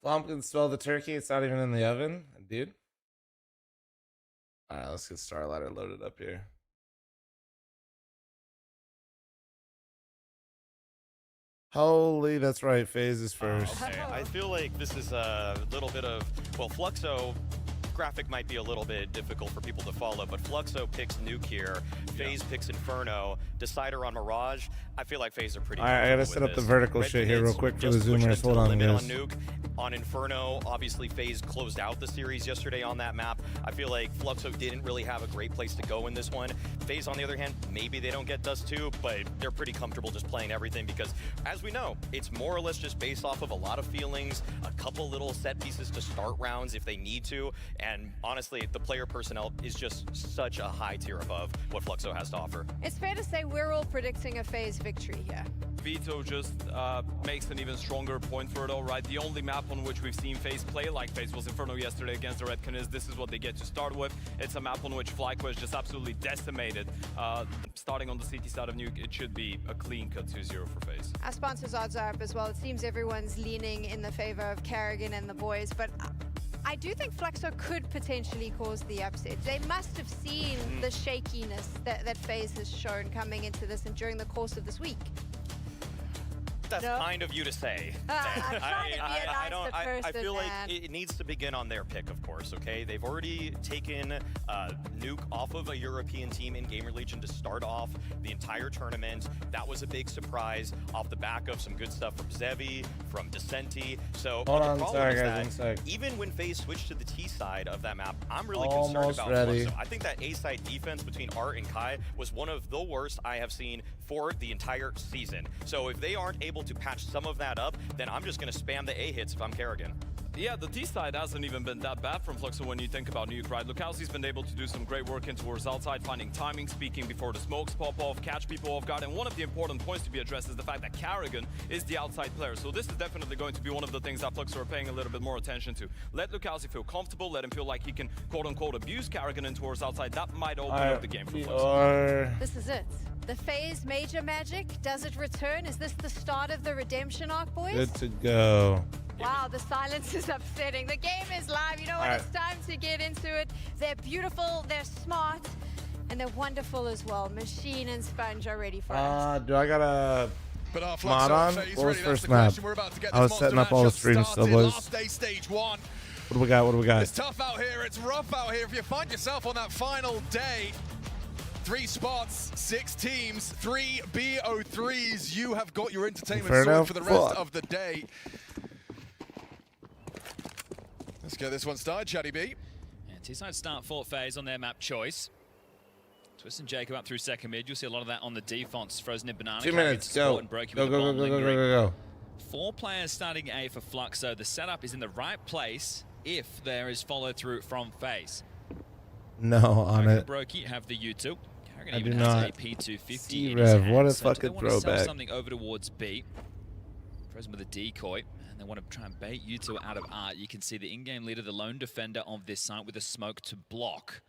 fl0m can smell the turkey. It's not even in the oven, dude. All right, let's get StarLadder loaded up here. Holy, that's right. FaZe is first. Okay. I feel like this is a little bit of, well, fl0m graphic might be a little bit difficult for people to follow, but fl0m picks Nuke here, FaZe picks Inferno, Decider on Mirage. I feel like FaZe are pretty. All right, I gotta set up the vertical shit here real quick for the zoomers. Hold on, guys. On Nuke, on Inferno, obviously FaZe closed out the series yesterday on that map. I feel like fl0m didn't really have a great place to go in this one. FaZe, on the other hand, maybe they don't get Dust 2, but they're pretty comfortable just playing everything because, as we know, it's more or less just based off of a lot of feelings, a couple little set pieces to start rounds if they need to, and honestly, the player personnel is just such a high tier above what fl0m has to offer. It's fair to say we're all predicting a FaZe victory here. Veto just makes an even stronger point for it all, right? The only map on which we've seen FaZe play like FaZe was Inferno yesterday against the Red Canoes. This is what they get to start with. It's a map on which FlyQuest just absolutely decimated. Starting on the CT side of Nuke, it should be a clean cut 2-0 for FaZe. Our sponsors' odds are up as well. It seems everyone's leaning in the favor of Karrigan and the boys, but I do think fl0m could potentially cause the upset. They must have seen the shakiness that FaZe has shown coming into this and during the course of this week. That's kind of you to say. I feel like it needs to begin on their pick, of course, okay? They've already taken Nuke off of a European team in Gamer Legion to start off the entire tournament. That was a big surprise off the back of some good stuff from Zevi, from Decenti. So Hold on, the sorry problem guys, is that even when FaZe switched to the T side of that map, I'm really concerned about fl0m. I think that A side defense between Art and Kai was one of the worst I have seen for the entire season. So if they aren't able to patch some of that up, then I'm just going to spam the A hits if I'm Karrigan. Yeah, the D side hasn't even been that bad from fl0m when you think about Nuke, right? Lukowski's been able to do some great work in towards outside, finding timing, speaking before the smokes pop off, catch people off guard, and one of the important points to be addressed is the fact that Karrigan is the outside player. So this is definitely going to be one of the things that fl0m are paying a little bit more attention to. Let Lukowski feel comfortable, let him feel like he can quote-unquote abuse Karrigan in towards outside. That might open up the game for fl0m. This is it. The FaZe Major Magic, does it return? Is this the start of the redemption arc, boys? Good to go. Wow, the silence is upsetting. The game is live. You know what? It's time to get into it. They're beautiful, they're smart, and they're wonderful as well. Machine and Sponge are ready for us. Do I got a mod on? What was first map? I was setting up all the streams still, boys. What do we got? What do we got? It's tough out here. It's rough out here. If you find yourself on that final day, 3 spots, 6 teams, 3 BO3s. You have got your entertainment sorted for the rest of the day. Let's get this one started, Chatty B. And T-side start for FaZe on their map choice. Twist and Jacob up through second mid. You'll see a lot of that on the defense. Frozen in Banana. 2 minutes, go. Go. 4 players starting A for fl0m, so the setup is in the right place if there is follow through from FaZe. No, on it. Brokey have the U2. I do not. A P250 C-Rev, what a fucking throwback. Something over towards B. Frozen with a decoy, and they want to try and bait U2 out of Art. You can see the in-game leader, the lone defender of this site with a smoke to block.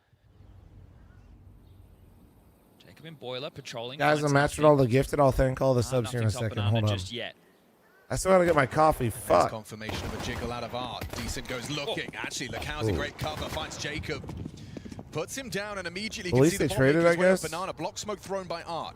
Jacob and Boiler patrolling. Guys, I'm matching all the gifted. I'll thank all the subs here in a second. Hold on. Just yet. I still gotta get my coffee. Fuck. Confirmation of a jiggle out of Art. Decent goes looking. Actually, Lukowski, a great cover, finds Jacob. Puts him down and immediately at least they traded, I guess. Banana block smoke thrown by Art.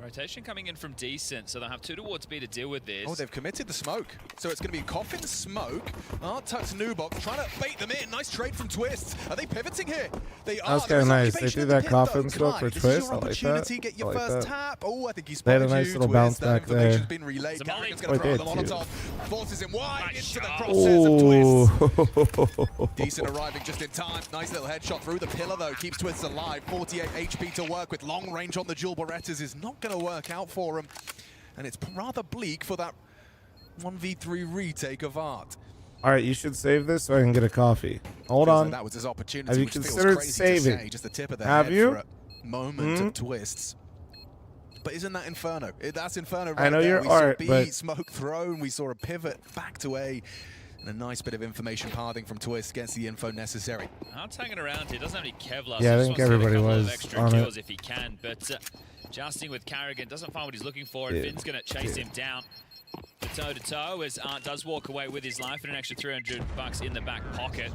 Rotation coming in from Decent, so they'll have 2 towards B to deal with this. Oh, they've committed the smoke. So it's going to be Coffin smoke. Art tucks Nubox, trying to bait them in. Nice trade from Twist. Are they pivoting here? They are. That was kind of nice. They threw that Coffin smoke for Twist. I like that. Get your first tap. Oh, I think he's They had a nice little bounce back there. Been relayed. Karrigan's going to throw the too. Molotov. Forces him wide into the crosshairs of Twist. Decent arriving just in time. Nice little headshot through the pillar, though. Keeps Twist alive. 48 HP to work with. Long range on the dual Berettas is not going to work out for him. And it's rather bleak for that 1v3 retake of Art. All right, you should save this so I can get a coffee. Hold on. That was his opportunity. Have you considered saving? Just the tip of the Have head you? for a moment of Twists. But isn't that Inferno? That's Inferno right I know there. you're Art, we saw B, but smoke thrown. We saw a pivot back to A. And a nice bit of information pathing from Twist gets the info necessary. Art's hanging around here. Doesn't have any Kevlar. Yeah, so I think everybody was extra on kills it. if he can. But Justing with Karrigan doesn't find what he's looking for, and Finn's going to chase him down. The toe-to-toe as Art does walk away with his life and an extra $300 in the back pocket.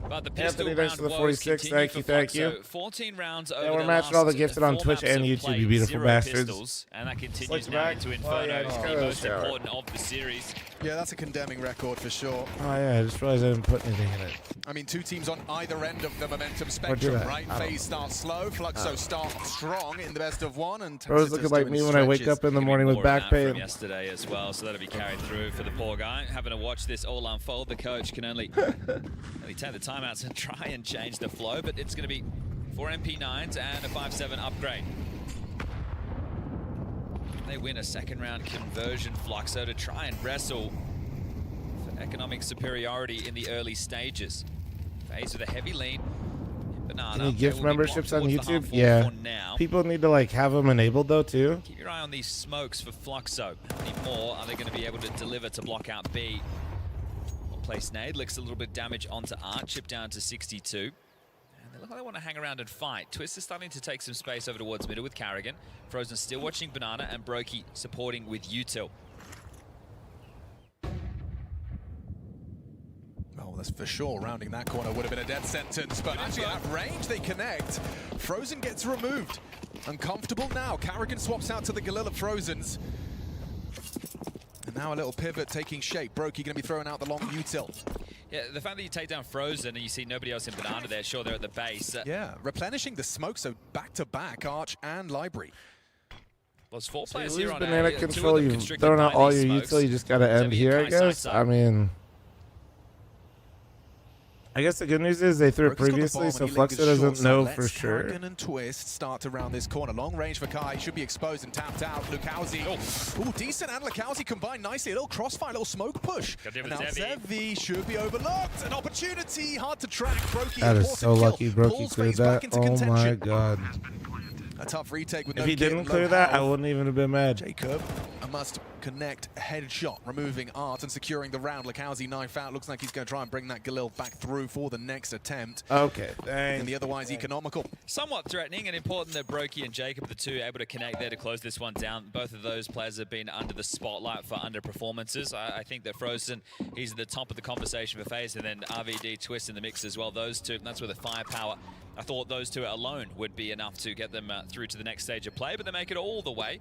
But the pistol Anthony, thanks round for the woes 46. continue Thank you, for thank you. Fl0m. 14 rounds over we're the matching all the last gifted on 4 Twitch maps and of YouTube, play, you beautiful 0 bastards. pistols, and that continues Flick now back. into Oh, Inferno, yeah, just the gotta most shower. important of the series. Yeah, that's a condemning record for sure. Oh yeah, I just realized I didn't put anything in it. I mean, two teams on either end of the momentum do spectrum, that. right? I don't FaZe starts slow, fl0m starts strong in the best of one, and Bro's looking like me when I wake up in the morning with back pain. Yesterday as well, so that'll be carried through for the poor guy. Having to watch this all unfold, the coach can only take the timeouts and try and change the flow, but it's going to be 4 MP9s and a 5-7 upgrade. They win a second round conversion, fl0m to try and wrestle for economic superiority in the early stages. FaZe with a heavy lean. Banana. Any gift memberships on YouTube? For Yeah. now. People need to like have them enabled though too. Keep your eye on these smokes for fl0m. How many more are they going to be able to deliver to block out B? One place nade, licks a little bit of damage onto Art, chip down to 62. And they look like they want to hang around and fight. Twist is starting to take some space over towards middle with Karrigan. fl0m still watching Banana and Brokey supporting with Util. Oh, that's for sure. Rounding that corner would have been a death sentence, but actually at range they connect. Frozen gets removed. Uncomfortable now. Karrigan swaps out to the Galil of Frozen's. And now a little pivot taking shape. Brokey going to be throwing out the long util. Yeah, the fact that you take down Frozen and you see nobody else in Banana there, sure, they're at the base. Yeah, replenishing the smoke, so back-to-back Arch and Library. Well, there's 4 So you players lose here on banana A. 2 of control, them you've constricted thrown out by all these your smokes. util, you just gotta end Zevi here, I and Kai guess. side. I mean, I guess the good news is they threw it Broker's got the previously, bomb so and he lingers fl0m doesn't short, know so for lets sure. Karrigan and Twist start around this corner. Long range for Kai, should be exposed and tapped out. Lukowski. Oh, decent, and Lukowski combined nicely. A little crossfire, a little smoke push. Gotta deal And with now Zevi. Zevi should be overlooked. An opportunity, hard to track. Brokey, That is important so kill. lucky Brokey Pulls cleared FaZe back that. into Oh my contention. god. A tough retake with no If he kit didn't and clear low that, I health. wouldn't even have been mad. Jacob must connect headshot, removing Art and securing the round. Lukowski knife out. Looks like he's going to try and bring that Galil back through for the next attempt. Okay, And thanks. the otherwise economical. Somewhat threatening and important that Brokey and Jacob, the two, able to connect there to close this one down. Both of those players have been under the spotlight for underperformances. I think that Frozen, he's at the top of the conversation for FaZe, and then RVD Twist in the mix as well. Those two, that's where the firepower. I thought those two alone would be enough to get them through to the next stage of play, but they make it all the way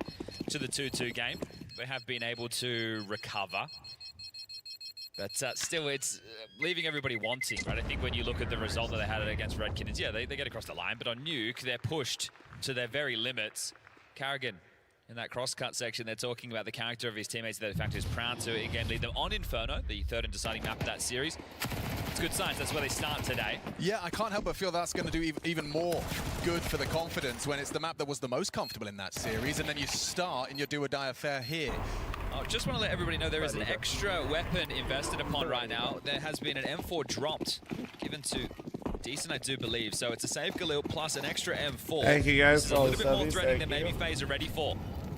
to the 2-2 game. They have been able to recover. But still, it's leaving everybody wanting, right? I think when you look at the result that they had against Red Kittens, yeah, they get across the line, but on Nuke, they're pushed to their very limits. Karrigan, in that cross-cut section, they're talking about the character of his teammates that, in fact, is proud to in-game lead them on Inferno, the third and deciding map of that series. It's good signs. That's where they start today. Yeah, I can't help but feel that's going to do even more good for the confidence when it's the map that was the most comfortable in that series, and then you start in your do-or-die affair here. I just want to let everybody know there is an extra weapon invested upon right now. There has been an M4 dropped, given to Decent, I do believe. So it's a save Galil plus an extra M4. Thank you guys This is for a all little the bit more subbies. threatening than Thank maybe you. FaZe are ready for.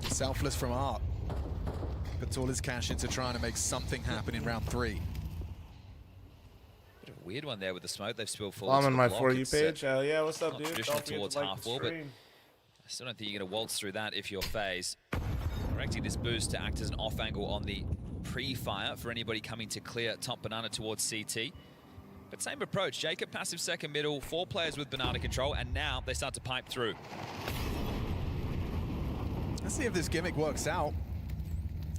Selfless from Art. Puts all his cash into trying to make something happen in round 3. Bit of a weird one there with the smoke. They've spilled forward. I'm to on the my block. For You It's, page. Hell yeah, what's up, not dude? traditional Don't forget towards to like half the wall, but stream. I still don't think you're going to waltz through that if you're FaZe. Correcting this boost to act as an off angle on the pre-fire for anybody coming to clear top Banana towards CT. But same approach. Jacob passive second middle, 4 players with Banana control, and now they start to pipe through. Let's see if this gimmick works out.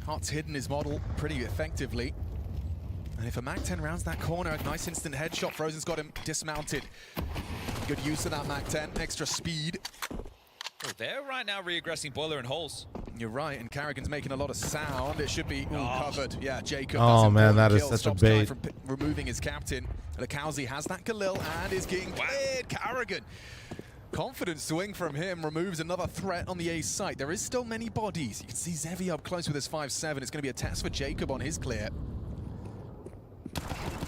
Hart's hidden his model pretty effectively. And if a Mac-10 rounds that corner, nice instant headshot. Frozen's got him dismounted. Good use of that Mac-10, extra speed. Oh, they're right now re-aggressing Boiler and Halls. You're right, and Karrigan's making a lot of sound. It should be covered. Yeah, Jacob. Oh, that's man, important that is kill. such a Stops Kai bait. from removing his captain. Lukowski has that Galil and is getting cleared. Karrigan. Confident swing from him removes another threat on the A site. There is still many bodies. You can see Zevi up close with his 5-7. It's going to be a test for Jacob on his clear.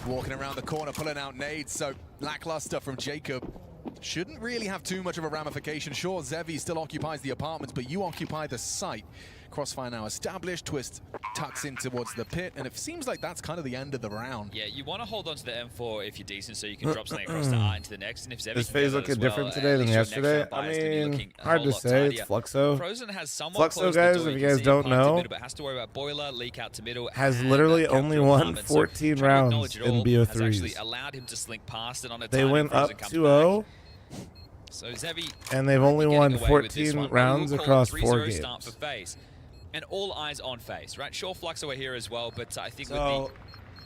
Walking around the corner, pulling out nades, so lackluster from Jacob. Shouldn't really have too much of a ramification. Sure, Zevi still occupies the apartments, but you occupy the site. Crossfire now established. Twist tucks in towards the pit, and it seems like that's kind of the end of the round. Yeah, you want to hold on to the M4 if you're decent, so you can drop something across the R into the next. And if Is FaZe looking different today than yesterday? I mean, hard to say. It's Fluxo. Frozen has somewhat Fluxo, guys, if you guys don't know, but has to worry about boiler, leak out to middle, has literally only won 14 rounds in BO3s. Allowed him to slink past it on a they went up 2-0. So Zevi, and they've only won 14 rounds across 4 games. Start for FaZe. And all eyes on FaZe, right? Sure, Fluxo are here as well, but I think so, with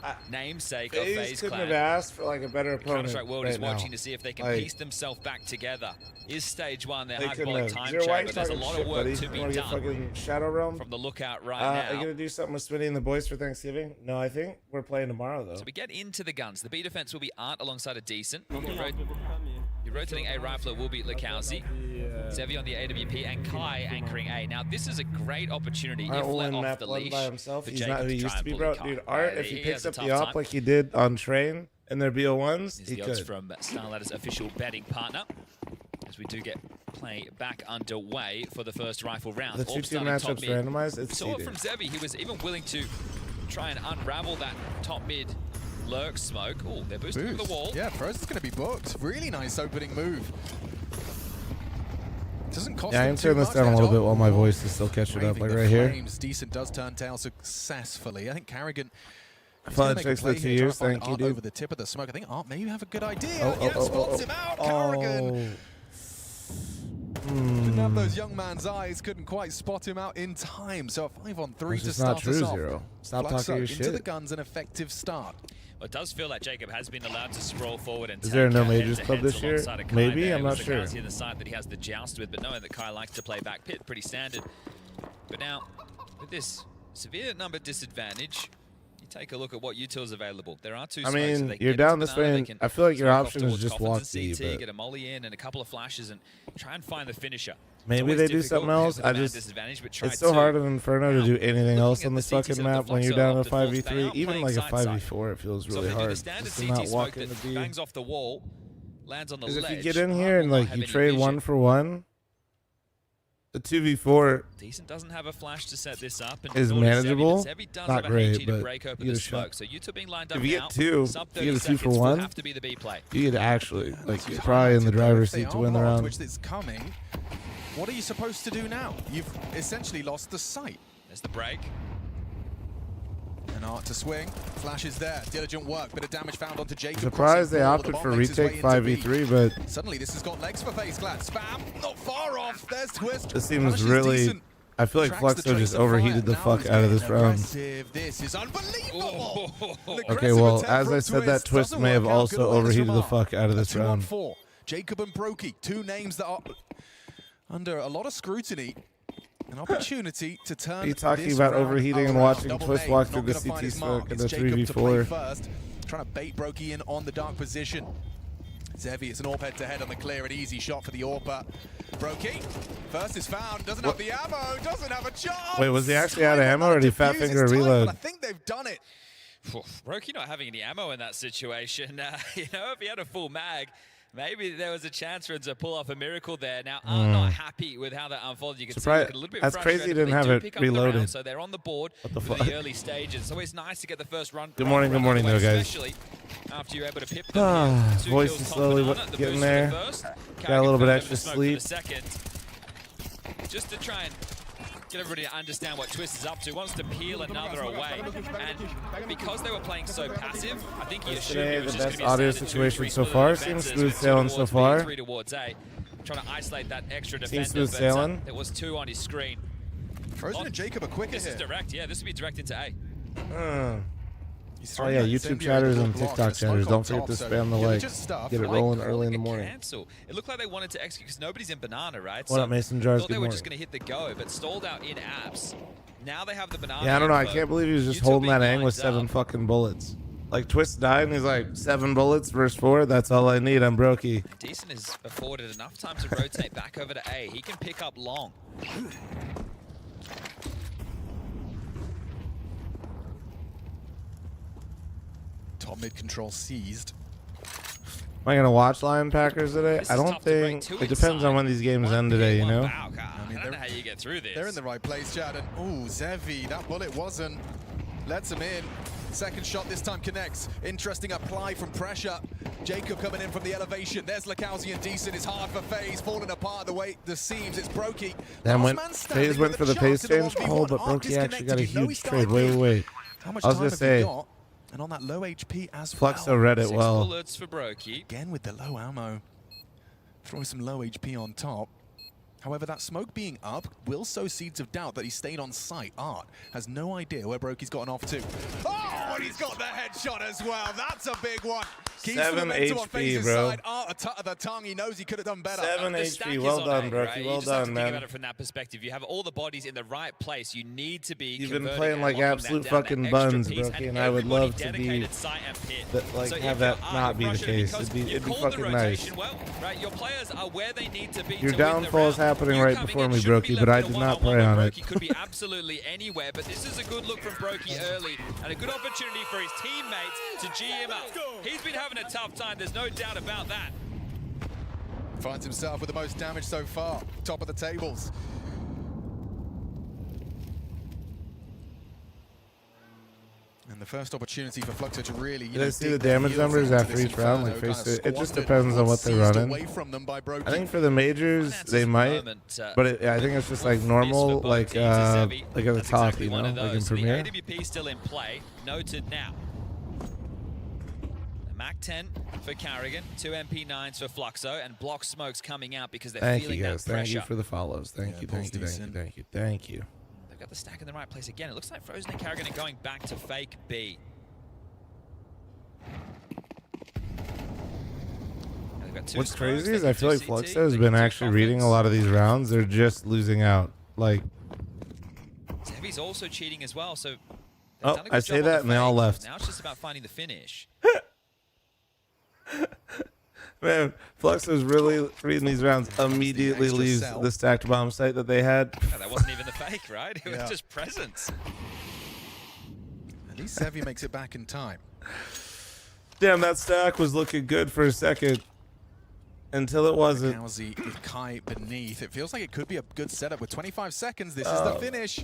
the namesake of FaZe FaZe couldn't clan, have asked for like a better opponent. Counter-Strike World right is watching now. to see if they can like, piece themselves back together. Is stage 1 their they hyperbolic couldn't have. time Zero, why check, you but there's a talking lot shit, of work buddy? to You be wanna get done fucking Shadow Realm? from the lookout right Are now. you gonna do something with Smitty and the boys for Thanksgiving? No, I think we're playing tomorrow though. So we get into the guns. The B defense will be Art alongside a Decent. Your rotating A rifler will be Lakowski. Zevi on the AWP and Kai anchoring A. Now this is a great opportunity if let off the leash by himself. for He's Jacob not who he to used try to be, and bro. bully Dude, Kai. Art, if he has picks a up tough the op time. like he did on Train and their BO1s, Is he the odds could. from StarLadder's official betting partner. As we do get play back underway for the first rifle round. The 2-2 All starting top matchups mid. randomized. It's Saw it seeded. from Zevi. He was even willing to try and unravel that top mid lurk smoke. Oh, they're boosting over the wall. Yeah, Frozen's going to be booked. Really nice opening move. Doesn't cost Yeah, I them can too turn this much. down a They're little bit done. while my voice is still catching up, Braving like the right here. flames. Decent does turn tail successfully. I think Carrigan. Fun checks for 2 years. Thank you, dude. Over the tip of the smoke. I think Art maybe have a good idea. Oh, Spots him out. Carrigan. Didn't have those young man's eyes. Couldn't quite spot him out in time. So a 5-on-3 That's to just start not true, us off. Zero. Stop Fluxo talking your into shit. the guns, an effective start. Well, it does feel like Jacob has been allowed to scroll forward and Is there take no out Majors head-to-heads Club this year? alongside of Kai Maybe, there. I'm It not was sure. Lakowski in the side that he has the joust with, but knowing that Kai likes to play back pit, pretty standard. But now, with this severe number disadvantage, you take a look at what utils available. There are 2 I smokes, so mean, they can you're get down into this banana, way, they and can I feel like your smoke off option is towards just Coffins walk and B, CT, but get a molly in and a couple of flashes and try and find the finisher. maybe Always they do difficult something else. with I a man just, disadvantage, but try it's so to. hard in Inferno to do anything looking else at on the this CT fucking side, the map when you're Fluxo down to opted for, they 5v3. are Even playing like a side to side. 5v4, it feels So really if they do hard. the standard Just to CT not smoke walk into that B. bangs off the wall, lands on the Because ledge. if you get in Art here and will not like have you any trade vision. 1 for 1, the 2v4 Decent doesn't have a flash to set this up. And is nor does Zevi, manageable. but Zevi does Not have a great, HG to but break open you the get a shot. smoke. So Utah being lined up If you now, get 2, sub if you 30 get a 2 for seconds will 1, have to be the B play. you could actually, like, you're probably in the driver's seat to win the round. Which is coming. What are you supposed to do now? You've essentially lost the sight. There's the break. And Art to swing. Flash is there. Diligent work. Bit of damage found onto Jacob. Surprised they Crossing opted forward. for The bomb makes its way retake into B. 5v3, but Suddenly this has got legs for FaZe Clan. Spam. Not far off. There's Twist. this seems Punishes really... Decent. I feel like Tracks the Fluxo just trace of overheated the fire. Now fuck he's out of this getting round. aggressive. This is unbelievable. An Okay, aggressive well, attempt as from I said, that Twist doesn't may have work out. also Good awareness overheated from the Art. fuck out of this A 2 on round. 4. Jacob and Brokey, 2 names that are under a lot of scrutiny. An opportunity to turn. Are you talking this about round overheating and around. watching Double Twist A, walk not through the gonna find CT his smoke mark. in It's the Jacob to play 3v4? first, trying to bait Brokey in on the dark position. Zevi, it's an AWP head-to-head on the clear. An easy shot for the AWPer. Brokey, first is found. Doesn't have the ammo. Doesn't have a chance. Wait, was he actually out of ammo or did he fat Defuse finger his time, reload? but I think they've done it. Brokey not having any ammo in that situation. You know, if he had a full mag, maybe there was a chance for him to pull off a miracle there. Now, I'm not happy with how that unfolded. You can see Surprise- a little bit that's crazy frustrated, he didn't but have they do it pick up the round, reloaded. so they're on the board What the for fuck? the early stages. It's always nice to get the first run. Good morning, round good morning, away, though, guys. Especially after you're able to pip them. Here. 2 Voice kills is top slowly banana, the getting boost for the there. first. Got a little bit Carrigan extra found the smoke sleep. for the second. Just to try and get everybody to understand what Twist is up to. Wants to peel another away, and because they were playing so passive, I think he assumed Today, it was the just best going to be a audio standard situation 2-3 so split far. of Seems defenses smooth with 2 sailing so towards B, far. 3 towards A, trying to isolate that extra defender. Seems smooth but, sailing. there was 2 on his screen. Frozen and Jacob are quicker This is here. direct, yeah. This would be direct into A. He's Oh throwing yeah, that YouTube incendiary chatters little and block TikTok and smoke chatters. on Don't forget top, to so spam the diligent likes. stuff. Get it Like rolling early in the calling a morning. Cancel. It looked like they wanted to execute because nobody's in banana, right? What up, Mason Jars? Thought Good they were morning. just going to hit the go, but stalled out in apps. Now they have the banana. Yeah, I don't know. I info. can't believe he was just Utah holding that being ang with lined 7 up. fucking bullets. Like, Twist died and he's like, 7 bullets versus 4? That's all I need. I'm Brokey. Decent has afforded enough time to rotate back over to A. He can pick up long. Top mid control seized. Am I going to watch Lion Packers today? This I is don't tough to break think. two It depends on inside. when these games end 1P, today, you 1 know? Bauka. I mean, I don't know how you get through this. They're in the right place, Chad. And ooh, Zevi, that bullet wasn't. Lets him in. Second shot this time connects. Interesting apply from pressure. Jacob coming in from the elevation. There's Lakowski and Decent. It's hard for FaZe, falling apart the way the seams. It's Brokey. Then FaZe went for the pace change. Oh, but Brokey actually got a huge trade. Wait. How much I was time gonna have say, you got? And on that low HP as well. Fluxo read it 6 well. bullets for Brokey. Again with the low ammo. Throw some low HP on top. However, that smoke being up will sow seeds of doubt that he stayed on site. Art has no idea where Brokey's gotten off to. Oh, and he's got the headshot as well. That's a big one. Keeps 7 momentum on HP, FaZe's bro. side. Art a tut of the tongue. He knows he could have done better. 7 The stack HP. is Well on done, A, Brokey. right? Well You just have to done, think man. about it from that perspective. You have all the bodies in the right place. You need to be. You've been converting playing and like locking that absolute down, fucking that extra buns, piece, Brokey, and I would everybody love to be dedicated site and pit. like So have if that you are, not you're be the frustrated case. because It'd be you've called the fucking nice. rotation well, right? Your players are where they need to be. Your to win the downfall is round. happening You right coming before in me, shouldn't be Brokey, but left I in a did not one-on-one prey on where it. Brokey could be absolutely anywhere, but this is a good look from Brokey early and a good opportunity for his teammates to G him up. He's been having a tough time. There's no doubt about that. Finds himself with the most damage so far. Top of the tables. And the first opportunity for fl0m to really, Did I see the damage numbers after each round? Like it just depends on what they're running. I think for the majors they might, but I think it's just like normal, like at the top, you know, like in Premiere. AWP still in play. Noted now. Mac 10 for Carrigan, 2 MP9s for fl0m, and block smokes coming out because they're Thank feeling you guys. that pressure. Thank you for the follows. Thank you. Thank you. They've got the stack in the right place again. It looks like fl0m and Carrigan are going back to fake B. What's crazy is I feel like fl0m has been actually reading a lot of these rounds. They're just losing out. Like, Zevi's also cheating as well, so oh, I say that and they all left. Now it's just about finding the finish. Man, fl0m is really reading these rounds. Immediately leaves the stacked bomb site that they had. Yeah, that wasn't even the fake, right? It was just presence. At least Zevi makes it back in time. Damn, that stack was looking good for a second. Until it wasn't. Lakowski with Kai beneath. It feels like it could be a good setup with 25 seconds. This is the finish.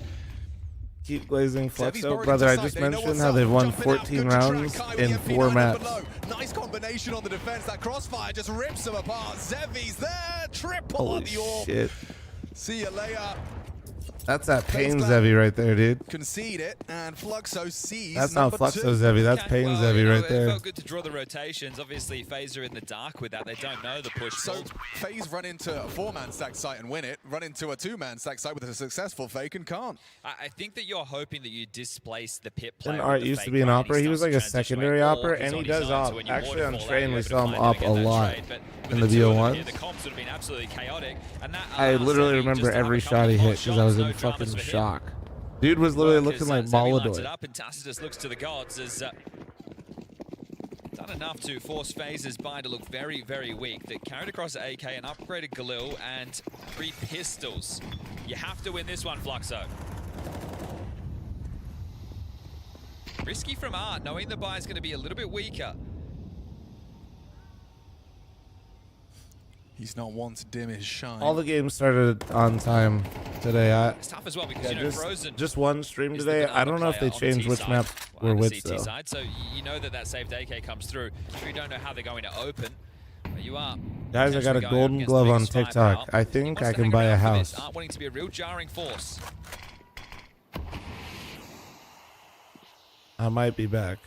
Keep glazing fl0m. Brother, I just mentioned how they've won 14 rounds in 4 maps. Nice combination on the defense. That crossfire just rips them apart. Zevi's there. Triple on Holy the orb. shit. See you later. That's that pain Zevi right there, dude. Concede it, and fl0m sees. That's not number 2. fl0m Zevi. That's pain Zevi right It there. felt good to draw the rotations. Obviously, FaZe are in the dark with that. They don't know the push. So FaZe run into a 4-man stack site and win it. Run into a 2-man stack site with a successful fake and can't. I think that you're hoping that you displace the pit player. Didn't Art used to be an opera? He was like a secondary opera, and he does op. Actually, on train, we saw him op a lot in the BO1. The comps would have been absolutely chaotic. And that I literally remember every shot he hit because I was in fucking shock. Dude was literally looking like Molodoy. Up and Tacitus looks to the gods as done enough to force FaZe's buy to look very, very weak. They carried across AK, an upgraded Galil, and 3 pistols. You have to win this one, fl0m. Risky from Art, knowing the buy is going to be a little bit weaker. He's not one to dim his shine. All the games started on time today. It's tough as well because, you know, Frozen just one stream today. I don't know if they changed which map we're with, though. Side, so you know that saved AK comes through. You don't know how they're going to open. But you are. Guys, I got a golden glove on TikTok. I think I can buy a house. Art wanting to be a real jarring force. I might be back.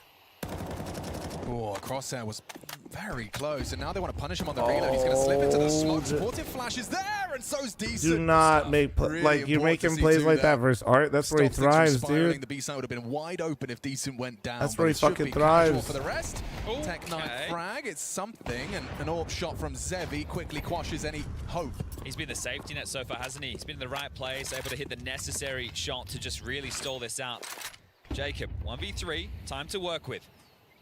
Oh, Crosshair was very close, and now they want to punish him on the reload. He's going to slip into the smoke. Supportive flash is there, and so's Decent. Do not make like you're making plays like that versus Art. That's where he thrives, dude. The B side would have been wide open if Decent went down. That's where he fucking thrives. For the rest, Tech 9 frag. It's something, and an orb shot from Zevi quickly quashes any hope. He's been the safety net so far, hasn't he? He's been in the right place, able to hit the necessary shot to just really stall this out. Jacob, 1v3, time to work with.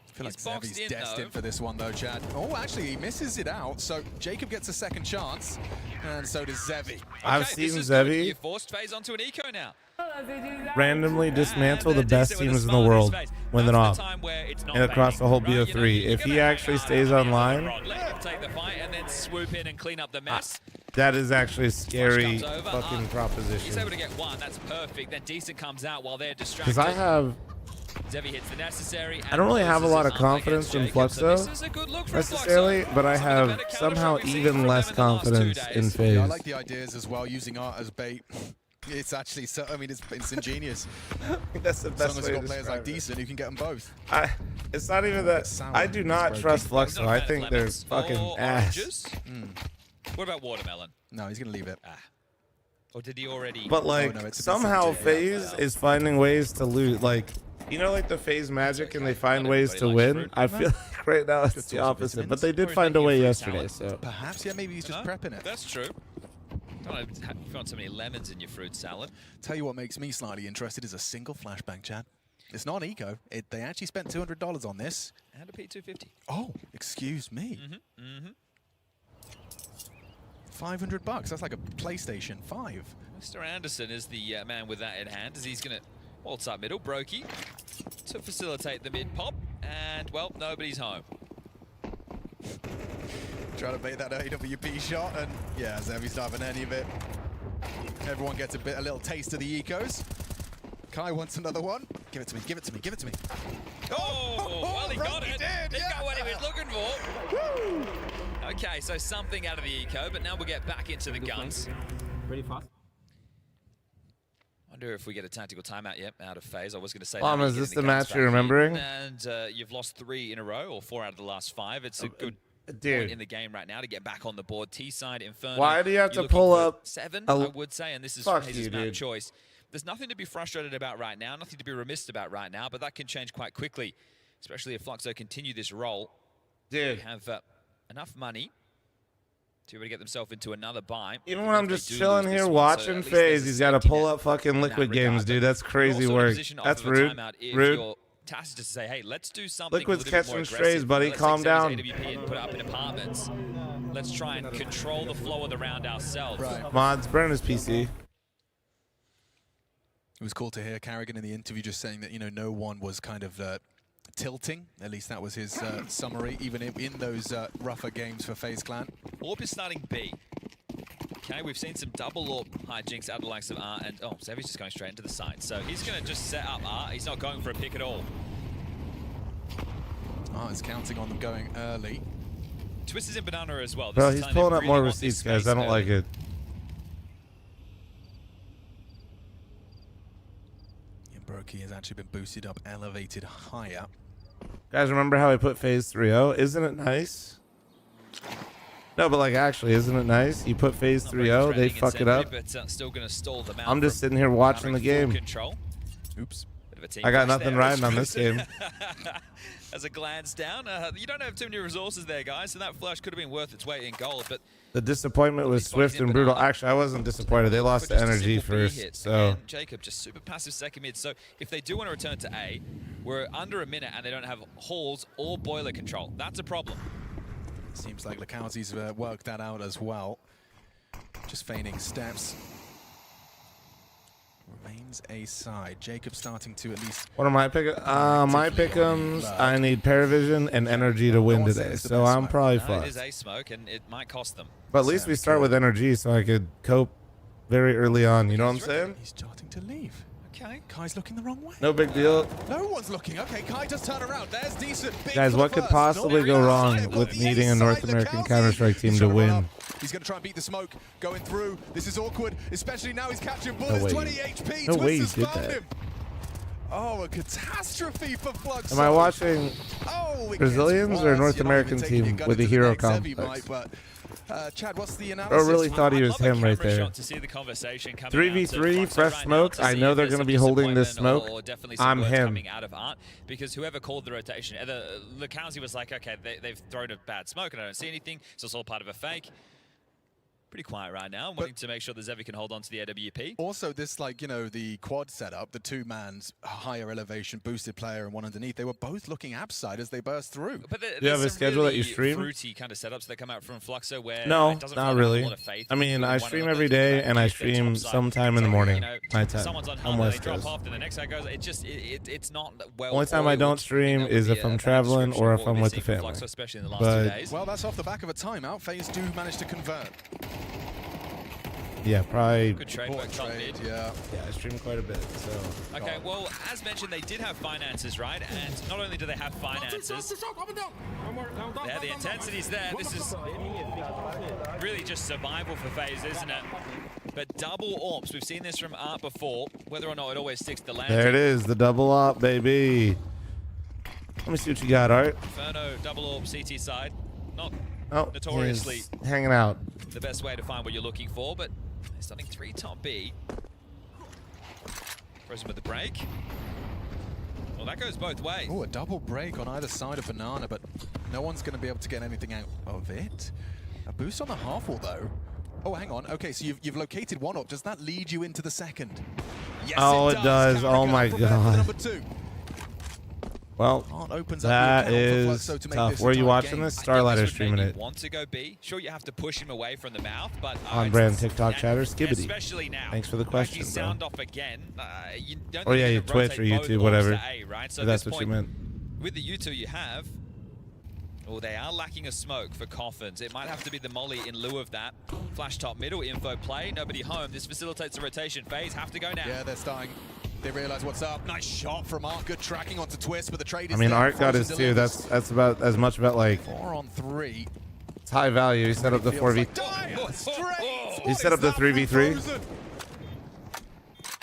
I feel like Zevi's destined for this one, though, Chad. Oh, actually, he misses it out, so Jacob gets a second chance, and so does Zevi. I've seen Zevi you forced FaZe onto an eco now. randomly dismantle the best teams in the world when they're off and across the whole BO3. If he actually stays online, let him take the fight and then swoop in and clean up the mess. That is actually a scary Flush comes over. fucking He's proposition. able to get one. That's perfect. Then Decent comes out while they're distracted. Because I have, Zevi hits the necessary. I don't really have a lot of confidence in Fluxo necessarily, but I have somehow even less confidence in FaZe. Yeah, I like the ideas as well, using art as bait. It's actually, so, I mean, it's ingenious. That's the best As long as way you've to got players like describe it. Decent who can get them both. It's not even that. I do not trust Fluxo. I think they're fucking ass. What about Watermelon? No, he's going to leave it. Or did he already? But like no, it's a bit somehow sensitive. FaZe is finding ways to lose. Like, you know, like the FaZe magic, and they find ways to win. I feel like right now it's the opposite. But they did find a way yesterday. So Perhaps, yeah, maybe he's just prepping it. That's true. Don't know if you want so many lemons in your fruit salad. Tell you what makes me slightly interested is a single flashbang, Chad. It's not eco. They actually spent $200 on this. And a P250. Oh, excuse me. $500 bucks. That's like a PlayStation 5. Mr. Anderson is the man with that in hand, as he's going to waltz up middle. Brokey to facilitate the mid pop. And, well, nobody's home. Trying to bait that AWP shot, and yeah, Zevi's not having any of it. Everyone gets a little taste of the ecos. Kai wants another one. Give it to me, give it to me, give it to me. Oh, well, he got it. He got what he was looking for. Woo! Okay, so something out of the eco, but now we'll get back into the guns. Pretty fast. Wonder if we get a tactical timeout yet out of FaZe. I was going to say Mom, that. is this the match you're remembering? And you've lost 3 in a row, or 4 out of the last 5. It's a good point in the game right now to get back on the board. T-side, Inferno. Why do you have You're to pull looking for up 7, I would say, and this is FaZe's map dude. choice. There's nothing to be frustrated about right now, nothing to be remiss about right now, but that can change quite quickly, especially if Fluxo continue this roll. Dude. They have enough money to be able to get themselves into another buy. Even when I'm just chilling here watching FaZe, he's got to pull up fucking Liquid games, dude. That's crazy work. That's rude. Rude. Tasked to say, hey, let's do something. Liquid's a little bit more catching strays, aggressive. buddy. Let's Calm take down. AWP and put it up in apartments. Let's try and control the flow of the round ourselves. Right. Mods, burn his PC. It was cool to hear Carrigan in the interview just saying that, you know, no one was kind of tilting. At least that was his summary, even in those rougher games for FaZe Clan. Orb is starting B. Okay, we've seen some double Orb hijinks out of the likes of R, and oh, Zevi's just going straight into the side. So he's going to just set up R. He's not going for a pick at all. He's counting on them going early. Twist is in banana as well. Bro, he's pulling up more receipts, guys. I don't like it. Brokey has actually been boosted up, elevated higher. Guys, remember how I put FaZe 3-0? Isn't it nice? No, but like actually, isn't it nice? You put FaZe 3-0, they fuck it up. But, still gonna stall them out. I'm just sitting here watching the game. Control. Oops. I got nothing riding on this game. As a glance down, you don't have too many resources there, guys, so that flush could have been worth its weight in gold, but the disappointment was swift and brutal. Actually, I wasn't disappointed. They lost the energy first, so. And Jacob just super passive second mid. So if they do want to return to A, we're under a minute and they don't have halls or boiler control. That's a problem. Seems like Lakowski's worked that out as well. Just feigning steps. Remains A side. Jacob starting to at least. What are my my pick'ems? I need Paravision and energy to win today, so I'm probably fucked. It is A smoke, and it might cost them. But at least we start with energy, so I could cope very early on. You know what I'm saying? He's starting to leave. Okay. Kai's looking the wrong way. No big deal. No one's looking. Okay, Kai does turn around. There's Decent. Big Guys, what could possibly go wrong with needing a North American Counter-Strike team to win? He's going to try and beat the smoke. Going through. This is awkward, especially now he's catching bullets. 20 HP. No way you Twist did has found that. him. Oh, a catastrophe for Flux. Am I watching Brazilians or North American team with a hero complex? Chad, what's the I analysis? really thought he was him right there. 3v3, fresh smoke. I know they're going to be holding this smoke. I'm him. Out of Art, because whoever called the rotation, either Lakowski was like, okay, they've thrown a bad smoke and I don't see anything, so it's all part of a fake. Pretty quiet right now, wanting to make sure that Zevi can hold on to the AWP. Also, this, like, you know, the quad setup, the two-man's higher elevation boosted player and one underneath, they were both looking upside as they burst through. But do you have a schedule that you stream? Fruity kind of setups that come out from Fluxo where no, it doesn't not really. a lot of faith. I mean, I stream every day and I stream sometime in the morning, nighttime. Someone's on I'm they West drop Coast. off, and the next guy goes. It's not well. Only time I don't stream is if I'm traveling or if I'm with the family. Especially in the last But 2 days. Well, that's off the back of a timeout. FaZe do manage to convert. Yeah, probably. Good trade work, top mid. Yeah. Yeah, I stream quite a bit, so. Okay, well, as mentioned, they did have finances, right? And not only do they have finances, yeah, the intensity's there. This is really just survival for FaZe, isn't it? But double AWPs, we've seen this from Art before, whether or not it always sticks to land. There it is, the double op, baby. Let me see what you got, Art. Inferno, double AWP, CT side. Not Oh, notoriously he's hanging out. the best way to find what you're looking for, but they're starting 3 top B. fr0m with the break. Well, that goes both ways. Oh, a double break on either side of Banana, but no one's going to be able to get anything out of it. A boost on the half wall, though. Oh, hang on. Okay, so you've located one up. Does that lead you into the second? Yes, Oh, it does. Oh, my God. Number 2. Well, Opens up that the account for is fl0m to make tough. this a Where are you tight watching game. this? I think this StarLadder would streaming make it. you want to go B. Sure, you have to push him away from the mouth, but On brand it's- TikTok chatter, Skibbity. Especially now. Thanks for the Back question, you bro. sound off again. You don't Or think yeah, you you can Twitch or rotate both YouTube, AWPs whatever. to A, right? So If at that's this what you point, meant. with the U2 you have, well, they are lacking a smoke for coffins. It might have to be the molly in lieu of that. Flash top middle, info play, nobody home. This facilitates the rotation. FaZe have to go now. Yeah, they're starting. They realize what's up. Nice shot from Art. Good tracking onto Twist, but the trade is I mean, there. Art got his fr0m too. delivers. That's about as much about like 4 on 3. it's high value. He set up the 4v. He set up the 3v3.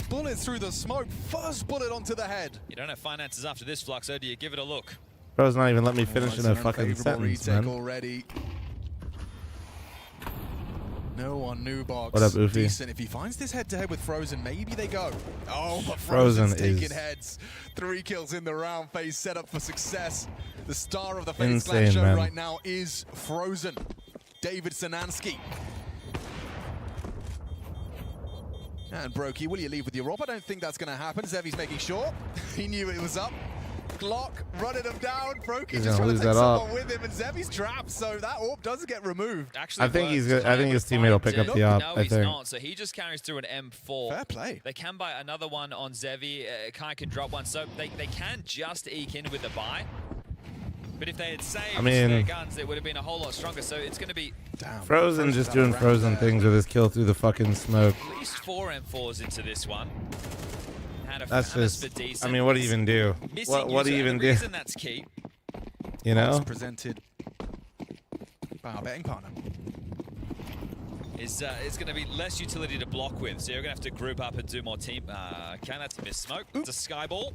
Bullets through the smoke. First bullet onto the head. You don't have finances after this, fl0m, do you? Give it a look. Bro's not even let me finish That's in a an fucking unfavorable sentence, retake man. already. No on new box. What up, Oofy? Decent. If he finds this head-to-head with fr0m, maybe they go. Oh, but fr0m's fr0m's taking is- heads. 3 kills in the round. FaZe set up for success. The star of the FaZe Insane, Clan show man. right now is fr0m. David Sanansky. And Brokey, will you leave with your rob? I don't think that's going to happen. Zevi's making sure. He knew it was up. Glock running him down. Brokey He's just gonna trying to lose take that someone op. with him, and Zevi's trapped, so that orb does get removed. Actually, I think works. he's good. I think his teammate will pick up the op. No, I he's think. not. So he just carries through an M4. Fair play. They can buy another one on Zevi. Kai can drop one. So they can just eke in with the buy. But if they had saved their guns, it would have been a whole lot stronger. So it's going to be Damn. fr0m just doing fr0m things with his kill through the fucking smoke. at least 4 M4s into this one. Had a That's Famas just. for decent. I mean, what do you even do? Missing What do you user, even and do? the reason that's key. You know? It's presented by our betting partner. Is it's going to be less utility to block with, so you're going to have to group up and do more team. Can that's a miss smoke. It's a sky ball.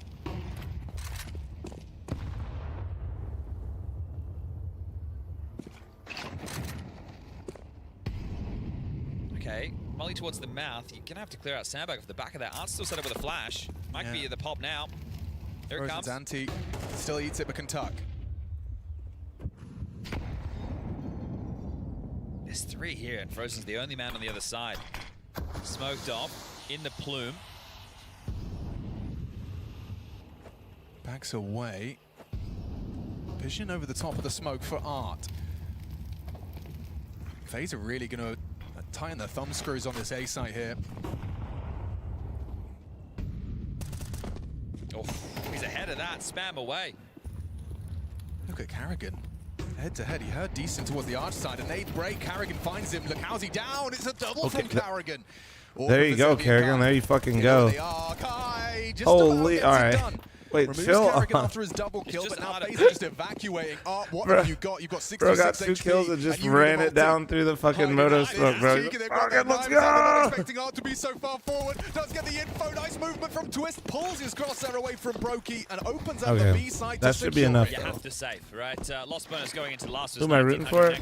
Okay, molly towards the mouth. You're going to have to clear out sandbag off the back of that. Art's still set up with a flash. Might be the pop now. Here it comes. fr0m's anti still eats it, but can tuck. There's 3 here, and fr0m's the only man on the other side. Smoked off in the plume. Backs away. Vision over the top of the smoke for Art. FaZe are really going to tighten their thumb screws on this A site here. Oh, he's ahead of that. Spam away. Look at Carrigan. Head to head. He heard decent towards the arch side. An 8th break. Carrigan finds him. Look, how's he down? It's a double from Carrigan. There you go, Carrigan. There you fucking go. They are. Kai just Holy, about all gets it right. done. Wait, Removes chill. Carrigan after his double kill, just but now harder. FaZe are just evacuating. What have you got? You've got 66 Bro got 2 HP, kills and just you ran need it down through the fucking moto smoke, bro. They've got Fucking their let's knives out. They're not go! expecting Art to be so far forward. Does get the info. Nice movement from Twist. Pulls his crosshair away from Brokey and opens up the Okay. B site. That should be enough, You though. have to save, right? Lost bonus going into the last. Who am I rooting for?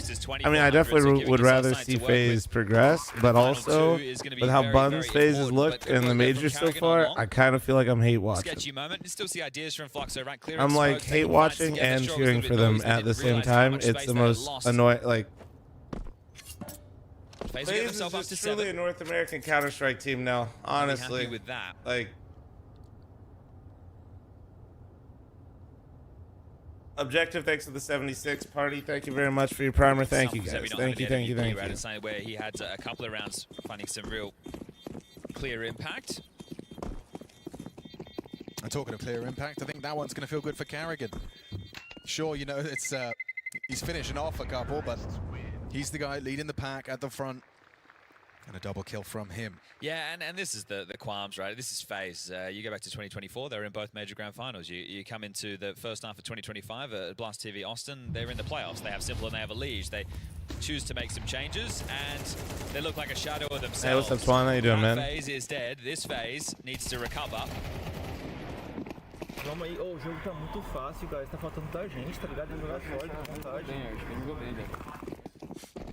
I mean, I definitely would rather see FaZe progress, but also with how buns FaZe has looked in the majors so far, I kind of feel like I'm hate watching. Sketchy moment. You still see ideas from fl0m, right? Clearing I'm like smoke, hate taking watching fights together, and struggles cheering with for it, them noise, at they the didn't same realize how time. much It's space the they had most lost. annoying. Like FaZe get FaZe is themselves up to just truly 7. a North American Counter-Strike team now. Honestly, Happy with that. like Objective, thanks to the 76 party. Thank you very much for your primer. Thank you, guys. Thank you, thank you, thank you. Right, where he had a couple of rounds finding some real clear impact. And talking of clear impact, I think that one's going to feel good for Carrigan. Sure, you know, it's he's finishing off a couple, but he's the guy leading the pack at the front. And a double kill from him. Yeah, and this is the qualms, right? This is FaZe. You go back to 2024, they're in both major grand finals. You come into the first half of 2025 at Blast TV Austin, they're in the playoffs. They have Simple and they have a Liege. They choose to make some changes, and they look like a shadow of themselves. Hey, what's up, Swan? How you doing, man? FaZe is dead. This FaZe needs to recover. Vamos aí, o jogo tá muito fácil, guys. Tá faltando da gente, tá ligado? Tem jogar forte, com vontade.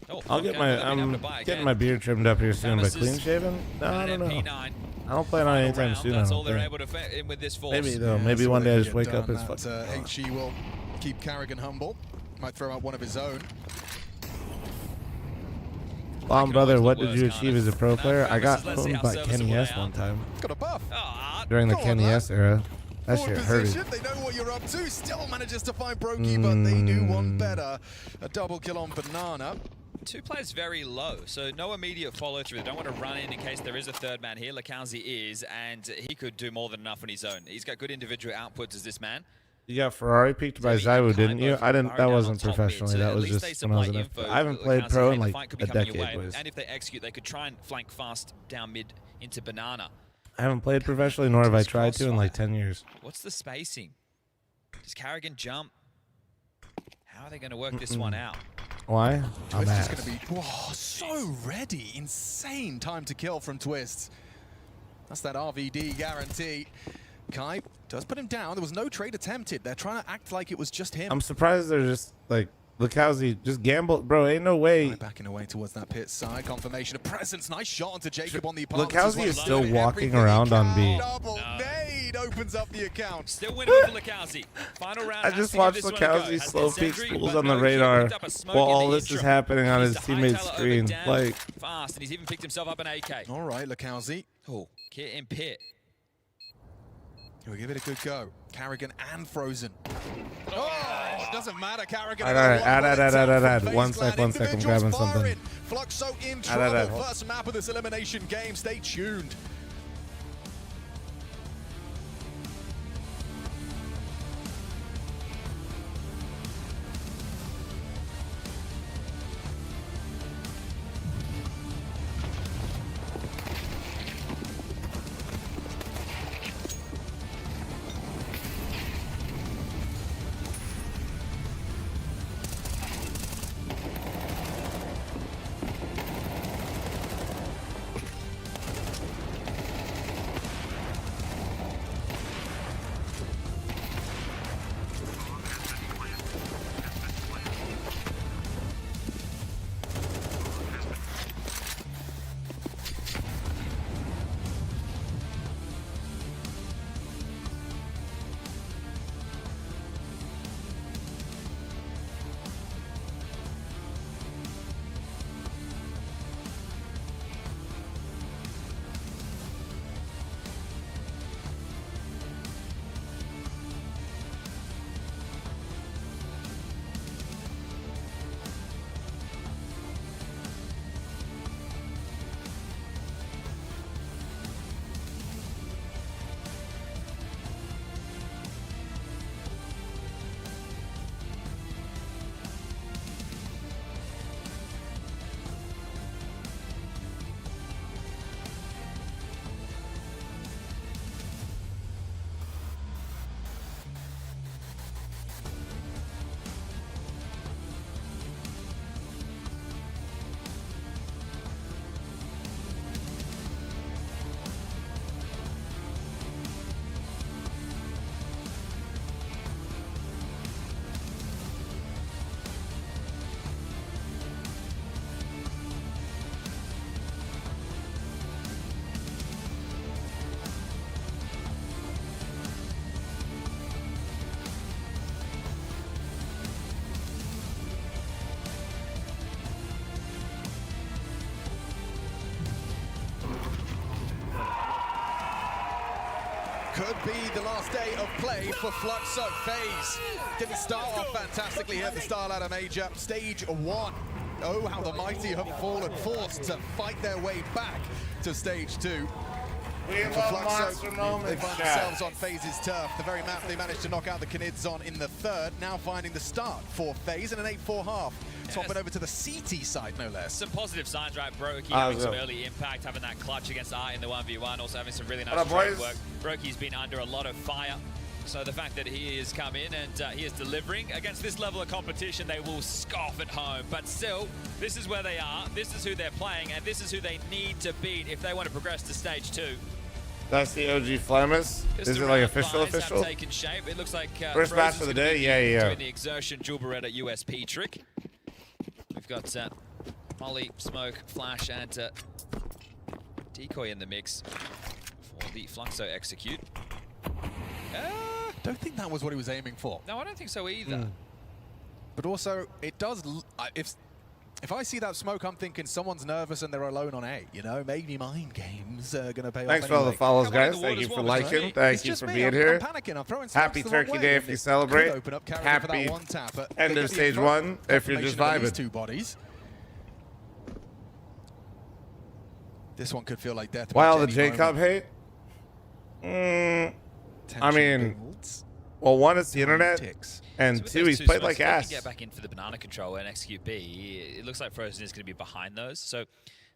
Oh, I'll get my, I'm getting my beard trimmed up here soon, but clean shaven? No, I don't know. I don't plan on anytime soon. That's all they're able to fit in with this force. Maybe though, maybe one day I just wake up as fuck. HG will keep Carrigan humble. Might throw out one of his own. Brother, what did you achieve as a pro player? I got owned by Kenny S one time. Got a buff. During the Kenny S era. That shit hurted. They know what you're up to. Still manages to find Brokey, but they do one better. A double kill on Banana. Two players very low, so no immediate follow through. They don't want to run in case there is a third man here. Lacalzi is, and he could do more than enough on his own. He's got good individual outputs as this man. You got Ferrari peaked by Zywu, didn't you? I didn't. That wasn't professionally. That was just when I was in I haven't played pro in like a decade, boys. And if they execute, they could try and flank fast down mid into Banana. I haven't played professionally, nor have I tried to in like 10 years. What's the spacing? Does Carrigan jump? How are they going to work this one out? Why? Twist is going to be so ready. Insane time to kill from Twist. That's that RVD guarantee. Kai does put him down. There was no trade attempted. They're trying to act like it was just him. I'm surprised they're just like, Lacalzi just gambled. Bro, ain't no way. Backing away towards that pit side. Confirmation of presence. Nice shot onto Jacob on the apartment. Lacalzi is still walking around on B. Double nade opens up the account. Still winning for Lacalzi. Final round. I just watched Lacalzi slow peek schools on the radar while all this is happening on his teammate's screen. Like fast, and he's even picked himself up an AK. All right, Lacalzi. Oh, Kit in pit. We'll give it a good go. Carrigan and Frozen. Oh, it doesn't matter. Carrigan. All right, add. One sec, I'm grabbing something. fl0m in trouble. First map of this elimination game. Stay tuned. Could be the last day of play for fl0m. FaZe didn't start off fantastically here at the StarLadder Major. Stage 1. Oh, how the mighty have fallen, forced to fight their way back to stage 2. We For love fl0m, monster they moments, find chat. themselves on FaZe's turf. The very map they managed to knock out the Canids on in the third, now finding the start for FaZe in an 8-4 half. Swapping over to the CT side, no less. Some positive signs, right? Brokey having some early impact, having that clutch against Art in the 1v1, also having some really nice trade work. Brokey's been under a lot of fire. So the fact that he has come in and he is delivering against this level of competition, they will scoff at home. But still, this is where they are, this is who they're playing, and this is who they need to beat if they want to progress to stage 2. That's the OG fl0m. Is it like official? Taken shape. It looks like first match of the day. Yeah. Doing the exertion dual Beretta USP trick. We've got Molly, Smoke, Flash, and Decoy in the mix for the fl0m execute. Don't think that was what he was aiming for. No, I don't think so either. But also, it does. If I see that smoke, I'm thinking someone's nervous and they're alone on A. You know, maybe mind games are gonna pay off. Thanks for all the follows, guys. Thank you for liking. Thank you for being here. I'm panicking. I'm throwing Happy Turkey Day if you celebrate. Happy end of stage 1 if you're just vibing. Two bodies. This one could feel like death. Wow, the Jacob hate. I mean, well, one, it's the internet, and two, he's played like ass. Get back in for the banana control and execute B. It looks like fl0m is going to be behind those. So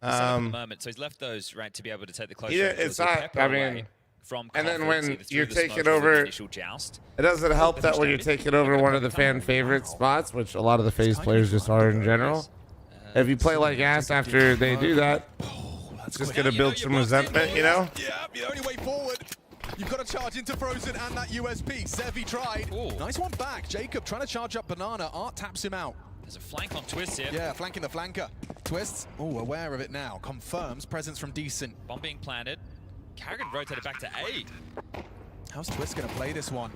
at the moment, so he's left those right to be able to take the close. It's not. I mean, from and then when you're taking over, it doesn't help that when you're taking over one of the fan favorite spots, which a lot of the FaZe players just are in general. If you play like ass after they do that, it's just going to build some resentment, you know? Yeah, the only way forward. You've got to charge into fl0m and that USP. Sevi tried. Ooh. Nice one back. Jacob trying to charge up Banana. Art taps him out. There's a flank on Twist here. Yeah, flanking the flanker. Twists. Oh, aware of it now. Confirms presence from Decent. Bomb being planted. Karrigan rotated back to A. How's Twist going to play this one?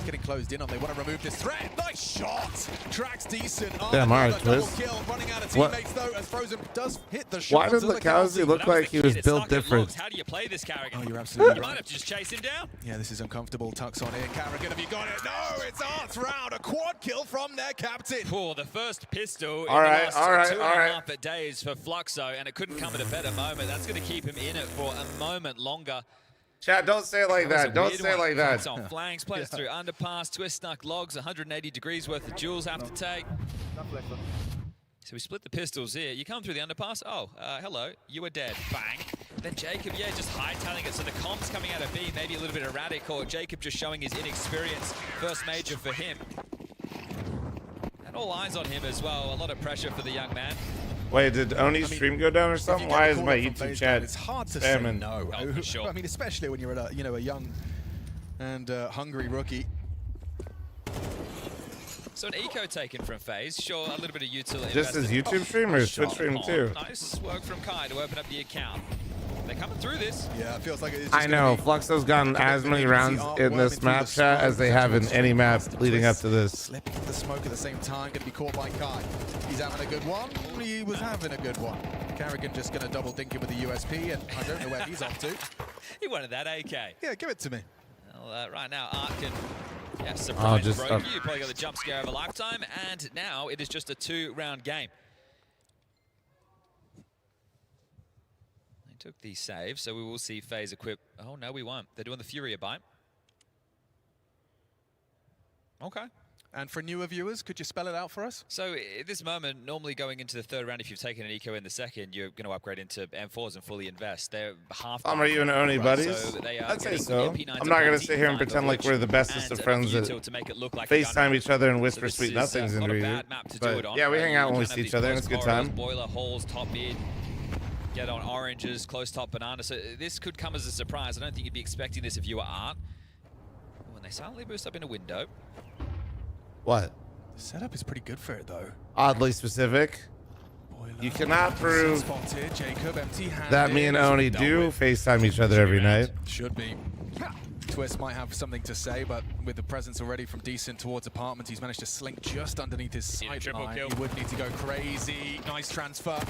Getting closed in on. They want to remove this threat. Nice shot. Tracks Decent. Damn, all right, Twist. Kill. Running out of teammates though as fl0m does hit the shot. Why does Lakowski look like he was built different? How do you play this, Karrigan? Oh, you're absolutely right. You might have to just chase him down. Yeah, this is uncomfortable. Tucks on in. Karrigan, have you got it? No, it's Art's round. A quad kill from their captain. For the first pistol all right, in the last 2.5 days for fl0m, and it couldn't come at a better moment. That's going to keep him in it for a moment longer. Chat, don't say it like that. Don't say it like that. It's on flanks, plays through underpass, Twist snuck logs, 180 degrees worth of duels have to take. So we split the pistols here. You come through the underpass. Oh, hello. You were dead. Bang. Then Jacob, yeah, just hightailing it. So the comms coming out of B, maybe a little bit erratic, or Jacob just showing his inexperience. First major for him. And all eyes on him as well. A lot of pressure for the young man. Wait, did Oni's stream go down or something? Why is my YouTube chat It's hard to spamming? say no. Oh, for sure. I mean, especially when you're a young and hungry rookie. So an eco taken from FaZe. Sure, a little bit of utility. This is YouTube stream or Twitch stream too? Nice work from Kai to open up the account. They're coming through this. Yeah, it feels like it's just I know, fl0m's gotten as many rounds in this map chat as they have in any map leading up to this. Slipping the smoke at the same time, going to be caught by Kai. He's having a good one. He was having a good one. Karrigan just going to double dink him with the USP, and I don't know where he's off to. He wanted that AK. Yeah, give it to me. Well, right now, Art can surprise just, Brokey. You probably got the jump scare of a lifetime, and now it is just a 2-round game. They took the save, so we will see FaZe equip. Oh, no, we won't. They're doing the Furia bite. Okay. And for newer viewers, could you spell it out for us? So at this moment, normally going into the third round, if you've taken an eco in the second, you're going to upgrade into M4s and fully invest. They're half. Are you and Oni buddies? So I'd say so. I'm not going to sit here and pretend like we're the bestest of friends that FaceTime each other and whisper sweet nothings in reason. But yeah, we hang out when we see each other and it's a good time. Boiler holes, top mid. Get on oranges, close top banana. So this could come as a surprise. I don't think you'd be expecting this if you were Art. When they silently boost up in a window. What? The setup is pretty good for it, though. Oddly specific. You cannot prove that me and Oni do FaceTime each other every night. Should be. Twist might have something to say, but with the presence already from Decent towards apartments, he's managed to slink just underneath his sideline. He would need to go crazy. Nice transfer.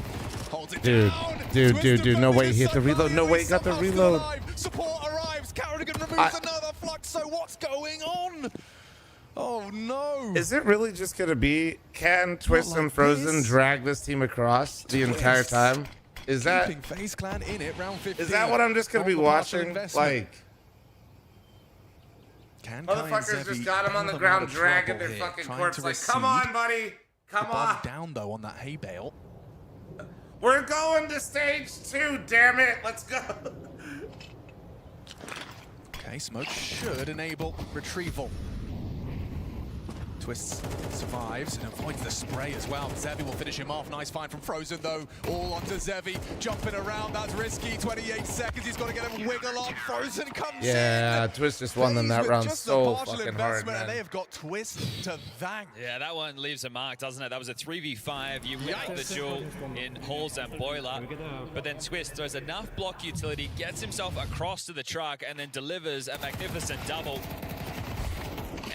Holds it down. Dude. No way he hit the reload. No way he got the reload. Support arrives. Karrigan removes another flux. So what's going on? Oh no! Is it really just gonna be, can Twist and fl0m drag this team across the entire time? Is that keeping FaZe Clan in it, round 15. is that what I'm just gonna be watching? Like, Can Kai and motherfuckers Zevi just got him on the pull them ground, out of dragging trouble their here, fucking trying corpse. to Like, come recede. on, buddy, come The bomb on. down though on that hay bale. We're going to stage 2. Damn it, let's go. Okay, smoke should enable retrieval. Twists survives and avoids the spray as well. Zevi will finish him off. Nice find from Frozen though. All onto Zevi. Jumping around, that's risky. 28 seconds, he's got to get him wiggle up. Frozen comes Yeah, in. Twist just won them FaZe that with round just so a partial fucking hard, investment, and they man. have got Twist to thank. Yeah, that one leaves a mark, doesn't it? That was a 3v5. You win the duel in Halls and Boiler, but then Twist throws enough block utility, gets himself across to the truck, and then delivers a magnificent double.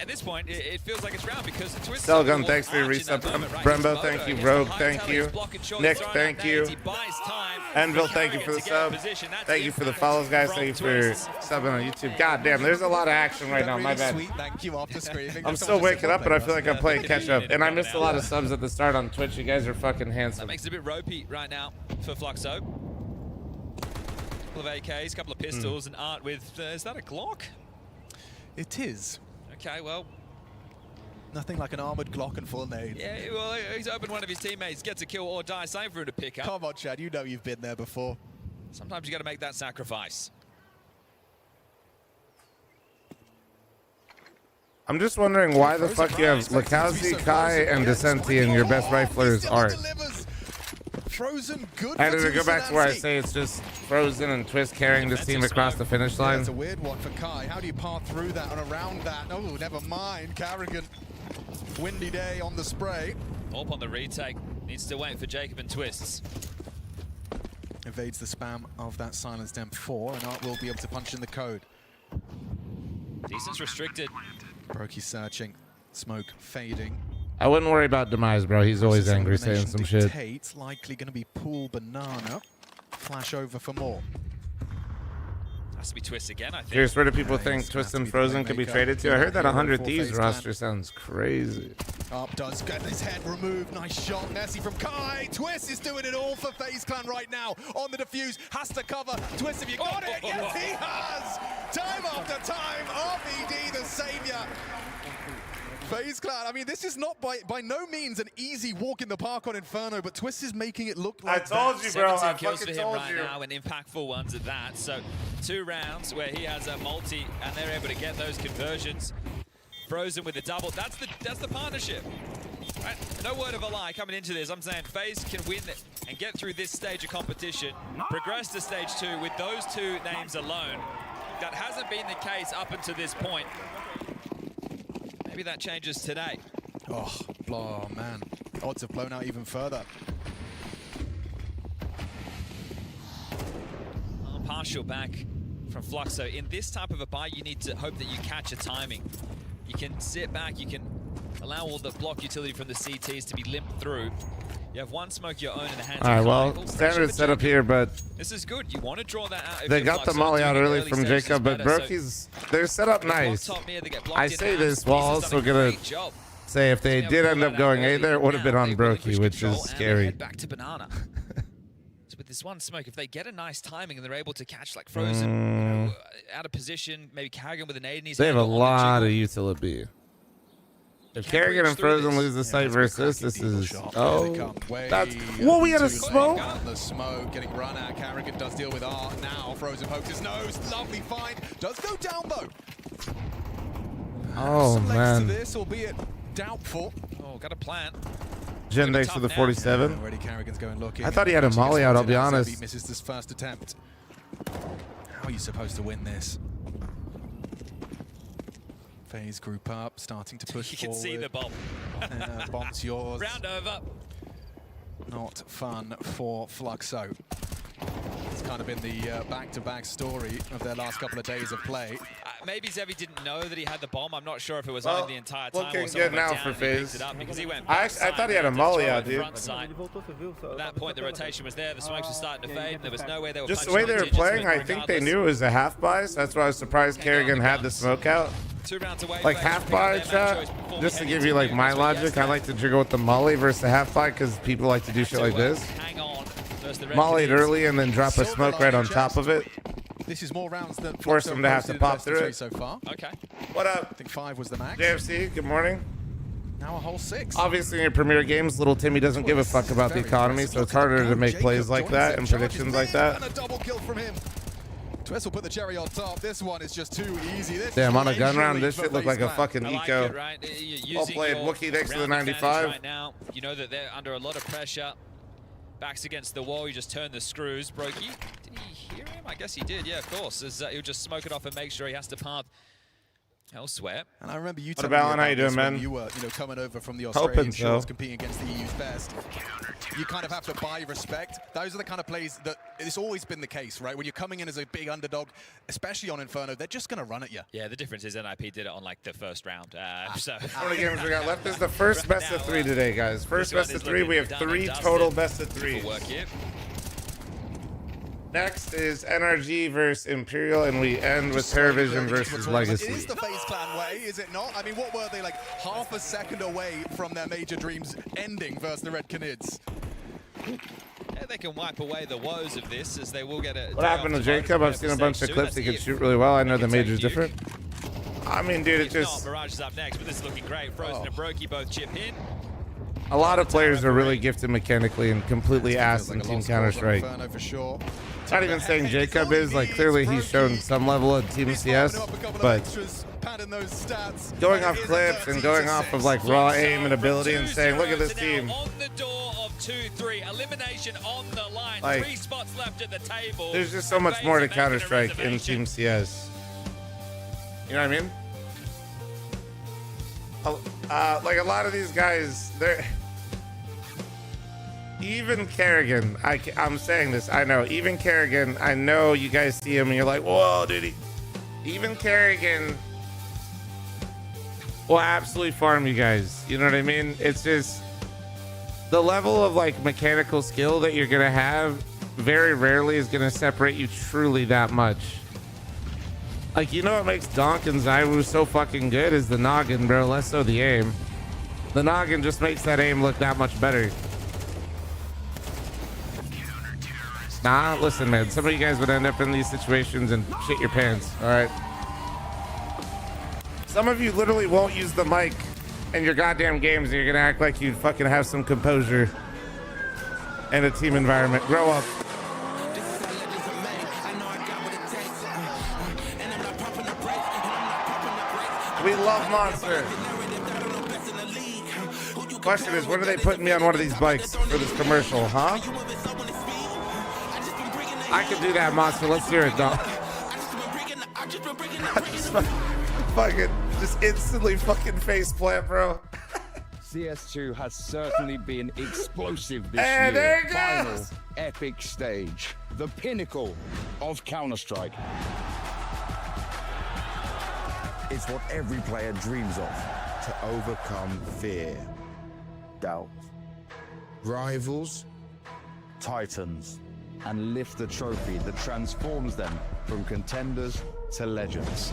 At this point, it feels like it's round because the Twist. Selgun, thanks for your resub. Brembo, thank you. Rogue, thank you. Nick, thank you. Envil, thank you for the sub. Thank you for the follows, guys. Thank you for subbing on YouTube. God damn, there's a lot of action right now. My bad. Sweet, thank you after screaming. I'm still waking up, but I feel like I'm playing catch up. And I missed a lot of subs at the start on Twitch. You guys are fucking That handsome. makes it a bit ropey right now for fl0m. Couple of AKs, couple of pistols, and Art with, is that a Glock? It is. Okay, well, Nothing like an armored Glock and full nade. yeah, well, he's hoping one of his teammates gets a kill or die. Same for him to pick up. Come on, Chad, you know you've been there before. Sometimes you got to make that sacrifice. I'm just wondering why the fuck you have Lakowski, Kai, and Descenti and your best rifler is Art. Frozen, good. And to go back to where I say it's just Frozen and Twist carrying this team across the finish Yeah, line. it's a weird one for Kai. How do you part through that and around that? Oh, never mind. Carrigan, windy day on the spray. Up on the retake. Needs to wait for Jacob and Twists. Evades the spam of that silenced M4, and Art will be able to punch in the code. Decent's restricted. Brokey searching, smoke fading. I wouldn't worry about Demise, bro. He's always angry saying some shit. Dictates, likely going to be pool banana. Flash over for more. Has to be Twist again, I think. Curious, where do people Yeah, think he's Twist gonna and have to be Frozen could be playmaker. traded to? I heard that 100 For Thieves FaZe roster Clan. sounds crazy. Up does get his head removed. Nice shot. Nessie from Kai. Twist is doing it all for FaZe Clan right now. On the defuse. Has to cover. Twist, have you got it? Yes, he has. Time after time. RVD, the savior. FaZe Clan. I mean, this is not by no means an easy walk in the park on Inferno, but Twist is making it look like that. you, bro. 17 kills for him right now, and impactful ones at that. So 2 rounds where he has a multi, and they're able to get those conversions. Frozen with the double. That's the partnership. Right? No word of a lie coming into this. I'm saying FaZe can win and get through this stage of competition, progress to stage 2 with those 2 names alone. That hasn't been the case up until this point. Maybe that changes today. Oh, man. Odds have blown out even further. Partial back from fl0m. In this type of a buy, you need to hope that you catch a timing. You can sit back, you can allow all the block utility from the CTs to be limped through. You have one smoke your own in the hands All right, of well, Kai. standard setup here, but This is good. You want to draw that out. if they you're got the fl0m. molly out Doing it early early from stages Jacob, is but better, so Brokey's, they're set up they block nice. top mid, they get blocked I in say half. this while He's done also a gonna great job. say if they Yeah, did pull end that up going out A there, it would have been now. on They Brokey, relinquish which control is and they scary. head back to banana. So with this one smoke, if they get a nice timing and they're able to catch like Frozen, you know, out of position, maybe Carrigan with an 8 in his They have hand a on the lot jiggle. of utility. If Can't Kerrigan breach and through Frozen this. lose the site That's been versus this cracking is people shot. oh Here they come. Way that's whoa, we had a too smoke. on the smoke, getting run at. Carrigan does deal with Art now. Frozen pokes his nose. Lovely find. Does go down though. Oh Some legs to man. this, albeit doubtful. Oh, got a plan. Jen thanks tough for the now. 47. Already Carrigan's going looking. I thought he had a molly out, I'll be honest. He misses this first attempt. How are you supposed to win this? FaZe group up, starting to push You can forward. see the bomb. Bomb's yours. Round over. Not fun for fl0m. It's kind of been the back-to-back story of their last couple of days of play. Maybe Zevi didn't know that he had the bomb. I'm not sure if it was Well, on him the entire time. looking or someone good went now down for and he picked FaZe. it up because he went I backside thought he had a to molly throw out, it dude. front side. At that point, the rotation was there. The smokes were starting to fade. There was no way they were Just the punching way they on were digits, playing, but I think they regardless, knew it was a half buy, so that's why I was surprised Kerrigan had the smoke out. 2 rounds away. Like FaZe half picked buy their match chat, choice before just we to head give you into like the my next one. logic, I like to jiggle with the molly versus the half buy because people like to do shit like this. Hang on. First, the Red molly it Canids. early and then drop a smoke right on top of it. This is more rounds than Force Fl0m them to have to posted in pop best of through three it. so far. Okay. What I up, think 5 was the max. JFC? Good morning. Now a whole 6. Obviously, in your premier games, little Timmy doesn't give a fuck about the economy, so it's harder to make plays like that and predictions like that. And a double kill from him. Twist will put the cherry on top. This one is just too easy. This Damn, on a gun leisurely round, this for shit looked like a FaZe fucking I like eco. it, right? You're Well using played, your Wookiee next to the round advantage 95. right now. You know that they're under a lot of pressure. Backs against the wall, you just turn the screws. Brokey, did he hear him? I guess he did, yeah, of course. As, he'll just smoke it off and make sure he has to path elsewhere. And I remember you What telling me about, how you doing, this when man? you were, coming over from the Hoping Australian so. shores, competing against the EU's best. You kind of have to buy respect. Those are the kind of plays that it's always been the case, right? When you're coming in as a big underdog, especially on Inferno, they're just going to run at you. Yeah, the difference is NIP did it on like the first round. So How many games we got left? This is the first best of 3 today, guys. First this one best of is 3. We have looking done 3 and total dusted. best of Good 3s. work here. Next is NRG versus Imperial, and we end with Terrorvision versus It Legacy. is the FaZe Clan way, is it not? I mean, what were they, like half a second away from their major dreams ending versus the Red Canids? Yeah, they can wipe away the woes of this as they will get a. What happened to Jacob? I've seen a bunch of clips. He could shoot really well. I know the major's different. I mean, dude, it If not, just... Mirage is up next, but this is looking great. Frozen and Brokey both chip in. A lot of players are really gifted mechanically and completely ass in Team Counter-Strike. Inferno for sure. Not even saying Jacob is, like, clearly he's shown some level of Team CS, but going off clips and going off of, like, raw aim and ability and saying, look at this team. On the door of 2-3, elimination on the line. Like, 3 spots left at the table. There's just so much more to Counter-Strike in Team CS. You know what I mean? Like, a lot of these guys, they're... Even Kerrigan, I'm saying this, I know. Even Kerrigan, I know you guys see him and you're like, whoa, dude. Even Kerrigan will absolutely farm you guys. You know what I mean? It's just the level of like mechanical skill that you're going to have very rarely is going to separate you truly that much. Like, you know what makes Donk and Zywu so fucking good is the noggin, bro. Less so the aim. The noggin just makes that aim look that much better. Nah, listen, man. Some of you guys would end up in these situations and shit your pants, all right? Some of you literally won't use the mic in your goddamn games, and you're gonna act like you fucking have some composure in a team environment. Grow up. We love Monster. Question is, when are they putting me on one of these bikes for this commercial, huh? I could do that, Monster. Let's hear it, dog. Just instantly fucking faceplant, bro. CS2 has certainly been explosive this Hey, year. there it Final goes. epic stage, the pinnacle of Counter-Strike. It's what every player dreams of, to overcome fear, doubt, rivals, Titans, and lift the trophy that transforms them from contenders to legends.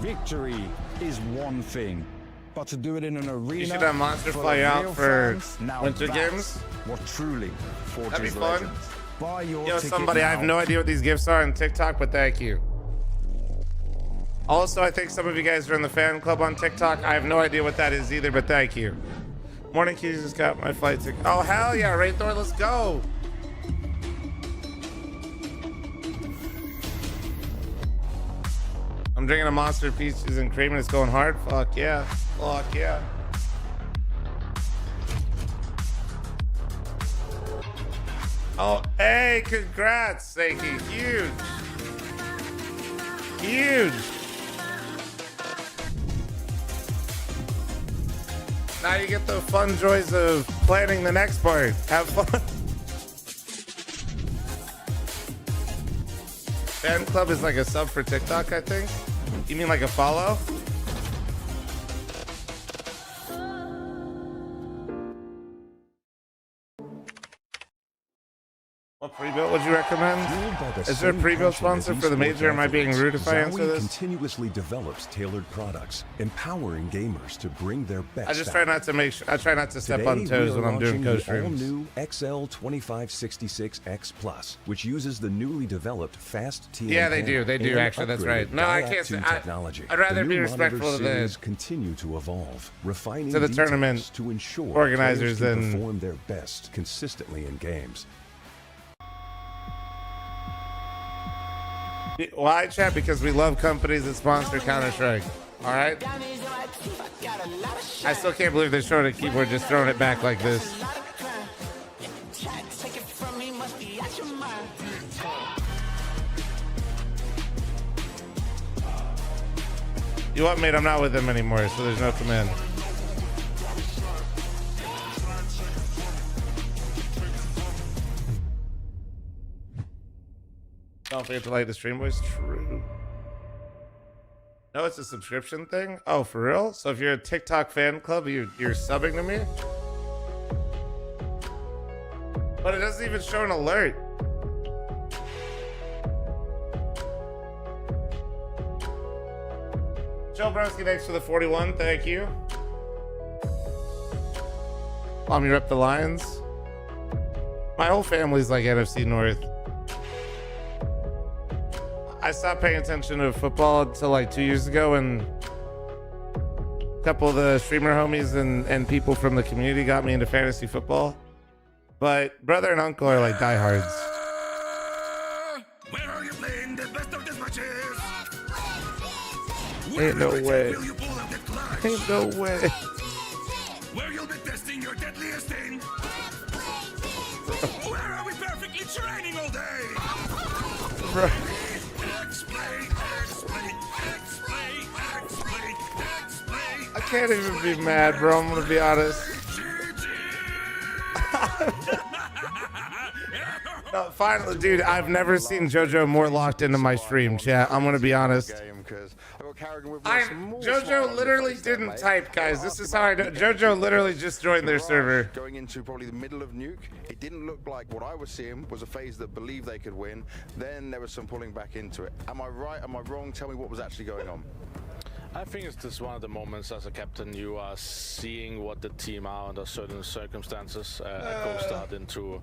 Victory is one thing, but to do it in an arena. You should have Monster full fly of out real for fans, now Winter that's Games. what truly That'd be forges fun. legends. Buy your Yo, ticket somebody, I have now. no idea what these gifts are on TikTok, but thank you. Also, I think some of you guys are in the fan club on TikTok. I have no idea what that is either, but thank you. Morning Keys just got my flight ticket. Oh, hell yeah, Wraithor, let's go. I'm drinking a Monster Peaches and Cream and it's going hard. Fuck yeah. Fuck yeah. Oh, hey, congrats, Seiki. Huge. Huge. Now you get the fun joys of planning the next part. Have fun. Fan club is like a sub for TikTok, I think. You mean like a follow? What pre-built would you recommend? Is there a pre-built sponsor for the major? Am I being rude if I answer this? Continuously develops tailored products, empowering gamers to bring their best. I just try not to I try not to step on toes when I'm doing co-streams. All-new XL2566X Plus, which uses the newly developed fast TN. Yeah, they do. They do actually. That's right. No, I can't say. I'd rather be respectful to the continue to evolve, refining to the tournament to ensure organizers and perform their best consistently in games. Why, chat? Because we love companies that sponsor Counter-Strike. All right. I still can't believe they're showing a keyboard just throwing it back like this. You what, mate? I'm not with them anymore, so there's no command. Don't forget to like the stream, boys. True. No, it's a subscription thing. Oh, for real? So if you're a TikTok fan club, you're subbing to me? But it doesn't even show an alert. Joe Broski, thanks for the 41. Thank you. You rep the Lions. My whole family's like NFC North. I stopped paying attention to football until like 2 years ago, and a couple of the streamer homies and people from the community got me into fantasy football. But brother and uncle are like diehards. Where are you playing the best of the matches? Ain't no way. Ain't no way. Where you'll be testing your deadliest thing? Where are we perfectly training all day? Bro. I can't even be mad, bro. I'm gonna be honest. No, finally, dude, I've never seen JoJo more locked into my stream, chat. I'm gonna be honest. JoJo literally didn't type, guys. This is how I do. JoJo literally just joined their server. Going into probably the middle of Nuke, it didn't look like what I was seeing was a phase that believed they could win. Then there was some pulling back into it. Am I right? Am I wrong? Tell me what was actually going on. I think it's just one of the moments as a captain you are seeing what the team are under certain circumstances. A cold start into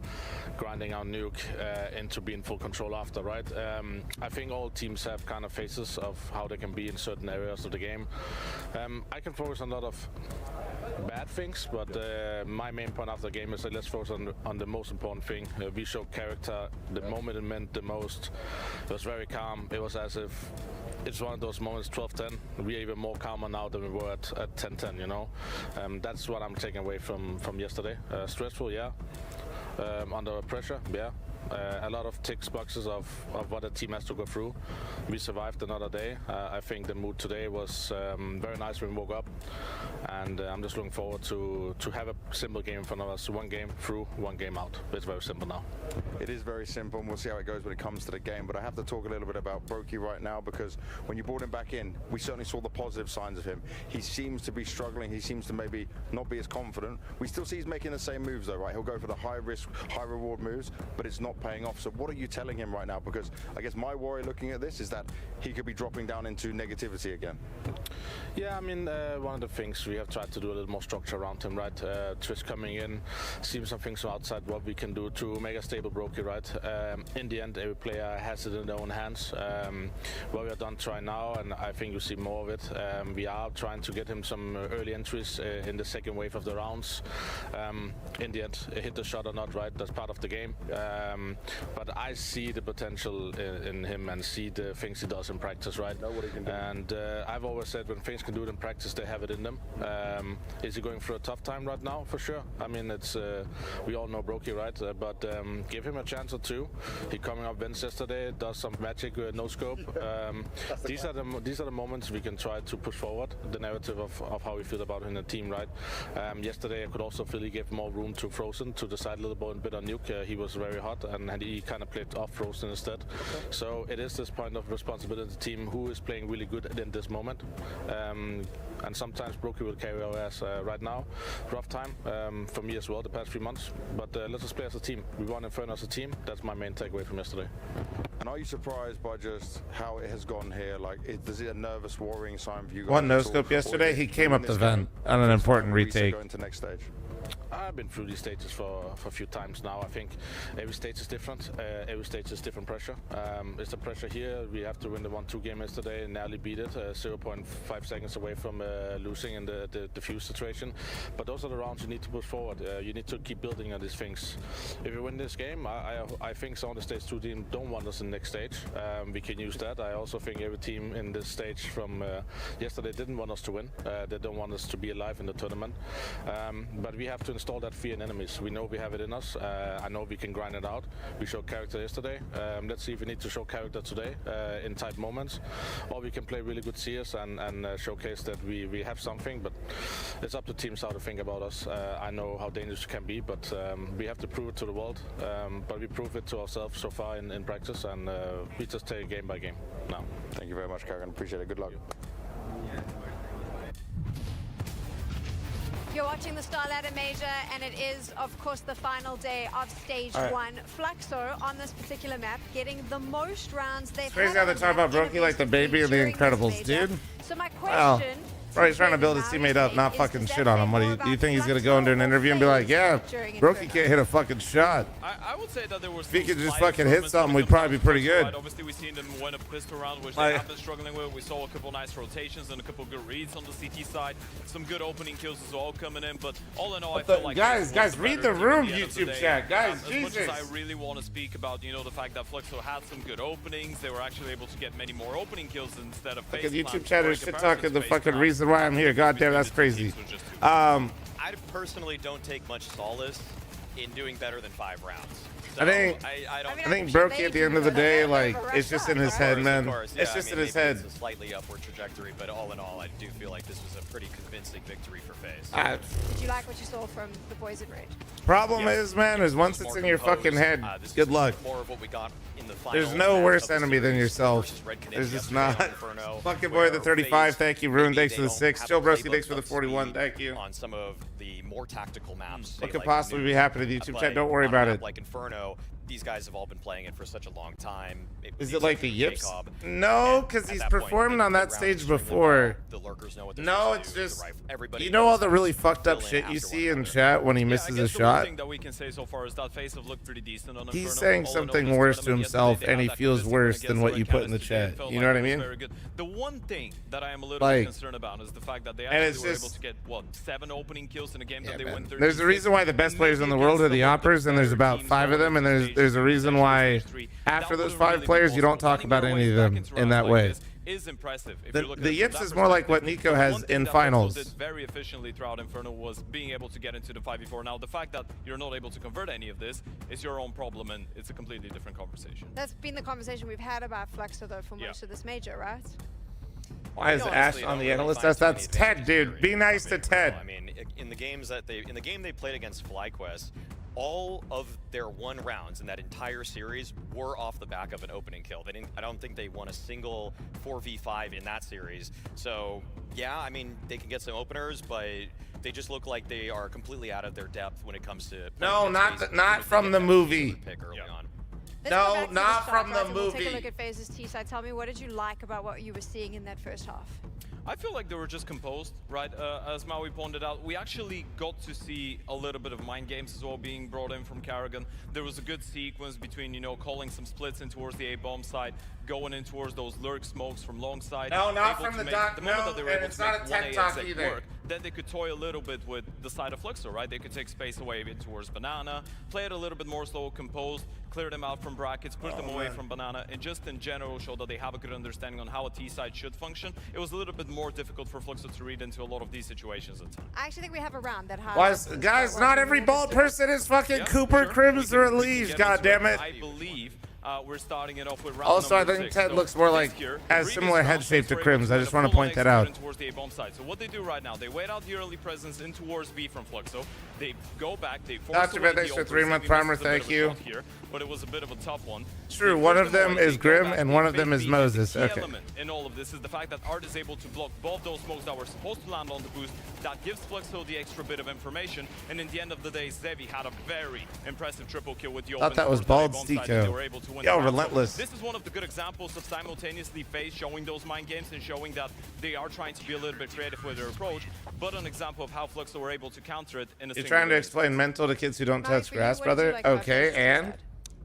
grinding out Nuke into being full control after, right? I think all teams have kind of phases of how they can be in certain areas of the game. I can focus on a lot of bad things, but my main point after the game is that let's focus on the most important thing. We showed character the moment it meant the most. It was very calm. It was as if it's one of those moments, 12-10. We are even more calmer now than we were at 10-10, you know? That's what I'm taking away from yesterday. Stressful, yeah. Under pressure, yeah. A lot of ticks boxes of what a team has to go through. We survived another day. I think the mood today was very nice when we woke up, and I'm just looking forward to have a simple game in front of us. One game through, one game out. It's very simple now. It is very simple, and we'll see how it goes when it comes to the game. But I have to talk a little bit about Brokey right now, because when you brought him back in, we certainly saw the positive signs of him. He seems to be struggling. He seems to maybe not be as confident. We still see he's making the same moves though, right? He'll go for the high risk, high reward moves, but it's not paying off. So what are you telling him right now? Because I guess my worry looking at this is that he could be dropping down into negativity again. Yeah, I mean, one of the things we have tried to do a little more structure around him, right? Trish coming in, seeing some things from outside, what we can do to make a stable Brokey, right? In the end, every player has it in their own hands. What we are done trying now, and I think you see more of it, we are trying to get him some early entries in the second wave of the rounds. In the end, hit the shot or not, right? That's part of the game. But I see the potential in him and see the things he does in practice, right? And I've always said when things can do it in practice, they have it in them. Is he going through a tough time right now? For sure. I mean, it's we all know Brokey, right? But give him a chance or two. He coming up bench yesterday, does some magic no scope. These are the moments we can try to push forward the narrative of how we feel about him in the team, right? Yesterday I could also feel he gave more room to fl0m to decide a little bit on Nuke. He was very hot. and he kind of played off Frozen instead. So it is this point of responsibility of the team who is playing really good in this moment. And sometimes Brokey will carry our ass right now. Rough time for me as well the past 3 months. But let's just play as a team. We won Inferno as a team. That's my main takeaway from yesterday. And are you surprised by just how it has gone here? Like, is it a nervous, worrying sign for you guys? One no-scope yesterday, he came up the vent on an important retake. Going to next stage. I've been through these stages for a few times now. I think every stage is different. Every stage is different pressure. It's the pressure here. We have to win the 1-2 game yesterday and nearly beat it. 0.5 seconds away from losing in the defuse situation. But those are the rounds you need to push forward. You need to keep building on these things. If you win this game, I think some of the stage 2 team don't want us in the next stage. We can use that. I also think every team in this stage from yesterday didn't want us to win. They don't want us to be alive in the tournament. But we have to install that fear in enemies. We know we have it in us. I know we can grind it out. We showed character yesterday. Let's see if we need to show character today in tight moments, or we can play really good CS and showcase that we have something. But it's up to teams how to think about us. I know how dangerous it can be, but we have to prove it to the world. But we prove it to ourselves so far in practice, and we just take it game by game now. Thank you very much, Kagan. Appreciate it. Good luck. You're watching the StarLadder Major, and it is, of course, the final day of Stage 1. fl0m on this particular map getting the most rounds they've had. Crazy how they talk about Brokey like the baby and the Incredibles, dude. So my question... Bro, he's trying to build his teammate up, not fucking shit on him. What do you think he's gonna go into an interview and be like, yeah, Brokey can't hit a fucking shot? I would say that there was. If he could just fucking hit something, we'd probably be pretty good. Obviously, we've seen them win a pistol round, which they have been struggling with. We saw a couple nice rotations and a couple good reads on the CT side. Some good opening kills as well coming in, but all in all, I feel like guys, read the room, YouTube chat, guys. Jesus. As much as I really want to speak about, the fact that fl0m had some good openings, they were actually able to get many more opening kills instead of. Like YouTube chatters shit talking the fucking reason why I'm here. God damn, that's crazy. I personally don't take much solace in doing better than 5 rounds. So I think Brokey at the end of the day, like, it's just in his head, man. It's just in his head. It's a slightly upward trajectory, but all in all, I do feel like this was a pretty convincing victory for FaZe. Did you like what you saw from the boys at Rage? Problem is, man, is once it's in your fucking head, good luck. More of what we got in the final. There's no worse enemy than yourself. There's just not. Fucking boy, the 35, thank you. Rune, thanks for the 6. Chill Broski, thanks for the 41, thank you. On some of the more tactical maps. What could possibly be happening to YouTube chat? Don't worry about it. Like Inferno, these guys have all been playing it for such a long time. Is it like the Yips? No, because he's performed on that stage before. No, it's just, you know all the really fucked up shit you see in chat when he misses a shot? Thing that we can say so far is that FaZe have looked pretty decent on He's saying something worse to himself, and he feels worse than what you put in the chat. You know what I mean? The one thing that I am a little bit concerned about is the fact that they actually were able to get, what, 7 opening kills in a game that they win 30. There's a reason why the best players in the world are the Oppers, and there's about 5 of them, and there's a reason why after those 5 players, you don't talk about any of them in that way. Is impressive. The Yips is more like what Nico has in finals. Did very efficiently throughout Inferno was being able to get into the 5v4. Now, the fact that you're not able to convert any of this is your own problem, and it's a completely different conversation. That's been the conversation we've had about fl0m, though, for most of this major, right? Why is Ash on the analyst? That's Ted, dude. Be nice to Ted. I mean, in the game they played against FlyQuest, all of their 1 rounds in that entire series were off the back of an opening kill. I don't think they won a single 4v5 in that series. So yeah, I mean, they can get some openers, but they just look like they are completely out of their depth when it comes to. No, not from the movie. No, not from the movie. We'll take a look at FaZe's T side. Tell me, what did you like about what you were seeing in that first half? I feel like they were just composed, right? As Maui pointed out, we actually got to see a little bit of mind games as well being brought in from Karrigan. There was a good sequence between, calling some splits in towards the A-bomb side, going in towards those lurk smokes from long side. No, not from the dock. No, and it's not a tech talk either. Work, then they could toy a little bit with the side of fl0m, right? They could take space away a bit towards Banana, play it a little bit more slow, composed, clear them out from brackets, push them away from Banana, and just in general show that they have a good understanding on how a T-side should function. It was a little bit more difficult for fl0m to read into a lot of these situations at times. I actually think we have a round that has... Guys, not every bald person is fucking Cooper, Crims, or Elise, goddammit. I believe We're starting it off with round Also, I number think 6. Ted So looks more like here, has previous similar head round, shape to Flaxo Crims. I were just able want to full point that execute out. in towards the A bomb side. So what they do right now, they wait out the early presence in towards B from fl0m. They go back, they force Dr. away Thanks the for Opers. 3-month He primer, misses a bit thank of a you. shot here, but it was a bit of a tough one. True, They one force of them away, is they go Grim back, and they one of them fake is B. Moses. The key Okay. element in all of this is the fact that Art is able to block both those smokes that were supposed to land on the boost. That gives fl0m the extra bit of information, and in the end of the day, Zevi had a very impressive triple kill with the Thought that was Bald Stico. Yo, relentless. This is one of the good examples of simultaneously FaZe showing those mind games and showing that they are trying to be a little bit creative with their approach, but an example of how fl0m were able to counter it in a You're single trying to game. explain mental to kids who don't touch for you, grass, what did you brother. like about Okay, FaZe and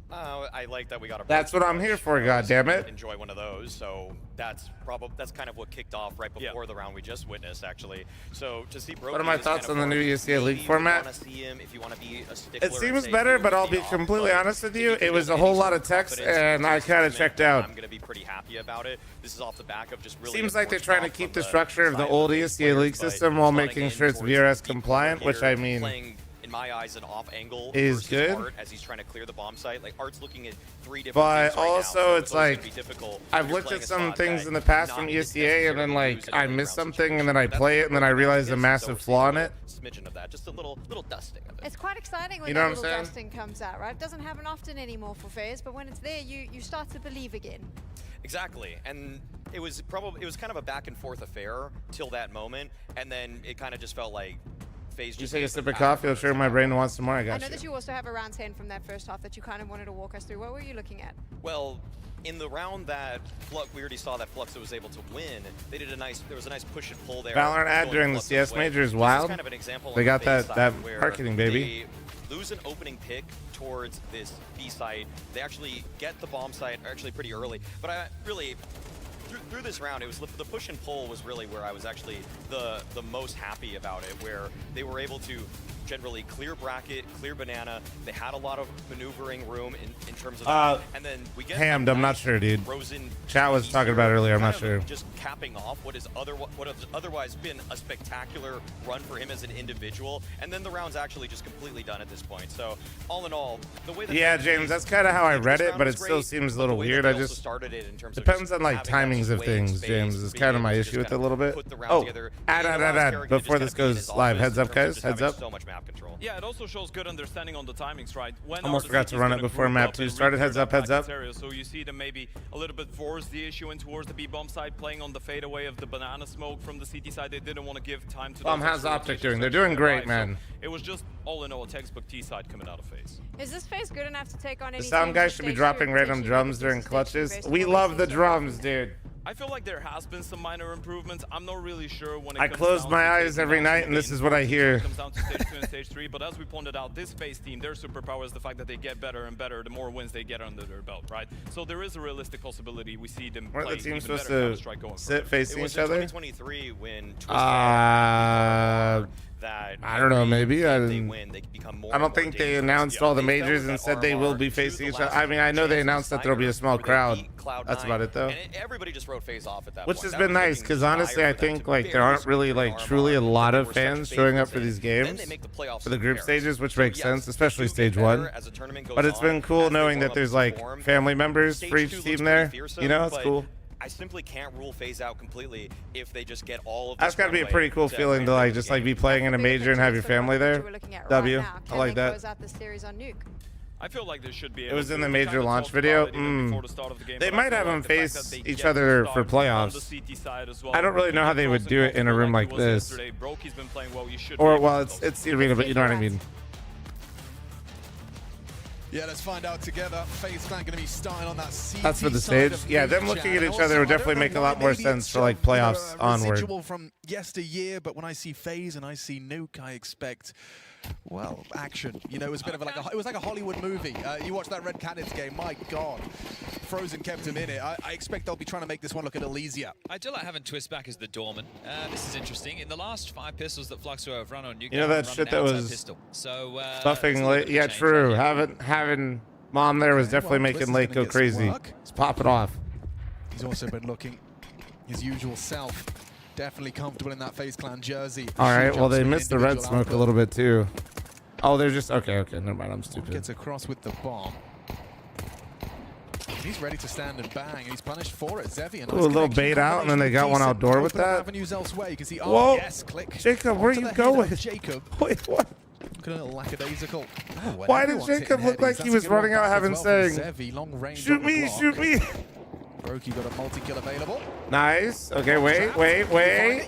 I like that we got a. That's what I'm here for, goddammit. Enjoy one of those. So that's kind of what kicked off right before the round we just witnessed, actually. So to see Brokey. What are my thoughts on the new UCA League format? It seems say, better, but I'll be off, completely but honest with if you. can It was build a whole any lot sort of text, confidence and I kind of checked out. I'm gonna be pretty happy about it. This is off the back of just really. Seems like they're trying to keep the structure of the old UCA League system while making sure it's VRS compliant, which I mean, in my eyes, an off angle is versus good. Art as he's trying to clear the bomb site. Like Art's looking at 3 different but things right also now, so it's always like gonna be difficult I've if you're looked playing at a some spot things that in the past not from even UCA, and then necessarily like lose in a I late miss round something, situation. and then I That's play it, and then I realize a so massive we're flaw in seeing it. a smidgen of that, just a little dusting of it. It's quite exciting when You know that what I'm little saying? dusting comes out, right? It doesn't happen often anymore for FaZe, but when it's there, you start to believe again. Exactly, and it was kind of a back and forth affair till that moment, and then it kind of just felt like FaZe Just just take a needed sip the of back coffee. I'll and share forth. my brain wants some more. I I got know you. that you also have a round 10 from that first half that you kind of wanted to walk us through. What were you looking at? Well, in the round that we already saw that fl0m was able to win, there was a nice push and pull there. Valorant ad going during the fl0m's CS way. major is This wild. kind of an example They on got the that FaZe that side where marketing, baby. They lose an opening pick towards this B site. They actually get the bomb site actually pretty early, but I really. Through this round, it was the push and pull was really where I was actually the most happy about it, where they were able to generally clear bracket, clear banana. They had a lot of maneuvering room in terms of that. And then we get Hammed, I'm not sure, dude. Frozen Chat was talking about it earlier, I'm not sure. Just capping off what has otherwise been a spectacular run for him as an individual, and then the round's actually just completely done at this point. So all in all, the way that Yeah, James, that's kind of how I read it, but it still seems a little weird. I just depends on like timings of things. James is kind of my issue with it a little bit. Oh, add. Before this goes live, heads up, guys. Heads up. So much map control. Yeah, it also shows good understanding on the timings, right? When Almost RDC forgot to is run it gonna before group map up 2 and started. Heads up, heads up. area, so you see them maybe a little bit force the issue in towards the B bomb side, playing on the fadeaway of the banana smoke from the CT side. They didn't want to give time to. How's Optic doing? They're doing great, man. It was just all in all a textbook T side coming out of FaZe. Is this FaZe good enough to take on any The sound guy should be dropping random drums during clutches. We love the drums, dude. I feel like there has been some minor improvements. I'm not really sure when it I comes close down my to eyes taking every down night, some and this games. is what I hear. It comes down to stage 2 and stage 3, but as we pointed out, this FaZe team, their superpower is the fact that they get better and better the more wins they get under their belt, right? So there is a realistic possibility we see them Weren't play the teams even supposed better to Counter-Strike going sit forward. facing It was each in other? 2023 when that I don't know, maybe. I they win, they become more don't and more think they dangerous. announced all the majors and said they will be facing each other. I mean, I know they announced that there'll be a small crowd. That's about it, though. And everybody just wrote FaZe off at that Which point. has That been was nice, looking because honestly, dire I for them think to like there aren't barely really like squeeze truly a Armand. lot They of were fans such showing up for favorites, these and then games, they make the playoffs for the in group Paris. stages, which So makes yes, sense, especially do get stage better 1. as the tournament goes But it's on, been cool as they knowing warm that up there's to like perform. family members Stage for each 2 team looks there. pretty fearsome, You know, it's but cool. I simply can't rule FaZe out completely if they just get all of That's this got to be a runway pretty cool to feeling to win like the just like game. be playing in a major and have your family there. W, I like that. Close out the series on Nuke. I feel like they should be. It was able in to. the We major kinda launch talked video. about it even before the start of the game, They but I might feel have like them the fact face that they each get other to for start on playoffs. the CT side as well. I don't really know how they would do it in a room like this. Brokey's been playing well. You should Or be well, able to it's the arena, but you know what I mean. Yeah, let's find out together. FaZe fan going to be starting on that CT That's for the side stage. of Yeah, Nuke them chat. looking at And each other also, would I don't definitely know make a why, lot more maybe sense it's for like just, you know, playoffs a onward. residual from yesteryear, but when I see FaZe and I see Nuke, I expect, well, action. You know, it was a bit of it was like a Hollywood movie. You watch that Red Canids game, my God. Frozen kept him in it. I expect they'll be trying to make this one look a little easier. I do like having Twist back as the doorman. This is interesting. In the last 5 pistols that fl0m have run on Nuke, You know that they've shit run an that outside was pistol. So, buffing late. Yeah, true. Having Mom there was definitely making Lake go crazy. Let's pop it off. He's also been looking his usual self. Definitely comfortable in that FaZe Clan jersey. All right, well, they missed the red smoke a little bit, too. Oh, they're just... Okay, never mind. I'm stupid. Gets across with the bomb. he's ready to stand and bang, and he's punished for it. Zevi, Ooh, a little bait out, and then they got one outdoor with that. Avenues elsewhere. You can see, whoa, yes, click. Jacob, where are you going? Jacob. Wait, what? Looking a little lackadaisical. Oh, why did Jacob look like he was running out heaven saying, shoot me, shoot me? Brokey got a multi-kill available. Nice. Okay, wait.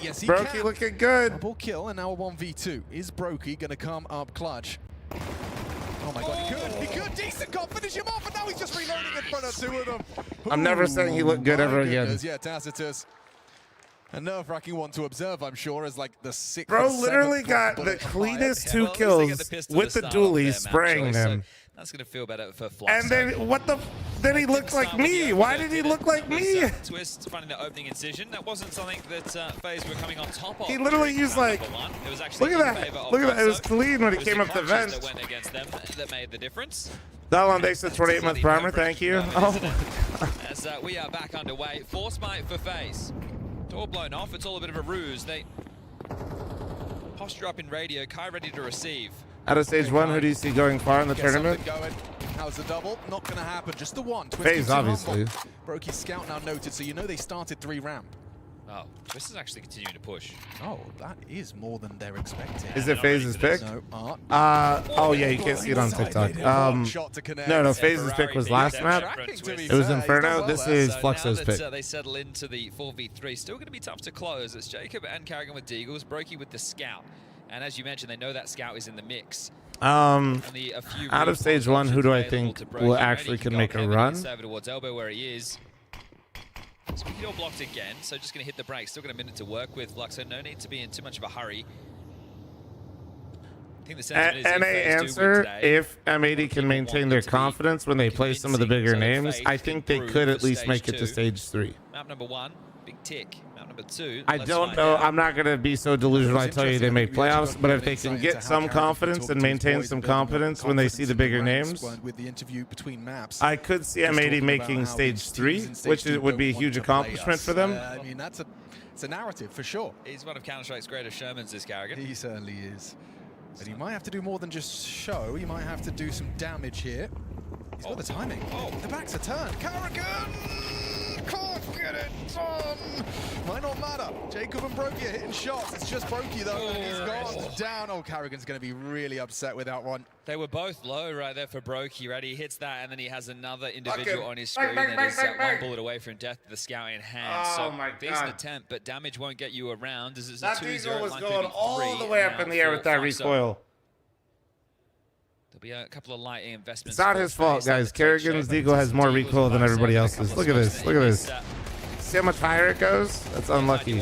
Yes, Brokey looking good. Double kill, and now a 1v2. Is Brokey going to come up clutch? Oh my god, he could. Decent cop, finish him off, and now he's just reloading in front of two of them. I'm never saying he looked good ever again. Yeah, Tacitus. A nerve-wracking one to observe, I'm sure, as like the 6th. Bro literally got the cleanest 2 kills with the dually, spraying them. That's going to feel better for fl0m. And then then he looked like me. Why did he look like me? Twist finding the opening incision. That wasn't something that FaZe were coming on top of. He literally used like, look at that. Look at that. It was clean when he came up the vent. That went against them that made the difference. Dalon, thanks for 28-month primer. Thank you. Oh my god. As we are back underway. Force smite for FaZe. Door blown off. It's all a bit of a ruse. They posture up in radio. Kai ready to receive. Out of stage 1, who do you see going far in the tournament? How's the double? Not going to happen. Just the one. FaZe, obviously. Brokey's scout now noted, so you know they started 3 ramp. Oh, this is actually continuing to push. Oh, that is more than they're expecting. Is it FaZe's pick? No. Oh yeah, you can't see it on TikTok. No, FaZe's pick was last map. It was Inferno. This is fl0m's pick. They settle into the 4v3. Still going to be tough to close. It's Jacob and Karrigan with Deagles, Brokey with the scout. And as you mentioned, they know that scout is in the mix. Out of stage 1, who do I think will actually can make a run? Over towards elbow where he is. Squeaky door blocked again, so just going to hit the brakes. Still got a minute to work with fl0m, so no need to be in too much of a hurry. I think the sentiment is NA answer, if M80 can maintain their confidence when they play some of the bigger names, I think they could at least make it to stage 3. Map number 1, big tick. Map number 2. I don't know. I'm not going to be so delusional I tell you they make playoffs, but if they can get some confidence and maintain some confidence when they see the bigger names, I could see M80 making stage 3, which would be a huge accomplishment for them. I mean, it's a narrative for sure. He's one of Counter-Strike's greatest showmans, this Karrigan. He certainly is. But he might have to do more than just show. He might have to do some damage here. He's got the timing. Oh, the back's a turn. Karrigan! Can't get it done! Might not matter. Jacob and Brokey are hitting shots. It's just Brokey, though, and he's gone down. Oh, Karrigan's going to be really upset with that one. They were both low right there for Brokey, right? He hits that, and then he has another individual on his screen that is one bullet away from death with the scout in hand. Oh, my God. Decent attempt, but damage won't get you around. This is a that 2-0 Deagle was line going all the way up in the air with that recoil. There'll be a couple of light investments. It's not his fault, guys. Karrigan's Deagle has more recoil than everybody else's. Look at this. Look at this. See how much higher it goes? That's unlucky.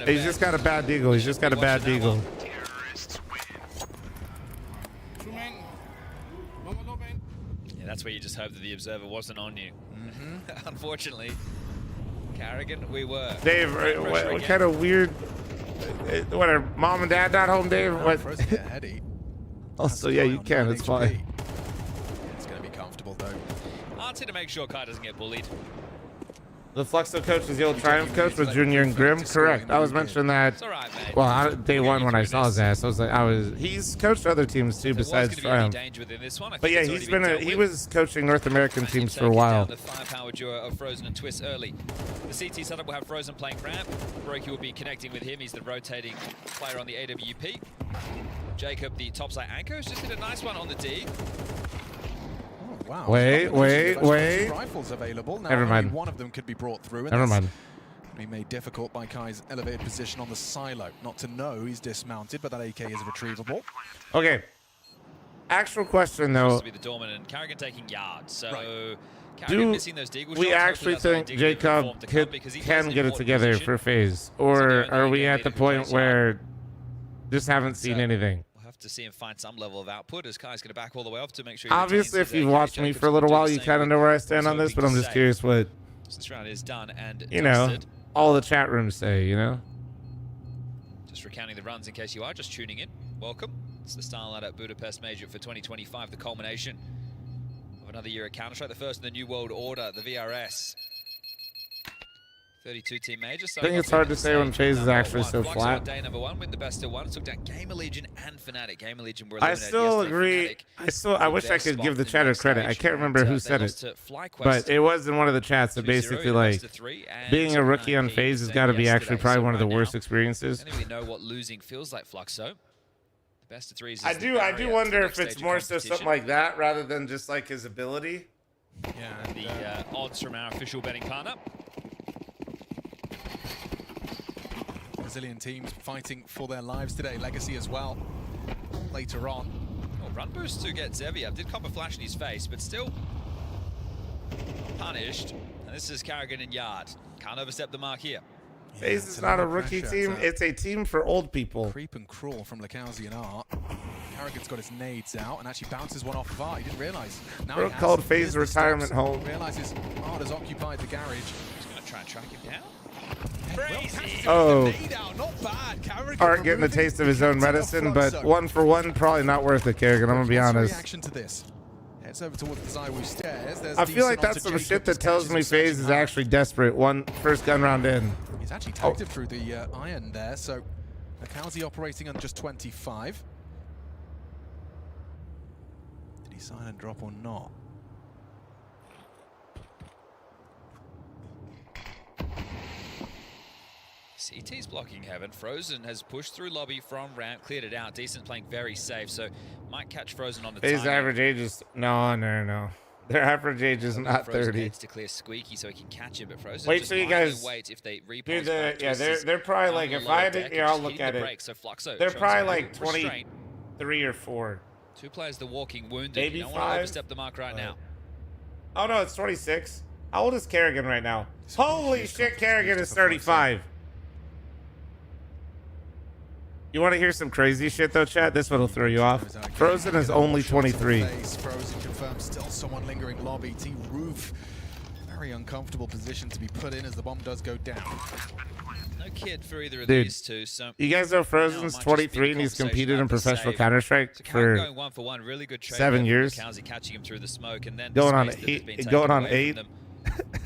He's just got a bad Deagle. He's just got a bad Deagle. Yeah, that's where you just hope that the observer wasn't on you. Unfortunately, Karrigan, we were. Dave, what kind of weird... What, are mom and dad not home, Dave? What? Also, yeah, you can. It's fine. It's going to be comfortable, though. Answer to make sure Kai doesn't get bullied. The fl0m coach is the old Triumph coach with Junior and Grim? Correct. I was mentioning that. It's all right, mate. Well, day 1 when I saw his ass, I was like, he's coached other teams too besides Triumph. But yeah, he was coaching North American teams for a while. The firepower duo of Frozen and Twist early. The CT setup will have Frozen playing ramp. Brokey will be connecting with him. He's the rotating player on the AWP. Jacob, the topside anchor, has just hit a nice one on the D. Wow. Wait. Rifles available. Now Never mind. One of them could be brought through. Never mind. Be made difficult by Kai's elevated position on the silo. Not to know he's dismounted, but that AK is retrievable. Okay. Actual question though. To be the dominant and Karrigan taking yards. So right. Do we actually think Jacob can get it together for FaZe, or are we at the point where just haven't seen anything? To see him find some level of output as Kai's going to back all the way off to make sure. Obviously, if you've watched me for a little while, you kind of know where I stand on this, but I'm just curious what, this round is done and you know, all the chat rooms say, you know. Just recounting the runs in case you are just tuning in. Welcome. It's the StarLadder Budapest Major for 2025, the culmination of another year at Counter-Strike, the first in the New World Order, the VRS. 32 team major. I think it's hard to say when FaZe is actually so flat. Day number 1, win the best of 1. Took down Gamer Legion and Fnatic. Gamer Legion were I eliminated still yesterday. agree. I wish I could give the chatter credit. I can't remember who said it, but it was in one of the chats that basically like being a rookie on FaZe has got to be actually probably one of the worst experiences. I don't really know what losing feels like, Fluxo. The best of 3s. Is I do wonder if it's more so something like that rather than just like his ability. Yeah, the odds from our official betting partner. Brazilian teams fighting for their lives today. Legacy as well. Later on. Oh, run boost to get Zevi up. Did cop a flash in his face, but still punished. And this is Karrigan and Yard. Can't overstep the mark here. FaZe is not a rookie team. It's a team for old people. Creep and crawl from Lacazzi and Art. Karrigan's got his nades out and actually bounces one off of Art. He didn't realize. Now We're called FaZe retirement home. Realizes Art has occupied the garage. He's going to try and track him down. Oh, Art getting a taste of his own medicine, but 1 for 1, probably not worth it, Karrigan. I'm gonna be honest. Reaction to this. Heads over towards the Zywoo stairs. There's I feel like that's some shit that tells me FaZe is actually desperate. First gun round in. He's actually tagged him through the iron there, so Lacazzi operating on just 25. Did he sign and drop or not? CT's blocking Heaven. Frozen has pushed through lobby from ramp, cleared it out. Decent playing very safe, so might catch Frozen on the FaZe timing. average age is no. Their average age is not Frozen 30. needs to clear Squeaky so he can catch him, but Frozen Wait just till you might guys wait if they do repost the back they're probably like if I had to, here I'll look at it. Break, so Fluxo They're shows probably a like restraint. 23 or 4. 2 players, the walking wounded. Maybe you don't want 5. to overstep the mark right now. Oh no, it's 26. How old is Karrigan right now? Holy shit, Karrigan is 35. You want to hear some crazy shit though, chat? This one will throw you off. Frozen is only 23. Frozen confirms still someone lingering lobby. T-Roof, very uncomfortable position to be put in as the bomb does go down. No kid for either of Dude, these two. So you guys know Frozen's 23 and he's competed in professional Counter-Strike for going 1 for 1. Really good trade 7 years. Catching him through the smoke and then Going on the space that has been 8. taken Going on away 8. from them.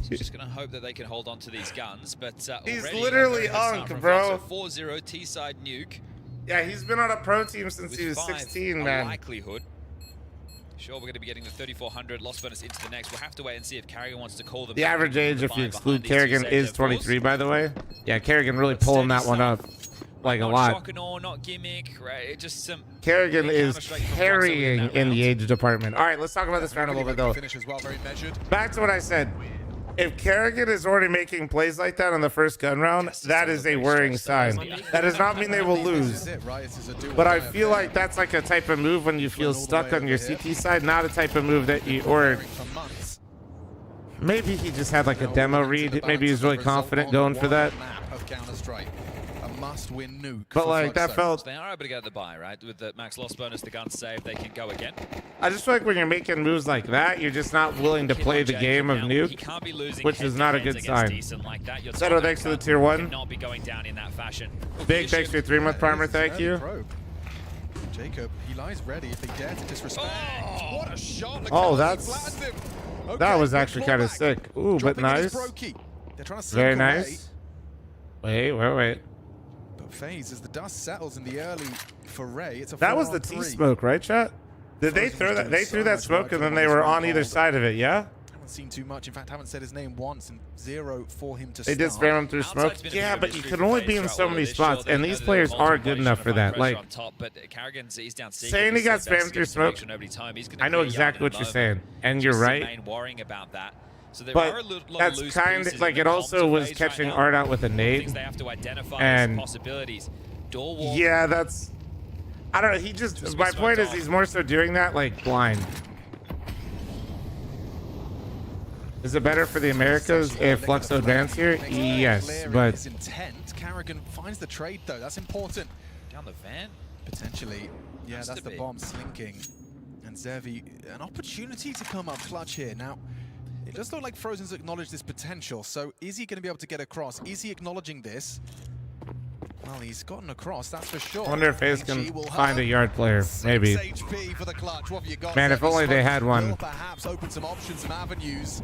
Just going to hope that they can hold on to these guns, but He's already literally a very unk, good bro. start from Fluxo. 4-0 T-side nuke. Yeah, he's been on a pro team since With he was 5, 16, a man. likelihood. Sure, we're going to be getting the 3,400 loss bonus into the next. We'll have to wait and see if Karrigan wants to call them. The average age, if you exclude behind these Karrigan, two is 23, by the way. Yeah, Karrigan really pulling that one up like a Not lot. shock and awe, not gimmick, right? It just some Karrigan is Counter-Strike from Fluxo carrying that in the round. age department. All right, let's talk about this round a little bit, though. Finish as well, very measured. Back to what I said. If Karrigan is already making plays like that on the first gun round, that is a worrying sign. That does not mean they will lose. But I feel like that's like a type of move when you feel stuck on your CT side, not a type of move that you, or maybe he just had like a demo read. Maybe he's really confident going for that. Must-win nuke. But like that felt. They are able to get the buy, right? With the max loss bonus, the gun save, they can go again. I just feel like when you're making moves like that, you're just not willing to play the game of nuke, which is not a good sign. Seto, thanks for the tier 1. Not be going down in that fashion. Big, thanks for your 3-month primer. Thank you. Jacob, he lies ready if they dare to disrespect. Oh, what a shot! Oh, that's that was actually kind of sick. Ooh, but nice. Very nice. Wait. FaZe as the dust settles in the early foray. It's a that was the T-smoke, right, chat? Did they throw that? They threw that smoke and then they were on either side of it, yeah? Haven't seen too much. In fact, haven't said his name once, and 0 for him to They did spam him through smoke. Yeah, but you can only be in so many spots, and these players are good enough for that. Like, saying he got spammed through smoke, I know exactly what you're saying, and you're right. But that's kind of like it also was catching Art out with a nade. And yeah, that's, I don't know. He just, my point is he's more so doing that like blind. Is it better for the Americas if Fluxo advance here? Yes, but his intent. Karrigan finds the trade though. That's important. Down the van? Potentially. Yeah, that's the bomb slinking. And Zevi, an opportunity to come up clutch here. Now, it does look like Frozen's acknowledged this potential, so is he going to be able to get across? Is he acknowledging this? Well, he's gotten across, that's for sure. I wonder if FaZe can find a yard player, maybe. Man, if only they had one. Perhaps open some options, some avenues.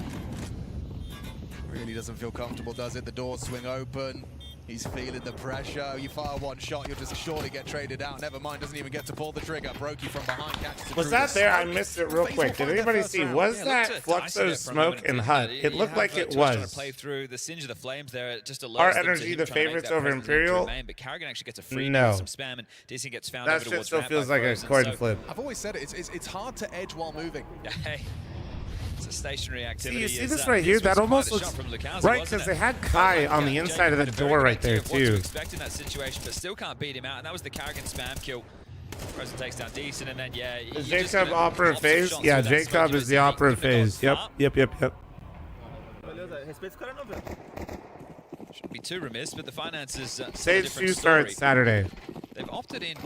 Really doesn't feel comfortable, does it? The doors swing open. He's feeling the pressure. You fire one shot, you'll just surely get traded out. Never mind, doesn't even get to pull the trigger. Brokey from behind catches. Was that there? I missed it real quick. Did anybody see? Was that fl0m's smoke and HUD? It looked like it was. Trying to play through the singe of the flames there. It just Are Energy the favorites over Imperial? But Karrigan actually gets a free no. some spam, and DC gets found that over shit towards still feels like a coin flip. I've always said it. It's hard to edge while moving. It's a stationary activity. See, you see this right here? That almost looks right, because they had Kai on the inside of the door right there too. Expecting that situation, but still can't beat him out, and that was the Karrigan spam kill. fl0m takes down Decent, and then is Jacob opera phase? Yeah, Jacob is the opera phase. Yep. Shouldn't be too remiss, but the finances. Stage 2 starts Saturday. They've opted in.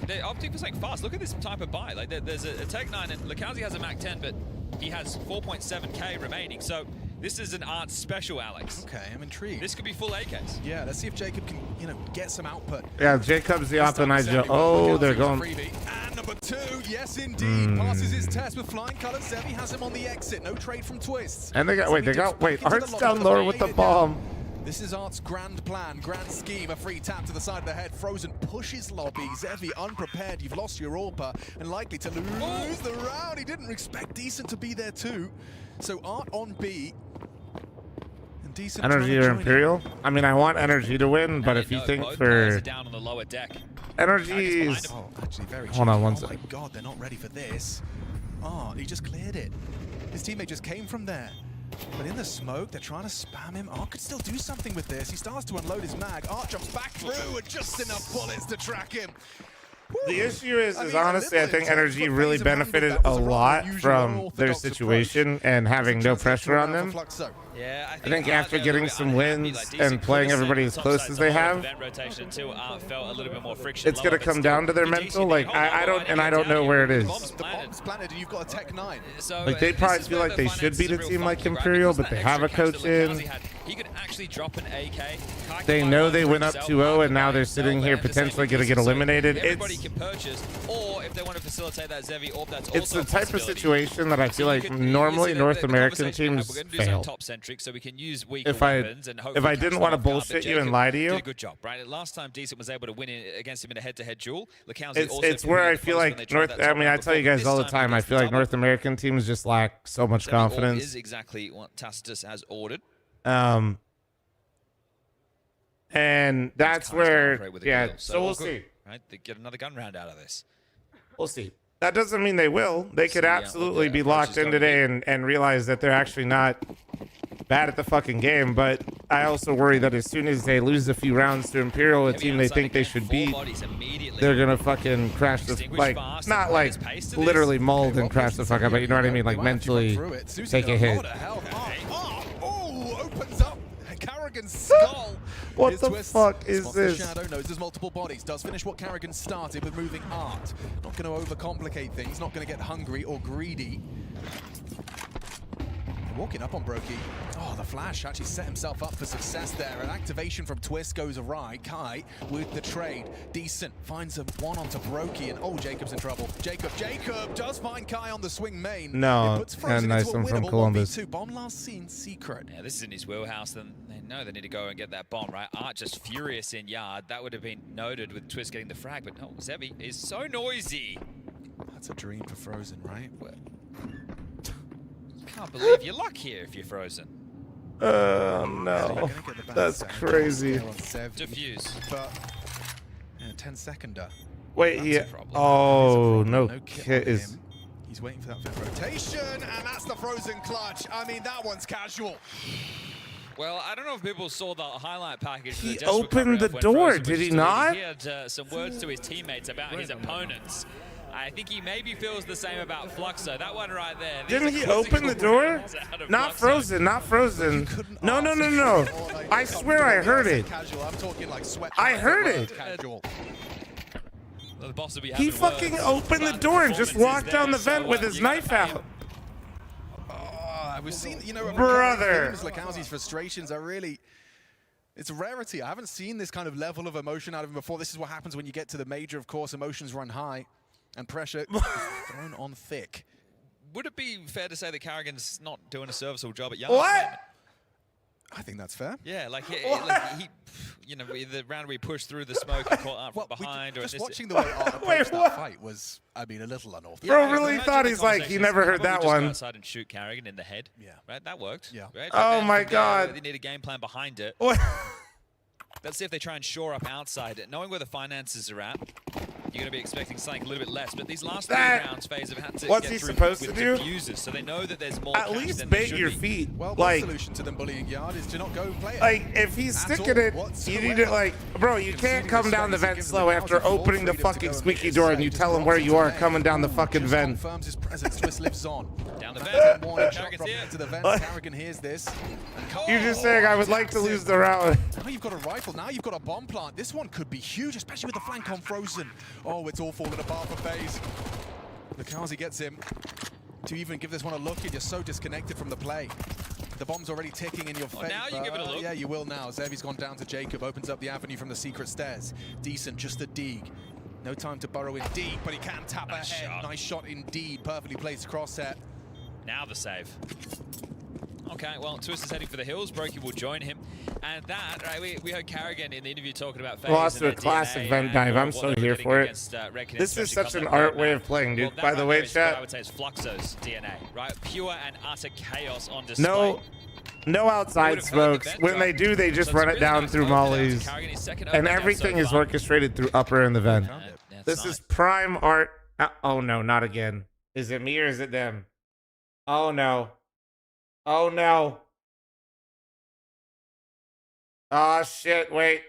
They're opting for something fast. Look at this type of buy. Like there's a Tech 9, and Lukowski has a Mac 10, but he has 4.7k remaining. So this is an art special, Alex. Okay, I'm intrigued. This could be full AKs. Yeah, let's see if Jacob can, get some output. Yeah, Jacob's the oppa Nigel. Oh, they're going. And number 2, yes indeed, passes his test with flying colors. Zevi has him on the exit. No trade from Twists. And they got Art's down lower with the bomb. This is Art's grand plan, grand scheme. A free tap to the side of the head. Frozen pushes lobby. Zevi unprepared. You've lost your AWPer and likely to lose the round. He didn't expect Decent to be there too. So Art on B. And Decent Energy or Imperial? I mean, I want Energy to win, but if you think for down on the lower deck. Energy's... actually very Hold on one second. Oh my god, they're not ready for this. Art, he just cleared it. His teammate just came from there. But in the smoke, they're trying to spam him. Art could still do something with this. He starts to unload his mag. Art jumps back through and just enough bullets to track him. The issue is honestly, I think Energy really benefited a lot from their situation and having no pressure on them. Yeah, I think after getting some wins and playing everybody as close as they have, it's going to come down to their mental. Like I don't know where it is. The bomb's planted and you've got a Tech 9. Like they probably feel like they should beat a team like Imperial, but they have a coach in. He could actually drop an AK. They know they went up 2-0 and now they're sitting here potentially going to get eliminated. Everybody can purchase, or if they want to facilitate that Zevi, or that's it's the type of situation that I feel like normally North American teams fail. So we can use weaker if weapons and I didn't want to bullshit you and lie to you, did a good job, right? Last time Decent was able to win against him in a head-to-head duel. It's where I feel like I tell you guys all the time, I feel like North American teams just lack so much confidence. Is exactly what Tacitus has ordered. And that's where, so we'll see. Right, they get another gun round out of this. We'll see. That doesn't mean they will. They could absolutely be locked in today and realize that they're actually not bad at the fucking game. But I also worry that as soon as they lose a few rounds to Imperial, a team they think they should beat, they're gonna fucking crash the not like literally mold and crash the fuck up, but you know what I mean, like mentally take a hit. Opens up Karrigan's skull. What the fuck is this? Shadow knows there's multiple bodies. Does finish what Karrigan started with moving Art. Not going to overcomplicate things. Not going to get hungry or greedy. Walking up on Brokey. Oh, the flash actually set himself up for success there. An activation from Twist goes awry. Kai with the trade. Decent finds a one onto Brokey, and oh, Jacob's in trouble. Jacob does find Kai on the swing main. No, and nice one from Columbus. Bomb last seen secret. Yeah, this is in his wheelhouse. Then they know they need to go and get that bomb, right? Art just furious in yard. That would have been noted with Twist getting the frag, but no, Zevi is so noisy. That's a dream for Frozen, right? Can't believe your luck here if you're Frozen. No. That's crazy. Diffuse. But 10-seconder. Wait, oh, no kit is... He's waiting for that fifth rotation, and that's the Frozen clutch. I mean, that one's casual. Well, I don't know if people saw the highlight package. He opened the door, did he not? He had some words to his teammates about his opponents. I think he maybe feels the same about fl0m. That one right there. Didn't he open the door? Not Frozen, not Frozen. No. I swear I heard it. I heard it. He fucking opened the door and just walked down the vent with his knife out. We've seen, brother. Lukowski's frustrations are really... It's a rarity. I haven't seen this kind of level of emotion out of him before. This is what happens when you get to the major, of course. Emotions run high. And pressure thrown on thick. would it be fair to say that Carrigan's not doing a serviceable job at Yard? What? I think that's fair. Yeah, like he you know, the round we pushed through the smoke and caught up from behind. Just watching the way Art approached that fight was, I mean, a little unorthodox. Bro really thought he's like, he never heard that one. Go outside and shoot Carrigan in the head. Yeah. Right, that worked. Yeah. Right? Oh my God. They need a game plan behind it. What? Let's see if they try and shore up outside. Knowing where the finances are at, you're going to be expecting something a little bit less. But these last 3 rounds, FaZe have had to what's get he through supposed with to do? diffusers, so they know that there's more At cash least than there bait should your be. feet. Well, like, one solution to them bullying Yard is to not go and play it. Like, if he's sticking it, you need to, like, bro, you can't come down the vent slow after opening the fucking squeaky door and you tell him where you are coming down the fucking vent. Confirms his presence. Twist lives on. Down the vent. Morning shot Carrigan's from here. into the vent. Carrigan hears this. You're just saying I would like to lose the round. Now you've got a rifle. Now you've got a bomb plant. This one could be huge, especially with the flank on Frozen. Oh, it's all falling apart for FaZe. Lucazi gets him. To even give this one a look, and you're so disconnected from the play. The bomb's already ticking in your face. Now you give it a look. Yeah, you will now. Zevi's gone down to Jacob, opens up the avenue from the secret stairs. Decent, just a dig. No time to burrow in deep, but he can tap ahead. Shot. Nice shot indeed. Perfectly placed crosshair. Now the save. Okay, well, Twist is heading for the hills. Brokey will join him. And that, right, we heard Carrigan in the interview talking about FaZe. Lost to a and their classic DNA vent dive. I'm what so they were here getting for it. against, Red Canids, This is especially such an coming art up way now. of playing, dude. Well, that By the right way, there is what I chat. would say is Fluxo's DNA, right? Pure and utter chaos on display. No outside smokes. When they do, they just run it down through mollies. And everything is orchestrated through upper in the vent. This is prime art. Oh no, not again. Is it me or is it them? Oh no. Oh no. Oh shit, wait.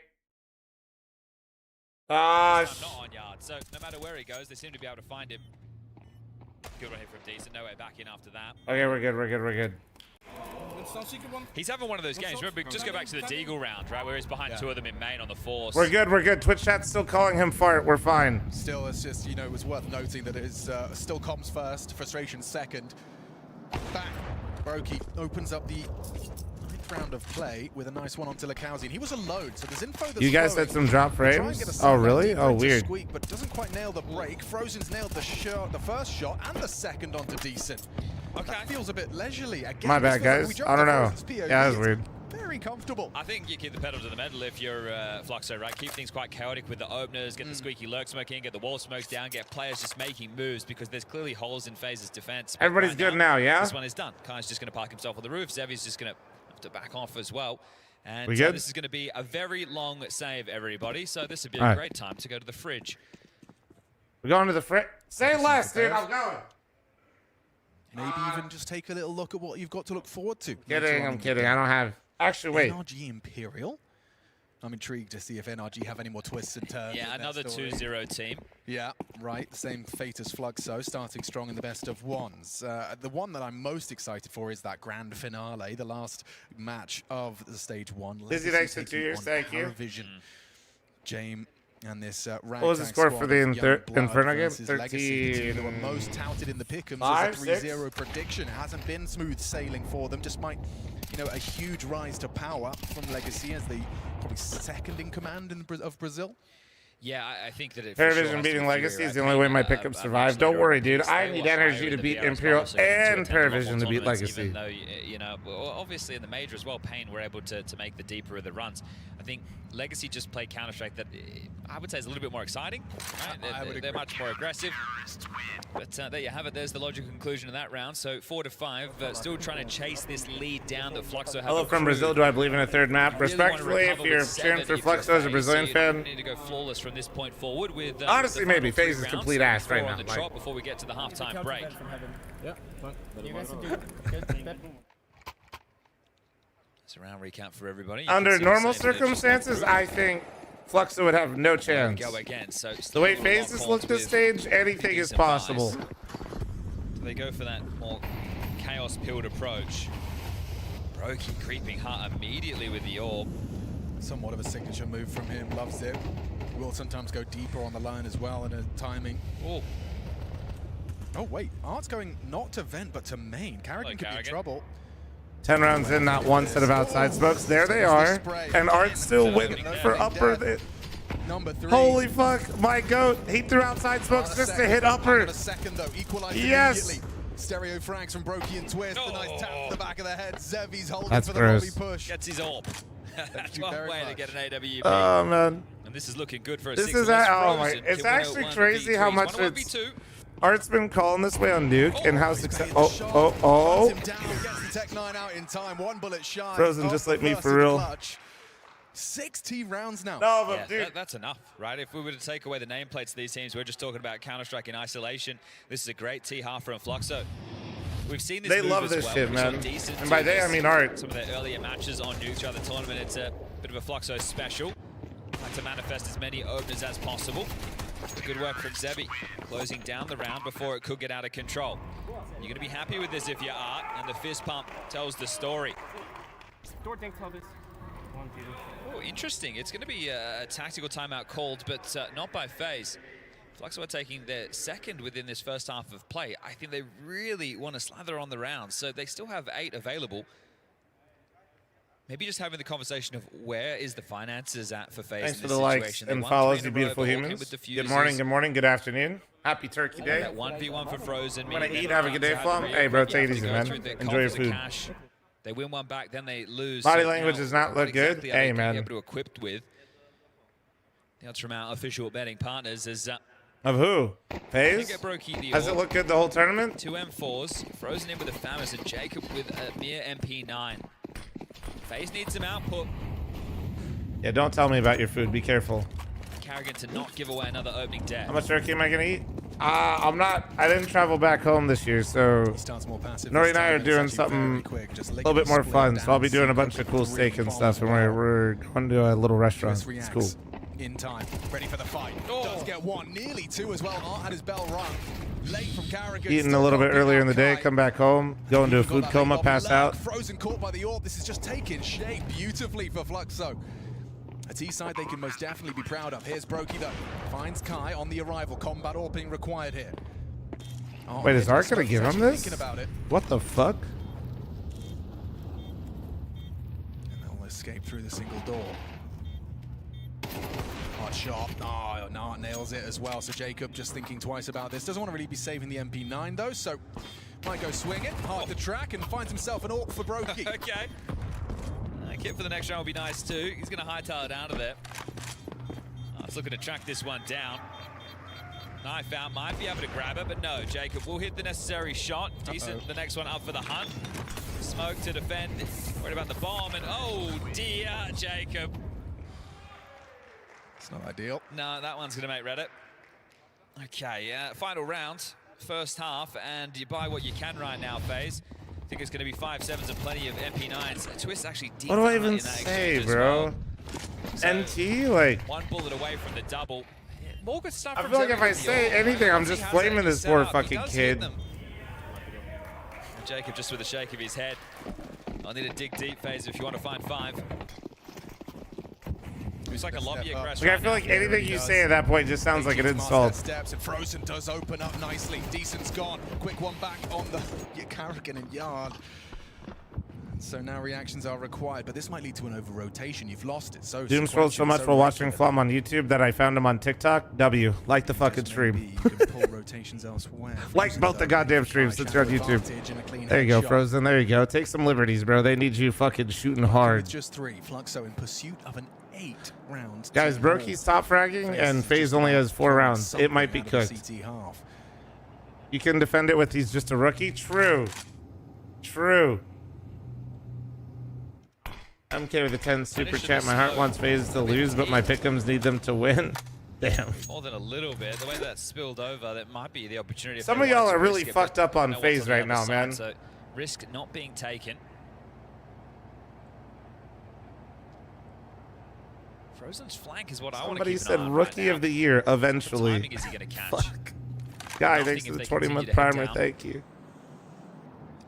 Oh, Not on Yard, so no matter where he goes, they seem to be able to find him. Good right here from Decent. No way back in after that. Okay, we're good, we're good, we're good. He's having one of those games. Remember, just go back to the Deagle round, right, where he's behind 2 of them in main on the force. We're good, we're good. Twitch chat's still calling him fart. We're fine. Still, it's just, you know, it was worth noting that it is still comms first, frustration second. Back, Brokey opens up the 9th round of play with a nice one onto Lucazi, and he was alone, so there's info that's You guys flowing. had some drop frames? Oh, really? Oh, weird. Squeak, but doesn't quite nail the break. Frozen's nailed the shot, the first shot, and the second onto Decent. Okay. That feels a bit leisurely. Again, My bad, this feels like we guys. jumped I don't the know. Frozen's POV. Yeah, that's It's weird. Very comfortable. I think you keep the pedal to the metal if you're Fluxo, right? Keep things quite chaotic with the openers, get the squeaky lurk smoke in, get the wall smokes down, get players just making moves because there's clearly holes in FaZe's defense. But Everybody's good now, yeah? This one is done. Kai's just going to park himself on the roof. Zevi's just going to have to back off as well. And We good? this is going to be a very long save, everybody. So this would be All a right. great time to go to the fridge. We're going to the fridge. Say less, dude. I'm going. Maybe even just take a little look at what you've got to look forward to. Kidding, I'm kidding. I don't have... Actually, wait. NRG Imperial. I'm intrigued to see if NRG have any more twists and turns. Yeah, in another that story. 2-0 team. Yeah, right. Same fate as Fluxo, starting strong in the best of ones. The one that I'm most excited for is that grand finale, the last match of the stage 1. Busy thanks for 2 years, thank you. Vision. James and this What was the score for the Inferno game? 13. They were most touted in the pick'ems 5, as a 3-0 prediction. It hasn't been smooth sailing for them, despite, you know, a huge rise to power from Legacy as the probably second in command of Brazil. Yeah, I think that it Paravision beating Legacy is the only way my pickup survives. Don't worry, dude. I need energy to beat Imperial and Paravision to beat Legacy. Even though, you know, obviously in the major as well, Pain were able to make the deeper of the runs. I think Legacy just played Counter-Strike that I would say is a little bit more exciting. Right? They're much more aggressive. But there you have it. There's the logical conclusion of that round. So 4-5, still trying to chase this lead down that Fluxo have. Hello from Brazil. Do I believe in a third map? Respectfully, if you're cheering for Fluxo as a Brazilian fan. Need to go flawless from this point forward with honestly, maybe FaZe is complete ass right now. On the trot before we get to the halftime break. It's a round recap for everybody. Under normal circumstances, I think Fluxo would have no chance. Go again. So the way FaZe has looked this stage, anything is possible. They go for that more chaos-pilled approach. Brokey creeping hard immediately with the orb. Somewhat of a signature move from him. Loves it. Will sometimes go deeper on the line as well in a timing. Oh wait, Art's going not to vent but to main. Carrigan could be in trouble. 10 rounds in, not one set of outside smokes. There they are. And Art still went for upper. Number 3. Holy fuck, my goat. He threw outside smokes just to hit upper. Second, though, Yes. Stereo frags from Brokey and Twist. A nice tap to the back of the head. Zevi's holding That's for the gross. lobby push. Gets his AWP. That's one way to get an AWP. Oh man. And this is looking good for a This 6. is oh my! It's actually crazy how much Art's been calling this way on Nuke and how successful. Oh! Gets the Tech 9 out in time. 1 bullet shy. Frozen just like me for real. 6 T rounds now. No, but Yeah, dude, that's enough, right? If we were to take away the nameplates of these teams, we're just talking about Counter-Strike in isolation. This is a great T half from Fl0m. We've seen this they move love as this well. shit, We saw man. decent And by they, I teams. mean Art. Some of their earlier matches on Nuke throughout the tournament. It's a bit of a Fl0m special. Like to manifest as many openers as possible. Good work from Zebi, closing down the round before it could get out of control. You're going to be happy with this if you're Art, and the fist pump tells the story. Oh, interesting. It's going to be a tactical timeout called, but not by FaZe. Fl0m are taking their second within this first half of play. I think they really want to slather on the round, so they still have 8 available. Maybe just having the conversation of where is the finances at for FaZe Thanks in for this the likes situation. They and won follows, 3 you in a row, beautiful but all came humans. with the Good morning, fuses. good morning, good afternoon. Happy Turkey Day. That 1v1 for Frozen. Wanna eat? Have a good day, fl0m. Hey, bro, take it easy, man. Enjoy your food. Cash. They win one back, then they lose. Body So language now, does not look what good. exactly are Hey, they man. able to equipped with? The odds from our official betting partners is Of who? FaZe? get Brokey the Does it AWP. look good the whole tournament? 2 M4s, Frozen in with a Famous, and Jacob with a mere MP9. FaZe needs some output. Yeah, don't tell me about your food. Be careful. Carrigan to not give away another opening death. How much turkey am I gonna eat? I'm not. I didn't travel back home this year, so Nori and I are doing something a little bit more fun. So I'll be doing a bunch of cool steak and stuff, and we're going to a little restaurant. It's cool. In time, ready for the fight. Does get 1, nearly 2 as well. Art had his bell rung. Late from Carrigan. Eating a little bit earlier in the day, come back home, go into a food coma, pass out. Frozen caught by the AWP. This is just taking shape beautifully for Fl0m. A T-side they can most definitely be proud of. Here's Brokey though. Finds Kai on the arrival. Combat AWPing required here. Oh, Wait, is Art gonna give him this? Thinking about it. What the fuck? And they'll escape through the single door. Hot shot. Oh, no, nails it as well. So Jacob just thinking twice about this. Doesn't want to really be saving the MP9 though, so might go swing it. Hard to track and finds himself an AWP for Brokey. Okay. Kit for the next round will be nice too. He's going to hightail it out of there. Art's looking to track this one down. Knife out, might be able to grab it, but no. Jacob will hit the necessary shot. Decent, the next one up for the hunt. Smoke to defend. Worried about the bomb, and oh dear, Jacob. It's not ideal. No, that one's going to make Reddit. Okay, final round, first half, and you buy what you can right now, FaZe. I think it's going to be 5-7s and plenty of MP9s. Twist actually deep. What do I even say, bro? So, NT, like. 1 bullet away from the double. More good stuff. I from feel like if I Zebi say with the AWP. anything, I'm He just has flaming that this set poor up. He fucking does hit kid. them. Jacob just with a shake of his head. I'll need to dig deep, FaZe, if you want to find 5. It's like a lobby aggressor. Like, I feel like anything you say at that point just sounds like an insult. Steps and Frozen does open up nicely. Decent's gone. Quick one back on the Carrigan and Yard. So now reactions are required, but this might lead to an over-rotation. You've lost it. So Doom scrolled so much for watching fl0m on YouTube that I found him on TikTok. W. Like the fucking stream. You can pull rotations elsewhere. Like both the goddamn streams since you're on YouTube. There you go, Frozen. There you go. Take some liberties, bro. They need you fucking shooting hard. With just 3, fl0m in pursuit of an 8-round. Guys, Brokey's top fragging and FaZe only has 4 rounds. It might be cooked. You can defend it with he's just a rookie. True. True. MK with the 10 super chat. My heart wants FaZe to lose, but my pick'ems need them to win. Damn. More than a little bit. The way that spilled over, that might be the opportunity. Some of y'all are really fucked up on FaZe right now, man. So risk not being taken. Frozen's flank is what I want to keep Somebody an eye said on rookie right of the year eventually. What timing is he going to catch? Fuck. Guy, thanks to the 20-month primer. Thank you.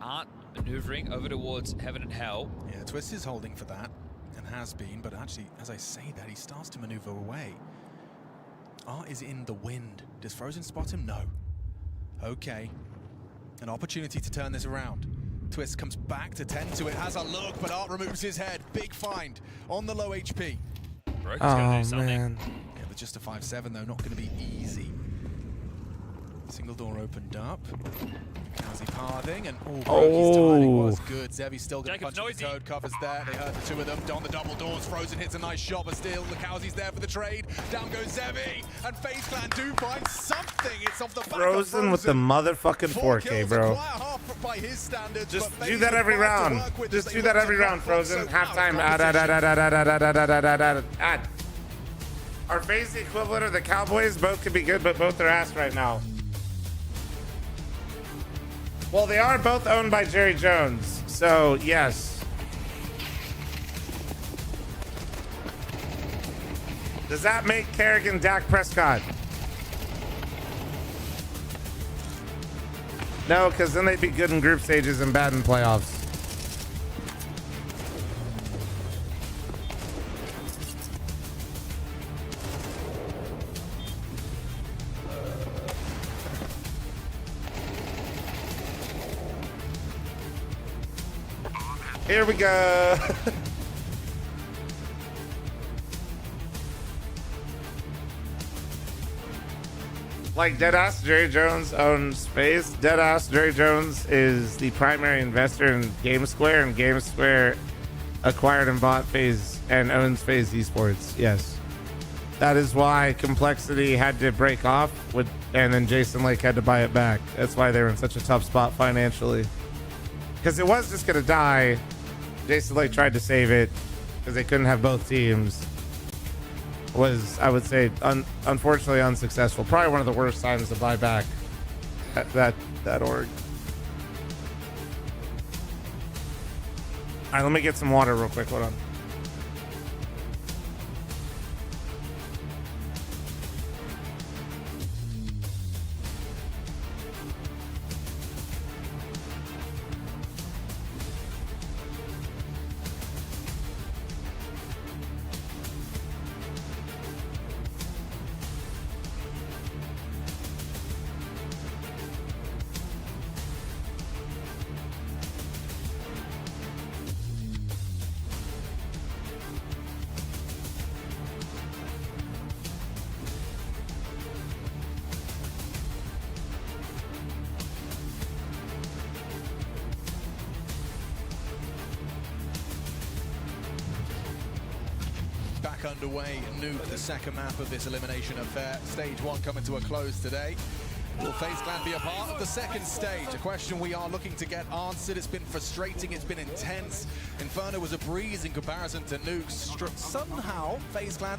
Art maneuvering over towards Heaven and Hell. Yeah, Twist is holding for that and has been, but actually, as I say that, he starts to maneuver away. Art is in the wind. Does Frozen spot him? No. Okay. An opportunity to turn this around. Twist comes back to tend to it, has a look, but Art removes his head. Big find on the low HP. Broke's gonna do something. Man. Yeah, but just a 5-7 though, not going to be easy. Single door opened up. How's he parting? And Brokey's timing was good. Zevi's still going to punch the code. Covers there. They heard the two of them. On the double doors. Frozen hits a nice shot, but still Lukowski's there for the trade. Down goes Zevi. And FaZe Clan do find something. It's off the back Frozen with the motherfucking 4K, bro. By his standards, just do that every round. Just do that every round, Frozen. Halftime. Are FaZe the equivalent of the Cowboys? Both could be good, but both are ass right now. Well, they are both owned by Jerry Jones, so yes. Does that make Kerrigan Dak Prescott? No, because then they'd be good in group stages and bad in playoffs. Here we go. Like deadass, Jerry Jones owns FaZe. Deadass, Jerry Jones is the primary investor in GameSquare, and GameSquare acquired and bought FaZe and owns FaZe Esports. Yes, that is why Complexity had to break off with, and then Jason Lake had to buy it back. That's why they were in such a tough spot financially, because it was just gonna die. Jason Lake tried to save it because they couldn't have both teams. Was, I would say, unfortunately unsuccessful. Probably one of the worst times to buy back that org. All right, let me get some water real quick. Hold on. Underway, Nuke, the second map of this elimination affair. Stage 1 coming to a close today. Will FaZe Clan be a part of the second stage? A question we are looking to get answered. It's been frustrating, it's been intense. Inferno was a breeze in comparison to Nuke. Somehow, FaZe Clan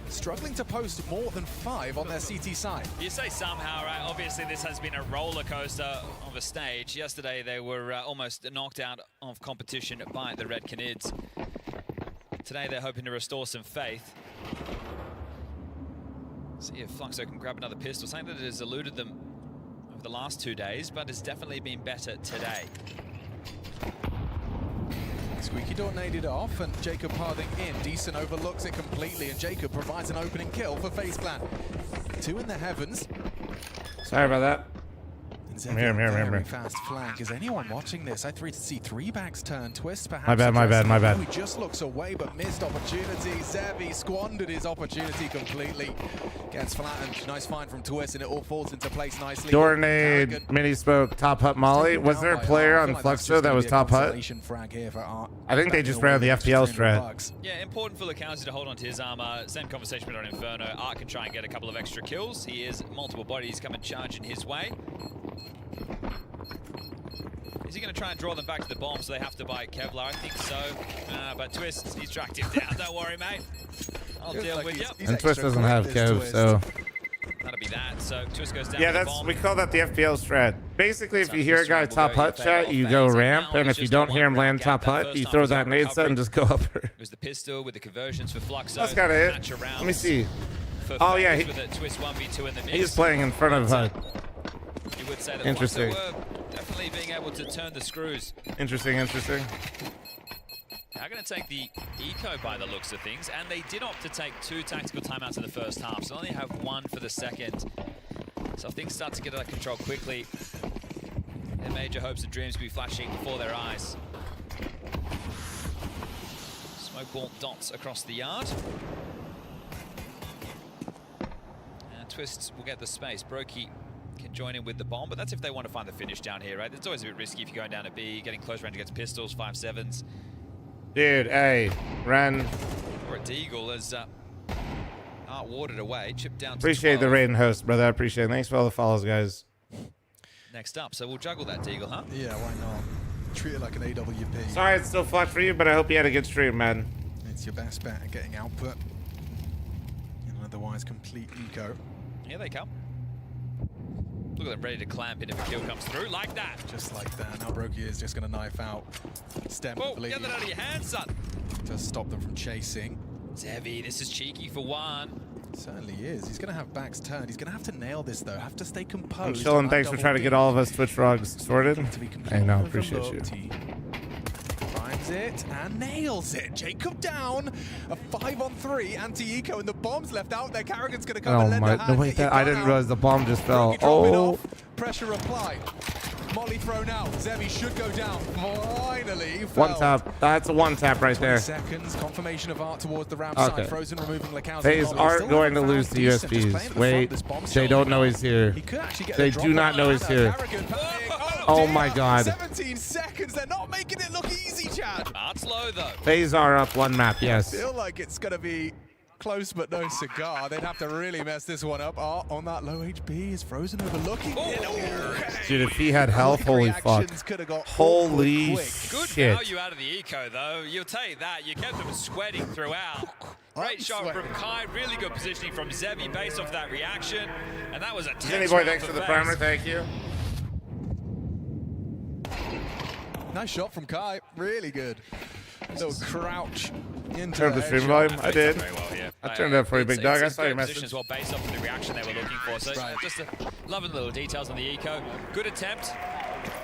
struggling to post more than 5 on their CT side. You say somehow, right? Obviously, this has been a roller coaster of a stage. Yesterday, they were almost knocked out of competition by the Red Canids. Today they're hoping to restore some faith. See if fl0m can grab another pistol, something that has eluded them over the last 2 days, but has definitely been better today. Squeaky door naded off, and Jacob parting in. Decent overlooks it completely, and Jacob provides an opening kill for FaZe Clan. 2 in the heavens. Sorry about that. I'm here. Fast flank. Is anyone watching this? I see 3 backs turn. Twist perhaps. My bad. He just looks away, but missed opportunity. Zevi squandered his opportunity completely. Gets flattened. Nice find from Twist, and it all falls into place nicely. Door nade, mini smoke, top hut molly. Was there a player on fl0m that was top hut? I think they just ran the FPL strat. Yeah, important for Lukowski to hold on to his armor. Same conversation with on Inferno. Art can try and get a couple of extra kills. He is multiple bodies coming charging his way. Is he going to try and draw them back to the bomb so they have to buy Kevlar? I think so. But Twist, he's tracked him down. Don't worry, mate. I'll deal with you. And Twist doesn't have Kev, so... That'll be that. So Twist goes down. Yeah, we call that the FPL strat. Basically, if you hear a guy top hut chat, you go ramp, and if you don't hear him land top hut, you throw that nade set and just go up. It was the pistol with the conversions for fl0m. That's kind of it. Let me see. Oh yeah, Twist 1v2 in the mix. He's playing in front of hut. You would say that interesting. Were definitely being able to turn the screws. Interesting. Now going to take the eco by the looks of things, and they did opt to take 2 tactical timeouts in the first half, so only have 1 for the second. So if things start to get out of control quickly, their major hopes and dreams will be flashing before their eyes. Smoke ball dots across the yard. And Twist will get the space. Brokey can join in with the bomb, but that's if they want to find the finish down here, right? It's always a bit risky if you're going down to B, getting close range against pistols, 5.7s. Dude, hey, Ren. Or a Deagle as Art warded away, chipped down to Appreciate 12. the raid and host, brother. I appreciate it. Thanks for all the follows, guys. Next up, so we'll juggle that Deagle, huh? Yeah, why not? Treat it like an AWP. Sorry it's still flush for you, but I hope you had a good stream, man. It's your best bet at getting output in an otherwise complete eco. Here they come. Look at them ready to clamp in if a kill comes through, like that. Just like that. Now Brokey is just going to knife out Stem. Whoa, get that out of your hands, son. To stop them from chasing. Zevi, this is cheeky for one. Certainly is. He's going to have backs turned. He's going to have to nail this, though. Have to stay composed. I'm chilling. Thanks for trying to get all of us Twitch frogs sorted. I know. Appreciate you. Finds it and nails it. Jacob down. A 5-on-3 anti-eco, and the bomb's left out there. Carrigan's going to come and lend a hand. No, wait, I didn't realize the bomb just fell. Oh. Pressure applied. Molly thrown out. Zevi should go down. Finally. One tap. That's a one tap right there. Seconds. Confirmation of Art towards the ramp Okay. side. Frozen removing Lekowski. FaZe aren't going to lose the USBs. Wait, they don't know he's here. They do not know he's here. Oh my god. 17 seconds. They're not making it look easy, Chad. Art's low, though. FaZe are up one map, yes. I feel like it's going to be close but no cigar. They'd have to really mess this one up. Art on that low HP is Frozen overlooking it. Dude, if he had health, holy fuck. Holy Good shit. value out of the eco, though. You'll take that. You kept them sweating throughout. Great shot from Kai. Really good positioning from Zevi based off that reaction. And that was a Zinny boy, thanks for the primer. Thank you. Nice shot from Kai. Really good. Little crouch into Turn the stream volume. I did. Very well, yeah. I turned it up for you, big dog. I saw your position message. as well, based off of the reaction they were looking for. So just loving the little details on the eco. Good attempt.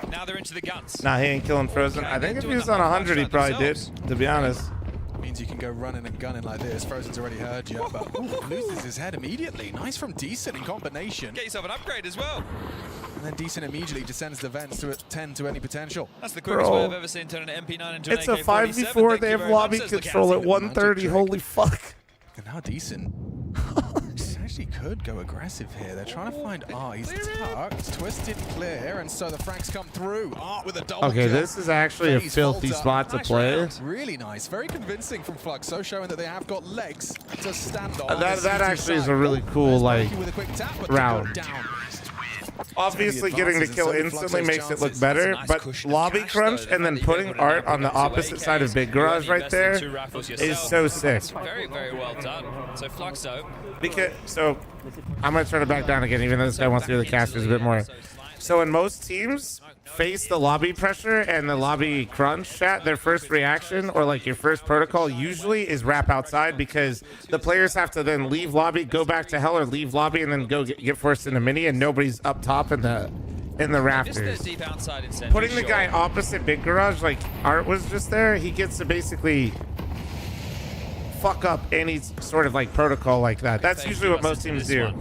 Now they're into the guns. Nah, he ain't killing Frozen. I think if he was on 100, he probably did, to be honest. Means you can go running and gunning like this. Frozen's already heard you, but loses his head immediately. Nice from Decent in combination. Get yourself an upgrade as well. And then Decent immediately descends the vents to 10 to any potential. That's the quickest way I've ever seen turn an MP9 into an It's a AK-47. 5v4. They have lobby control at 130. Holy fuck. And now Decent actually could go aggressive here. They're trying to find Art. He's tucked, twisted clear, and so the frags come through. Art with a double Okay, kill. this is actually a filthy spot to play. Really nice. Very convincing from Fluxo, showing that they have got legs to stand on. That actually is a really cool, like, round. Obviously, getting the kill instantly makes it look better, but lobby crunch and then putting Art on the opposite side of Big Garage right there is so sick. Very, very well done. So Fluxo. So I'm going to turn it back down again, even though this guy wants to do the casters a bit more. So in most teams, face the lobby pressure and the lobby crunch chat, their first reaction or like your first protocol usually is wrap outside, because the players have to then leave lobby, go back to hell, or leave lobby and then go get forced into mini, and nobody's up top in the rafters. Deep outside in Putting the guy opposite Big Garage, like Art was just there, he gets to basically fuck up any sort of like protocol like that. That's usually what most teams do.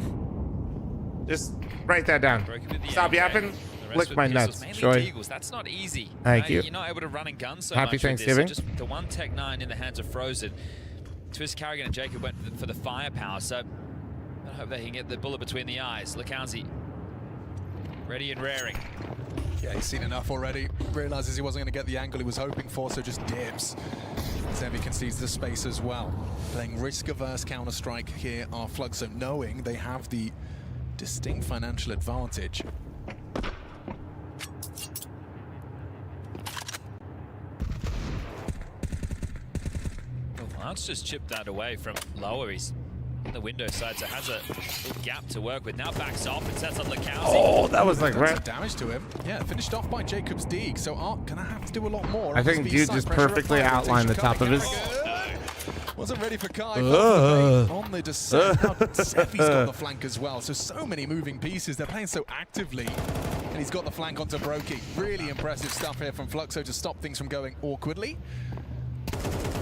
Just write that down. Stop yapping. Lick my nuts, Troy. That's not easy. Thank you. You're not able to run and gun so Happy much with Thanksgiving. this. So just the one Tech 9 in the hands of Frozen. Twist, Carrigan, and Jacob went for the firepower. So I hope they can get the bullet between the eyes. Lekowski ready and raring. Yeah, he's seen enough already. Realizes he wasn't going to get the angle he was hoping for, so just dips. Zevi concedes the space as well. Playing risk-averse Counter-Strike here are Fluxo, knowing they have the distinct financial advantage. Art's just chipped that away from lower. He's in the window side, so has a little gap to work with. Now backs off and sets up Lekowski. Oh, that was like right. Damage to him. Yeah, finished off by Jacob's Deeg, so Art gonna have to do a lot more. I think Dude just perfectly outlined the top of his. Wasn't ready for Kai. On the descent. Now Zevi's got the flank as well. So many moving pieces. They're playing so actively. And he's got the flank onto Brokey. Really impressive stuff here from Fluxo to stop things from going awkwardly.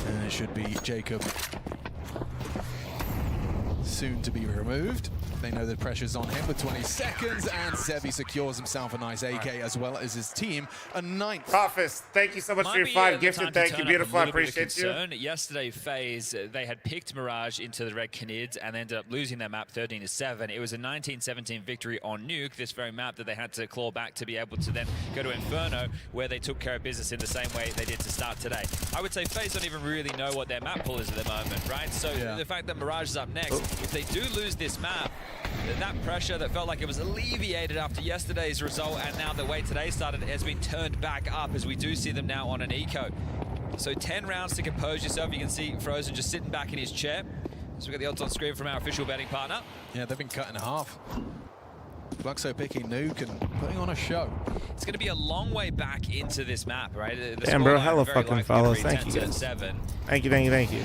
And it should be Jacob soon to be removed. They know the pressure's on him with 20 seconds, and Zevi secures himself a nice AK as well as his team a 9th. Prophet, thank you so much for your 5 gifted. Thank you, beautiful. I appreciate you. Yesterday, FaZe, they had picked Mirage into the Red Canids and ended up losing their map 13-7. It was a 19-17 victory on Nuke, this very map that they had to claw back to be able to then go to Inferno, where they took care of business in the same way they did to start today. I would say FaZe don't even really know what their map pool is at the moment, right? So the fact that Mirage is up next, if they do lose this map, that pressure that felt like it was alleviated after yesterday's result and now the way today started has been turned back up as we do see them now on an eco. So 10 rounds to compose yourself. You can see fl0m just sitting back in his chair. So we got the odds on screen from our official betting partner. Yeah, they've been cut in half. fl0m picking Nuke and putting on a show. It's going to be a long way back into this map, right? Damn, bro, hella fucking follows. Thank you, guys. Thank you, thank you, thank you.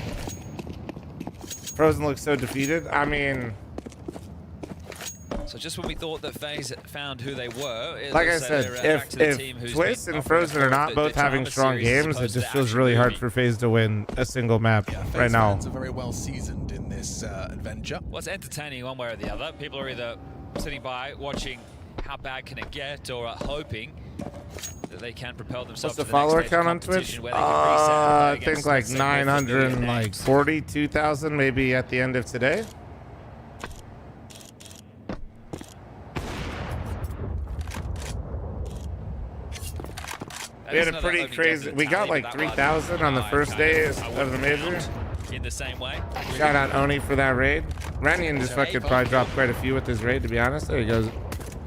fl0m looks so defeated. I mean... So just when we thought that FaZe found who they were, like I said, if Twist and fl0m are not both having strong games, it just feels really hard for FaZe to win a single map right now. Fans are very well seasoned in this adventure. Well, it's entertaining one way or the other. People are either sitting by watching how bad can it get, or hoping that they can propel themselves. What's the follower count on Twitch? I think like 942,000 maybe at the end of today. We had a pretty crazy. We got like 3,000 on the first day of the major. In the same way. Shout out Oni for that raid. Ranyan just fucking probably dropped quite a few with his raid, to be honest. There he goes.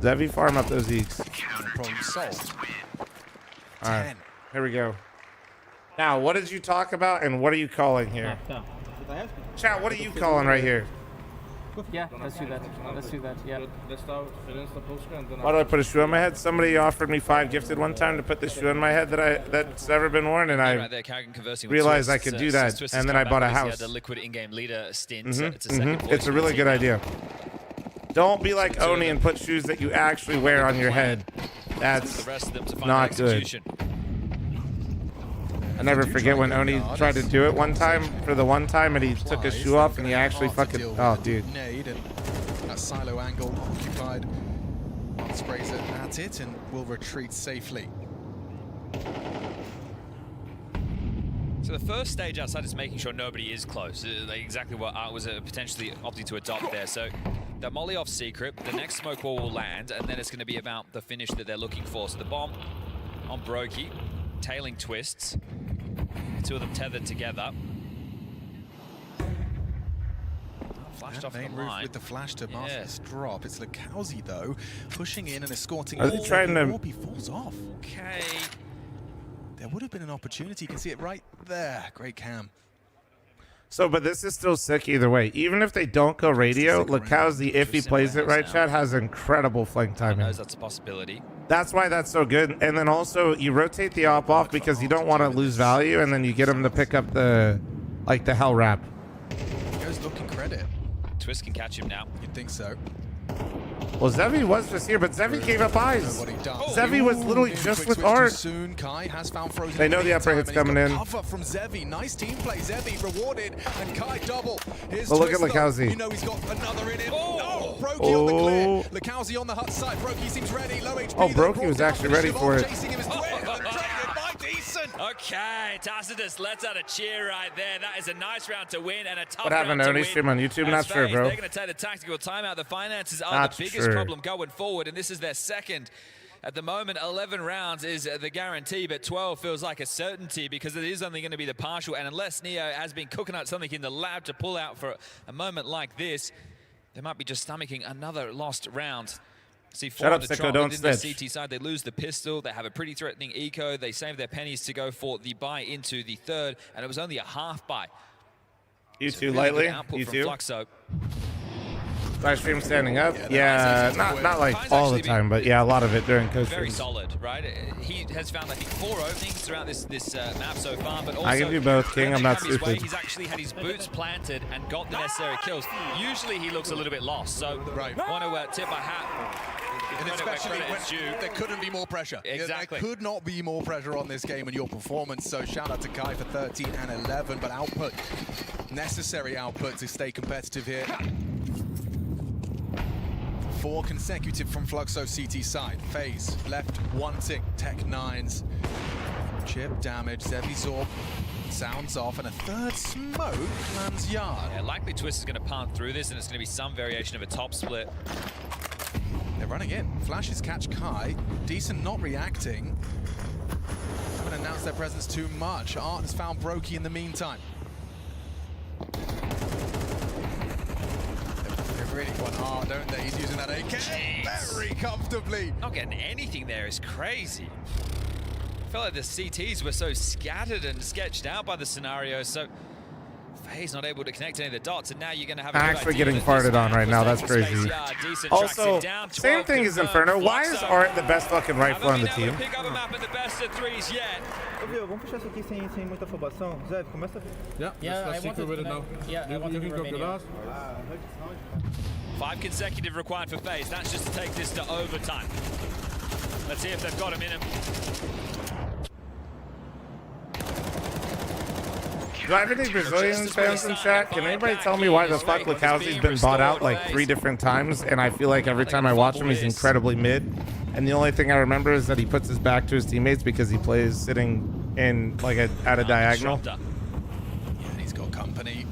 Zevi, farm up those Eeks. Problem solved. All right, here we go. Now, what did you talk about, and what are you calling here? Chat, what are you calling right here? Yeah, let's do that. Let's do that. Yeah. Why do I put a shoe on my head? Somebody offered me 5 gifted one time to put the shoe on my head that's never been worn, and I realized I could do that, and then I bought a house. The liquid in-game leader stint. It's a really good idea. Don't be like Oni and put shoes that you actually wear on your head. That's not good. I never forget when Oni tried to do it one time, and he took his shoe off and he actually fucking, oh dude. That silo angle occupied. Sprays it at it and will retreat safely. So the first stage outside is making sure nobody is close. Exactly what Art was potentially opting to adopt there. So the molly off secret, the next smoke wall will land, and then it's going to be about the finish that they're looking for. So the bomb on Brokey, tailing Twists. 2 of them tethered together. Flashed off the line. With the flash to mask this drop. It's Lakowski though, pushing in and escorting. Are they trying to? He falls off. Okay. There would have been an opportunity. You can see it right there. Great cam. So, but this is still sick either way. Even if they don't go radio, Lakowski, if he plays it right, Chad, has incredible flank timing. That's a possibility. That's why that's so good. And then also, you rotate the op off because you don't want to lose value, and then you get him to pick up the, like, the hell wrap. He goes looking credit. Twist can catch him now. You'd think so. Well, Zevi was just here, but Zevi gave up eyes. Zevi was literally just with Art. Soon. Kai has found fl0m. They know the upper hit's coming in. Cover from Zevi. Nice team play. Zevi rewarded, and Kai double. Here's look at Lakowski. You know he's got another in him. Oh, Brokey on the clear. Lakowski on the hut side. Brokey seems ready. Low HP. Oh, Brokey was actually ready for it. Chasing him is Okay, Tacitus lets out a cheer right there. That is a nice round to win and a tough what happened, round to Oni? Stream on YouTube? Not sure, bro. They're going to take the tactical timeout. The finances are the biggest problem going forward, and this is their second. At the moment, 11 rounds is the guarantee, but 12 feels like a certainty because it is only going to be the partial, and unless Neo has been cooking up something in the lab to pull out for a moment like this, they might be just stomaching another lost round. See, Shut up, Sicko, don't snitch. The CT side, they lose the pistol. They have a pretty threatening eco. They save their pennies to go for the buy into the third, and it was only a half buy. You too, lightly. You too. fl0m. Live stream standing up. Yeah, not like all the time, but yeah, a lot of it during coach Very streams. solid, right? He has found, I think, 4 openings throughout this map so far, but also I can do both, King. I'm not stupid. He's actually had his boots planted and got the necessary kills. Usually he looks a little bit lost, so want to tip my hat. And especially when there couldn't be more pressure. Exactly. There could not be more pressure on this game and your performance. So shout out to Kai for 13 and 11, but output Necessary output to stay competitive here. 4 consecutive from Fluxo CT side. FaZe left wanting. Tech9's chip damage. Zevizor sounds off, and a third smoke lands yard. Yeah, likely Twist is going to punt through this, and it's going to be some variation of a top split. They're running in. Flashes catch Kai. Decent not reacting. Haven't announced their presence too much. Art has found Brokey in the meantime. They've really got Art, don't they? He's using that AK very comfortably. Not getting anything there is crazy. I felt like the CTs were so scattered and sketched out by the scenario, so FaZe not able to connect any of the dots, and now you're going to have a Actually getting farted on right now. That's crazy. Also, same thing as Inferno. Why is Art the best fucking rifle on the team? Pick up a map in the best of threes yet. Vamos puxar isso aqui sem muita afobação. Zé, começa. Yeah, I want to with it now. Yeah, I want to go 5 consecutive required for FaZe. That's just to take this to overtime. Let's see if they've got him in him. Do I have any Brazilian fans in chat? Can anybody tell me why the fuck Lukowski's been bought out like 3 different times, and I feel like every time I watch him he's incredibly mid, and the only thing I remember is that he puts his back to his teammates because he plays sitting in like at a diagonal. Yeah, he's got company.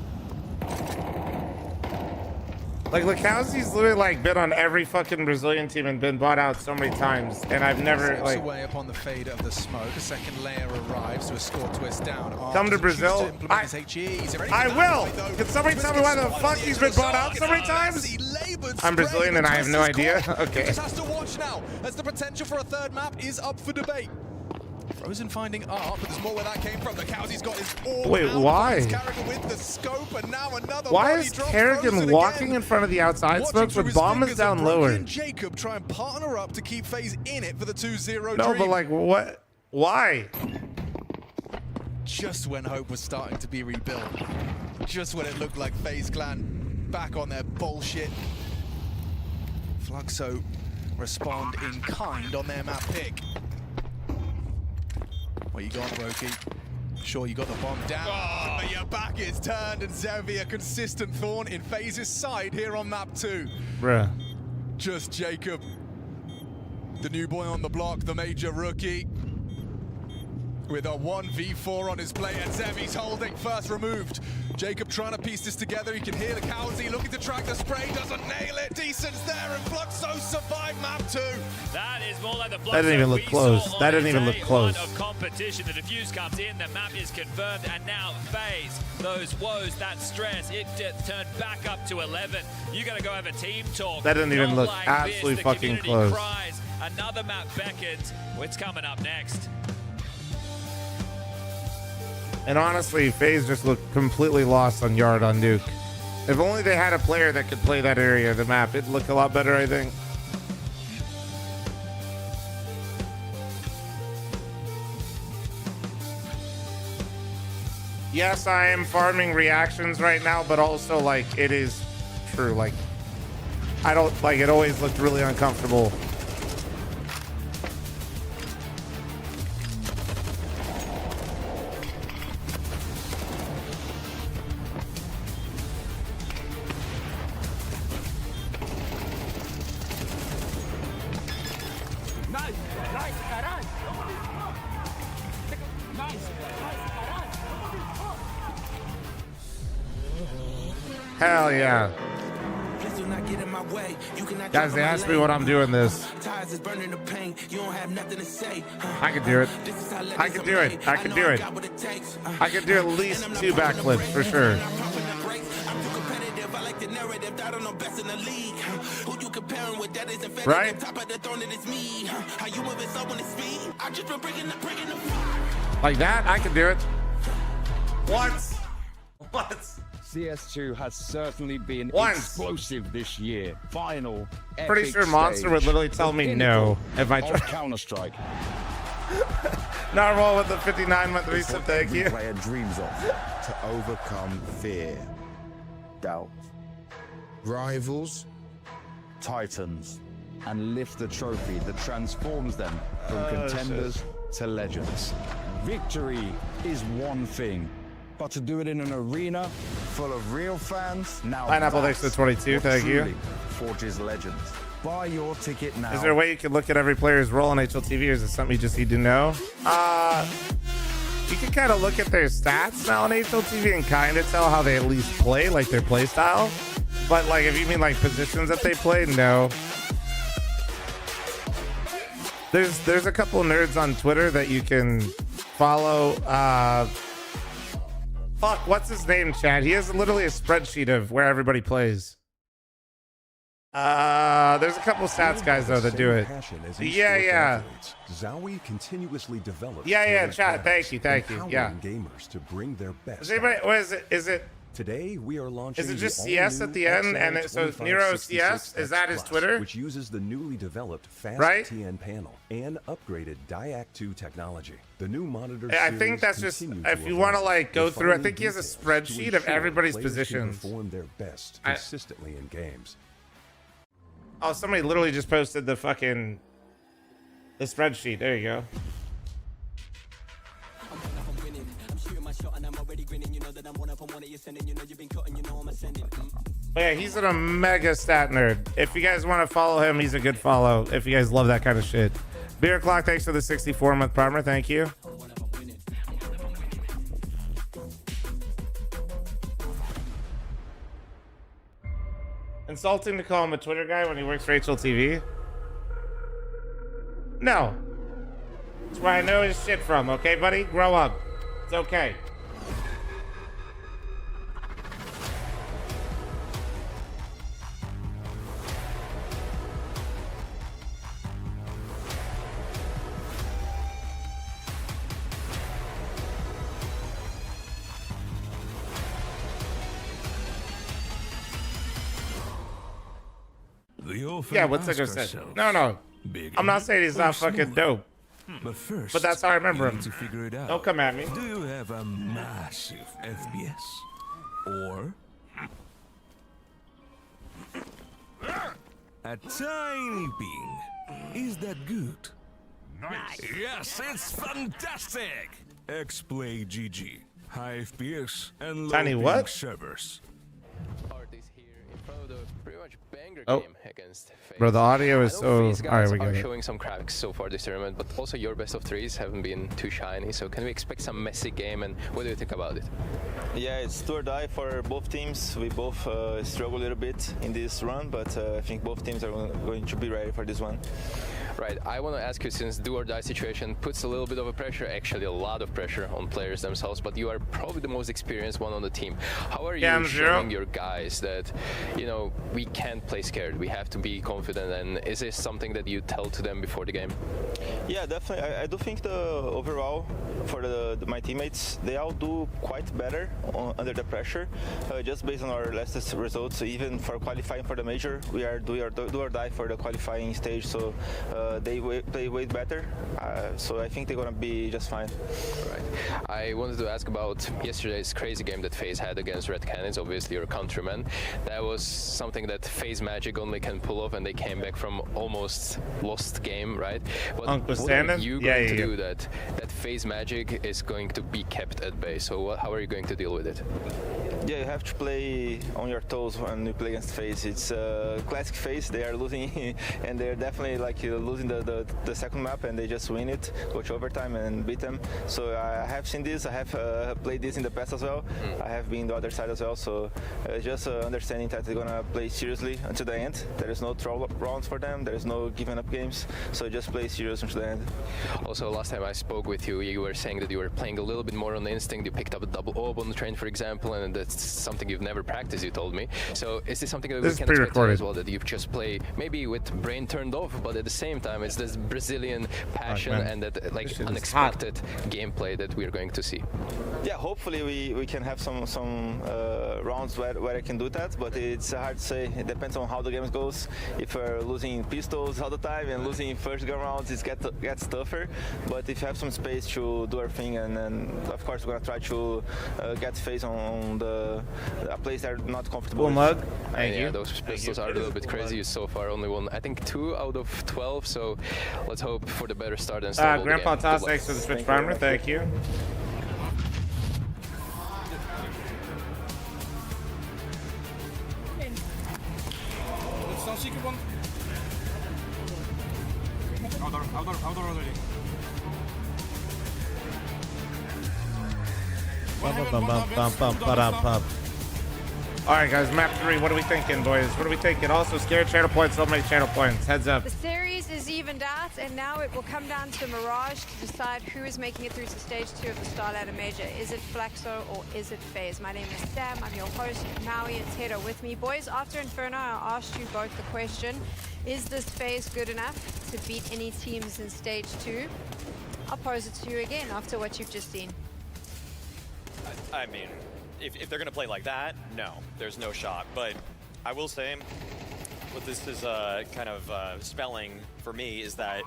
Like Lukowski's literally like been on every fucking Brazilian team and been bought out so many times, and I've never Steps like. away upon the fade of the smoke. A second layer arrives to escort Twist down. Come to Brazil. I will. Can somebody tell me why the fuck he's been bought out so many times? I'm Brazilian and I have no idea. Okay. Just has to watch now as the potential for a third map is up for debate. Frozen finding Art, but there's more where that came from. The Kowzi's got his all. Wait, why? With the scope, and now another Why is Kerrigan walking in front of the outside smokes with bombers down lower? Jacob try and partner up to keep FaZe in it for the 2-0 No, but like what? Why? Just when hope was starting to be rebuilt. Just when it looked like FaZe Clan back on their bullshit. Fluxo respond in kind on their map pick. Where you gone, Brokey? Sure, you got the bomb down, but your back is turned, and Zevi, a consistent thorn in FaZe's side here on map 2. Bruh. Just Jacob, the new boy on the block, the major rookie, with a 1v4 on his play, and Zevi's holding, first removed. Jacob trying to piece this together. He can hear the Kowzi looking to track the spray, doesn't nail it. Decent's there, and Fluxo survived map 2. That is more like the That didn't even look close. That didn't even look close. Of competition, the defuse comes in, the map is confirmed, and now FaZe, those woes, that stress, it turned back up to 11. You got to go have a team talk. That didn't even Not look like absolutely this. fucking The close. cries. Another map beckons. What's coming up next? And honestly, FaZe just looked completely lost on Yard on Nuke. If only they had a player that could play that area of the map, it'd look a lot better, I think. Yes, I am farming reactions right now, but also, like, it is true. Like, I don't, like, it always looked really uncomfortable. Hell yeah. Guys, they asked me what I'm doing this. I can do it. I can do it. I can do it. I can do at least 2 backflips for sure. Right? Like that? I can do it. Once. Once. CS2 has certainly been Once. explosive this year. Final. Pretty epic sure Monster would stage. literally tell me no if I tried. Counter-Strike. Not roll with the 59-month reset, thank you. Player dreams of to overcome fear, doubt, rivals, Titans, and lift the trophy that transforms them from contenders to legends. Victory is one thing, but to do it in an arena full of real fans. Now Pineapple thanks to the 22. Thank you. Forges legends. Buy your ticket now. Is there a way you can look at every player's role on HLTV, or is it something you just need to know? You can kind of look at their stats now on HLTV and kind of tell how they at least play, like their play style. But like, if you mean like positions that they play, no. There's a couple nerds on Twitter that you can follow. Fuck, what's his name, Chad? He has literally a spreadsheet of where everybody plays. There's a couple stats guys though that do it. Yeah. Zowie continuously develops. Yeah, Chad. Thank you. Yeah. Gamers to bring their best. Is anybody? What is it? Is it? Today we are launching. Is it just CS at the end? And so it's Nero CS. Is that his Twitter? Which uses the newly developed fast TN panel and upgraded Diac 2 technology. The new monitor. I think that's just if you want to like go through. I think he has a spreadsheet of everybody's positions. Perform their best consistently in games. Oh, somebody literally just posted the spreadsheet. There you go. But yeah, he's an omega stat nerd. If you guys want to follow him, he's a good follow. If you guys love that kind of shit. Beer Clock, thanks for the 64-month primer. Thank you. Insulting to call him a Twitter guy when he works for HLTV? No. That's where I know his shit from, okay, buddy? Grow up. It's okay. Yeah, what's I gonna say? No. I'm not saying he's not fucking dope. But that's how I remember him. To figure it out. Don't come at me. Do you have a massive FPS? Or a tiny ping? Is that good? Nice. Yes, it's fantastic. X-Play GG. High FPS and low Tiny what? servers. Oh, bro, the audio is so. All right, we got it. Showing some cracks so far this tournament, but also your best of threes haven't been too shiny. So can we expect some messy game? And what do you think about it? Yeah, it's do or die for both teams. We both struggle a little bit in this run, but I think both teams are going to be ready for this one. Right, I want to ask you, since do or die situation puts a little bit of a pressure, actually a lot of pressure on players themselves, but you are probably the most experienced one on the team. How are you showing your guys that, you know, we can't play scared, we have to be confident, and is this something that you tell to them before the game? Yeah, definitely. I do think the overall for my teammates, they all do quite better under the pressure, just based on our latest results. Even for qualifying for the major, we are do or die for the qualifying stage, so they play way better, so I think they're gonna be just fine. Right. I wanted to ask about yesterday's crazy game that FaZe had against Red Canids, obviously your countrymen. That was something that FaZe Magic only can pull off, and they came back from almost lost game, right? What are you going to do that FaZe Magic is going to be kept at bay? So how are you going to deal with it? Yeah, you have to play on your toes when you play against FaZe. It's classic FaZe. They are losing, and they're definitely like losing the second map, and they just win it, go to overtime and beat them. So I have seen this. I have played this in the past as well. I have been the other side as well. So just understanding that they're gonna play seriously until the end. There is no throw rounds for them. There is no giving up games. So just play serious until the end. Also, last time I spoke with you, you were saying that you were playing a little bit more on instinct. You picked up a double orb on the train, for example, and that's something you've never practiced, you told me. So is this something that we can expect as well, that you just play maybe with brain turned off, but at the same time it's this Brazilian passion and that like unexpected gameplay that we're going to see? Yeah, hopefully we can have some rounds where I can do that, but it's hard to say. It depends on how the game goes. If we're losing pistols all the time and losing first gun rounds, it gets tougher. But if you have some space to do our thing, and then of course we're gonna try to get FaZe on a place they're not comfortable with. Mug. Yeah, those pistols are a little bit crazy. You so far only won, I think, 2 out of 12. So let's hope for the better start and start. Grandpa Toss, thanks for the Switch Primer. Thank you. Outdoor already. All right, guys, map 3. What are we thinking, boys? What are we thinking? Also, scared channel points. Don't make channel points. Heads up. The series is evened out, and now it will come down to Mirage to decide who is making it through to stage 2 of the StarLadder Major. Is it fl0m or is it FaZe? My name is Sam. I'm your host. Maui and Ted are with me. Boys, after Inferno, I asked you both the question, is this FaZe good enough to beat any teams in stage 2? I'll pose it to you again after what you've just seen. I mean, if they're going to play like that, no, there's no shot. But I will say, what this is kind of spelling for me is that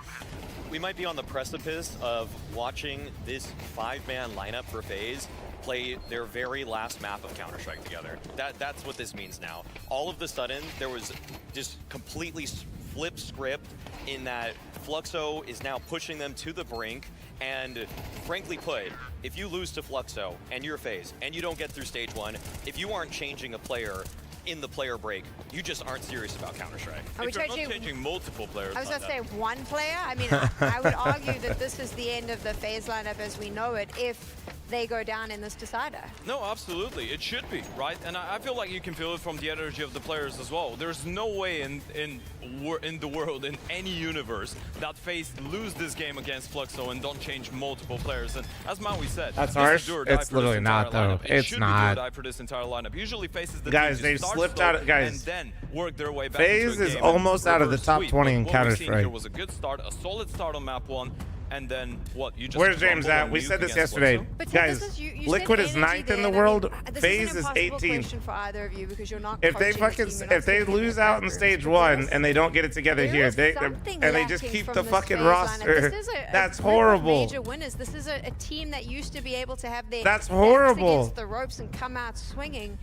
we might be on the precipice of watching this 5-man lineup for FaZe play their very last map of Counter-Strike together. That's what this means now. All of a sudden, there was just completely flip script in that fl0m is now pushing them to the brink. And frankly put, if you lose to fl0m and you're FaZe and you don't get through stage 1, if you aren't changing a player in the player break, you just aren't serious about Counter-Strike. If you're not changing multiple players. I was going to say one player. I mean, I would argue that this is the end of the FaZe lineup as we know it if they go down in this decider. No, absolutely. It should be, right? And I feel like you can feel it from the energy of the players as well. There's no way in the world, in any universe, that FaZe lose this game against fl0m and don't change multiple players. And as Maui said, that's harsh. It's literally not, though. It's not. For this entire lineup. Usually FaZe is the guys, they've slipped out. Guys, and then work their way back. FaZe is almost out of the top 20 in Counter-Strike. It was a good start, a solid start on map 1. And then what? You just Where's James at? We said this yesterday. But guys, you Liquid is 9th in the world. FaZe is 18th. For either of you because you're not if they lose out in stage 1 and they don't get it together here, and they just keep the fucking roster, that's horrible. Major winners. This is a team that used to be able to have their that's horrible against the ropes and come out swinging.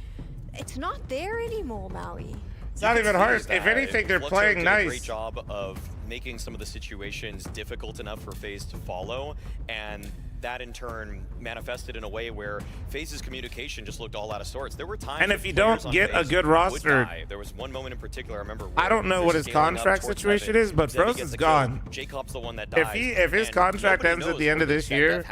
It's not there anymore, Maui. It's not even hard. If anything, they're playing nice. Did a great job of making some of the situations difficult enough for FaZe to follow, and that in turn manifested in a way where FaZe's communication just looked all out of sorts. There were times, and if you don't get a good roster, there was one moment in particular I remember. I don't know what his contract situation is, but Bros is gone. Jacob's the one that dies. If his contract ends at the end of this year,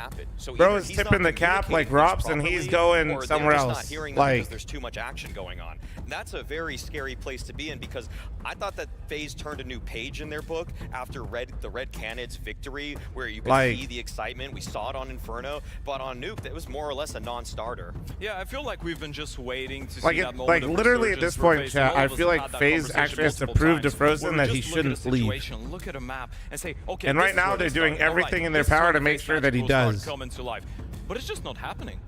Bro is tipping the cap like Rops, and he's going somewhere else. Like there's too much action going on. And that's a very scary place to be in because I thought that FaZe turned a new page in their book after the Red Canids victory, where you could see the excitement. We saw it on Inferno, but on Nuke, it was more or less a non-starter. Yeah, I feel like we've been just waiting to see that moment. Like literally at this point, chat, I feel like FaZe actually has to prove to Frozen that he shouldn't leave. Look at a map and say, okay. And right now they're doing everything in their power to make sure that he does. But it's just not happening.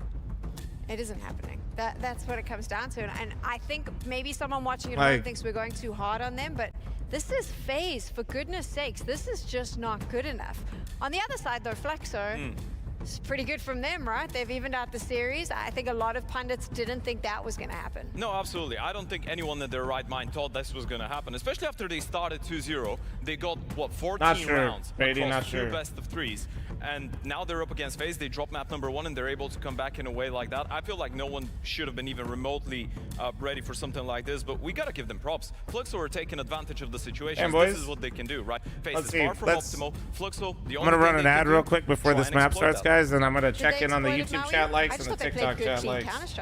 It isn't happening. That's what it comes down to. And I think maybe someone watching at home thinks we're going too hard on them, but this is FaZe, for goodness sakes. This is just not good enough. On the other side, though, fl0m, it's pretty good from them, right? They've evened out the series. I think a lot of pundits didn't think that was going to happen. No, absolutely. I don't think anyone in their right mind thought this was going to happen, especially after they started 2-0. They got, what, 14 rounds across 2 best of 3s. And now they're up against FaZe. They drop map number 1, and they're able to come back in a way like that. I feel like no one should have been even remotely ready for something like this, but we got to give them props. fl0m are taking advantage of the situation. This is what they can do, right? FaZe is far from optimal. fl0m, the only I'm going to run an ad real quick before this map starts, guys, and I'm going to check in on the YouTube chat likes and the TikTok chat likes.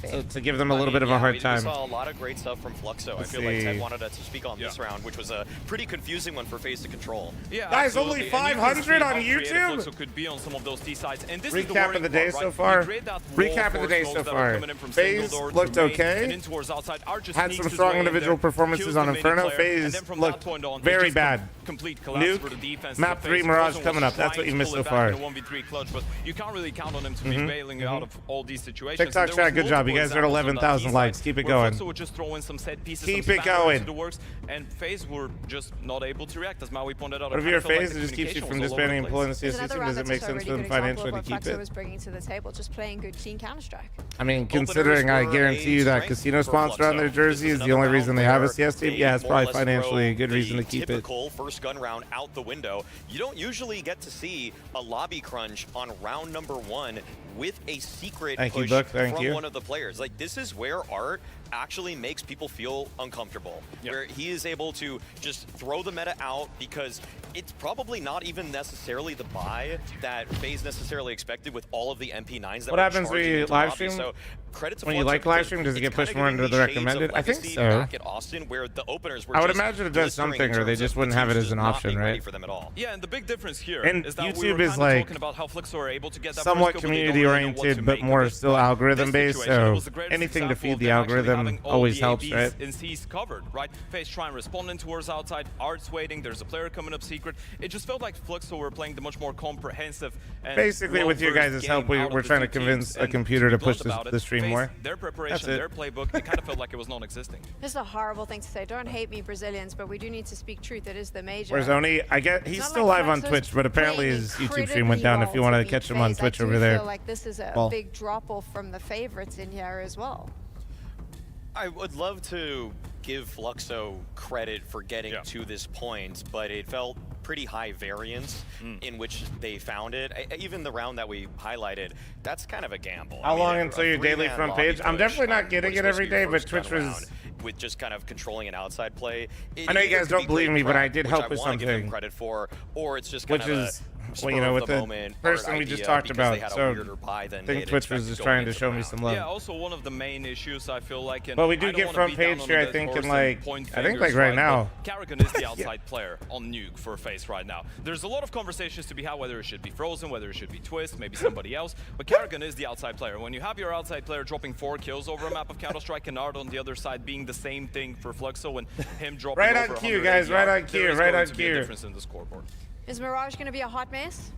So to give them a little bit of a hard time. We saw a lot of great stuff from fl0m. I feel like Ted wanted to speak on this round, which was a pretty confusing one for FaZe to control. Yeah, guys, only 500 on YouTube? Could be on some of those T sides. And this recap of the day so far. Recap of the day so far. FaZe looked okay. Had some strong individual performances on Inferno. FaZe looked very bad. Nuke, map 3 Mirage coming up. That's what you missed so far. But you can't really count on him to be bailing out of all these situations. TikTok chat, good job. You guys are at 11,000 likes. Keep it going. Would just throw in some set pieces. Keep it going. And FaZe were just not able to react, as Maui pointed out. What if you're FaZe, it just keeps you from disbanding and pulling the CSC team? Does it make sense for them financially to keep it? Was bringing to the table, just playing good clean Counter-Strike. I mean, considering I guarantee you that casino sponsor on their jersey is the only reason they have a CS team, yeah, it's probably financially a good reason to keep it. Typical first gun round out the window. You don't usually get to see a lobby crunch on round number 1 with a secret push from one of the players. Like, this is where Art actually makes people feel uncomfortable. Where he is able to just throw the meta out because it's probably not even necessarily the buy that FaZe necessarily expected with all of the MP9s that What happens when you live stream? So credit to when you fl0m like live stream, does it get pushed more into the recommended? I think so. Back at Austin, where the openers were I would imagine it does something, or they just wouldn't have it as an option, right? For them at all. Yeah, and the big difference here and is that YouTube we is like about how fl0m are able to get that somewhat first kill, but they don't community really know what to oriented, but make more of it. still algorithm based. Situation, it So was the greatest anything to example feed of the them actually algorithm having all always the helps, ABs right? And C's covered, right? FaZe trying responding towards outside, Art's waiting. There's a player coming up secret. It just felt like fl0m were playing the much more comprehensive. And basically, with your guys' help, we're trying to convince a computer to push the stream more. Their preparation, their playbook, it kind of felt like it was non-existing. This is a horrible thing to say. Don't hate me, Brazilians, but we do need to speak truth. It is the major. Whereas Oni, I get he's still live on Twitch, but apparently his YouTube stream went down. If you want to catch him on Twitch over there, I feel like this is a big drop-off from the favorites in here as well. I would love to give fl0m credit for getting to this point, but it felt pretty high variance in which they found it. Even the round that we highlighted, that's kind of a gamble. How long until your daily front page? I'm definitely not getting it every day, but Twitch was with just kind of controlling an outside play. I know you guys don't believe me, but I did help with something. Give them credit for, or it's just kind which of is well, you know, with the person we just talked about. So I think Twitch was just trying to show me some love. Yeah, also one of the main issues I feel like. But we do get front page here, I think, in like right now. Karrigan is the outside player on Nuke for FaZe right now. There's a lot of conversations to be had whether it should be fl0m, whether it should be Twist, maybe somebody else. But Karrigan is the outside player. When you have your outside player dropping 4 kills over a map of Counter-Strike and Art on the other side being the same thing for fl0m and him dropping right over on cue, guys. Right on cue. Right on cue. Difference in the scoreboard. Is Mirage going to be a hot mess?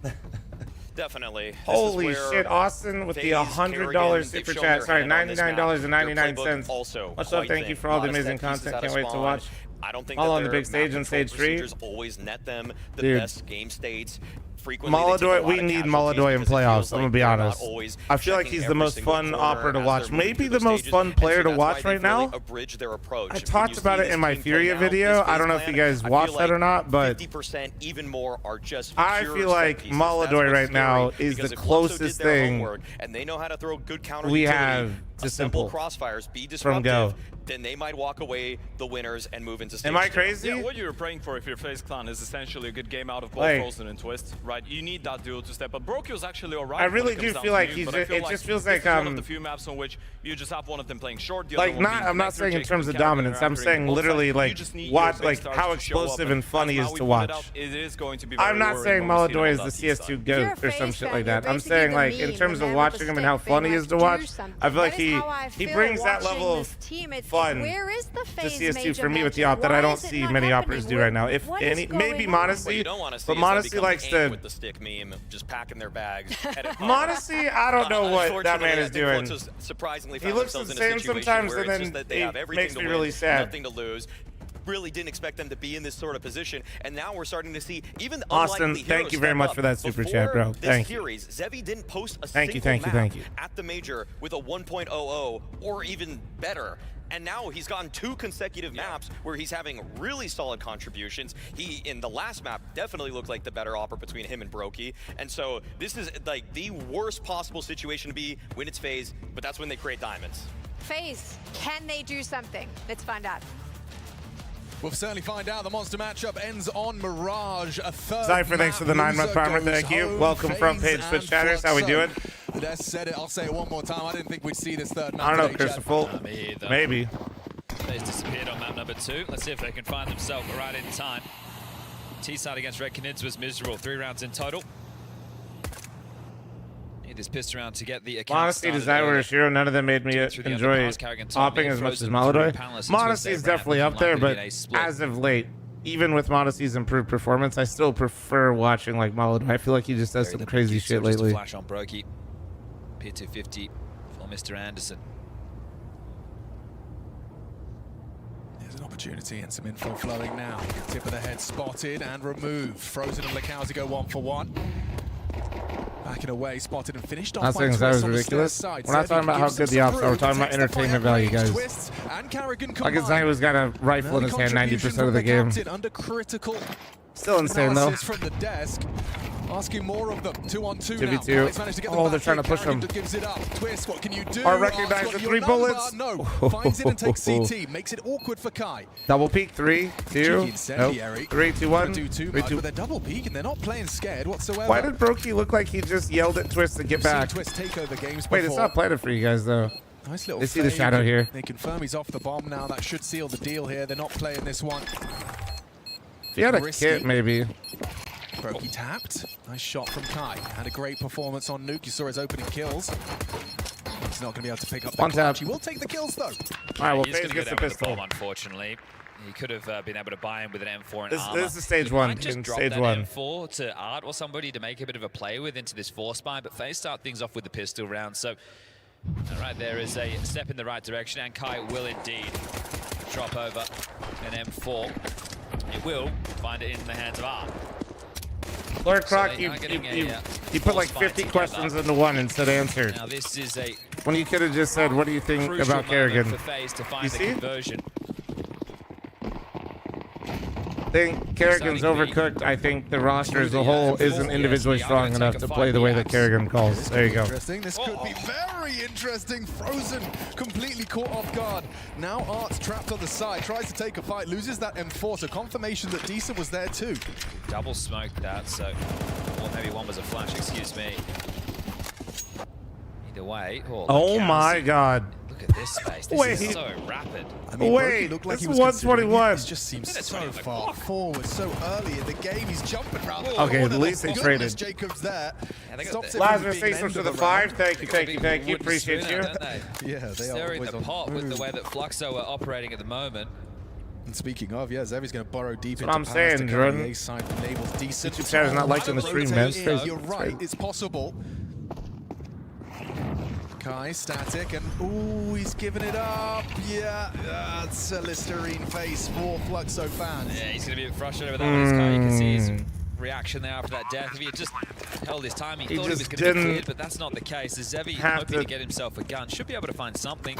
Definitely. Holy shit, Austin with the $100 super chat. Sorry, $99.99. What's up? Thank you for all the amazing content. Can't wait to watch. I don't think all on the big stage on stage 3. Always net them the best game states. Maladoy, we need Maladoy in playoffs. I'm gonna be honest. I feel like he's the most fun opera to watch. Maybe the most fun player to watch right now. I talked about it in my Furia video. I don't know if you guys watched that or not, but 50% even more are just I feel like Maladoy right now is the closest thing and they know how to throw good counter we have to simple crossfires, be from go. Then they might walk away the winners and move into stage. Am I crazy? Yeah, what you're praying for if you're FaZe Clan is essentially a good game out of both fl0m and Twist, right? You need that duo to step up. Brokyo's actually alright. I really do feel like he's. It just feels like one of the few maps on which you just have one of them playing short. The like not. I'm not saying in terms of dominance. I'm saying literally like watch like how explosive and fun he is to watch. It is going to be. I'm not saying Maladoy is the CS2 GOAT or some shit like that. I'm saying like in terms of watching him and how fun he is to watch. I feel like he brings that level of fun to CS2 for me with the op that I don't see many operators do right now. If any, maybe Modesty, but Modesty likes to. With the stick meme, just packing their bags. Modesty, I don't know what that man is doing. Surprisingly, he looks insane sometimes, and then it makes me really sad. Nothing to lose. Really didn't expect them to be in this sort of position, and now we're starting to see even the Austin, thank you very much for that super chat, bro. Thank you. Zevi didn't post a thank single you map at the major with a 1.00 or even better. And now he's gotten 2 consecutive maps where he's having really solid contributions. He, in the last map, definitely looked like the better opera between him and Brokey. And so this is like the worst possible situation to be when it's FaZe, but that's when they create diamonds. FaZe, can they do something? Let's find out. We'll certainly find out. The monster matchup ends on Mirage. A third Cypher, thanks for the 9-month primer. Thank you. Welcome front page Twitch chatters. How we doing? Des said it. I'll say it one more time. I didn't think we'd see this third map. I don't know, Christopher. Maybe. They've disappeared on map number 2. Let's see if they can find themselves right in time. T-side against Red Canids was miserable. 3 rounds in total. Need this pissed around to get the account. Modesty, Desire, Shiro, none of them made me enjoy hopping as much as Maladoy. Modesty is definitely up there, but as of late, even with Modesty's improved performance, I still prefer watching like Maladoy. I feel like he just does some crazy shit lately. Flash on Brokey. Pier 250 for Mr. Anderson. There's an opportunity and some info flowing now. Tip of the head spotted and removed. Frozen and Lakowski go 1 for 1. Backing away, spotted and finished off. Not saying that was ridiculous. We're not talking about how good the ops are. We're talking about entertainment value, guys. Like it's not, he's got a rifle in his hand 90% of the game. Still insane though. From the desk. Asking more of them. 2-on-2 now. 2v2. He's managed to get Oh, them they're back trying to here. push him. Carrigan gives it up. Twist, what can you do? Or recognize the Got your 3 number. bullets. No, finds it and takes CT. Makes it awkward for Kai. Double peek. 3, 2. Nope. Incendiary. 3, 2, 1. Do too 3, much, 2. but they're double peek and they're not playing scared whatsoever. Why did Brokey look like he just yelled at Twist to get We've seen back? Twist take over games Wait, it's before. not planted for you guys though. Nice little They see the fade. shadow here. They confirm he's off the bomb now. That should seal the deal here. They're not playing this one. If you had a Risky. kit, maybe. Brokey tapped. Nice shot from Kai. Had a great performance on Nuke. You saw his opening kills. He's not going to be able to pick up the One tap. clutch. He will take the kills though. All right, well, He's FaZe gonna gets go the down with pistol. bomb, unfortunately. He could have been able to buy him with an M4 and This armor. is stage He one, might just in drop stage that one. M4 to Art or somebody to make a bit of a play with into this force buy, but FaZe start things off with the pistol round. So, right there is a step in the right direction, and Kai will indeed drop over an M4. It will find it in the hands of Art. Lord Croc, So you you put like 50 questions into one instead of answered. Now this is a When you could have just said, what do you think crucial about Kerrigan? moment for FaZe to find You the see? conversion. I think Kerrigan's overcooked. I think the roster as a whole isn't individually strong enough to play the way that Kerrigan calls. There you go. Interesting. This could be very interesting. Frozen, completely caught off guard. Now Art's trapped on the side, tries to take a fight, loses that M4, so confirmation that Decent was there too. Double smoked that, so, or maybe one was a flash, excuse me. Either way. Oh my God. Look at this space. This is so rapid. I mean, Wait, Brokey looked like this he is was considering 121. it. It just seems so far forward, so early in the game. He's jumping around the Okay, corner. at least they Thank traded. goodness Jacob's there. Stops it from Lazarus, being thanks end for of the the 5. round. Thank you. Appreciate you. Yeah, they are Stirring always the on pot with the move. way that Fluxo are operating at the moment. And speaking of, yeah, Zevi's going to burrow deep That's what into I'm Palace saying, to carry Jordan. the A side. Enables Decent. YouTube chat is not liking the stream, man. It's crazy. You're right, it's possible. Kai static and ooh, he's giving it up. Yeah, it's a Listerine face for Fluxo fans. Yeah, he's going to be frustrated with that one. This guy, you can see his reaction there after that death. If he had just held his time, he thought it was just going to be didn't cleared, but that's not the case. Zevi have hoping to- to get himself a gun. Should be able to find something.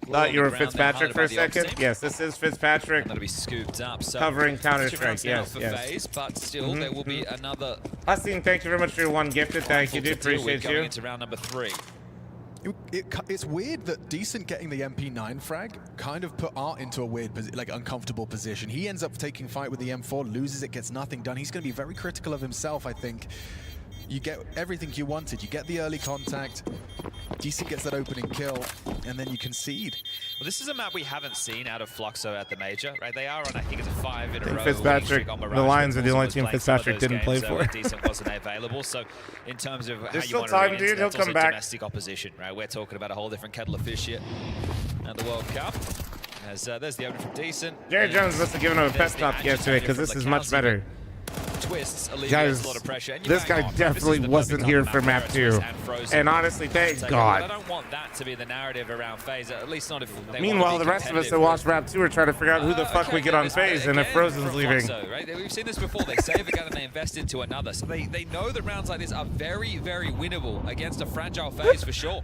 Thought you were Ground there, Fitzpatrick hunted for a by the opposite second? team. Yes, this is Fitzpatrick. That'll be scooped up. So Covering Counter-Strike, 2 rounds now yes, for yes. FaZe, but still there will be another. Austin, thank you very much for your 1 gifted. Thank you, dude. to deal with Appreciate going you. into round number 3. It's weird that Decent getting the MP9 frag kind of put Art into a weird, uncomfortable position. He ends up taking fight with the M4, loses it, gets nothing done. He's going to be very critical of himself, I think. You get everything you wanted. You get the early contact. Decent gets that opening kill, and then you concede. Well, this is a map we haven't seen out of Fluxo at the major, right? They are on, I think it's a 5 in a row. Fitzpatrick, on the Mirage, Lions but are the also only was team playing some of Fitzpatrick those didn't play games where for. Decent wasn't available. So in terms of how There's you still want time, to read dude. into He'll that's come also back. domestic opposition, right? We're talking about a whole different kettle of fish here at the World Cup. As there's the opening from Decent. Jerry Jones must have given him a There's pest the up yesterday because this is much better. Twists alleviates Guys, a lot of pressure. And this guy definitely wasn't here for map 2. And honestly, thank I God. don't want that to be the narrative around FaZe, at least not if they Meanwhile, want to the be rest of us that competitive. watch map 2 are trying to figure out who the fuck we get on FaZe and if Again, Frozen's from leaving. Fluxo, right? We've seen this before. They save a gun and they invest into another. So they know that rounds like this are very, very winnable against a fragile FaZe for sure.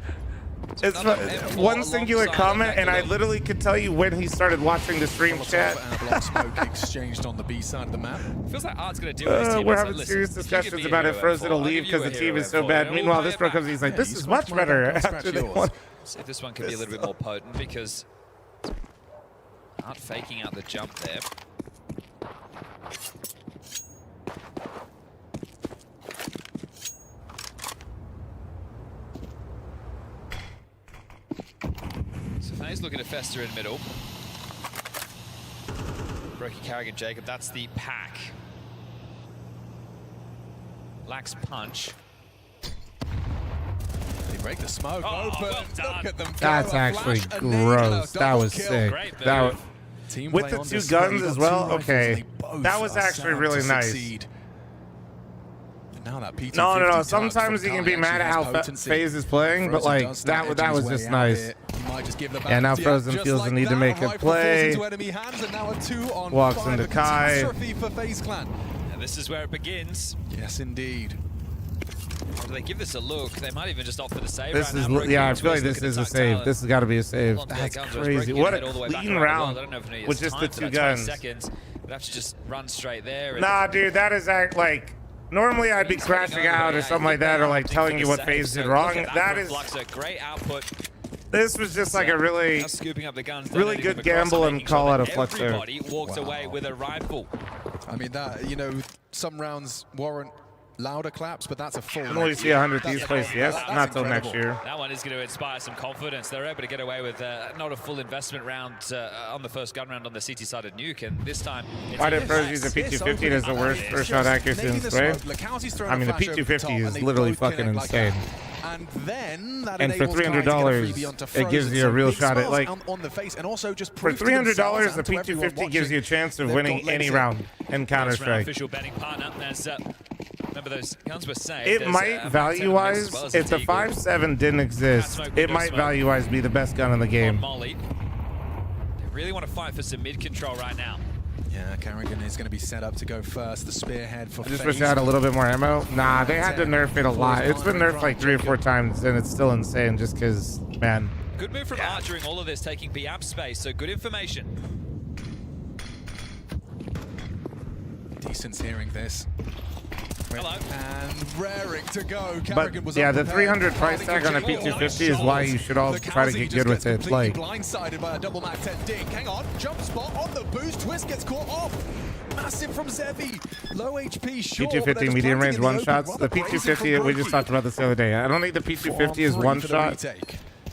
So It's another M4 one singular alongside comment, that and I kill. literally could tell you when he started watching the stream chat. And a block smoke exchanged on the B side of the map. Feels like Art's going to deal with his team. We're It's having like, serious listen, if you give discussions me a about if hero Frozen will M4, I'll leave give you because a the team hero is so M4, bad. and we'll Meanwhile, play this it bro back. comes, he's like, Yeah, this you is scratch much my better back, I'll after scratch they yours. won. See if this one can be a little bit more potent because Art faking out the jump there. So FaZe looking to fester in middle. Brokey, Carrigan, Jacob, that's the pack. Lacks punch. They break the smoke open. well done. Look at them go. That's A actually flash, a nade, and a gross. That double was kill. sick. Great That was, move. Team with play the on 2 display. guns You've as got well. 2 rifles, Okay, and they both that was are actually set up really to nice. succeed. And now that PT No. Sometimes you can be mad at how FaZe is playing, but like that was just nice. Yeah, now Frozen feels the need to make a play. Walks into Kai. And this is where it begins. Yes, indeed. Or do they give this a look? They might even just opt for the save This right is, now. Brokey yeah, I and feel like Twist this is looking a to tuck save. Talent This has got to be a save. along to their That's guns, whereas crazy. Brokey What head all the way a back clean around the round world. I don't know if he with has just the time for 2 that 20 guns. seconds. But have to just run straight there. And Nah, dude, that is like Normally I'd be crashing out or something like that, or like telling you what FaZe did wrong. That is great output. This was just like a really good gamble and call out of fl0m. Everybody walked away with a rifle. I mean, that, you know, some rounds warrant louder claps, but that's a full. Can only see 100 these places, yes? Not till next year. That one is going to inspire some confidence. They're able to get away with not a full investment round on the first gun round on the CT side of Nuke, and this time. Why did Froze use the P250 as the worst first shot accuracy in spray? I mean, the P250 is literally fucking insane. And then that and for $300, it gives you a real shot at like. On the face, and also just for $300, the P250 gives you a chance of winning any round in Counter-Strike. Official betting partner. Remember those guns were saved. It might value-wise, if the 5.7 didn't exist, it might value-wise be the best gun in the game. They really want to fight for some mid control right now. Yeah, Carrigan is going to be set up to go first. The spearhead for I just wish they had a little bit more ammo. Nah, they had to nerf it a lot. It's been nerfed like 3 or 4 times, and it's still insane just because, man. Good move from Art during all of this, taking B-Amp space, so good information. Decent's hearing this. Hello. And raring to go. But yeah, the 300 price tag on a P250 is why you should all try to get good with it. Like, blindsided by a double mat 10 dink. Hang on, jump spot on the boost. Twist gets caught off. Massive from Zevi. Low HP, sure. P250 medium range one shots. The P250, we just talked about this the other day. I don't think the P250 is one shot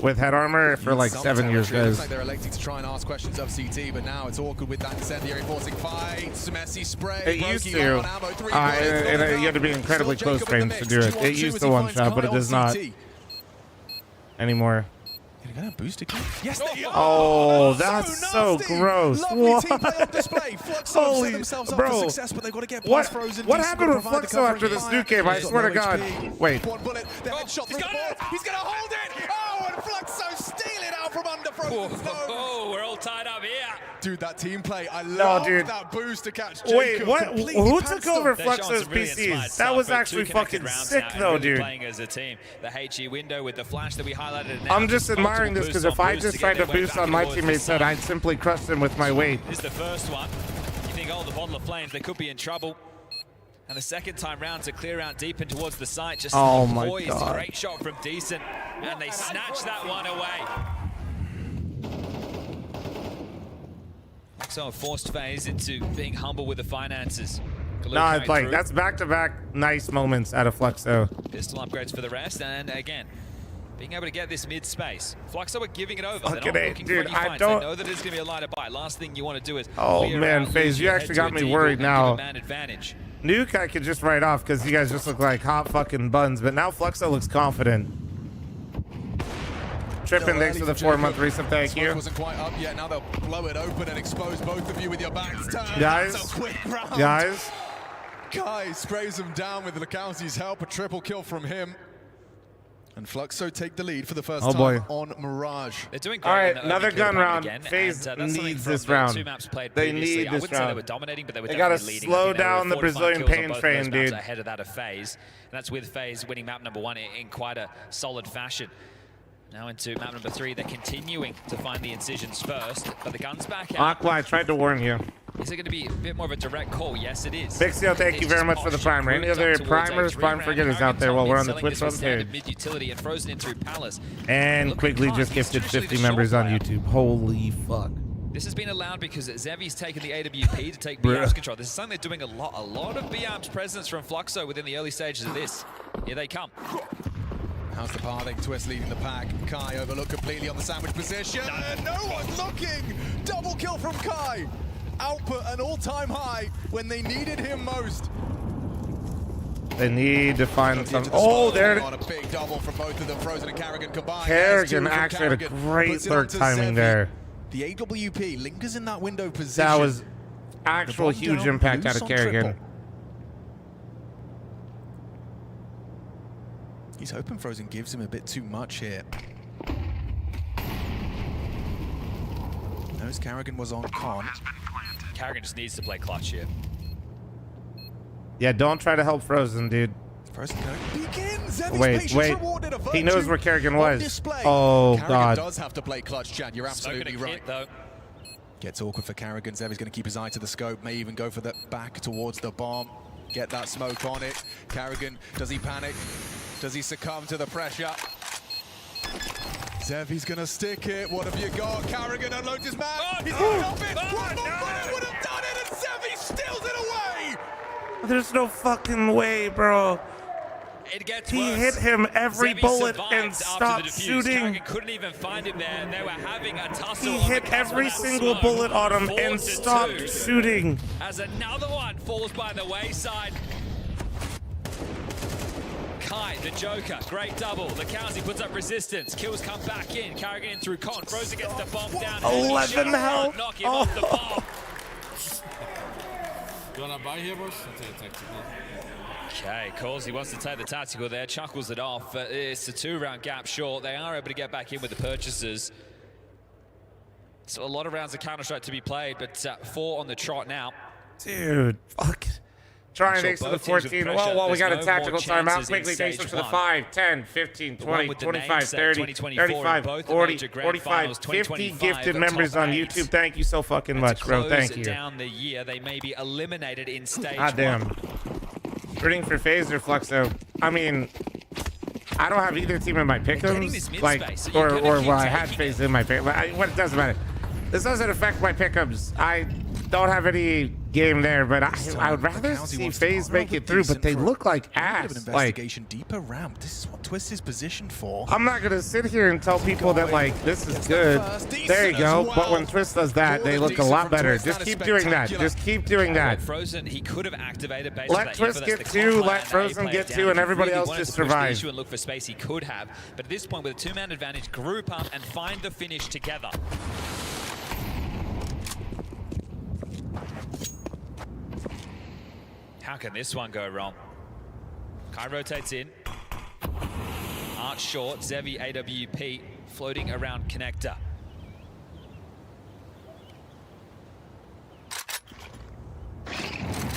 with head armor for like 7 years, guys. Looks like they're electing to try and ask questions of CT, but now it's awkward with that incendiary forcing fights. Messy spray. It used to. And you had to be incredibly close range to do it. It used to one shot, but it does not anymore. Yes, oh, that's so gross. What? Holy, bro. What happened with fl0m after this Nuke game? I swear to God. Wait. He's going to hold it. Oh, and fl0m steal it out from under Frozen's nose. Oh, we're all tied up here. Dude, that team play. I love that boost to catch Jacob. Wait, what? Who took over fl0m's PCs? That was actually fucking sick, though, dude. Playing as a team. The HE window with the flash that we highlighted. I'm just admiring this because if I just tried to boost on my teammate's head, I'd simply crush them with my weight. This is the first one. You think, oh, the bottle of flames, they could be in trouble. And the second time round to clear out deep and towards the site, just poised. God. Great shot from Decent, and they snatch that one away. So a forced FaZe into being humble with the finances. Nah, it's like that's back-to-back nice moments out of fl0m. Pistol upgrades for the rest, and again, being able to get this mid space. fl0m are giving it over. Fucking They're not looking dude, for any I fights. don't. They know that it's going to be a lighter bite. Last thing you want to do is. Oh man, FaZe, you actually got me worried now. Advantage. Nuke I could just write off because you guys just look like hot fucking buns, but now fl0m looks confident. Trippin, thanks for the 4-month resub, thank you. Wasn't quite up yet. Now they'll blow it open and expose both of you with your backs turned. Guys, that's a quick round. Guys. Kai sprays him down with Lukowski's help. A triple kill from him. And fl0m take the lead for the first time on Mirage. They're doing great. All right, another gun round. FaZe needs this round. They need this round. They were dominating, but they were they gotta slow down the Brazilian pain train, dude. Ahead of that of FaZe, and that's with FaZe winning map number 1 in quite a solid fashion. Now into map number 3, they're continuing to find the incisions first, but the gun's back out. Aqua, I tried to warn you. Is it going to be a bit more of a direct call? Yes, it is. Bixio, thank you very much for the primer. Any other primers, prime forgetters out there while we're on the Twitch front page? Mid-utility and frozen in through Palace. And quickly just gifted 50 members on YouTube. Holy fuck. This has been allowed because Zevi's taken the AWP to take B-Amp's control. This is something they're doing a lot of B-Amp's presence from fl0m within the early stages of this. Here they come. How's the pathing? Twist leading the pack. Kai overlooked completely on the sandwich position. No one's looking! Double kill from Kai! Output an all-time high when they needed him most. They need to find some. Oh, there it is. A big double from both of them. Frozen and Carrigan combined. Carrigan actually had a great lurk timing there. The AWP lingers in that window position. That was actual huge impact out of Carrigan. He's hoping Frozen gives him a bit too much here. Knows Carrigan was on con. Carrigan just needs to play clutch here. Yeah, don't try to help Frozen, dude. Frozen begins. Wait. He knows where Carrigan was. Oh, Carrigan God. does have to play clutch, Chad. You're absolutely right. Though. Gets awkward for Carrigan. Zevi's going to keep his eye to the scope. May even go for the back towards the bomb. get that smoke on it. Carrigan, does he panic? Does he succumb to the pressure? Zevi's gonna stick it. What have you got? Carrigan unloads his man. He's going off it. One more bullet would have done it, and Zevi steals it away. There's no fucking way, bro. It gets he worse. hit him every Zevi bullet survived and after stopped the defuse. shooting. Carrigan couldn't even find him there, and they were having a tussle. He on hit the cusp of every that single smoke. bullet on him 4 and to stopped 2. shooting. As another one falls by the wayside. Kai, the Joker, great double. The Kowsey puts up resistance. Kills come back in. Carrigan in through Con. Frozen gets the bomb down. 11 health. Knock him off the bomb. You wanna buy here, boys? Okay, calls. He wants to take the tactical there. Chuckles it off. It's a 2-round gap short. They are able to get back in with the purchases. So a lot of rounds of Counter-Strike to be played, but 4 on the trot now. Dude, fuck. Trying thanks to the 14. Well, we got a tactical timeout. Quickly, thanks to the 5, 10, 15, 20, 25, 30, 35, 40, 45, 50 gifted members on YouTube. Thank you so fucking much, bro. Thank you. Down the year, they may be eliminated in stage 1. God damn. Rooting for FaZe or Fluxo. I mean, I don't have either team in my pick'ems, like, or I had FaZe in my pick. What doesn't matter. This doesn't affect my pick'ems. I don't have any game there, but I would rather see FaZe make it through, but they look like ass. Investigation deeper ramp. This is what Twist is positioned for. I'm not gonna sit here and tell people that like this is good. There you go. But when Twist does that, they look a lot better. Just keep doing that. Just keep doing that. Frozen, he could have activated based let Twist get 2, let Frozen get 2, and everybody else just survive. And look for space, he could have. But at this point, with a 2-man advantage, group up and find the finish together. How can this one go wrong? Kai rotates in. Art short, Zevi AWP floating around connector.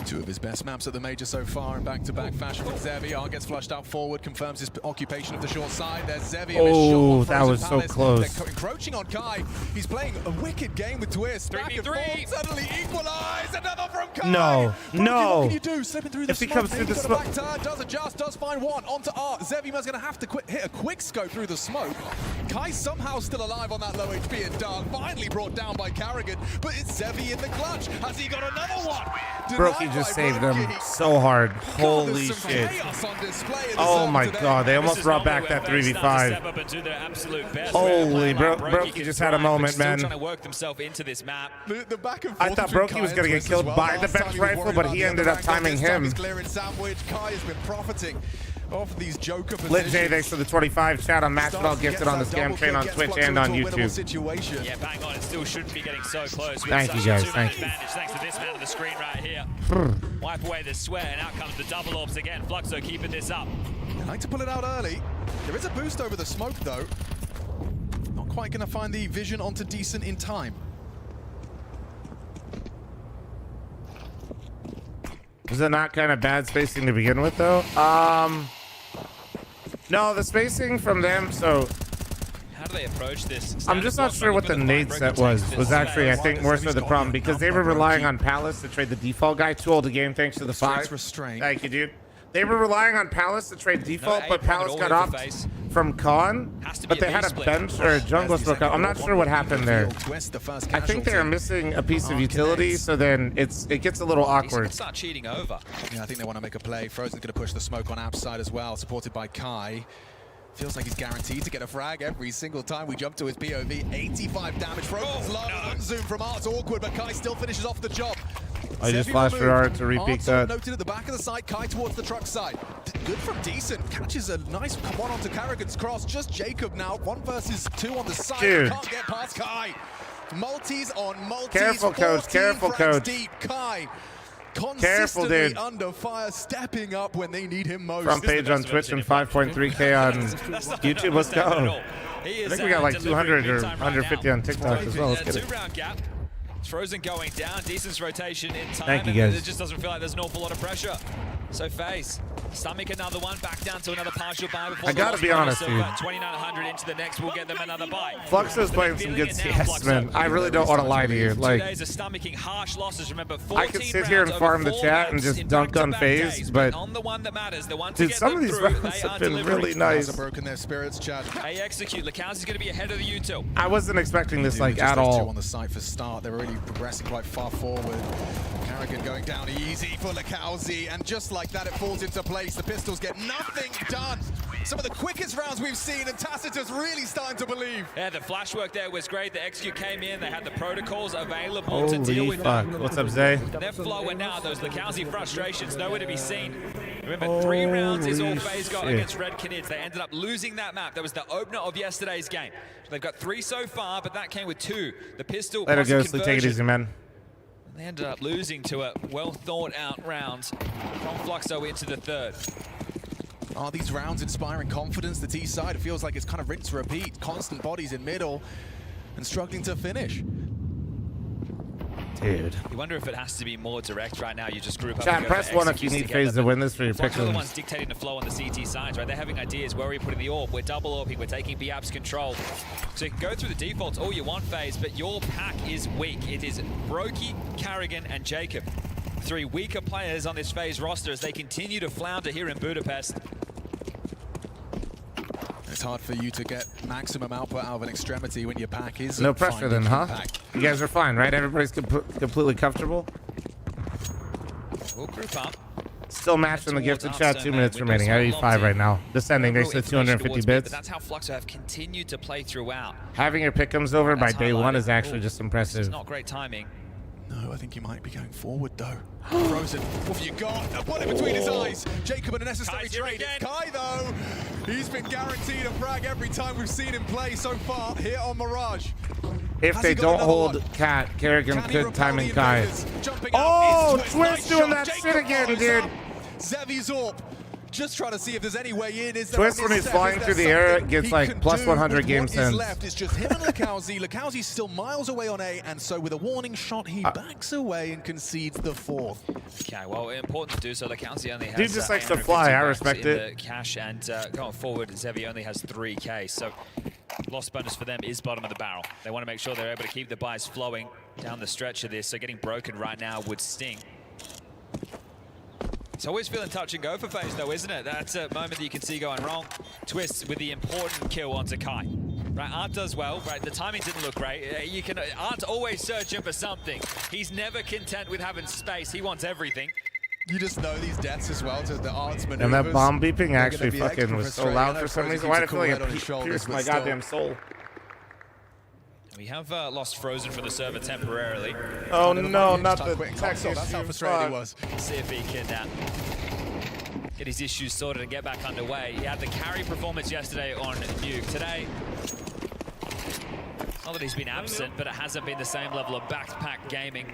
Two of his best maps at the major so far in back-to-back fashion with Zevi. Art gets flushed out forward, confirms his occupation of the short side. There's Zevi. Oh, that was so close. They're encroaching on Kai. He's playing a wicked game with Twist. 3v3. Suddenly equalize. Another from Kai. No, no. What can you do? Slipping through the if he comes through the smoke. Back turn, does adjust, does find one. Onto Art. Zevi's going to have to hit a quick scope through the smoke. Kai somehow still alive on that low HP and Dark. Finally brought down by Carrigan, but it's Zevi in the clutch. Has he got another one? Brokey just saved them so hard. Holy shit. Oh my god, they almost brought back that 3v5. Holy, Brokey just had a moment, man. Trying to work themselves into this map. I thought Brokey was going to get killed by the bench rifle, but he ended up timing him. Kai has been profiting off these Joker positions. Lit J, thanks for the 25. Shout out Maxwell, gifted on the scam train on Twitch and on YouTube. Yeah, bang on. It still shouldn't be getting so close. Thank you guys, thank you. Thanks to this man on the screen right here. Wipe away the sweat, and out comes the double orbs again. Fluxo keeping this up. I like to pull it out early. There is a boost over the smoke, though. Not quite going to find the vision onto Decent in time. Was it not kind of bad spacing to begin with, though? No, the spacing from them, so... How do they approach this? I'm just not sure what the nade set was actually, I think, more so the problem, because they were relying on Palace to trade the default guy. Too old a game, thanks to the 5. Thank you, dude. They were relying on Palace to trade default, but Palace got off from Con, but they had a bench or a jungle smoke. I'm not sure what happened there. I think they were missing a piece of utility, so then it gets a little awkward. Start cheating over. Yeah, I think they want to make a play. Frozen's going to push the smoke on App's side as well, supported by Kai. Feels like he's guaranteed to get a frag every single time we jump to his POV. 85 damage. Frozen's low. Zoom from Art's awkward, but Kai still finishes off the job. I just flashed for Art to repeat that. Noted at the back of the side, Kai towards the truck side. Good from Decent. Catches a nice one onto Carrigan's cross. Just Jacob now. 1 versus 2 on the side. Dude. Can't get past Kai. Multis on multis. Careful, coach. Careful, coach. Deep. Kai careful, dude. Under fire, stepping up when they need him most. Front page on Twitch and 5.3K on YouTube. Let's go. I think we got like 200 or 150 on TikTok as well. Let's get it. 2-round gap. Frozen going down. Decent's rotation in time. Thank you, guys. It just doesn't feel like there's an awful lot of pressure. So FaZe, stomach another one, back down to another partial buy before I gotta be honest, dude. 2,900 into the next will get them another buy. Fluxo's playing some good CS, man. I really don't want to lie to you. 2 Like, days of stomaching harsh losses. Remember, 14 I could sit here and farm the chat and just dunk on FaZe, but on the one that matters, the one to dude, get some of them these through, rounds they have are been delivering. really nice. Have broken their spirits, Chad. They execute. Lacowzi's going to be ahead of the U2. I wasn't expecting this like Just at those two all. on the site for start. They're really progressing quite far forward. Carrigan going down easy for Lacowzi, and just like that, it falls into place. The Pistols get nothing done. Some of the quickest rounds we've seen, and Tacitus really starting to believe. Yeah, the flash work there was great. The execute came in. They had the protocols available to deal Holy with fuck. that. What's up, Zay? They're flowing now. Those Lacowzi frustrations nowhere to be seen. Remember, 3 rounds is all Holy FaZe got shit. against Red Canids. They ended up losing that map. That was the opener of yesterday's game. They've got 3 so far, but that came with 2. The pistol Let it plus go, the take it easy, conversion. man. They ended up losing to a well-thought-out round from Fluxo into the 3rd. Are these rounds inspiring confidence? The T side, it feels like it's kind of rinse repeat. Constant bodies in middle and struggling to finish. Dude. You wonder if it has to be more direct right now. You just group up. Chat, and go press for 1 if you executes need together. FaZe to win this for your Fluxo are the ones pickles. dictating the flow on the CT sides, right? They're having ideas. Where are we putting the AWP? We're double AWPing. We're taking B-App's control. So you can go through the defaults all you want, FaZe, but your pack is weak. It is Brokey, Carrigan, and Jacob. 3 weaker players on this FaZe roster as they continue to flounder here in Budapest. It's hard for you to get maximum output out of an extremity when your pack is No pressure then, huh? You guys are fine, right? Everybody's completely comfortable? We'll group up. Still matched in the gifted chat, 2 minutes remaining. I need 5 right now. Descending next to 250 bits. But that's how Fluxo have continued to play throughout. Having your pick'ems over by That's day 1 is highlighted. actually just It's impressive. not great timing. No, I think you might be going forward though. Frozen. What have you got? A bullet between his eyes. Jacob and a necessary Kai's here trade. again. Kai though, he's been guaranteed a frag every time we've seen him play so far here on Mirage. If Has they he got don't another hold one? Cat, Carrigan Can he could repel time the and Kai. invaders? Jumping Oh, out is Twist Nice doing shot. that Jacob shit again, follows dude. up. Zevi Zorp. Just trying to see if there's any way in. Is there Twist a when he's misstep? flying Is through there the air, something gets he like can plus do 100 with game what is sense. left? It's just him and Lacowzi. Lacowzi's still miles away on A, and so with a warning shot, he backs away and concedes the 4th. Okay, well, important to do so. Lacowzi only has Dude just likes to fly. I 850 respect in it. the cash, and going forward, Zevi only has 3K. So loss bonus for them is bottom of the barrel. They want to make sure they're able to keep the buys flowing down the stretch of this. So getting broken right now would sting. It's always feeling touch and go for FaZe though, isn't it? That's a moment that you can see going wrong. Twist with the important kill onto Kai. Right, Art does well, right? The timing didn't look great. Art's always searching for something. He's never content with having space. He wants everything. You just know these deaths as well to the Arts maneuvers. And that bomb beeping They're actually gonna be fucking extra was so frustrating. loud I for know some Frozen reason. keeps Why a did I feel cool like head on it his shoulders, pierced but my still. goddamn soul? We have lost Frozen from the server temporarily. Oh no, not the Quick tech console. That's how issue. frustrated he Fuck. was. See if he can get his issues sorted and get back underway. He had the carry performance yesterday on Nuke. Today, not that he's been absent, but it hasn't been the same level of backpack gaming.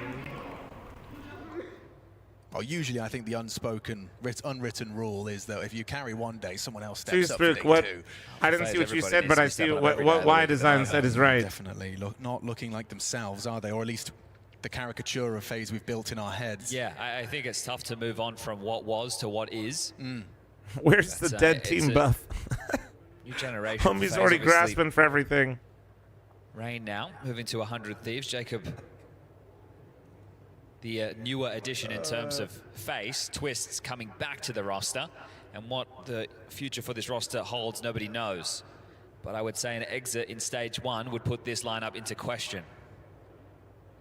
Well, usually I think the unspoken, unwritten rule is that if you carry one day, someone else steps Jeez, up for Spook, day what? 2. I didn't FaZe, see what you everybody said, needs but to I be see stepping up what every day. Y Design said is right. Definitely not looking like themselves, are they? Or at least the caricature of FaZe we've built in our heads. Yeah, I think it's tough to move on from what was to what is. Where's the But, dead it's team a buff? New generation. for Homie's FaZe, already obviously. grasping for everything. Rain now, moving to 100 Thieves. Jacob, the newer addition in terms of face. Twists coming back to the roster. And what the future for this roster holds, nobody knows. But I would say an exit in stage 1 would put this lineup into question.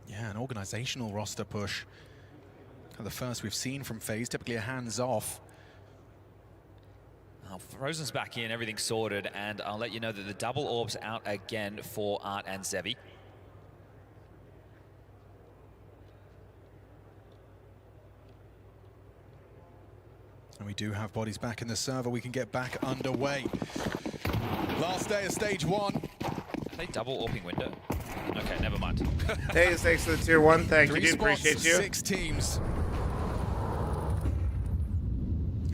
Yeah, an organizational roster push. The first we've seen from FaZe, typically a hands-off. Frozen's back in, everything's sorted, and I'll let you know that the double orb's out again for Art and Zevi. And we do have bodies back in the server. We can get back underway. Last day of stage 1. Are they double orbing window? Okay, never mind. Hey, thanks for the tier 1. Thank you, 3 dude. spots, Appreciate you. 6 teams.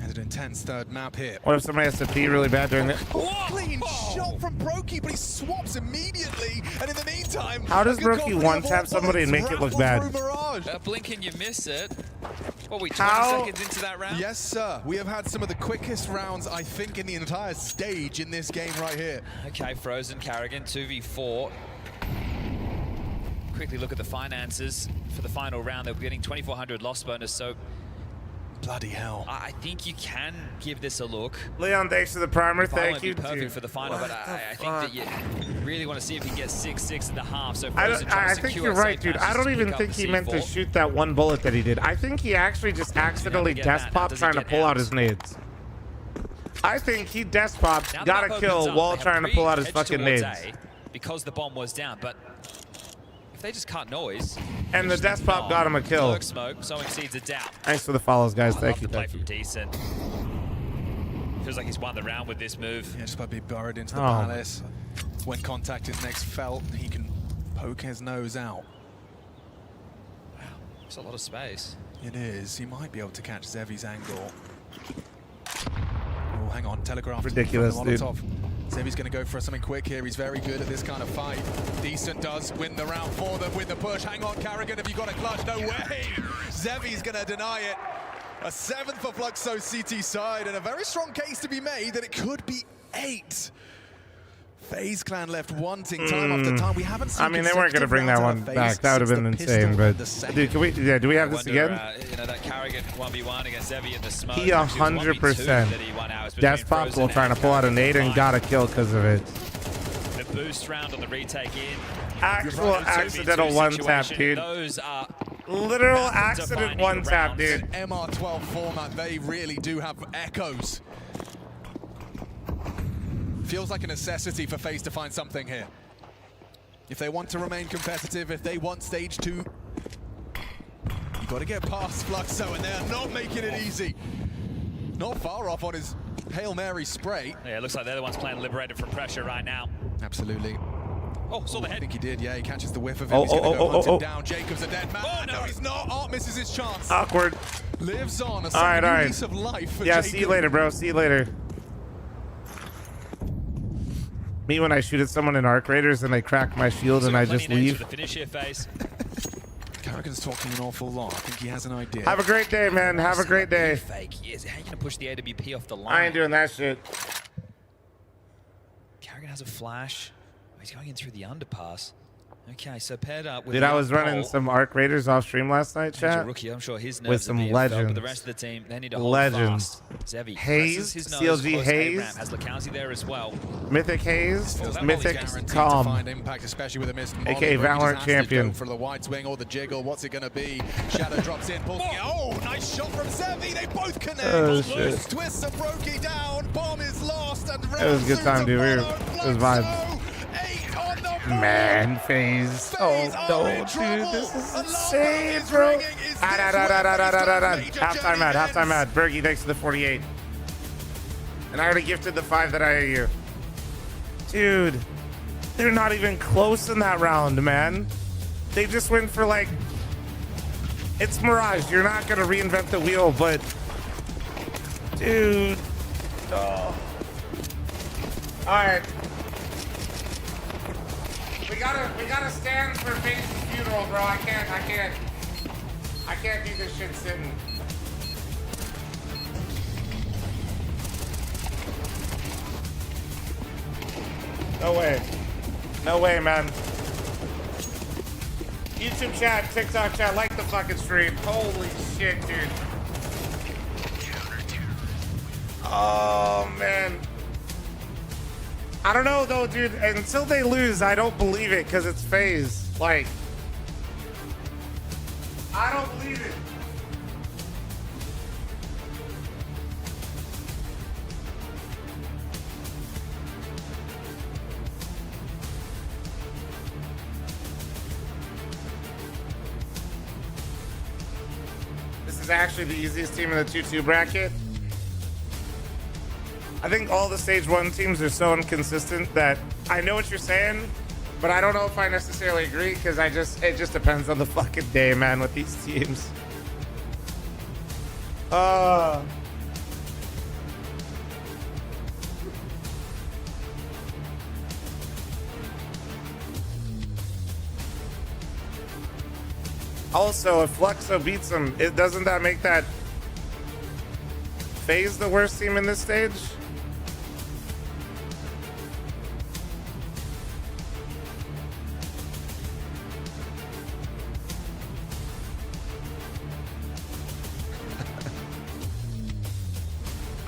And an intense third map here. What if somebody has to pee really bad during it? Clean shot from Brokey, but he swaps immediately. And in the meantime, How does a good Brokey confident one-tap ball somebody and make it look rattle bad? through Mirage. Blink and you miss it. What, we 20 How? seconds into that round? Yes, sir. We have had some of the quickest rounds, I think, in the entire stage in this game right here. Okay, Frozen, Carrigan, 2v4. Quickly look at the finances for the final round. They're getting 2,400 loss bonus, so bloody hell. I think you can give this a look. Leon, thanks for the primer. Thank you. Perfect for the final, but I think that you really want to see if he can get 6-6 in the half. So I think you're right, dude. I don't even think he meant to shoot that one bullet that he did. I think he actually just accidentally desk popped trying to pull out his nades. I think he desk popped, got a kill while trying to pull out his fucking nades. Because the bomb was down, but if they just cut noise. And the desk pop got him a kill. Lurk smoke, sowing seeds of doubt. Thanks for the follows, guys. Thank you. Play from Decent. Feels like he's won the round with this move. Yeah, just by being burrowed into the palace. When contact is next felt, he can poke his nose out. Wow, there's a lot of space. It is. He might be able to catch Zevi's angle. Oh, hang on. Telegraph. Ridiculous, dude. Zevi's going to go for something quick here. He's very good at this kind of fight. Decent does win the round for them with the push. Hang on, Carrigan, have you got a clutch? No way! Zevi's going to deny it. A 7th for Fluxo CT side, and a very strong case to be made that it could be 8. FaZe Clan left wanting time after time. We haven't seen. I mean, they weren't going to bring that one back. That would have been insane. But dude, can we? Yeah, do we have this again? You know, that Carrigan 1v1 against Zevi in the smoke. He 100% desk popped while trying to pull out a nade and got a kill because of it. The boost round on the retake in. Actual accidental one tap, dude. Those are literal accident one tap, dude. MR12 format, they really do have echoes. Feels like a necessity for FaZe to find something here. If they want to remain competitive, if they want stage 2, you got to get past Fluxo, and they're not making it easy. Not far off on his Hail Mary spray. Yeah, it looks like they're the ones playing liberated from pressure right now. Absolutely. Oh, saw the head. I think he did, yeah. He catches the whiff of it. He's going to go hunt him down. Jacob's a dead man. Oh, no, he's not. Art misses his chance. Awkward. Lives on. A all right. lease of life for yeah, Jacob. see you later, bro. See you later. Me when I shoot at someone in Arc Raiders and they crack my shield and I just leave. The finish here, FaZe. Carrigan's talking an awful lot. I think he has an idea. Have a great day, man. Have a great day. Fake. Yes. How are you going to push the AWP off the line? I ain't doing that shit. Carrigan has a flash. Oh, he's going in through the underpass. Okay, so paired up with. Dude, I was running some Arc Raiders off stream last night, chat. He's a rookie. I'm sure his nerves with some felt, legends. but the rest of the team, they need to hold legends. fast. Zevi Hayes, his nose CLG close Hayes, A-ramp, has Lakowski there as well. Mythic Hayes, Mythic To Calm, find impact, especially with a missed aka Valorant champion. For the wide swing or the jiggle, what's it going to be? Shadow drops in, pulls it. Oh, nice shot from Zevi. They both connect. Oh, shit. Twists and Brokey down. Bomb is lost, and it was a good time, dude. It was vibes. Man, FaZe. Oh no, dude, this is insane, bro. Halftime ad. Bergie, thanks for the 48. And I already gifted the 5 that I owe you. Dude, they're not even close in that round, man. They just went for like, it's Mirage. You're not gonna reinvent the wheel, but dude. Oh. All right. We gotta stand for FaZe's funeral, bro. I can't do this shit sitting. No way, man. YouTube chat, TikTok chat, like the fucking stream. Holy shit, dude. Oh, man. I don't know, though, dude. Until they lose, I don't believe it, because it's FaZe. Like, I don't believe it. This is actually the easiest team in the 2-2 bracket. I think all the stage 1 teams are so inconsistent that I know what you're saying, but I don't know if I necessarily agree because it just depends on the fucking day, man, with these teams. Also, if fl0m beats him, doesn't that make that FaZe the worst team in this stage?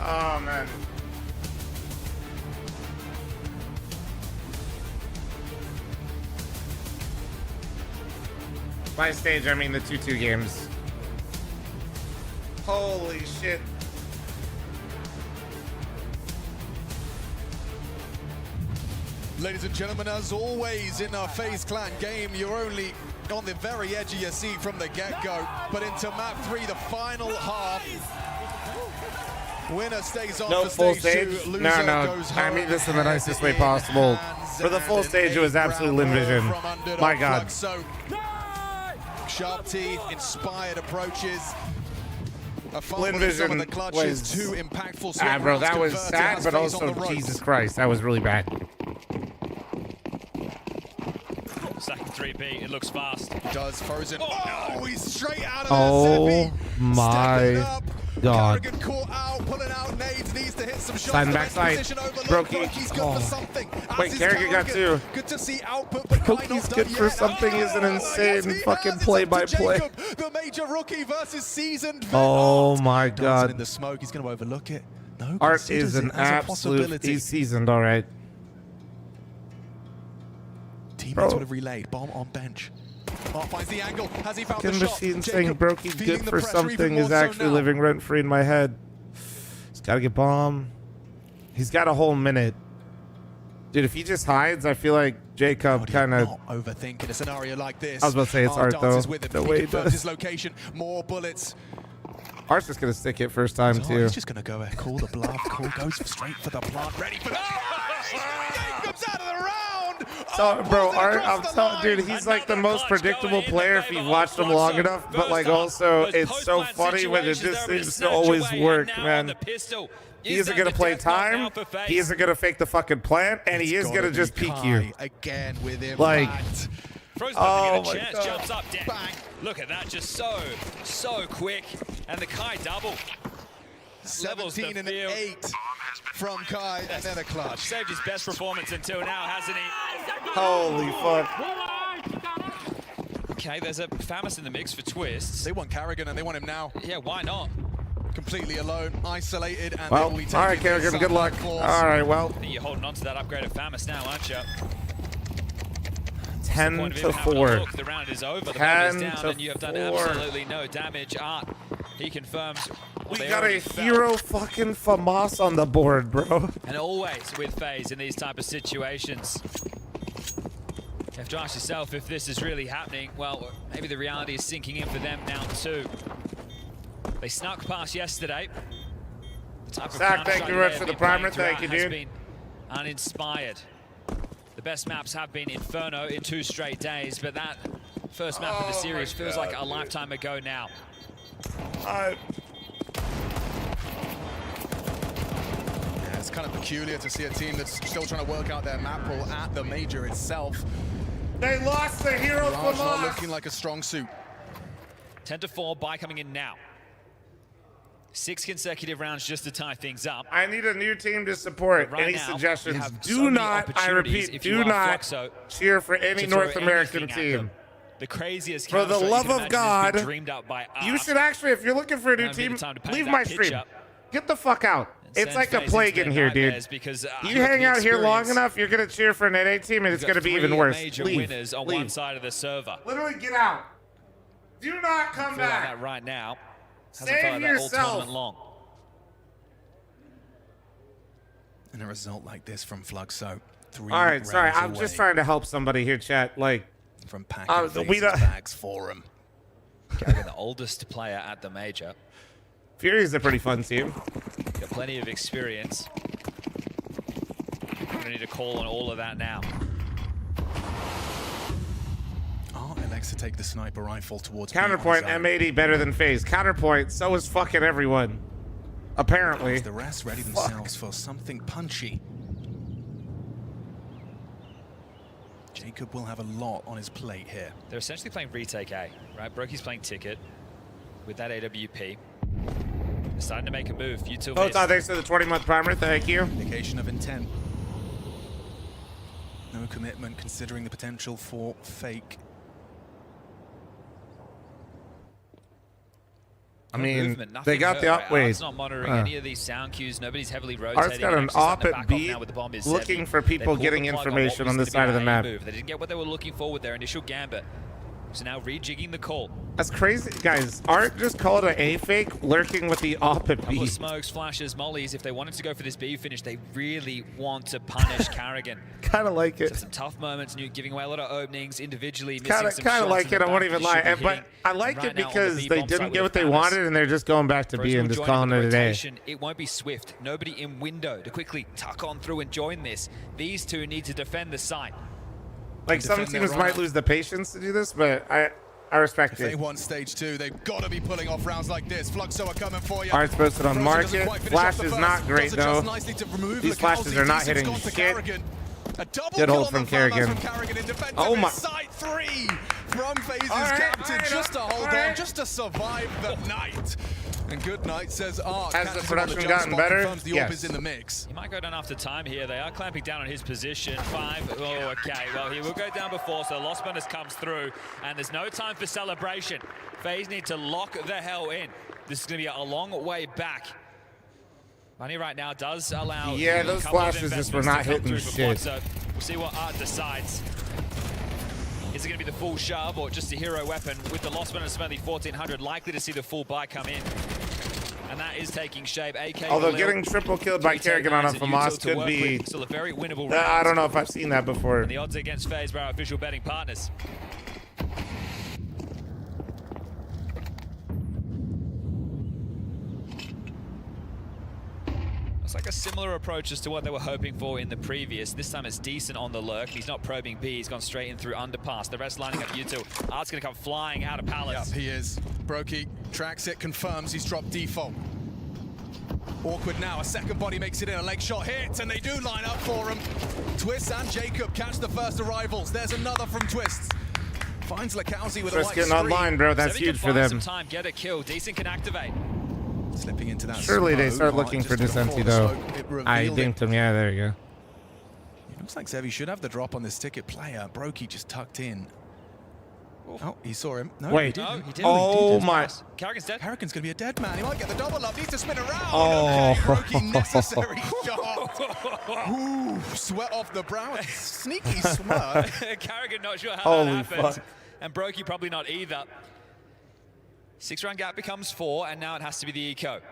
Oh, man. By stage, I mean the 2-2 games. Holy shit. Ladies and gentlemen, as always in our FaZe Clan game, you're only on the very edge of your seat from the get-go. But into map 3, the final half. Winner stays on No for full stage stage? 2. Loser No. goes I home. mean this in the nicest way possible. For the full stage, it was absolute Lim Vision. My God. So sharp teeth, inspired approaches. A Lim Vision some of the clutches, was... two impactful bro, that was converted, sad, has but FaZe also, on the ropes. Jesus Christ, that was really bad. Second 3P, it looks fast. He does, frozen. Oh, he's straight out of Oh there, my God. Carrigan caught out, pulling out nades, needs to hit some shots. Side and backside. Brokey. He's good for something. Wait, Carrigan got 2. Good to see output, but Brokey's good for something is an insane fucking play-by-play. The major rookie versus seasoned vet. Oh my God. In the smoke, he's going to overlook it. No, Art is an absolute... He's seasoned, all right. Teammates would have relayed. Bomb on bench. Art finds the angle. Has he found the shot? Machine saying Brokey good for something is actually living rent-free in my head. He's got to get bomb. He's got a whole minute. Dude, if he just hides, I feel like Jacob kind of... Not overthinking a scenario like this. I was about to say it's Art, though. The way he does. His location. More bullets. Art's just going to stick it first time, too. He's just going to go ahead. Call the bluff. Goes straight for the plant. Ready for the... Jacob's out of the round! So, bro, Art, I'm telling, dude, he's like the most predictable player if you've watched him long enough. But like, also, it's so funny when it just seems to always work, man. He isn't gonna play time. He isn't gonna fake the fucking plant, and he is gonna just peek you again with him. Like, oh my God. Jumps up, bang. Look at that, just so quick, and the Kai double. 17 and 8 from Kai, and then a clutch. Saved his best performance until now, hasn't he? Holy fuck. Okay, there's a Famis in the mix for Twists. They want Carrigan, and they want him now. Yeah, why not? Completely alone, isolated, and well, they will be all right, Carrigan, good luck. All right, well. I think you're holding on to that upgraded Famis now, aren't you? 10 to 4. The round is over. The 10 is down, to and you have done 4. absolutely no damage. Art, he confirms. We got a hero fucking FAMAS on the board, bro. And always with FaZe in these type of situations. You have to ask yourself if this is really happening. Well, maybe the reality is sinking in for them now too. They snuck past yesterday. Zach, thank you very much for the primer. Thank you, dude. Been uninspired. The best maps have been Inferno in 2 straight days, but that first map of the series feels like a lifetime ago now. It's kind of peculiar to see a team that's still trying to work out their map pool at the major itself. They lost the hero Mirage not FAMAS. looking like a strong suit. 10 to 4, buy coming in now. 6 consecutive rounds just to tie things up. I need a new team to support. Right Any now, suggestions? so Do not, I repeat, do not Fl0m cheer for any North American team. The craziest For the love of God, dreamed up by you should actually, if you're looking for a new team, leave my stream. Get the fuck out. It's like a plague in here, dude. Because, you hang out here long enough, you're going to cheer for an NA team, and it's going to be even worse. Major Leave. winners on one side of the server. Literally get out. Do not come I feel back. like that right now. Save felt like that all yourself. tournament long. And a result like this from fl0m. 3 All right, sorry. rounds I'm away just trying to help somebody here, chat. Like, from packing we don't. bags for him. Carrigan, the oldest player at the major. Fury's a pretty fun team. Got plenty of experience. Gonna need to call on all of that now. Art elects to take the sniper rifle towards Counterpoint, M80 better than FaZe. Counterpoint, so is fucking everyone. Apparently. The rest ready themselves for something punchy. Jacob will have a lot on his plate here. They're essentially playing retake A, right? Broky's playing ticket with that AWP. They're starting to make a move. You two Oh, thanks for the 20-month primer. Thank you. Indication of intent. No commitment considering the potential for fake. I mean, movement, they got the right? wait. It's not monitoring any of these sound cues. Nobody's heavily rotating. Art's got an op at B, looking for people getting information on this side of the map. They didn't get what they were looking for with their initial gambit. So now rejigging the call. That's crazy, guys. Art just called an A fake, lurking with the op at Couple B. of smokes, flashes, mollies. If they wanted to go for this B finish, they really want to punish Carrigan. Kind of like it. So some tough moments, giving away a lot of openings individually. Kind of like it. I won't even lie. But I like it because they didn't get what they wanted, and they're just going back to B and just calling it a day. It won't be swift. Nobody in window to quickly tuck on through and join this. These two need to defend the site. Like some teams might lose the patience to do this, but I respect if it. They want stage 2. They've got to be pulling off rounds like this. fl0m are coming for you. Art's posted on market. Flash is not great though. These flashes are not hitting shit. Good hold from Carrigan. Oh my! Site 3 from FaZe's captain, just to hold on, just to survive the night. And good night, says Art. Has the production gotten better? Yes. Is in the mix. He might go down after time here. They are clamping down on his position. 5. Oh, okay. Well, he will go down before, so lost bonus comes through, and there's no time for celebration. FaZe need to lock the hell in. This is going to be a long way back. Money right now does allow. Yeah, those flashes just were not hitting shit. So we'll see what Art decides. Is it going to be the full shove or just a hero weapon? With the lost bonus of only 1,400, likely to see the full buy come in. And that is taking shape. AK Although getting triple killed by Carrigan on a FAMAS could be. Still a very winnable round. I don't know if I've seen that before. And the odds against FaZe by our official betting partners. It's like a similar approach as to what they were hoping for in the previous. This time it's decent on the lurk. He's not probing B. He's gone straight in through underpass. The rest lining up U2. Art's going to come flying out of Palace. Yep, he is. Broky tracks it, confirms he's dropped default. Awkward now. A second body makes it in. A leg shot hits, and they do line up for him. Twist and Jacob catch the first arrivals. There's another from Twists. Finds Lakowski with a white getting online, bro. That's huge for them. Some time, get a kill. Decent can activate. Slipping into that. Surely they start looking for this empty though. I dinked him. Yeah, there you go. It looks like Zevi should have the drop on this ticket player. Broky just tucked in. Oh, he saw him. No, wait. he didn't. No, he didn't. Oh my! Carrigan's dead. Carrigan's going to be a dead man. He might get the double up. Needs to spin around. Oh. Okay, Broky, necessary shot. Ooh, sweat off the brow. Sneaky smirk. Carrigan not sure how Holy that happened. fuck. And Broky probably not either. 6-round gap becomes 4, and now it has to be the eco.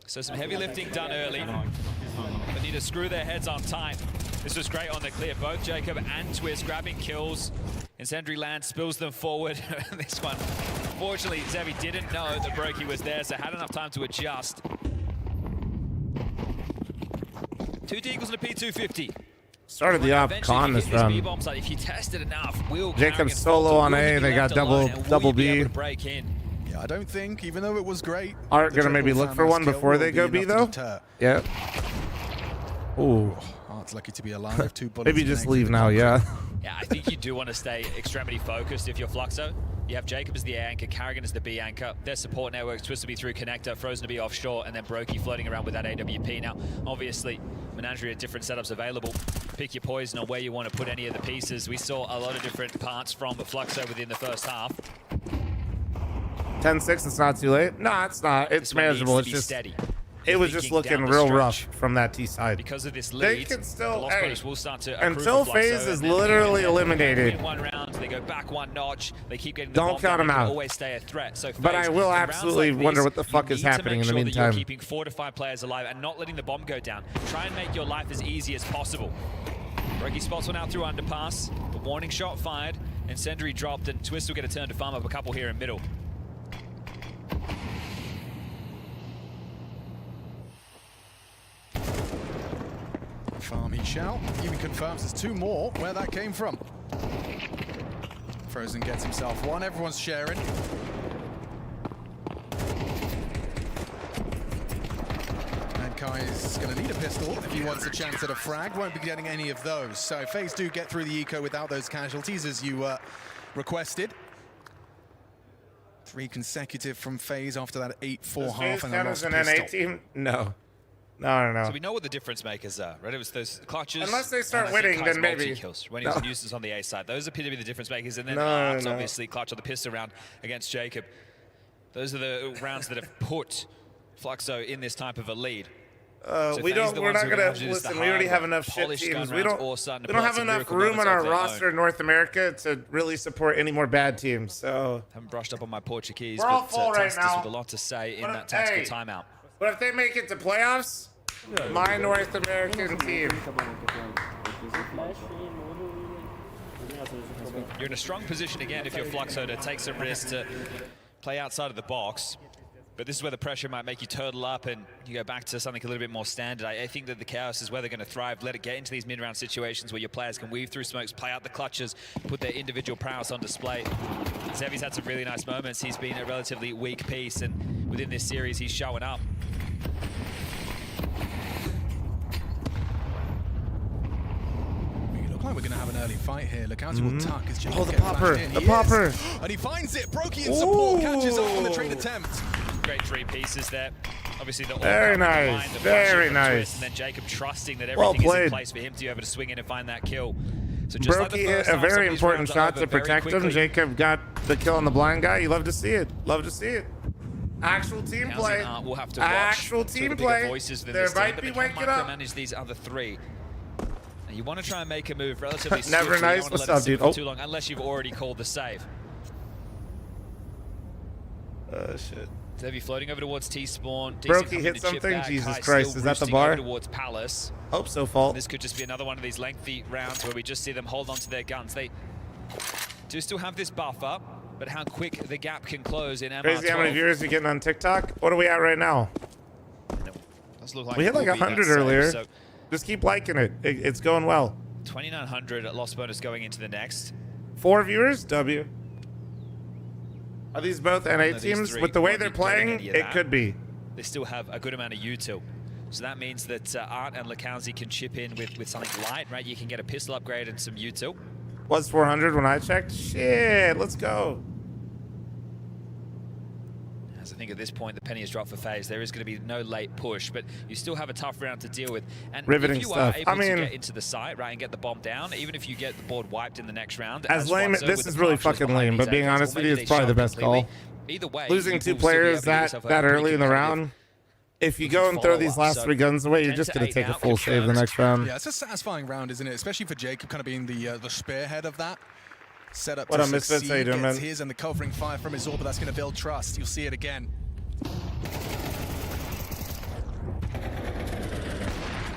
So some heavy lifting done early. But need to screw their heads on time. This was great on the clear. Both Jacob and Twist grabbing kills. Incendiary land spills them forward. This one, fortunately, Zevi didn't know that Broky was there, so had enough time to adjust. 2 deagles and a P250. Started the op con this round. If you test it enough, Jacob solo on A. They got double B. Break in. Yeah, I don't think, even though it was great. Art gonna maybe look for one before they go B though. Yeah. Ooh. Art's lucky to be alive. 2 bullets. Maybe just leave now. Yeah. Yeah, I think you do want to stay extremity focused if you're fl0m. You have Jacob as the A anchor, Carrigan as the B anchor. Their support networks, Twist to be through connector, Frozen to be offshore, and then Broky floating around with that AWP. Now, obviously, Menagerie had different setups available. Pick your poison on where you want to put any of the pieces. We saw a lot of different parts from fl0m within the first half. 10-6, it's not too late. No, it's not. It's manageable. It's just steady. It was just looking real rough from that T side. Because of this lead, they can still, will start to until FaZe is literally eliminated. Win 1 round, they go back 1 notch. They keep getting. Don't count them out. Always stay a threat. So, but I will absolutely wonder what the fuck is happening in the meantime. You're keeping 4 to 5 players alive and not letting the bomb go down. Try and make your life as easy as possible. Broky spots one out through underpass. The warning shot fired. Incendiary dropped, and Twist will get a turn to farm up a couple here in middle. Farm he shall. Even confirms there's 2 more. Where that came from. Frozen gets himself 1. Everyone's sharing. And Kai is going to need a pistol if he wants a chance at a frag. Won't be getting any of those. So FaZe do get through the eco without those casualties, as you requested. 3 consecutive from FaZe after that 8-4 half and a lost an pistol. NA team? No. No. So we know what the difference makers are, right? It was those clutches. Unless they start winning, then maybe. Kills, when he was a nuisance on the A side. Those appear to be the difference makers. And then obviously clutch on the pistol round against Jacob. Those are the rounds that have put fl0m in this type of a lead. So we're not gonna listen. We already have enough shit teams. We don't have enough room on our roster in North America to really support any more bad teams. So haven't brushed up on my Portuguese. We're all full right now. With a lot to say in that tactical timeout. But if they make it to playoffs, my North American team. You're in a strong position again if you're fl0m to take some risks to play outside of the box. But this is where the pressure might make you turtle up and you go back to something a little bit more standard. I think that the chaos is where they're going to thrive. Let it get into these mid-round situations where your players can weave through smokes, play out the clutches, put their individual prowess on display. Zevi's had some really nice moments. He's been a relatively weak piece, and within this series, he's showing up. Like we're going to have an early fight here. Look out, will tuck as Jacob the popper, the popper. And he finds it. Brokey in support, catches up on the trade attempt. Great 3 pieces there. Obviously, the very nice, very nice. And then Jacob trusting that everything is in place for him to be able to swing in and find that kill. So just Brokey hit a very important shot to protect him. Jacob got the kill on the blind guy. You love to see it. Love to see it. Actual team play. We'll have to actual team play. There might be waking up. Manage these other 3. You want to try and make a move relatively Never swiftly. nice. What's up, dude? Too long, unless you've already called the save. Shit. Zevi floating over towards T-spawn. Brokey hit something? Jesus Christ, is that the bar? Towards Palace. Hope so, Fault. This could just be another one of these lengthy rounds where we just see them hold on to their guns. They do still have this buffer, but how quick the gap can close in MR12. Crazy how many viewers are getting on TikTok? What are we at right now? We hit like 100 earlier. So just keep liking it. It's going well. 2,900 lost bonus going into the next. 4 viewers? W. Are these both NA teams? With the way they're playing, it could be. They still have a good amount of util. So that means that Art and Lakowski can chip in with something light, right? You can get a pistol upgrade and some util. Was 400 when I checked? Shit, let's go. As I think at this point, the penny has dropped for FaZe. There is going to be no late push, but you still have a tough round to deal with. And riveting if you stuff. are able to get into the site, right, and get the bomb down, even if you get the board wiped in the next round. As lame, this is really fucking lame, but being honest with you, it's probably the best call. Either way, losing 2 players that early in the round, if you go and throw these last 3 guns away, you're just going to take a full save the next round. Yeah, it's a satisfying round, isn't it? Especially for Jacob kind of being the spearhead of that. Set up what to up, Misfits? How you doing, man? His and the covering fire from his orb, but that's going to build trust. You'll see it again.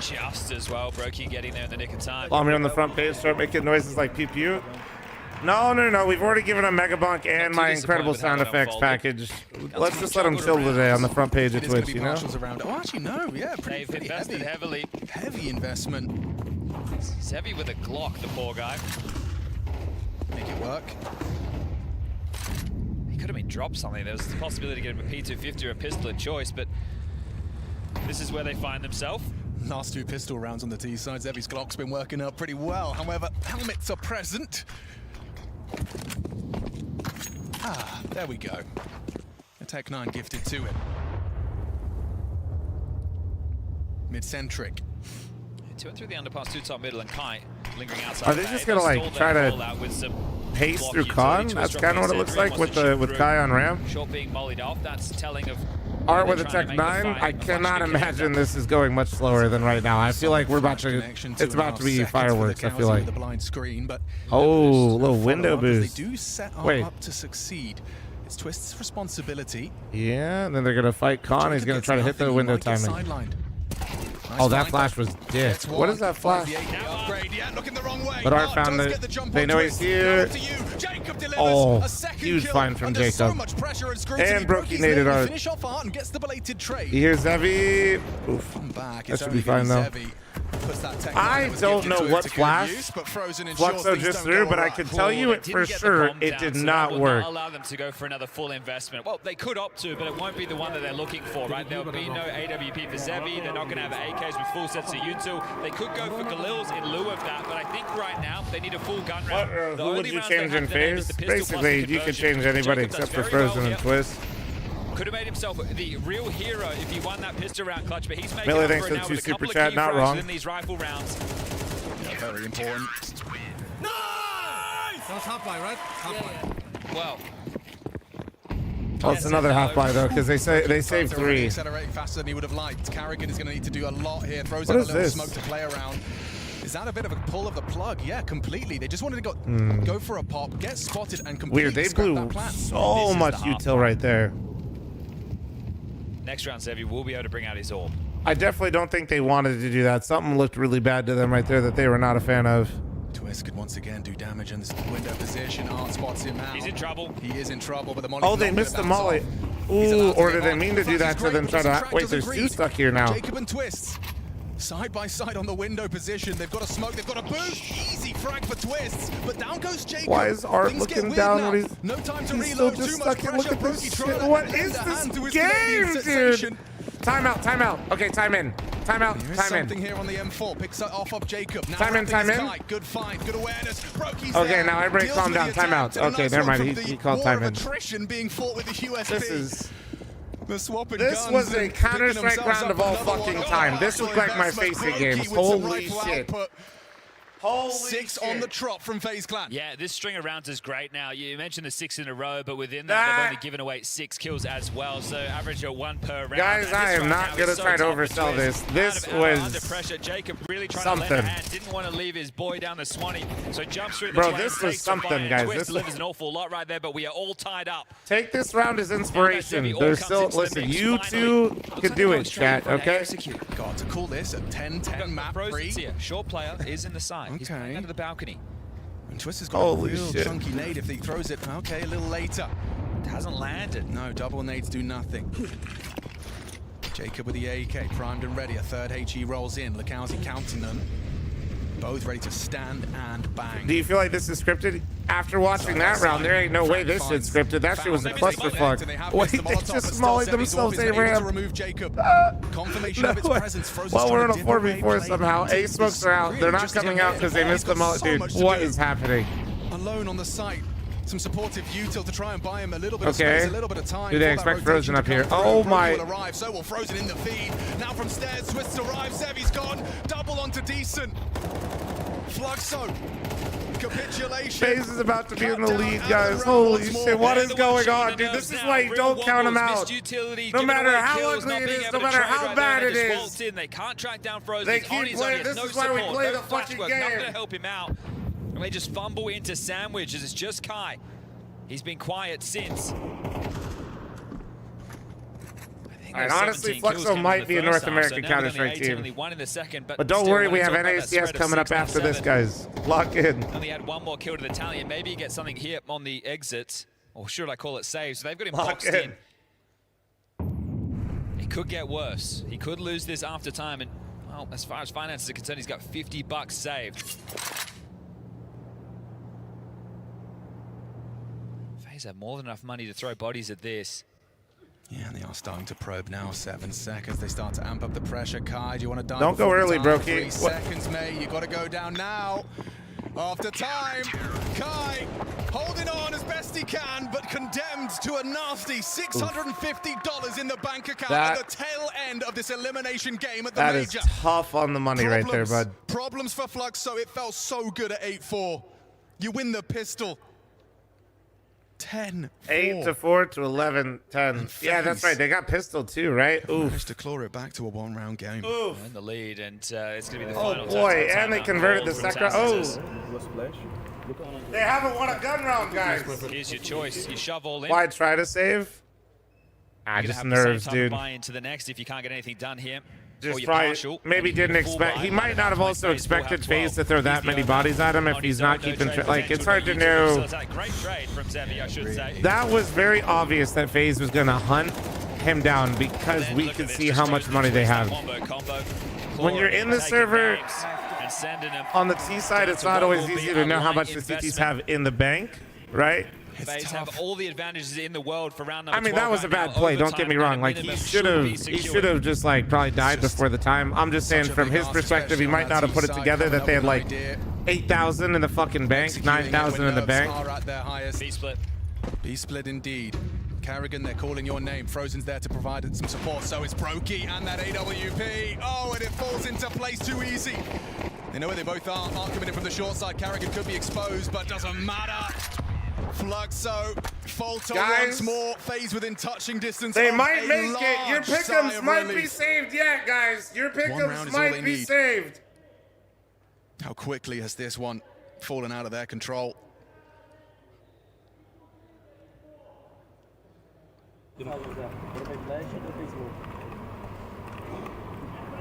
Just as well, Brokey getting there in the nick of time. Follow me on the front page, start making noises like pew pew. No, we've already given him Megabunk and my incredible sound effects package. Let's just let him chill today on the front page of Twitch, you know? Oh, actually, no, yeah, They've invested heavily. Heavy investment. He's heavy with a Glock, the poor guy. Make it work. He could have been dropped something. There was the possibility to get him a P250 or a pistol of choice, but this is where they find themselves. Last 2 pistol rounds on the T side. Zevi's Glock's been working out pretty well. However, helmets are present. Ah, there we go. A Tech 9 gifted to him. Mid-centric. 2 and through the underpass, 2 top middle, and Kai lingering outside. Are they just gonna like try to pace through Con? That's kind of what it looks like with Kai on ramp. Short being mollied off. That's telling of. Art with a Tech 9. I cannot imagine this is going much slower than right now. I feel like we're about to. It's about to be fireworks. I feel like. Oh, little window boost. They do set up to succeed. It's Twist's responsibility. Yeah, and then they're gonna fight Con. He's gonna try to hit the window timing. Oh, that flash was dick. What is that flash? But Art found it. They know he's here. Oh, huge find from Jacob. And Brokey naded Art. He hears Zevi. Oof. That should be fine, though. Puts that tech I don't know what flash fl0m just threw, but I can tell you it for sure it did not work. Not allow them to go for another full investment. Well, they could opt to, but it won't be the one that they're looking for, right? There'll be no AWP for Zevi. They're not going to have AKs with full sets of U2. They could go for Galil's in lieu of that, but I think right now they need a full gun round. Who would you change in phase? Basically, you could change anybody except for Frozen and Twist. Could have made himself the real hero if he won that pistol round clutch, but he's making Millie, up thanks for it for now the with a 2 couple super of chat, key not frags wrong. in these rifle rounds. Yeah, very important. That was half buy, right? Half buy. Well. Oh, it's another half buy though, because they saved 3. Accelerating faster than he would have liked. Carrigan is going to need to do a lot here. Throws What out a is little this? smoke to play around. Is that a bit of a pull of the plug? Yeah, completely. They just wanted to go for a pop, get spotted, and completely Weird, they scrap blew that plan. so much util right there. Next round, Zevi will be able to bring out his orb. I definitely don't think they wanted to do that. Something looked really bad to them right there that they were not a fan of. Twist could once again do damage in this window position. Art spots him out. He's in trouble. He is in trouble, but the molly. Oh, they missed the molly. Ooh, or did they mean to do that to them? Try to wait. There's 2 stuck here now. Jacob and Twists side by side on the window position. They've got a smoke. They've got a boost. Easy frag for Twists, but down goes Jacob. Why is Art Things get looking weird down now. when he's No time to still reload. just Too stuck much in? Look pressure. at this Brokey shit. trying to What lend is a hand to this his game, Canadian dude? sensation. Time out. Okay, time in. Time out, There is time something in. here on the M4. Picks it off of Jacob. Now Time in, time in. Good find, good awareness. Brokey's Okay, there. now everybody Deals calm with down. the Time attack. out. And a Okay, nice never one mind. from He the called war time of in. attrition being fought with the USP. This is. The swapping This guns was a and Counter-Strike picking themselves round of up all another fucking one. time. This Oh, looked like my investment. facing Brokey games. with some Holy rifle shit. output. Holy 6 on the trot from FaZe Clan. Yeah, this string of rounds is great now. You mentioned the 6 in a row, but within that, they've only given away 6 kills as well, so average of 1 per round. Guys, I am not going to try to oversell this. This was under pressure. Jacob really trying something. to lend a hand. Didn't want to leave his boy down the Swanee, so jumps through the Bro, flame, this was takes the something, fire, guys. Twist This delivers an awful lot right there, but we are all tied up. Take this round as inspiration. There's still, listen, you two could do it, chat, okay? God, to call this a 10-10 map free. Here. Short player is in the side. He's playing under the balcony. And Twister's got Holy a real shit. chunky nade if he throws it. Okay, a little later. It hasn't landed. No, double nades do nothing. Jacob with the AK, primed and ready. A third HE rolls in. Lukowski counting them. Both ready to stand and bang. Do you feel like this is scripted? After watching that round, there ain't no way this shit's scripted. That shit was a clusterfuck. Wait, they just mollied themselves a ramp. Confirmation of its presence. Frozen's Well, we're in a trying to 4v4 somehow. A smokes are out. They're not coming out because they missed the mullet. Dude, what is happening? Alone on the site. Some supportive util to try and buy him a little bit of Okay. space, a little bit of time. Do they expect Frozen up here? Oh my. Will arrive, so will Frozen in the feed. Now from stairs, Twists arrives. Zevi's gone. Double onto Decent. fl0m. Capitulation. FaZe is about to be in the lead, guys. Holy shit, what is going on, dude? This is why you don't count them out. No matter how ugly it is, no matter how bad it is. They can't track down Frozen. They keep playing. This is why we play the fucking game. Not gonna help him out. And they just fumble into sandwich as it's just Kai. He's been quiet since. And honestly, fl0m might be a North American Counter-Strike team. But don't worry, we have NACS coming up after this, guys. Lock in. Only had 1 more kill to the tally, and maybe he gets something here on the exit. Or should I call it saves? So they've got him Lock boxed in. It could get worse. He could lose this after time, and well, as far as finances are concerned, he's got $50 saved. FaZe have more than enough money to throw bodies at this. Yeah, they are starting to probe now. 7 seconds. They start to amp up the pressure. Kai, do you want to dive? Don't go early, Brokey. 3 seconds, mate. You got to go down now. After time, Kai holding on as best he can, but condemned to a nasty $650 in the bank account at the tail end of this elimination game at the major. That is tough on the money right there, bud. Problems for fl0m, so it felt so good at 8-4. You win the pistol. 10-4. 8-4 to 11-10. Yeah, that's right. They got pistol too, right? Oof. Managed to claw it back to a 1-round game. Oof. In the lead, and it's going to be the Oh final. boy, and they converted the second. Oh. They haven't won a gun round, guys. Here's your choice. You shove all in. Why try to save? Ah, just nerves, dude. Buy into the next if you can't get anything done here. Just probably maybe didn't expect. He might not have also expected FaZe to throw that many bodies at him if he's not keeping like. It's hard to know. Great trade from Zevi, I should say. That was very obvious that FaZe was gonna hunt him down because we could see how much money they have. when you're in the server on the T side, it's not always easy to know how much the CTs have in the bank, right? FaZe have all the advantages in the world for round number 12. I mean, that was a bad play. Don't get me wrong. Like, he should have just like probably died before the time. I'm just saying, from his perspective, he might not have put it together that they had like 8,000 in the fucking bank, 9,000 in the bank. B-split. B-split indeed. Carrigan, they're calling your name. Frozen's there to provide some support. So it's Brokey and that AWP. Oh, and it falls into place too easy. They know where they both are. Mark coming in from the short side. Carrigan could be exposed, but doesn't matter. fl0m, Falter once more. FaZe within touching distance. They might make it. Your pick'ems might be saved yet, guys. Your pick'ems might be saved. How quickly has this one fallen out of their control?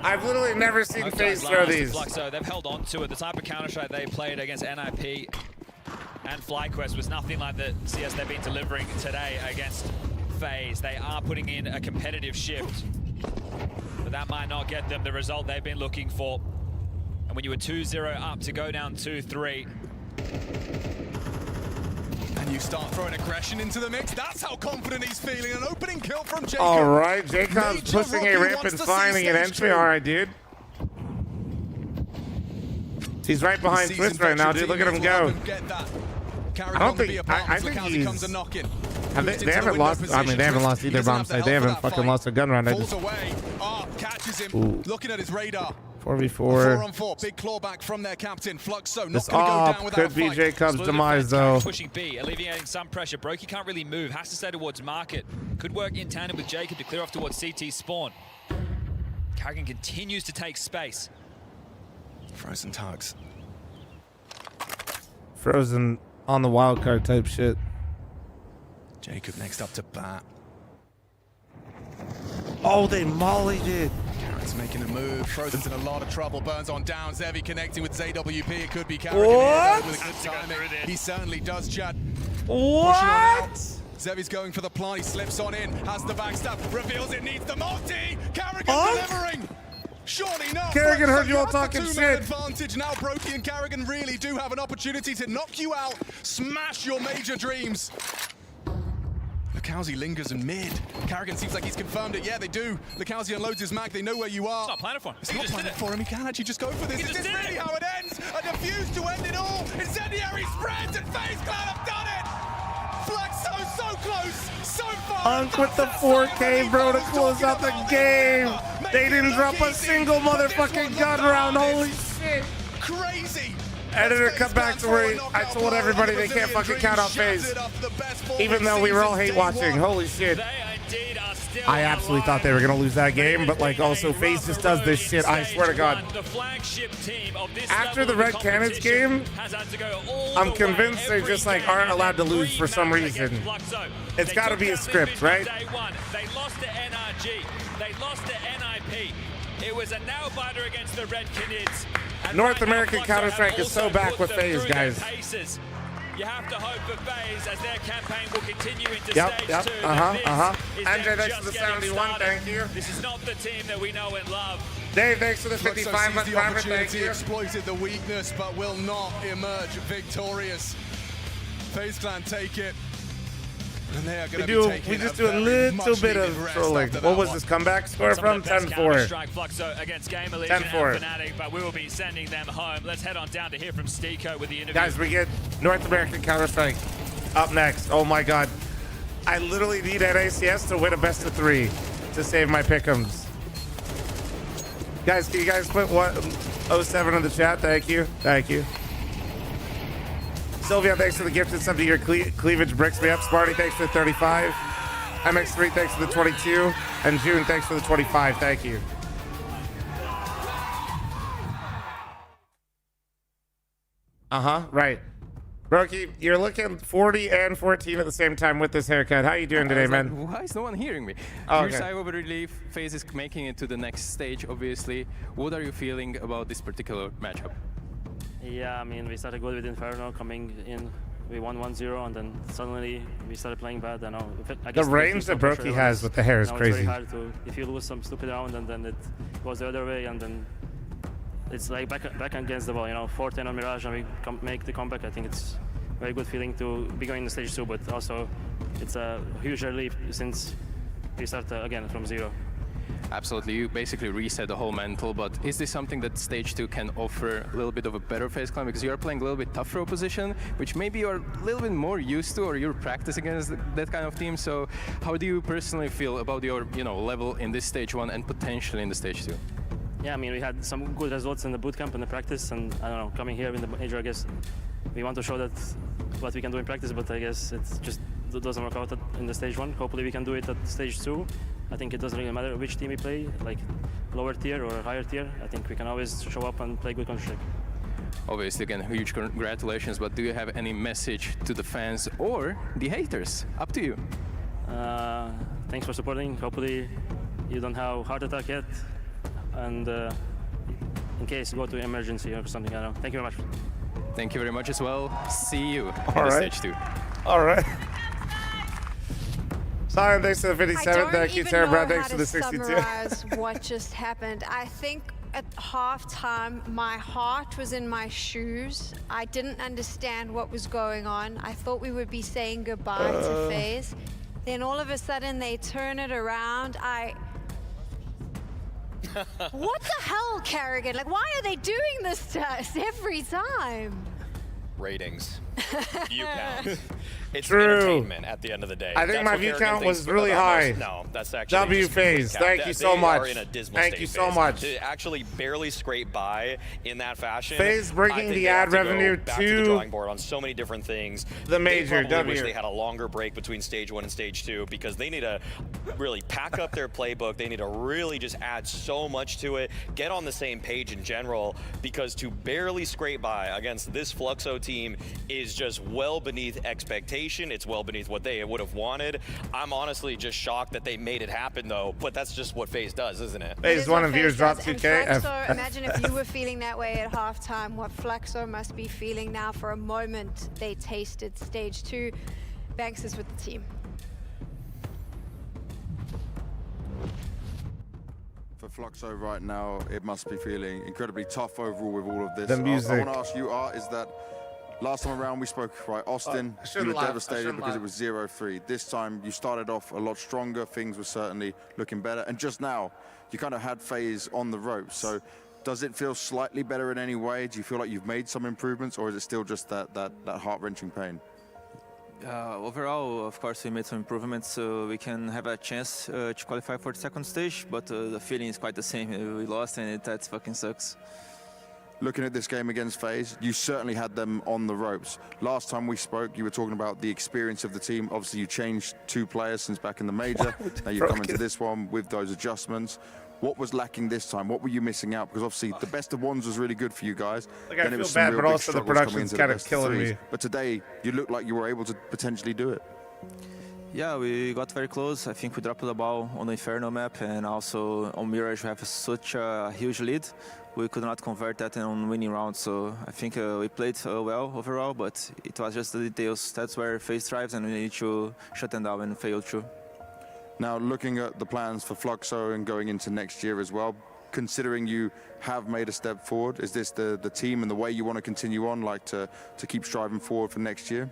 I've literally never seen FaZe throw these. So they've held on to it. The type of Counter-Strike they played against NIP and FlyQuest was nothing like the CS they've been delivering today against FaZe. They are putting in a competitive shift, but that might not get them the result they've been looking for. And when you were 2-0 up to go down 2-3, and you start throwing aggression into the mix, that's how confident he's feeling. An opening kill from Jacob. All right, Jacob's pushing a ramp and finding an entry. All right, dude. He's right behind Twist right now, dude. Look at him go. I don't think. I think he's. They haven't lost. I mean, they haven't lost either bomb site. They haven't fucking lost a gun round. I just. Catches him. Looking at his radar. 4v4. 4-on-4. Big clawback from their captain. fl0m This AWP could be Jacob's demise, though. Pushing B, alleviating some pressure. Brokey can't really move. Has to stay towards market. Could work in tandem with Jacob to clear off towards CT spawn. Carrigan continues to take space. Frozen tugs. Frozen on the wildcard type shit. Jacob next up to bat. Oh, they mollied it. Carrot's making a move. Frozen's in a lot of trouble. Burns on down. Zevi connecting with ZWP. It could be Carrigan what? with a good timing. He certainly does, Chad. What? Zevi's going for the plant. He slips on in. Has the backstab. Reveals it needs the multi. Carrigan delivering. Surely not. Carrigan heard you all talking shit. Advantage now. Brokey and Carrigan really do have an opportunity to knock you out. Smash your major dreams. Lukowski lingers in mid. Carrigan seems like he's confirmed it. Yeah, they do. Lukowski unloads his mag. They know where you are. It's not planning for him. It's not planning for him. He can actually just go for this. Is this really how it ends? A defuse to end it all. Incendiary spreads and FaZe Clan have done it. fl0m so close, so far. Unk with the 4K, bro, to close out the game. They didn't drop a single motherfucking gun round. Holy shit. Crazy. Editor, cut back to where I told everybody they can't fucking count out FaZe. Even though we were all hate watching. Holy shit. I absolutely thought they were going to lose that game, but like also FaZe just does this shit, I swear to God. After the Red Cannons game, I'm convinced they just like aren't allowed to lose for some reason. It's got to be a script, right? They lost to NRG. They lost to NIP. It was a nail-biter against the Red Canids. North American Counter-Strike is so back with FaZe, guys. You have to hope for FaZe as their campaign will continue into stage 2. Andre, thanks for the 71, thank you. This is not the team that we know and love. Dave, thanks for the 55 month driver, thank you. Exploited the weakness, but will not emerge victorious. FaZe Clan take it. And they are going to be we just do a little bit of trolling. What was this comeback score from? 10-4. 10-4. But we will be sending them home. Let's head on down to hear from Steeko with the interview. Guys, we get North American Counter-Strike up next. Oh my God. I literally need NACS to win a best of 3 to save my pick'ems. Guys, can you guys put 07 in the chat? Thank you. Thank you. Sylvia, thanks for the gifted sub to your cleavage bricks me up. Sparty, thanks for the 35. MX3, thanks for the 22. And June, thanks for the 25. Thank you. Right. Brokey, you're looking 40 and 14 at the same time with this haircut. How you doing today, man? Why is no one hearing me? Oh, Your sigh of relief. FaZe is making it to the next stage, obviously. What are you feeling about this particular matchup? Yeah, I mean, we started good with Inferno coming in. We won 1-0, and then suddenly we started playing bad. I know. I guess the range that Brokey has with the hair is crazy. It's very hard to, if you lose some stupid round, and then it goes the other way, and then it's like back against the wall, 4-10 on Mirage, and we make the comeback. I think it's a very good feeling to be going to stage 2, but also it's a huge relief since we start again from 0. Absolutely, you basically reset the whole mental, but is this something that stage 2 can offer a little bit of a better FaZe climb? Because you're playing a little bit tougher opposition, which maybe you're a little bit more used to, or you're practicing against that kind of team. So how do you personally feel about your level in this stage 1 and potentially in the stage 2? Yeah, I mean, we had some good results in the bootcamp and the practice, and I don't know, coming here in the major, I guess we want to show that what we can do in practice, but I guess it just doesn't work out in the stage 1. Hopefully we can do it at stage 2. I think it doesn't really matter which team we play, like lower tier or higher tier. I think we can always show up and play good Counter-Strike. Obviously, again, huge congratulations, but do you have any message to the fans or the haters? Up to you. Thanks for supporting. Hopefully you don't have a heart attack yet, and in case, go to emergency or something. I don't know. Thank you very much. Thank you very much as well. See you All in right. stage 2. All right. Sorry, thanks to the 57. Thank you, Sarah Brown. Thanks to the 62. I don't even know how to summarize what just happened. I think at halftime, my heart was in my shoes. I didn't understand what was going on. I thought we would be saying goodbye to FaZe. Then all of a sudden, they turn it around. What the hell, Kerrigan? Like, why are they doing this to us every time? Ratings. View count. It's True. entertainment at the end of the day. I think That's my what view Kerrigan count thinks was really about high. us. No, that's actually W just FaZe. cap. Thank you so They much. are in a dismal Thank state, you so FaZe. much. To actually barely scrape by in that fashion. FaZe bringing I think the they have ad to go revenue back to the drawing board on so many different things. the major They probably wish W. they had a longer break between stage 1 and stage 2 because they need to really pack up their playbook. They need to really just add so much to it, get on the same page in general, because to barely scrape by against this fl0m team is just well beneath expectation. It's well beneath what they would have wanted. I'm honestly just shocked that they made it happen though, but that's just what FaZe does, isn't it? FaZe one and viewers drop 2K. fl0m, imagine if you were feeling that way at halftime, what fl0m must be feeling now. For a moment, they tasted stage 2. Banks is with the team. For fl0m right now, it must be feeling incredibly tough overall with all of this. The music. I want to ask you, Art, is that last time around we spoke, right, Austin, you were devastated because it was 0-3. This time you started off a lot stronger, things were certainly looking better, and just now you kind of had FaZe on the ropes. So does it feel slightly better in any way? Do you feel like you've made some improvements, or is it still just that heart-wrenching pain? Overall, of course, we made some improvements so we can have a chance to qualify for the second stage, but the feeling is quite the same. We lost and that fucking sucks. Looking at this game against FaZe, you certainly had them on the ropes. Last time we spoke, you were talking about the experience of the team. Obviously, you changed 2 players since back in the major. Now you've come into this one with those adjustments. What was lacking this time? What were you missing out? Because obviously the best of ones was really good for you guys. Like, I feel bad, but also the production's kind of killing me. But today, you look like you were able to potentially do it. Yeah, we got very close. I think we dropped the ball on the Inferno map, and also on Mirage we have such a huge lead. We could not convert that on winning rounds, so I think we played well overall, but it was just the details. That's where FaZe thrives, and we need to shut them down and fail too. Now, looking at the plans for fl0m and going into next year as well, considering you have made a step forward, is this the team and the way you want to continue on, like to keep striving forward for next year?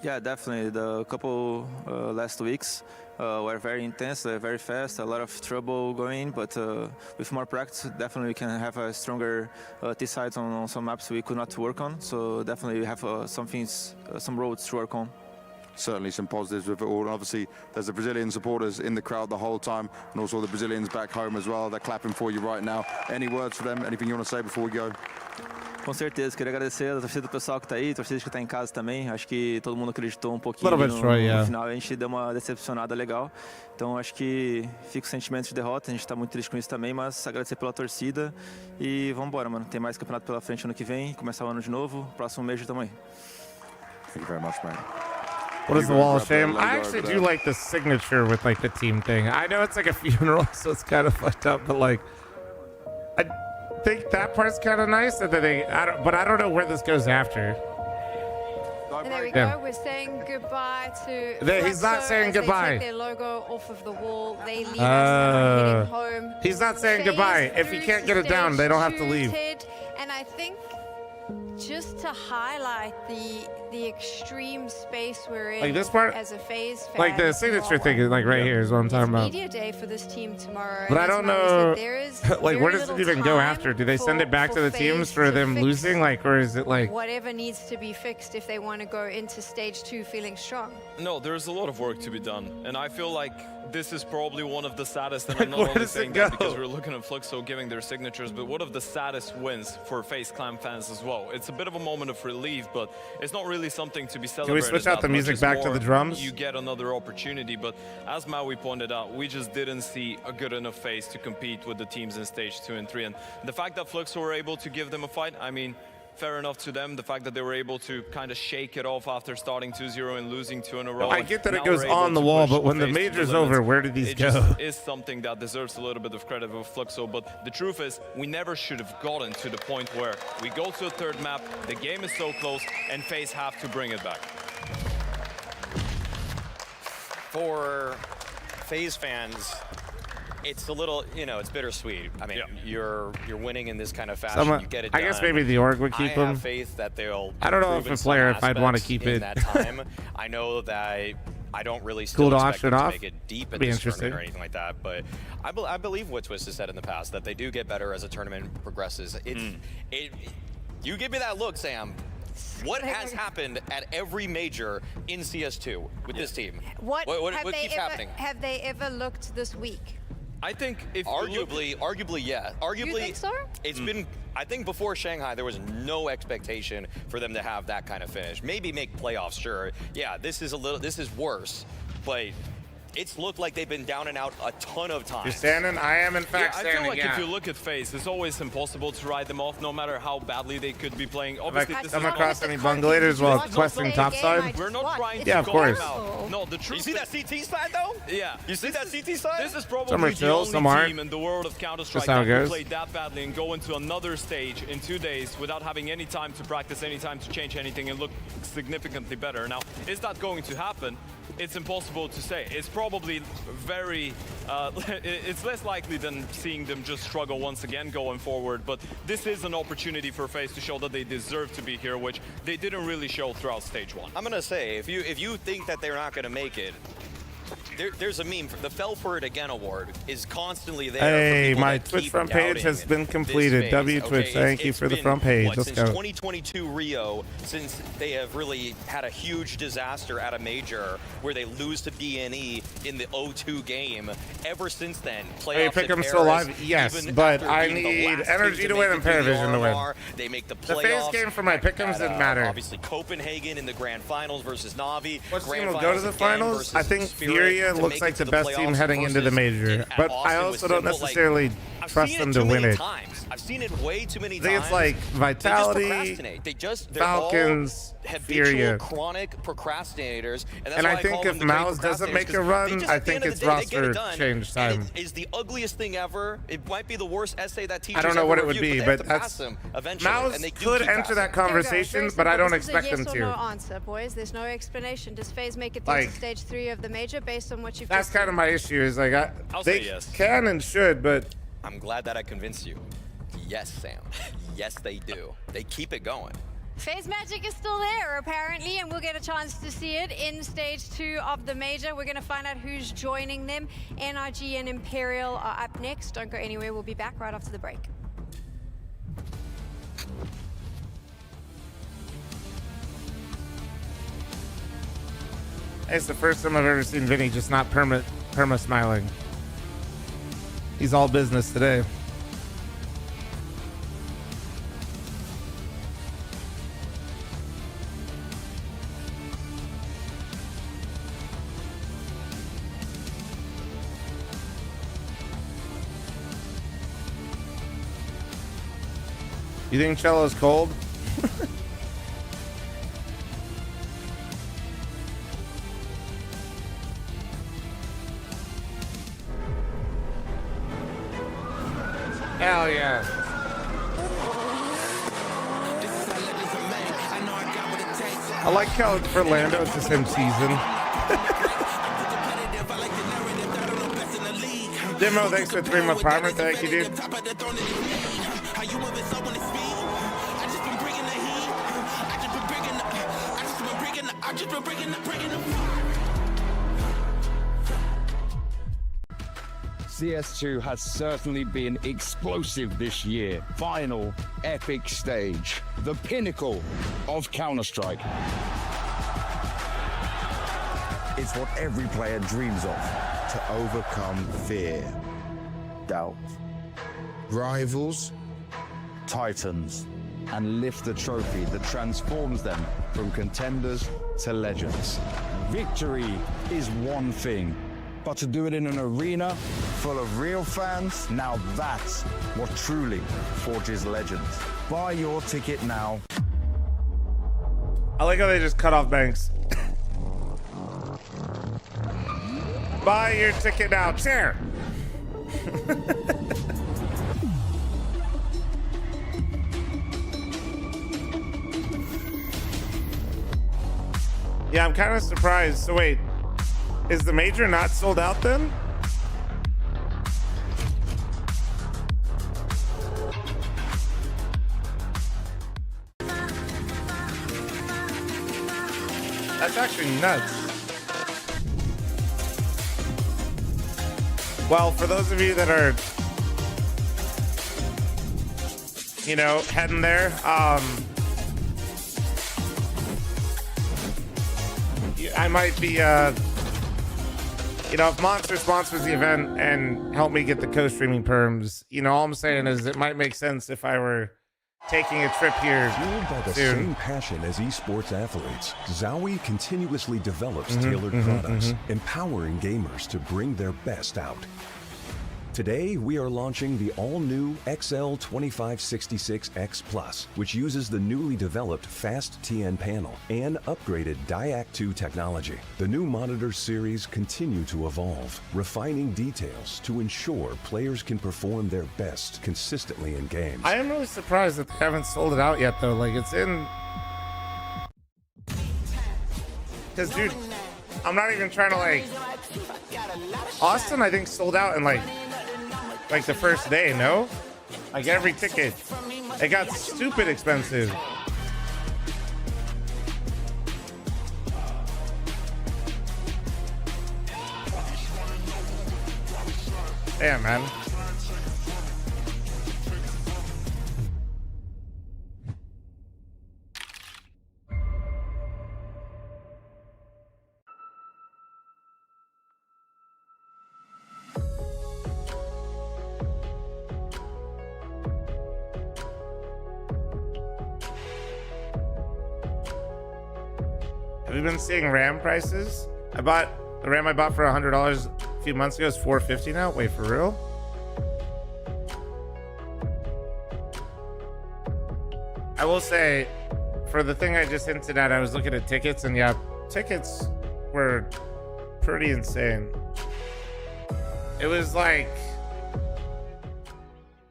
Yeah, definitely. The couple last weeks were very intense, very fast, a lot of trouble going, but with more practice, definitely we can have a stronger T-sides on some maps we could not work on. So definitely we have some roads to work on. Certainly some positives with it all. And obviously, there's the Brazilian supporters in the crowd the whole time, and also the Brazilians back home as well. They're clapping for you right now. Any words for them? Anything you want to say before we go? Com certeza, queria agradecer a torcida do pessoal que está aí, a torcida que está em casa também. Acho que todo mundo acreditou um pouquinho no final, a gente deu uma decepcionada legal. Então acho que fica o sentimento de derrota, a gente está muito triste com isso também, mas agradecer pela torcida e vamos embora, mano. Tem mais campeonato pela frente ano que vem, começar o ano de novo, próximo mês tamo aí. Thank you very much, man. What is the wall of shame? I actually do like the signature with like the team thing. I know it's like a funeral, so it's kind of fucked up, but like, I think that part's kind of nice. And then but I don't know where this goes after. And there we go. We're saying goodbye to. He's not saying goodbye. They take their logo off of the wall. They leave us and are heading home. He's not saying goodbye. If he can't get it down, they don't have to leave. just to highlight the extreme space we're in, like this part, as a FaZe fan. Like the signature thing is like right here is what I'm talking about. Media day for this team tomorrow. But I don't know, like, where does it very even little go time after? Do they send it back to the for teams FaZe for to them fix losing, like, or is it like whatever needs to be fixed if they want to go into stage 2 feeling strong? No, there's a lot of work to be done, and I feel like this is probably one of the saddest, and I'm not Where only does it saying that go? because we're looking at fl0m giving their signatures, but one of the saddest wins for FaZe Clan fans as well. It's a bit of a moment of relief, but it's not really something to be celebrated. switch out the that much. music It's back to more the drums? You get another opportunity, but as Maui pointed out, we just didn't see a good enough FaZe to compete with the teams in stage 2 and 3, and the fact that fl0m were able to give them a fight, I mean, fair enough to them. The fact that they were able to kind of shake it off after starting 2-0 and losing 2 in a row. I get that it Now goes we're able on the to wall, push but when the FaZe to major's limit. over, where do these It go? just is something that deserves a little bit of credit with fl0m, but the truth is, we never should have gotten to the point where we go to a third map, the game is so close, and FaZe have to bring it back. For FaZe fans, it's a little, you know, it's bittersweet. I mean, you're winning in this kind of fashion. You get it done. I guess maybe the org would keep I him. have faith that they'll. I don't know if improve in a player, some if I'd want to aspects keep in it. that time. I know that I don't really still Cool to expect them option to off? make it deep in Be this interesting. tournament or anything like that. But I believe what Twist has said in the past, that they do get better as a tournament progresses. You give me that look, Sam. What has happened at every major in CS2 with this team? What keeps happening? Have they ever looked this weak? I think if arguably, yeah. Arguably, You think so? It's been. I think before Shanghai, there was no expectation for them to have that kind of finish. Maybe make playoffs, sure. Yeah, this is worse, but it's looked like they've been down and out a ton of times. You're standing? I am, in fact, I standing, feel like yeah. if you look at FaZe, it's always impossible to write them off, no matter how badly they could be playing. Have Obviously, I this come is across any bungalators while questing topside? We're not trying to Yeah, of call course. them out. No, the truth. You see that CT side though? Yeah. You see that CT side? This is probably Some are the chill, some only aren't. team in the world of Counter-Strike Just how it that can goes. play that badly and go into another stage in 2 days without having any time to practice, any time to change anything and look significantly better. Now, is that going to happen? It's impossible to say. It's probably very, it's less likely than seeing them just struggle once again going forward, but this is an opportunity for FaZe to show that they deserve to be here, which they didn't really show throughout stage 1. I'm gonna say, if you think that they're not gonna make it, there's a meme. The Fell for It Again award is constantly there. Hey, for my that Twitch keep front page doubting has been this completed. phase, W okay? Twitch, thank you It's for the been, front page. what, Let's since go. 2022 Rio, since they have really had a huge disaster at a major where they lose to BNE in the 0-2 game. Ever since then, playoffs Hey, pick in them still Paris, alive? Yes, even but after I being the need last energy team to win make and it to the Paravision to win. RMR, They make the The playoffs. FaZe game for my pick'ems didn't matter. Obviously, Copenhagen in the grand finals versus Navi. Which grand team will go to finals the again finals? versus I think Spirit Furia to looks make like it to the best team playoffs heading into the versus major, at but I Austin also was don't simple, like, necessarily I've trust seen them it to too win many it. times. I've seen it way too many I think times. it's like Vitality, They just Falcons, they're all Furia. habitual chronic procrastinators, and that's And why I call think them if the great Mouse doesn't procrastinators, make a 'cause run, they just, I at the think end of it's the day, they get it roster done, change and time. it is the ugliest thing ever. It might be the worst essay that teachers I don't know ever what it would reviewed, be, they have but to pass that's them eventually, Mouse and they do could keep enter passing. that conversation, but I don't expect this them is a to. yes or no answer, boys. There's no explanation. Does FaZe make it through Like, to stage 3 of the major based on what you've That's just kind of my issue. Is like I'll they say yes. can and should, but I'm glad that I convinced you. Yes, Sam. Yes, they do. They keep it going. FaZe Magic is still there, apparently, and we'll get a chance to see it in stage 2 of the major. We're going to find out who's joining them. NRG and Imperial are up next. Don't go anywhere. We'll be back right after the break. it's the first time I've ever seen Vinny just not perma smiling. He's all business today. You think Cello's cold? Hell yeah. I like how for Lando it's the same season. Demo, thanks for 3-month primer. Thank you, dude. CS2 has certainly been explosive this year. Final epic stage, the pinnacle of Counter-Strike. It's what every player dreams of, to overcome fear, doubt, rivals, titans, and lift the trophy that transforms them from contenders to legends. Victory is one thing, but to do it in an arena full of real fans, now that's what truly forges legends. Buy your ticket now. I like how they just cut off Banks. Buy your ticket now. Share. Yeah, I'm kind of surprised. So wait, is the major not sold out then? That's actually nuts. Well, for those of you that are, you know, heading there, I might be, you know, if Monster sponsors the event and help me get the co-streaming perms, you know, all I'm saying is it might make sense if I were taking a trip here Fueled by the soon. same passion as esports athletes, Zowie continuously develops tailored products, empowering gamers to bring their best out. Today, we are launching the all-new XL2566X Plus, which uses the newly developed Fast TN panel and upgraded DIAC2 technology. The new monitor series continue to evolve, refining details to ensure players can perform their best consistently in games. I am really surprised that they haven't sold it out yet, though. Like, it's in... Because, dude, I'm not even trying to, like... Austin, I think, sold out in, like the first day, no? Like, every ticket. It got stupid expensive. Damn, man. Have you been seeing RAM prices? The RAM I bought for $100 a few months ago is $450 now. Wait, for real? I will say, for the thing I just hinted at, I was looking at tickets, and yeah, tickets were pretty insane. It was like,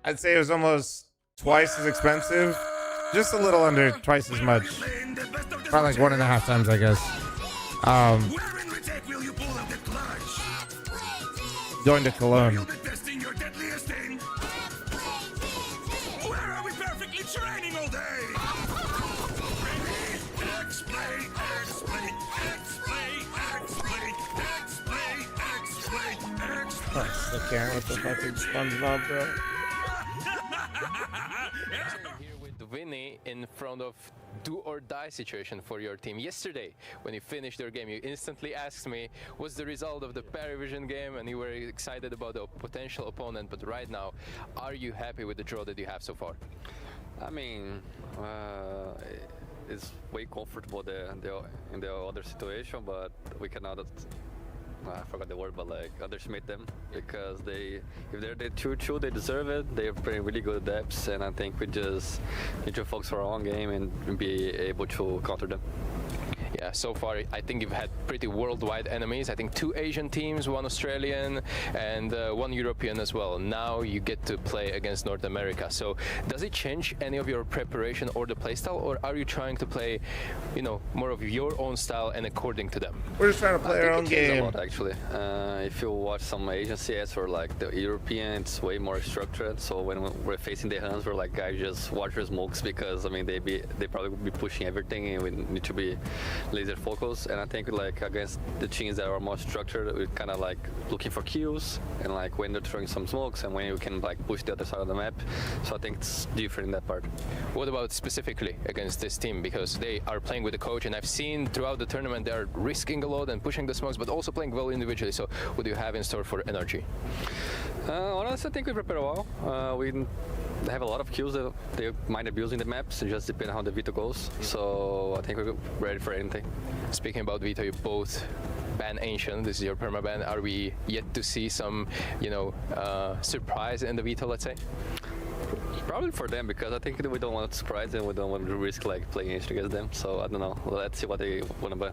I'd say it was almost twice as expensive, just a little under twice as much. Probably like 1.5 times, I guess. Going to Cologne. I still can't with the fucking SpongeBob, bro. Here with Vinny in front of do or die situation for your team. Yesterday, when you finished your game, you instantly asked me, what's the result of the Parivision game? And you were excited about the potential opponent, but right now, are you happy with the draw that you have so far? I mean, it's way comfortable in the other situation, but we cannot, I forgot the word, but like underestimate them, because if they're the 2-2, they deserve it. They're playing really good depths, and I think we just need to focus on our own game and be able to counter them. Yeah, so far I think you've had pretty worldwide enemies. I think 2 Asian teams, 1 Australian, and 1 European as well. Now you get to play against North America. So does it change any of your preparation or the playstyle, or are you trying to play, you know, more of your own style and according to them? We're just trying to play our own game. A lot, actually. If you watch some Asian CS or like the European, it's way more structured. So when we're facing the Huns, we're like, guys, just watch your smokes, because I mean they probably be pushing everything, and we need to be laser focus. And I think like against the teams that are more structured, we're kind of like looking for kills and like when they're throwing some smokes and when you can like push the other side of the map. So I think it's different in that part. What about specifically against this team? Because they are playing with the coach, and I've seen throughout the tournament they are risking a lot and pushing the smokes, but also playing well individually. So what do you have in store for NRG? Honestly, I think we prepare well. We have a lot of kills that they might abuse in the maps. It just depends on how the Vito goes. So I think we're ready for anything. Speaking about Vito, you both ban Ancient. This is your perma ban. Are we yet to see some, surprise in the Vito, let's say? Probably for them, because I think we don't want to surprise them. We don't want to risk like playing against them. So I don't know. Let's see what they want to buy.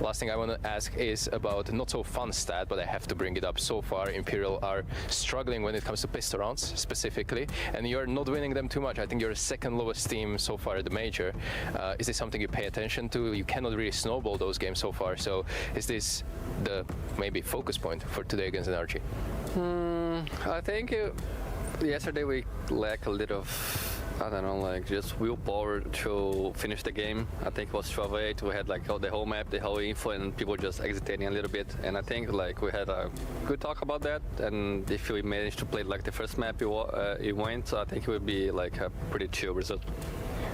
Last thing I want to ask is about not so fun stat, but I have to bring it up. So far, Imperial are struggling when it comes to pistol rounds specifically, and you're not winning them too much. I think you're the second lowest team so far at the major. Is this something you pay attention to? You cannot really snowball those games so far. So is this the maybe focus point for today against NRG? I think yesterday we lack a little of, I don't know, like just willpower to finish the game. I think it was 12-8. We had like the whole map, the whole info, and people just exiting a little bit. And I think like we had a good talk about that. And if we managed to play like the first map it went, so I think it would be like a pretty chill result.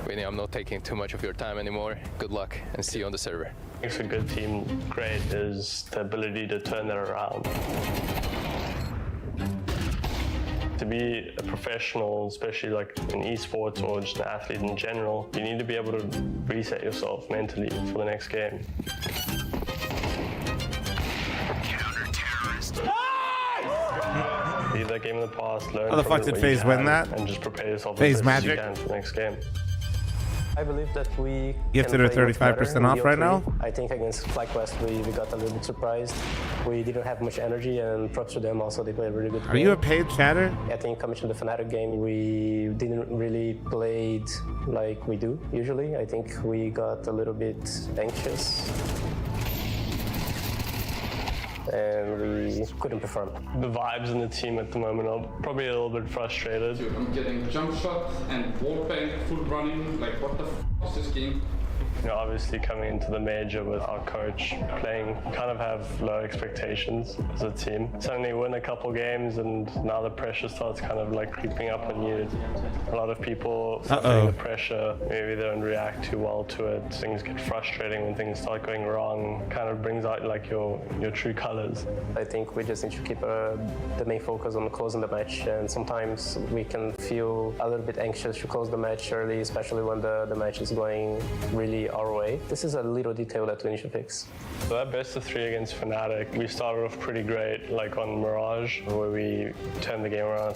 Vinny, I'm not taking too much of your time anymore. Good luck and see you on the server. Makes a good team great is the ability to turn that around. To be a professional, especially like in esports or just an athlete in general, you need to be able to reset yourself mentally for the next game. Leave that game in the past, learn How the fuck did FaZe win that? And just prepare yourself FaZe as best you Magic? can for the next game. I believe that we Gifted are 35% off right now. I think against FlyQuest we got a little bit surprised. We didn't have much energy, and props to them also. They played a really good game. Are you a paid chatter? I think coming to the Fnatic game, we didn't really play like we do usually. I think we got a little bit anxious, and we couldn't perform. The vibes in the team at the moment are probably a little bit frustrated. I'm getting jump shot and wallbang, full running, like what the f is this game? You know, obviously coming into the major with our coach playing, kind of have low expectations as a team. Suddenly win a couple games and now the pressure starts kind of like creeping up on you. A lot of people feeling the pressure, maybe they don't react too well to it. Things get frustrating when things start going wrong. Kind of brings out like your true colors. I think we just need to keep the main focus on closing the match, and sometimes we can feel a little bit anxious to close the match early, especially when the match is going really our way. This is a little detail that we need to fix. So that best of 3 against Fnatic, we started off pretty great, like on Mirage, where we turned the game around.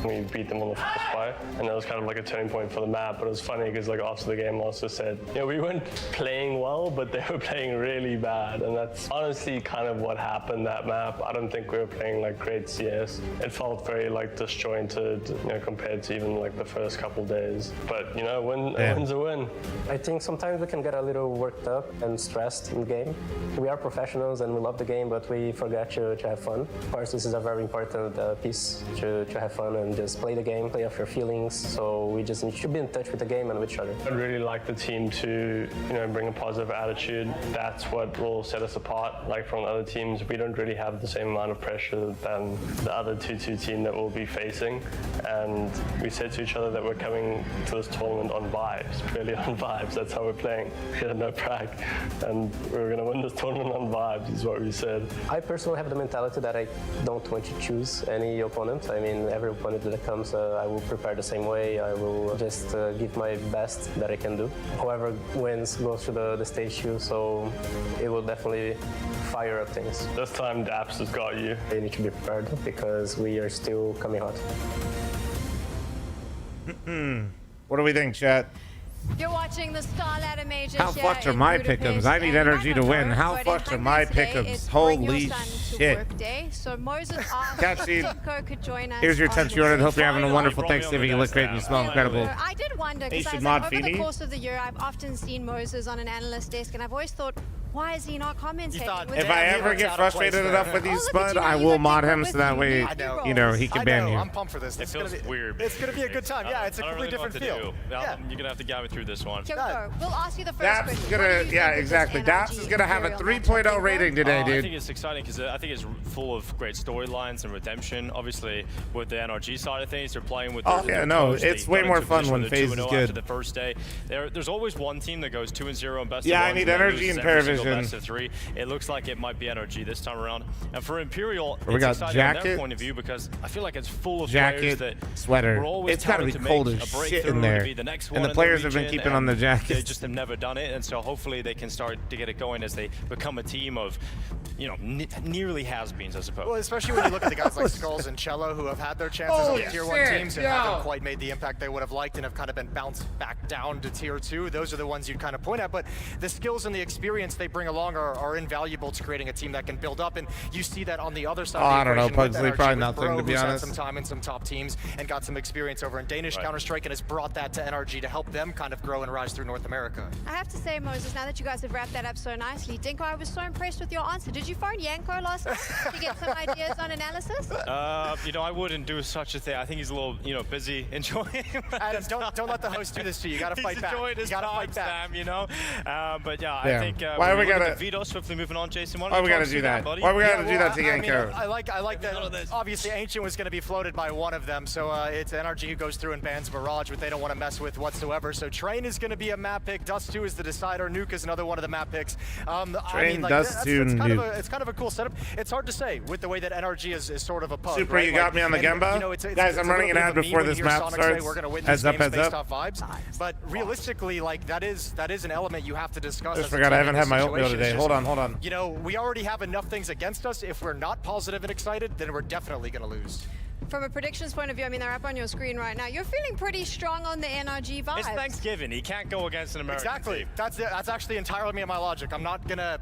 We beat them on the first fight, and that was kind of like a turning point for the map. But it was funny because like after the game, I also said, we weren't playing well, but they were playing really bad, and that's honestly kind of what happened that map. I don't think we were playing like great CS. It felt very like disjointed, compared to even like the first couple days. But a win's a win. I think sometimes we can get a little worked up and stressed in the game. We are professionals and we love the game, but we forget to have fun. Of course, this is a very important piece to have fun and just play the game, play off your feelings. So we just need to be in touch with the game and with each other. I'd really like the team to, bring a positive attitude. That's what will set us apart, like from other teams. We don't really have the same amount of pressure than the other 2-2 team that we'll be facing. And we said to each other that we're coming to this tournament on vibes, purely on vibes. That's how we're playing. We had no brag. And we were going to win this tournament on vibes, is what we said. I personally have the mentality that I don't want to choose any opponent. I mean, every opponent that comes, I will prepare the same way. I will just give my best that I can do. Whoever wins goes to the stage 2, so it will definitely fire up things. This time, Daps has got you. You need to be prepared because we are still coming hot. What do we think, chat? You're watching the StarLadder Majors. How fucked are my pick'ems? I need energy to win. How fucked are my pick'ems? Holy shit. So Moses asked Catchy. if Simcoe could join us. Here's your 10 unit. Hope you're having a wonderful Thanksgiving. You look great and you smell incredible. I did wonder, because over the course of the year, I've often seen Moses on an analyst desk, and I've always thought, Why is he not commentating? If I ever get frustrated enough with you, Spud, I will mod him so that way, you know, he can ban you. I'm pumped for this. It feels weird. It's going to be a good time. Yeah, it's a completely different feel. Yeah. You're going to have to guide me through this one. Kyoko, we'll ask you the first Daps question. is gonna, yeah, exactly. Daps is gonna have a 3.0 rating today, I dude. think it's exciting because I think it's full of great storylines and redemption. Obviously, with the NRG side of things, they're playing with. Their coach. It's way more fun when FaZe is good. After the first day, there's always one team that goes 2-0 and best. Yeah, of I ones, need and energy and loses every single Paravision. best of 3. It looks like it might be NRG this time around. And for Imperial, We it's got exciting from their jacket, point of view because I feel like it's full of jacket, players that sweater. were always It's gotta be touted to cold make as a shit breakthrough, in there. to be the next And one the in players have been region, keeping on the and jackets. They just have never done it, and so hopefully they can start to get it going as they become a team of, you know, nearly has-beens, I suppose. Well, especially when you look at the guys like Skulls and Cello who have had their chances on the Tier 1 teams and haven't quite made the impact they would have liked and have kind of been bounced back down to Tier 2. Those are the ones you'd kind of point at, but the skills and the experience they bring along are invaluable to creating a team that can build up, and you see that on the other side of the I don't know, equation with Pugsley, NRG, probably with nothing, Bro, to be who's had honest. some time in some top teams and got some experience over in Danish Counter-Strike and has brought that to NRG to help them kind of grow and rise through North America. I have to say, Moses, now that you guys have wrapped that up so nicely, Dinko, I was so impressed with your answer. Did you phone Yanko last night to get some ideas on analysis? You know, I wouldn't do such a thing. I think he's a little, you know, busy enjoying. Adam, don't let the host do this to you. You got to fight back. You got to fight back. You know. But yeah, Yeah. I think. Why are we gonna gonna Vito swiftly moving on, Jason? Why we gotta do that? Why we gotta do that to Yanko? I like that. Obviously, Ancient was going to be floated by one of them, so it's NRG who goes through and bans Mirage, which they don't want to mess with whatsoever. So Train is going to be a map pick. Dust 2 is the decider. Nuke is another one of the map picks. Train, Dust 2, Nuke. It's kind of a cool setup. It's hard to say with the way that NRG is sort of a pug. Super, right? you got me on the Gemba? You know, Guys, I'm running an ad before this map starts. We're going to win Heads this up, game heads based up. off vibes. But realistically, like that is an element you have to discuss. Just forgot I haven't had my oatmeal today. Just, Hold on. You know, we already have enough things against us. If we're not positive and excited, then we're definitely going to lose. From a predictions point of view, I mean, they're up on your screen right now. You're feeling pretty strong on the NRG vibes. It's Thanksgiving. He can't go against an American team. That's actually entirely my logic. I'm not gonna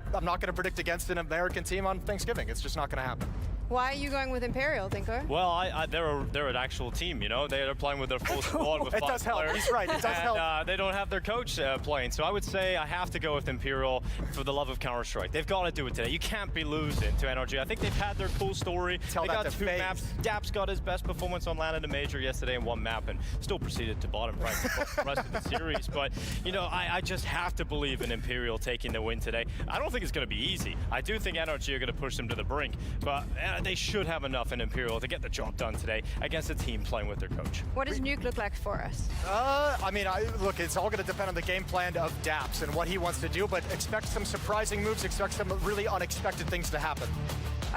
predict against an American team on Thanksgiving. It's just not gonna happen. Why are you going with Imperial, Dinko? Well, they're an actual team, you know. They're playing with their full squad with 5 does help. players. He's right. It does help. They don't have their coach playing, so I would say I have to go with Imperial for the love of Counter-Strike. They've got to do it today. You can't be losing to NRG. I think they've had their cool story. They got 2 maps. Daps got his best performance on LAN in a major yesterday in 1 map and still proceeded to bottom rank for the rest of the series. But, you know, I just have to believe in Imperial taking the win today. I don't think it's going to be easy. I do think NRG are going to push them to the brink, but they should have enough in Imperial to get the job done today against a team playing with their coach. What does Nuke look like for us? I mean, look, it's all going to depend on the game plan of Daps and what he wants to do, but expect some surprising moves, expect some really unexpected things to happen.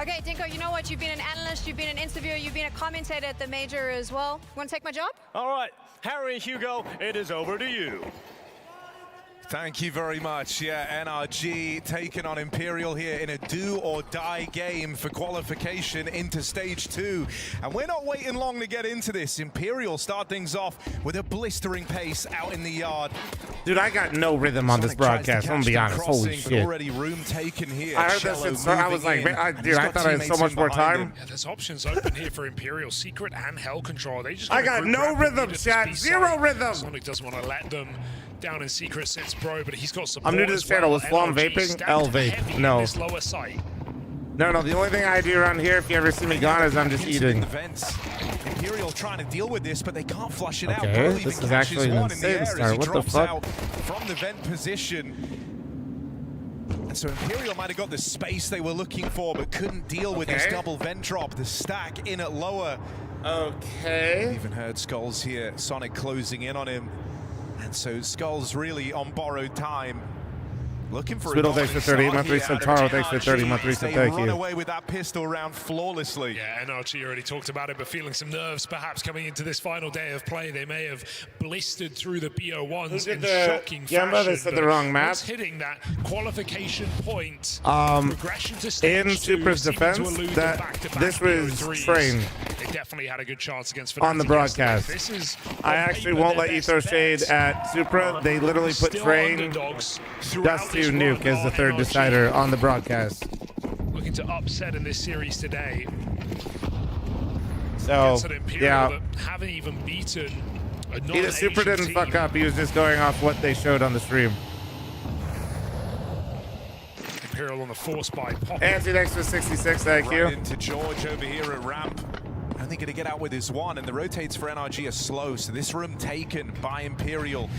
Okay, Dinko, you know what? You've been an analyst, you've been an interviewer, you've been a commentator at the major as well. Want to take my job? All right, Harry and Hugo, it is over to you. Thank you very much. Yeah, NRG taking on Imperial here in a do-or-die game for qualification into Stage 2. And we're not waiting long to get into this. Imperial start things off with a blistering pace out in the yard. Dude, I got no rhythm on this broadcast. I'm gonna be honest. Holy shit. Already room taken here. I heard that shit start. I was like, man, dude, I thought I had so much more time. Yeah, there's options open here for Imperial, Secret and Hell Control. They just I got no rhythm, chat. Zero rhythm. Sonic doesn't want to let them down in Secret since Bro, but he's got support. I'm new to this channel. Was fl0m vaping? L vape. No. Lower site. No. The only thing I do around here, if you ever see me gone, is I'm just eating. Imperial trying to deal with this, but they can't flush it out. Okay, this is actually an insane start. What the fuck? From the vent position. And so Imperial might have got the space they were looking for, but couldn't deal with this double vent drop. The stack in at lower. Okay. Even heard Skulls here. Sonic closing in on him. And so Skulls really on borrowed time. Looking for Spittle, thanks for 30 month reset. Taro, thanks for 30 month reset. Thank you. Run away with that pistol round flawlessly. Yeah, NRG already talked about it, but feeling some nerves perhaps coming into this final day of play. They may have blistered through the BO1s in shocking fashion. They said the wrong map. Once hitting that qualification point, progression to stage in Super's defense, this was Train. They definitely had a good chance against on the broadcast. I actually won't let you throw shade at Supra. They literally put Train, Dust 2, Nuke as the third decider on the broadcast. Looking to upset in this series today. So, yeah. That haven't even beaten a Either Super didn't fuck up. He was just going off what they showed on the stream. Imperial on the force by Pop. Anthony, thanks for 66. Thank you. Right into George over here at ramp. Only going to get out with his one, and the rotates for NRG are slow, so this room taken by Imperial.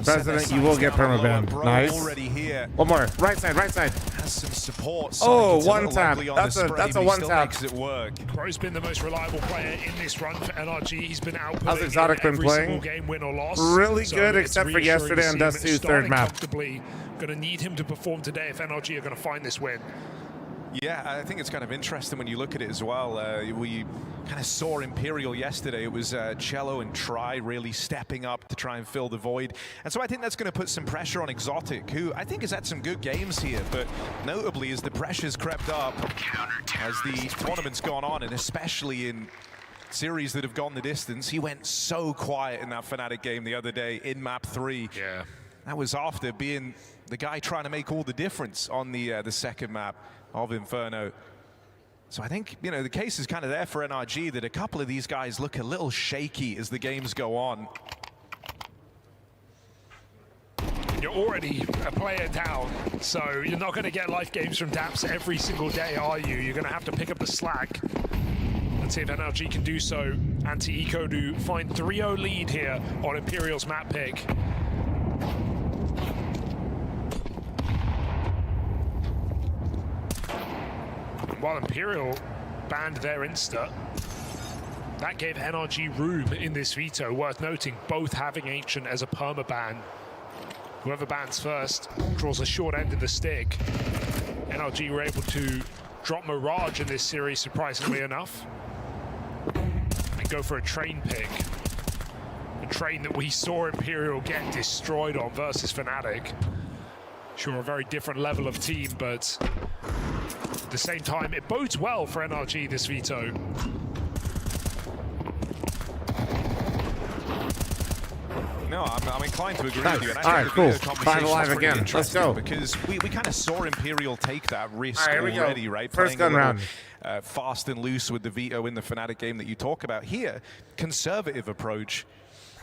President, you will get permaban. Nice. Already here. One more. Right side, right side. Has some support. Oh, one tap. That's a one tap. Makes it work. Bro's been the most reliable player in this run for NRG. He's been outputting How's Exotic been playing? game, win or loss. Really So good, it's except for reassuring yesterday to on see Dust him 2 third map. Comfortably. Going to need him to perform today if NRG are going to find this win. Yeah, I think it's kind of interesting when you look at it as well. We kind of saw Imperial yesterday. It was Cello and Tri really stepping up to try and fill the void. And so I think that's going to put some pressure on Exotic, who I think has had some good games here. But notably, as the pressure's crept up, as the tournament's gone on, and especially in series that have gone the distance, he went so quiet in that Fnatic game the other day in map 3. Yeah. That was after being the guy trying to make all the difference on the second map of Inferno. So I think, you know, the case is kind of there for NRG that a couple of these guys look a little shaky as the games go on. You're already a player down, so you're not going to get life games from Daps every single day, are you? You're going to have to pick up the slack. Let's see if NRG can do so. Anti-Eco to find 3-0 lead here on Imperial's map pick. While Imperial banned their Insta, that gave NRG room in this veto. Worth noting, both having Ancient as a perma-ban. Whoever bans first draws a short end of the stick. NRG were able to drop Mirage in this series, surprisingly enough, and go for a train pick. A train that we saw Imperial get destroyed on versus Fnatic. Sure, a very different level of team, but at the same time, it bodes well for NRG, this veto. No, I'm inclined to agree Nice. with you. And All I right, think cool. the Five conversation alive is pretty again. Let's interesting go. Because we kind of saw Imperial take that risk All right, here we go. already, right? First Playing gun a little, round. fast and loose with the veto in the Fnatic game that you talk about. Here, conservative approach,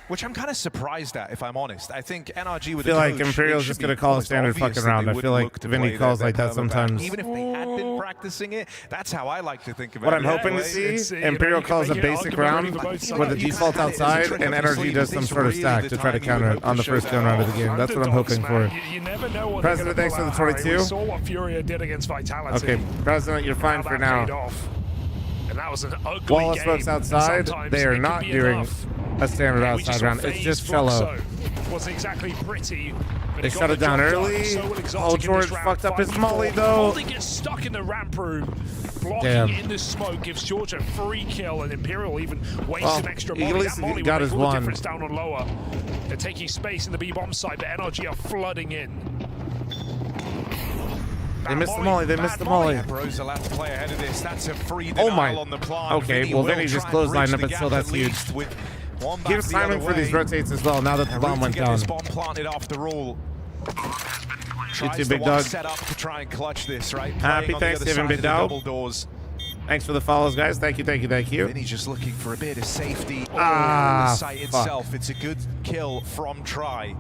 which I'm kind of surprised at, if I'm honest. I think NRG with I feel the like coach, Imperial's it just should going be to call a almost standard obvious fucking that round. they I feel wouldn't like look to Vinny play calls their like that permaban. sometimes. Even if they had been practicing it, that's how I like to think about What it. I'm hoping to see, Imperial calls a basic round with a default outside, and NRG does some sort of stack to try to counter it on the first gun round of the game. That's what I'm hoping for. You never know what President, thanks for the 22. We saw what Furia did against Vitality. Okay, President, you're fine How for that paid now. off. And that was an ugly Wallace game. folks outside, Sometimes they it are can not be doing enough. a standard We outside just round. saw It's just FaZe cello. Fluxo. Wasn't exactly pretty. But They he got shut the it down job done. early. So will Exotic Oh, in this George round. fucked up his 5v4. molly, though. Molly gets stuck in the ramp room. Blocking Damn. in the smoke gives George a free kill, and Imperial even wastes Well, an extra he at molly. least That molly got would his make all the one. difference down on lower. They're taking space in the B-bomb side, but NRG are flooding in. They missed the molly. They missed the molly. Bro's allowed to play ahead of this. That's a free Oh denial my. on the plant. Okay, well, Vinny just clotheslined him, but still, that's huge. Here's timing for these rotates as well, now that the bomb went down. This bomb planted after all. You too, Big Dog. Set up to try and clutch this, right? Happy Playing on the other Thanksgiving, side Big of the Dog. double doors. Thanks for the follows, guys. Thank you, thank you, thank you. Vinny just looking for a bit of safety on Ah, the site fuck. itself. It's a good kill from Try.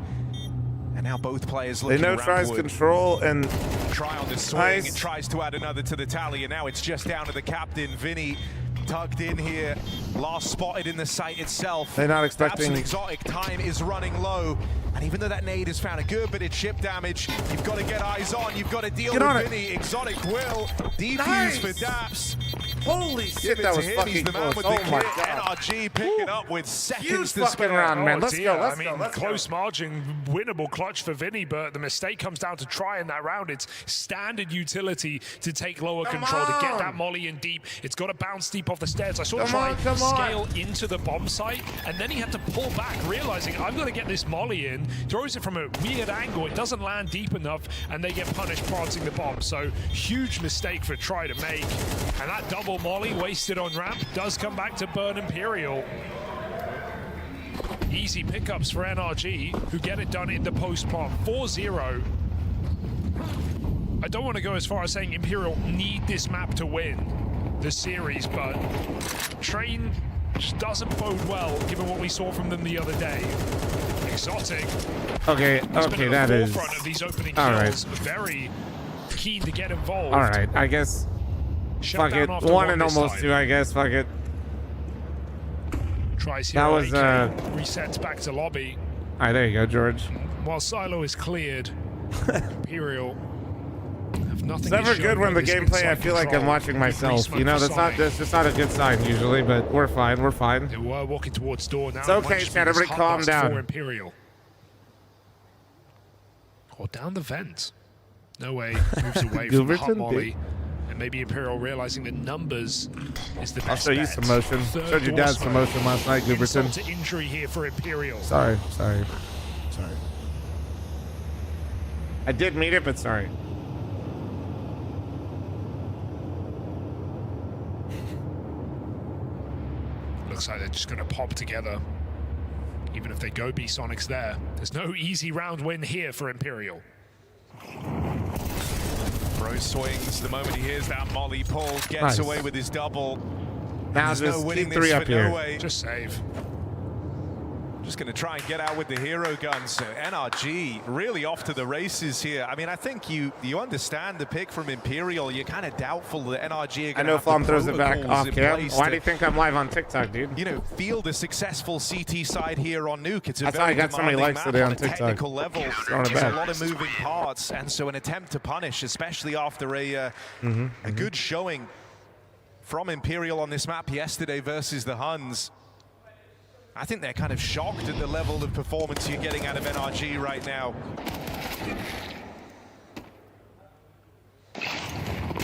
And now both players They looking know Try's rampwood. control and Try on the swing. Nice. It tries to add another to the tally, and now it's just down to the captain. Vinny tucked in here, last spotted in the site itself. They're not expecting- Absolute Exotic time is running low. And even though that nade has found a good bit of chip damage, you've got to get eyes on. You've got to deal Get with on it. Vinny. Exotic will defuse Nice. for Daps. Holy Give shit, it that to was him. fucking He's the man close. with Oh the my kit. god. NRG picking up with seconds Huge to fucking spare. round, man. Let's dear. go, let's I go, mean, let's close go. margin, winnable clutch for Vinny, but the mistake comes down to Try in that round. It's standard utility to take lower Come control, to get on. that molly in deep. It's got to bounce deep off the stairs. I saw Come Try on, come on. scale into the bomb site, and then he had to pull back, realizing I've got to get this molly in. Throws it from a weird angle. It doesn't land deep enough, and they get punished planting the bomb. So huge mistake for Try to make. And that double molly wasted on ramp does come back to burn Imperial. Easy pickups for NRG, who get it done in the post plant. 4-0. I don't want to go as far as saying Imperial need this map to win the series, but Train just doesn't bode well given what we saw from them the other day. Exotic. Okay, has been okay, at that the is forefront of these opening all kills. right. Very keen to get involved. All right, I guess. Shut Fuck it. down after 1 and this almost time. 2, I guess. Fuck it. Tries here. That was resets back to lobby. All right, there you go, George. While Silo is cleared, Imperial have nothing. It's never good when the gameplay. I feel like I'm watching myself. You know, that's just not a good sign usually. But we're fine. We're fine. They were walking towards door now. It's okay, chat. Everybody, calm down. For Imperial. Or down the vent. No way. Moves away from the hot molly. And maybe Imperial realizing that numbers is the best. I'll show you some motion. Showed your dad some motion last night, Gooberton. Insult to injury here for Imperial. Sorry. I did meet it, but sorry. Looks like they're just going to pop together. Even if they go B-Sonics there. There's no easy round win here for Imperial. Bro swings the moment he hears that molly. Paul gets away with his double. Now just keep 3 up here. Just save. Just going to try and get out with the hero gun. So NRG really off to the races here. I mean, I think you understand the pick from Imperial. You're kind of doubtful that NRG are going to have fl0m the throws it back protocols off in cam. place Why to, do you think I'm live on TikTok, dude? you know, field a successful CT side here on Nuke. It's a That's how I very got so many demanding likes map today on on a TikTok. technical level. Throwing it There's a back. lot of moving parts, and so an attempt to punish, especially after a good showing from Imperial on this map yesterday versus the Huns. I think they're kind of shocked at the level of performance you're getting out of NRG right now.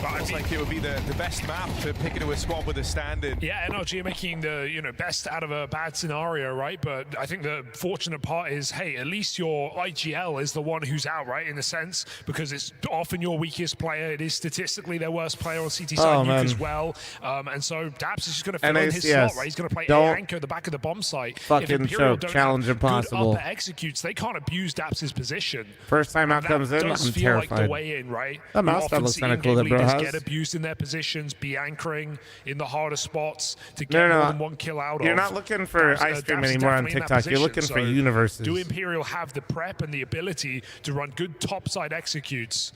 But it's like it would be the best map to pick into a squad with a stand-in. Yeah, NRG are making the best out of a bad scenario, right? But I think the fortunate part is, hey, at least your IGL is the one who's out, right? In a sense, because it's often your weakest player. It is statistically their worst player on CT side Nuke as well. And so Daps is just going to fill in his slot, right? He's going to play A anchor at the back of the bomb site. Fucking choke, challenge impossible. Good upper executes, they can't abuse Daps' position. First time out comes in, I'm feel like the terrified. way in, right? That mouse pad looks kind of cool that bro has. Get abused in their positions, be anchoring in the harder spots to get more than 1 kill out of. You're not looking for ice cream anymore on TikTok. You're looking for universes. Do Imperial have the prep and the ability to run good topside executes?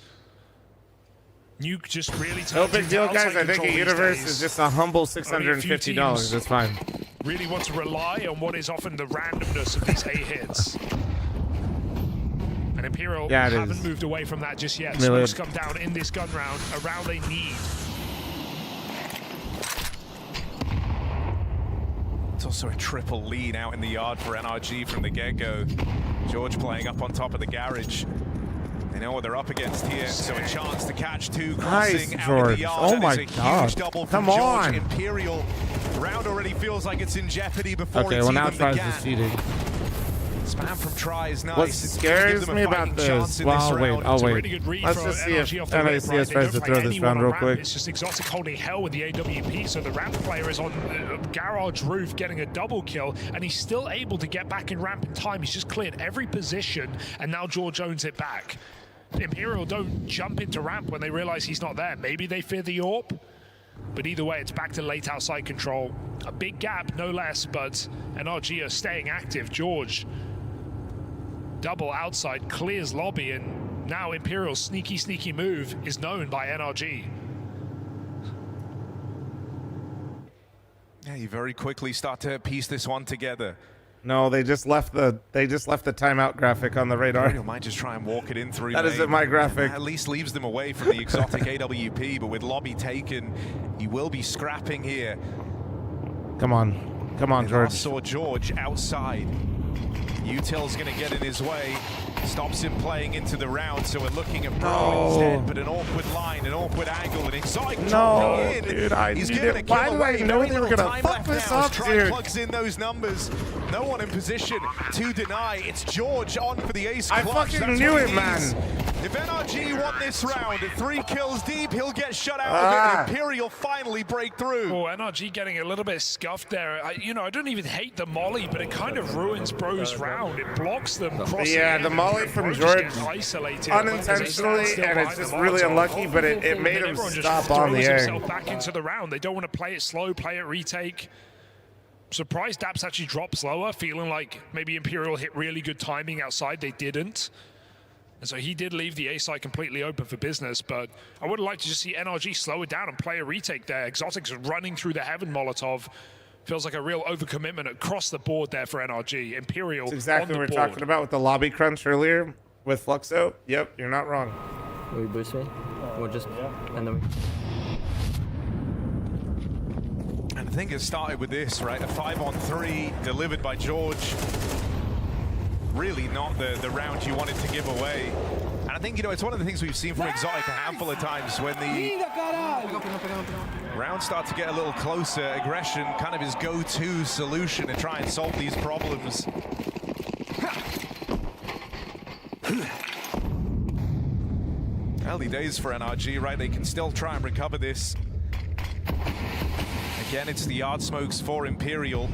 Nuke just really no big deal, guys. I think a universe is just a humble $650. That's fine. Really want to rely on what is often the randomness of these A hits. And Imperial haven't moved away from that just yet. Smokes come down in this gun round, a round they need. It's also a triple lead out in the yard for NRG from the get-go. George playing up on top of the garage. They know what they're up against here, so a chance to catch 2 crossing out in the yard. Oh my God. Come on. Imperial round already feels like it's in jeopardy before okay, it's well now even tries began. is cheating. Spam from try is nice. What scares me about this? Well, I'll wait. Let's just see if NACS tries to throw this round real quick. It's just Exotic holding hell with the AWP, so the ramp player is on garage roof getting a double kill, and he's still able to get back in ramp in time. He's just cleared every position, and now George owns it back. Imperial don't jump into ramp when they realize he's not there. Maybe they fear the AWP, but either way, it's back to late outside control. A big gap, no less, but NRG are staying active. George, double outside, clears lobby, and now Imperial's sneaky move is known by NRG. Yeah, you very quickly start to piece this one together. No, they just left the timeout graphic on the radar. You might just try and walk it in through. That isn't my graphic. At least leaves them away from the Exotic AWP, but with lobby taken, you will be scrapping here. Come on, George. I saw George outside. Util's going to get in his way. Stops him playing into the round, so we're looking at Bro instead, but an awkward line, an awkward angle, and Exotic dropping in. Dude, He's giving a kill Why did away. I know Very they were little going to time fuck left this now as up, Try dude? plugs in those numbers. No one in position to deny. It's George on for the ace clutch. I fucking That's knew what it, he man. needs. If NRG won this round at 3 kills deep, he'll get shut out of it. Imperial finally break through. Oh, NRG getting a little bit scuffed there. I don't even hate the molly, but it kind of ruins Bro's round. It blocks them crossing. Yeah, the molly from George unintentionally, and it's just really unlucky, but it made him stop on the air. Himself back into the round. They don't want to play it slow, play it retake. Surprised Daps actually dropped slower, feeling like maybe Imperial hit really good timing outside. They didn't. And so he did leave the A site completely open for business, but I would like to just see NRG slow it down and play a retake there. Exotic's running through the Heaven Molotov. Feels like a real overcommitment across the board there for NRG. Imperial. That's exactly on what the we were board. talking about with the lobby crunch earlier with Fluxo. Yep, you're not wrong. Will you boost me? Or just and then And I think it started with this, right? A 5-on-3 delivered by George. Really not the round you wanted to give away. And I think, you know, it's one of the things we've seen from Exotic a handful of times when the rounds start to get a little closer. Aggression, kind of his go-to solution to try and solve these problems. Early days for NRG, right? They can still try and recover this. Again, it's the yard smokes for Imperial.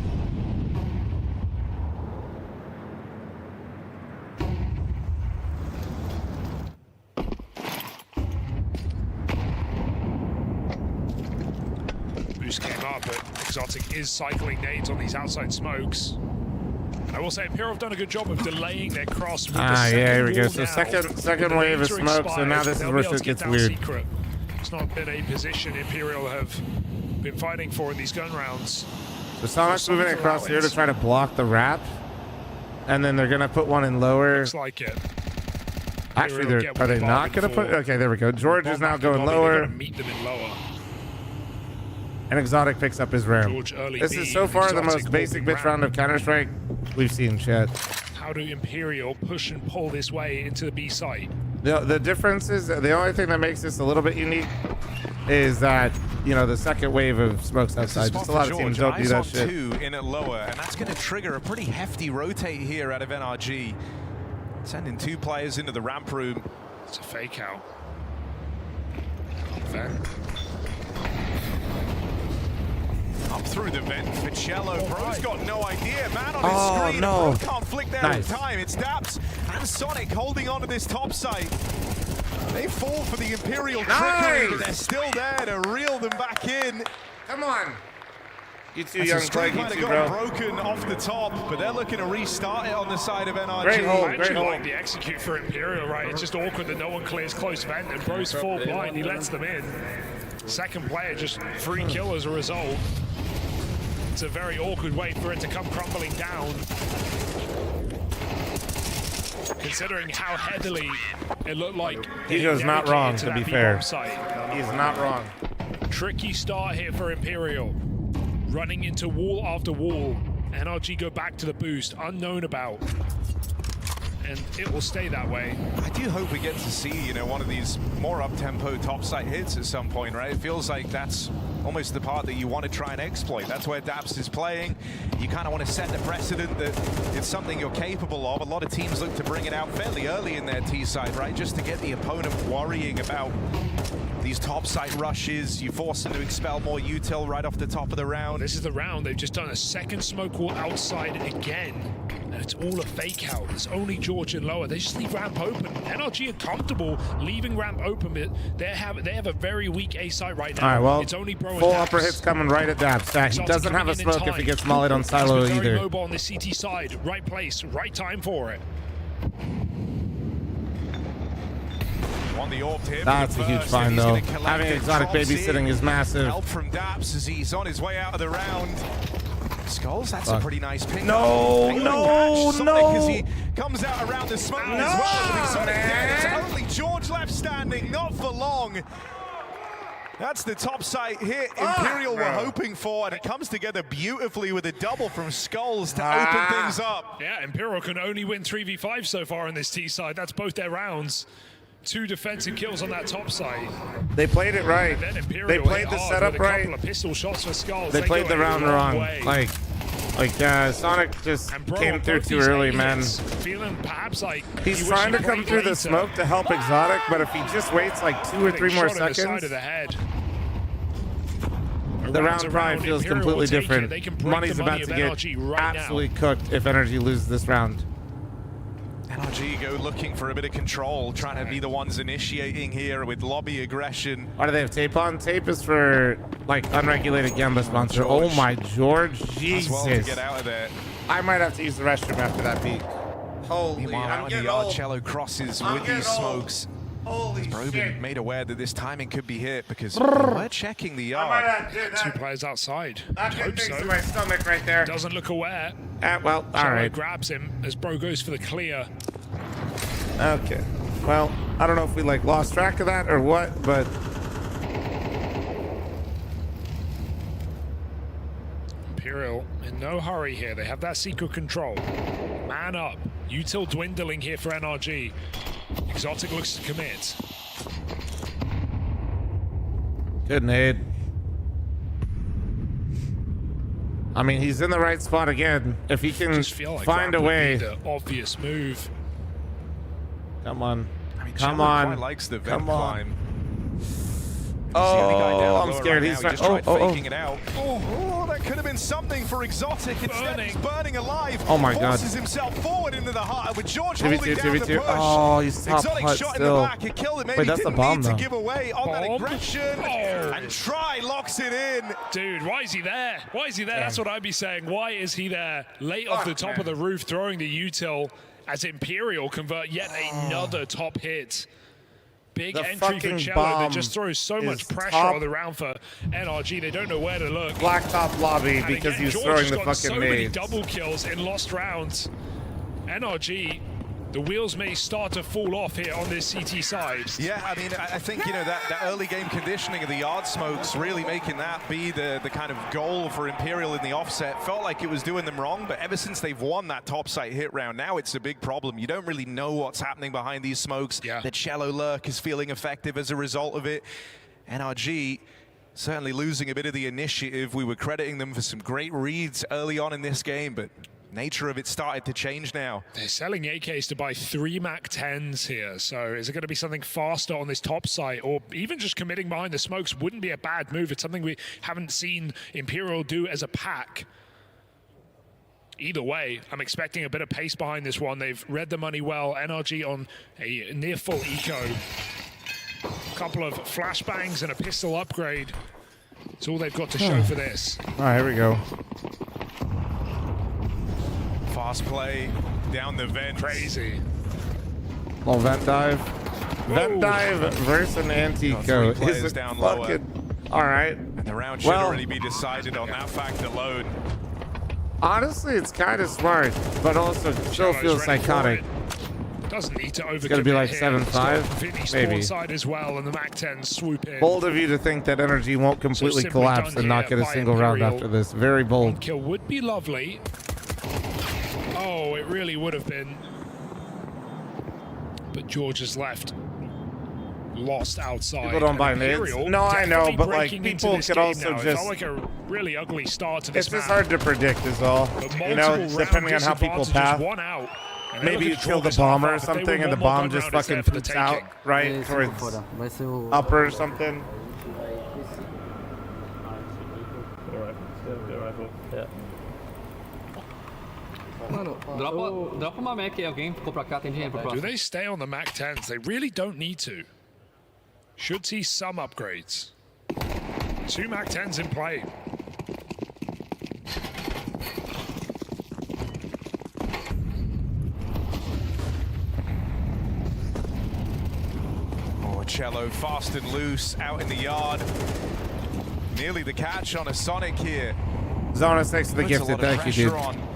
Boost came up, but Exotic is cycling nades on these outside smokes. I will say Imperial have done a good job of delaying their cross with the Yeah, here we go. wall So now. second wave of smoke, so now this is They'll where be able it to get gets down weird. secret. It's not been a position Imperial have been fighting for in these gun rounds. So Sonic's moving Sonic's across here to allowance. try to block the wrap. And then they're going to put one in lower. Looks like it. Actually, Imperial get are what they they not going to bargained put? Okay, there we go. George is now going They're lower. gonna meet them in lower. And Exotic picks up his round. George early This B, is so far the Exotic most basic open bitch round of Counter-Strike we've seen, chat. How do Imperial push and pull this way into the B site? The difference is, the only thing that makes this a little bit unique is that, you know, the second wave of smokes outside. Just a lot of teams don't do that Eyes on shit. 2 in at lower, and that's going to trigger a pretty hefty rotate here out of NRG. Sending 2 players into the ramp room. It's a fake out. Fair. Up through the vent for Cello. Bro's got no idea. Man on his Oh, screen. no. Bro can't flick there Nice. in time. It's Daps and Sonic holding on to this top site. They fall for the Imperial trickery, but they're still there to reel them back in. Come on. You two That's young a streak play, might you have two, got bro. broken off the top, but they're looking to restart it on the side of NRG. Great hold, I great actually hold. like the execute for Imperial, right? It's just awkward that no one clears close vent and Bro's full blind. He lets them in. Second player just free kill as a result. It's a very awkward way for it to come crumbling down. Considering how heavily it looked like He goes not wrong, to be fair. He's not wrong. Tricky start here for Imperial. Running into wall after wall. NRG go back to the boost, unknown about. And it will stay that way. I do hope we get to see, you know, one of these more up-tempo topside hits at some point, right? It feels like that's almost the part that you want to try and exploit. That's where Daps is playing. You kind of want to set the precedent that it's something you're capable of. A lot of teams look to bring it out fairly early in their T-side, right? Just to get the opponent worrying about these topside rushes. You force them to expel more util right off the top of the round. This is the round. They've just done a second smoke wall outside again. And it's all a fake out. It's only George and lower. They just leave ramp open. NRG are comfortable leaving ramp open, but they have a very weak A site right now. All right, well, it's only Bro and full Daps. upper hits coming right at Daps. He Exotic doesn't have coming a in smoke if he time. gets mollied on He's silo been very either. mobile on the CT side. Right place, right time for it. On the orb here. That's a huge find, though. Having Exotic babysitting is massive. Help from Daps as he's on his way out of the round. Skulls, that's Fuck. a pretty nice pick. No, no, no. As he comes out around the smoke as well. With Exotic dead. It's only George left standing, not for long. That's the top site hit Imperial were hoping for, and it comes together beautifully with a double from Skulls to open things up. Yeah, Imperial can only win 3v5 so far on this T side. That's both their rounds. 2 defensive kills on that top side. They played it right. And then Imperial They played hit the hard setup with a couple right. of pistol shots for Skulls. They played go the a round long wrong. way. Like Sonic just Bro, came through both too these early, A man. hits, feeling perhaps like He's you wish trying to he'd come played through the later. smoke to help Exotic, but if he just waits like 2 or 3 more Shot in the side seconds, of the head. the round probably feels Imperial completely will take it. different. They can break Money's the money about to of get NRG right absolutely cooked if Energy loses this round. NRG go looking for a bit of control, trying to be the ones initiating here with lobby aggression. Why do they have tape on? Tape is for like unregulated Gamba sponsor. Oh my George, Jesus! As well to get out of there. I might have to use the restroom after that peak. Holy, Meanwhile, I'm out in getting the yard, old. Cello crosses I'm with these getting old. smokes. Holy Brogan shit. made aware that this timing could be hit because we're checking the yard. Two players outside. That Hope thing so. to my stomach right there. Doesn't look aware. Well, all Cello right. grabs him as Bro goes for the clear. Okay. Well, I don't know if we like lost track of that or what, but Imperial in no hurry here. They have that secret control. Man up. Util dwindling here for NRG. Exotic looks to commit. good nade. I mean, he's in the right spot again. If he can Just feel like find that a would way. be the obvious move. Come on. I mean, Come Cello on. quite likes the vent Come on. climb. Oh, I'm scared. He's He just tried oh. faking it out. Oh, that could have been something for Exotic. Instead, he's burning alive. Oh my God. Forces himself forward into the heart with George 2v2, holding down the 2v2. push. Oh, he's top Exotic putt shot still. in the back. It killed him. Maybe Wait, that's the didn't bomb need though. to give away on that Bomb? aggression. Oh. And Try locks it in. Dude, why is he there? Why is he there? That's what I'd be saying. Why is he there? Late off the top of the roof, throwing the util as Imperial convert yet another top hit. Big The entry for fucking Cello that bomb just throws so much is pressure top. on the round for NRG. They don't know where to look. Black top lobby And because again, he's George throwing has the gotten fucking so many nades. double kills in lost rounds. NRG, the wheels may start to fall off here on this CT side. Yeah, I mean, I think, you know, that early game conditioning of the yard smokes, really making that be the kind of goal for Imperial in the offset, felt like it was doing them wrong, but ever since they've won that top site hit round, now it's a big problem. You don't really know what's happening behind these smokes. Yeah. The Cello lurk is feeling effective as a result of it. NRG certainly losing a bit of the initiative. We were crediting them for some great reads early on in this game, but nature of it started to change now. They're selling AKs to buy 3 MAC-10s here, so is it going to be something faster on this top site, or even just committing behind the smokes wouldn't be a bad move. It's something we haven't seen Imperial do as a pack. Either way, I'm expecting a bit of pace behind this one. They've read the money well. NRG on a near full eco. A couple of flashbangs and a pistol upgrade. It's all they've got to show for this. All right, here we go. Fast play down the vent. Crazy. Little vent dive. Vent dive versus an anti-co. Three players Is it down fucking... All right. And the round should already be decided on that fact alone. Honestly, it's kind of smart, but also still feels psychotic. Doesn't need to overcommit. It's gonna be like here. 7-5, maybe. Side as well, and the MAC-10 swoop in. Bold of you to think that energy won't completely simply collapse done and not here get a by single round Imperial. after this. Very bold. Kill would be lovely. Oh, it really would have been. But George has left. Lost outside. People don't buy nades. Imperial No, I know, definitely but like breaking into people this could game also now. It just. felt like a really ugly start to this It's just map. hard to predict, is all. But You know, multiple depending on round how people disadvantages, path. one out. And Maybe they're you looking kill the to bomber or half off. If they something, win and the one more bomb gun just round, it's fucking there for the poops out, taking. right? Towards upper or something. Mano, dropa uma Mac aí, alguém ficou pra cá, tem dinheiro pro Do próximo. they stay on the MAC-10s? They really don't need to. Should see some upgrades. 2 MAC-10s in play. Oh, Cello fast and loose out in the yard. Nearly the catch on a Sonic here. Zonus next to the Puts a gifted. lot of Thank you, dude. pressure on.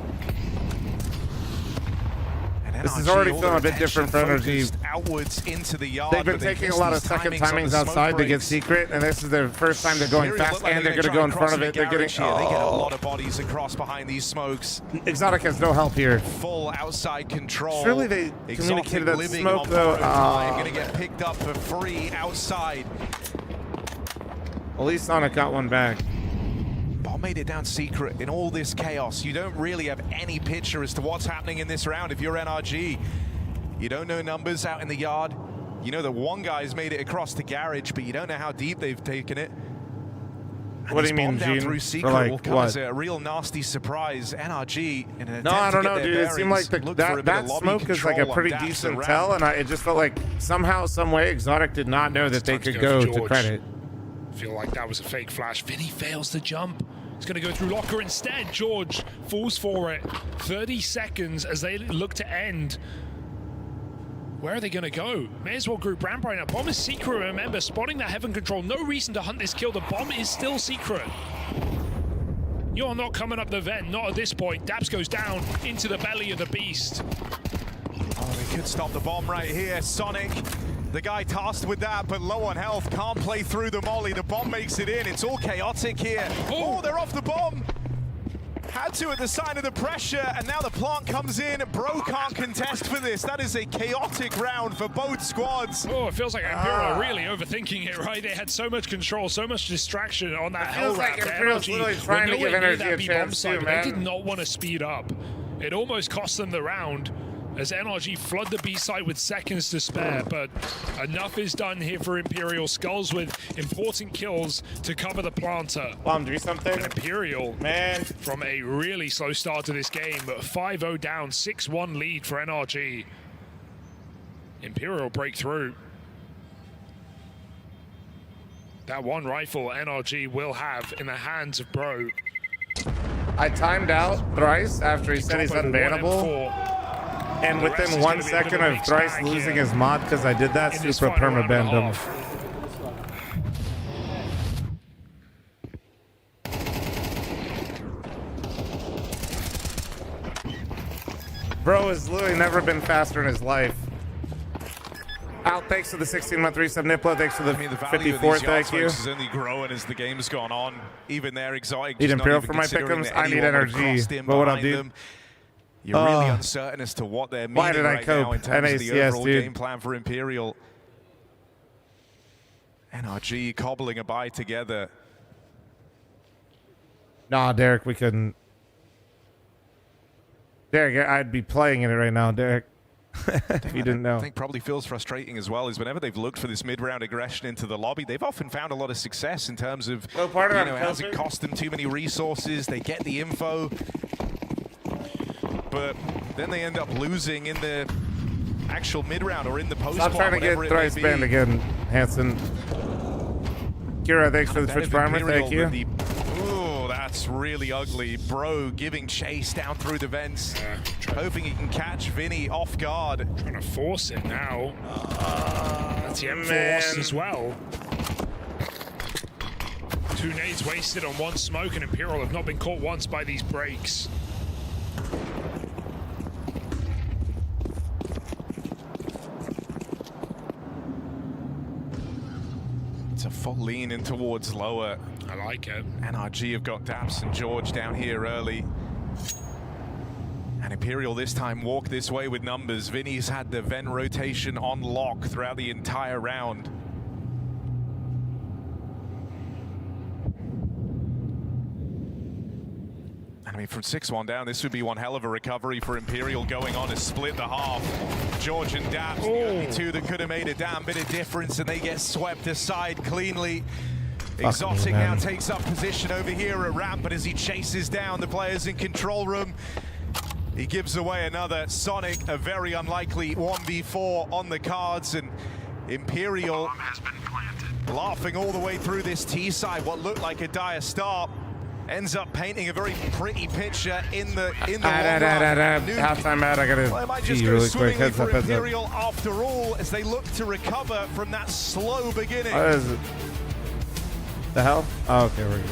And This is NRG, already all feeling a their bit different for attention energy. focused outwards into the yard. They've been but they taking a missed lot of these second timings on timings the smoke outside to get breaks. secret, and this is their first time they're going Imperial fast, look like and they're going to try go in and front cross of it. They're getting. garage here. They get a Oh. lot of bodies across behind these smokes. Exotic has no help here. Full outside control. Surely they Exotic communicated that living smoke, on though. borrowed time, going to get picked up for free outside. At least Sonic got one back. Bomb made it down secret in all this chaos. You don't really have any picture as to what's happening in this round if you're NRG. You don't know numbers out in the yard. You know that one guy's made it across the garage, but you don't know how deep they've taken it. And What do this you mean, bomb down Gene? through For, secret like, will come what? as a real nasty surprise. NRG in an No, attempt I don't to know, get their dude. It seemed like bearings, look for a bit that of lobby smoke is like a control pretty on Dax decent around. tell, and it just felt like somehow, some way, Exotic did not know that they Time to could go go for to George. credit. Feel like that was a fake flash. Vinny fails the jump. It's going to go through Locker instead. George falls for it. 30 seconds as they look to end. Where are they going to go? May as well group ramp right now. Bomb is secret, remember. Spotting that heaven control. No reason to hunt this kill. The bomb is still secret. You're not coming up the vent. Not at this point. Daps goes down into the belly of the beast. Oh, they could stop the bomb right here. Sonic, the guy tasked with that, but low on health. Can't play through the molly. The bomb makes it in. It's all chaotic here. Oh, they're off the bomb. Had to at the sign of the pressure, and now the plant comes in. Bro can't contest for this. That is a chaotic round for both squads. Oh, it feels like Imperial are really overthinking it, right? They had so much control, so much distraction on that hell like round. Imperial's literally trying to give energy a chance too, man. They did not want to speed up. It almost cost them the round as NRG flood the B side with seconds to spare, but enough is done here for Imperial. Skulls with important kills to cover the planter. Do something. And Imperial, man, from a really slow start to this game, 5-0 down, 6-1 lead for NRG. Imperial break through. That one rifle NRG will have in the hands of Bro. I timed out Thrice after he said he's unbannable. And within 1 second of Thrice losing his mod because I did that, super perma-banned him. Bro has literally never been faster in his life. Out, thanks to the 16-month resub. Niplo, thanks for the 54th, thank you. Is only growing as the game's gone on. Even their exotic. Need Imperial for my pick'ems. I need energy. But what up, dude? You're really uncertain as to what they're meaning right now in terms of the overall game plan for Imperial. NRG cobbling a bye together. Nah, Derek, we couldn't. Derek, I'd be playing in it right now, Derek. If you didn't know. I think probably feels frustrating as well is whenever they've looked for this mid-round aggression into the lobby, they've often found a lot of success in terms of, hasn't cost them too many resources, they get the info, but then they end up losing in the actual mid-round or in the post-pot. Stop trying to get Thrice banned again, Hanson. Kira, thanks for the Twitch primer, thank you. Oh, that's really ugly. Bro giving chase down through the vents, hoping he can catch Vinny off guard. Trying to force it now. That's the M4 as well. 2 nades wasted on 1 smoke, and Imperial have not been caught once by these breaks. It's a full lean in towards lower. I like it. NRG have got Daps and George down here early. And Imperial this time walk this way with numbers. Vinny's had the vent rotation on lock throughout the entire round. I mean, from 6-1 down, this would be one hell of a recovery for Imperial going on to split the half. George and Daps, the only 2 that could have made a damn bit of difference, and they get swept aside cleanly. Exotic now takes up position over here at ramp, but as he chases down the players in control room, he gives away another. Sonic, a very unlikely 1v4 on the cards, and Imperial laughing all the way through this T side. What looked like a dire start ends up painting a very pretty picture in the halftime ad. I gotta pee really quick. Heads up, heads up. Imperial after all, as they look to recover from that slow beginning. What is it? The hell? Oh, okay, we're good.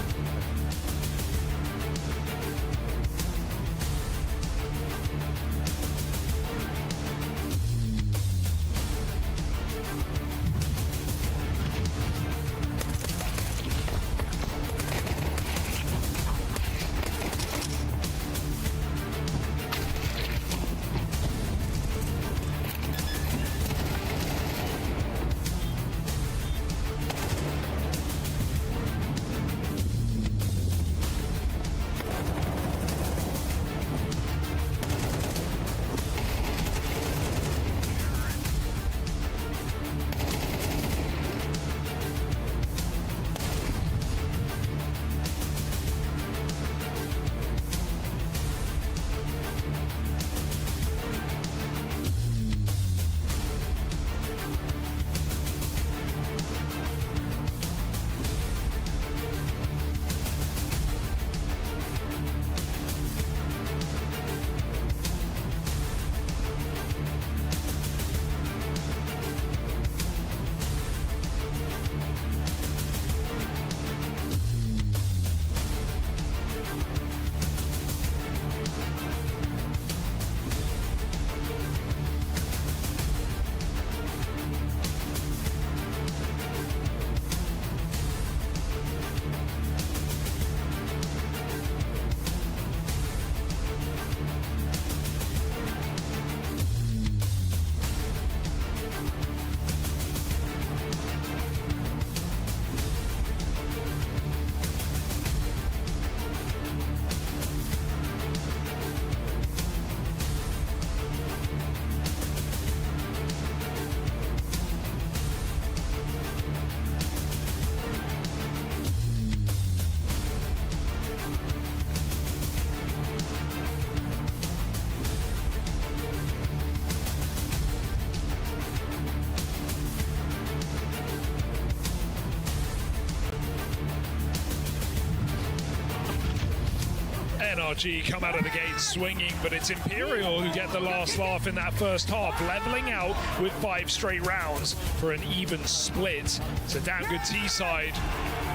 NRG come out of the gate swinging, but it's Imperial who get the last laugh in that first half, leveling out with 5 straight rounds for an even split. It's a damn good T-side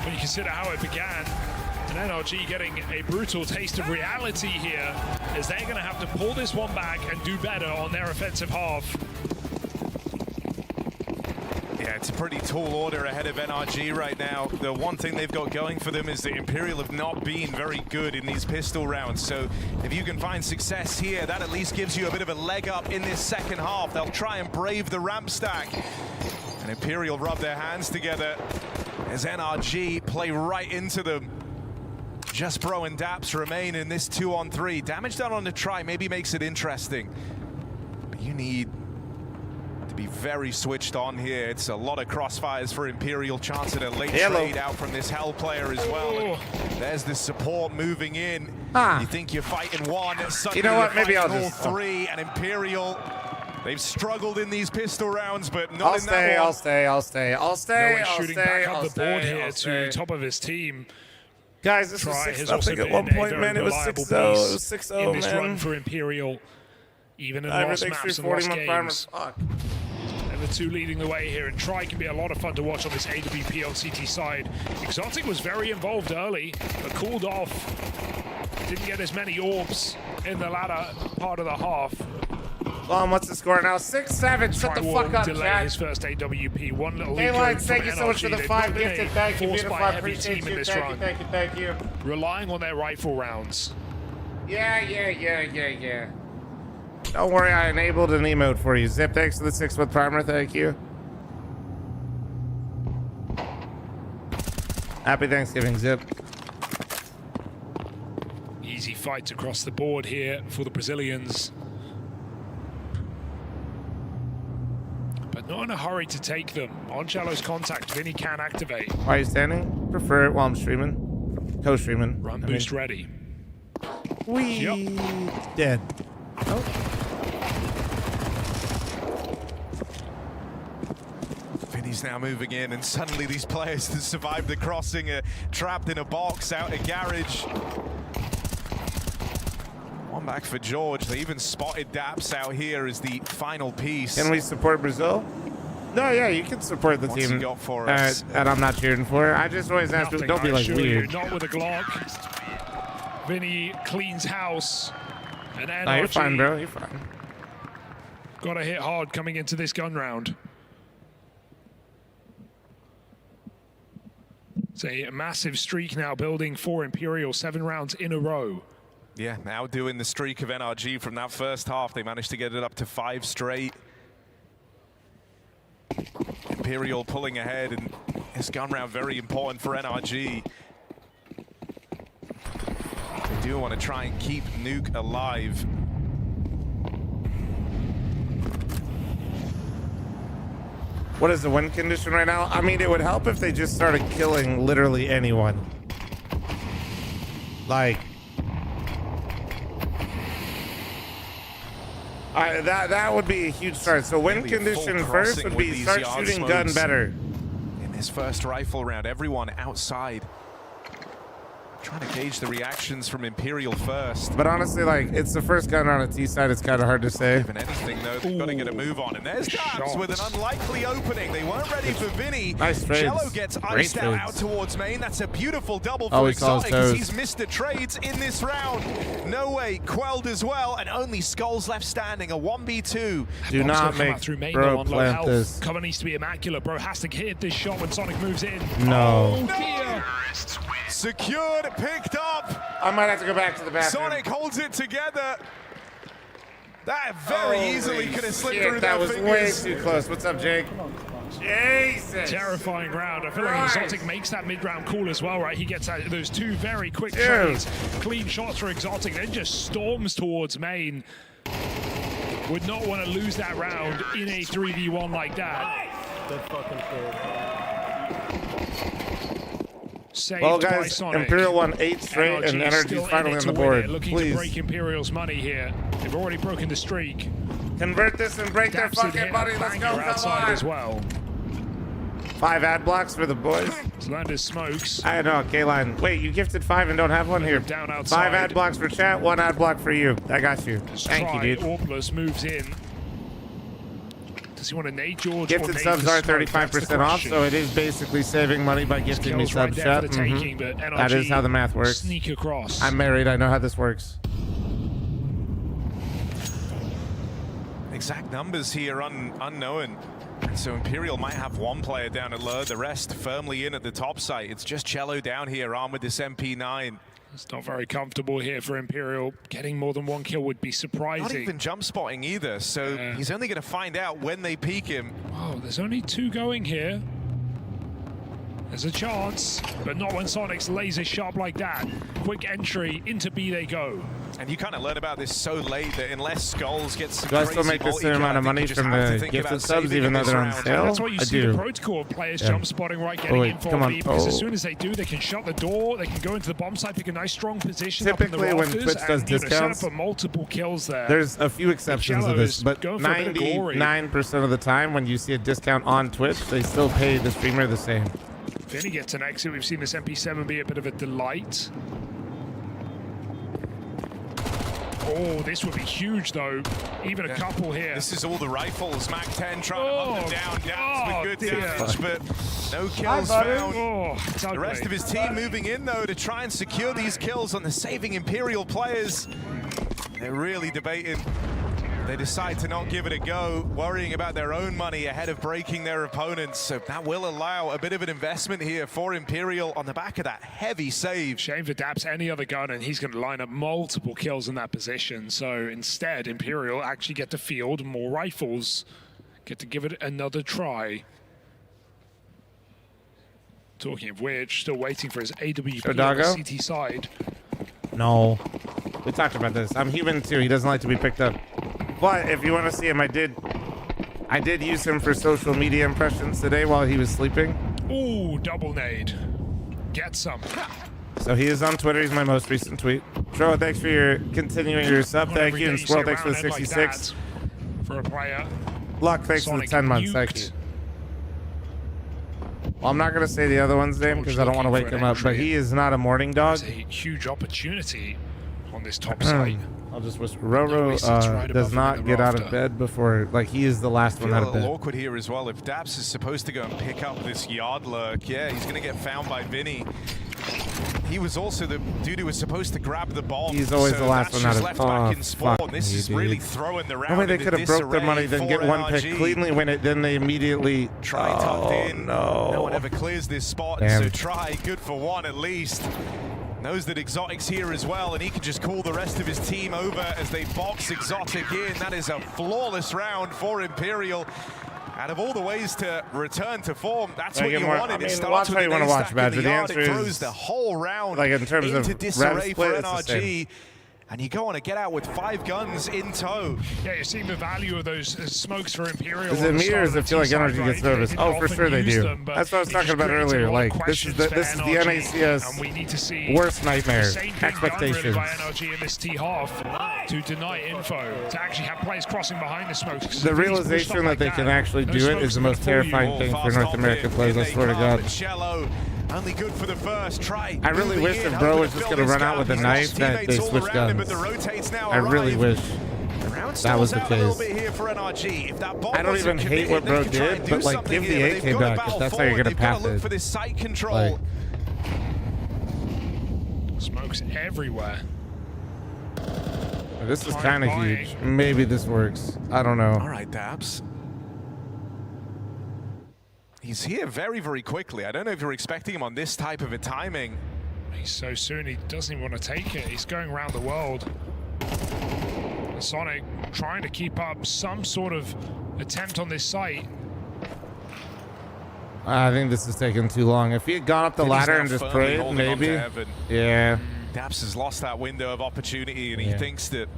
when you consider how it began. And NRG getting a brutal taste of reality here, as they're going to have to pull this one back and do better on their offensive half. Yeah, it's a pretty tall order ahead of NRG right now. The one thing they've got going for them is that Imperial have not been very good in these pistol rounds. So if you can find success here, that at least gives you a bit of a leg up in this second half. They'll try and brave the ramp stack. And Imperial rub their hands together as NRG play right into them. Just Bro and Daps remain in this 2-on-3. Damage done on the try maybe makes it interesting. But you need to be very switched on here. It's a lot of crossfires for Imperial. Chance at a late trade out from this Hell player as well. There's the support moving in. You think you're fighting one. You know what? Maybe I'll all just... three. And Imperial, they've struggled in these pistol rounds, but not I'll in that one. I'll stay. Shooting back up the board here to top of his team. Guys, this was 6-0 at one point, man. It was 6-0. It was 6-0, in this man. run for Imperial, even in lost maps and lost games. And the two leading the way here, and Try can be a lot of fun to watch on this AWP on CT side. Exotic was very involved early, but cooled off. Didn't get as many orbs in the latter part of the half. What's the score now? 6-7. Shut the fuck up, delay chat. his first AWP. One little lead Daylight, thank you from so much for the NRG. 5 They've gifted. been Thank you, forced beautiful. by I a heavy appreciate team in you. this Thank run. you, thank you, thank you. Relying on their rifle rounds. Yeah. Don't worry, I enabled an emote for you. Zip, thanks for the 6-month primer. Thank you. Happy Thanksgiving, Zip. Easy fight across the board here for the Brazilians. But not in a hurry to take them. On Shallows contact, Vinny can activate. Why are you standing? Prefer it while I'm streaming. Co-streaming. Run boost ready. Dead. Oh. Vinny's now moving in, and suddenly these players that survived the crossing are trapped in a box out a garage. One back for George. They even spotted Daps out here as the final piece. Can we support Brazil? No, yeah, you can support the What's team. he got for us? And I'm not cheering for it. I just always ask people, don't be like weird. Not with a Glock. Vinny cleans house. And NRG No, you're fine, bro. You're fine. got to hit hard coming into this gun round. It's a massive streak now building for Imperial, 7 rounds in a row. Yeah, now doing the streak of NRG from that first half. They managed to get it up to 5 straight. Imperial pulling ahead, and this gun round very important for NRG. They do want to try and keep Nuke alive. What is the win condition right now? I mean, it would help if they just started killing literally anyone. Like, that would be a huge start. So win Really condition full first would crossing be with start these yard shooting gun smokes. better. In this first rifle round, everyone outside. Trying to gauge the reactions from Imperial first. But honestly, like, it's the first gun on a T side. It's kind of hard to say. Given anything, though, they've got to get a move on. And there's Daps with an unlikely opening. They weren't ready for Vinny. Nice trades. Cello gets Great iced out trades. towards main. That's a beautiful double Oh, for he saw his Exotic, as toes. he's missed the trades in this round. No way, quelled as well, and only Skulls left standing. A 1v2. Do Bomb's not gonna come make out through main, Bro though, on low plant health. this. Cover needs to be immaculate. Bro has to hit this shot when Sonic moves in. No. Oh, dear. Secured, picked up. I might have to go back to the bathroom. Sonic holds it together. That very easily could have slipped through That their was fingers. way too close. What's up, Jake? Jesus. Terrifying round. I feel like Christ. Exotic makes that mid-round call as well, right? He gets those 2 very quick Dude. trades. Clean shots for Exotic, then just storms towards main. Would not want to lose that round in a 3v1 like that. Good fucking Saved Well, by guys, Sonic. Imperial won 8 straight, and NRG NRG's still finally in it on the to win board. it, looking Please. to break Imperial's money here. They've already broken the streak. Convert this and break their Daps had fucking hit a money. Let's go, banger come outside on. as well. 5 ad blocks for the boys. Landers smokes. I know, K-Line. Wait, you gifted 5 and don't have one here. Down outside. 5 ad blocks for chat, 1 ad block for you. I got you. Thank you, dude. Orplus moves in. Does he want to nade George? Gifted subs are 35% off, so it is basically saving money by gifting me subs, chat. That is how the math works. Sneak across. I'm married. I know how this works. Exact numbers here unknown. So Imperial might have 1 player down at low, the rest firmly in at the top site. It's just Cello down here armed with this MP9. It's not very comfortable here for Imperial. Getting more than 1 kill would be surprising. Not even jump spotting either, so he's only going to find out when they peek him. Oh, there's only 2 going here. There's a chance, but not when Sonic's laser sharp like that. Quick entry, into B they go. And you kind of learn about this so late that unless Skulls gets some Do I still make the same amount of money from the gifted subs even though they're on sale? That's why you see the protocol of players jump spotting right, getting in for B, because as soon as they do, they can shut the door, they can go into the bomb site, pick a nice strong position. Typically when Twitch does discounts, set up for multiple kills there. There's a few exceptions to this, but 99% of the time when you see a discount on Twitch, they still pay the streamer the same. Vinny gets an exit. We've seen this MP7 be a bit of a delight. Oh, this would be huge, though. Even a couple here. This is all the rifles. Mac 10 trying to hunt them down. Dabs with good damage, but no kills found. The rest of his team moving in, though, to try and secure these kills on the saving Imperial players. They're really debating. They decide to not give it a go, worrying about their own money ahead of breaking their opponents. So that will allow a bit of an investment here for Imperial on the back of that heavy save. Shame for Daps any other gun, and he's going to line up multiple kills in that position. So instead, Imperial actually get to field more rifles, get to give it another try. Talking of which, still waiting for his AWP on the CT side. No. We talked about this. I'm human too. He doesn't like to be picked up. But if you want to see him, I did use him for social media impressions today while he was sleeping. Ooh, double nade. Get some. So he is on Twitter. He's my most recent tweet. Tro, thanks for your continuing your sub. Thank you. And Squirrel, thanks for the 66. Like for a player. Luck, thanks for the 10 months. Thank you. Well, I'm not going to say the other one's name because I don't want to wake him up, but he is not a morning dog. There's a huge opportunity on this top site. I'll just whisper. Roro does not get out of bed before, like, he is the last one out of bed. A little awkward here as well. If Daps is supposed to go and pick up this yard lurk, yeah, he's going to get found by Vinny. He was also the dude who was supposed to grab the bomb. He's always the last one out of left back in spawn. This is really throwing the round. No way they could have broke their money, then get one pick, cleanly win it, then they immediately try tucked in. No. No one ever clears this spot, so try good for 1 at least. Knows that Exotic's here as well, and he can just call the rest of his team over as they box Exotic in. That is a flawless round for Imperial. Out of all the ways to return to form, that's what you wanted. I mean, it starts with an ace stack in the yard. It throws the whole round like in terms into of disarray for split, NRG. And you go on a get out with 5 guns in tow. Yeah, you're seeing the value of those smokes for Imperial. Does it me or does it feel like NRG gets nervous? Oh, for sure they do. That's what I was talking about earlier. Like, this is the NACS worst nightmare. Expectations. By NRG in this T-half to deny info, to actually have players crossing behind the smokes. The realization that they can actually do it is the most terrifying thing for North American players, I swear to God. Only good for the first try. I really wish if Bro was just going to run out with a knife that they switch guns. I really wish that was the case. I don't even hate what Bro did, but like give the AK back if that's how you're going to pass it. For this site control. Smokes everywhere. This is kind of huge. Maybe this works. I don't know. All right, Dabs. He's here very, very quickly. I don't know if you're expecting him on this type of a timing. He's so soon, he doesn't even want to take it. He's going around the world. Sonic trying to keep up some sort of attempt on this site. I think this is taking too long. If he had gone up the ladder and just prayed, maybe. Yeah. Daps has lost that window of opportunity, and he thinks that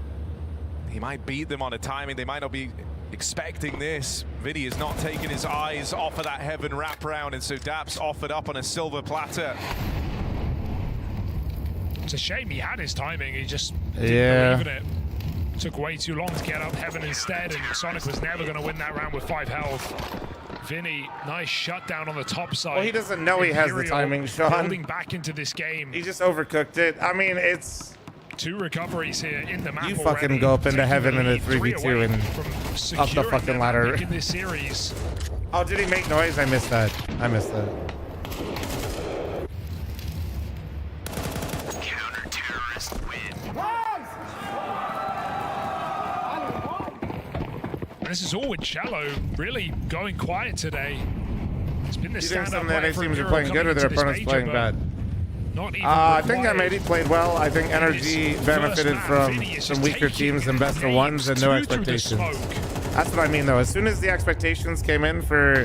he might beat them on a timing. They might not be expecting this. Vinny is not taking his eyes off of that heaven wraparound, and so Daps offered up on a silver platter. It's a shame he had his timing. He just didn't believe in it. Took way too long to get up heaven instead, and Sonic was never going to win that round with 5 health. Vinny, nice shutdown on the top side. Well, he doesn't know he has the timing, Sean. Building back into this game. He just overcooked it. I mean, it's... 2 recoveries here in the map. You fucking go up into heaven in a 3v2 and up the fucking ladder. In this series. Oh, did he make noise? I missed that. I missed that. Counter-terrorist win. This is all with Cello really going quiet today. It's been the You think standout some of the player NA for teams are Imperial playing good or their coming into opponents this playing major, bad? Not even I think required. M80 played well. I think NRG benefited from some weaker teams and best of ones and no expectations. That's what I mean, though. As soon as the expectations came in for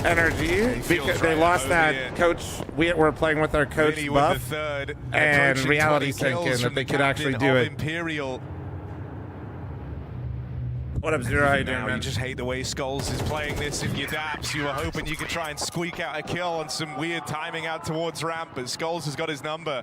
NRG, because they lost that coach. We were playing with our coach Vinny buff, with the third, and approaching reality 20 sank in kills that from they the could actually captain do of it. Imperial. What up, Zero? How you doing, Now, man? you just hate the way Skulls is playing this. If you daps, you were hoping you could try and squeak out a kill on some weird timing out towards ramp, but Skulls has got his number.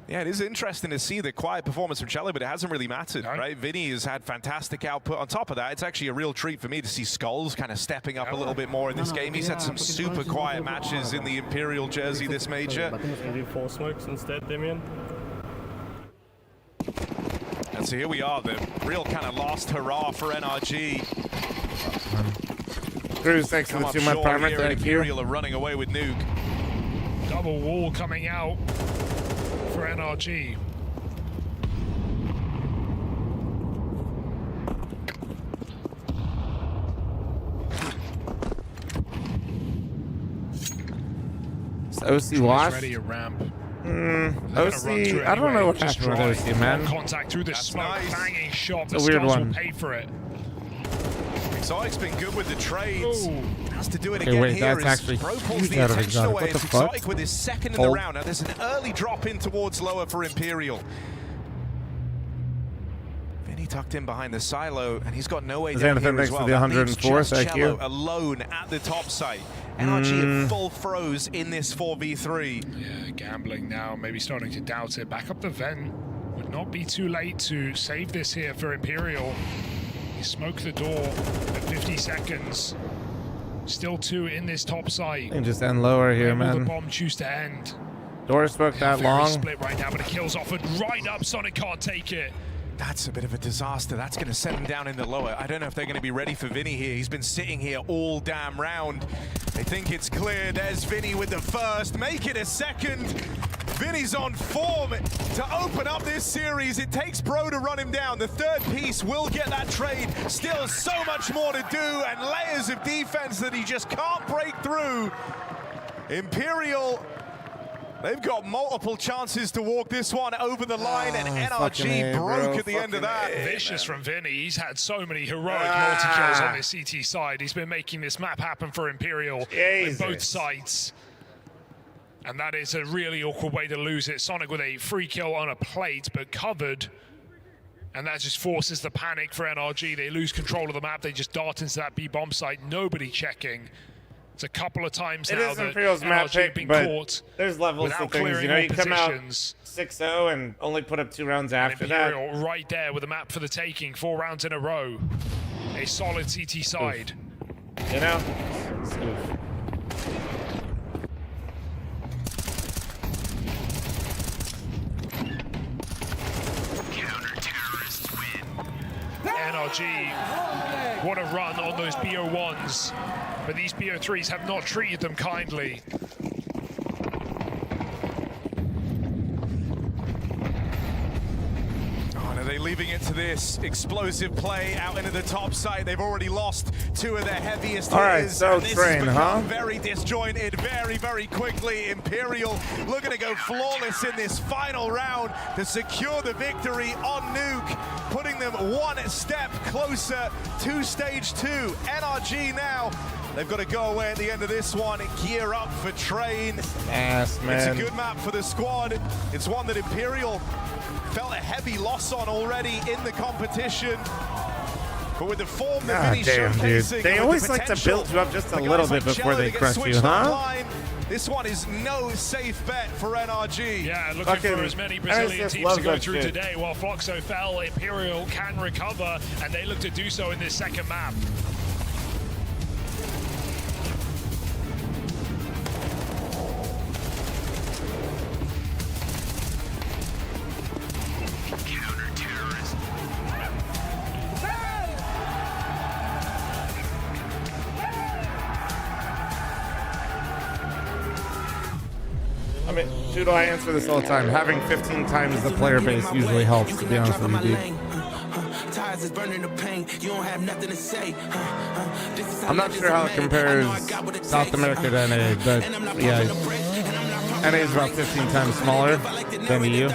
Yeah, it is interesting to see the quiet performance from Cello, but it hasn't really mattered, right? Vinny has had fantastic output. On top of that, it's actually a real treat for me to see Skulls kind of stepping up a little bit more in this game. He's had some super quiet matches in the Imperial jersey this major. do 4 smokes instead, Damien. And so here we are, the real kind of last hurrah for NRG. Cruz, thanks for the 2-month primer. Thank you. Imperial are running away with Nuke. Double wall coming out for NRG. OC Wash? Ready to ramp. OC, I don't know what happened with OC, man. Contact through the smoke, banging shot. It's a weird one. Will pay for it. Exotic's been good with the trades. Has to do it Okay, again wait, here. that's as actually Pro pulls huge the out of attention Exotic. away. What the It's fuck? Exotic with his second in the round. Now there's an early drop in towards lower for Imperial. Vinny tucked in behind the silo, and he's got no way down here as thanks well. for the That leaves 104, just thank Cello you. alone at the top site. NRG at full froze in this 4v3. Yeah, gambling now, maybe starting to doubt it. Back up the Ven. Would not be too late to save this here for Imperial. He smoked the door at 50 seconds. Still 2 in this top site. And just end lower here, Where will the man. bomb choose to end? Door spoke that Very long. split right now, but a kill's offered right up. Sonic can't take it. That's a bit of a disaster. That's going to send him down in the lower. I don't know if they're going to be ready for Vinny here. He's been sitting here all damn round. They think it's clear. There's Vinny with the first. Make it a second. Vinny's on form to open up this series. It takes Bro to run him down. The third piece will get that trade. Still so much more to do and layers of defense that he just can't break through. Imperial, they've got multiple chances to walk this one over the line, and NRG broke at the end of that. Vicious from Vinny. He's had so many heroic multi-kills on this CT side. He's been making this map happen for Imperial in both sides. And that is a really awkward way to lose it. Sonic with a free kill on a plate, but covered. And that just forces the panic for NRG. They lose control of the map. They just dart into that B-bomb site. Nobody checking. It's a couple of times now that Imperial's map NRG have pick, been but caught there's levels to without things. clearing You know, all you come out positions. 6-0 and only put up 2 rounds after that. Imperial right there with a map for the taking. 4 rounds in a row. A solid CT side. You know? NRG, what a run on those BO1s. But these BO3s have not treated them kindly. Are they leaving it to this explosive play out into the top site? They've already lost 2 of their heaviest All right, hitters. so and this Train, has become huh? very disjointed, very quickly. Imperial looking to go flawless in this final round to secure the victory on Nuke, putting them 1 step closer to stage 2. NRG now, they've got to go away at the end of this one and gear up for Train. Ass, man. It's a good map for the squad. It's one that Imperial felt a heavy loss on already in the competition. But with the form that Vinny's damn, dude. showcasing, They with always the like to potential build you up just a for little guys bit like before Cello they to get crush you, switched huh? online, this one is no safe bet for NRG. Yeah, looking for as many Brazilian teams to go through today. While fl0m fell, Imperial can recover, and they look to do so in this second map. Judo, I answer this all the time. Having 15 times the player base usually helps, to be honest with you, dude. I'm not sure how it compares South America to NA, but yeah, NA is about 15 times smaller than the EU.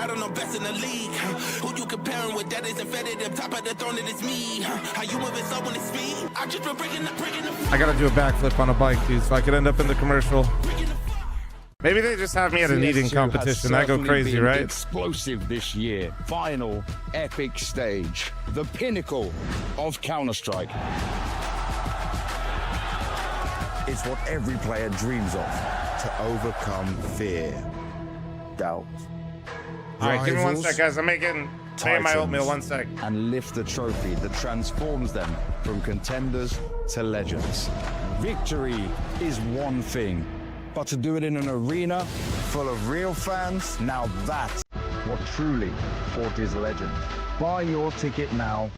I gotta do a backflip on a bike, dude, so I could end up in the commercial. Maybe they just have me at an eating competition. I go crazy, right? Explosive this year. Final epic stage. The pinnacle of Counter-Strike. It's what every player dreams of. To overcome fear, doubt. All right, give me 1 sec, guys. I'm making my oatmeal. 1 sec. And lift the trophy that transforms them from contenders to legends. Victory is one thing, but to do it in an arena full of real fans, now that's what truly forges legend. Buy your ticket now.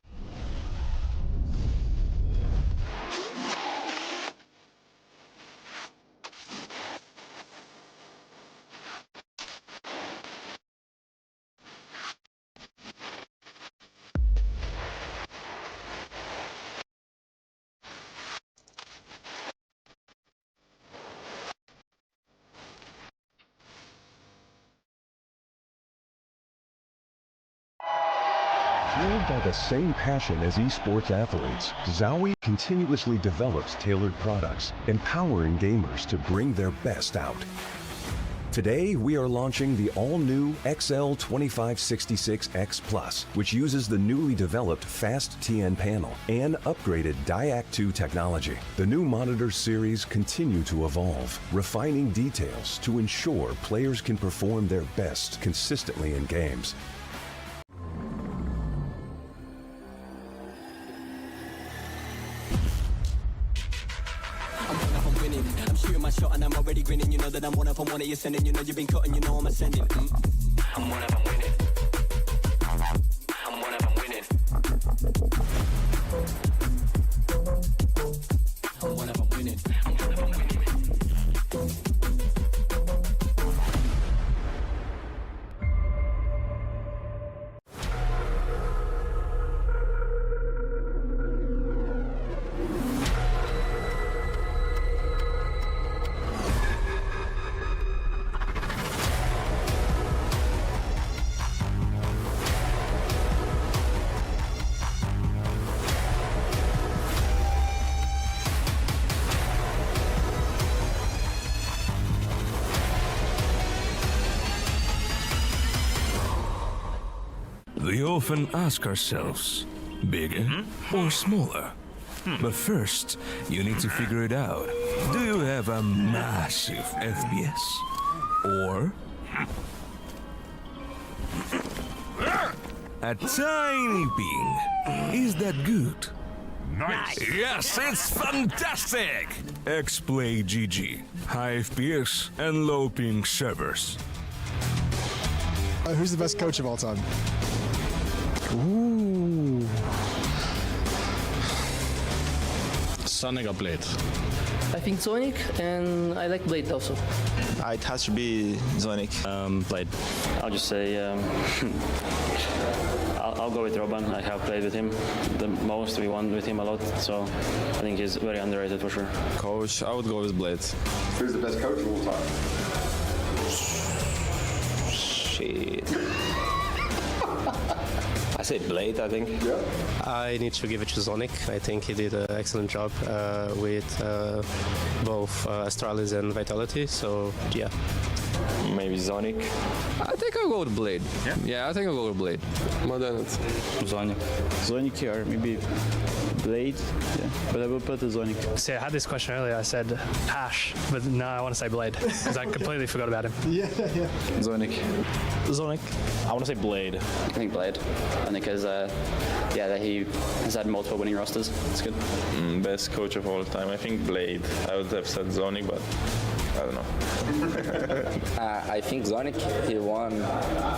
Fueled by the same passion as esports athletes, Zowie continuously develops tailored products, empowering gamers to bring their best out. Today, we are launching the all-new XL2566X Plus, which uses the newly developed Fast TN panel and upgraded DIAC2 technology. The new monitor series continue to evolve, refining details to ensure players can perform their best consistently in games. I'm shooting my shot and I'm already grinning. You know that I'm one of them, one of you sending. You know you've been cutting, you know I'm ascending. I'm one of them winning. I'm one of them winning. I'm one of them winning. I'm one of them winning. We often ask ourselves, bigger or smaller? But first, you need to figure it out. Do you have a massive FPS? Or a tiny ping? Is that good? Nice! Yes, it's fantastic! X-Play GG. High FPS and low ping servers. Who's the best coach of all time? Ooh. Sonic or Blade? I think Sonic, and I like Blade also. It has to be Sonic. Blade. I'll just say I'll go with Robin. I have played with him the most. We won with him a lot, so I think he's very underrated for sure. Coach, I would go with Blade. Who's the best coach of all time? Shit. I say Blade, I think. Yeah. I need to give it to Sonic. I think he did an excellent job with both Astralis and Vitality, so yeah. Maybe Sonic. I think I'll go with Blade. Yeah, I think I'll go with Blade. More than it. Sonic. Sonic or maybe Blade, yeah. But I will put the Sonic. See, I had this question earlier. I said Ash, but now I want to say Blade because I completely forgot about him. Yeah. Sonic. Sonic. I want to say Blade. I think Blade. I think that he has had multiple winning rosters. It's good. Best coach of all time. I think Blade. I would have said Sonic, but I don't know. I think Sonic, he won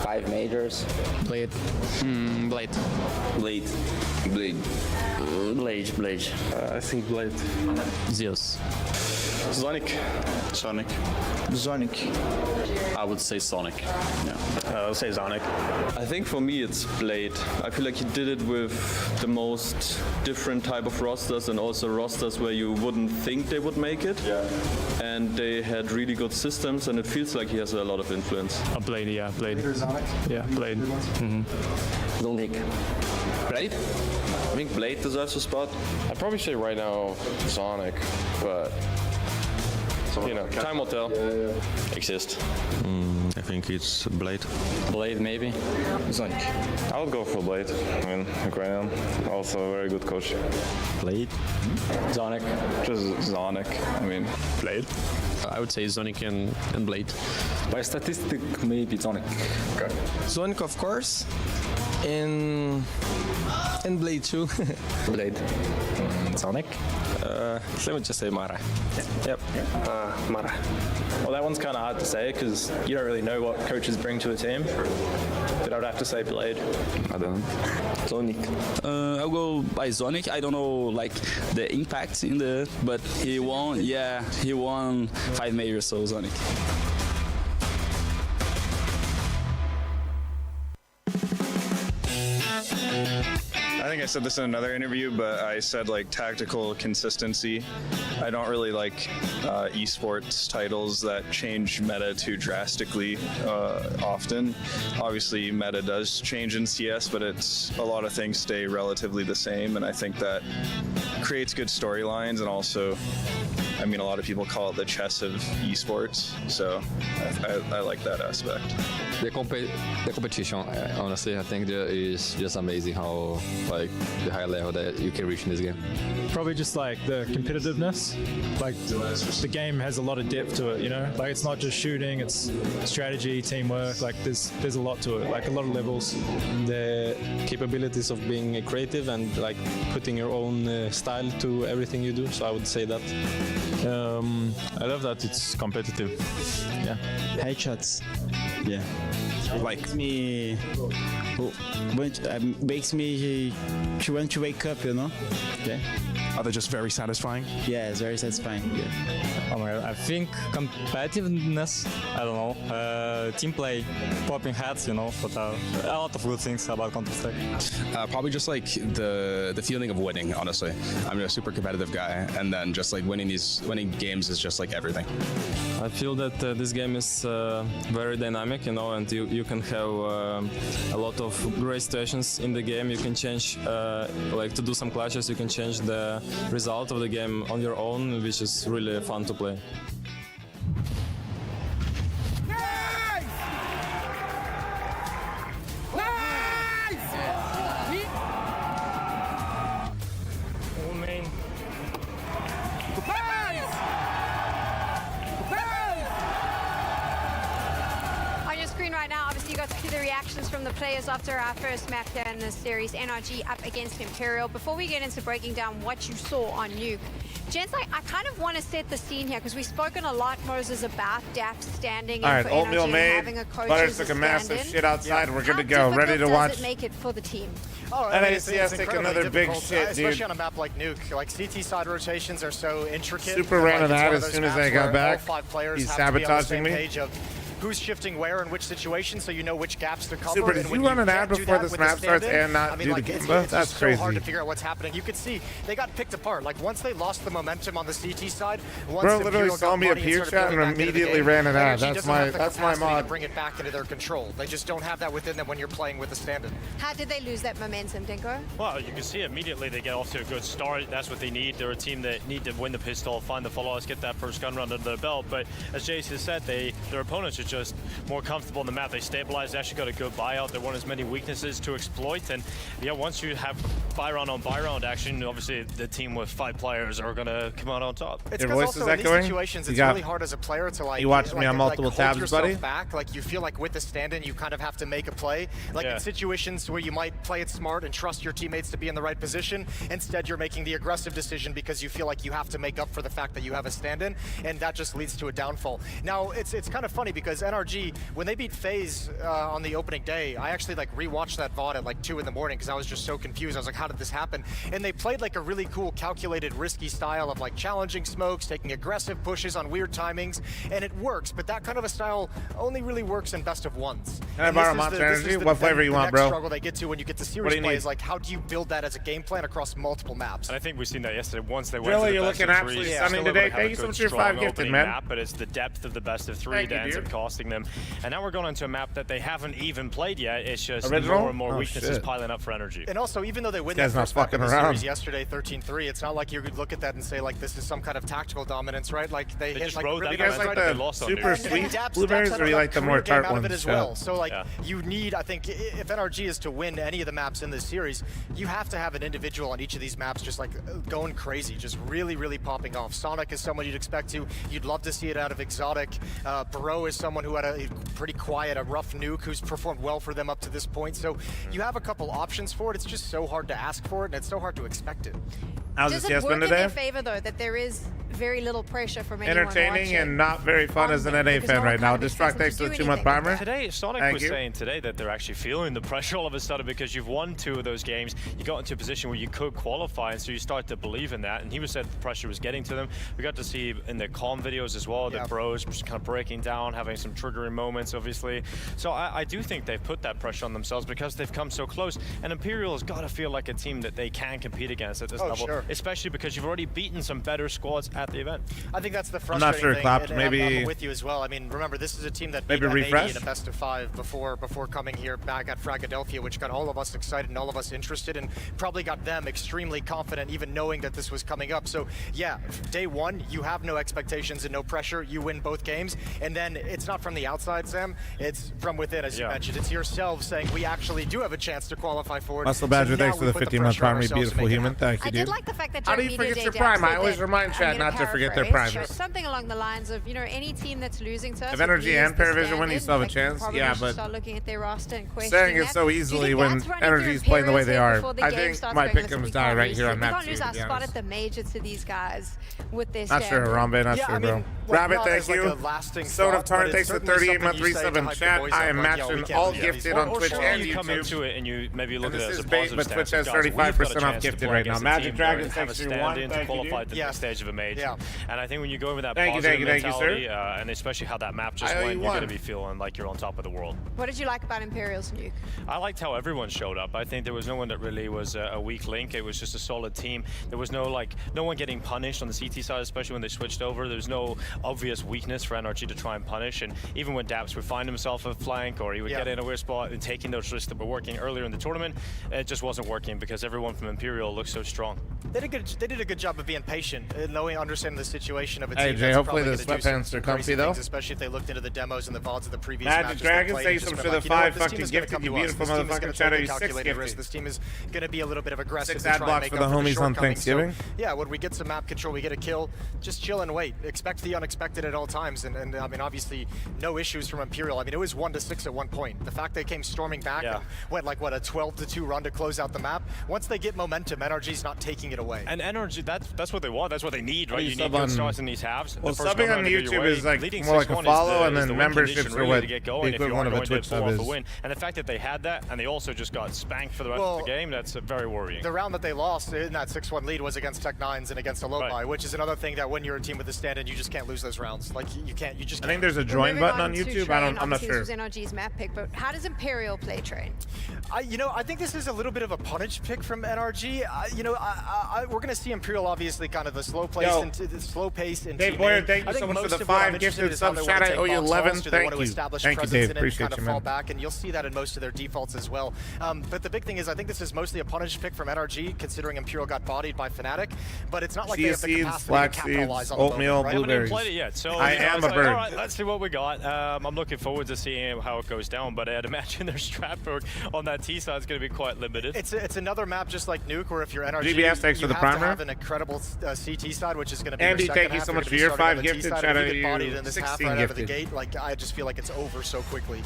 5 majors. Blade. Blade. Blade. Blade. I think Blade. Zeus. Sonic. Sonic. I would say Sonic. Yeah. I'll say Sonic. I think for me it's Blade. I feel like he did it with the most different type of rosters and also rosters where you wouldn't think they would make it. Yeah. And they had really good systems and it feels like he has a lot of influence. Blade, yeah, Blade. Sonic? Yeah, Blade. Sonic. Blade? I think Blade deserves a spot. I'd probably say right now Sonic, but you know, time will tell. Exist. I think it's Blade. Blade, maybe. Sonic. I would go for Blade. I mean, Ukrainian, also a very good coach. Blade. Sonic. Just Sonic. I mean, Blade. I would say Sonic and Blade. By statistic, maybe Sonic. Okay. Sonic, of course. And Blade too. Blade. Sonic. Let me just say Mara. Yep. Mara. Well, that one's kind of hard to say because you don't really know what coaches bring to a team. But I would have to say Blade. I don't know. Sonic. I'll go by Sonic. I don't know like the impact in the, but he won. Yeah, he won 5 majors, so Sonic. I think I said this in another interview, but I said like tactical consistency. I don't really like esports titles that change meta too drastically often. Obviously, meta does change in CS, but a lot of things stay relatively the same, and I think that creates good storylines, and also, I mean, a lot of people call it the chess of esports, so I like that aspect. The competition, honestly, I think that is just amazing how like the high level that you can reach in this game. Probably just like the competitiveness. Like the game has a lot of depth to it, you know? Like it's not just shooting, it's strategy, teamwork, like there's a lot to it, like a lot of levels. The capabilities of being creative and like putting your own style to everything you do, so I would say that. I love that it's competitive. Yeah. Headshots. Yeah. Like me, makes me to want to wake up, you know? Okay. Are they just very satisfying? Yeah, it's very satisfying. Yeah. Oh my God, I think competitiveness, I don't know, team play, popping heads, you know, but a lot of good things about Counter-Strike. Probably just like the feeling of winning, honestly. I'm a super competitive guy, and then just like winning games is just like everything. I feel that this game is very dynamic, you know, and you can have a lot of great situations in the game. You can change, like to do some clashes, you can change the result of the game on your own, which is really fun to play. Right now, obviously you got to see the reactions from the players after our first map there in this series, NRG up against Imperial. Before we get into breaking down what you saw on Nuke, gents, I kind of want to set the scene here because we've spoken a lot, Moses, about DAP standing in for oatmeal NRG made. having a coach Butter as a took a massive stand-in. shit outside. We're good to How go. Ready to difficult watch. does it make it for the team? Oh, I mean, it's NACS take incredibly another big difficult, shit, especially dude. on a map like Nuke. Like CT side rotations are so intricate. Super and, ran like, on it's that one of as those soon as maps I got where back. all 5 players He's have to be on the sabotaging same me. page of who's shifting where in which situation, so you know which gaps to cover. Super, and did when you run an can't ad do before that this with map the starts stand-in, and not I mean, do like, the it's Kimba? just That's so crazy. hard to figure out what's happening. You could see they got picked apart. Like once they lost the momentum on the CT side, once Bro literally Imperial saw got me money appear started shot and building back into the immediately game, ran an ad. NRG That's doesn't have the my capacity mod. to bring it back into their control. They just don't have that within them when you're playing with the stand-in. How did they lose that momentum, Dinko? Well, you can see immediately they get off to a good start. That's what they need. They're a team that need to win the pistol, find the follow-ups, get that first gun run under their belt. But as Jason said, their opponents are just more comfortable in the map. They stabilized, they actually got a good buyout. There weren't as many weaknesses to exploit. And yeah, once you have buy round on buy round action, obviously the team with 5 players are going to come out on top. It's because also in these situations, it's really hard as a player to like. You watched me on multiple hold tabs, yourself buddy? back. Like you feel like with the stand-in, you kind of have to make a play. Like in situations where you might play it smart and trust your teammates to be in the right position, instead you're making the aggressive decision because you feel like you have to make up for the fact that you have a stand-in, and that just leads to a downfall. Now it's kind of funny because NRG, when they beat FaZe on the opening day, I actually like rewatched that VOD at like 2 in the morning because I was just so confused. I was like, how how did this happen? And they played like a really cool, calculated, risky style of like challenging smokes, taking aggressive pushes on weird timings, and it works. But that kind of a style only really works in best of ones. Can I borrow Monster Energy? What flavor you want, bro? The struggle they get to when you get to series play is like, how do you build that as a game plan across multiple maps? And I think we've seen that yesterday. Once they went Really, to the you're best looking of three, absolutely stunning today. Thank you so much for your 5 gifted, man. But it's the depth of the best of 3 that ends up costing them. And now we're going into a map that they haven't even played yet. It's just more and more weaknesses piling up for Energy. And also, even though they win that first map in the series yesterday, 13-3, it's not like you could look at that and say like this is some kind of tactical dominance, right? Like they hit just like rode really that. You guys like the super sweet blueberries, or you like the more tart ones? As well. So like you need, I think, if NRG is to win any of the maps in this series, you have to have an individual on each of these maps just like going crazy, just really popping off. Sonic is someone you'd expect to. You'd love to see it out of Exotic. Bro is someone who had a pretty quiet, a rough nuke who's performed well for them up to this point. So you have a couple options for it. It's just so hard to ask for it, and it's so hard to expect it. How's Does this it work in today? their favor, though, that there is very little pressure from anyone Entertaining watching? and not very fun as an NA fan right now. Destruct thanks for the 2-month primer. Today, Sonic was saying today that they're actually feeling the pressure all of a sudden because you've won 2 of those games. You got into a position where you could qualify, and so you start to believe in that. And he was said the pressure was getting to them. We got to see in the calm videos as well that Bros just kind of breaking down, having some triggering moments, obviously. So I do think they've put that pressure on themselves because they've come so close. And Imperial has got to feel like a team that they can compete against at this level, especially because you've already beaten some better squads at the event. I think that's the I'm frustrating not sure, thing. Clapped. And Maybe I'm with you as well. I mean, remember, this is a team that beat maybe M80 refresh in a best of 5 before coming here back at Fragadelphia, which got all of us excited and all of us interested, and probably got them extremely confident, even knowing that this was coming up. So yeah, day 1, you have no expectations and no pressure. You win both games, and then it's not from the outside, Sam. It's from within, as you mentioned. It's yourselves saying we actually do have a chance to qualify for it. Muscle Badger, so thanks for the 15-month prime, beautiful human. Thank you, I dude. did like the fact that How do during you Media forget Day, your Jack prime? I said always that- remind I'm chat gonna not to forget their paraphrase, primes. Something along the lines of, you know, any team that's losing to us. If Energy is and the Paravision win, you standard, still have a like, chance. probably Yeah, should but start looking at their roster and questioning saying it that. so Do you easily think when that's running through Energy's playing the way they are. before the I game think starts my going, listen, pick'ems we die can't right lose- here on we map can't 2, lose to our be spot honest. at the major to these guys with this. Not sure, Harambe, not sure, bro. Rabbit, thank you. Soda of Tarn takes the 38-month resub in chat. I am matching all gifted on Twitch and you come YouTube. into it and you maybe look And at it this as is a bait, positive but stance. Twitch has Guys, we've got a 35% off chance to gifted play right now. against a Magic team Dragon, that thanks have for a your one. stand-in to Thank you, qualify dude. the next stage of a major. And I think when you go with that Thank you, positive thank you, mentality, sir. and especially how that map just I owe went, you you're going one. to be feeling like you're on top of the world. What did you like about Imperial's nuke? I liked how everyone showed up. I think there was no one that really was a weak link. It was just a solid team. There was no one getting punished on the CT side, especially when they switched over. There was no obvious weakness for NRG to try and punish. And even when Daps would find himself a flank or he would get in a weird spot and taking those risks that were working earlier in the tournament, it just wasn't working because everyone from Imperial looked so strong. They did a good job of being patient, knowing, understanding the situation of a team. Hey, Jay, that's hopefully probably the gonna do some sweatpants are comfy, crazy though. things, especially if they looked into the demos and the VODs of the previous Magic matches. Dragon, they played say and just some been for the like, you know what, 5 this team fucking is gonna gifted, come you to us. beautiful This team is gonna motherfucker. take Shadow, a you calculated 6 risk. gifted. This team is going to be a little bit of aggressive 6 to try ad and blocks make for up the for the homies on shortcomings. Thanksgiving. So, yeah, when we get some map control, we get a kill, just chill and wait. Expect the unexpected at all times. And I mean, obviously, no issues from Imperial. I mean, it was 1-6 at one point. The fact they came storming back and went like, what, a 12-2 run to close out the map. Once they get momentum, NRG's not taking it away. And NRG, that's what they want. That's what they need, right? You You sub need good on- starts in these halves. Well, The first subbing round on to go your YouTube way. is like Leading more like a 6-1 follow, is and the then win memberships condition are really what to get the going if you are equivalent of a going to Twitch pull sub off is. a win. And the fact that they had that and they also just got spanked for the rest of the game, that's very worrying. The round that they lost in that 6-1 lead was against Tech9s and against Alobai, which is another thing that when you're a team with a stand-in, you just can't lose those rounds. Like, you can't, you just can't. I think there's a join button on YouTube. I'm not sure. This was NRG's map pick, but how does Imperial play Train? I think this is a little bit of a punish pick from NRG. We're going to see Imperial obviously kind of the slow pace and Dave Boyer, thank you so much for the 5 gifted subs. Shout out, I owe you 11. Thank you. Thank you, Dave. Appreciate you, man. Fall back, and you'll see that in most of their defaults as well. But the big thing is, I think this is mostly a punish pick from NRG, considering Imperial got bodied by Fnatic. But it's not like they have the capacity to capitalize on the oatmeal, moment, right? blueberries. I haven't played it yet, so I am a like, bird. all right, let's see what we got. I'm looking forward to seeing how it goes down, but I'd imagine their strat work on that T side is going to be quite limited. It's another map just like Nuke, where if you're NRG, GBS, thanks for the you have primer. to have an incredible CT side, which is going to be Andy, your second thank you half. so You're much gonna for be your starting 5 on the T gifted. side. Shout If out you to get bodied you. in this half 16 right out of the gifted. gate, like I just feel like it's over so quickly.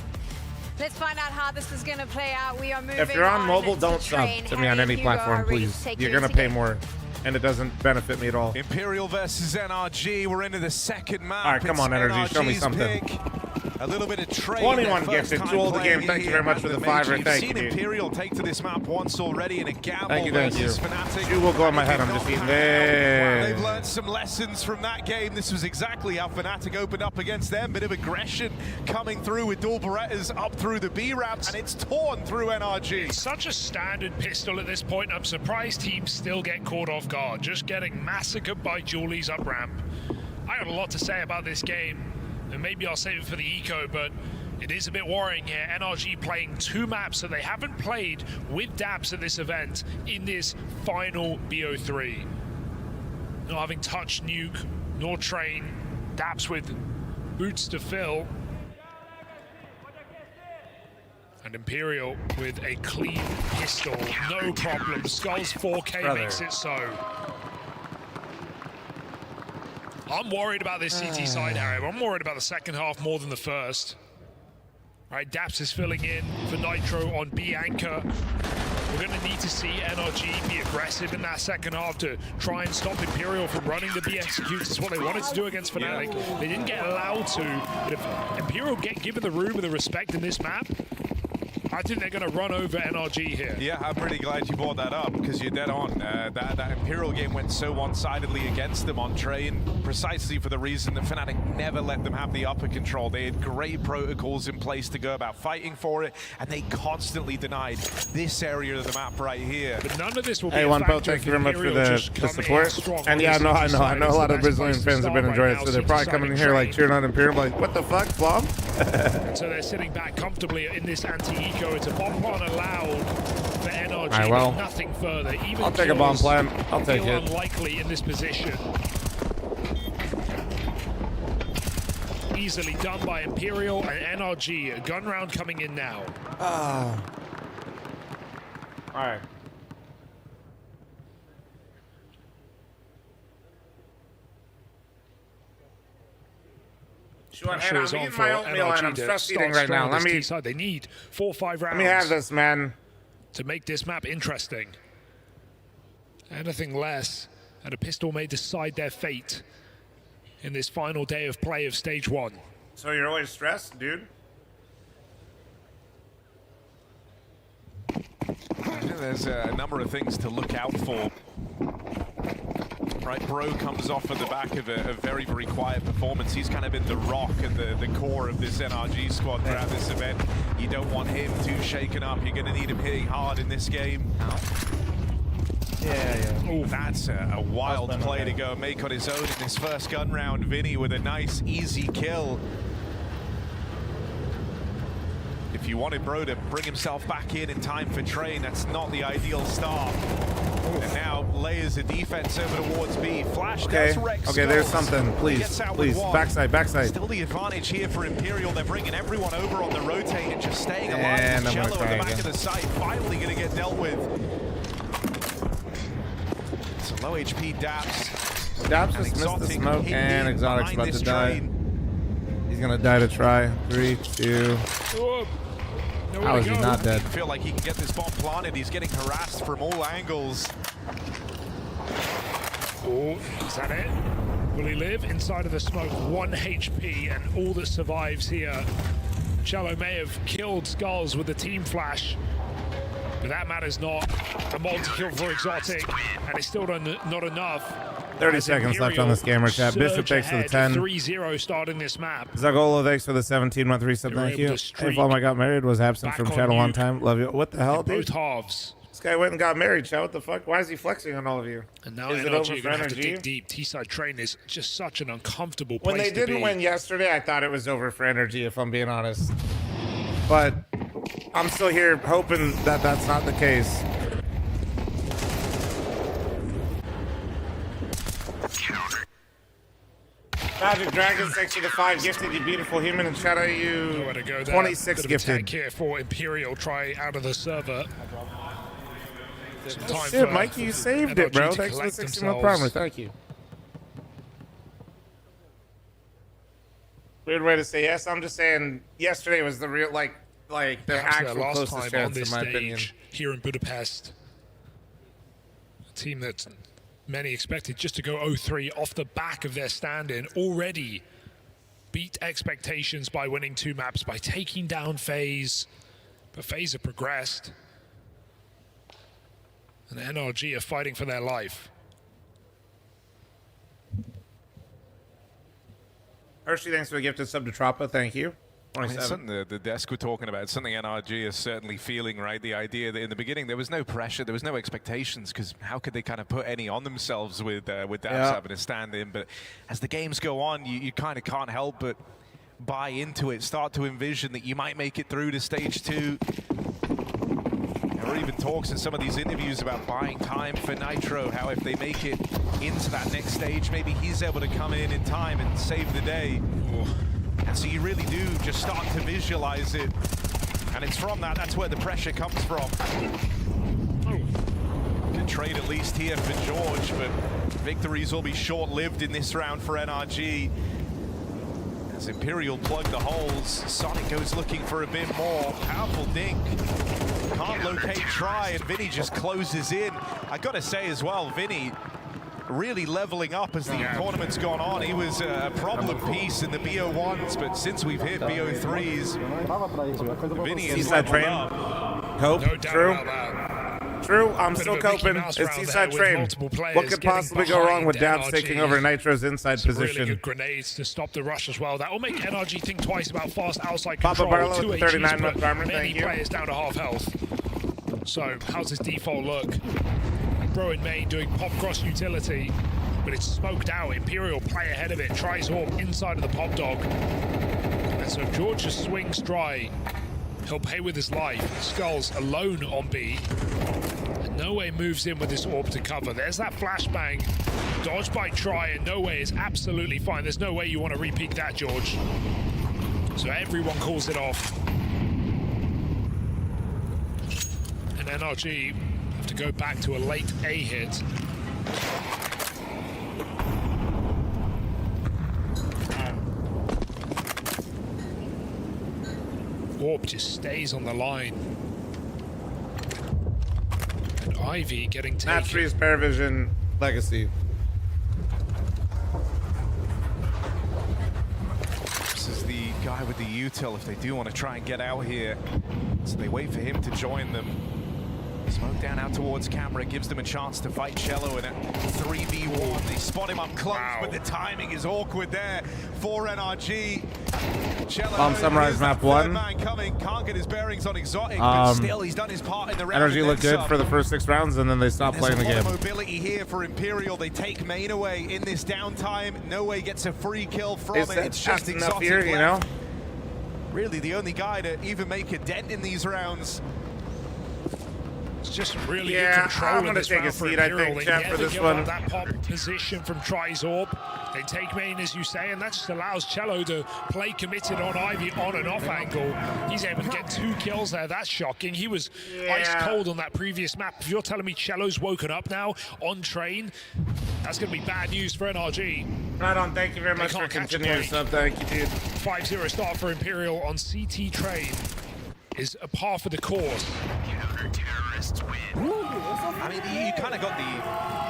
Let's find out how this is going to play out. We are moving If you're on mobile, to don't sub Train. to me on Harry any and Hugo are platform, ready to please. take You're you going to into pay game. more, and it doesn't benefit me at all. Imperial versus NRG. We're into the second map. All right, come on, It's Energy. Show me NRG's something. pick. A little bit of trade. 21 gifted. 2 all the game. Thank you very much for the $5. Thank you, You've seen dude. Imperial take to this map once already in a gamble. Thank you, thank you. versus Fnatic. You will go on my head. I'm just eating there. They've learned some lessons from that game. This was exactly how Fnatic opened up against them. Bit of aggression coming through with dual Berettas up through the B ramps, and it's torn through NRG. It's such a standard pistol at this point. I'm surprised teams still get caught off guard, just getting massacred by Julies up ramp. I got a lot to say about this game, and maybe I'll save it for the eco, but it is a bit worrying here. NRG playing 2 maps that they haven't played with Daps at this event in this final BO3. Not having touched Nuke nor Train, Daps with boots to fill. And Imperial with a clean pistol, no problem. Skulls 4K makes it so. I'm worried about this CT side area. I'm worried about the second half more than the first. All right, Daps is filling in for Nitro on B anchor. We're going to need to see NRG be aggressive in that second half to try and stop Imperial from running the B executes. It's what they wanted to do against Fnatic. They didn't get allowed to, but if Imperial get given the room and the respect in this map, I think they're going to run over NRG here. Yeah, I'm pretty glad you brought that up, because you're dead on. That Imperial game went so one-sidedly against them on Train, precisely for the reason that Fnatic never let them have the upper control. They had great protocols in place to go about fighting for it, and they constantly denied this area of the map right here. But none of this will be Hey, One Pope, thank you very much for the support. And yeah, I know a lot of Brazilian fans have been enjoying it, so they're probably coming in here like cheering on Imperial, like, what the fuck, Flom? And so they're sitting back comfortably in this anti-eco. It's a bomb plan allowed for NRG, right, well, but nothing further. Even I'll take a bomb plan. I'll take it. Unlikely in this position. Easily done by Imperial and NRG. A gun round coming in now. All right. Pressure is on for NRG to start strong on this T side. They need 4 or 5 rounds. Let me have this, man. To make this map interesting. Anything less, and a pistol may decide their fate in this final day of play of stage 1. So you're always stressed, dude? There's a number of things to look out for. Right, Bro comes off at the back of a very, very quiet performance. He's kind of been the rock and the core of this NRG squad throughout this event. You don't want him too shaken up. You're going to need him hitting hard in this game. Yeah. Oh, that's a wild play to go make on his own in this first gun round. Vinny with a nice, easy kill. If you wanted Bro to bring himself back in time for Train, that's not the ideal start. And now layers of defense over towards B. Flash does wreck Okay, there's Skulls. something. Please, please. Backside. Still the advantage here for Imperial. They're bringing everyone over on the rotate and just staying alive. And I'm Cello gonna at cry the back again. of the site, finally going to get dealt with. It's a low HP Daps. Daps just missed the smoke, and Exotic's about to die. He's gonna die to try. 3, 2. How is he not dead? I feel like he can get this bomb planted. He's getting harassed from all angles. Oh, is that it? Will he live inside of the smoke? 1 HP, and all that survives here. Cello may have killed Skulls with the team flash, but that matters not. A multi-kill for Exotic, and it's still not enough. 30 seconds left on this gamer chat. Bishop thanks for the 10. 3-0 starting this map. Zagolo thanks for the 17-month reset. Thank you. Hey, Flom, I got married. Was absent from chat a long time. Love you. What the hell, dude? Both halves. This guy went and got married, chat. What the fuck? Why is he flexing on all of you? And now is it over NRG for going to have to NRG? dig deep. T-side Train is just such an uncomfortable place When they to didn't be. win yesterday, I thought it was over for Energy, if I'm being honest. But I'm still here hoping that that's not the case. Magic Dragons, thanks for the 5 gifted, you beautiful human, and shout out you Nowhere to go there. 26 Bit of gifted. attack here for Imperial. Try out of the server. Some time Shit, for Mikey, you saved it, NRG bro. to Thanks for the collect 60-month themselves. primer. Thank you. Weird way to say yes. I'm just saying yesterday was the real, like the Perhaps their actual last closest time on chance, this in my stage opinion. here in Budapest. A team that many expected just to go 0-3 off the back of their stand-in already. beat expectations by winning 2 maps, by taking down FaZe. But FaZe have progressed. And NRG are fighting for their life. Hershey, thanks for the gifted sub to Troppa. Thank you. I mean, it's something the desk were talking about. It's something NRG is certainly feeling, right? The idea that in the beginning there was no pressure, there was no expectations, because how could they kind of put any on themselves with Dabs having a stand-in? But as the games go on, you kind of can't help but buy into it, start to envision that you might make it through to stage 2. There are even talks in some of these interviews about buying time for Nitro, how if they make it into that next stage, maybe he's able to come in time and save the day. And so you really do just start to visualize it. And it's from that's where the pressure comes from. Good trade at least here for George, but victories will be short-lived in this round for NRG. As Imperial plug the holes, Sonic goes looking for a bit more. Powerful dink. Can't locate try, and Vinny just closes in. I gotta say as well, Vinny really leveling up as the tournament's gone on. He was a problem piece in the BO1s, but since we've hit BO3s, Vinny is leveled up. Cope, No doubt true. about that. True, I'm Bit still of a Mickey coping. Mouse It's round Seaside there with Train. multiple players What could getting possibly go wrong with behind Dabs NRG. taking over Nitro's inside Some position? really good grenades to stop the rush as well. That will make NRG think twice about fast outside Papa control. Barlow 2 with HEs, 39 but month armor, many thank you. players down to half health. So how's his default look? Bro in main doing pop cross utility, but it's smoked out. Imperial play ahead of it, tries Orb inside of the pop dog. And so George just swings dry. He'll pay with his life. Skulls alone on B. And No Way moves in with this Orb to cover. There's that flashbang. Dodge by Try, and No Way is absolutely fine. There's no way you want to repeat that, George. So everyone calls it off. And NRG have to go back to a late A hit. Orb just stays on the line. And Ivy getting taken. Match 3 is Paravision Legacy. This is the guy with the util if they do want to try and get out here. So they wait for him to join them. Smoke down out towards camera, gives them a chance to fight Cello in a 3v1. They spot him up close, but the timing is awkward there for NRG. Cello, Bomb Summarize map 1. man coming, can't get his bearings on Exotic, but still he's done his part in the round. Energy looked good for the first 6 rounds, and then they stopped playing the game. Mobility here for Imperial. They take main away in this downtime. No Way gets a free kill from it. It's just Exotic here, you know? Really the only guy to even make a dent in these rounds. It's just really Yeah, good control I'm in gonna this take a round for seat, I Imperial. think, They Jeff, for never this give one. up that pop position from Try's Orb. They take main, as you say, and that just allows Cello to play committed on Ivy on and off angle. He's able to get 2 kills there. That's shocking. He was ice cold on that previous map. If you're telling me Cello's woken up now on train, that's going to be bad news for NRG. Right on, thank you very much for continuing sub. Thank you, dude. 5-0 start for Imperial on CT train is a par for the course. Counter-terrorists win. I mean, you kind of got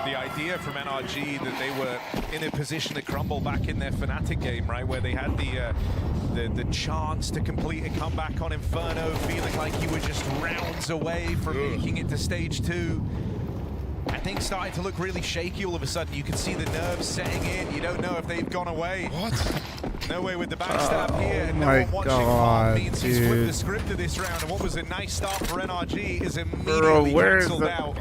the idea from NRG that they were in a position to crumble back in their Fnatic game, right, where they had the chance to complete a comeback on Inferno, feeling like you were just rounds away from making it to stage 2. And things started to look really shaky all of a sudden. You can see the nerves setting in. You don't know if they've gone away. What? No Way with the backstab here. And no my one watching God, means he's flipped dude. the script of this round. And what was a nice start for NRG is Bro, immediately where's cancelled the... out.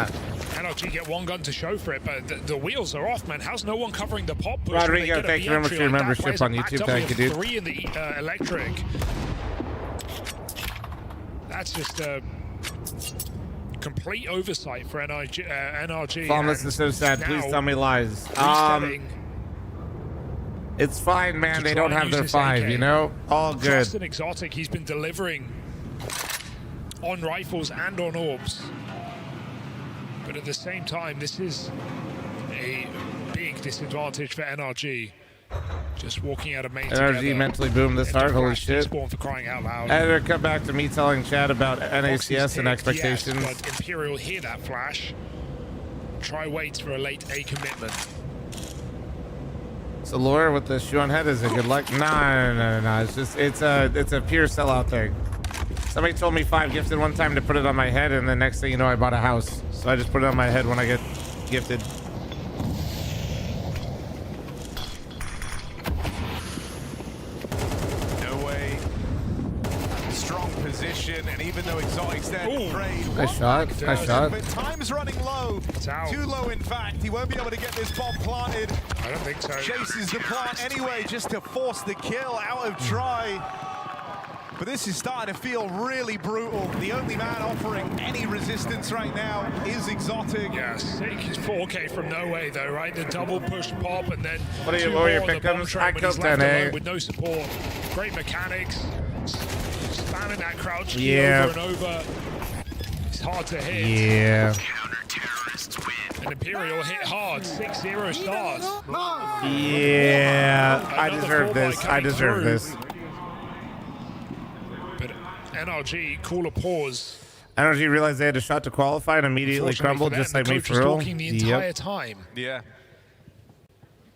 NRG get one gun to show for it, but the wheels are off, man. How's no one covering the pop push? Rodrigo, thank you very much for your membership on YouTube. Thank you, dude. 3 in the electric. That's just a complete oversight for NRG. This is so sad. Please tell me lies. It's fine, man. They don't have their 5, you know? All good. Trust in Exotic, he's been delivering on rifles and on orbs. But at the same time, this is a big disadvantage for NRG. Just walking out of main NRG together. mentally boomed this hard. Holy shit. Spawn for crying out loud. Editor, come back to me telling Chad about NACS and expectations. Yes, but Imperial hear that flash. Try waits for a late A commitment. So Laura with the shoe on head, is it good luck? No. It's just it's a pure sellout thing. Somebody told me 5 gifted one time to put it on my head, and the next thing you know, I bought a house. So I just put it on my head when I get gifted. No way. Strong position, and even though Exotic's there to trade. Nice shot. Nice shot. But time's running low. Too low, in fact. He won't be able to get this bomb planted. I don't think so. Chases the plant anyway, just to force the kill out of try. But this is starting to feel really brutal. The only man offering any resistance right now is Exotic. Yeah, sick 4K from No Way though, right? The double push pop and then what are your pickups? I killed 10, with no support. Great mechanics. Spamming that crouch key yeah. over and over. It's hard to hit. Yeah. And Imperial hit hard. 6-0 stars. Yeah. I deserve this. I deserve this. NRG, call a pause. NRG realized they had a shot to qualify and immediately crumbled, just like me for real. The entire time. Yeah.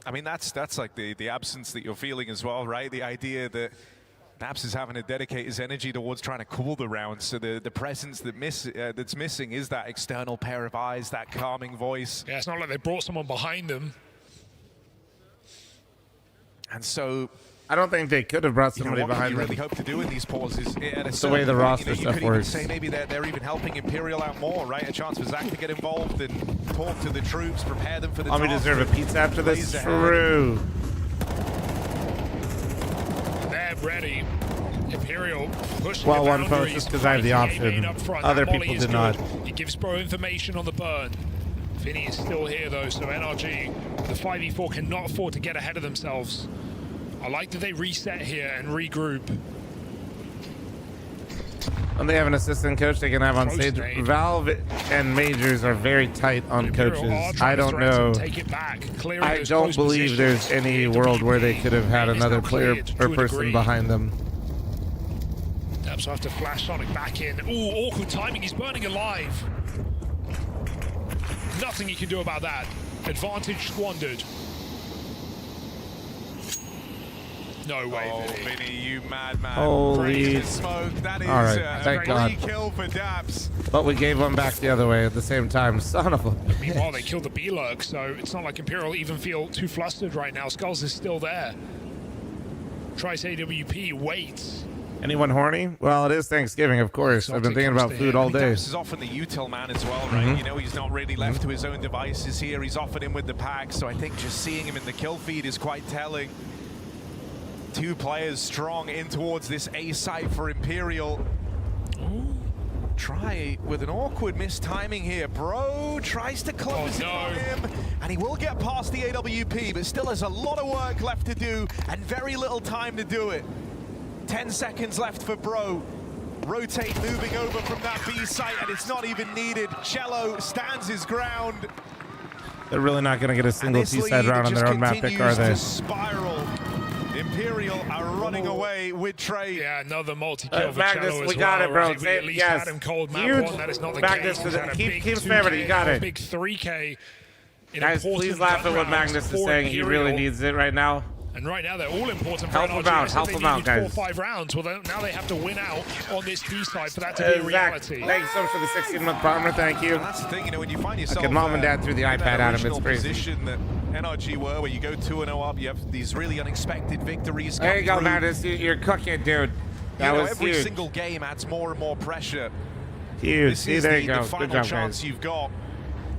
I mean, that's like the absence that you're feeling as well, right? The idea that Naps is having to dedicate his energy towards trying to cool the round. So the presence that's missing is that external pair of eyes, that calming voice. Yeah, it's not like they brought someone behind them. And so I don't think they could have brought somebody behind them. What you really hope to do in these pauses, it's the way the roster stuff could works. Say maybe they're even helping Imperial out more, right? A chance for Zach to get involved and talk to the troops, prepare them for the Let me deserve a pizza after this. True. They're ready. Imperial pushing well, one post just because I have the option. Other people did not. He gives Bro information on the burn. Finny is still here though, so NRG, the 5v4 cannot afford to get ahead of themselves. I like that they reset here and regroup. When they have an assistant coach they can have on stage. Valve and Majors are very tight on coaches. I don't know. I don't believe there's any world where they could have had another player or person behind them. Daps will have to flash Sonic back in. Ooh, awkward timing. He's burning alive. Nothing he can do about that. Advantage squandered. No way, Vinny, you madman. Holy smoke. That is all right, thank God. Kill for Daps. But we gave one back the other way at the same time. Son of a bitch. Meanwhile, they killed the B-Lurk, so it's not like Imperial even feel too flustered right now. Skulls is still there. Trice AWP waits. Anyone horny? Well, it is Thanksgiving, of course. I've been thinking about food all day. Daps is often the util man as well, right? You know, he's not really left to his own devices here. He's often in with the pack, so I think just seeing him in the kill feed is quite telling. 2 players strong in towards this A site for Imperial. Ooh. Try with an awkward mistiming here. Bro tries to close it on him, and he will get past the AWP, but still has a lot of work left to do and very little time to do it. 10 seconds left for Bro. Rotate moving over from that B site, and it's not even needed. Cello stands his ground. They're really not going to get a single T-side round on their own map pick, are they? Spiral. Imperial are running away with Trey. Yeah, another multi-kill for Magnus, Cello we as got well, it, bro. right? We at least had him cold map Huge. one. That is not the Magnus case. keep spamming it. You got it. Big 3K. Guys, please laugh at what Magnus is saying. He really needs it right now. And right now, they're all important for Help him out. Help him out, guys. 4 or 5 rounds. Well, now they have to win out on this B side for that to be a reality. Thank you so much for the 16-month partner. Thank you. And that's the thing, you know, when you find yourself like mom and dad threw the iPad at him. It's crazy. Position that NRG were, where you go 2-0 up, you have these really unexpected victories. There you go, Magnus. You're cooking, dude. That was every huge. single game adds more and more pressure. Huge. This See, is there you go. the final Good job, chance guys. you've got,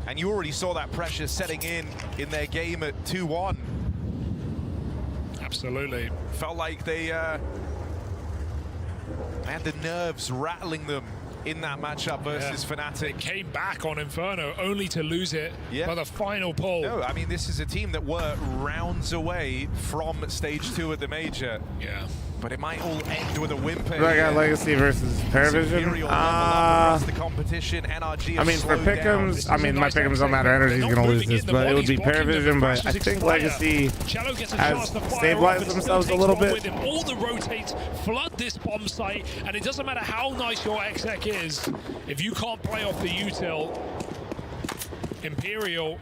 and you already saw that pressure setting in their game at 2-1. Absolutely. Felt like they had the nerves rattling them in that matchup versus Fnatic. They came back on Inferno only to lose it by the final pull. No, I mean, this is a team that were rounds away from stage 2 at the major. Yeah. But it might all end with a whimper. I got Legacy versus Paravision. The competition. NRG I mean, for pick'ems, I mean, my pick'ems don't matter. Energy's going to lose this, but it would be Paravision. But I think Legacy has stabilized themselves a little bit. All the rotates flood this bomb site, and it doesn't matter how nice your exec is. If you can't play off the util, Imperial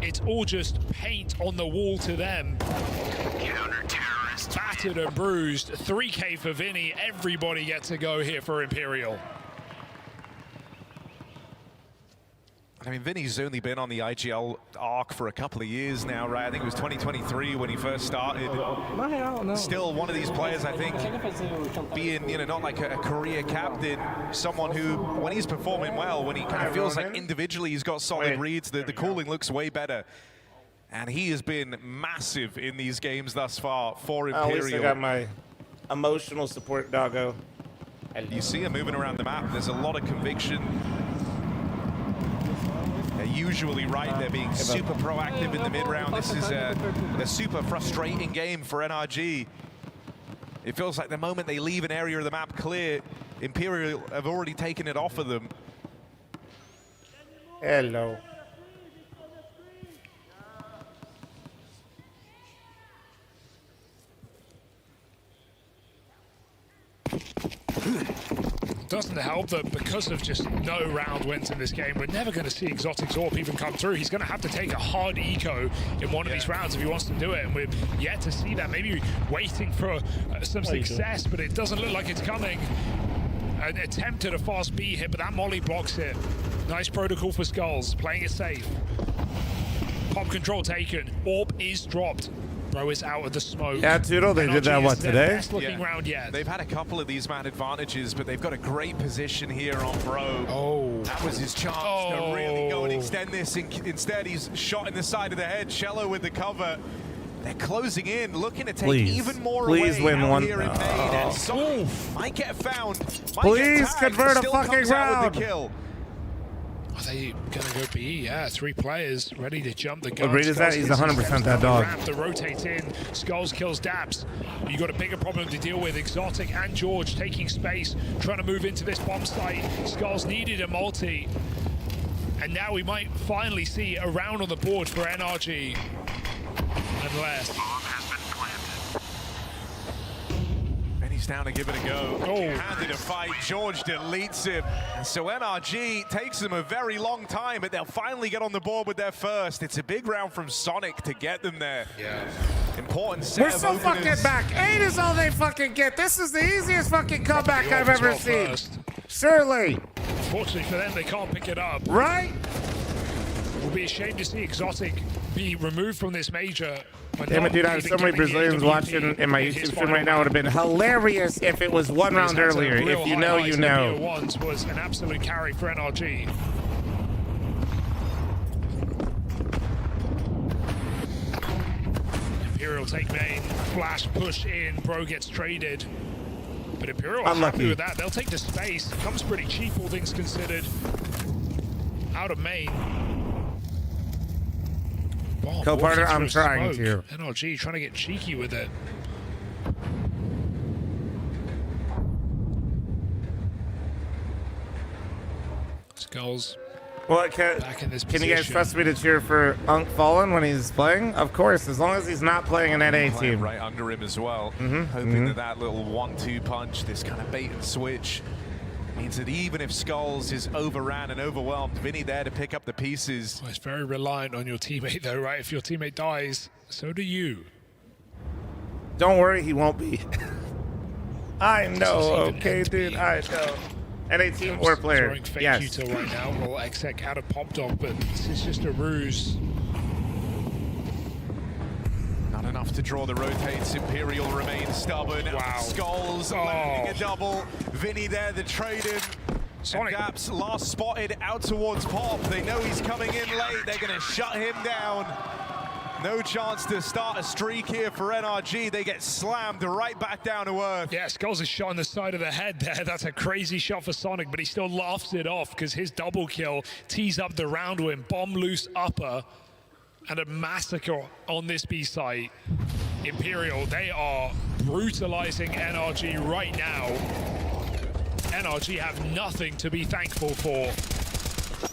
it's all just paint on the wall to them. Counter-terrorist. Battered and bruised. 3K for Vinny. Everybody gets a go here for Imperial. I mean, Vinny's only been on the IGL arc for a couple of years now, right? I think it was 2023 when he first started. Still one of these players, I think, being, you know, not like a career captain, someone who, when he's performing well, when he kind of feels like individually he's got solid reads, the cooling looks way better. And he has been massive in these games thus far for Imperial. At least I got my emotional support doggo. You see him moving around the map. There's a lot of conviction. They're usually right. They're being super proactive in the mid-round. This is a super frustrating game for NRG. It feels like the moment they leave an area of the map clear, Imperial have already taken it off of them. Hello. Doesn't help that because of just no round wins in this game, we're never going to see Exotic Zorp even come through. He's going to have to take a hard eco in one of these rounds if he wants to do it, and we're yet to see that. Maybe waiting for some success, but it doesn't look like it's coming. An attempt at a fast B hit, but that molly blocks it. Nice protocol for Skulls, playing it safe. Pop control taken. Orb is dropped. Bro is out of the smoke. Yeah, Toodle, they did that, what, today? Best looking round yet. They've had a couple of these man advantages, but they've got a great position here on Bro. Oh. That was his chance to really go and extend this. Instead, he's shot in the side of the head. Cello with the cover. They're closing in, looking to take even more away win one. here in Main. And Sonic might get found. Please convert a fucking round. With the kill. Are they going to go B? Yeah, 3 players ready to jump the gun. What breed is that? He's 100% that dog. Ramp that rotates in. Skulls kills Daps. You got a bigger problem to deal with. Exotic and George taking space, trying to move into this bomb site. Skulls needed a multi. And now we might finally see a round on the board for NRG. Unless... He's down to give it a go. Handed a fight. George deletes him. And so NRG takes them a very long time, but they'll finally get on the board with their first. It's a big round from Sonic to get them there. Yeah. Important set We're of so openers. fucking back. 8 is all they fucking get. This is the easiest fucking comeback I've ever seen. Surely. Fortunately for them, they can't pick it up. Right? It would be a shame to see Exotic be removed from this major. Damn it, dude, I have so many Brazilians watching in my YouTube stream right now. It would have been hilarious if it was one round earlier. If you know, you know. Ones was an absolute carry for NRG. Imperial take main, flash push in, Bro gets traded. But Imperial are happy with that. They'll take the space. Comes pretty cheap, all things considered. Out of main. Co-partner, I'm trying to. NRG trying to get cheeky with it. Skulls. Well, can you guys trust me to cheer for Unk Fallen when he's playing? Of course, as long as he's not playing an NA team. Right under him as well. Hoping that little 1-2 punch, this kind of bait and switch, means that even if Skulls is overran and overwhelmed, Vinny there to pick up the pieces. Well, it's very reliant on your teammate though, right? If your teammate dies, so do you. Don't worry, he won't be. I know, okay, dude, I know. NA team or player, Throwing fake yes. Util right now. Well, Exec out of Pop Dog, but this is just a ruse. Not enough to draw the rotates. Imperial remains stubborn. Wow. Skulls landing a double. Vinny there, the trade-in. Sonic. Gaps last spotted out towards Pop. They know he's coming in late. They're going to shut him down. No chance to start a streak here for NRG. They get slammed right back down to earth. Yeah, Skulls is shot in the side of the head there. That's a crazy shot for Sonic, but he still laughs it off because his double kill tees up the round win. Bomb loose upper and a massacre on this B site. Imperial, they are brutalizing NRG right now. NRG have nothing to be thankful for.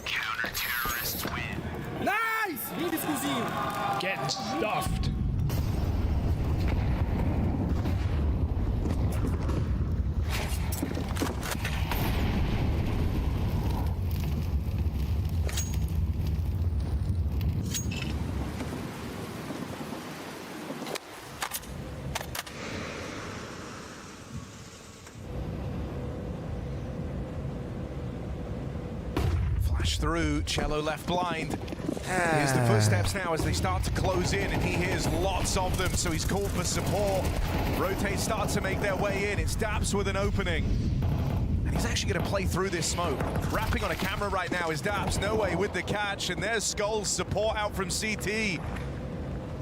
Counter-terrorists win. Nice! Getting stuffed. Flash through, Cello left blind. Here's the footsteps now as they start to close in, and he hears lots of them, so he's called for support. Rotate starts to make their way in. It's Daps with an opening. And he's actually going to play through this smoke. Rapping on a camera right now is Daps. No way with the catch, and there's Skull's support out from CT.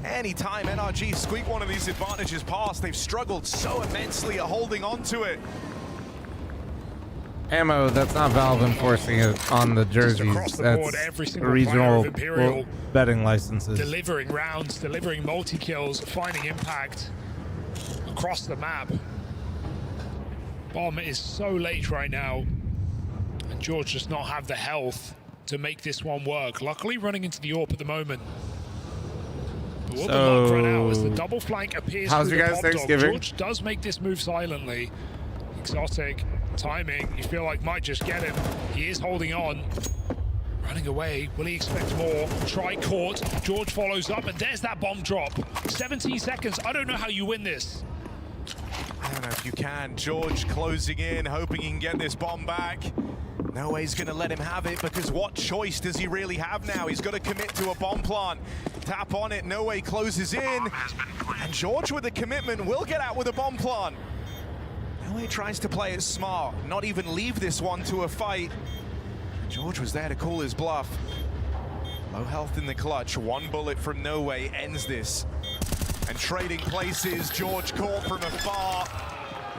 Anytime NRG squeak one of these advantages past, they've struggled so immensely at holding on to it. Ammo, that's not Valve enforcing it on the jerseys. Board, that's regional betting licenses. Delivering rounds, delivering multi-kills, finding impact across the map. Bomb is so late right now, and George does not have the health to make this one work. Luckily running into the AWP at the moment. But will the luck run out as the double flank appears how's through your the guys' Bomb Dog? Thanksgiving? George does make this move silently. Exotic timing, you feel like might just get him. He is holding on. Running away, will he expect more? Try caught, George follows up, and there's that bomb drop. 17 seconds, I don't know how you win this. I don't know if you can. George closing in, hoping he can get this bomb back. No way he's going to let him have it, because what choice does he really have now? He's got to commit to a bomb plant. Tap on it, No way closes in. And George with the commitment will get out with a bomb plant. No way tries to play it smart, not even leave this one to a fight. George was there to call his bluff. Low health in the clutch. One bullet from No way ends this. And trading places, George caught from afar.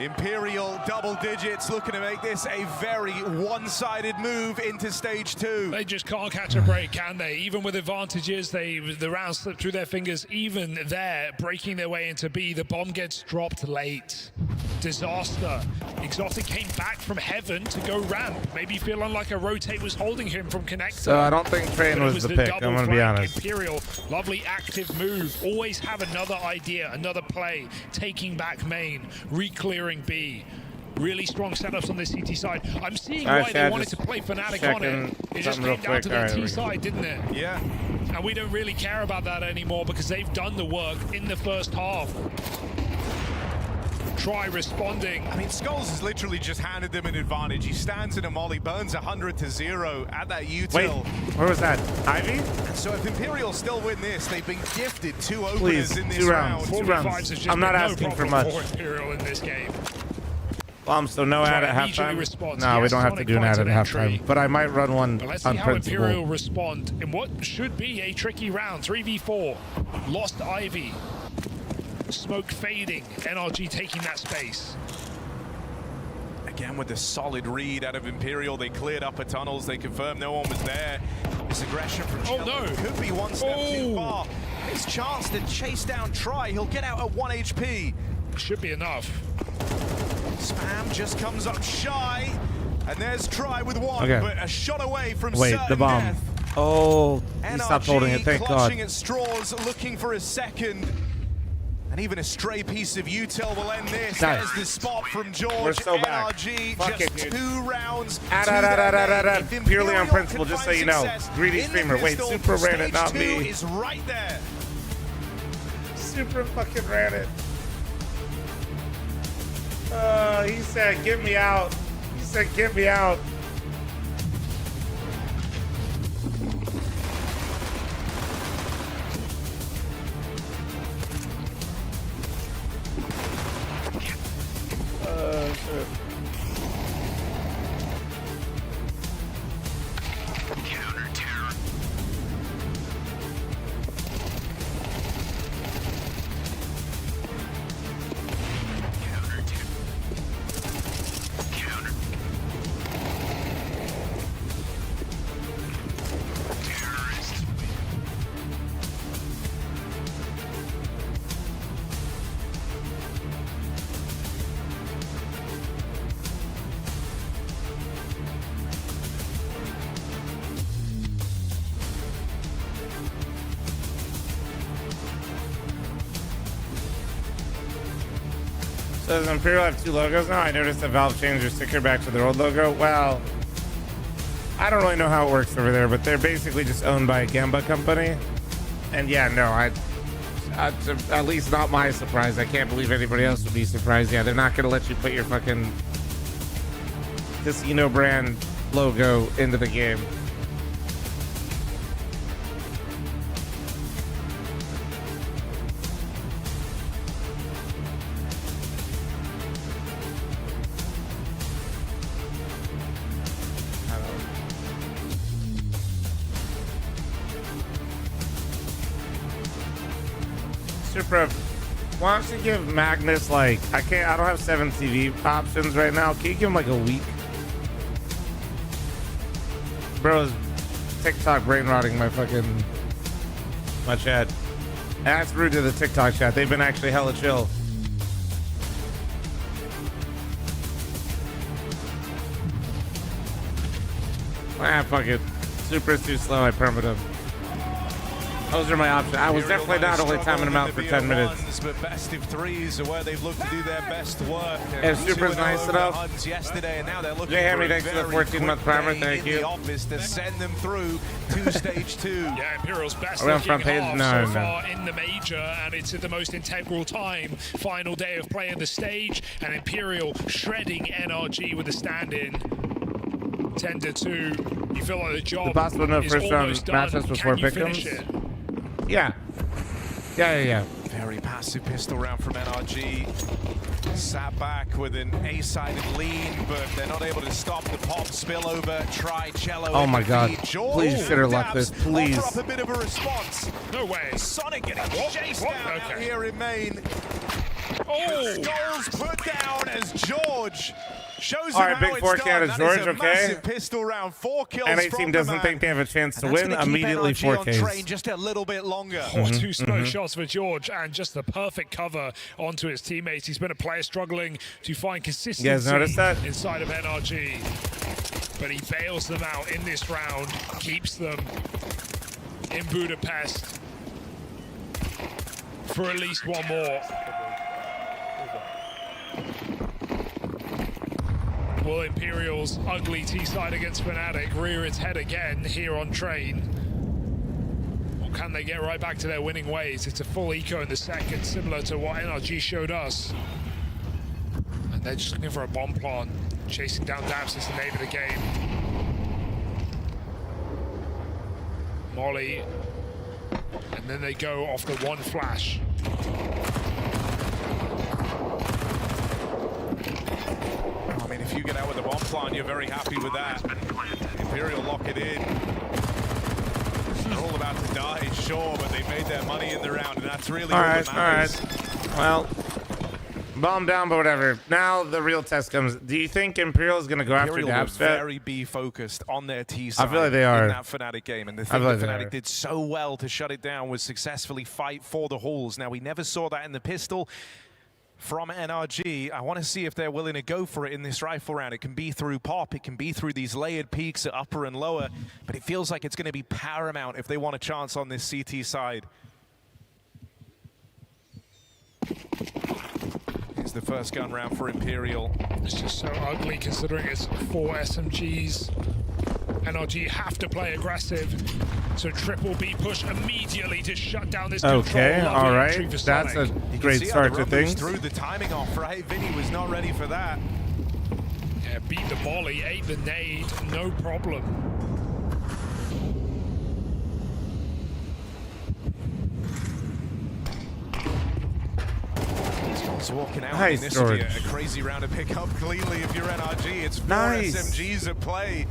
Imperial double digits, looking to make this a very one-sided move into stage 2. They just can't catch a break, can they? Even with advantages, the rounds slip through their fingers. Even there, breaking their way into B, the bomb gets dropped late. Disaster. Exotic came back from heaven to go ramp. Maybe feeling like a rotate was holding him from connector. So I don't think Train was the pick, I'm going to be honest. Imperial, lovely active move. Always have another idea, another play. Taking back main, re-clearing B. Really strong setups on the CT side. I'm seeing why they wanted to play Fnatic on it. It just came down to the T side, didn't it? Yeah. And we don't really care about that anymore because they've done the work in the first half. Try responding. I mean, Skulls has literally just handed them an advantage. He stands in a molly, burns 100-0 at that util. Wait, where was that? Ivy? And so if Imperial still win this, they've been gifted 2 openers in this two rounds. round. 2 rounds. I'm not asking for much. Imperial in this game. So no ad at halftime? No, we don't have to do an ad at halftime. But I might run one But let's on see how principle. Imperial respond in what should be a tricky round. 3v4. Lost Ivy. Smoke fading. NRG taking that space. Again with the solid read out of Imperial. They cleared upper tunnels. They confirmed no one was there. This aggression from Cello could be one step too far. His chance to chase down Try. He'll get out at 1 HP. Should be enough. Spam just comes up shy. And there's Try with 1, Okay. but a shot away from Wait, certain the bomb. death. Oh, he stopped holding it, thank clutching God. at straws, looking for a second. And even a stray piece of util will end this. Nice. There's the spot from George. We're so back. NRG, Fuck just it, dude. 2 rounds. Purely on principle, just so you know. Greedy streamer. Wait, Super ran it, not me. Is right there. Super fucking ran it. He said, get me out. He said, get me out. Shit. So does Imperial have 2 logos now? I noticed that Valve changed their sticker back to their old logo. Well, I don't really know how it works over there, but they're basically just owned by a Gamba company. And yeah, no, at least not my surprise. I can't believe anybody else would be surprised. Yeah, they're not going to let you put your fucking casino brand logo into the game. Super. Why don't you give Magnus like I don't have 7 TV options right now. Can you give him like a week? Bro's TikTok brain rotting my chat. And that's rude to the TikTok chat. They've been actually hella chill. Fuck it. Super's too slow. I permit him. Those are my options. I was definitely not only timing them out for 10 minutes. But best of threes are where they've looked to do their best work. And Super's nice enough. Yesterday, and now they're looking Hammy, thanks for the 14-month primer. Thank you. The office to send them through to stage 2. Yeah, Imperial's best Are we on front page? so far in the major, and it's at the most integral time. Final day of play on the stage, and Imperial shredding NRG with a stand-in. 10-2. You feel like the job the possible no is first round almost done. matchups before Can you finish pick'ems? it? Yeah. Very passive pistol round from NRG. Sat back with an A-sided lead, but they're not able to stop the pop spillover. Try Cello. Oh my god. Please shitter luck this, please. Offer up a bit of a response. No way. Sonic getting chased down out here in main. Oh! Skulls put down as George shows All him right, how big it's 4 done. count is That George, is a okay? massive pistol round, 4 kills NA from team the doesn't man. think they have a chance to And that's win. gonna keep Immediately NRG on 4Ks. train just a little bit longer. 2 smoke shots for George, and just the perfect cover onto his teammates. He's been a player struggling to find consistency You guys notice that? inside of NRG. But he bails them out in this round, keeps them in Budapest for at least one more. Will Imperial's ugly T-side against Fnatic rear its head again here on train? Or can they get right back to their winning ways? It's a full eco in the second, similar to what NRG showed us. And they're just looking for a bomb plant. Chasing down Daps is the name of the game. Molly. And then they go off the one flash. I mean, if you get out with the bomb plant, you're very happy with that. Imperial lock it in. They're all about to die, sure, but they made their money in the round, and that's really All all right, that all matters. right. Well, bomb down, but whatever. Now the real test comes. Do you think Imperial is going to go after Imperial were Dapsvet? very B focused on their T side. I feel like they are. In that Fnatic game, and the thing that Fnatic did so well to shut it down was successfully fight for the halls. Now we never saw that in the pistol from NRG. I want to see if they're willing to go for it in this rifle round. It can be through pop, it can be through these layered peaks at upper and lower, but it feels like it's going to be paramount if they want a chance on this CT side. Here's the first gun round for Imperial. It's just so ugly considering it's 4 SMGs. NRG have to play aggressive. So triple B push immediately to shut down this control. Okay, Lovely all entry right. for That's a Sonic. great start to things. Threw the timing off, right? Vinny was not ready for that. Yeah, beat the molly, ate the nade, no problem. He's walking out. Nice, This would be George. a crazy round to pick up cleanly if you're NRG. It's 4 Nice. SMGs at play.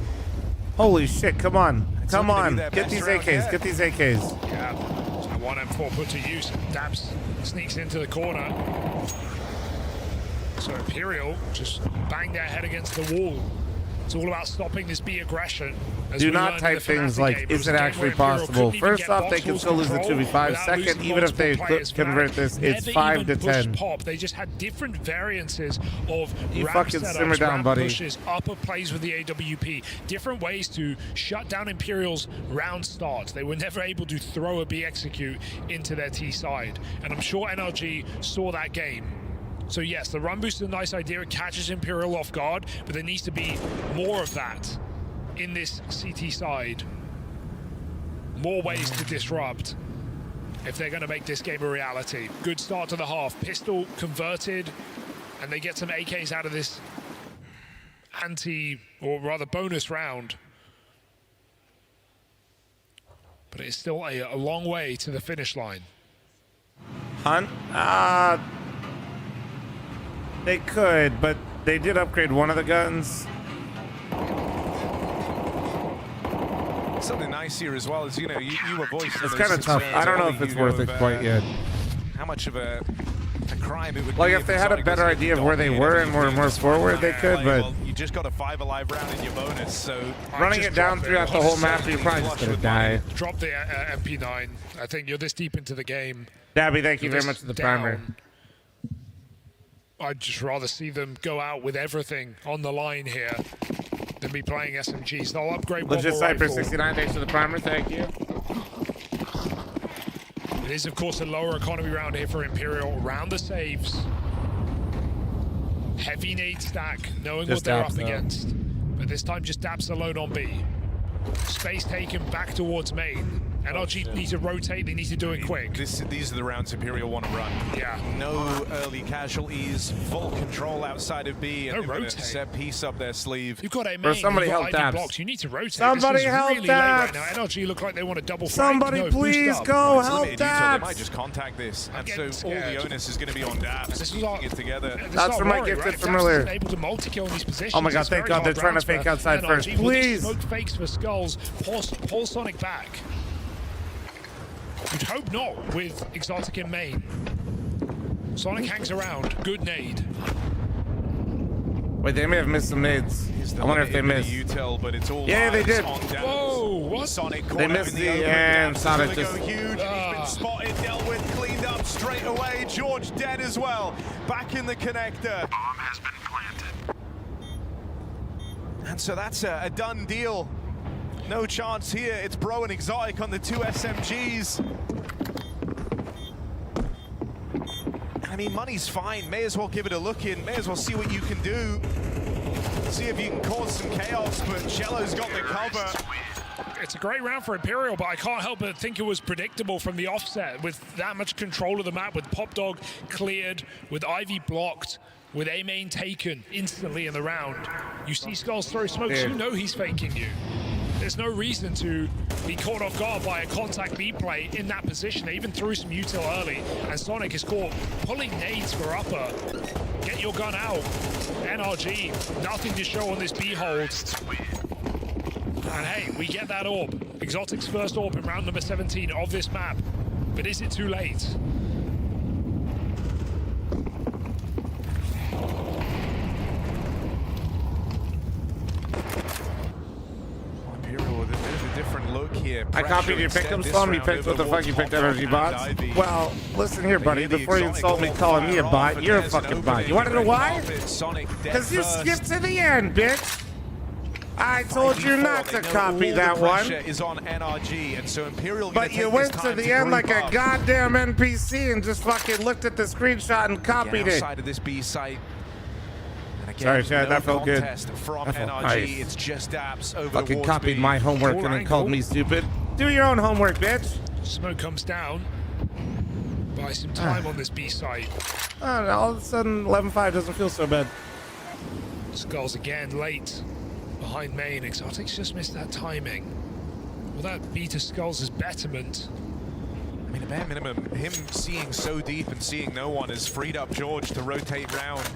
Holy shit, come on. Come looking to be on. their Get best these round AKs. yet. Get these AKs. Yeah, so 1 M4 put to use. Daps sneaks into the corner. So Imperial just bang their head against the wall. It's all about stopping this B aggression. As Do we not learned in type the things Fnatic like, game. is was it a game actually where Imperial possible? couldn't even First get off, they can box still lose the control 2v5. without Second, losing even if they multiple players. convert Fnatic this, it's never 5 to even pushed 10. Pop. They just had different variances of You ramp fucking setups, simmer down, ramp buddy. pushes, upper plays with the AWP, different ways to shut down Imperial's round starts. They were never able to throw a B execute into their T side, and I'm sure NRG saw that game. So yes, the run boost is a nice idea. It catches Imperial off guard, but there needs to be more of that in this CT side. More ways to disrupt if they're going to make this game a reality. Good start to the half. Pistol converted, and they get some AKs out of this or rather bonus round. But it's still a long way to the finish line. Hunt? They could, but they did upgrade one of the guns. Something nice here as well is, you know, you were voicing It's those kind of tough. concerns I don't know early, if it's Hugo, worth it of, quite yet. how much of a crime it would Like be if they had a Sonic better was idea of where they were and were more forward, they could, but well, you just got a 5 alive round in your bonus, so running it down throughout the whole map, you're probably just gonna die. Drop the MP9. I think you're this deep into the game. Dabby, thank you very much for the primer. I'd just rather see them go out with everything on the line here than be playing SMGs. They'll upgrade one Legit more Cypher rifle. 69, thanks for the primer, thank you. It is, of course, a lower economy round here for Imperial. Round the saves. Heavy nade stack, knowing Just what they're Daps, up though. against. But this time just Daps alone on B. Space taken back towards main. NRG need to rotate, they need to do it quick. These are the rounds Imperial want to run. Yeah. No early casualties, full control outside of B, and they're set piece up their sleeve. You've got a main, somebody you've got help Ivy Daps. blocks. You need to rotate. Somebody this is help really late right Daps. now. NRG look like they want to double Somebody flank. No, please boost up. go It's help limited util, They Daps. might just contact this, and so getting all scared. the onus is going to be on Daps. This is our, it together. That's for my gifted from earlier. Able to multi-kill in these positions. Oh my god, It's thank very god, hard they're trying to rounds fake for outside first. NRG. Will these Please. smoke fakes for Skulls. Pull Sonic back. You'd hope not with Exotic in main. Sonic hangs around. Good nade. Wait, they may have missed some nades. I wonder if they missed. Util, but it's all Yeah, they did. Whoa, what? Sonic They missed the and Sonic just. Huge. He's been spotted, dealt with, cleaned up straight away. George dead as well. Back in the connector. Bomb has been planted. And so that's a done deal. No chance here. It's Bro and Exotic on the 2 SMGs. I mean, money's fine. May as well give it a look in. May as well see what you can do. See if you can cause some chaos, but Cello's got the cover. It's a great round for Imperial, but I can't help but think it was predictable from the offset with that much control of the map, with Pop Dog cleared, with Ivy blocked, with A main taken instantly in the round. You see Skulls throw smokes, you know he's faking you. There's no reason to be caught off guard by a contact B play in that position. They even threw some util early, and Sonic is caught pulling nades for upper. Get your gun out. NRG, nothing to show on this B hold. And hey, we get that orb. Exotic's first orb in round number 17 of this map. But is it too late? Different look here. I copied your pick'em, Slum. You picked what the fuck you picked energy bots. Well, listen here, buddy. Before you insult me calling me a bot, you're a fucking bot. You want to know why? Because you skipped to the end, bitch. I told you not to copy that one. Is on NRG, and so Imperial. But you went to the end like a goddamn NPC and just fucking looked at the screenshot and copied it. Outside of this B site. Sorry, Chad, that felt good. From That felt NRG, nice. it's just apps over Fucking copied my homework and then called me stupid. Do your own homework, bitch. Smoke comes down. Buy some time on this B site. I don't know, all of a sudden 11-5 doesn't feel so bad. Skulls again late. Behind main. Exotics just missed that timing. Will that be to Skulls' betterment? I mean, a bare minimum, him seeing so deep and seeing no one has freed up George to rotate round.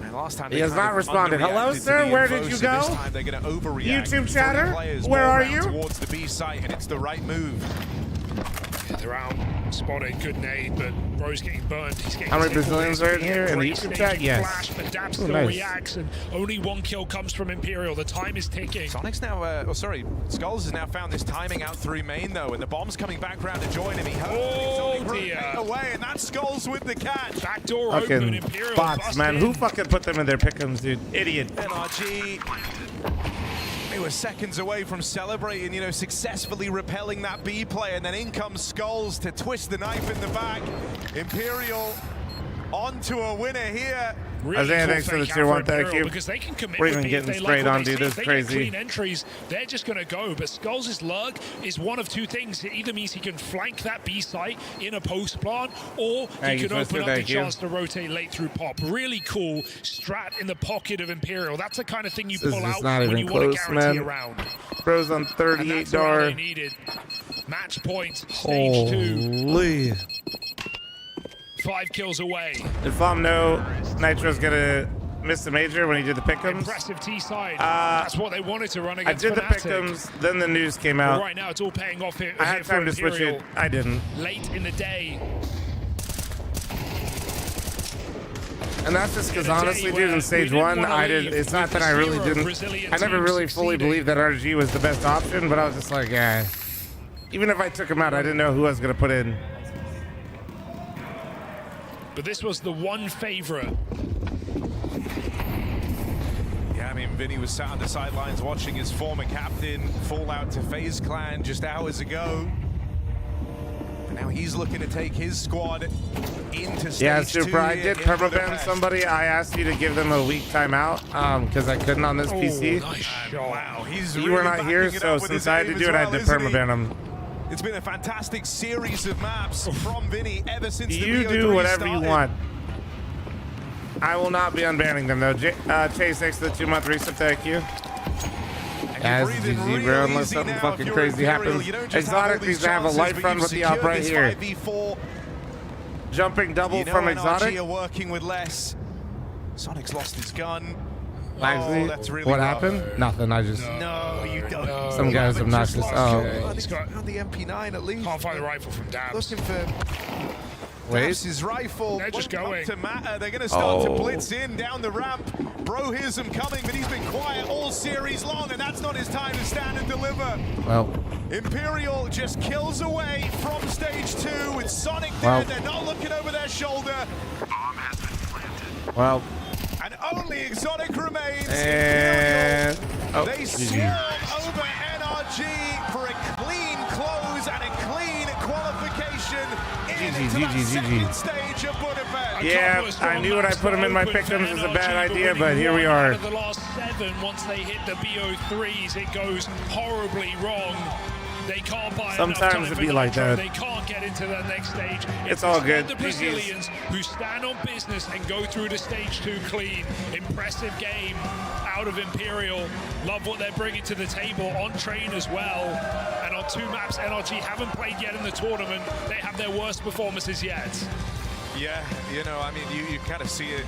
And last time He has not responded. Hello, sir. Where did you go? This time they're going to overreact. YouTube chatter? Where are you? Towards the B site, and it's the right move. They're out. Spotted. Good nade, but Bro's getting burned. He's getting How many Brazilians are in here in the YouTube chat? Yes. Flash, but Dab Ooh, still nice. reacts, and only one kill comes from Imperial. The time is ticking. Sonic's now, Skulls has now found this timing out through main, though, and the bomb's coming back round to join him. He dear. Away, and that's Skulls with the catch. Back door open. Fucking Imperial bots, man. Who fucking put them in their pick'ems, dude? Idiot. NRG. They were seconds away from celebrating, you know, successfully repelling that B play, and then in comes Skulls to twist the knife in the back. Imperial onto a winner here. Really Isaiah, cool thanks for the fake tier out 1, for thank Imperial, you. because they can commit We're with even B if getting they straight like on, what they dude. see. This If is they get crazy. clean entries, they're just going to go. But Skulls' luck is one of two things. It either means he can flank that B site in a post plan, or Thank he you, can open Twister, up the thank you. chance to rotate late through pop. Really cool strat in the pocket of Imperial. That's the kind of thing you This pull is out not when even you want close, to guarantee man. a round. Bro's on And 38 that's the round dar. they needed. Match point, stage 2. Holy. 5 kills away. Did fl0m know Nitro's gonna miss the major when he did the pick'ems? Impressive T side. That's what they wanted to run I against did the Fnatic. pick'ems, then the news came But out. right now, it's all paying off here. I had time to switch it. I didn't. Late in the day. And that's just because honestly, dude, in stage one, it's not that I really didn't. I never really fully believed that RG was the best option, but I was just like, yeah. Even if I took him out, I didn't know who I was gonna put in. But this was the one favorite. Yeah, I mean, Vinny was sat on the sidelines watching his former captain fall out to FaZe Clan just hours ago. And now he's looking to take his squad into stage Yeah, 2 Super. I did permaban somebody. I asked you to give them a week timeout because I couldn't on this PC. Nice shot. Wow, he's You really were not here, backing it so up with since his I had to aim do as it, I well, had to isn't he? permaban him. It's been a fantastic series of maps from Vinny ever since the You BO3 do whatever started. you want. I will not be unbanning them though. Chase, thanks for the 2-month resub. Thank you. As GG, bro, unless something fucking crazy happens. Exotic needs to have a light run with the op right here. Jumping double from Exotic. NRG are working with less. Sonic's lost his gun. Lagsy, That's really what rough. happened? Nothing, I just... No, you don't. Some guys obnoxious. Oh, he's got on the MP9 at least. Can't find the rifle from Dabs. Looking for... Wait. His rifle. They're just going. To matter. They're going to start to blitz in down the ramp. Bro hears them coming, but he's been quiet all series long, and that's not his time to stand and deliver. Well. Imperial just kills away from stage 2 with Sonic Well. there. They're not looking over their shoulder. Well. And only Exotic remains. And... They swarm over NRG for a clean close and a clean qualification into that second stage of Budapest. Yeah, I knew when I put him in my pick'ems was a bad idea, but here we are. Out of the last 7, once they hit the BO3s, it goes horribly wrong. They can't buy Sometimes enough it time be for like Nitro. that. They can't get into the next stage. It's all good. The Brazilians who stand on business and go through to stage 2 clean. Impressive game out of Imperial. Love what they're bringing to the table on train as well. And on 2 maps, NRG haven't played yet in the tournament. They have their worst performances yet. Yeah, you know, I mean, you kind of see it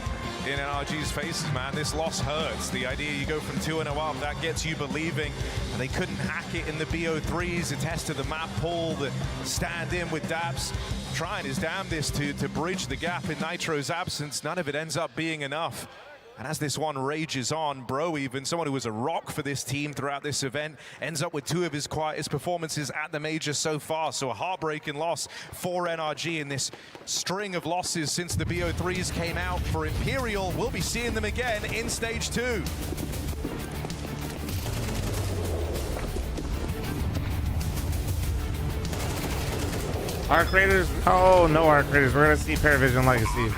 in NRG's faces, man. This loss hurts. The idea you go from 2-0 up, that gets you believing. And they couldn't hack it in the BO3s. A test of the map pull, the stand in with Dabs. Trying his damnedest to bridge the gap in Nitro's absence. None of it ends up being enough. And as this one rages on, Bro, even someone who was a rock for this team throughout this event, ends up with 2 of his quietest performances at the major so far. So a heartbreaking loss for NRG in this string of losses since the BO3s came out. For Imperial, we'll be seeing them again in stage 2. Arc Raiders? Oh, no Arc Raiders. We're going to see Paravision Legacy.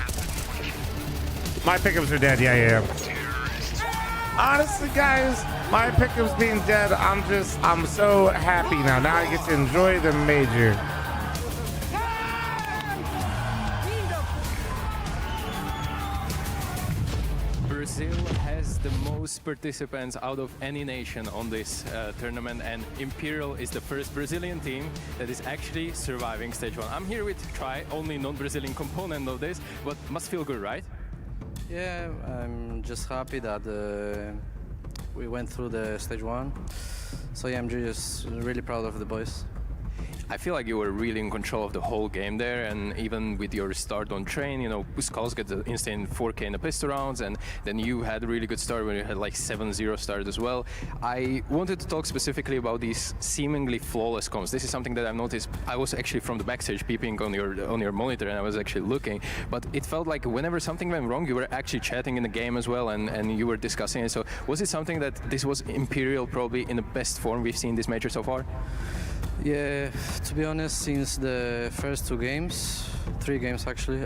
My pickups are dead. Yeah. Honestly, guys, my pickups being dead, I'm so happy now. Now I get to enjoy the major. Brazil has the most participants out of any nation on this tournament, and Imperial is the first Brazilian team that is actually surviving stage 1. I'm here with Try, only non-Brazilian component of this, but must feel good, right? Yeah, I'm just happy that we went through the stage 1. So yeah, I'm just really proud of the boys. I feel like you were really in control of the whole game there, and even with your start on train, you know, Skulls got the instant 4K in the pistol rounds, and then you had a really good start when you had like 7-0 start as well. I wanted to talk specifically about these seemingly flawless comms. This is something that I've noticed. I was actually from the backstage peeping on your monitor, and I was actually looking, but it felt like whenever something went wrong, you were actually chatting in the game as well, and you were discussing it. So was it something that this was Imperial probably in the best form we've seen this major so far? Yeah, to be honest, since the first 2 games, 3 games actually,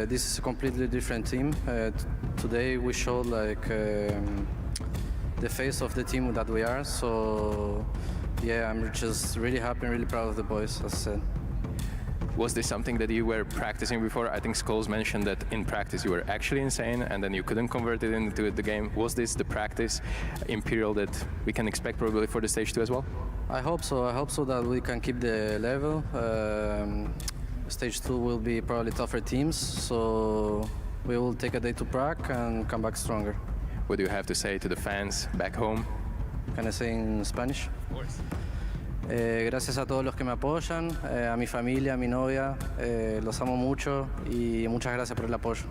this is a completely different team. Today we showed like the face of the team that we are. So yeah, I'm just really happy and really proud of the boys, as I said. Was this something that you were practicing before? I think Skulls mentioned that in practice you were actually insane and then you couldn't convert it into the game. Was this the practice Imperial that we can expect probably for the stage 2 as well? I hope so. I hope so that we can keep the level. Stage 2 will be probably tougher teams, so we will take a day to practice and come back stronger. What do you have to say to the fans back home? Can I say in Spanish? Of course. Gracias a todos los que me apoyan, a mi familia, a mi novia, los amo mucho y muchas gracias por el apoyo.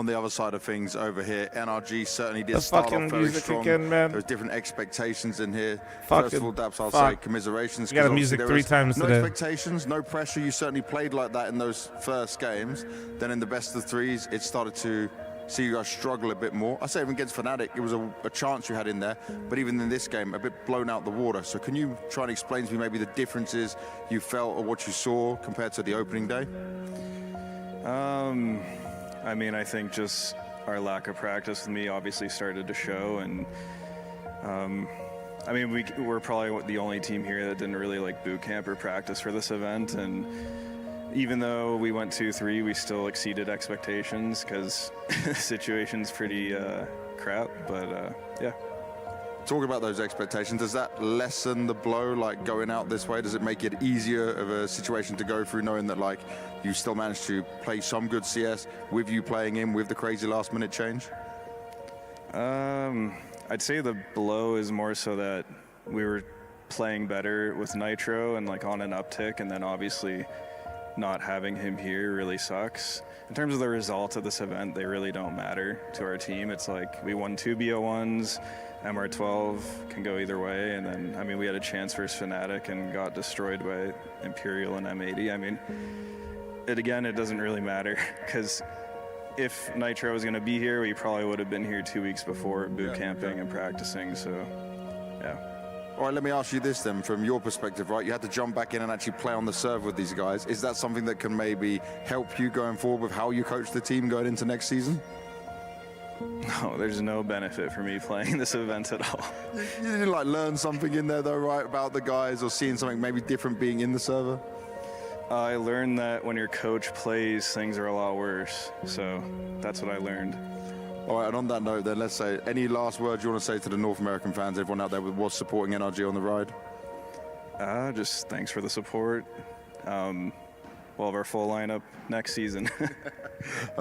on the other side of things over here. NRG certainly did The start fucking off very music strong. again, man. There's different expectations in here. Fucking First of all, Daps, I'll fuck. say commiserations. You got 'cause the music obviously there 3 was times no today. expectations, no pressure. You certainly played like that in those first games. Then in the best of threes, it started to see you guys struggle a bit more. I say even against Fnatic, it was a chance you had in there, but even in this game, a bit blown out the water. So can you try and explain to me maybe the differences you felt or what you saw compared to the opening day? I mean, I think just our lack of practice with me obviously started to show, and I mean, we're probably the only team here that didn't really like boot camp or practice for this event, and even though we went 2-3, we still exceeded expectations because the situation's pretty crap, but yeah. Talk about those expectations. Does that lessen the blow, like going out this way? Does it make it easier of a situation to go through, knowing that like you still managed to play some good CS with you playing in with the crazy last minute change? I'd say the blow is more so that we were playing better with Nitro and like on an uptick, and then obviously not having him here really sucks. In terms of the results of this event, they really don't matter to our team. It's like we won 2 BO1s, MR12 can go either way, and then, I mean, we had a chance versus Fnatic and got destroyed by Imperial and M80. I mean, it doesn't really matter, because if Nitro was going to be here, we probably would have been here 2 weeks before boot camping and practicing, so yeah. All right, let me ask you this then, from your perspective, right? You had to jump back in and actually play on the serve with these guys. Is that something that can maybe help you going forward with how you coach the team going into next season? No, there's no benefit for me playing this event at all. You didn't like learn something in there though, right, about the guys, or seeing something maybe different being in the server? I learned that when your coach plays, things are a lot worse. So that's what I learned. All right, and on that note then, let's say, any last words you want to say to the North American fans, everyone out there who was supporting NRG on the ride? Just thanks for the support. We'll have our full lineup next season.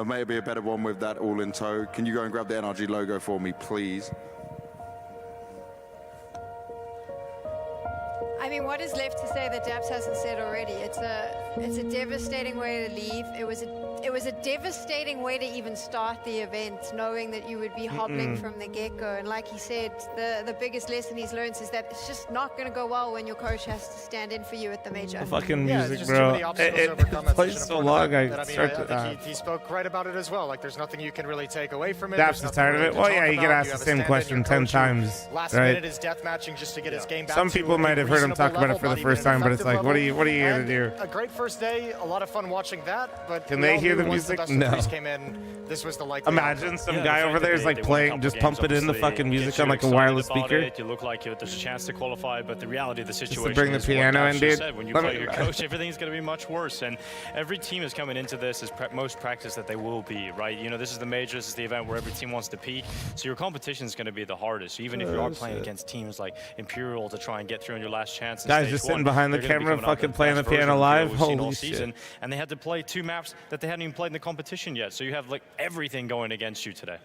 Maybe a better one with that all in tow. Can you go and grab the NRG logo for me, please? I mean, what is left to say that Daps hasn't said already? It's a devastating way to leave. It was a devastating way to even start the event, knowing that you would be hobbling from the get-go. And like he said, the biggest lesson he's learned is that it's just not going to go well when your coach has to stand in for you at the major. The fucking music, bro. It plays so long. I think he spoke right about it as well. Like, there's nothing you can really take away from it. Daps is tired of it. Well, yeah, you get asked the same question 10 times, Last right? minute is death matching just to get his game back. Some people might have heard him talk about it for the first time, but it's like, what are you here to do? A great first day, a lot of fun watching that. But can they hear the music? No. Came in, this was the Imagine some guy over there is like playing, just pumping in the fucking music on like a wireless speaker. You look like there's a chance to qualify, but the reality of the situation to bring the piano in, dude. When you play your coach, everything's going to be much worse. And every team is coming into this as most practice that they will be, right? You know, this is the major, this is the event where every team wants to peak. So your competition is going to be the hardest. So even if you are playing against teams like Imperial to try and get through on your last chance. Guys just sitting behind the camera, fucking playing the piano live. Holy shit! And they had to play 2 maps that they hadn't even played in the competition yet. So you have like everything going against you today.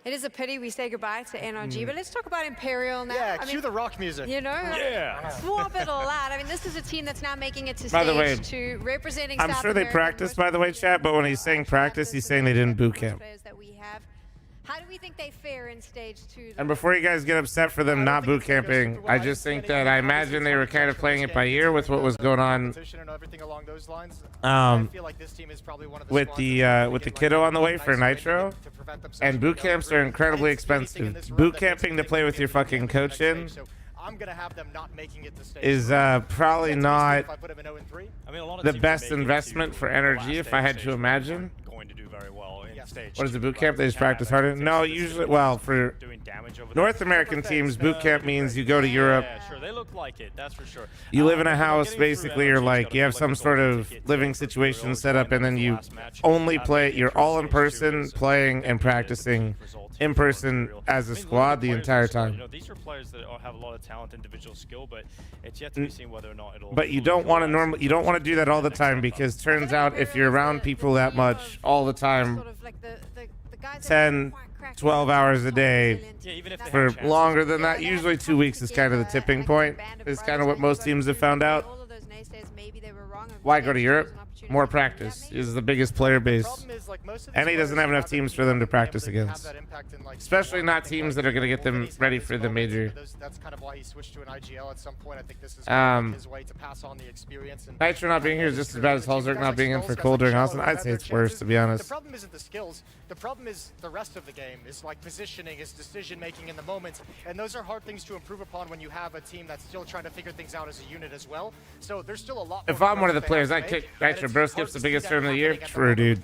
It is a pity we say goodbye to NRG, but let's talk about Imperial now. Yeah, cue the rock music. You know, swap it all out. I mean, this is a team that's now making it to stage 2, representing I'm South sure they America, practiced, by the way, chat, but when he's saying practice, he's saying they didn't boot camp. How do we think they fare in stage 2? And before you guys get upset for them not boot camping, I just think that I imagine they were kind of playing it by ear with what was going on with the kiddo on the way for Nitro. And boot camps are incredibly expensive. Boot camping to play with your fucking coach in is probably not the best investment for energy, if I had to imagine. What is the boot camp? They just practice harder? No, usually, well, for North American teams, boot camp means you go to Europe. Yeah, sure. They look like it, that's for sure. You live in a house, basically, or like you have some sort of living situation set up, and then you only play, you're all in person, playing and practicing in person as a squad the entire time. You know, these are players that have a lot of talent, individual skill, but it's yet to be seen whether or not it'll. But you don't want to you don't want to do that all the time, because turns out if you're around people that much all the time, 10, 12 hours a day for longer than that, usually 2 weeks is kind of the tipping point, is kind of what most teams have found out. Why go to Europe? more practice. He's the biggest player base. And he doesn't have enough teams for them to practice against. Especially not teams that are going to get them ready for the major. That's kind of why he switched to an IGL at some point. I think this is his way to pass on the experience. And Nitro not being here is just as bad as Halzerk not being in for Cole during Austin. I'd say it's worse, to be honest. The problem isn't the skills. The problem is the rest of the game. Is like positioning, is decision making in the moment, and those are hard things to improve upon when you have a team that's still trying to figure things out as a unit as well. So there's still a lot. If I'm one of the players, I'd kick Nitro. Bro skips the biggest term of the year. True, dude.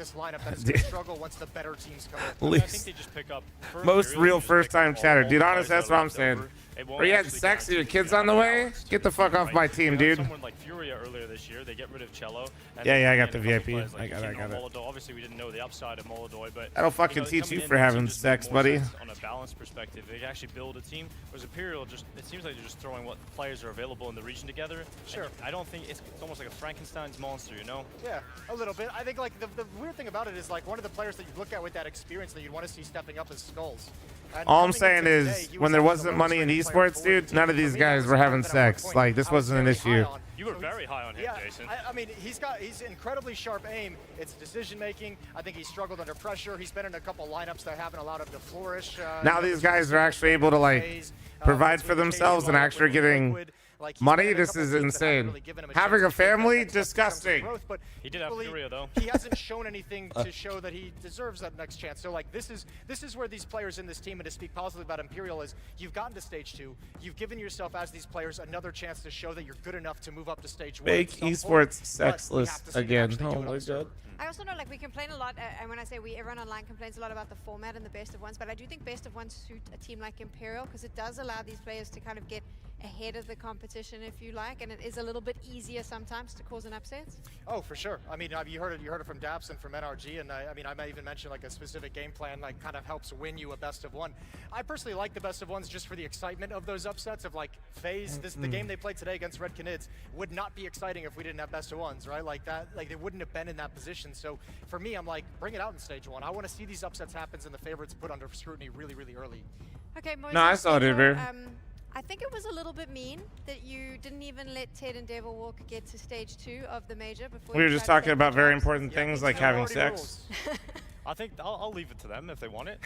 Most real first-time chatter, dude. Honest, that's what I'm saying. Are you having sex? Are your kids on the way? Get the fuck off my team, dude. Someone like Furia earlier this year, they get rid of Cello. Yeah, I got the VIP. Like I got it. Obviously, we didn't know the upside of Molodoy, but That'll fucking teach you for having sex, buddy. On a balance perspective, they can actually build a team. Whereas Imperial, it seems like they're just throwing what players are available in the region together. Sure. I don't think it's almost like a Frankenstein's monster, you know? Yeah, a little bit. I think like the weird thing about it is like one of the players that you look at with that experience that you'd want to see stepping up is Skulls. And all I'm saying is, when there wasn't money in esports, dude, none of these guys were having sex. Like, this wasn't an issue. You were very high on him, Jason. I mean, he's incredibly sharp aim. It's decision making. I think he's struggled under pressure. He's been in a couple lineups that haven't allowed him to flourish. Now these guys are actually able to like provide for themselves and actually getting money. This is insane. Having a family, disgusting. He did have Furia though. He hasn't shown anything to show that he deserves that next chance. So like this is where these players in this team, and to speak positively about Imperial, is you've gotten to stage 2. You've given yourself as these players another chance to show that you're good enough to move up to stage 1. Make esports sexless again. Oh my god. I also know, like, we complain a lot, and when I say we, everyone online complains a lot about the format and the best of ones, but I do think best of ones suit a team like Imperial because it does allow these players to kind of get ahead of the competition, if you like, and it is a little bit easier sometimes to cause an upset. Oh, for sure. I mean, you heard it from Daps and from NRG, and I mean, I might even mention like a specific game plan like kind of helps win you a best of one. I personally like the best of ones just for the excitement of those upsets of like FaZe. The game they played today against Red Canids would not be exciting if we didn't have best of ones, right? Like that, like they wouldn't have been in that position. So for me, I'm like, bring it out in stage 1. I want to see these upsets happen and the favorites put under scrutiny really, really early. Okay, Moses, no, I saw it, dude. I think it was a little bit mean that you didn't even let Ted and Devil Walker get to stage 2 of the major before. We were just talking about very important things like having sex. I think I'll leave it to them if they want it.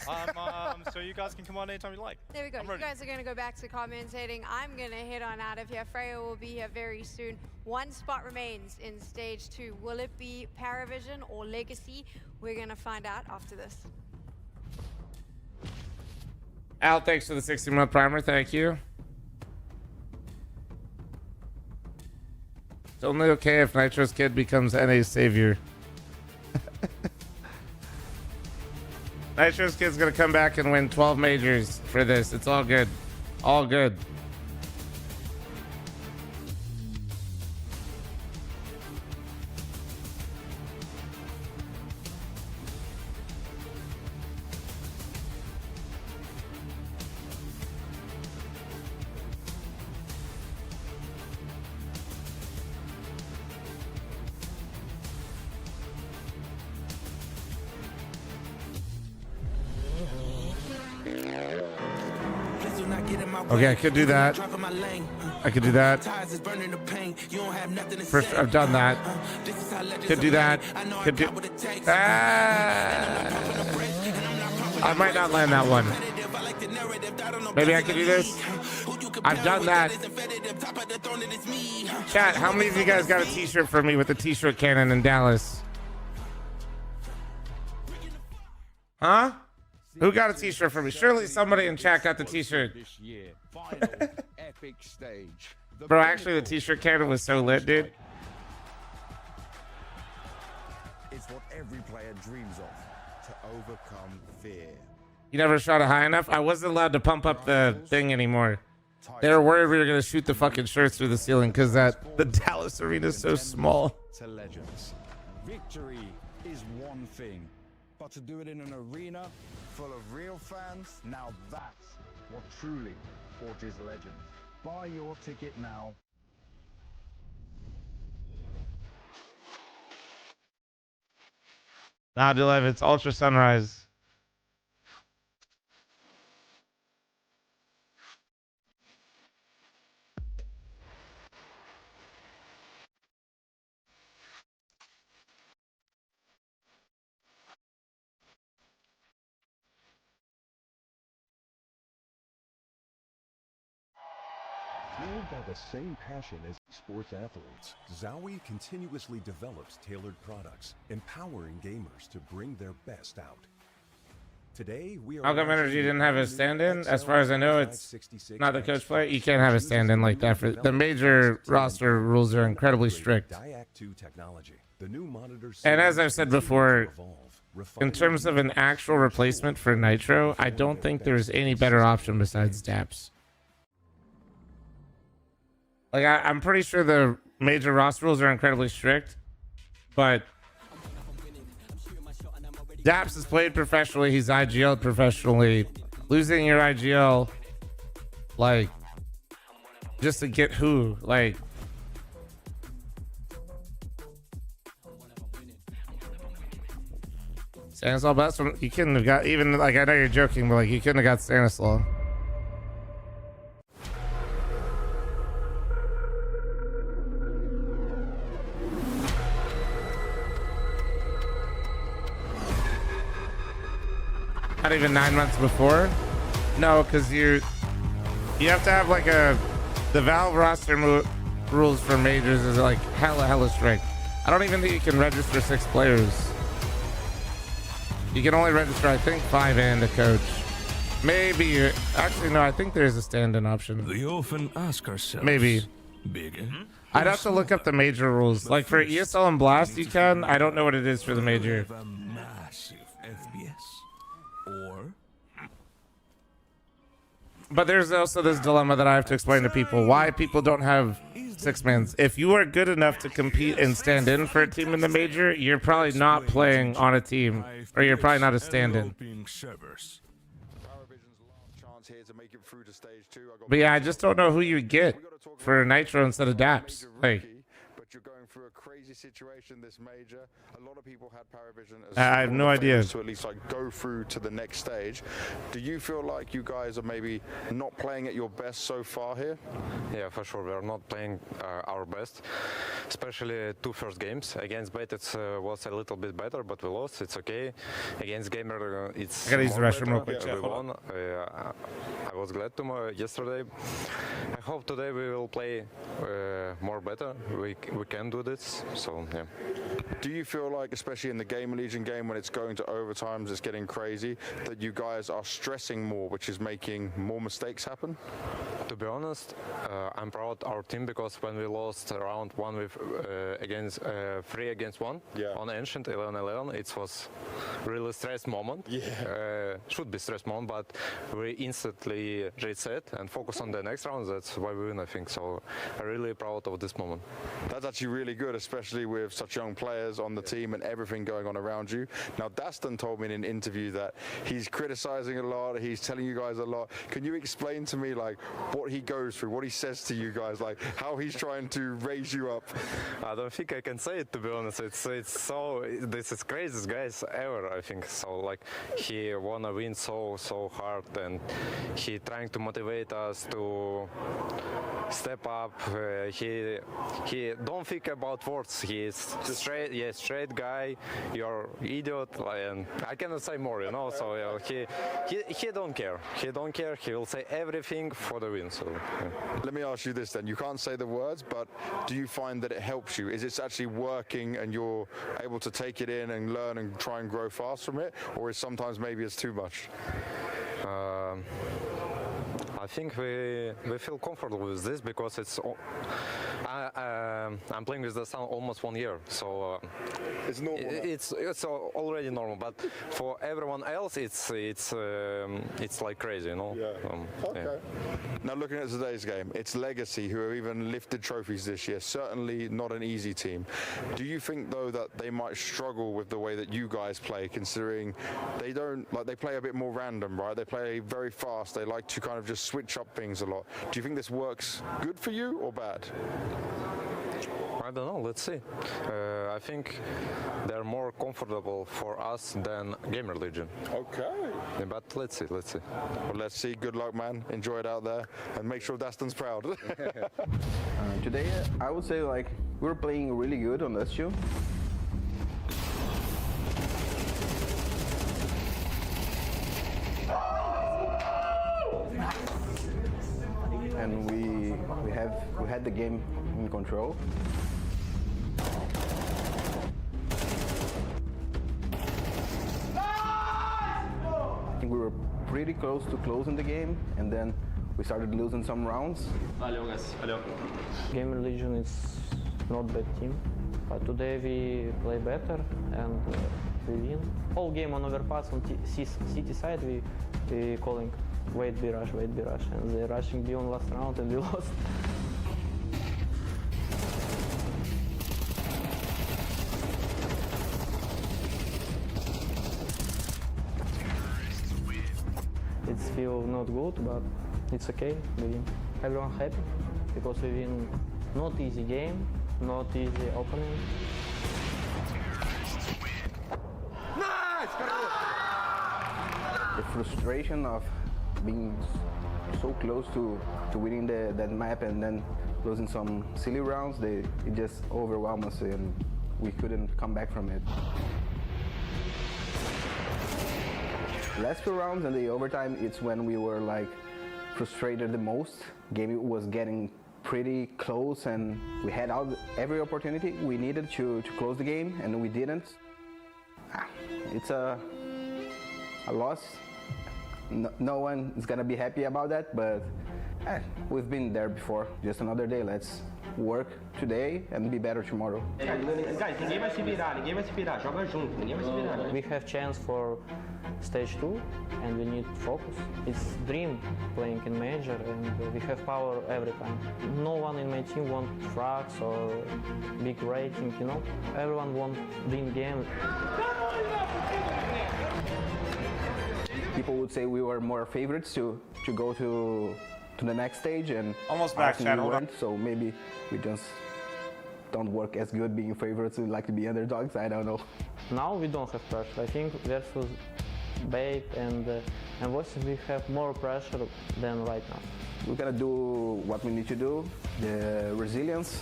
So you guys can come on anytime you like. There we go. You guys are going to go back to commentating. I'm going to head on out of here. Freya will be here very soon. One spot remains in stage 2. Will it be Paravision or Legacy? We're going to find out after this. Al, thanks for the 60-month primer. Thank you. It's only okay if Nitro's kid becomes NA's savior. Nitro's kid's gonna come back and win 12 majors for this. It's all good. All good. Okay, I could do that. I could do that. First, I've done that. Could do that. Could do. I might not land that one. Maybe I could do this. I've done that. Chat, how many of you guys got a t-shirt for me with the t-shirt cannon in Dallas? Huh? Who got a t-shirt for me? Surely somebody in chat got the t-shirt. Bro, actually the t-shirt cannon was so lit, dude. It's what every player dreams of, to overcome fear. You never shot it high enough? I wasn't allowed to pump up the thing anymore. They were worried we were gonna shoot the fucking shirts through the ceiling because the Dallas arena is so small. To legends. Victory is one thing, but to do it in an arena full of real fans, now that's what truly forges legends. Buy your ticket now. Nah, Delive, it's Ultra Sunrise. Fueled by the same passion as sports athletes, Zowie continuously develops tailored products, empowering gamers to bring their best out. Today, we are Alchem Energy didn't have a stand-in. As far as I know, it's not the coach player. You can't have a stand-in like that. For the major roster rules are incredibly strict. And as I've said before, in terms of an actual replacement for Nitro, I don't think there's any better option besides DAPS. Like, I'm pretty sure the major roster rules are incredibly strict, but DAPS is played professionally. He's IGL'd professionally. Losing your IGL, like, just to get who? Like, Stanislaw Best, you couldn't have got, even, like, I know you're joking, but, like, you couldn't have got Stanislaw. Not even 9 months before? No, because you have to have like the Valve roster rules for majors is like hella strict. I don't even think you can register 6 players. You can only register, I think, 5 and a coach. Maybe, actually no, I think there's a stand-in option. We often ask ourselves, maybe. Bigger? I'd have to look up the major rules. Like for ESL and Blast you can, I don't know what it is for the major. But there's also this dilemma that I have to explain to people. Why people don't have 6-mans. If you are good enough to compete and stand in for a team in the major, you're probably not playing on a team. Or you're probably not a stand-in. But yeah, I just don't know who you get for Nitro instead of DAPS. Like, You're going through a crazy situation this major. A lot of people had Paravision as I have no idea. To at least like go through to the next stage. Do you feel like you guys are maybe not playing at your best so far here? Yeah, for sure. We are not playing our best, especially 2 first games. Against Bet it was a little bit better, but we lost. It's okay. Against Gamer, it's I gotta use the restroom real quick. We won. I was glad yesterday. I hope today we will play more better. We can do this, so yeah. Do you feel like, especially in the Gamer Legion game when it's going to overtimes, it's getting crazy, that you guys are stressing more, which is making more mistakes happen? To be honest, I'm proud of our team because when we lost round 1 with against 3 against 1 on Ancient 11-11, it was really stress moment. Should be stress moment, but we instantly reset and focus on the next round. That's why we win, I think. So I'm really proud of this moment. That's actually really good, especially with such young players on the team and everything going on around you. Now, Dastan told me in an interview that he's criticizing a lot, he's telling you guys a lot. Can you explain to me, like, what he goes through, what he says to you guys, like, how he's trying to raise you up? I don't think I can say it, to be honest. It's so, this is craziest guys ever, I think. So, like, he wanna win so hard, and he trying to motivate us to step up. He don't think about words. He's straight guy. You're idiot, and I cannot say more, you know. So he don't care. He don't care. He will say everything for the win. So let me ask you this then. You can't say the words, but do you find that it helps you? Is it actually working and you're able to take it in and learn and try and grow fast from it, or is sometimes maybe it's too much? I think we feel comfortable with this because it's. I'm playing with the Sun almost 1 year, so it's normal. It's already normal, but for everyone else, it's like crazy, you know. Okay. Now looking at today's game, it's Legacy who have even lifted trophies this year. Certainly not an easy team. Do you think though that they might struggle with the way that you guys play, considering they play a bit more random, right? They play very fast. They like to kind of just switch up things a lot. Do you think this works good for you or bad? I don't know. Let's see. I think they're more comfortable for us than Gamer Legion. Okay. Yeah, but let's see. Well, let's see. Good luck, man. Enjoy it out there, and make sure Dastan's proud. Today, I would say like we're playing really good on that show. And we had the game in control. I think we were pretty close to closing the game, and then we started losing some rounds. Hello guys, hello. Game Religion is not bad team, but today we play better and we win. Whole game on overpass on city side we calling wait B rush, and they rushing B on last round and we lost. It feels not good, but it's okay. We win. Everyone happy because we win. Not easy game, not easy opponent. The frustration of being so close to winning that map and then losing some silly rounds, it just overwhelmed us and we couldn't come back from it. Last few rounds and the overtime, it's when we were like frustrated the most. Game was getting pretty close and we had every opportunity we needed to close the game and we didn't. It's a loss. No one is gonna be happy about that, but we've been there before. Just another day. Let's work today and be better tomorrow. Guys, ninguém vai se virar, joga junto, ninguém vai se virar. We have chance for stage 2 and we need focus. It's dream playing in major and we have power every time. No one in my team want frags or big rating, you know. Everyone want win game. People would say we were more favorites to go to the next stage and almost back channel. So maybe we just don't work as good being favorites. We like to be underdogs. I don't know. Now we don't have pressure. I think versus Bait and Voices we have more pressure than right now. We're gonna do what we need to do. The resilience,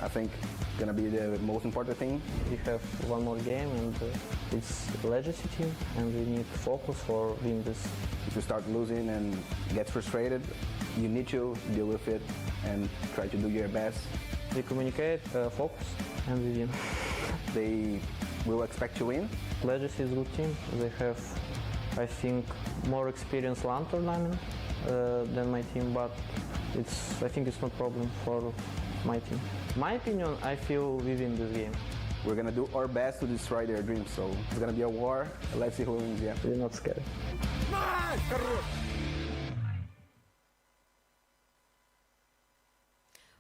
I think, gonna be the most important thing. We have one more game and it's legacy team and we need focus for win this. If you start losing and get frustrated, you need to deal with it and try to do your best. We communicate, focus, and we win. They will expect to win. Legacy is a good team. They have, I think, more experienced LAN tournament than my team, but I think it's no problem for my team. My opinion, I feel we win this game. We're gonna do our best to destroy their dreams, so it's gonna be a war. Let's see who wins, yeah. We're not scared.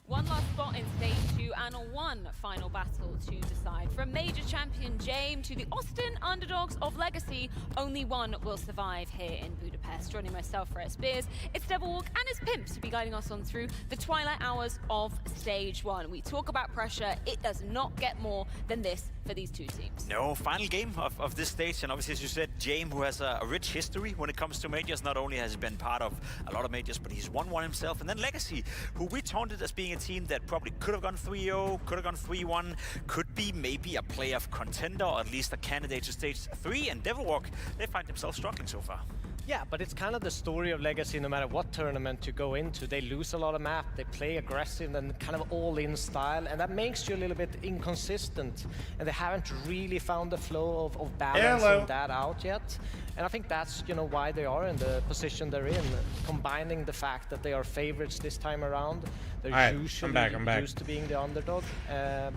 One last spot in stage 2 and one final battle to decide. From Major Champion Jame to the Austin underdogs of Legacy, only one will survive here in Budapest. Joining myself, Freya Spears, it's Devilwalk and it's Pimp to be guiding us on through the twilight hours of stage 1. We talk about pressure, it does not get more than this for these two teams. No, final game of this stage, and obviously, as you said, Jame, who has a rich history when it comes to majors, not only has been part of a lot of majors, but he's won one himself, and then Legacy, who we taunted as being a team that probably could have gone 3-0, could have gone 3-1, could be maybe a playoff contender, or at least a candidate to stage 3, and Devilwalk, they find themselves struggling so far. Yeah, but it's kind of the story of Legacy. No matter what tournament you go into, they lose a lot of map, they play aggressive and kind of all-in style, and that makes you a little bit inconsistent, and they haven't really found the flow of balancing that out yet. And I think that's, you know, why they are in the position they're in, combining the fact that they are favorites this time around. They're usually used to being the underdog,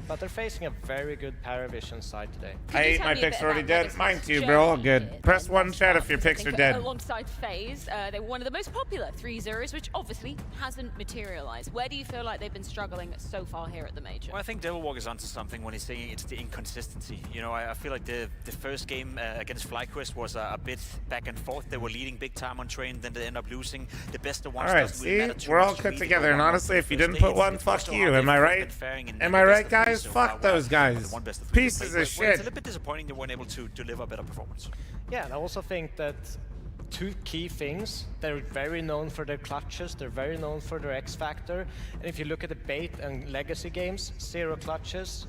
but they're facing a very good Paravision side today. I hate my picks already dead. Mine too, bro. All good. Press 1 chat if your picks are dead. Alongside FaZe, they were one of the most popular 3-0s, which obviously hasn't materialized. Where do you feel like they've been struggling so far here at the Major? Well, I think Devilwalk is onto something when he's saying it's the inconsistency. You know, I feel like the first game against FlyQuest was a bit back and forth. They were leading big time on train, then they end up losing. The best of ones. All right, see, we're all cut together, and honestly, if you didn't put one, fuck you. Am I right? Am I right, guys? Fuck those guys. Pieces of shit. It's a little bit disappointing they weren't able to deliver a better performance. Yeah, and I also think that two key things. They're very known for their clutches, they're very known for their X factor, and if you look at the Bait and Legacy games, 0 clutches,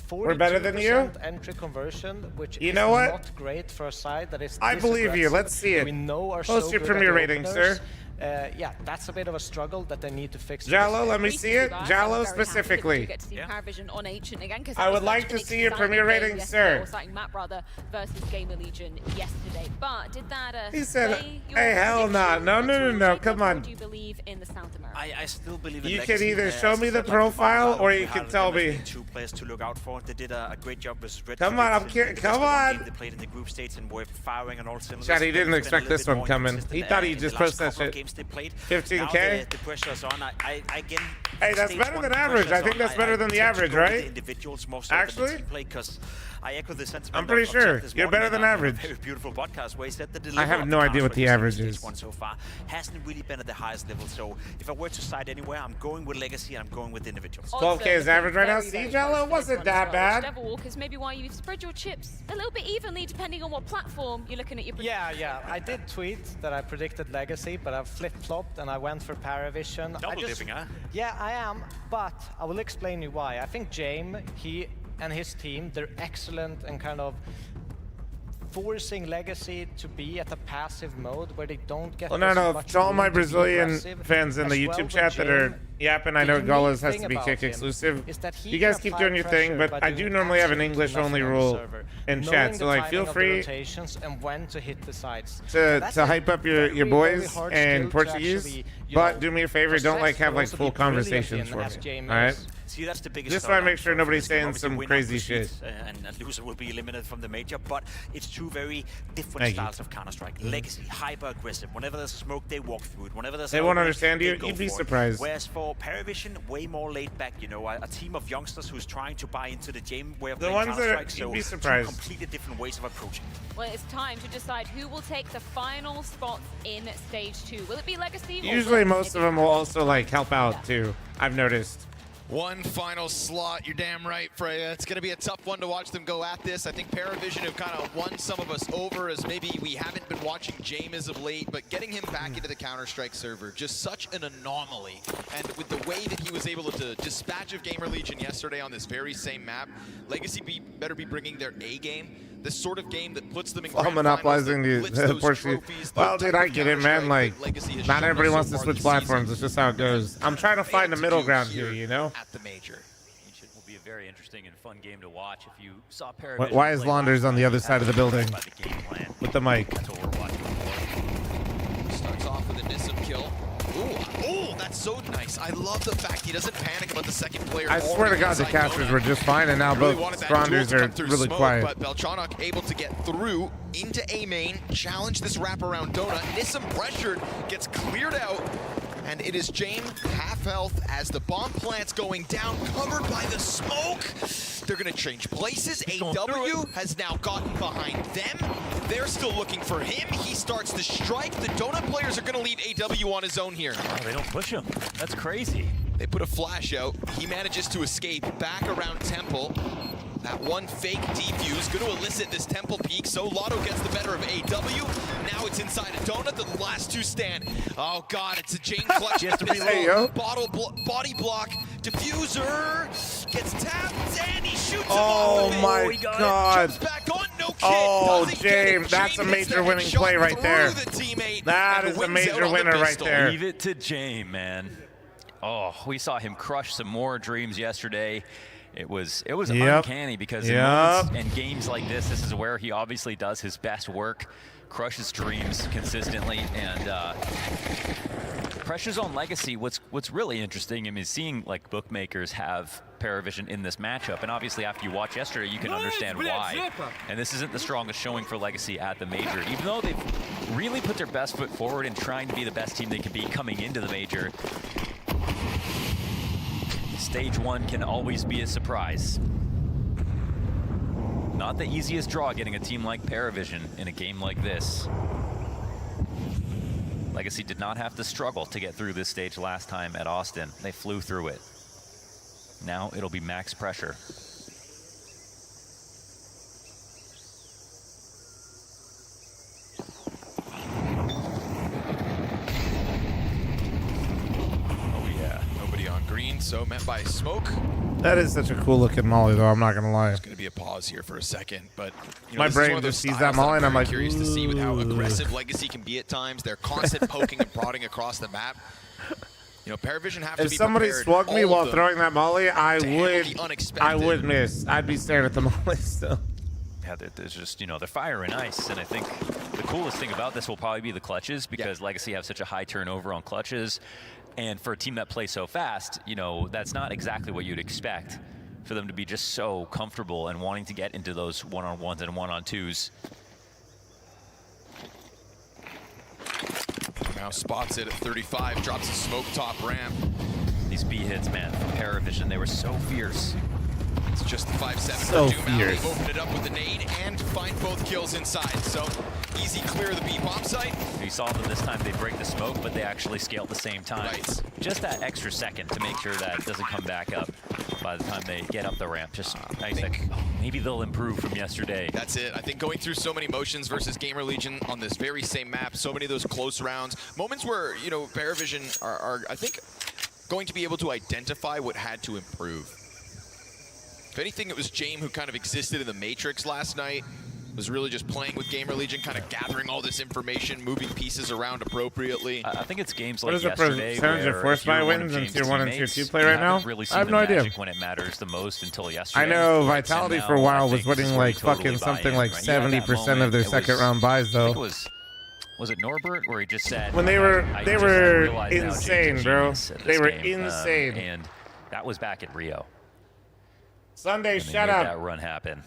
42% we're better than you. Entry conversion, which you is know what? Not great for a side that is. I believe you. Let's see it. We know our Post your premier rating, sir. yeah, that's a bit of a struggle that they need to fix. Jallo, let me see it. Jallo specifically. I would like to see your premier rating, sir. Map rather versus Gamer Legion yesterday, but did that? He said, "Hey, hell no, no. Come on." Do you believe in the South America? I still believe in You Legacy. can either show me the profile or you can tell me. Two players to look out for. They did a great job versus Red. Come on, I'm curious. Come on. They played in the group states and were firing on all cylinders. Chad, he didn't expect this one coming. He thought he'd just post that shit. 15K. The pressure's on. I again. Hey, that's better than average. I think that's better than the average, right? Individuals more so Actually, than the team play, I echo the sentiment. I'm pretty sure you're better than average. Very beautiful podcast where he said the I have no idea what the average is. One so far hasn't really been at the highest level. So if I were to side anywhere, I'm going with Legacy. I'm going with individuals. 12K is average right now. See, Jallo, wasn't that bad. Devil Walkers, maybe why you spread your chips a little bit evenly depending on what platform you're looking at your. Yeah. I did tweet that I predicted Legacy, but I flip-flopped and I went for Paravision. Double dipping, huh? Yeah, I am, but I will explain you why. I think James, he and his team, they're excellent and kind of forcing Legacy to be at a passive mode where they don't get. Well, no. To all my Brazilian fans in the YouTube chat that are yapping, I know Gallus has to be kick exclusive. You guys keep doing your thing, but I do normally have an English only rule in chat, so like feel free and when to hit the sides. to hype up your boys in Portuguese, but do me a favor, don't like have like full conversations for me. All right. See, that's the biggest. Just want to make sure nobody's saying some crazy shit. And loser will be eliminated from the major, but it's two very different styles of Counter-Strike. Legacy, hyper-aggressive. Whenever there's smoke, they walk through it. Whenever there's they won't understand you. You'd be surprised. Whereas for Paravision, way more laid back. You know, a team of youngsters who's trying to buy into the game way of playing Counter-Strike. So you'd be surprised. Two completely different ways of approaching. Well, it's time to decide who will take the final spot in stage 2. Will it be Legacy? Usually, most of them will also like help out too. I've noticed. One final slot, you're damn right, Freya. It's going to be a tough one to watch them go at this. I think Paravision have kind of won some of us over as maybe we haven't been watching James as of late, but getting him back into the Counter-Strike server, just such an anomaly. And with the way that he was able to dispatch of Gamer Legion yesterday on this very same map, Legacy better be bringing their A game. This sort of game that puts them in grand monopolizing the Portuguese. Well, dude, I get it, man. Like, not everybody wants to switch platforms. It's just how it goes. I'm trying to find a middle ground here, you know? At the major. It will be a very interesting and fun game to watch. If you saw Paravision, Why is Launders on the other side of the building with the mic? That's what we're watching. Starts off with a Nissim kill. Ooh, that's so nice. I love the fact he doesn't panic about the second player. I swear to God, the casters were just fine, and now both Stronders are really quiet. But Beltranok able to get through into A main, challenge this wraparound donut. Nissim pressured, gets cleared out, and it is James half health as the bomb plant's going down, covered by the smoke. They're gonna change places. AW has now gotten behind them. They're still looking for him. He starts to strike. The donut players are gonna leave AW on his own here. Oh, they don't push him. That's crazy. They put a flash out. He manages to escape back around Temple. That one fake defuse going to elicit this Temple peek, so Lotto gets the better of AW. Now it's inside a donut, the last two stand. Oh God, it's a Jane clutch. Body block, diffuser, gets tapped, and he shoots him off of it. My God. Jumps back on, no kid. Oh, James, that's a major winning play right there. That is a major winner right there. Leave it to James, man. Oh, we saw him crush some more dreams yesterday. It was uncanny because in moments and games like this is where he obviously does his best work, crushes dreams consistently, and pressures on Legacy. What's really interesting, I mean, seeing like bookmakers have Paravision in this matchup, and obviously after you watch yesterday, you can understand why. And this isn't the strongest showing for Legacy at the major, even though they've really put their best foot forward in trying to be the best team they can be coming into the major. Stage 1 can always be a surprise. Not the easiest draw getting a team like Paravision in a game like this. Legacy did not have to struggle to get through this stage last time at Austin. They flew through it. Now it'll be max pressure. So met by smoke. That is such a cool looking molly, though. I'm not gonna lie. There's going to be a pause here for a second, but you know, My this is one brain of those just sees that styles molly, and I'm very like, curious to see with how ooh. aggressive Legacy can be at times. They're constant poking and prodding across the map. You know, Paravision have to If be somebody prepared, swung me all of while them, throwing that molly, I to handle the unexpected. would miss. I'd be staring at the molly still. Yeah, there's just, you know, they're fire and ice, and I think the coolest thing about this will probably be the clutches, because Legacy have such a high turnover on clutches, and for a team that plays so fast, you know, that's not exactly what you'd expect for them to be just so comfortable and wanting to get into those one-on-ones and one-on-twos. Now spots it at 35, drops a smoke top ramp. These B hits, man, from Paravision, they were so fierce. It's just the 5-7 So for Doom. fierce. They open it up with the nade and find both kills inside. So easy clear of the B bomb site. You saw them this time, they break the smoke, but they actually scale at the same time. Right. Just that extra second to make sure that it doesn't come back up by the time they get up the ramp. Just nice. Maybe they'll improve from yesterday. That's it. I think going through so many motions versus Gamer Legion on this very same map, so many of those close rounds, moments where, you know, Paravision are I think, going to be able to identify what had to improve. If anything, it was James who kind of existed in the Matrix last night, was really just playing with Gamer Legion, kind of gathering all this information, moving pieces around appropriately. I think it's games What like is the yesterday percentage of where force if you're buy one wins of in James' tier 1 and tier teammates, 2 play right you haven't now? really I seen have the no idea. magic when it matters the most until yesterday. I know And Vitality now for a while I was think this is winning where like you totally fucking buy something in, like right? You had that 70% of moment, their it second was- round buys I think though. was it Norbert where he just said When they I were just realized now James insane, is bro. genius at They this were game. insane. And that was back at Rio. Sunday, And they shut made up. that run happen.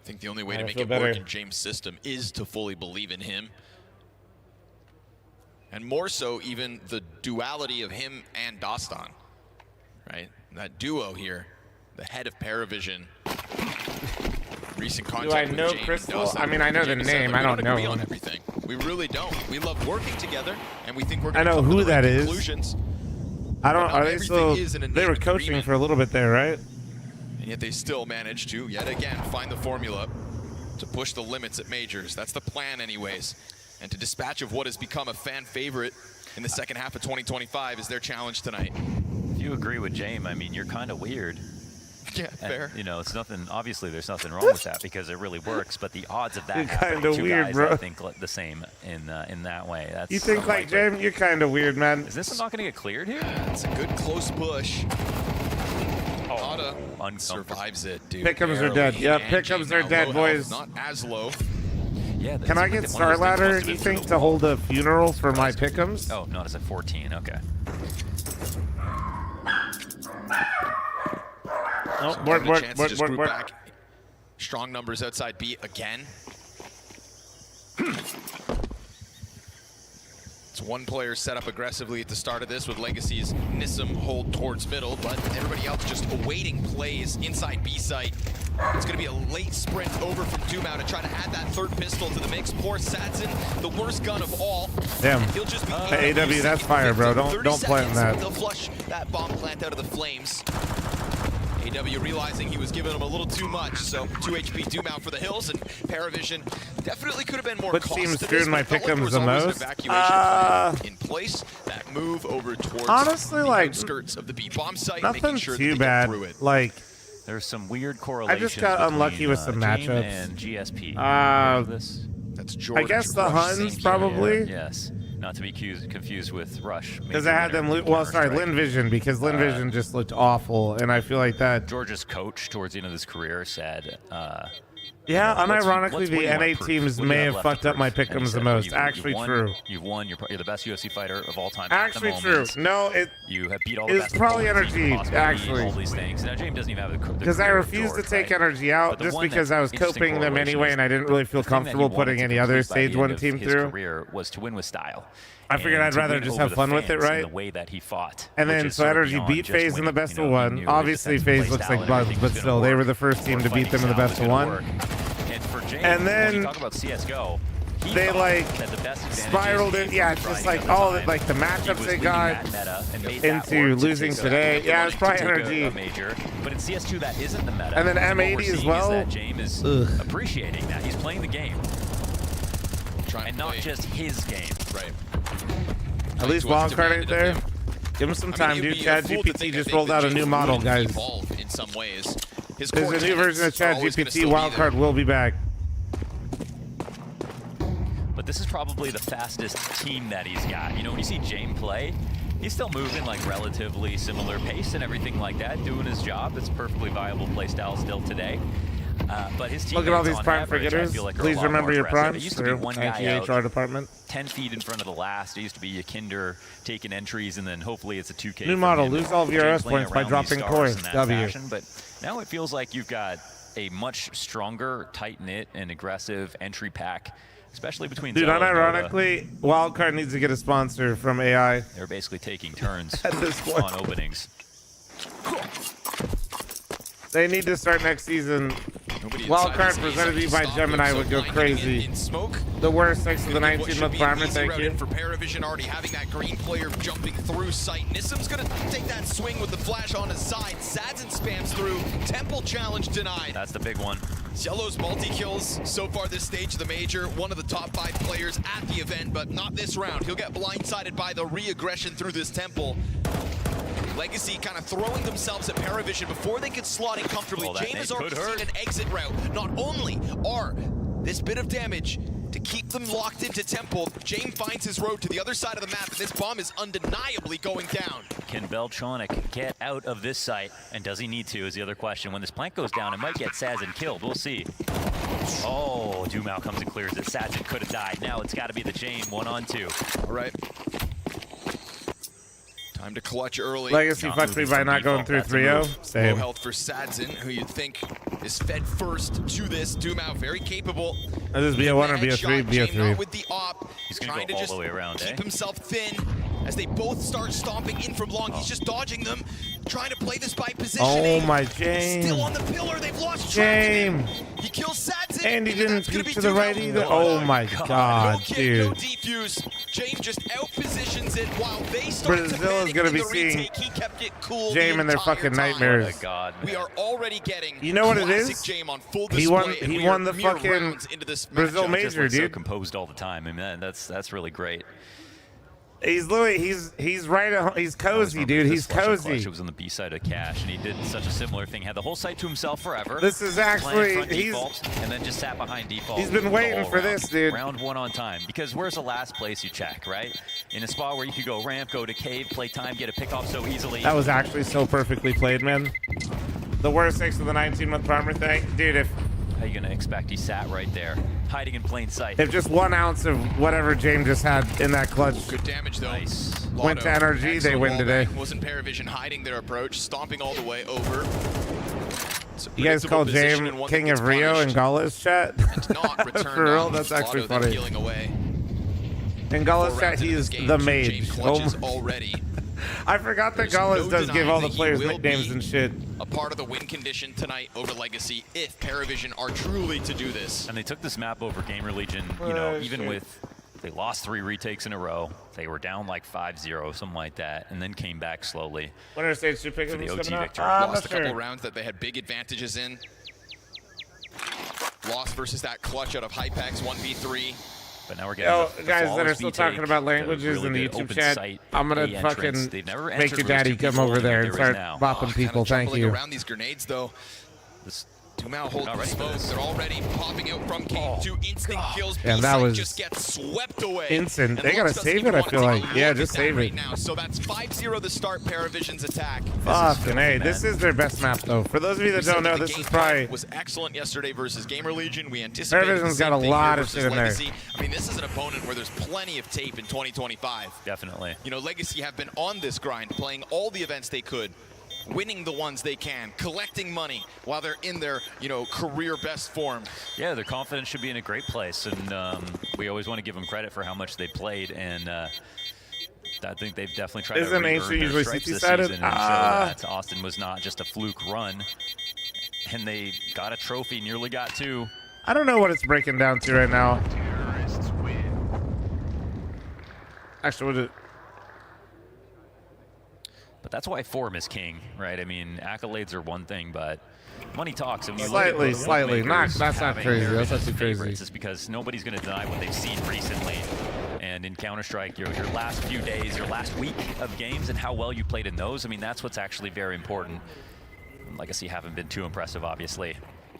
I think the only way to I make feel it better. work in James' system is to fully believe in him. And more so, even the duality of him and Dostan, right? That duo here, the head of Paravision. Recent Do I contact with know James and Crystal? Dostan. I mean, I know the James said, name. like, I don't we know agree on him. everything. We really don't. We love working together, and we think we're I going to know come who to the that right is. conclusions. I don't. But not Are they everything still? is in a They were named coaching agreement. for a little bit there, right? And yet they still manage to, yet again, find the formula to push the limits at majors. That's the plan anyways. And to dispatch of what has become a fan favorite in the second half of 2025 is their challenge tonight. If you agree with James, I mean, you're kind of weird. Yeah, And, fair. you know, it's nothing. Obviously, there's nothing wrong with that because it really works. But the odds of that You're happening, kinda two weird, guys bro. that think the same in that way. That's You think like unlikely. James? You're kind of weird, man. Is this not going to get cleared here? It's a good close push. Oh, Nada survives it, dude. Pick'ems are dead. Barely. Yep, And pick'ems James are now dead, low boys. health, not as low. Yeah. Can I get StarLadder, you think, to hold a funeral for my pick'ems? Oh, no, it's at 14. Okay. Oh, So work, given a work, chance to work, just work, group work. back. Strong numbers outside B again. It's one player set up aggressively at the start of this with Legacy's Nissim hold towards middle, but everybody else just awaiting plays inside B site. It's going to be a late sprint over from Dumau to try to add that third pistol to the mix. Poor Satson, the worst gun of all. Damn. And he'll just be Hey, AW, that's fire, bro. Don't 30 plant seconds, that. They'll flush that bomb plant out of the flames. AW realizing he was giving him a little too much, so 2 HP Dumau for the hills, and Paravision definitely could have been more Which cost team to screwed this, my but it felt like pick'ems there the was always an most? evacuation plan in place. That move over towards Honestly, the like, outskirts of the B bomb site, Nothing making sure that too they bad. get through it. Like, There's some weird correlations. got unlucky with some between, matchups. and GSP. That's I George guess the Rush Huns St. probably. Yes. Not to be confused with Rush. Because I had them, well, sorry, Lin Vision, because Lin Vision just looked awful, and I feel like that. George's coach towards the end of his career said, Yeah, you know, unironically, what do the you want NA proof? teams What do you may have have left fucked to up my prove? And he pick'ems the said, well, most. you've Actually won, true. You've won. You're the best UFC fighter of all time. Actually at the true. moment. No, You have beat all the it's best. probably opponents you could energy, possibly actually. beat, all these things. Now James doesn't even have the Because I career of refused to George, take right? energy out But the just one because I was interesting coping them correlation anyway, is and I didn't really feel the thing that he comfortable wanted putting to any other complete by the stage end 1 of team his through. career was to win with style. I figured and I'd to rather win just over have the fun with it, fans in right? The way that he fought. And which then is so sort of energy beyond beat just FaZe in the winning. best You of know, one. you knew Obviously, his defensive FaZe looks play like style and bugs, everything but was still, gonna they were work. the first team to Core beat them in the fighting best style of was gonna one. work. And for James, And when then you talk about CS:GO, he they thought like that the best advantages spiraled came in. Yeah, from it's just trying like at the all time. the He matchups was they leading got that meta and made that into work to losing take today. the Yeah, it's money probably to take a energy. major. But in CS2, that isn't the meta. And then So what we're M80 as seeing well. Is that James is Ugh. appreciating that. He's playing the game. And not just his game. Right. At least wild card ain't there. Give him some time, dude. ChatGPT just rolled out a new model, guys. In some ways. There's a new version of ChatGPT. Wildcard will be back. But this is probably the fastest team that he's got. You know, when you see James play, he's still moving like relatively similar pace and everything like that, doing his job. It's a perfectly viable play style still today. But his team. Look at all these prime forgetters. Like please remember your primes. It used to be one guy out, HR department. 10 feet in front of the last. It used to be a Kinder taking entries, and then hopefully it's a 2K. New model. Lose all of your S points by dropping coins. W. Fashion. But now it feels like you've got a much stronger, tight-knit, and aggressive entry pack, especially between. Dude, unironically, Wildcard needs to get a sponsor from AI. They're basically taking turns at this point on openings. They need to start next season. Wildcard presented to you by Gemini would go crazy. The worst 6 of the 19-month primer, thank you. For Paravision already having that green player jumping through sight. Nissim's going to take that swing with the flash on his side. Sadzin spams through. Temple challenge denied. That's the big one. Yellow's multi-kills so far this stage of the major. One of the top 5 players at the event, but not this round. He'll get blindsided by the re-aggression through this Temple. Legacy kind of throwing themselves at Paravision before they could slot in comfortably. James has already seen an exit route. Not only are this bit of damage to keep them locked into Temple, James finds his road to the other side of the map, and this bomb is undeniably going down. Can Beltronic get out of this site, and does he need to, is the other question. When this plank goes down, it might get Sadzin killed. We'll see. Oh, Dumau comes and clears it. Sadzin could have died. Now it's got to be the James 1-on-2. All right. Time to clutch early. Legacy fucked me by not going through 3-0. Same. Low health for Sadzin, who you'd think is fed first to this. Dumau very capable. This is BO1 or BO3? BO3. With the op. He's going to go all the way around, keep himself thin as they both start stomping in from long. He's just dodging them, trying to play this by positioning. Oh my James. Still on the pillar. They've lost track of him. He kills Sadzin. And he didn't peek to the right either. Oh my God, dude. No defuse. James just outpositions it while they start Brazil is going to be seeing He kept it cool James and their fucking nightmares. Oh my God. We are already getting you know what it is? On full he won the fucking Brazil major, dude. So composed all the time. I mean, that's really great. He's Louis. He's right at home. He's cozy, dude. He's cozy. It was on the B side of Cash, and he did such a similar thing. Had the whole site to himself forever. This is actually and then just sat behind default. He's been waiting for this, dude. Round 1 on time. Because where's the last place you check, right? In a spot where you could go ramp, go to cave, play time, get a pick off so easily. That was actually so perfectly played, man. The worst 6 of the 19-month primer thing, dude. If how you gonna expect he sat right there, hiding in plain sight? If just 1 ounce of whatever James just had in that clutch good damage though. Nice. Went to NRG, they win today. Wasn't Paravision hiding their approach, stomping all the way over. You guys call James King of Rio in Gala's chat? For real, that's actually funny. In Gala's chat, he is the mage. Already. I forgot that Gala's does give all the players nicknames and shit. A part of the win condition tonight over Legacy if Paravision are truly to do this. And they took this map over Gamer Legion, you know, even with they lost 3 retakes in a row. They were down like 5-0, something like that, and then came back slowly. Winner stage 2 pick for the OG victory. Lost a couple rounds that they had big advantages in. Lost versus that clutch out of Hypex 1v3. But now we're getting guys that are still talking about languages in the YouTube chat, I'm gonna fucking make your daddy come over there and start bopping people. Thank you. Around these grenades though. Dumau holding the smoke. They're already popping out from cave. 2 instant kills. And that was just gets swept away. Instant. They gotta save it, I feel like. Yeah, just save it. Now. So that's 5-0 the start Paravision's attack. Fucking A. This is their best map though. For those of you that don't know, this is probably was excellent yesterday versus Gamer Legion. We anticipated Paravision's got a lot of shit in there. I mean, this is an opponent where there's plenty of tape in 2025. Definitely. You know, Legacy have been on this grind, playing all the events they could, winning the ones they can, collecting money while they're in their, you know, career best form. Yeah, their confidence should be in a great place, and we always want to give them credit for how much they played, and I think they've definitely tried to re-earn their stripes this season and show that Austin was not just a fluke run, and they got a trophy, nearly got 2. I don't know what it's breaking down to right now. Actually, what But that's why fl0m is king, right? I mean, accolades are one thing, but money talks. And Slightly. That's not crazy. That's not too crazy. It's because nobody's going to deny what they've seen recently. And in Counter-Strike, your last few days, your last week of games, and how well you played in those, I mean, that's what's actually very important. Legacy haven't been too impressive, obviously,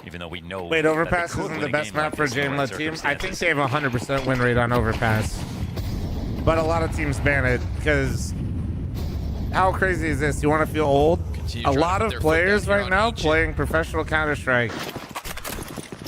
even though we know. Wait, Overpass isn't the best map for a Jam-led team? I think they have a 100% win rate on Overpass. But a lot of teams ban it because how crazy is this? You want to feel old? A lot of players right now playing professional Counter-Strike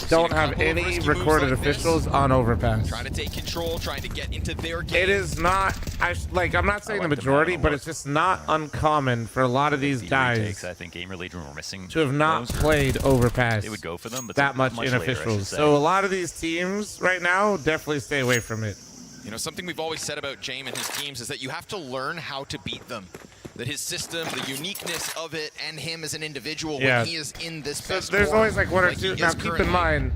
don't have any recorded officials on Overpass. Trying to take control, trying to get into their game. It is not, I'm not saying the majority, but it's just not uncommon for a lot of these guys I think Gamer Legion were missing to have not played Overpass. They would go for them, but that much in later, officials. So a lot of these teams right now definitely stay away from it. You know, something we've always said about Jame and his teams is that you have to learn how to beat them. That his system, the uniqueness of it, and him as an individual when he is in this best there's form, always like one or two. Now keep in mind,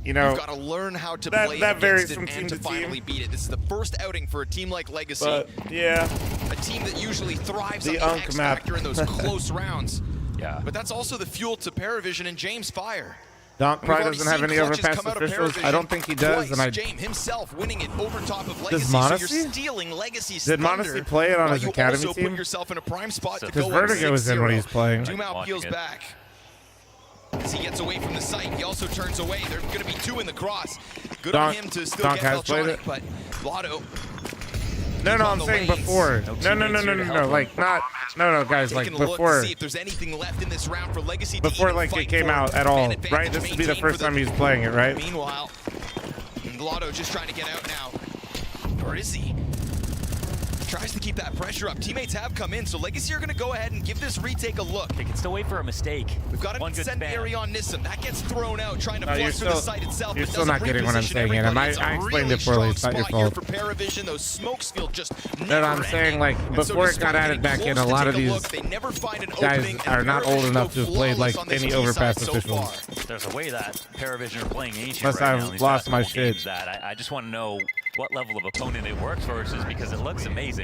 you know, you've got to learn how to play against it and to finally beat it. This is the first outing for a team like Legacy. But, yeah. A team that usually thrives on the X factor in those close rounds. Yeah. But that's also the fuel to Paravision and James Fire. Donk probably doesn't have any Overpass officials. I don't think he does. And James himself winning it over top of Legacy. Does Modesty? So you're stealing Legacy's Did Modesty play it on his academy also team? Put yourself in a prime spot to Because go Vertigo was in when he was playing. Dumau peels back. As he gets away from the site, he also turns away. There's going to be two in the cross. Good on him to still get Veltronic, but Lotto. No, I'm saying before. No, like not. No, guys, like before. See if there's anything left in this round for Legacy. Before like it came out at all, right? This would be the first time he's playing it, right? Meanwhile, Lotto just trying to get out now. Or is he? Tries to keep that pressure up. Teammates have come in, so Legacy are going to go ahead and give this retake a look. They can still wait for a mistake. We've got an incendiary on Nissim. That gets thrown out, trying to flush through the site itself. You're still not getting what I'm saying, and I explained it poorly. It's not your fault. For Paravision, those smokes feel just I'm saying, like, before it got added back in, a lot of these guys are not old enough to have played, like, any Overpass officials. There's a way that Paravision are playing Ancient Unless right now. I've lost my shit. I just want to know what level of opponent it works versus, because it looks amazing.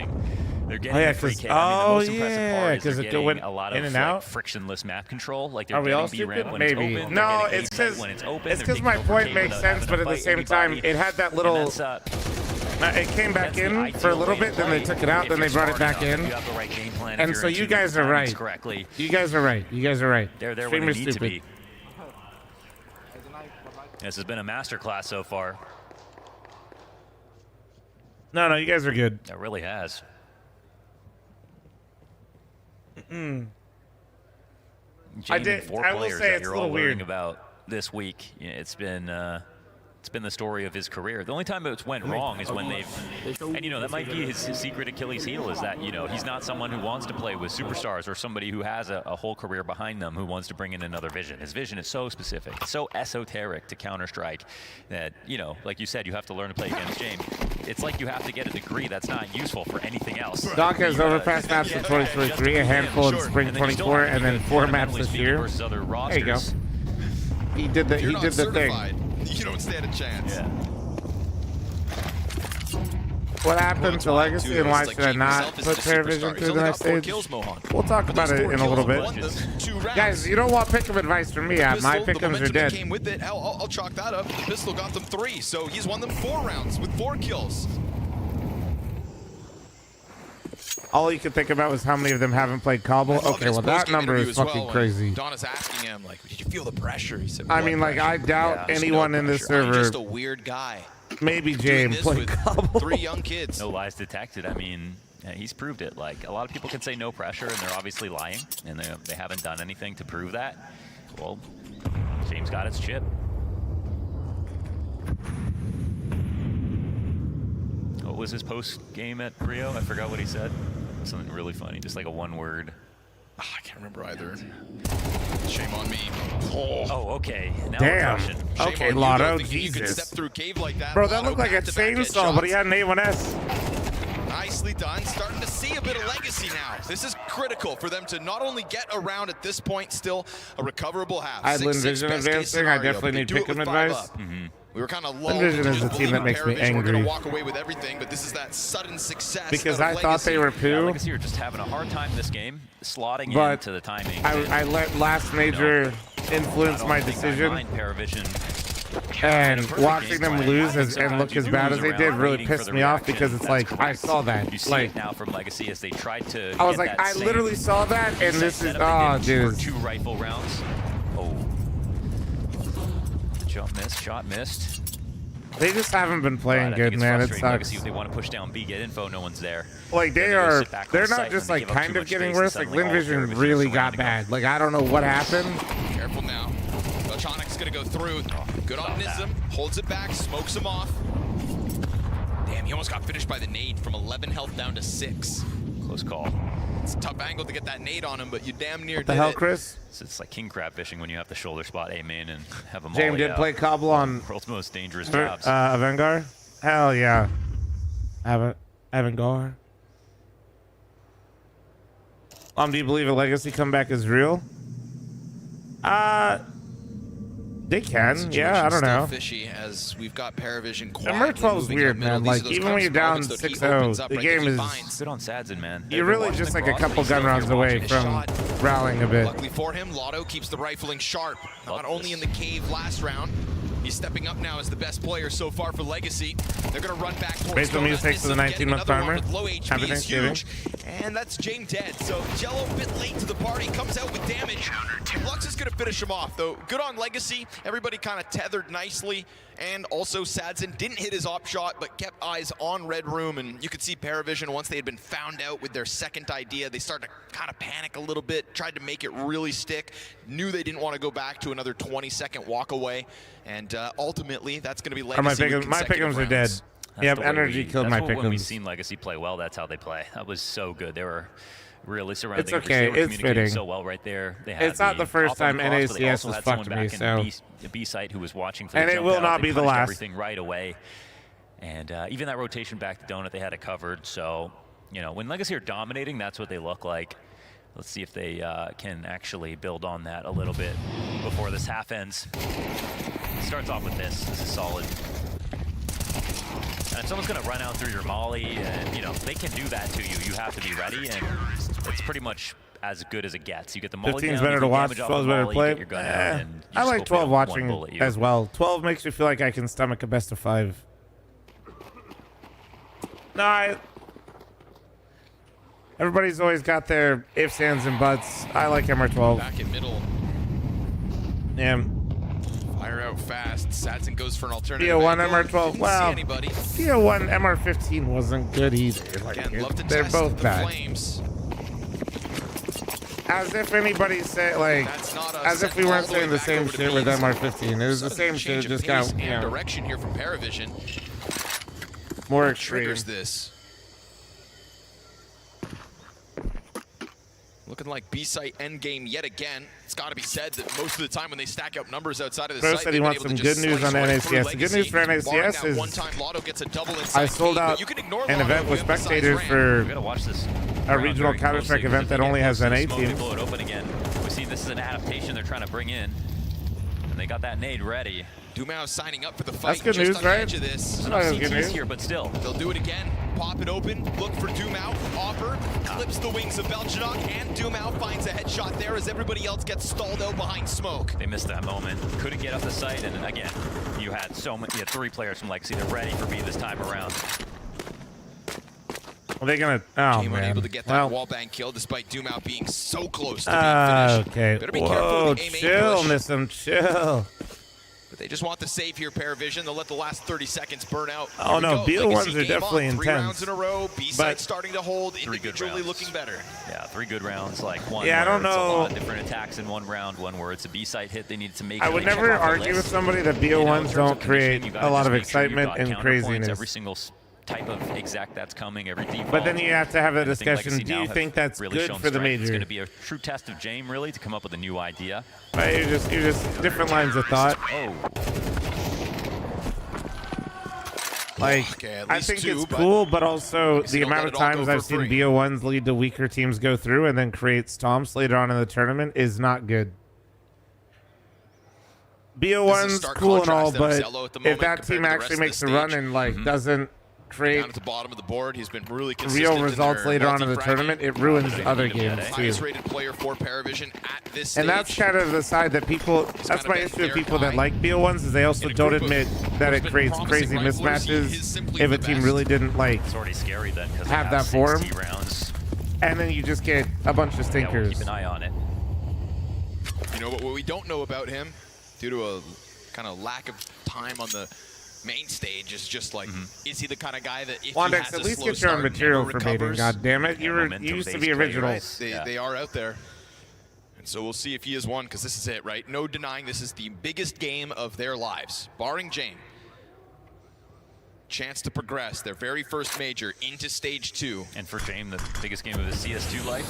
They're getting yeah, the free kick. I mean, the most impressive part is they're it getting went a lot in of and out. frictionless map control. Like they're Are we all getting stupid? B-ramp when Maybe. it's open. No, they're it's getting when it's open. it's because my point makes sense, but at the same time, it had that little. It came back in for a little bit, then they took it out, then they brought it back in. And so you guys are right. You guys are right. You guys are right. They're where they need to be. This has been a masterclass so far. No, you guys are good. It really has. I Jame, four I will players say that it's you're a little all learning weird about this week. You know, it's been the story of his career. The only time it's went wrong is when they've, and you know, that might be his secret Achilles heel, is that, you know, he's not someone who wants to play with superstars or somebody who has a whole career behind them who wants to bring in another vision. His vision is so specific, so esoteric to Counter-Strike that, you know, like you said, you have to learn to play against James. It's like you have to get a degree that's not useful for anything else. Doc has Overpass maps in 2023, a handful in spring 24, and then 4 maps this year. There you go. He did the thing. You don't stand a chance. Yeah. What happened to Legacy and why should I not put Paravision through the next stage? We'll talk about it in a little bit. Guys, you don't want pick'em advice from me. My pick'ems are dead. Came with it. I'll chalk that up. The pistol got them 3, so he's won them 4 rounds with 4 kills. All you could think about was how many of them haven't played Cobble. Okay, well that number is fucking crazy. Donna's asking him, like, did you feel the pressure? He said, I mean, like, I doubt anyone in this server. I'm just a weird guy. Maybe James played Cobble. 3 young kids. No lies detected. I mean, he's proved it. Like, a lot of people can say no pressure, and they're obviously lying, and they haven't done anything to prove that. Well, James got his chip. What was his post-game at Rio? I forgot what he said. Something really funny, just like a 1 word. Oh, I can't remember either. Shame on me. Oh, okay. Now damn. Okay, Lotto, you Jesus. could step through cave like that. Bro, that looked like a chainsaw, but he had an A1S. Nicely done. Starting to see a bit of legacy now. This is critical for them to not only get around at this point, still a recoverable half. I had Lin Vision advancing. I definitely need pick'em advice. We were kind of lulled. Lin Vision is a team that makes me angry. We're going to walk away with everything, but this is that sudden success. Because I thought they were poo. Legacy are just having a hard time this game, slotting but into the timing. I let last major influence my decision. And watching them lose and look as bad as they did really pissed me off because it's like I saw that. You see Like it now from Legacy as they tried to. I was like, I literally saw that, and this is dude. 2 rifle rounds. Oh, shot missed. They just haven't been playing good, man. It sucks. Legacy, if they want to push down B, get info, no one's there. Like they're not just like kind of getting worse. Like Lin Vision really got bad. Like I don't know what happened. Careful now. Beltronic's gonna go through. Good on Nism. Holds it back, smokes him off. Damn, he almost got finished by the nade from 11 health down to 6. Close call. It's a tough angle to get that nade on him, but you damn near What the hell, Chris? It's like king crab fishing when you have the shoulder spot A main and have a molly James did play Cobble on world's most dangerous jobs. Avengar? Hell yeah. Avengar. Do you believe a legacy comeback is real? They can. Yeah, I don't know. Fishy as we've got Paravision. Emer12 is weird, man. Like even when you're down 6-0, the game is good on Sadzin, man. You're really just like a couple gun rounds away from rallying a bit. Luckily for him, Lotto keeps the rifling sharp. Not only in the cave last round, he's stepping up now as the best player so far for Legacy. They're going to run back towards Based on music for the 19-month timer. Happy Thanksgiving. And that's James dead. So Jello a bit late to the party, comes out with damage. Lux is going to finish him off, though. Good on Legacy. Everybody kind of tethered nicely. And also Sadzin didn't hit his op shot, but kept eyes on Red Room. And you could see Paravision, once they had been found out with their second idea, they started to kind of panic a little bit, tried to make it really stick, knew they didn't want to go back to another 20-second walk away. And ultimately, that's going to be Legacy. My pick'ems are dead. Yeah, energy killed my pick'ems. When we've seen Legacy play well, that's how they play. That was so good. They were really surrounding. It's okay. It's fitting. So well right there. They had it's not the first time NACS has fucked me. So the B site who was watching for and the it will not be the last. Everything right away. And even that rotation back to Donut, they had it covered. So you know, when Legacy are dominating, that's what they look like. Let's see if they can actually build on that a little bit before this half ends. It starts off with this. This is solid. And if someone's going to run out through your molly, and you know they can do that to you, you have to be ready, and it's pretty much as good as it gets. You get the molly 15's down, better you to get watch, damage off 12's the better to molly, play. you get your gun out, and you I just like hope 12 they have one watching bullet you. as well. 12 makes me feel like I can stomach a best of 5. No, everybody's always got their ifs, ands, and buts. I like MR12. Back in middle. Yeah. Fire out fast. Sadzin goes for an alternative. DO1 MR12. Wow. DO1 MR15 wasn't good either. Like, Again, love to they're test both the bad. flames. As if anybody said, like, as if we weren't saying the same shit with MR15. It was the same shit, just got, you know, direction here from Paravision. more extreme. Triggers this. Looking like B-site endgame yet again. It's got to be said that most of the time when they stack up numbers outside of the Bro site, said he wants some good news on NACS. The good news for NACS is I sold out an event with spectators for a regional Counter-Strike event that only has NA teams. Blow it open again. We see this is an adaptation they're trying to bring in, and they got that nade ready. Dumao signing up for the fight. That's good just news, on the right? edge of this. That's not good news here, but still. They'll do it again. Pop it open. Look for Dumao. Offer. Clips the wings of Belchadok, and Dumao finds a headshot there as everybody else gets stalled out behind smoke. They missed that moment. Couldn't get up the site, and again, you had 3 players from Legacy. They're ready for B this time around. Are they gonna? Oh Game man. unable to get that wallbang kill despite Dumao being so close to being finished. Okay. Better be Whoa, careful with the aim chill, push. Nism, chill. But they just want the save here, Paravision. They'll let the last 30 seconds burn out. Oh no, BO1s are definitely on. 3 intense. rounds in a row. B-side starting to hold, 3 good individually rounds. looking better. Yeah, 3 good rounds. Like one. Yeah, I don't where it's know. A lot of different attacks in one round. One where it's a B-site hit. They needed to make. I would they check never off the argue with list. somebody that BO1s You know, in terms don't of conditioning, create you gotta a lot just of make sure you've excitement got and counterpoints, craziness. Every single type of exact that's coming, every default. But then you have to have a And I think discussion. Legacy Do now you have think that's really good shown for the strength. It's major? going to be a true test of Jame, really, to come up with a new idea. Right, you're just different lines of thought. Oh. Like, Okay, at I least think 2, it's but cool, but also Legacy the don't amount let of it all times go I've for seen free. BO1s lead to weaker teams go through and then create stomps later on in the tournament is not good. BO1's stark cool and all, contrast, though, but Zello at the if moment that compared team to the actually rest of makes the a run stage. and like doesn't create down at the bottom of the board. He's been really consistent real results later on in the tournament, it ruins other games too. Highest rated player for Paravision at this stage. And that's kind of the side that people, that's my issue with people that like BO1s, is they also don't admit that it creates crazy mismatches if a team really didn't like It's already scary then because have that form. rounds. And then you just get a bunch of stinkers. Yeah, we'll keep an eye on it. You know what we don't know about him, due to a kind of lack of time on the main stage, is just like, is he the kind of guy that if Wandex, he has at a least slow get your own start, material never for baiting. recovers? God damn it, you used to be original. They are out there. And so we'll see if he is one, because this is it, right? No denying this is the biggest game of their lives, barring Jane. Chance to progress, their very first major, into stage 2. And for Jane, the biggest game of his CS2 life.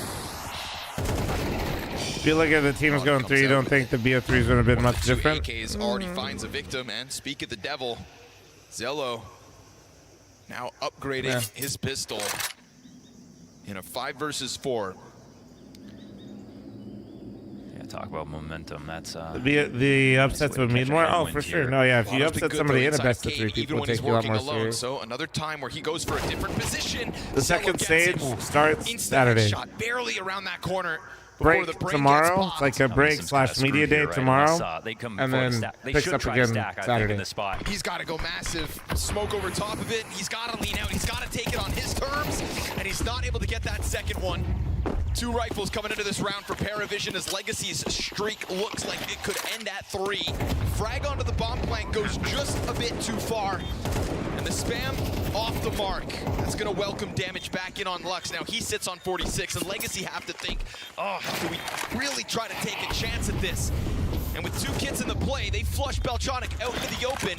If you look at the teams going through, you don't think the BO3s would have been much different? AKs already finds a victim, and speak of the devil, Zello now upgrading his pistol in a 5 versus 4. Yeah, talk about momentum. That's the upsets would mean more. Oh, for sure. No, yeah. If you upset somebody in a best of 3, people take you a lot more serious. So another time where he goes for a different position. The second stage starts Saturday. Shot barely around that corner. Break tomorrow. It's like a break / media day tomorrow, and then picks up again Saturday. He's got to go massive, smoke over top of it. He's got to lean out. He's got to take it on his terms, and he's not able to get that second one. 2 rifles coming into this round for Paravision as Legacy's streak looks like it could end at 3. Frag onto the bomb plant goes just a bit too far. And the spam off the mark. That's going to welcome damage back in on Lux. Now he sits on 46, and Legacy have to think, oh, do we really try to take a chance at this? And with 2 kits in the play, they flush Beltronic out into the open.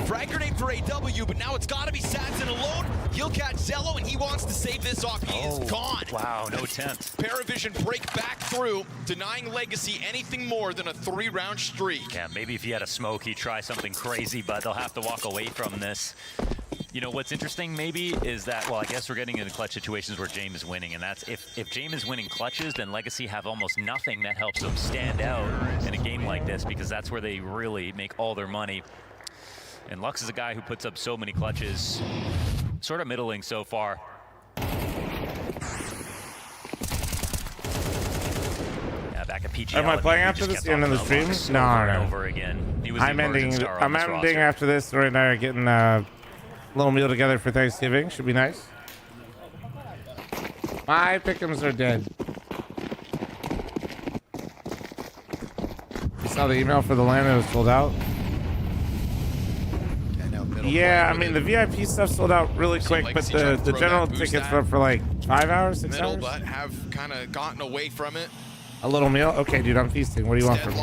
Frag grenade for AW, but now it's got to be Sadson alone. He'll catch Zello, and he wants to save this off. He is gone. Wow, no attempt. Paravision break back through, denying Legacy anything more than a 3-round streak. Yeah, maybe if he had a smoke, he'd try something crazy, but they'll have to walk away from this. You know, what's interesting maybe is that, well, I guess we're getting into clutch situations where James is winning, and that's if James is winning clutches, then Legacy have almost nothing that helps them stand out in a game like this, because that's where they really make all their money. And Lux is a guy who puts up so many clutches, sort of middling so far. Yeah, back at PGL. Am I playing after this? The end of the stream? No. Over again. He was I'm ending after this. Roy and I are getting a little meal together for Thanksgiving. Should be nice. My pick'ems are dead. You saw the email for the land that was sold out? Yeah, I mean, the VIP stuff sold out really quick, but the general tickets were up for like 5 hours, 6 hours? But have kind of gotten away from it. A little meal? Okay, dude, I'm feasting. What do you want from me?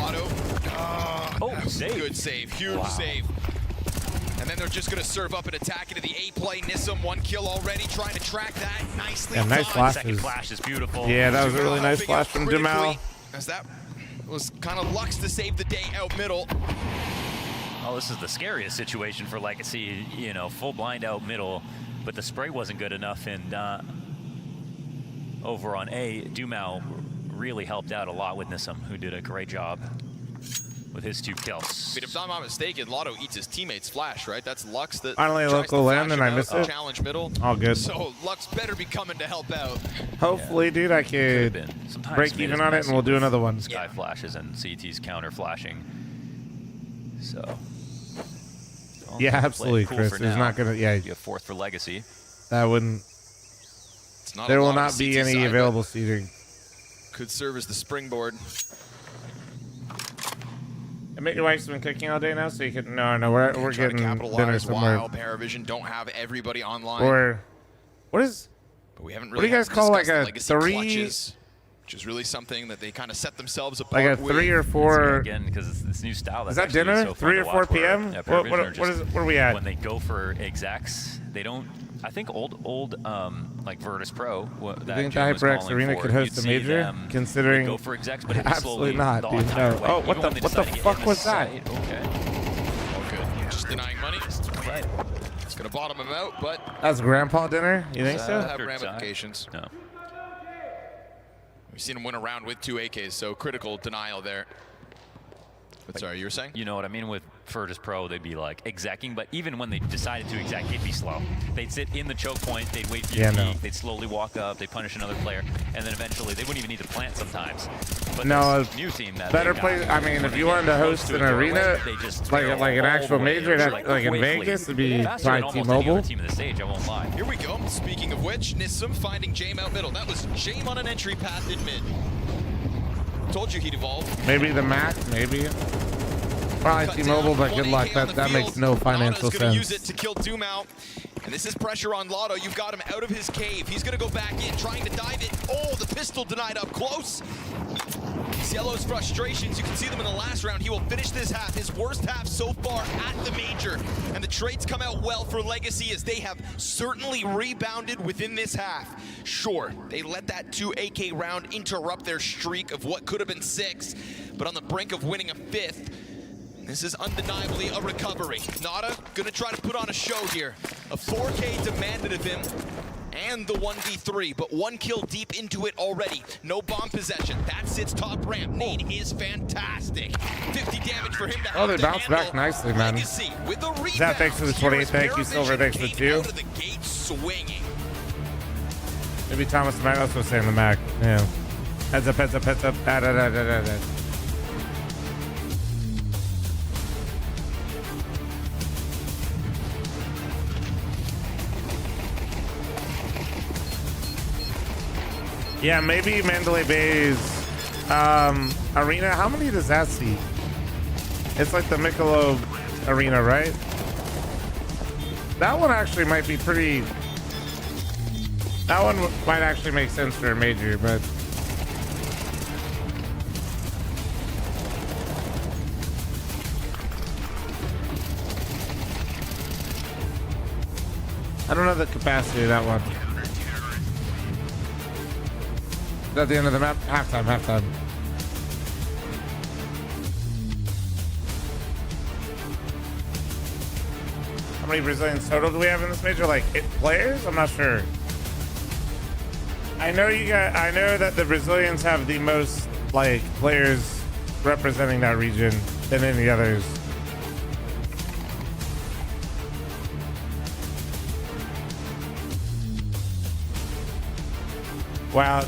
Save. Good save. Huge save. And then they're just going to serve up an attack into the A play. Nissim, 1 kill already, trying to track that nicely. Yeah, nice flashes. Second flash is beautiful. Yeah, that was a really nice flash from Dumal. As that was kind of Lux to save the day out middle. Oh, this is the scariest situation for Legacy, you know, full blind out middle, but the spray wasn't good enough, and over on A, Dumal really helped out a lot with Nissim, who did a great job with his 2 kills. I mean, if I'm not mistaken, Lotto eats his teammate's flash, right? That's Lux that finally local land and I missed it. Challenge middle. All good. So Lux better be coming to help out. Hopefully, dude, I could break even on it and we'll do another one. Sky flashes and CT's counter flashing. So. Yeah, absolutely, cool Chris. There's not gonna. Yeah, you have 4th for Legacy. That wouldn't. There will not be any available seating. Could serve as the springboard. I bet your wife's been cooking all day now, so you can. No, we're getting dinner somewhere. While Paravision don't have everybody online. Or what is? But we haven't really. What do you guys call like a 3? Clutches, which is really something that they kind of set themselves apart. Like a 3 or 4. Again, because it's this new style. Is that dinner? So 3 or 4 p.m. Yeah, What are we at? When they go for execs, they don't. I think old like Virtus Pro. You think the HyperX Arena could host a major? Considering go for execs, but absolutely not, dude. No. Oh, what the fuck was that? Okay. All good. Just denying money. Right. It's gonna bottom him out, but that's grandpa dinner. You think so? Have ramifications. No. We've seen him win a round with 2 AKs, so critical denial there. But sorry, you were saying? You know what I mean with Virtus Pro, they'd be like execing, but even when they decided to exec, it'd be slow. They'd sit in the choke point, they'd wait for you to peek, they'd slowly walk up, they'd punish another player, and then eventually they wouldn't even need to plant sometimes. But no, this new team that better play. I mean, if you wanted to host an arena, like an actual major, like in Vegas, it'd be probably T-Mobile. Team of the stage, I won't lie. Here we go. Speaking of which, Nissim finding Jame out middle. That was Jame on an entry path in mid. Told you he'd evolve. Maybe the Mac, maybe. Probably T-Mobile, but good luck. That makes no financial sense. Use it to kill Doom out. And this is pressure on Lotto. You've got him out of his cave. He's going to go back in, trying to dive it. Oh, the pistol denied up close. Cielo's frustrations, you can see them in the last round. He will finish this half, his worst half so far at the major. And the trades come out well for Legacy as they have certainly rebounded within this half. Sure, they let that 2 AK round interrupt their streak of what could have been 6, but on the brink of winning a 5th. This is undeniably a recovery. Nada gonna try to put on a show here. A 4K demanded of him and the 1v3, but 1 kill deep into it already. No bomb possession. That sits top ramp. Nade is fantastic. 50 damage for him to they bounced back nicely, man. Zap, thanks for the 28. Thank you, Silver. Thanks for the 2. Out of the gate swinging. Maybe Thomas Mac. I was saying the Mac. Yeah. Heads up, heads up, heads up. Da, da, da, da, da, da. Yeah, maybe Mandalay Bay's arena. How many does that seat? It's like the Michelob arena, right? That one actually might be pretty... That one might actually make sense for a major, but... I don't know the capacity of that one. At the end of the map, halftime. How many Brazilians total do we have in this major? Like 8 players? I'm not sure. I know that the Brazilians have the most like players representing that region than any others. Wow.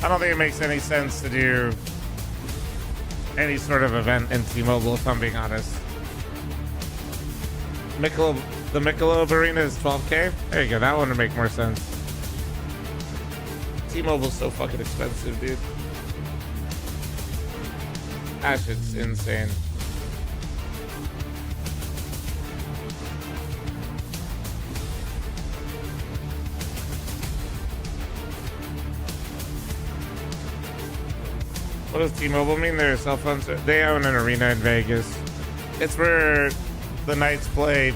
I don't think it makes any sense to do any sort of event in T-Mobile, if I'm being honest. The Michelob Arena is 12K? There you go, that one would make more sense. T-Mobile's so fucking expensive, dude. That shit's insane. What does T-Mobile mean? Their cell phones. They own an arena in Vegas. It's where the Knights play.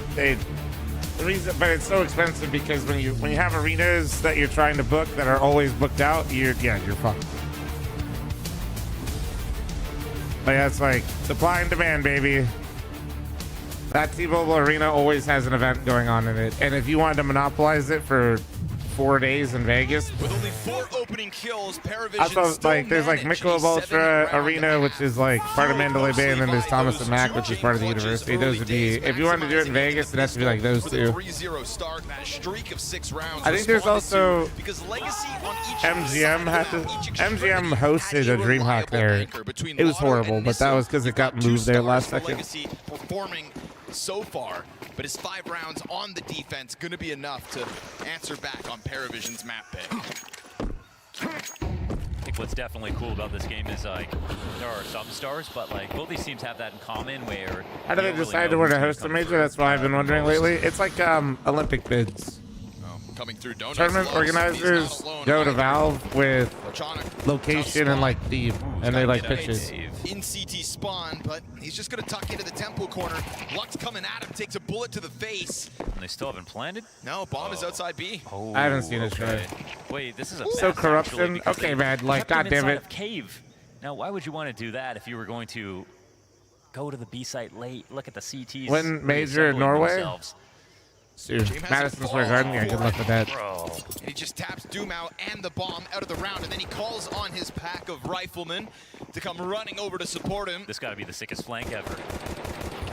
But it's so expensive because when you have arenas that you're trying to book that are always booked out, you're fucked. But yeah, it's like supply and demand, baby. That T-Mobile arena always has an event going on in it, and if you wanted to monopolize it for 4 days in Vegas. With only 4 opening kills, Paravision there's like Michelob Ultra Arena, which is like part of Mandalay Bay, and then there's Thomas and Mack, which is part of the university. Those would be, if you wanted to do it in Vegas, it has to be like those 2. I think there's also MGM MGM hosted a DreamHack there. It was horrible, but that was because it got moved there last second. Performing so far, but his 5 rounds on the defense gonna be enough to answer back on Paravision's map pick. I think what's definitely cool about this game is like there are some stars, but like both these teams have that in common where how do they decide where to host a major? That's what I've been wondering lately. It's like Olympic bids. Coming through tournament organizers go to Valve with location and like theme, and they like pitch it. In CT spawn, but he's just gonna tuck into the temple corner. Lux coming at him, takes a bullet to the face. And they still haven't planted? No, bomb is outside B. Oh, I haven't seen it. Wait, this is so corruption. Okay, man. Like, goddamn it. Cave. Now, why would you want to do that if you were going to go to the B site late? Look at the CTs. Win major in Norway. Dude, Madison Square Garden, yeah, good luck with that. And he just taps Doom out and the bomb out of the round, and then he calls on his pack of riflemen to come running over to support him. This got to be the sickest flank ever.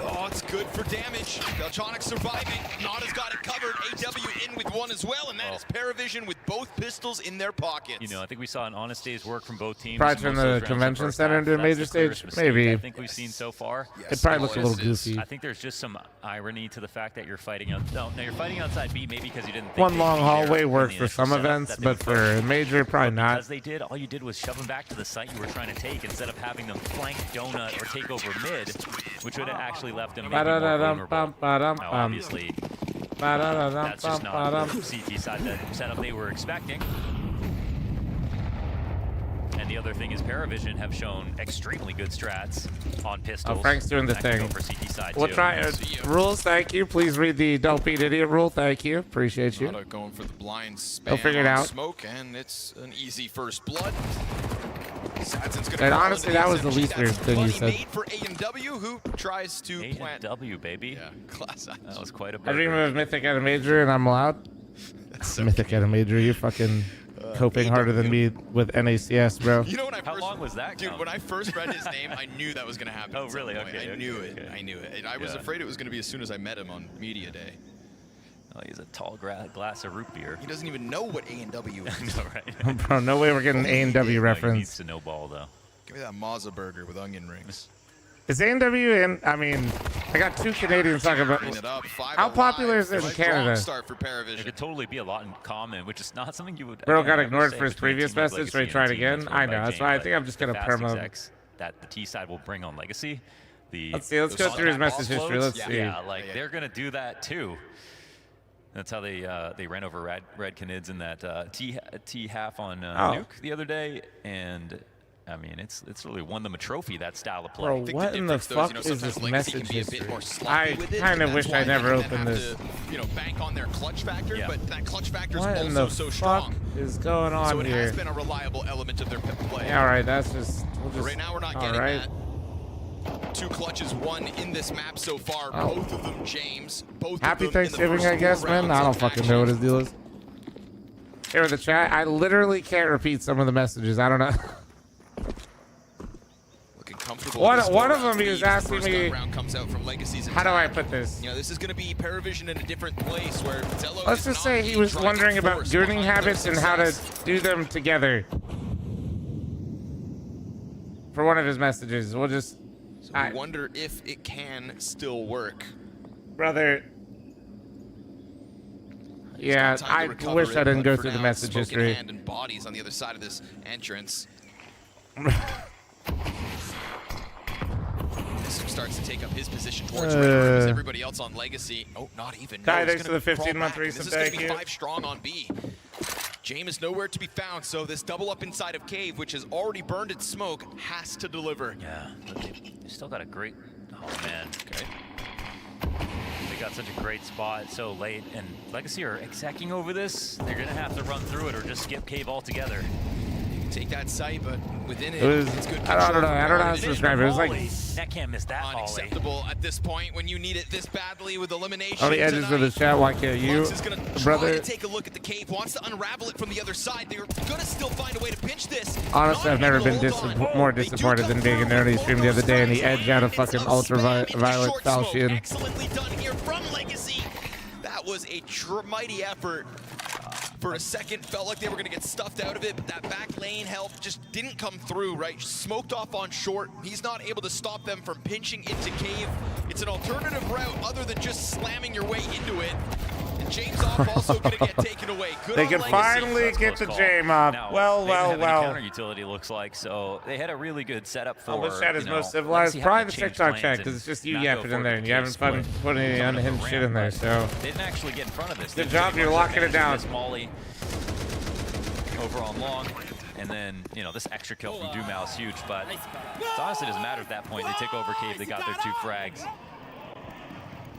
Oh, it's good for damage. Beltronic surviving. Nada's got it covered. AW in with one as well, and that is Paravision with both pistols in their pockets. You know, I think we saw an honest day's work from both teams. Probably turn the convention center into a major stage. Maybe. I think we've seen so far. It probably looks a little goofy. I think there's just some irony to the fact that you're fighting out. No, you're fighting outside B, maybe because you didn't think one long hallway worked for some events, but for a major, probably not. Because they did, all you did was shove them back to the site you were trying to take instead of having them flank donut or take over mid, which would have actually left them maybe more vulnerable. Now, obviously, that's just not the CT side that setup they were expecting. And the other thing is Paravision have shown extremely good strats on pistols. Oh, Frank's doing the thing. For CT side We'll too. try it. Rules, thank you. Please read the don't beat idiot rule. Thank you. Appreciate you. Nada going for the blind spam. They'll figure it out. Smoke, and it's an easy first blood. And honestly, that was the least weird thing you said. Made for A&W, who tries to plant. A&W, baby. Yeah, class act. That was quite a I dream of Mythic at a major, and I'm allowed. Mythic at a major, you fucking coping harder than me with NACS, bro. You know when How long was that? Dude, when I first read his name, I knew that was going to happen. Oh, really? Okay. I knew it. I knew it. I was afraid it was going to be as soon as I met him on Media Day. Oh, he's a tall glass of root beer. He doesn't even know what A&W is. All right. Bro, no way we're getting A&W reference. He needs to know ball, though. Give me that Mazza burger with onion rings. Is A&W in? I mean, I got two Canadians talking about. How popular is it in Canada? Start for Paravision. There could totally be a lot in common, which is not something you would. Bro again, got never ignored say for his between previous Team message, Legacy so he and tried Team again. that's I run by know. That's Jane, why I but think I'm just gonna the fast perm him. execs that the T side will bring on Legacy. Let's see. Let's go through his message history. Let's see. Yeah, like they're gonna do that too. That's how they ran over Red Canids in that T half on Nuke the other day, and I mean it's really won them a trophy, that style of play. Bro, what in the fuck is this message history? I kind of wish I never opened this. Bank on their clutch factor, but that clutch factor is What in also the so fuck strong. is going on So it here? has been a reliable element of their play. Yeah, all right, that's just. We'll just Right now we're not getting that. 2 clutches, 1 in this map so far. Both of them James. Both Happy of them Thanksgiving, in the I first guess, 4 man. rounds I don't of fucking know what his deal is. Here with the chat, I literally can't repeat some of the messages. I don't know. Looking comfortable. One of them he was asking me, round comes out from Legacy's how do I put this? You know, this is going to be Paravision in a different place where Zello Let's is just not say he was driving wondering about force gooning behind their habits and how to success. do them together. For one of his messages, we'll just. So we wonder if it can still work. Brother. Yeah, I wish I didn't go through the message Smoke in history. hand and bodies on the other side of this entrance. This starts to take up his position towards Red Room. Everybody else on Legacy. Oh, not even. No, Kai, it's thanks for gonna the crawl 15-month back. recent, This is going to thank be you. 5 strong on B. James is nowhere to be found, so this double up inside of Cave, which has already burned its smoke, has to deliver. Yeah, but they still got a great. Oh man. Okay. They got such a great spot so late, and Legacy are execing over this. They're gonna have to run through it or just skip Cave altogether. Take that site, but within it, It was. it's good. I don't know how to describe it. It was like That can't miss that volley. Unacceptable at this point when you need it this badly with elimination. on the edges of the chat. Why can't you, Lux is gonna try brother? to take a look at the cave, wants to unravel it from the other side. They're gonna still find a way to pinch this. Honestly, I've never been more disappointed than Big and Nerdy stream the other day and the edge out of fucking ultraviolet falchion. Excellently done here from Legacy. That was a mighty effort. For a second, felt like they were going to get stuffed out of it, but that back lane help just didn't come through, right? Smoked off on short. He's not able to stop them from pinching into Cave. It's an alternative route other than just slamming your way into it. And James off also going to get taken away. Good They on can Legacy. finally get the Jame up. Now, Well, they didn't have any well. counter utility looks like, so they had a really good setup for. Which chat is you know, most civilized? Legacy Probably having the to change TikTok plans chat, because and it's just you not go yapping for in there, the and you haven't cave fun split. putting any Coming up unhinged the shit ramp, in there. but So they didn't actually get in front of this. Good They job, pretty you're much locking it abandoned down. this Molly over on long, and then this extra kill from Dumao is huge, but it honestly doesn't matter at that point. They take over Cave, they got their 2 frags.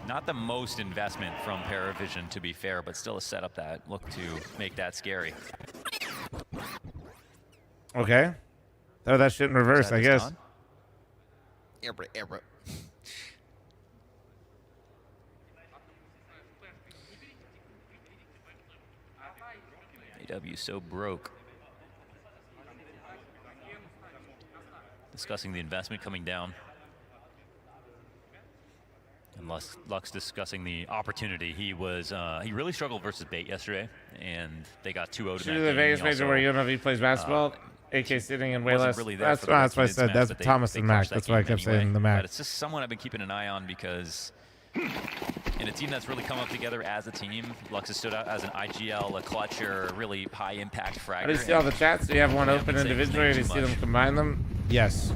Not the most investment from Paravision, to be fair, but still a setup that looked to make that scary. okay, throw that shit in reverse, I guess. Airbra. AW so broke. Discussing the investment coming down. and Lux discussing the opportunity. He was he really struggled versus Bait yesterday, and they got 2-0 to that The game. Vegas major where UNLV plays basketball. AK sitting in way less. Really That's why I said that's Thomas and Mac. That's why I kept saying the Mac. But it's just someone I've been keeping an eye on because in a team that's really come up together as a team, Lux has stood out as an IGL, a clutcher, a really high impact fragger. I just see all the chats. Do you have one open individually? Do you see them combine them? Yes.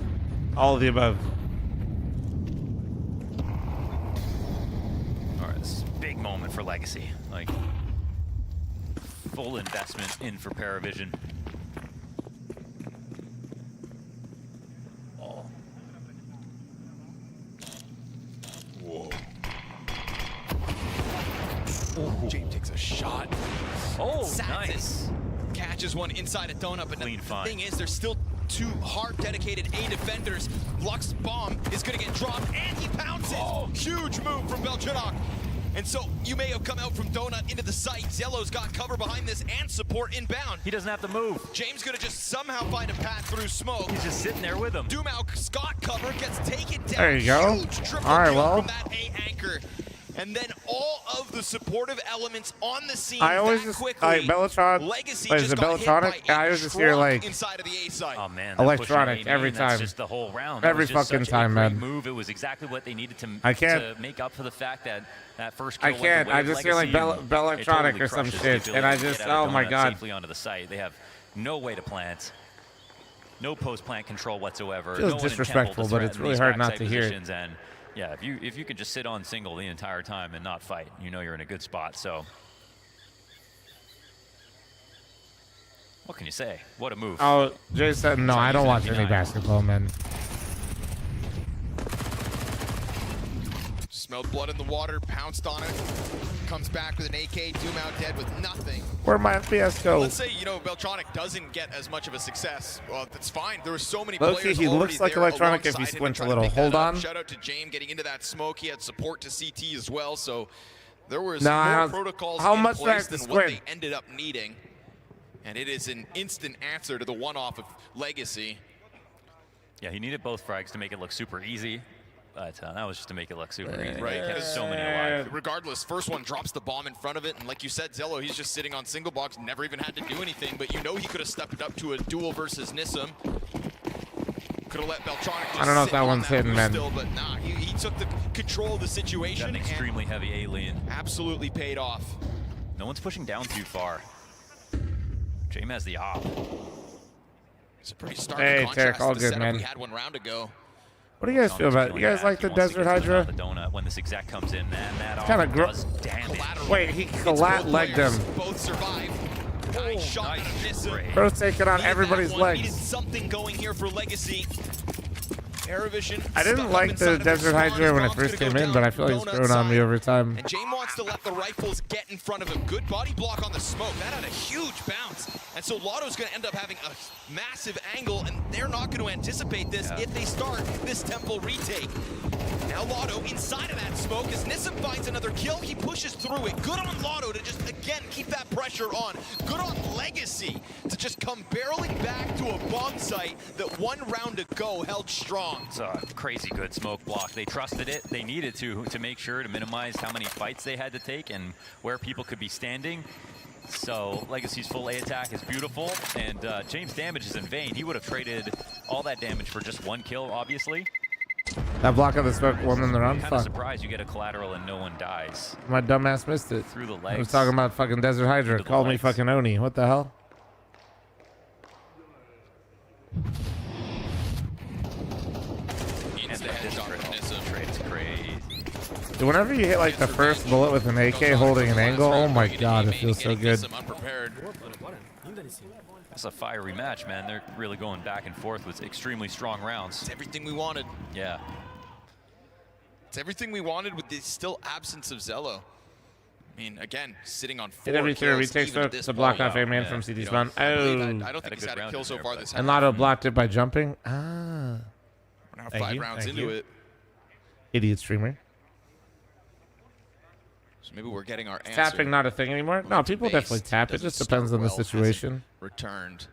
All of the above. All right, this is a big moment for Legacy. Like, full investment in for Paravision. Oh. Whoa. James takes a shot. Oh, nice. Catches one inside a donut, but Clean the find. thing is, there's still two hard dedicated A defenders. Lux bomb is going to get dropped, and he pounces. Oh. Huge move from Belchadok. And so you may have come out from donut into the site. Zello's got cover behind this and support inbound. He doesn't have to move. James going to just somehow find a path through smoke. He's just sitting there with him. Dumauk got cover, gets taken down. There you go. Huge triple All right, kill well. from that A anchor. And then all of the supportive elements on the scene I always that just quickly. like Bellatron. Legacy Is just it got hit by Bellatonic? I a always just hear truck like inside of the A site. Oh man, electronic every time. That's just the whole round. Every That was just fucking such time, a great man. Move. It was exactly what they needed to. I can't- to make up for the fact that that first kill I went can't. the way I of just hear like Legacy, and Bellectronic it totally or some crushes the shit, ability and I to just get out of oh my donut god. safely onto the site. They have no way to plant. No post-plant control whatsoever. Feels no one in disrespectful, tempo to but it's threaten really these hard not backside to hear it. positions. And yeah, if you could just sit on single the entire time and not fight, you know you're in a good spot. So what can you say? What a move. Oh, Jay said no. I don't watch any basketball, man. Smelled blood in the water, pounced on it, comes back with an AK, Doom out dead with nothing. Where'd my FPS go? Let's say, Beltronic doesn't get as much of a success. Well, that's fine. There were so many Low-key, players he already looks like there Electronic if he alongside him squints a and trying to little. pick that Hold up. on. Shout out to James getting into that smoke. He had support to CT as well, so there was Nah, more protocols how in much place do I have than to what squint? they ended up needing. And it is an instant answer to the one-off of Legacy. Yeah, he needed both frags to make it look super easy. But that was just to make it look super easy. Right, He kept so many alive. regardless, first one drops the bomb in front of it, and like you said, Zello, he's just sitting on single box, never even had to do anything, but you know he could have stepped it up to a duel versus Nissim. Could have let Beltronic just I don't know if sit that on one's hidden, move man. still, but nah, he took the control of the Got situation an and extremely heavy alien. absolutely paid off. No one's pushing down too far. James has the op. It's a pretty stark Hey, contrast Tarek, all to the good, setup man. we had one round ago. What do you guys feel about it? You guys like the Desert Hydra? The donut when this exec comes in, man, that Kinda op gross. does damage. Wait, he legged him. Both survive. Nice shot, Nissim. Bro's taking on Needed everybody's that one. Needed legs. something going here for Legacy. Paravision. I didn't like the Desert Hydra when it first came in, but I feel like it's grown on me over time. And James wants to let the rifles get in front of him. Good body block on the smoke. That had a huge bounce. And so Lotto's going to end up having a massive angle, and they're not going to anticipate this if they start this temple retake. Now Lotto inside of that smoke as Nissim finds another kill. He pushes through it. Good on Lotto to just, again, keep that pressure on. Good on Legacy to just come barreling back to a bomb site that one round ago held strong. It's a crazy good smoke block. They trusted it. They needed to make sure to minimize how many fights they had to take and where people could be standing. So Legacy's full A attack is beautiful, and James' damage is in vain. He would have traded all that damage for just one kill, obviously. That block of the smoke won in the round? Kind of Fuck. surprised you get a collateral and no one dies. My dumbass missed it. Through the I was legs. talking about fucking Desert Hydra. Into the Call me legs. fucking Oni. What the hell? And that is critical. Trade's crazy. Dude, whenever you hit like the first bullet with an AK holding an angle, oh my god, it feels so good. That's a fiery match, man. They're really going back and forth with extremely strong rounds. It's everything we wanted. Yeah. It's everything we wanted with the still absence of Zello. I mean, again, sitting on 4 Hit every three kills retakes even at this to block point. off a man from CD spawn. Oh. I don't think he's had a kill so far this And half. Lotto blocked it by jumping. Ah. We're now Thank 5 you, rounds thank into you. it. Idiot streamer. So maybe we're getting our answer. Tapping not a thing anymore? No, people definitely tap. It just depends on the situation. Returned.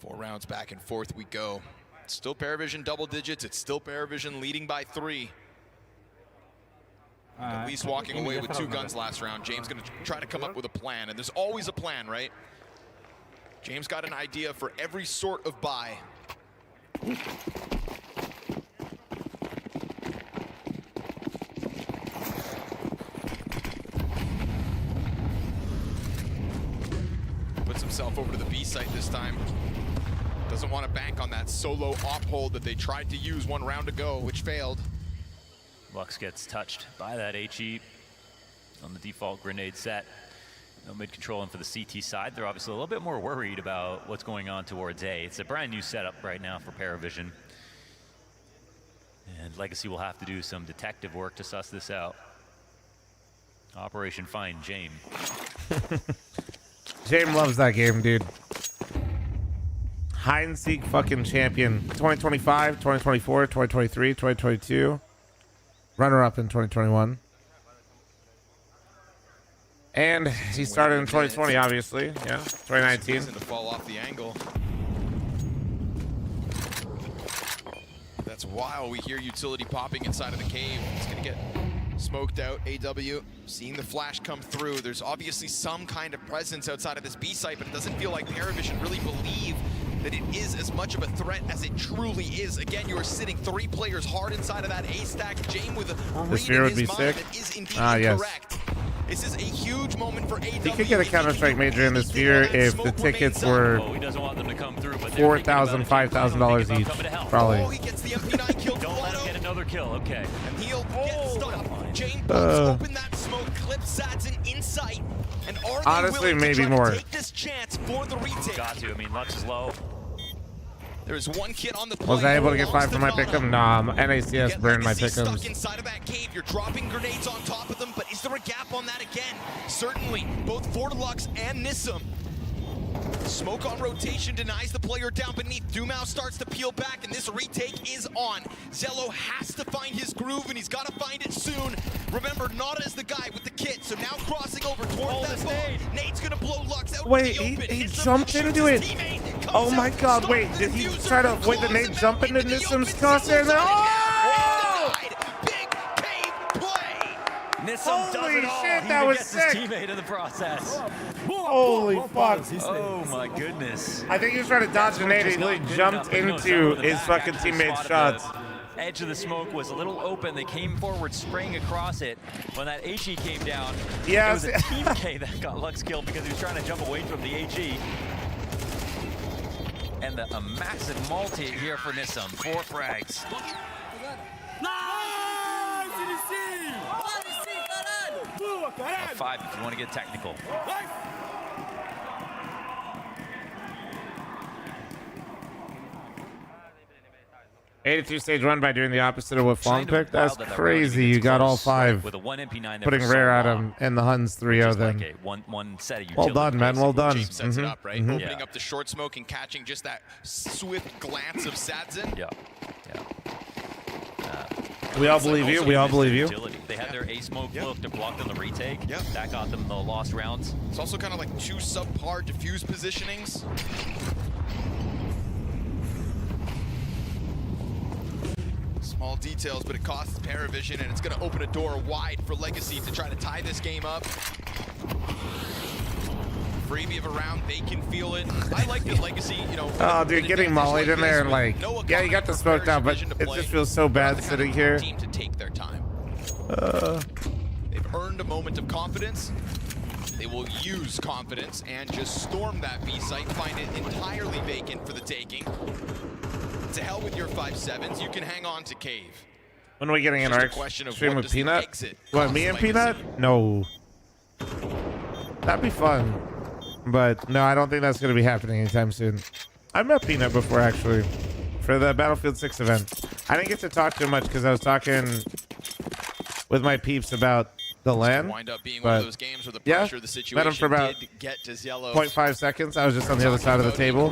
4 rounds back and forth we go. It's still Paravision double digits. It's still Paravision leading by 3. At least walking away with 2 guns last round. James going to try to come up with a plan, and there's always a plan, right? James got an idea for every sort of buy. Puts himself over to the B site this time. Doesn't want to bank on that solo op hold that they tried to use 1 round ago, which failed. Lux gets touched by that HE on the default grenade set. No mid controlling for the CT side. They're obviously a little bit more worried about what's going on towards A. It's a brand new setup right now for Paravision. And Legacy will have to do some detective work to suss this out. Operation Find Jame. Jame loves that game, dude. Hide and seek fucking champion. 2025, 2024, 2023, 2022. Runner-up in 2021. And he started in 2020, obviously. Yeah, 2019. To fall off the angle. That's wild. We hear utility popping inside of the cave. It's going to get smoked out. AW seeing the flash come through. There's obviously some kind of presence outside of this B site, but it doesn't feel like Paravision really believe that it is as much of a threat as it truly is. Again, you are sitting 3 players hard inside of that A stack. Jame with a read in his mind that is indeed incorrect. This is a huge moment for AW. He could get a Counter-Strike major in the Sphere if the tickets were $4,000, $5,000 each, probably. Oh, he gets the MP9 kill. Don't let him get another kill, okay. And he'll get stopped. Jame open that smoke, clip Sadson in sight. And are they honestly, willing maybe to try more. to take this chance for the retake? Got to. I mean, Lux is low. There's 1 kid on the play. Was I able to get 5 for my pick'em? Nah, NACS burned my pick'ems. Stuck inside of that cave. You're dropping grenades on top of them, but is there a gap on that again? Certainly, both Fordelux and Nissim. Smoke on rotation denies the player down beneath. Dumau starts to peel back, and this retake is on. Zello has to find his groove, and he's got to find it soon. Remember, Nada is the guy with the kit, so now crossing over towards that ball. Nate's going to blow Lux out. Wait, he jumped into it. Oh my god, wait, did he try to avoid the nade jump into Nissim's crosshair there? Oh! Nissim does it all. Shit, He that even was gets sick. his teammate in the process. Holy fuck. Oh my goodness. I think he was trying to dodge the nade. He literally jumped into his fucking teammate's shots. Edge of the smoke was a little open. They came forward, spraying across it. When that HE came down, it was a Team K that got Lux killed because he was trying to jump away from the HE. And a massive multi here for Nissim. 4 frags. A 5 if you want to get technical. '82 stage run by doing the opposite of what fl0m picked. That's crazy. You got all 5. With a 1 MP9 putting rare at him and the Huns 3-0 then. Like one set of Well done, man. Well done. James sets it up, right? Opening up the short smoke and catching just that swift glance of Sadson. Yeah. We all believe you. We all believe you. They had their A smoke look to block on the retake. That got them the lost rounds. It's also kind of like 2 subpar diffuse positionings. Small details, but it costs Paravision, and it's going to open a door wide for Legacy to try to tie this game up. Freebie of a round, they can feel it. I like that Legacy, you know. Oh, dude, getting mollied in there and like, yeah, you got the smoke down, but it just feels so bad sitting here. Team to take their time. They've earned a moment of confidence. They will use confidence and just storm that B site, find it entirely vacant for the taking. To hell with your 5-7s. You can hang on to cave. When are we getting in our stream with Peanut? What, me and Peanut? No. That'd be fun. But no, I don't think that's going to be happening anytime soon. I met Peanut before, actually, for the Battlefield 6 event. I didn't get to talk to him much because I was talking with my peeps about the LAN. Wind up being one of those games where the pressure of the situation met him for about did get to Zello. 0.5 seconds. I was just on the other side of the table.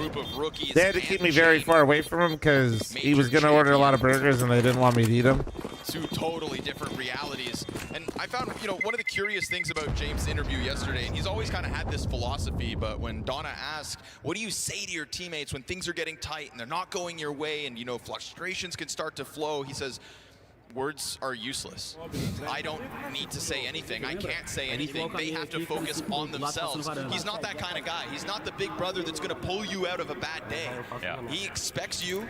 They had to keep me very far away from him because he was going to order a lot of burgers and they didn't want me to eat them. 2 totally different realities. And I found, you know, one of the curious things about James' interview yesterday, and he's always kind of had this philosophy, but when Donna asked, what do you say to your teammates when things are getting tight and they're not going your way and, you know, frustrations can start to flow, he says, words are useless. I don't need to say anything. I can't say anything. They have to focus on themselves. He's not that kind of guy. He's not the big brother that's going to pull you out of a bad day. Yeah. He expects you,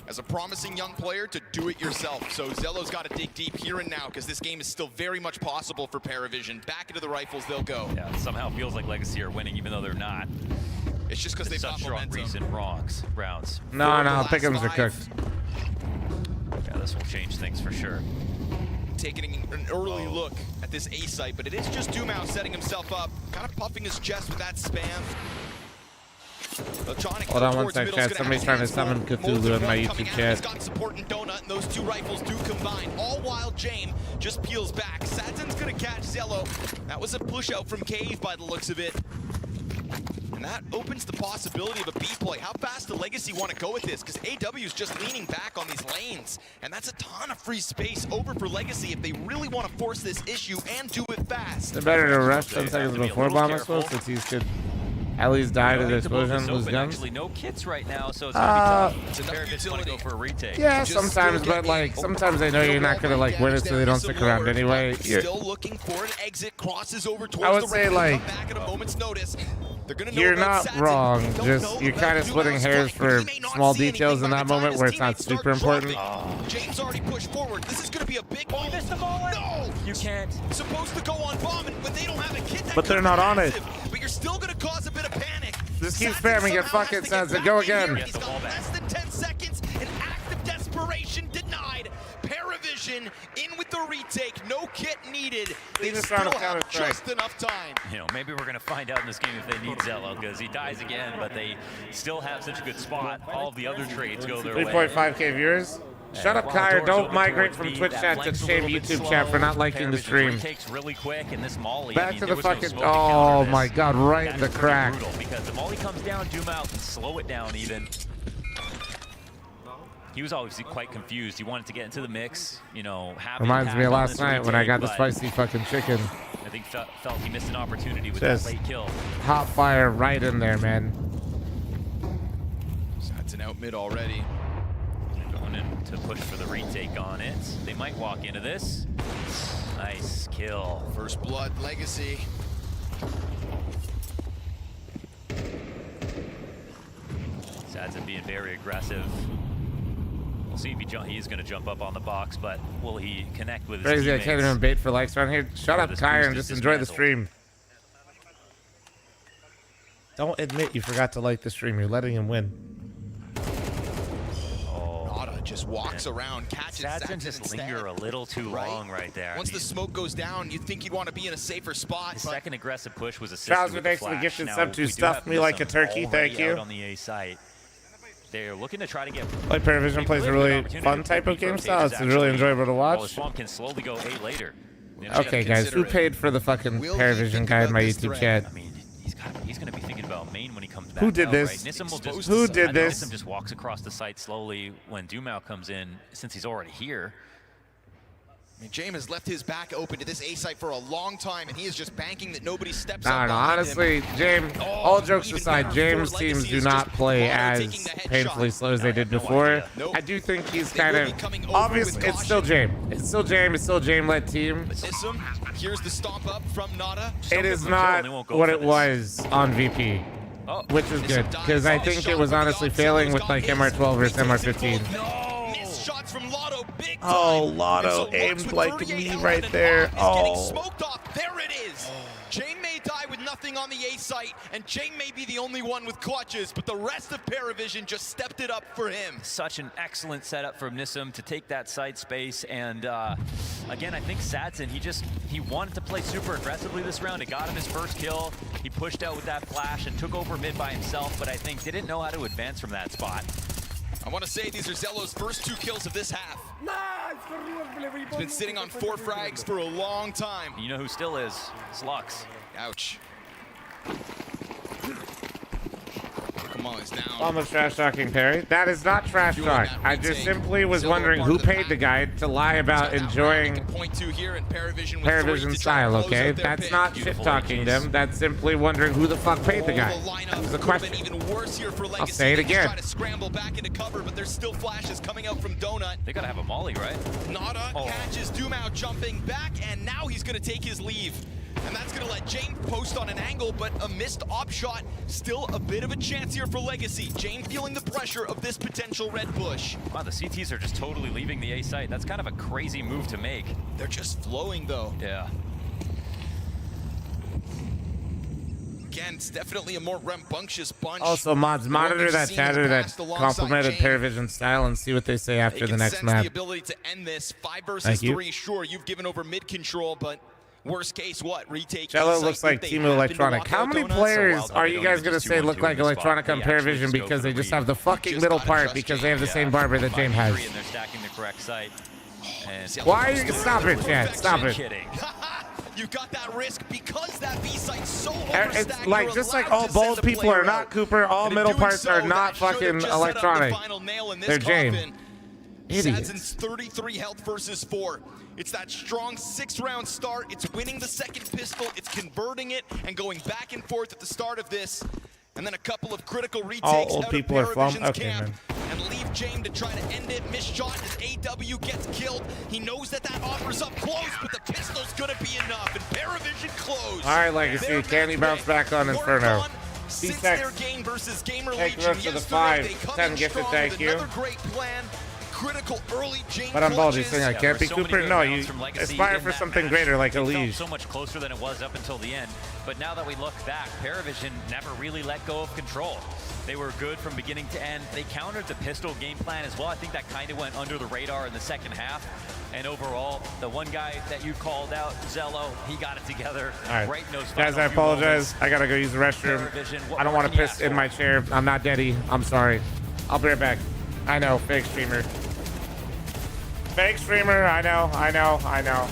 as a promising young player, to do it yourself. So Zello's got to dig deep here and now, because this game is still very much possible for Paravision. Back into the rifles they'll go. Yeah, it somehow feels like Legacy are winning, even though they're not. It's just because they've got strong momentum. recent rounds. No, pick'ems are cooked. Yeah, this will change things for sure. Taking an early look at this A site, but it is just Dumao setting himself up, kind of puffing his chest with that spam. Hold on one sec, chat. Somebody's trying to summon Cthulhu in my YouTube chat. Got support and Donut, and those two rifles do combine. All while Jame just peels back. Sadzin's gonna catch Zello. That was a push out from Cave by the looks of it. And that opens the possibility of a B play. How fast does Legacy want to go with this? Because AW is just leaning back on these lanes. And that's a ton of free space over for Legacy if they really want to force this issue and do it fast. They're better to rush 10 seconds before bomb explodes, since he could at least die to the explosion, lose guns. Actually, no kits right now, so it's gonna be tough. Paravision want to go for a retake. Yeah, sometimes, but like sometimes they know you're not gonna like win it, so they don't stick around anyway. Still looking for an exit, crosses over towards I would the say right, like back at a moment's notice. They're gonna know you're about not Sadzen. wrong. Just you're kind of splitting hairs for small details in that moment where it's not super important. James already pushed forward. This is gonna be a big ball. No, you can't. Supposed to go on bomb, and when they don't have a kit, that But they're not on it. But you're still gonna cause a bit of panic. Just keep spamming it. Fuck it, Sadzen. Go again. He's got less than 10 seconds. An act of desperation denied. Paravision in with the retake. No kit needed. They still have just enough time. You know, maybe we're going to find out in this game if they need Zello, because he dies again, but they still have such a good spot. All of the other trades go their way. 3.5K viewers. Shut up, Kyre. Don't migrate from Twitch chat to shame YouTube chat for not liking the stream. Takes really quick, and this Molly, Back to the fucking. Oh my god, right in the crack. Because the Molly comes down, Dumao can slow it down even. He was obviously quite confused. He wanted to get into the mix, you know. Reminds me of last night when I got the spicy fucking chicken. I think felt he missed an opportunity with Just that late kill. Hot fire right in there, man. That's an out mid already. Going in to push for the retake on it. They might walk into this. Nice kill. First blood, Legacy. Sadzen being very aggressive. We'll see if he is going to jump up on the box, but will he connect with his Crazy, teammates? I can't even bait for likes around here. Shut up, Kyre, and just enjoy the stream. Don't admit you forgot to like the stream. You're letting him win. Nada just walks around, catches Sadzen just linger a little too long right there. Once the smoke goes down, you'd think you'd want to be in a safer spot. His second aggressive push was assisted Trouser, with the thanks for the flash. gifted Now, sub to we do stuff have me like a Nissan turkey. already Thank you. out on the A site. They're looking to try to get. Like Paravision plays a really fun type of game style. It's really enjoyable to Well, the watch. Swamp can slowly go A later. Okay, guys, who paid for the fucking Paravision guy in my YouTube chat? I mean, he's going to be thinking about main when he comes back. Who did out, this? Right? Nissan will just, Who did this? Nissan just walks across the site slowly when Dumao comes in, since he's already here. I mean, James has left his back open to this A site for a long time, and he is just banking that nobody steps No, up. honestly, James, all jokes aside, James' teams do not play as painfully slow as they did before. I do think he's kind of obvious. It's still James. It's still James. It's still James-led team. Nissan, here's the stomp up from Nada. It is not what it was on VP, which is good, because I think it was honestly failing with like MR12 versus MR15. Shots from Lotto, big time. Oh, Lotto aimed like me right there. Oh. Smoked off. There it is. Jame may die with nothing on the A site, and Jame may be the only one with clutches, but the rest of Paravision just stepped it up for him. Such an excellent setup from Nissan to take that side space, and again, I think Sadzen, he wanted to play super aggressively this round. It got him his first kill. He pushed out with that flash and took over mid by himself, but I think didn't know how to advance from that spot. I want to say these are Zello's first 2 kills of this half. He's been sitting on 4 frags for a long time. You know who still is? Slux. Ouch. Come on, he's down. Almost trash talking Perry. That is not trash talk. I just simply was wondering who paid the guy to lie about enjoying point to here, and Paravision Paravision style, okay? That's not shit-talking them. That's simply wondering who the fuck paid the guy. That's the question. Even worse here for Legacy. I'll say it again. Try to scramble back into cover, but there's still flashes coming out from Donut. They gotta have a molly, right? Nada catches Dumau jumping back, and now he's gonna take his leave. And that's gonna let James post on an angle, but a missed op shot. Still a bit of a chance here for Legacy. James feeling the pressure of this potential red push. Wow, the CTs are just totally leaving the A site. That's kind of a crazy move to make. They're just flowing though. Yeah. Again, it's definitely a more rambunctious bunch. Also, mods, monitor that chatter that complimented Paravision style and see what they say after the next map. The ability to end this 5 versus 3. Sure, you've given over mid control, but worst case, what? Retake. Cello looks like Team Electronic. How many players are you guys going to say look like Electronic on Paravision because they just have the fucking middle part because they have the same barber that James has? And they're stacking the correct site. Why are you... Stop it, Chad. Stop it. You got that risk because that B site's so It's like, just like all bold people are not Cooper, all middle parts are not fucking Electronic. They're James. Idiots. Sadzin's 33 health versus 4. It's that strong 6-round start. It's winning the second pistol. It's converting it and going back and forth at the start of this. And then a couple of critical retakes all old out people of are fl0m? Paravision's Okay, camp. man. And leave James to try to end it. Missed shot as AW gets killed. He knows that offers up close, but the pistol's gonna be enough. And Paravision close. All right, Legacy. Can you bounce back on Inferno? Since their game versus Gamer Thank Legion you for the yesterday, 5. 10 gifted, thank you. another great plan. Critical early James But I'm bold. You're clutches. saying I can't be Cooper? No, you aspire for something greater like a Liege. So much closer than it was up until the end. But now that we look back, Paravision never really let go of control. They were good from beginning to end. They countered the pistol game plan as well. I think that kind of went under the radar in the second half. And overall, the one guy that you called out, Zello, he got it together. All right, right in those guys, I apologize. I gotta go use the restroom. I don't want to piss in my chair. I'm not Daddy. I'm sorry. I'll be right back. I know, fake streamer. Fake streamer. I know.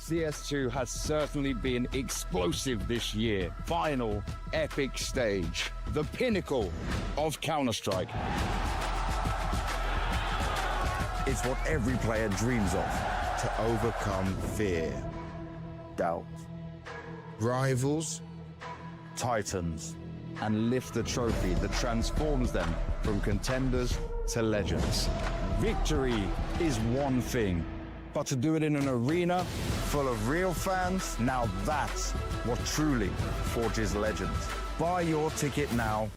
CS2 has certainly been explosive this year. Final epic stage, the pinnacle of Counter-Strike. It's what every player dreams of, to overcome fear, doubt, rivals, titans, and lift the trophy that transforms them from contenders to legends. Victory is one thing, but to do it in an arena full of real fans, now that's what truly forges legends. Buy your ticket now.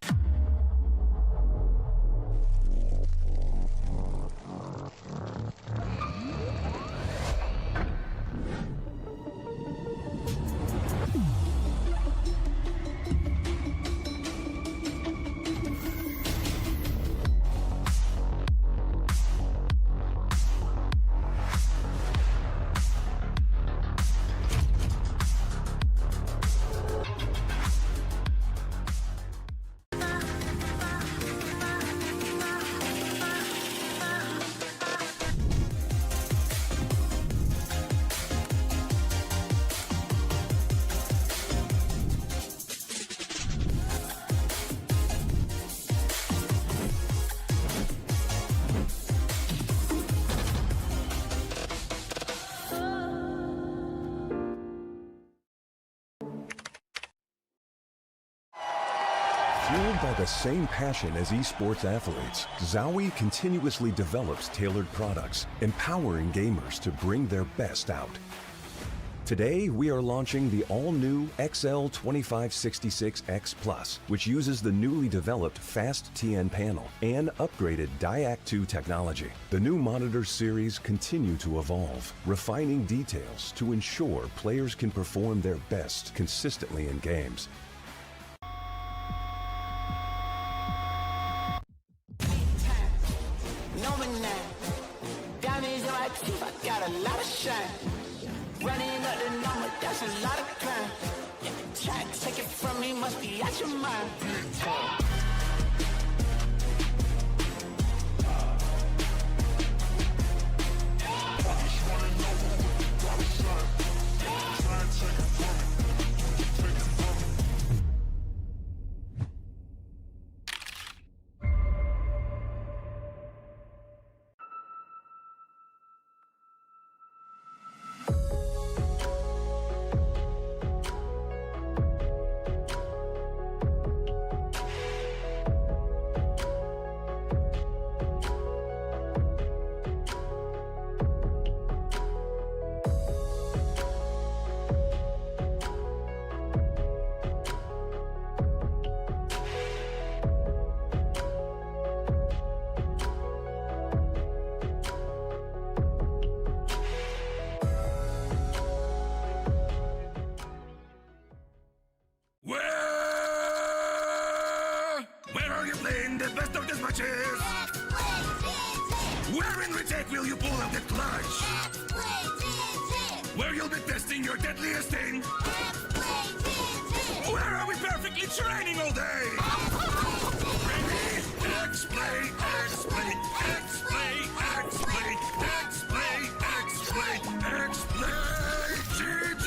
Fueled by the same passion as esports athletes, Zowie continuously develops tailored products, empowering gamers to bring their best out. Today, we are launching the all-new XL2566X Plus, which uses the newly developed Fast TN panel and upgraded DIAC2 technology. The new monitor series continue to evolve, refining details to ensure players can perform their best consistently in games. Got a lot of shine. Running up the number, that's a lot of crime. Try to take it from me, must be out your mind. Where are you playing the best of these matches? Where in retake will you pull out the clutch? Where you'll be testing your deadliest thing? Where are we perfectly training all day? Ready? X-play, X-play, X-play, X-play, X-play, X-play, X-play, GG!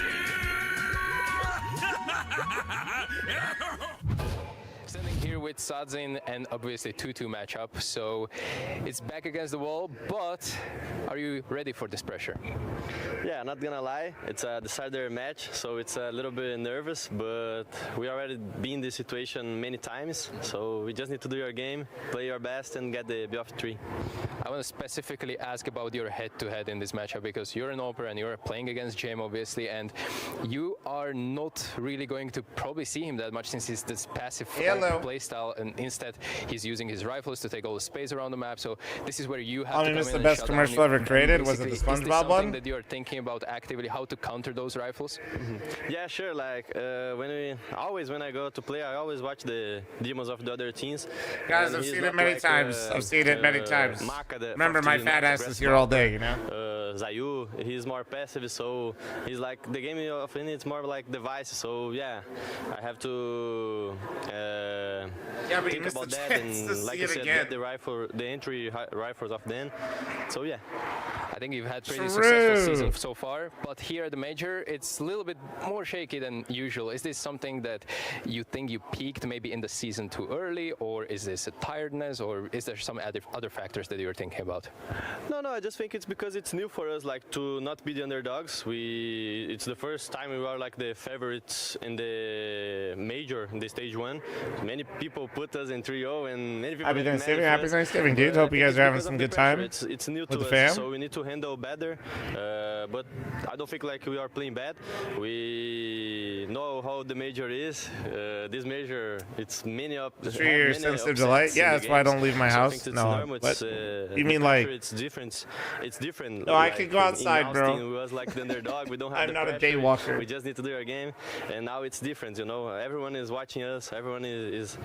Standing here with Sadzin and obviously 2-2 matchup, so it's back against the wall, but are you ready for this pressure? Yeah, not gonna lie, it's a decider match, so it's a little bit nervous, but we already been in this situation many times, so we just need to do our game, play our best and get the BF3. I want to specifically ask about your head-to-head in this matchup, because you're an Opera and you're playing against James obviously, and you are not really going to probably see him that much since he's this passive playstyle, and instead he's using his rifles to take all the space around the map, so this is where you have to come in the and best shut commercial down. ever created? Was it the Is this SpongeBob one? that you're thinking about actively how to counter those rifles? Yeah, sure, like when I go to play, I always watch the demos of the other teams. Guys, I've seen it many times. I've seen it many times. Remember, my fat ass is here all day, you know? Zayu, he's more passive, so he's like, the game of him, it's more like device, so yeah, I have to think about that, and like I said, get the rifle, the entry rifles of them, so yeah. I think you've had pretty successful season so far, but here at the major, it's a little bit more shaky than usual. Is this something that you think you peaked maybe in the season too early, or is this a tiredness, or is there some other factors that you're thinking about? No, I just think it's because it's new for us, like, to not be the underdogs. It's the first time we are like the favorites in the major, in the stage 1. Many people put us in 3-0, and many people. Happy Thanksgiving, dude. Hope you guys are having some good time. It's new with to the fam. us, so we need to handle better. But I don't think like we are playing bad. We know how the major is. This major, it's many up. You're sensitive to light. Yeah, that's why I don't leave my house. No, but you mean like? It's different. It's different. No, I can go outside, bro. We was like the underdog. We don't have. I'm not a day walker. We just need to do our game, and now it's different. You know, everyone is watching us. Everyone is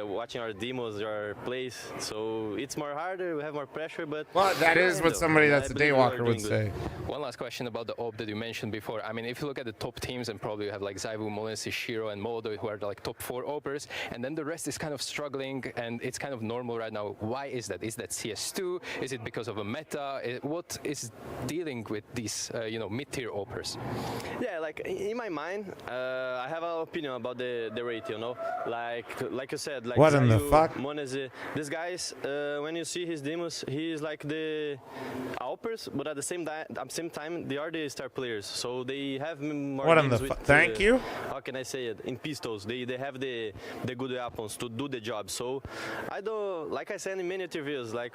watching our demos, our plays. So it's more harder. We have more pressure, but well, that is what somebody that's a day walker would say. One last question about the OP that you mentioned before. I mean, if you look at the top teams, and probably you have like Zaivu, Molensi, Shiro, and Modo, who are like top 4 OPers, and then the rest is kind of struggling, and it's kind of normal right now. Why is that? Is that CS2? Is it because of a meta? What is dealing with these, mid-tier OPers? Yeah, like in my mind, I have an opinion about the rate. You know, like you said, like what in the fuck? Monese, these guys, when you see his demos, he's like the OPers, but at the same time, they are the star players, so they have more. What in the thank you? How can I say it? In pistols, they have the good weapons to do the job. So I don't, like I said in many interviews, like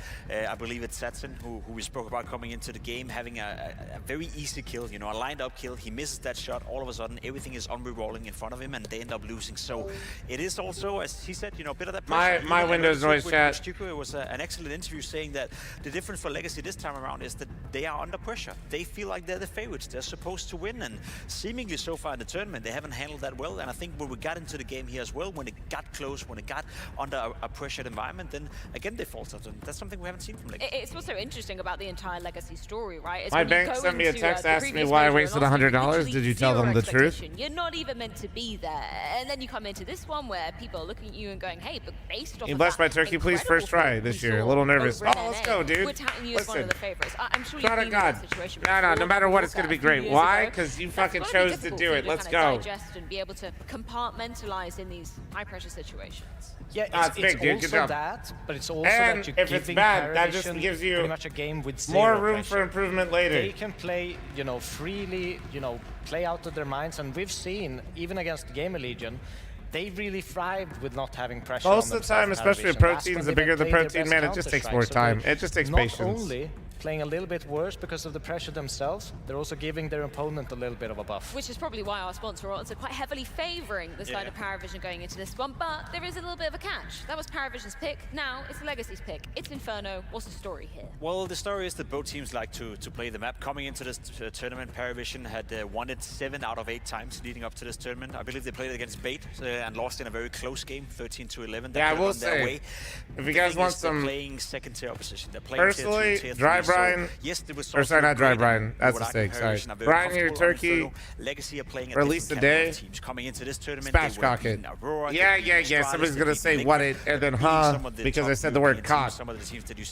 I believe it's Satson, who we spoke about coming into the game, having a very easy kill, you know, a lined up kill. He misses that shot, all of a sudden everything is unrolling in front of him and they end up losing. So it is also, as he said, you know, a bit of that pressure. My Windows noise chat. It was an excellent interview saying that the difference for Legacy this time around is that they are under pressure. They feel like they're the favorites. They're supposed to win, and seemingly so far in the tournament, they haven't handled that well. And I think when we got into the game here as well, when it got close, when it got under a pressured environment, then again they faltered. And that's something we haven't seen from Legacy. It's what's so interesting about the entire Legacy story, right? It's my bank sent me a text asking me why I wasted $100. Did you tell them the truth? You're not even meant to be there. And then you come into this one where people are looking at you and going, hey, but based off you of blessed that my turkey, please, first try this year. A little nervous. Oh, let's go, dude. We're touting you as one of the favorites. I'm sure you've been in that situation before. No matter what, it's going to be great. Why? Because you fucking chose to do it. Let's go. Digest and be able to compartmentalize in these high-pressure situations. Yeah, it's big, dude. Good also job. that, but it's also and that you're if it's bad, that just gives you pretty much a game with more zero room pressure. for improvement later. They can play, you know, freely, you know, play out of their minds, and we've seen even against Gamer Legion, they really thrived with not having pressure. Most on of the time, especially with proteins, the bigger the protein, man, it just takes more time. It just takes patience. Not only playing a little bit worse because of the pressure themselves, they're also giving their opponent a little bit of a buff. Which is probably why our sponsor are quite heavily favouring the side of Paravision going into this one, but there is a little bit of a catch. That was Paravision's pick, now it's Legacy's pick. It's Inferno. What's the story here? Well, the story is that both teams like to play the map. Coming into this tournament, Paravision had won it 7 out of 8 times leading up to this tournament. I believe they played against Bait and lost in a very close game, 13-11. Yeah, I will say, if you guys want some playing second-tier opposition, they're playing personally, tier 2, tier 3, Dry Brine, so yes, or sorry, not Dry Brine, that's a mistake, sorry. Brine your turkey, Legacy are playing release a day, teams coming into this tournament. spatchcock it. Yeah, somebody's gonna say what it, and then because I said the word cock.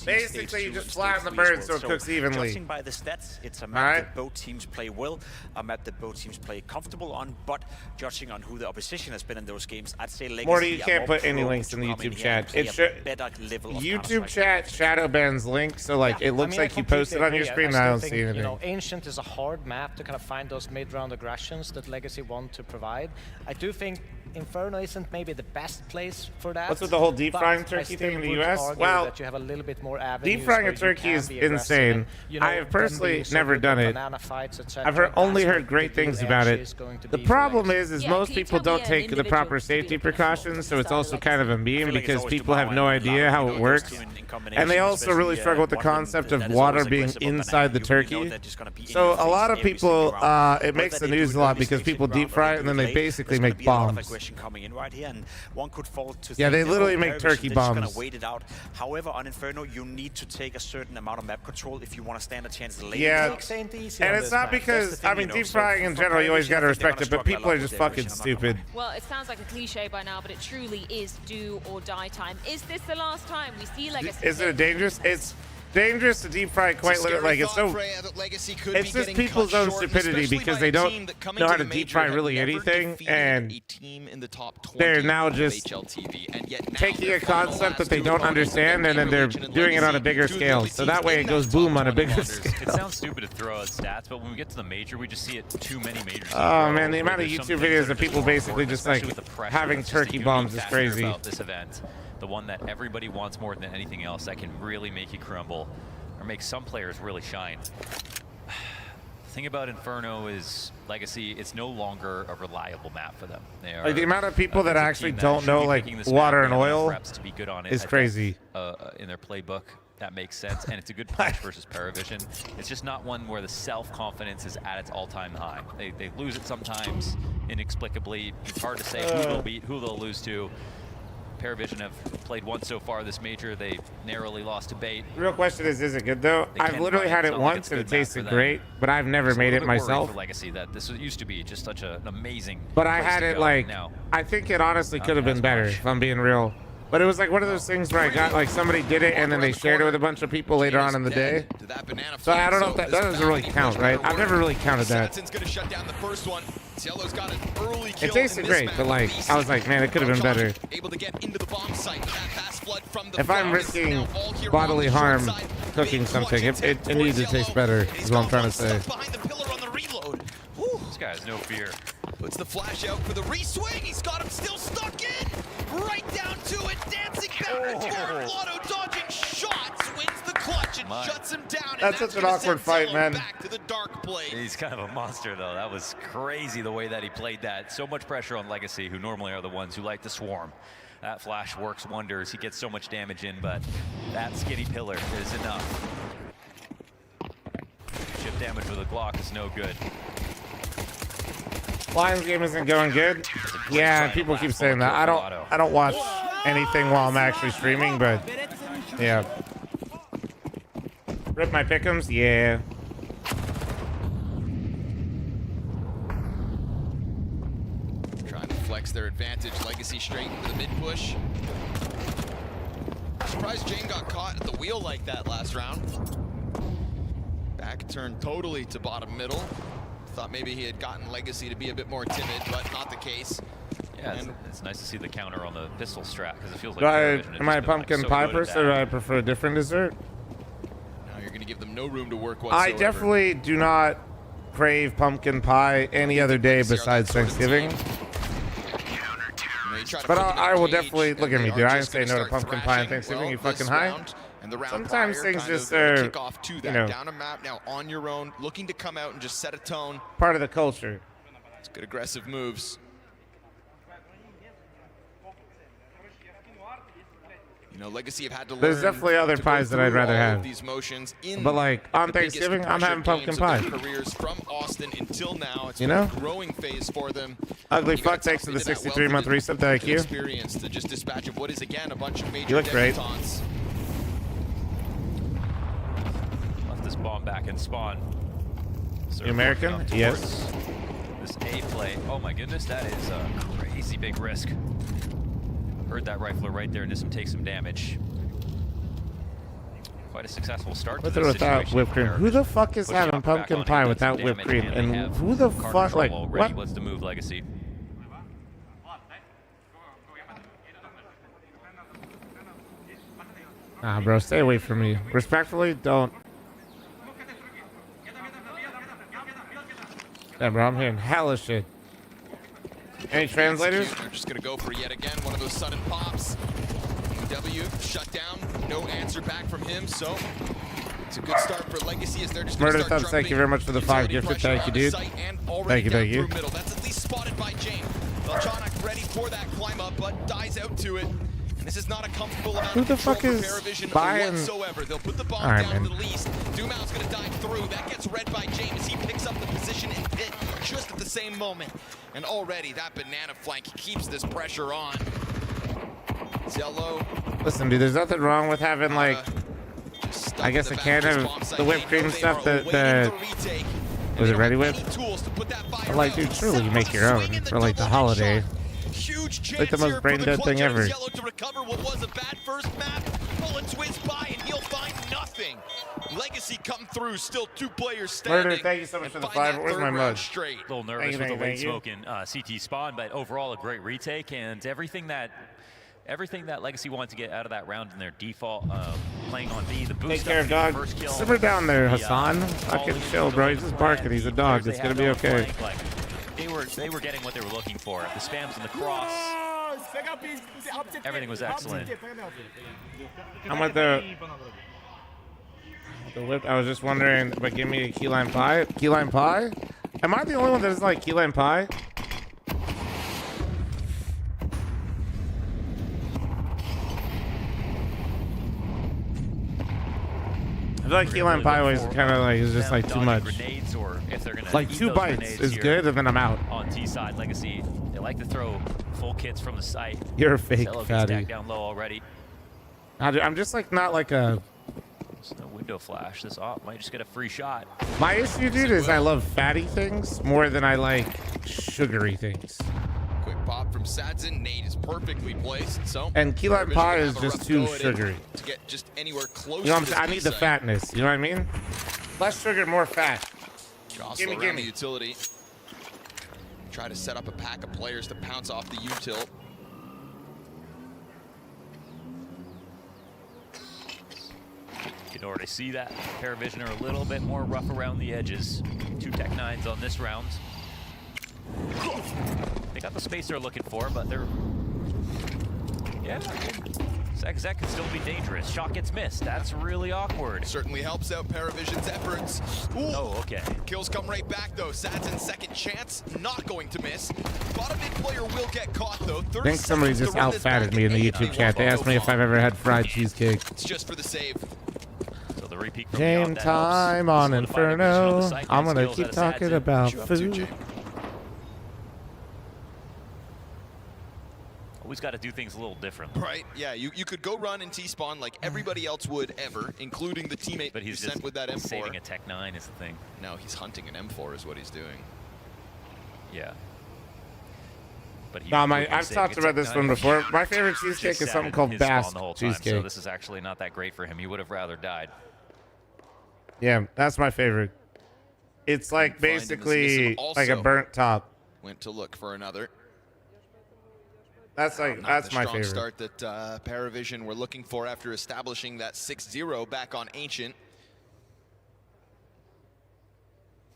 Basically, you just flatten the bird so it cooks evenly. Judging by the stats, it's a map that both teams play well, a map that both teams play comfortable on, but judging on who the opposition has been in those games, I'd say Legacy Morty, you can't put any links in the YouTube chat. It should, YouTube chat shadow bans links, so like it looks like you posted on your screen and I don't see anything. You know, Ancient is a hard map to kind of find those mid-round aggressions that Legacy want to provide. I do think Inferno isn't maybe the best place for that. What's with the whole deep frying turkey thing in the US? Well, that you have a little bit more deep frying a turkey is insane. You know, I have personally never done it. I've only heard great things about it. The problem is most people don't take the proper safety precautions, so it's also kind of a meme because people have no idea how it works. And they also really struggle with the concept of water being inside the turkey. So a lot of people, it makes the news a lot because people deep fry it and then they basically make bombs. Coming in right here, and one could fall to they literally make turkey bombs. Gonna wait it out. However, on Inferno, you need to take a certain amount of map control if you want to stand a chance later. Yeah, and it's not because I mean deep frying in general, you always gotta respect it, but people are just fucking stupid. Well, it sounds like a cliche by now, but it truly is do or die time. Is this the last time we see Legacy? Is it dangerous? It's dangerous to deep fry quite literally. Like it's so. It's just people's own stupidity because they don't know how to deep fry really anything, and they're now just taking a concept that they don't understand, and then they're doing it on a bigger scale. So that way it goes boom on a bigger scale. It sounds stupid to throw out stats, but when we get to the major, we just see it too many majors. Oh man, the amount of YouTube videos of people basically just like having turkey bombs is crazy. About this event, the one that everybody wants more than anything else, that can really make you crumble or make some players really shine. The thing about Inferno is Legacy, it's no longer a reliable map for them. They are, like the amount of people that actually don't know like water and oil to be good on it is crazy. In their playbook, that makes sense, and it's a good punch versus Paravision. It's just not one where the self-confidence is at its all-time high. They lose it sometimes inexplicably. It's hard to say who they'll beat, who they'll lose to. Paravision have played once so far this major. They narrowly lost to Bait. Real question is it good though? I've literally had it once and it tasted great, but I've never made it myself. For Legacy, that this used to be just such an amazing. But I had it like, I think it honestly could have been better if I'm being real. But it was like one of those things where I got like somebody did it and then they shared it with a bunch of people later on in the day. So I don't know if that doesn't really count, right? I've never really counted that. It tasted great, but like I was like, man, it could have been better. If I'm risking bodily harm cooking something, it needs to taste better, is what I'm trying to say. This guy has no fear. Puts the flash out for the re-swing. He's got him still stuck in. Right down to it. Dancing back and forth. Lotto dodging shots. clutch and shuts him down. That's such an awkward fight, man. Back to the dark place. He's kind of a monster, though. That was crazy the way that he played that. So much pressure on Legacy, who normally are the ones who like to swarm. That flash works wonders. He gets so much damage in, but that skinny pillar is enough. Chip damage with a Glock is no good. Lions game isn't going good. Yeah, people keep saying that. I don't watch anything while I'm actually streaming, but yeah. Rip my pick'ems, yeah. Trying to flex their advantage. Legacy straight into the mid push. Surprised Jane got caught at the wheel like that last round. Back turn totally to bottom middle. Thought maybe he had gotten Legacy to be a bit more timid, but not the case. Yeah, it's nice to see the counter on the pistol strap because it feels like. Am I a pumpkin pie person, or do I prefer a different dessert? Now you're going to give them no room to work whatsoever. I definitely do not crave pumpkin pie any other day besides Thanksgiving. But I will definitely look at me, dude. I didn't say no to pumpkin pie on Thanksgiving. You fucking high? And the round Sometimes things just kick off to that down a map now on your own, looking to come out and just set a tone. Part of the culture. It's good aggressive moves. You know, Legacy have had to learn. There's definitely other pies that I'd rather have. These motions in but like on Thanksgiving, I'm having pumpkin pie. Careers from Austin until now, it's been a growing phase for them. Ugly fuck thanks to the 63-month reset that IQ. Experience to just dispatch of what is again a bunch of major You look great. Left this bomb back and spawn. You American? Yes. This A play. Oh my goodness, that is a crazy big risk. Heard that rifler right there, and Nissim takes some damage. Quite a successful start. With or without whipped cream? Who the fuck is having pumpkin pie without whipped cream? And who the fuck, like, what? What's the move, Legacy? Nah, bro, stay away from me. Respectfully, don't. Yeah, bro, I'm hearing hella shit. Any translators? They're just gonna go for yet again one of those sudden pops. W shut down, no answer back from him, so it's a good start for Legacy as they're just Murder Thumbs, thank you very much for the 5 gifted. Thank you, dude. Thank you, thank you. That's at least spotted by James. Valchonic ready for that climb up, but dies out to it. And this is not a comfortable amount Who the fuck is buying? whatsoever. They'll put the bomb down to the least. Dumau's gonna dive through. That gets read by James. He picks up the position and hit just at the same moment. And already that banana flank keeps this pressure on. Zello. Listen, dude, there's nothing wrong with having like, I guess a can of the whipped cream stuff that was it ready with? But like, dude, surely you make your own for like the holiday. Like the most brain dead thing ever. Zello to recover what was a bad first map. Bullets whiz by and he'll find nothing. Legacy come through, still 2 players standing. Murder, thank you so much for the 5. Where's my mug? A little nervous with the late smoke in CT spawn, but overall a great retake, and everything that Legacy wanted to get out of that round in their default playing on B. The boost. Take care of dog. Simmer down there, Hassan. Fucking chill, bro. He's just barking. He's a dog. It's gonna be okay. They were getting what they were looking for. The spams and the cross. Everything was excellent. I'm with the whip. I was just wondering, but give me a key lime pie. Key lime pie? Am I the only one that doesn't like key lime pie? I feel like key lime pie always kind of like is just like too much. Like 2 bites is good, and then I'm out. On T side, Legacy, they like to throw full kits from the site. You're a fake fatty. Down low already. I'm just like not like a. There's no window flash. This op might just get a free shot. My issue, dude, is I love fatty things more than I like sugary things. Quick pop from Sadzin. Nate is perfectly placed. So and key lime pie is just too sugary. To get just anywhere close. You know, I need the fatness. You know what I mean? Less sugar, more fat. Jostle around the utility. Try to set up a pack of players to pounce off the util. You can already see that Paravision are a little bit more rough around the edges. 2 Tech 9s on this round. They got the space they're looking for, but they're That could still be dangerous. Shot gets missed. That's really awkward. Certainly helps out Paravision's efforts. Ooh. Oh, okay. Kills come right back, though. Sadzin's second chance, not going to miss. Bottom mid player will get caught, though. I think somebody just out-fatted me in the YouTube chat. They asked me if I've ever had fried cheesecake. It's just for the save. So the repeat from Game time on Inferno. I'm going to keep talking about food. Always got to do things a little different. Right, yeah, you could go run and T-spawn like everybody else would ever, including the teammate but he's sent just with that M4. saving a Tech 9 is the thing. No, he's hunting an M4 is what he's doing. Yeah. But he I've talked about this one before. My favorite cheesecake is something called Basque cheesecake. So this is actually not that great for him. He would have rather died. Yeah, that's my favorite. It's like basically like a burnt top. Went to look for another. That's my favorite. Start that Paravision were looking for after establishing that 6-0 back on Ancient.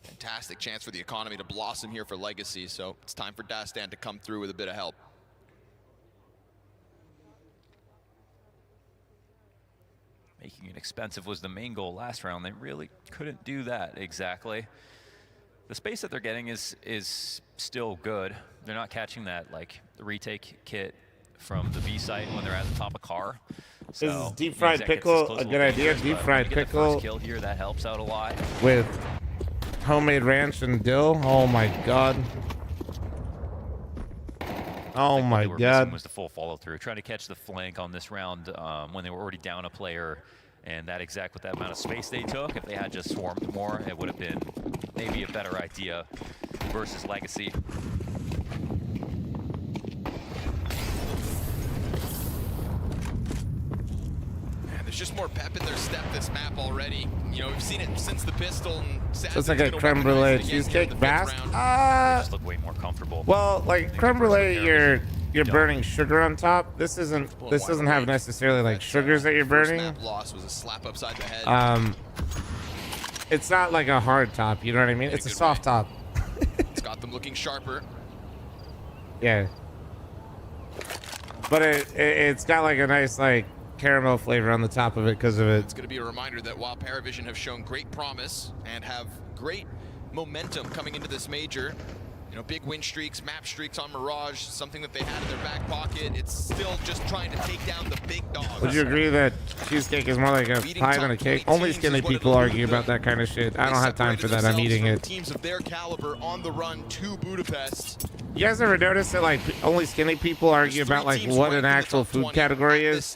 Fantastic chance for the economy to blossom here for Legacy, so it's time for Dastan to come through with a bit of help. Making it expensive was the main goal last round. They really couldn't do that exactly. The space that they're getting is still good. They're not catching that like the retake kit from the B site when they're at the top of car. So is deep fried pickle a good idea? Deep fried pickle kill here, that helps out a lot. With homemade ranch and dill. Oh my god. Oh my god. Was the full follow through, trying to catch the flank on this round when they were already down a player. And that with that amount of space they took, if they had just swarmed more, it would have been maybe a better idea versus Legacy. Man, there's just more pep in their step this map already. You know, we've seen it since the pistol. And so it's like a creme brulee cheesecake Basque. Just look way more comfortable. Well, like creme brulee, you're burning sugar on top. This doesn't have necessarily like sugars that you're burning. Loss was a slap upside the head. It's not like a hard top, you know what I mean? It's a soft top. It's got them looking sharper. Yeah. But it's got like a nice like caramel flavor on the top of it because of it. It's going to be a reminder that while Paravision have shown great promise and have great momentum coming into this major, you know, big win streaks, map streaks on Mirage, something that they had in their back pocket. It's still just trying to take down the big dogs. Would you agree that cheesecake is more like a pie than a cake? Only skinny people argue about that kind of shit. I don't have time for that. I'm eating it. Teams of their caliber on the run to Budapest. You guys ever notice that like only skinny people argue about like what an actual food category is?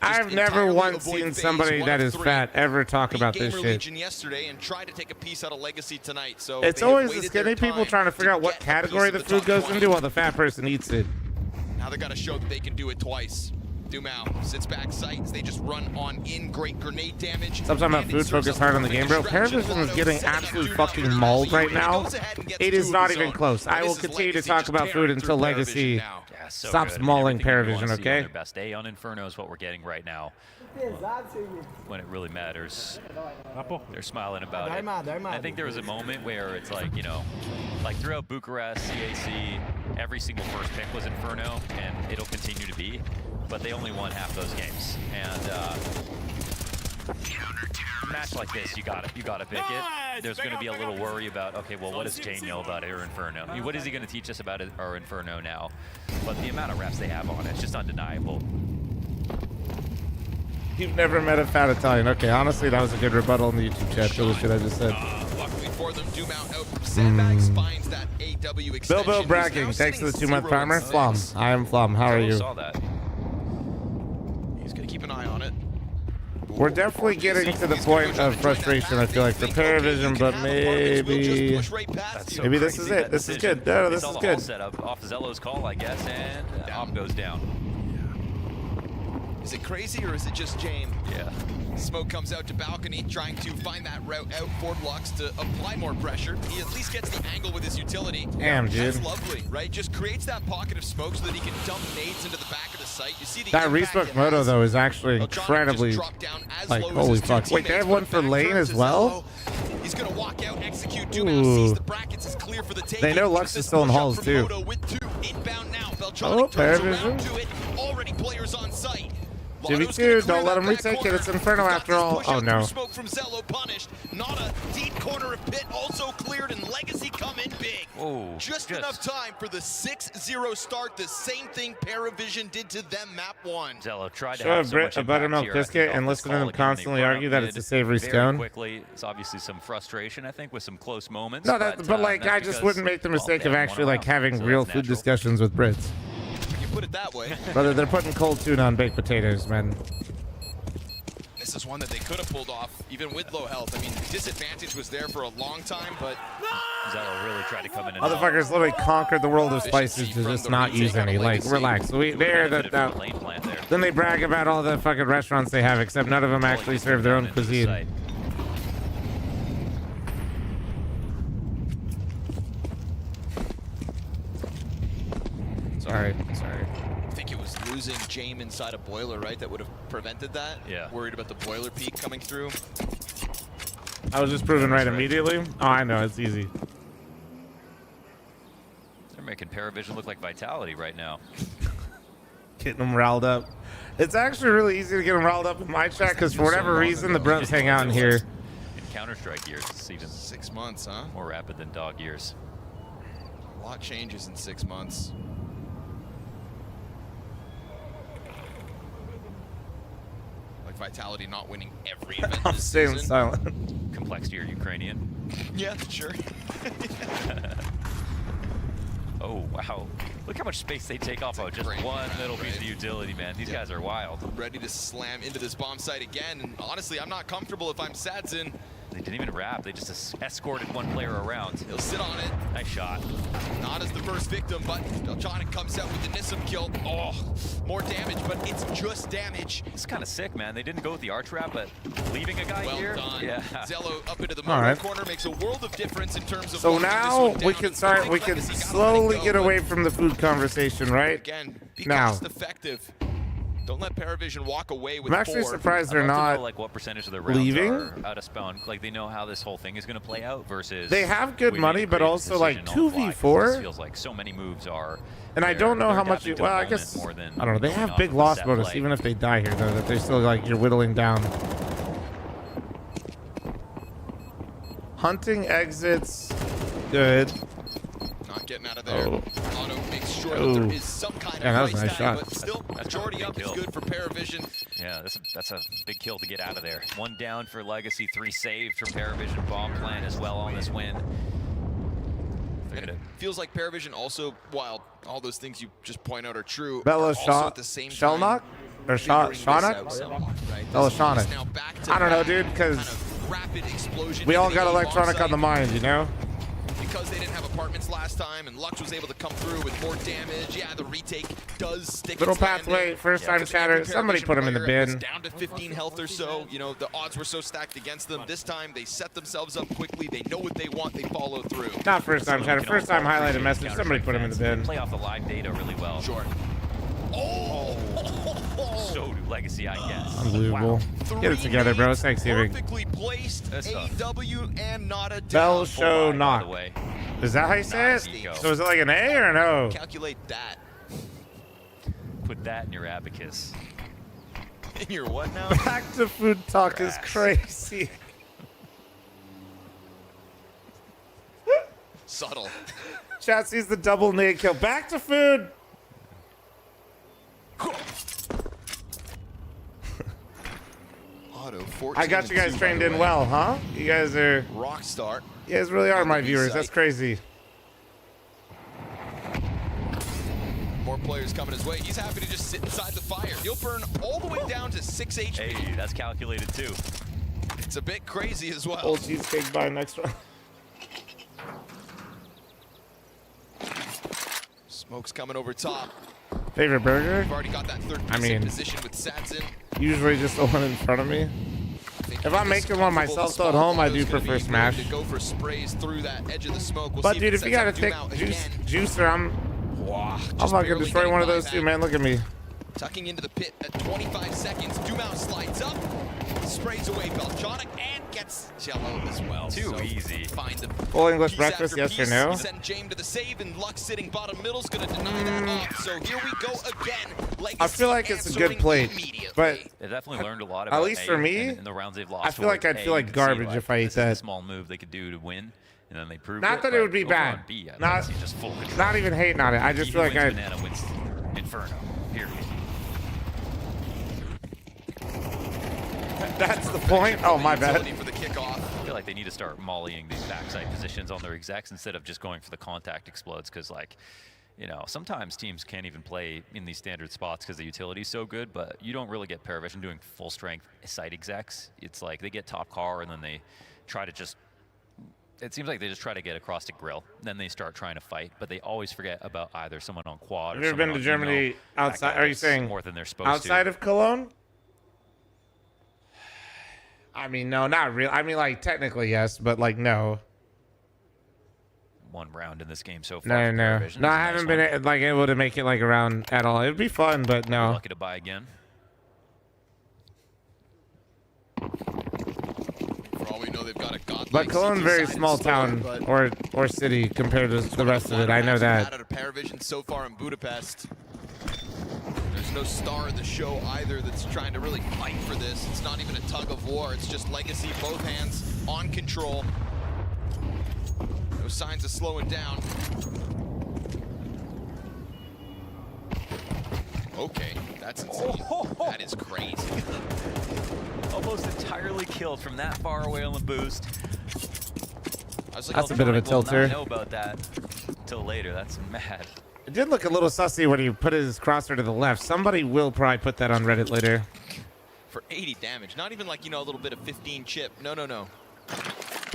I've never once seen somebody that is fat ever talk about this shit. Yesterday and tried to take a piece out of Legacy tonight. So it's always the skinny people trying to figure out what category the food goes into while the fat person eats it. Now they got to show that they can do it twice. Dumao sits back sights. They just run on in. Great grenade damage. Stop talking about food. Focus hard on the game, bro. Paravision is getting absolutely fucking mauled right now. It is not even close. I will continue to talk about food until Legacy stops mauling Paravision, okay? Their best day on Inferno is what we're getting right now. When it really matters, they're smiling about it. I think there was a moment where it's like, you know, like throughout Bucharest, CAC, every single first pick was Inferno, and it'll continue to be. But they only won half those games, and a match like this, you gotta pick it. There's going to be a little worry about, okay, well, what does Jane know about our Inferno? I mean, what is he going to teach us about our Inferno now? But the amount of reps they have on it, it's just undeniable. You've never met a fat Italian. Okay, honestly, that was a good rebuttal in the YouTube chat to the shit I just said. Luckily for them, Dumao out from Sandbags finds that AW extension. Bilbo bragging. Thanks to the 2-month farmer. fl0m. I am fl0m. How are you? Saw that. He's going to keep an eye on it. We're definitely getting to the point of frustration, I feel like, for Paravision, but maybe this is it. This is good. No, this is good. Set up off Zello's call, I guess, and Op goes down. Is it crazy or is it just James? Yeah. Smoke comes out to balcony, trying to find that route out for Lux to apply more pressure. He at least gets the angle with his utility. Damn, dude. That's lovely, right? Just creates that pocket of smoke so that he can dump nades into the back of the site. You see the that resmoke moto, though, is actually incredibly, like, holy fuck. Wait, they have one for lane as well? He's going to walk out, execute Dumao, sees the brackets is clear for the taking. They know Lux is still in halls, too. Inbound now. Oh, Paravision. Already players on 2v2, don't let him retake it. It's Inferno after all. Oh no. Smoke from Zello punished. Nada, deep corner of pit also cleared, and Legacy come in big. Oh, just enough time for the 6-0 start. The same thing Paravision did to them map 1. Zello tried to Show have so much a buttermilk impact biscuit here. and listen to them constantly argue that it's a savory very scone. Quickly, it's obviously some frustration, I think, with some close moments. No, but like, I just wouldn't make the mistake of actually like having real food discussions with Brits. You put it that way. Brother, they're putting cold tuna on baked potatoes, man. This is one that they could have pulled off, even with low health. I mean, the disadvantage was there for a long time, but Zello really tried to come in and Motherfuckers literally conquered the world of spices to just not use any. Like, relax. Then they brag about all the fucking restaurants they have, except none of them actually serve their own cuisine. Sorry. I think it was losing Jame inside a boiler, right? That would have prevented that. Yeah. Worried about the boiler peak coming through. I was just proven right immediately. Oh, I know. It's easy. They're making Paravision look like Vitality right now. Getting them riled up. It's actually really easy to get them riled up in my chat because for whatever reason, the bros hang out in here. In Counter-Strike years, it's even 6 months, huh? More rapid than dog years. A lot changes in 6 months. Like Vitality not winning every event I'm this staying season. silent. Complex to your Ukrainian. Yeah, sure. Oh, wow. Look how much space they take off of just one little piece of utility, man. These guys are wild. Ready to slam into this bomb site again, and honestly, I'm not comfortable if I'm Sadzin. They didn't even wrap. They just escorted one player around. He'll sit on it. Nice shot. Not as the first victim, but Deltronic comes out with the Nissim kill. Oh, more damage, but it's just damage. It's kind of sick, man. They didn't go with the arch wrap, but leaving a guy here. Done. Yeah. Zello up into the All right. corner makes a world of difference in terms of. So now we can start. We can slowly get away from the food conversation, right? Again, be now. cost effective. Don't let Paravision walk away with I'm actually 4. surprised they're I'd love to not know, like, what percentage of their rounds leaving. are out of spawn. Like, they know how this whole thing is going to play out versus. They have good we money, made a but great also like decision on the fly, 'cause this 2v4. feels like so many moves are. And I don't know how much. adapting to Well, the I moment guess more than I don't know. They going have off big of the loss set bonus, play. even if they die here, though. That they're still like you're whittling down. Hunting exits, good. Not getting out of there. Oh. Auto makes sure that there is some kind Yeah, that of was a nice shot. but still, majority up is good for Paravision. Yeah, that's a big kill to get out of there. 1 down for Legacy, 3 saved for Paravision. Bomb plan as well on this win. And it feels like Paravision also, while all those things you just point out are true, Bella are also at the same time Shellnock or figuring this Shawnock? out somewhat, right? Bella This is Shawnock. now back to I don't know, back dude, because kind of rapid explosion we all into got the bomb electronic site. on the mind, you know. Because they didn't have apartments last time, and Lux was able to come through with more damage. Yeah, the retake does stick. Little its landing. pathway, first time because chatter. every Somebody Paravision put him in the player was bin. Down to 15 health or so. You know, the odds were so stacked against them. This time, they set themselves up quickly. They know what they want. They follow through. Not first time chatter. First time highlighted message. Somebody put him in the bin. Play off the live data really well. Sure. Oh! So do Legacy, I guess. Unbelievable. Get it together, bro. It's Thanksgiving. Perfectly placed AW and not a Bell down. show knock. Is that how you say it? So is it like an A or an O? Calculate that. Put that in your abacus. In your what now? Back to food talk is crazy. Subtle. Chat sees the double nade kill. Back to food. Auto 14 I got you guys and 2, trained by the in way. well, huh? You guys are. Rock start. You guys really are my On the B viewers. site. That's crazy. More players coming his way. He's happy to just sit inside the fire. He'll burn all the way down to 6 HP. Hey, that's calculated too. It's a bit crazy as well. Old cheesecake by next one. Smoke's coming over top. Favorite burger? We've already got that third I mean, position with Sadzin. usually just the one in front of me. If I'm making one myself though at home, I do prefer Smash. To go for sprays through that edge of the smoke. We'll But see dude, it if you got a sets up thick Doom out again. juicer, I'll fucking barely destroy getting one of by those that. too, man. Look at me. Tucking into the pit at 25 seconds. Dumau slides up, sprays away Beltronic, and gets Jello as well. Too easy. Find the Full English breakfast, yes or no? Send James to the save, and Lux sitting bottom middle's going to deny that off. So here we go again. Legacy I feel like it's a good plate, but They definitely learned a lot about at least for me, in the rounds they've lost. I feel like I'd feel like garbage if I ate that. A small move they could do to win, and then they proved Not that it would be bad. Not even hating on it. I just feel like I. Banana wins Inferno. Period. That's the point. Oh, my bad. For the kickoff. I feel like they need to start mollying these backside positions on their execs instead of just going for the contact explodes, because like, you know, sometimes teams can't even play in these standard spots because the utility's so good, but you don't really get Paravision doing full strength site execs. It's like they get top car and then they try to just, it seems like they just try to get across the grill. Then they start trying to fight, but they always forget about either someone on quad or Have you ever been to Germany outside? Are you saying more than they're supposed outside to. of Cologne? I mean, no, not real. I mean, like, technically, yes, but, like, no. One round in this game so far. No. No, I haven't been, like, able to make it, like, around at all. It'd be fun, but no. Lucky to buy again. For all we know, they've got a godlike But Cologne's very small town or city compared to the rest of it. I know that. Out of Paravision so far in Budapest. There's no star of the show either that's trying to really fight for this. It's not even a tug of war. It's just Legacy, both hands on control. No signs of slowing down. Okay, that's insane. That is crazy. Almost entirely killed from that far away on the boost. That's a bit of a tilter. I know about that till later. That's mad. It did look a little sussy when he put his crosser to the left. Somebody will probably put that on Reddit later. For 80 damage, not even like, you know, a little bit of 15 chip. No.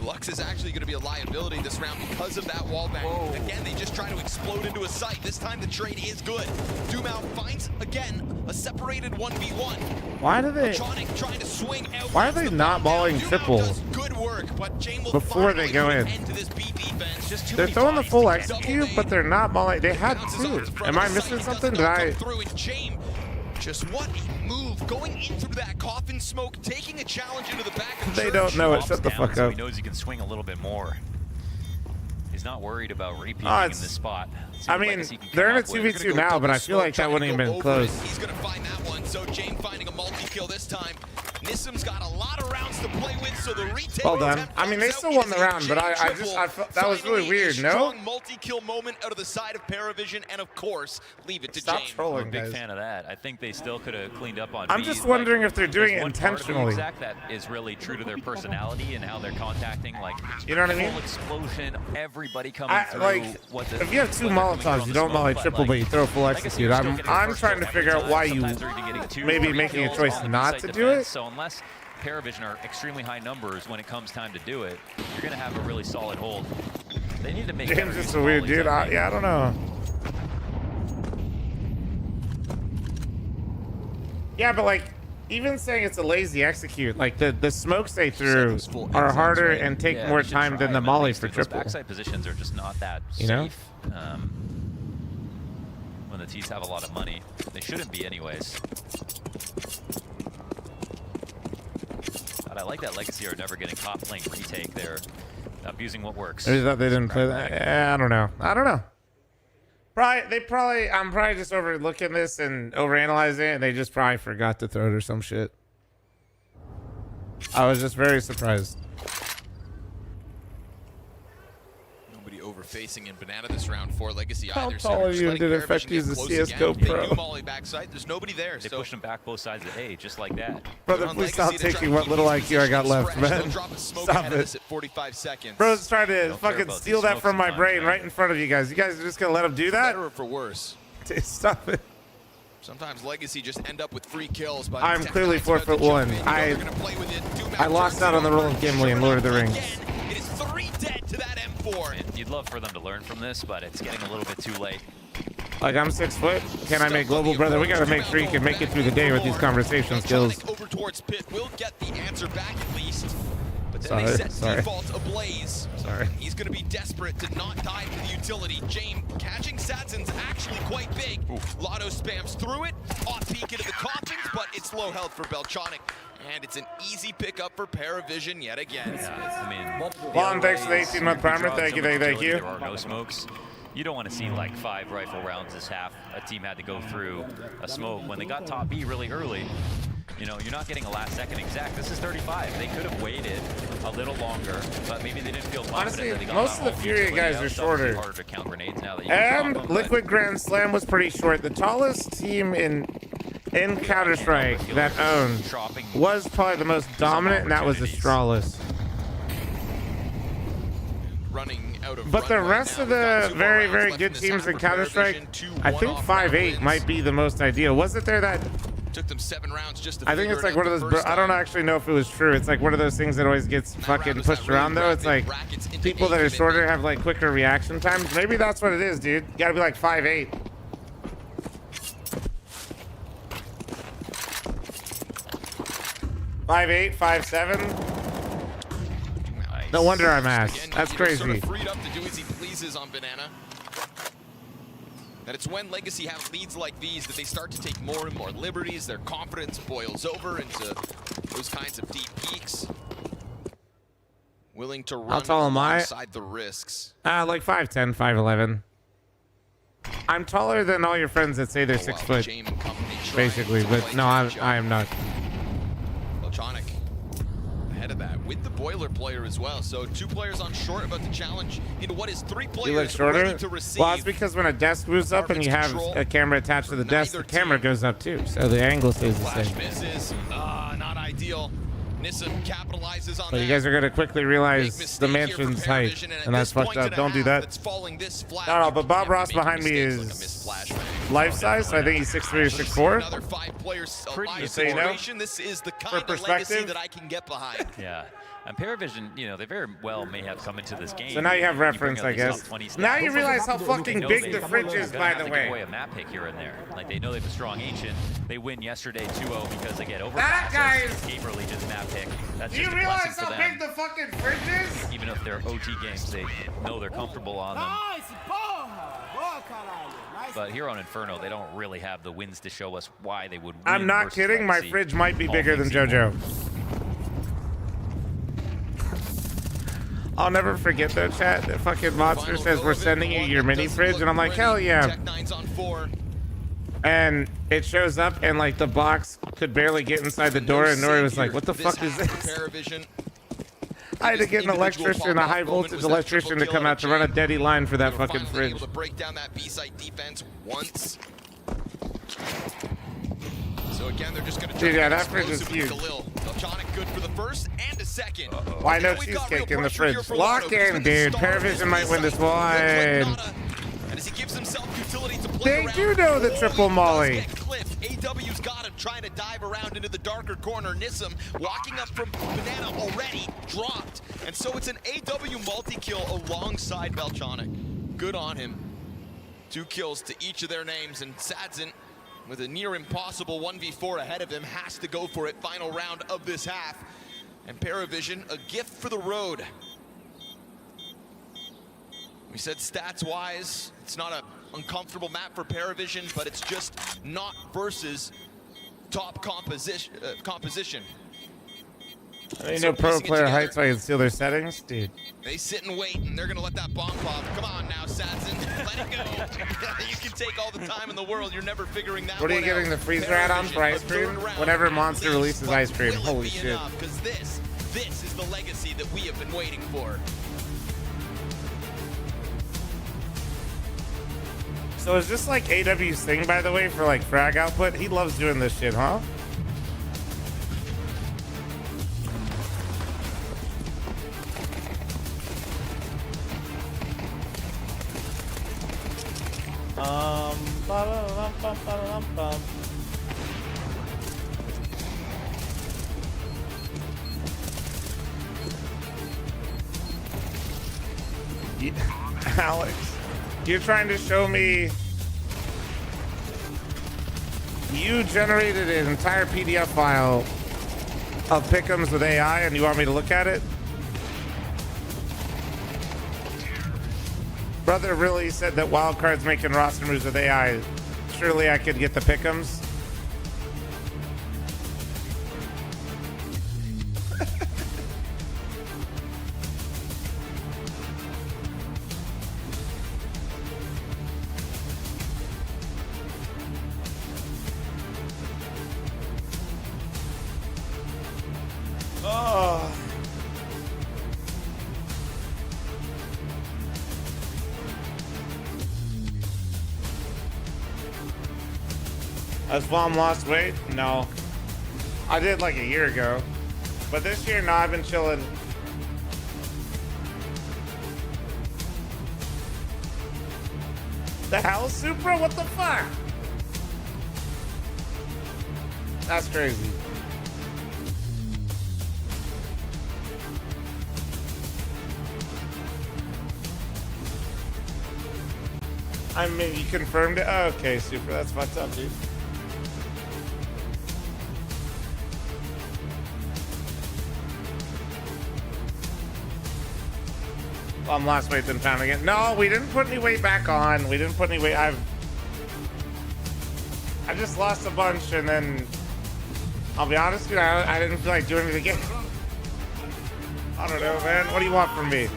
Lux is actually going to be a liability this round because of that wall bang. Whoa. Again, they just try to explode into a site. This time the trade is good. Dumau finds, again, a separated 1v1. Why do they... Trying to swing out. Why are they not balling triple Good work, but Jane will before they go in? They're throwing the full execute, but they're not balling. They had two. Am I missing something? Did I... Just what a move, going in through that coffin smoke, taking a challenge into the back of the They don't know it. Shut the fuck so up. He knows he can swing a little bit more. He's not worried about repeating in this spot. I mean, they're in a 2v2 now, but I feel like that wouldn't even been close. He's going to find that one, so James finding a multi-kill this time. Nissim's got a lot of rounds to play with, so the retake. Well done. I mean, they still won the round, but I felt that was really weird, no? Strong multi-kill moment out of the side of Paravision, and of course, leave it to Stop James. trolling, I'm a big guys. fan of that. I think they still could have cleaned up on I'm B. just wondering if they're doing it there's one part of the intentionally. exec that is really true to their personality and how they're contacting, like, You know what I mean? full explosion, everybody coming through. Like, if you have two Molotovs, you don't molly triple, but you throw full execute. I'm trying to figure out why you maybe making a choice not to do it. So unless Paravision are extremely high numbers when it comes time to do it, you're going to have a really solid hold. They need to make James is a weird dude. Yeah, I don't know. Yeah, but like, even saying it's a lazy execute, like the smokes they threw are harder and take more time than the molly for triple. Backside positions are just not that safe. You know? When the T's have a lot of money, they shouldn't be anyways. But I like that Legacy are never getting caught playing retake. They're abusing what works. Maybe that they didn't play that. Yeah, I don't know. I'm probably just overlooking this and overanalyzing it, and they just probably forgot to throw it or some shit. I was just very surprised. Nobody overfacing in Banana this round for Legacy How either. tall are you? Did it affect you as a CSGO pro? They do molly backside. There's nobody there. They pushed them back both sides of A, just like that. Brother, please stop taking what little IQ I got left, man. Stop it. 45 seconds. Bro's trying to fucking steal that from my brain right in front of you guys. You guys are just gonna let him do that? Better or for worse. Stop it. Sometimes Legacy just end up with free kills. By I'm clearly 4'1". I lost out on the role of Gimli in Lord of the Rings. It is 3 dead to that M4. And you'd love for them to learn from this, but it's getting a little bit too late. Like, I'm 6 foot. Can I make global, brother? We gotta make sure you can make it through the day with these conversation skills. Over towards pit will get the answer back at least. But Then they set Sorry. default ablaze. Sorry. He's going to be desperate to not die to the utility. James catching Sadzin's actually quite big. Lotto spams through it, off peek into the coffins, but it's low health for Belchonic. And it's an easy pickup for Paravision yet again. Yeah, I mean, Juan, thanks for the 18-month primer. Thank you. There are no smokes. You don't want to see like 5 rifle rounds this half. A team had to go through a smoke. When they got top B really early, you know, you're not getting a last second exact. This is 35. They could have waited a little longer, but maybe they didn't feel confident. Honestly, that they got most of the home Fury utility. guys Now are it's obviously shorter. harder to count grenades now that you can And drop them, Liquid Grand Slam was pretty short. The tallest team in Counter-Strike that owned was probably the most dominant, and that was Astralis. Running out of But the rest of the very, very good teams in Counter-Strike, I think 5-8 might be the most ideal. Wasn't there that... Took them 7 rounds just to I think figure it's it like out one of the those... first I don't time. actually know if it was true. It's like one of those things that always gets fucking pushed around, though. It's like people that are shorter have like quicker reaction times. Maybe that's what it is, dude. You gotta be like 5'8". (5'8", 5'7". No wonder I'm asked. That's crazy. Sort of freed up to do as he pleases on Banana. And it's when Legacy have leads like these that they start to take more and more liberties. Their confidence boils over into those kinds of deep peaks. Willing to run How tall am I? alongside the risks. Like 5'10", 5'11". I'm taller than all your friends that say they're 6 foot, basically. But no, I am not. Belchonic ahead of that with the boiler player as well. So 2 players on short about to challenge into what is 3 You look players shorter? ready to receive. Well, it's because when a desk moves up and you have a camera attached to the desk, the camera goes up too. So the angle stays the Flash same. misses. Not ideal. Nissim capitalizes on But that. you guys are going to quickly realize the mansion's height, and that's fucked up. Don't do that. No, but Bob Ross behind me is life size, so I think he's 6'3" or 6'4". Another 5 players alive Just so you know. situation. This is the kind of legacy perspective. that I can get behind. Yeah. And Paravision, you know, they very well may have come into this game. So now you have reference, bring I out these guess. top 20 Now stats. you realize how fucking They know big they- the fridge is, they're by gonna the have to way. give away a map pick here and there. Like, they know they have a strong Ancient. They win yesterday 2-0 because they get over. That guy's- Gabriel Legion's map pick. That's Do you just a blessing realize for how them. big the fucking fridge is? Even if they're OT games, they know they're comfortable on them. But here on Inferno, they don't really have the wins to show us why they would win. I'm not versus kidding. My Legacy. fridge might be All bigger than things equal. JoJo. I'll never forget though, chat. That fucking monster says we're sending you your mini fridge, and I'm like, hell yeah. And it shows up, and like the box could barely get inside the door, and Nori was like, "What the fuck is this?" Paravision. I had to get an electrician, a high voltage electrician, to come out to run a deady line for that fucking fridge. Able to break down that B-side defense once. So again, they're just going to Dude, yeah, that fridge is huge. Belchonic good for the first and a second. Why no cheesecake in the fridge? Lock in, dude. Paravision might win this one. And as he gives himself utility to play They do know the triple molly. AW's got him trying to dive around into the darker corner. Nissim walking up from Banana already dropped. And so it's an AW multi-kill alongside Belchonic. Good on him. 2 kills to each of their names, and Sadzin, with a near impossible 1v4 ahead of him, has to go for it. Final round of this half. And Paravision, a gift for the road. We said stats-wise, it's not an uncomfortable map for Paravision, but it's just not versus top composition. You know, pro player height so I can steal their settings, dude. They sit and wait, and they're gonna let that bomb pop. Come on now, Sadzin, let it go. You can take all the time in the world. You're never figuring that What are one you getting out. the freezer add-on for ice cream? Whenever Monster releases ice cream, holy shit. Because this is the legacy that we have been waiting for. So is this like AW's thing, by the way, for like frag output? He loves doing this shit, huh? Alex, you're trying to show me you generated an entire PDF file of pick'ems with AI and you want me to look at it? brother really said that Wildcard's making roster moves with AI. Surely I could get the pick'ems. Oh. Has fl0m lost weight? No. I did like a year ago. But this year, no, I've been chilling. The hell, Supra? What the fuck? That's crazy. I mean, you confirmed it? Oh, okay, Super. That's fucked up, dude. fl0m lost weight, then found again. No, we didn't put any weight back on. We didn't put any weight. I just lost a bunch, and then I'll be honest, dude, I didn't feel like doing it again. I don't know, man. What do you want from me?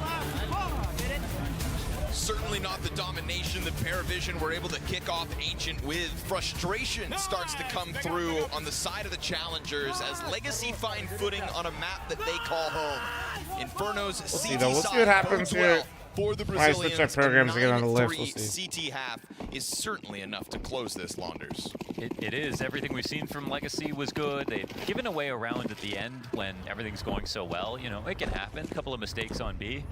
Certainly not the domination that Paravision were able to kick off Ancient with. Frustration starts to come through on the side of the challengers as Legacy find footing on a map that they call home. Inferno's CT We'll see what happens here. For the I switch up Brazilians, programs again on the list. We'll see. CT half is certainly enough to close this, Launders. It is. Everything we've seen from Legacy was good. They've given away a round at the end when everything's going so well. You know, it can happen. A couple of mistakes on B.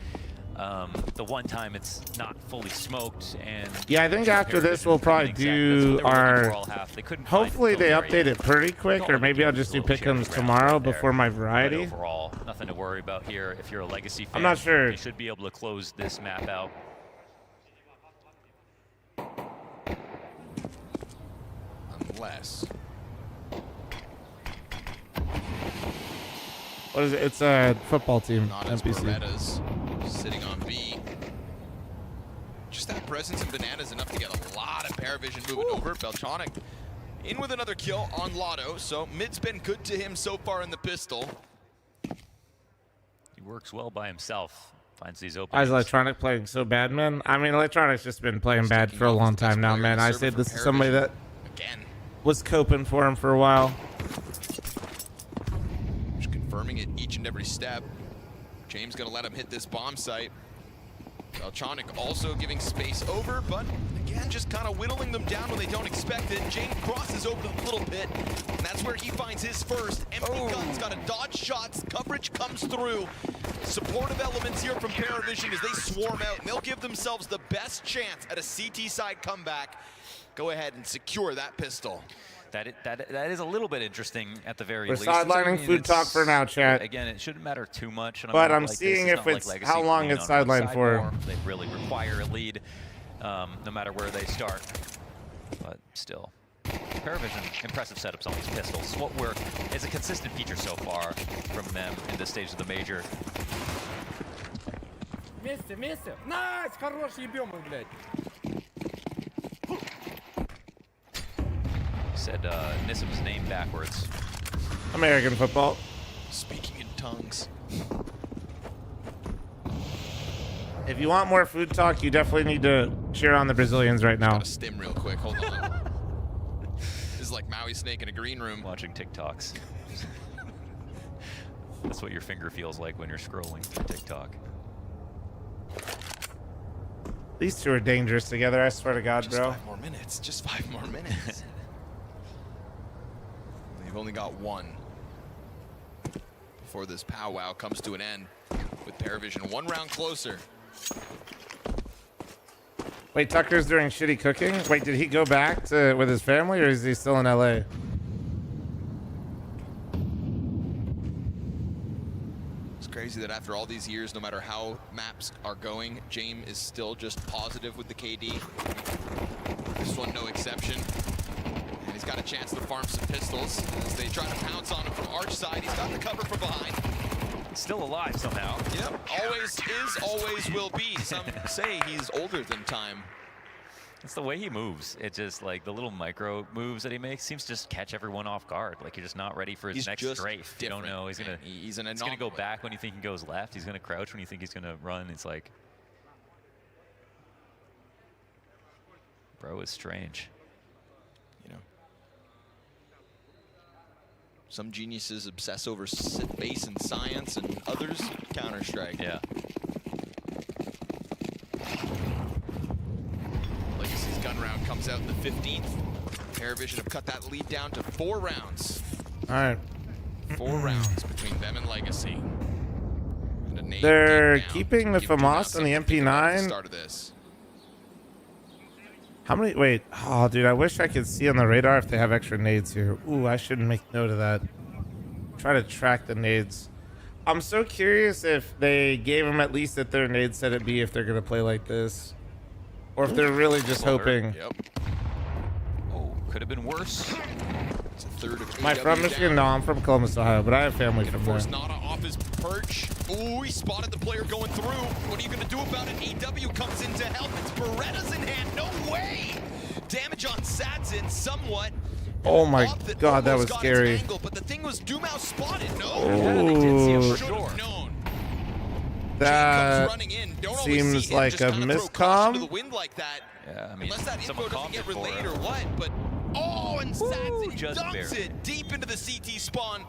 The one time it's not fully smoked, and yeah, I think after this we'll probably do our. Hopefully they update it pretty quick, or maybe I'll just do pick'ems tomorrow before my variety. But overall, nothing to worry about here. If you're a Legacy fan, I'm not sure. You should be able to close this map out. Unless. What is it? It's a football team. Not as NPC. Berettas sitting on B. Just that presence of Bananas enough to get a lot of Paravision moving over. Beltronic in with another kill on Lotto, so mid's been good to him so far in the pistol. He works well by himself. Finds these openings. Why is Electronic playing so bad, man? I mean, Electronic's just been playing bad for a long time now, man. I said this is somebody that was coping for him for a while. Just confirming it each and every step. James gonna let him hit this bomb site. Beltronic also giving space over, but again, just kind of whittling them down when they don't expect it. James crosses over to the little pit, and that's where he finds his first. Empty guns, got to dodge shots, coverage comes through. Supportive elements here from Paravision as they swarm out, and they'll give themselves the best chance at a CT side comeback. Go ahead and secure that pistol. That is a little bit interesting at the very least. We're sidelining food talk for now, chat. Again, it shouldn't matter too much. But I'm seeing if it's how long it's sidelined for. They really require a lead, no matter where they start. But still, Paravision, impressive setups on these pistols. It's a consistent feature so far from them in this stage of the major. Вместе. Найс, хорош, ебем их, блядь. Said Nissim's name backwards. American football. Speaking in tongues. If you want more food talk, you definitely need to cheer on the Brazilians right now. Gotta stim real quick, hold on. This is like Maui Snake in a green room. Watching TikToks. That's what your finger feels like when you're scrolling through TikTok. These two are dangerous together, I swear to God, just bro. 5 more minutes, just 5 more minutes. They've only got one before this powwow comes to an end with Paravision 1 round closer. Wait, Tucker's doing shitty cooking? Wait, did he go back with his family, or is he still in LA? It's crazy that after all these years, no matter how maps are going, James is still just positive with the KD. This one no exception. And he's got a chance to farm some pistols as they try to pounce on him from arch side. He's got the cover from behind. Still alive somehow. Yep, always is, always will be. Some say he's older than time. It's the way he moves. It's just like the little micro moves that he makes seems to just catch everyone off guard. Like you're just not ready for his next strafe. You don't know. He's gonna go back when you think he goes left. He's gonna crouch when you think he's gonna run. It's like, bro is strange. You know, some geniuses obsess over base and science, and others Counter-Strike. Yeah. Legacy's gun round comes out in the 15th. Paravision have cut that lead down to 4 rounds. All right. 4 rounds between them and Legacy. And they're keeping the FAMAS on the MP9. Start of this. How many? Wait. Oh, dude, I wish I could see on the radar if they have extra nades here. Ooh, I should make note of that. Try to track the nades. I'm so curious if they gave them at least at their nade set at B if they're going to play like this. Or if they're really just hoping. Yep. Oh, could have been worse. It's a third of Am I from Michigan? No, I'm from Columbus, Ohio, but I have family from there. Force Nada off his perch. Ooh, he spotted the player going through. What are you going to do about it? EW comes in to help. It's Beretta's in hand. No way! Damage on Sadzin somewhat. Oh my god, that was scary. Angle, but the thing was, Dumau spotted. No, Ooh. should have known. That seems like a miscomm. Like that. Yeah, I mean, unless that info doesn't get relayed or what, but oh, and Sadzin dumps it deep into the CT spawn.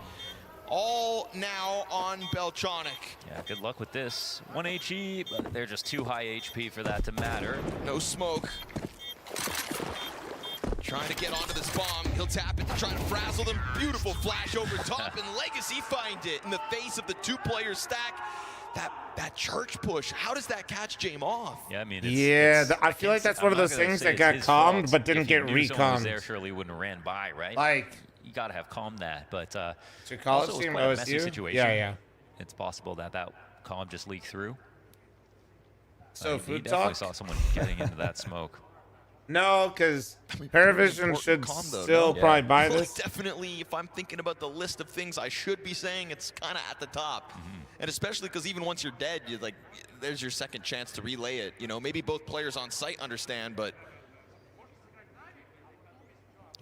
All now on Beltronic. Yeah, good luck with this. 1 HE, but they're just too high HP for that to matter. No smoke. Trying to get onto this bomb. He'll tap it to try to frazzle them. Beautiful flash over top, and Legacy find it in the face of the 2-player stack. That church push, how does that catch Jame off? Yeah, I mean, I feel like that's one of those things that got calmed but didn't get recommed. There surely wouldn't have ran by, right? Like, you got to have calmed that, but college also team it was quite a messy OSU? situation. Yeah. It's possible that calm just leaked through. So he food definitely talk? saw someone getting into that smoke. No, because Paravision should still probably buy Well, this. definitely, if I'm thinking about the list of things I should be saying, it's kind of at the top. And especially because even once you're dead, you're like, there's your second chance to relay it. You know, maybe both players on site understand, but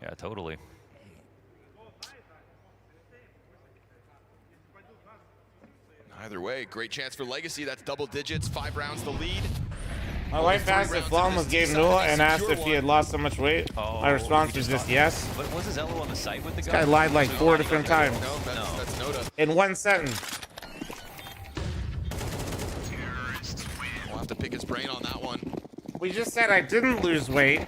yeah, totally. Either way, great chance for Legacy. That's double digits, 5 rounds to lead. My wife asked if fl0m was Gabe Newell and asked if he had lost so much weight. My response was just yes. But was his Elo on the site with the This guy lied like 4 different times. No, that's Noda. In one sentence. We'll have to pick his brain on that one. We just said I didn't lose weight.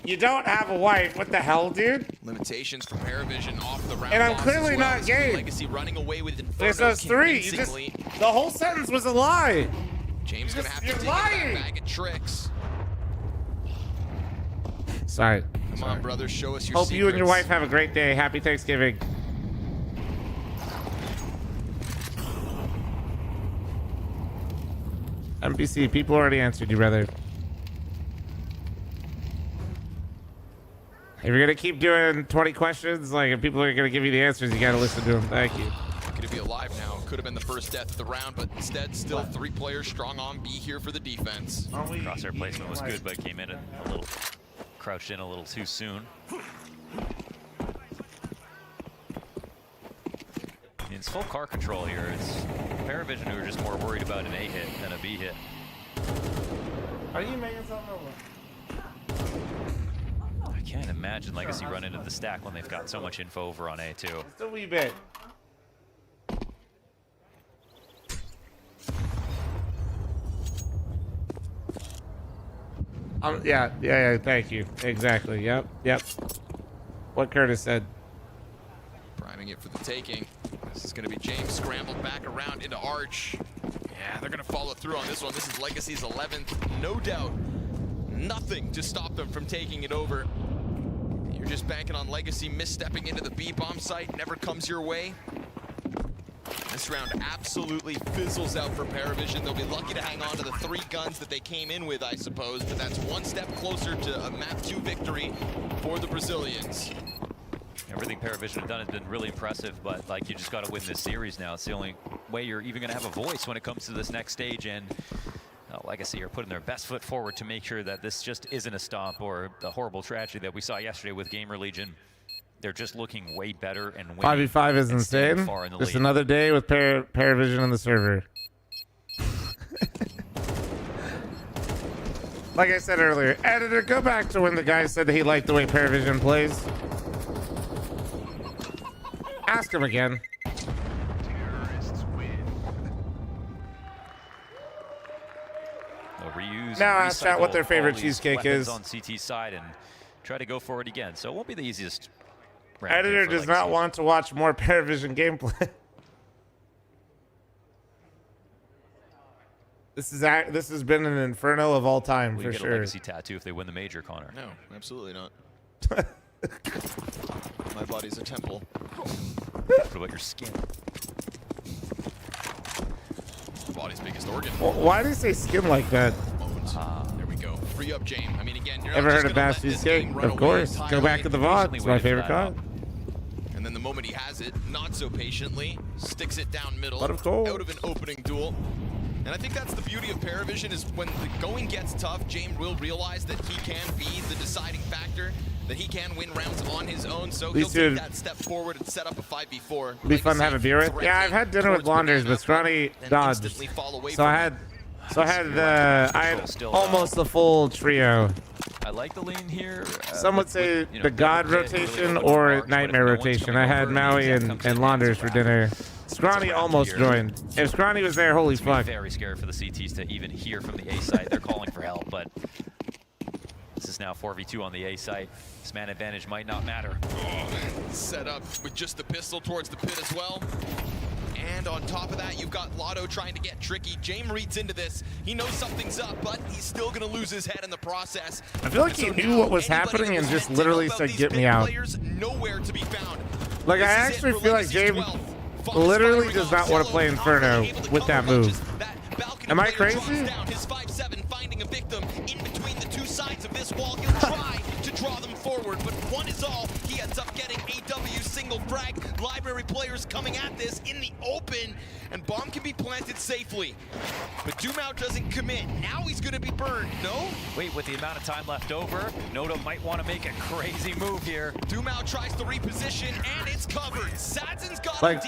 You don't have a wife. What the hell, dude? Limitations for Paravision off the round. And I'm clearly not Gabe. Legacy running away with Inferno. There's those 3. You just, the whole sentence was a lie. James gonna have to dig into lying. that bag of tricks. Sorry. Come on, brother, show us your Hope secrets. you and your wife have a great day. Happy Thanksgiving. NPC, people already answered you, brother. If you're gonna keep doing 20 questions, like if people are gonna give you the answers, you gotta listen to them. Thank you. Lucky to be alive now. Could have been the first death of the round, but instead, still 3 players strong on B here for the defense. Crosshair placement was good, but came in a little, crouched in a little too soon. It's full car control here. It's Paravision who are just more worried about an A hit than a B hit. Are you making something over? I can't imagine Legacy run into the stack when they've got so much info over on A2. Just a wee bit. Yeah, thank you. Exactly, yep. What Curtis said. Priming it for the taking. This is going to be James scrambled back around into Arch. Yeah, they're going to follow through on this one. This is Legacy's 11th. No doubt. Nothing to stop them from taking it over. You're just banking on Legacy misstepping into the B-bomb site. Never comes your way. This round absolutely fizzles out for Paravision. They'll be lucky to hang on to the 3 guns that they came in with, I suppose, but that's one step closer to a map 2 victory for the Brazilians. Yeah, Everything Paravision have done has been really impressive, but like you just got to win this series now. It's the only way you're even going to have a voice when it comes to this next stage. And Legacy are putting their best foot forward to make sure that this just isn't a stomp or the horrible tragedy that we saw yesterday with Gamer Legion. They're just looking way better and winning. 5v5 is insane. Just lead. another day with Paravision on the server. Like I said earlier, editor, go back to when the guy said that he liked the way Paravision plays. Ask him again. Now ask chat what their favorite cheesecake is. On CT side and try to go for it again. So it won't be the easiest. Editor does not want to watch more Paravision gameplay. This has been an inferno of all time for get sure. A Legacy tattoo if they win the major, Connor. No, absolutely not. My body's a temple. What about your skin? The body's biggest organ. Well, why do you say skin like that? There we go. Free up James. I mean, again, you're Ever not heard just of gonna Bass let this Cheesecake? game run Of course. away Go back to the VOD. It's my favorite card. And then the moment he has it, not so patiently, sticks it down middle, Lot of gold. out of an opening duel. And I think that's the beauty of Paravision is when the going gets tough, James will realize that he can be the deciding factor, that he can win rounds on his own, so he'll take that step forward and set up a 5v4. Be fun to have a beer with. Yeah, I've had dinner with Launders, but Scrawny dodged. So I had almost the full trio. I like the lean here. Some would say the God rotation or Nightmare rotation. I had Maui and Launders for dinner. Scrawny almost joined. If Scrawny was there, holy fuck. Very scary for the CTs to even hear from the A side. They're calling for help, but this is now 4v2 on the A site. This man advantage might not matter. Set up with just the pistol towards the pit as well. And on top of that, you've got Lotto trying to get tricky. James reads into this. He knows something's up, but he's still going to lose his head in the process. I feel like he knew what was happening and just literally said, "Get me out." Nowhere to be found. Like, I actually feel like James literally does not want to play Inferno with that move. Am I crazy? His 5-7 finding a victim in between the two sides of this wall. He'll try to draw them forward, but one is all. He ends up getting AW single frag. Library players coming at this in the open, and bomb can be planted safely. But Dumao doesn't commit. Now he's going to be burned. No? Wait, with the amount of time left over, Noto might want to make a crazy move here. Dumao tries to reposition, and it's covered. Sadzen's got Like,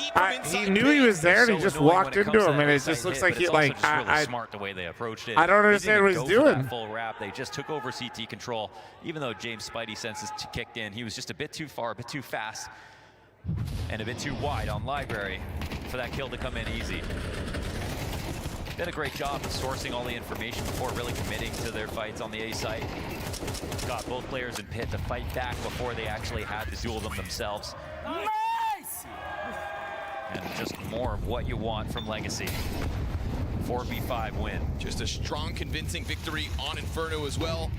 he knew he was there, and he just walked into him, and it just looks like he, like, smart the way they approached it. I don't understand what he's doing. Full wrap. They just took over CT control. Even though James' Spidey senses kicked in, he was just a bit too far, a bit too fast, and a bit too wide on Library for that kill to come in easy. Did a great job of sourcing all the information before really committing to their fights on the A site. Got both players in pit to fight back before they actually had to duel them themselves. Nice! And just more of what you want from Legacy. 4v5 win. Just a strong, convincing victory on Inferno as well.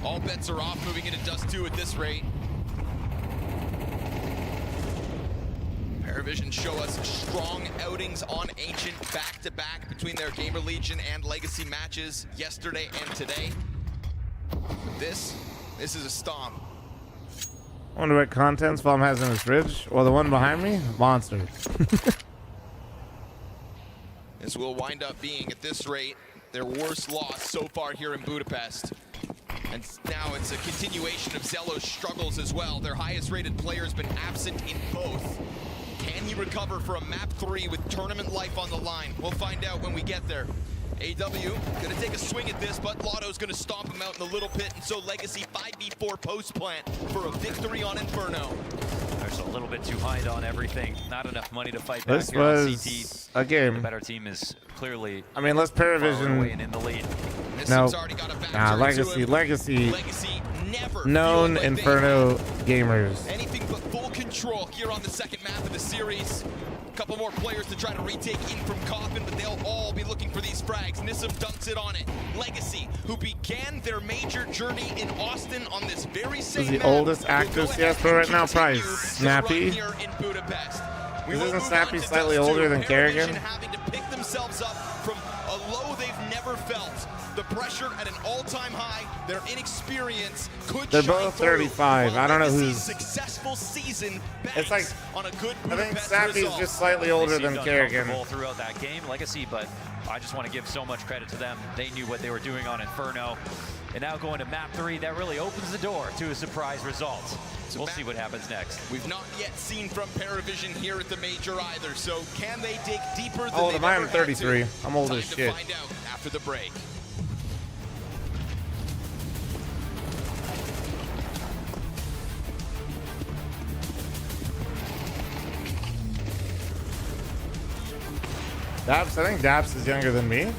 All bets are off moving into Dust 2 at this rate. Paravision show us strong outings on Ancient back-to-back between their Gamer Legion and Legacy matches yesterday and today. But this is a stomp. I wonder what contents fl0m has in his fridge. Well, the one behind me, monster. This will wind up being, at this rate, their worst loss so far here in Budapest. And now it's a continuation of Zello's struggles as well. Their highest rated player has been absent in both. Can he recover for a map 3 with tournament life on the line? We'll find out when we get there. AW gonna take a swing at this, but Lotto's gonna stomp him out in the little pit, and so Legacy 5v4 post plant for a victory on Inferno. There's a little bit too high on everything. Not enough money to fight back This here on was CT. a game. The better team is clearly. I mean, let's Paravision. And in the lead. No, Legacy. Known Inferno gamers. Anything but full control here on the second map of the series. A couple more players to try to retake in from Coffin, but they'll all be looking for these frags. Nissim dunks it on it. Legacy, who began their major journey in Austin on this very same Is the oldest active CS pro right now? Probably Snappy. Isn't Snappy slightly older than Kerrigan? Having to pick themselves up from a low they've never felt. The pressure at an all-time high. Their inexperience could They're shine both through. 35. I don't know who's. Successful season. It's like on a good. I think Sappy's just slightly older than Kerrigan. Throughout that game, Legacy, but I just want to give so much credit to them. They knew what they were doing on Inferno. And now going to map 3, that really opens the door to a surprise result. So we'll see what happens next. We've not yet seen from Paravision here at the major either. So can they dig deeper than How old they've am I? ever I'm 33. had to? I'm old Time as to shit. find out after the break. Daps, I think Daps is younger than me.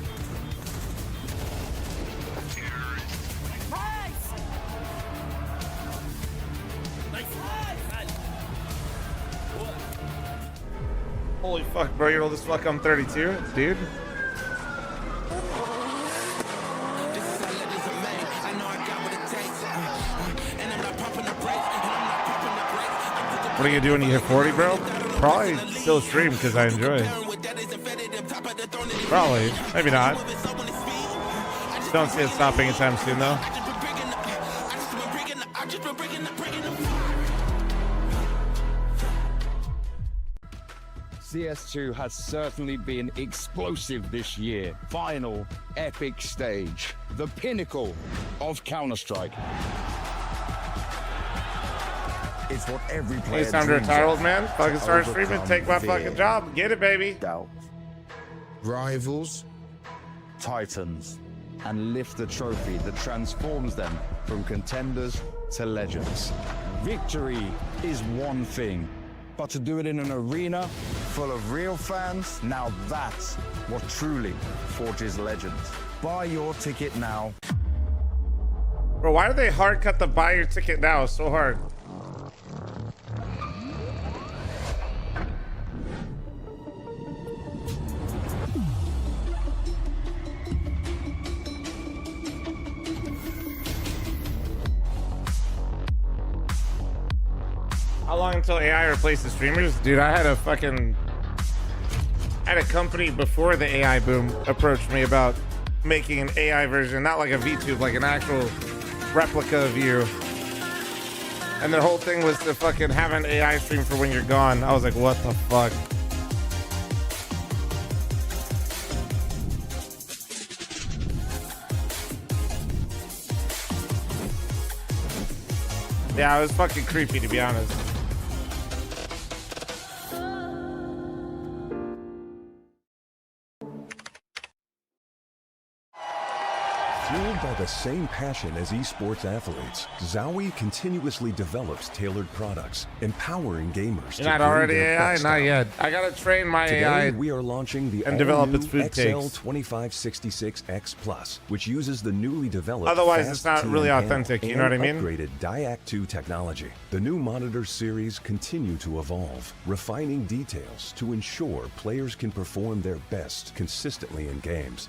Holy fuck, bro, you're old as fuck. I'm 32, dude. What are you gonna do when you hit 40, bro? Probably still stream because I enjoy it. Probably. Maybe not. Don't see it stopping anytime soon, though. CS2 has certainly been explosive this year. Final epic stage. The pinnacle of Counter-Strike. It's what every player It's time to retire, old man. Fucking start streaming. overcome Take my fear. fucking job. Get it, baby. Doubt. Rivals, titans, and lift the trophy that transforms them from contenders to legends. Victory is one thing, but to do it in an arena full of real fans, now that's what truly forges legends. Buy your ticket now. Bro, why do they hard cut the buy your ticket now so hard? How long until AI replaces streamers? Dude, I had a company before the AI boom approached me about making an AI version, not like a VTube, like an actual replica of you. And their whole thing was to fucking have an AI stream for when you're gone. I was like, what the fuck? Yeah, it was fucking creepy, to be honest. Fueled by the same passion as esports athletes, Zowie continuously develops tailored products, empowering gamers You're not bring already their AI? best Not out. yet. I gotta train my Today, AI we are launching the and develop all-new its food takes. XL2566X Plus, which uses the newly developed Otherwise, it's fast not really TN authentic, panel you know what I mean? and upgraded Diac 2 technology. The new monitor series continue to evolve, refining details to ensure players can perform their best consistently in games.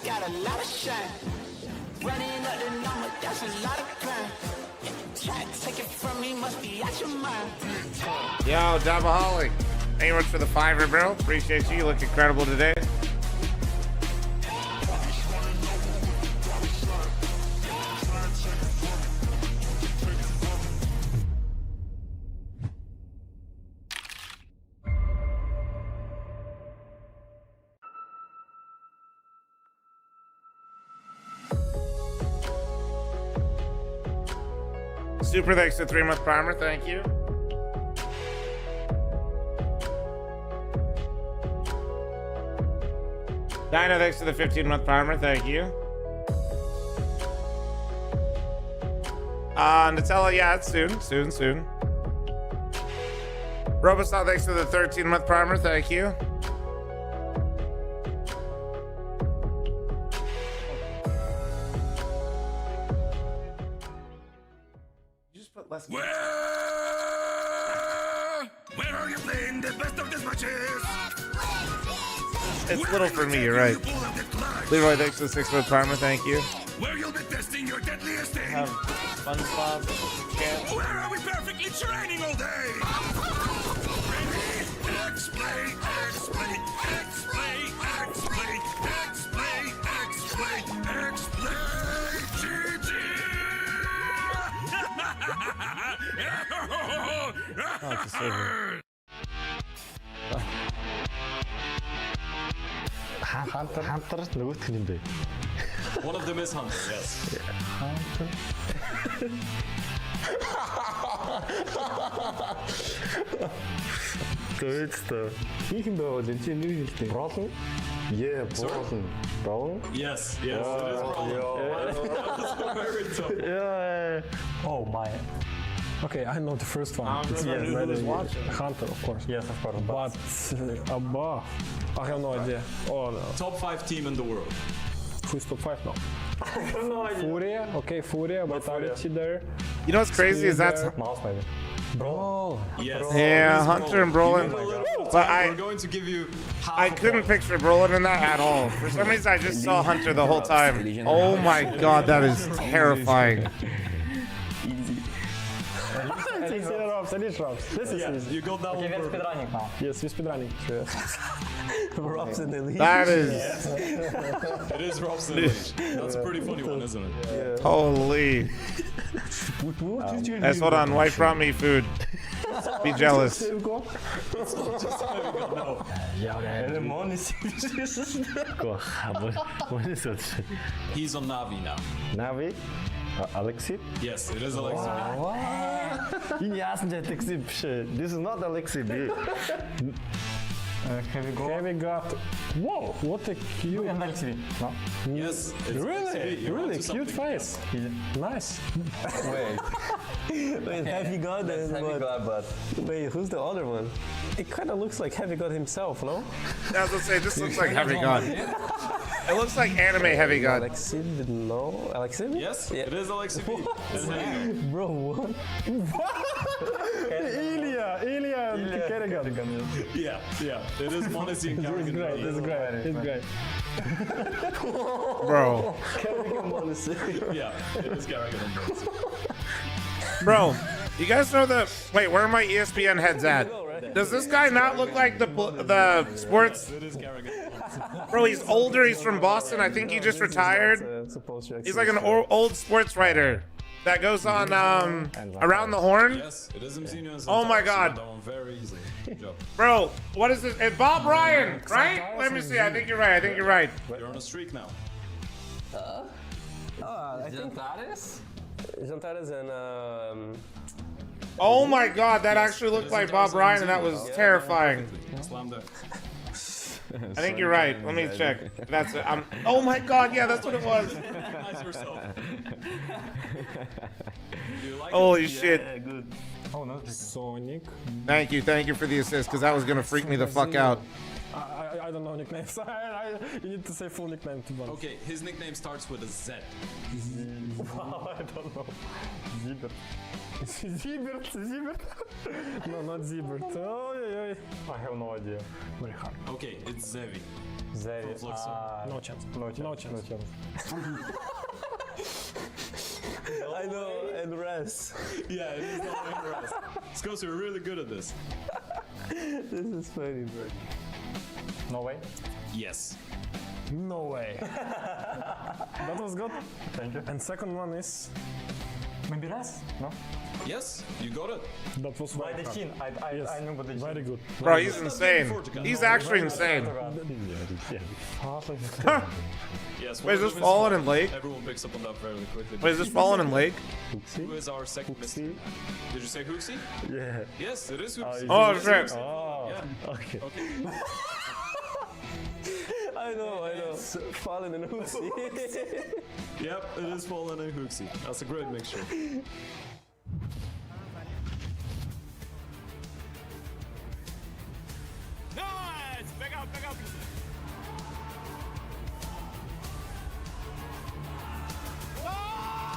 Got a lot of shine. Running up the number, that's a lot of crime. Try to take it from me, must be out your mind. Yo, Dabaholic. Thank you much for the $5, bro. Appreciate you. You look incredible today. Super thanks to 3-month primer. Thank you. Dino, thanks to the 15-month primer. Thank you. Nutella, yeah, it's soon. Robosol, thanks to the 13-month primer. Thank you. Where are you playing the best of these matches? It's little for me, you're right. Leroy, thanks to the 6-month primer. Thank you. Where you'll be testing your deadliest thing. Have SpongeBob can't. Where are we perfectly training all day? Ready? X-play, X-play, X-play, X-play, X-play, X-play, X-play, GG! Oh, it's a server. Hunter нөгөөх нь юм бэ? One of them is Hunter, yes. Hunter. Точно. Их юм байвал энэ чинь нэр хэлтэй. Бролн? Yeah, Brolin. Brolin? Yes, yes, it is Brolin. Yeah. Oh my. Okay, I know the first one. It's Hunter, of course. Yes, of course. But above, I have no idea. Oh no. Top 5 team in the world. Who's top 5 now? No idea. Furia, okay, Furia, Vitality there. You know what's crazy is that's Mouse maybe. Bro. Yes. Yeah, Hunter and Brolin. But We're going to give you I couldn't picture Brolin in that at all. For some reason, I just saw Hunter the whole time. Oh my god, that is terrifying. This is easy. You got that one. Speedrunning now. Yes, we speedrunning. Robs in the league. That is. It is Robs in the league. That's a pretty funny one, isn't it? Yeah. Holy. That's hold on. Wife brought me food. Be jealous. He's on Navi now. Navi? Alexi? Yes, it is Alexi. This is not Alexi B. Heavy got. Whoa, what a cute. No. Yes, it's really cute face. Nice. Wait, Heavy God and what? Wait, who's the other one? It kind of looks like Heavy God himself, no? I was gonna say, this looks like Heavy God. It looks like anime Heavy God. Alexi below? Alexi? Yes, it is Alexi B. Bro, what? Ilya and Kerrigan. Yeah. It is Monacy and Kerrigan. It's great. Bro. Kerrigan Monacy. Yeah, it is Kerrigan and Monacy. Bro, you guys know the... Wait, where are my ESPN heads at? Does this guy not look like the sports... It is Kerrigan. Bro, he's older. He's from Boston. I think he just retired. He's like an old sports writer that goes on Around the Horn. Yes, it is Mzino. Oh my god. Very easily. Good job. Bro, what is this? It's Bob Ryan, right? Let me see. I think you're right. You're on a streak now. I think Jantares and Oh my god, that actually looked like Bob Ryan, and that was terrifying. Slam dunk. I think you're right. Let me check. That's it. Oh my god, yeah, that's what it was. Holy shit. Sonic. Thank you for the assist, because that was gonna freak me the fuck out. I don't know nicknames. You need to say full nickname to one. Okay, his nickname starts with a Z. Wow, I don't know. Zibert. No, not Zibert. Oh, I have no idea. Very hard. Okay, it's Zevi. No chance. I know, and Res. Yeah, it is not like Res. Scott, you're really good at this. This is funny, bro. No way? Yes. No way. That was good. Thank you. And second one is... Maybe Res? No? Yes, you got it. That was by the chin. I know about the chin. Very good. Bro, he's insane. He's actually insane. Yes. Wait, is this Fallen in Lake? Everyone picks up on that very quickly. Wait, is this Fallen in Lake? Who is our second mystery? Did you say Hooksy? Yeah. Yes, it is Hooksy. Oh, shit. Oh, yeah. Okay. I know. Fallen and Hooksy. Yep, it is Fallen and Hooksy. That's a great mixture. Nice! Back up.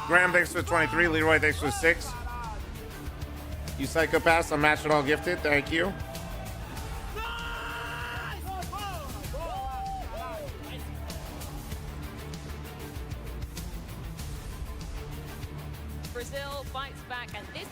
Graham, thanks for 23. Leroy, thanks for 6. You psychopaths, I'm matched it all gifted. Thank you. Brazil fights back, and this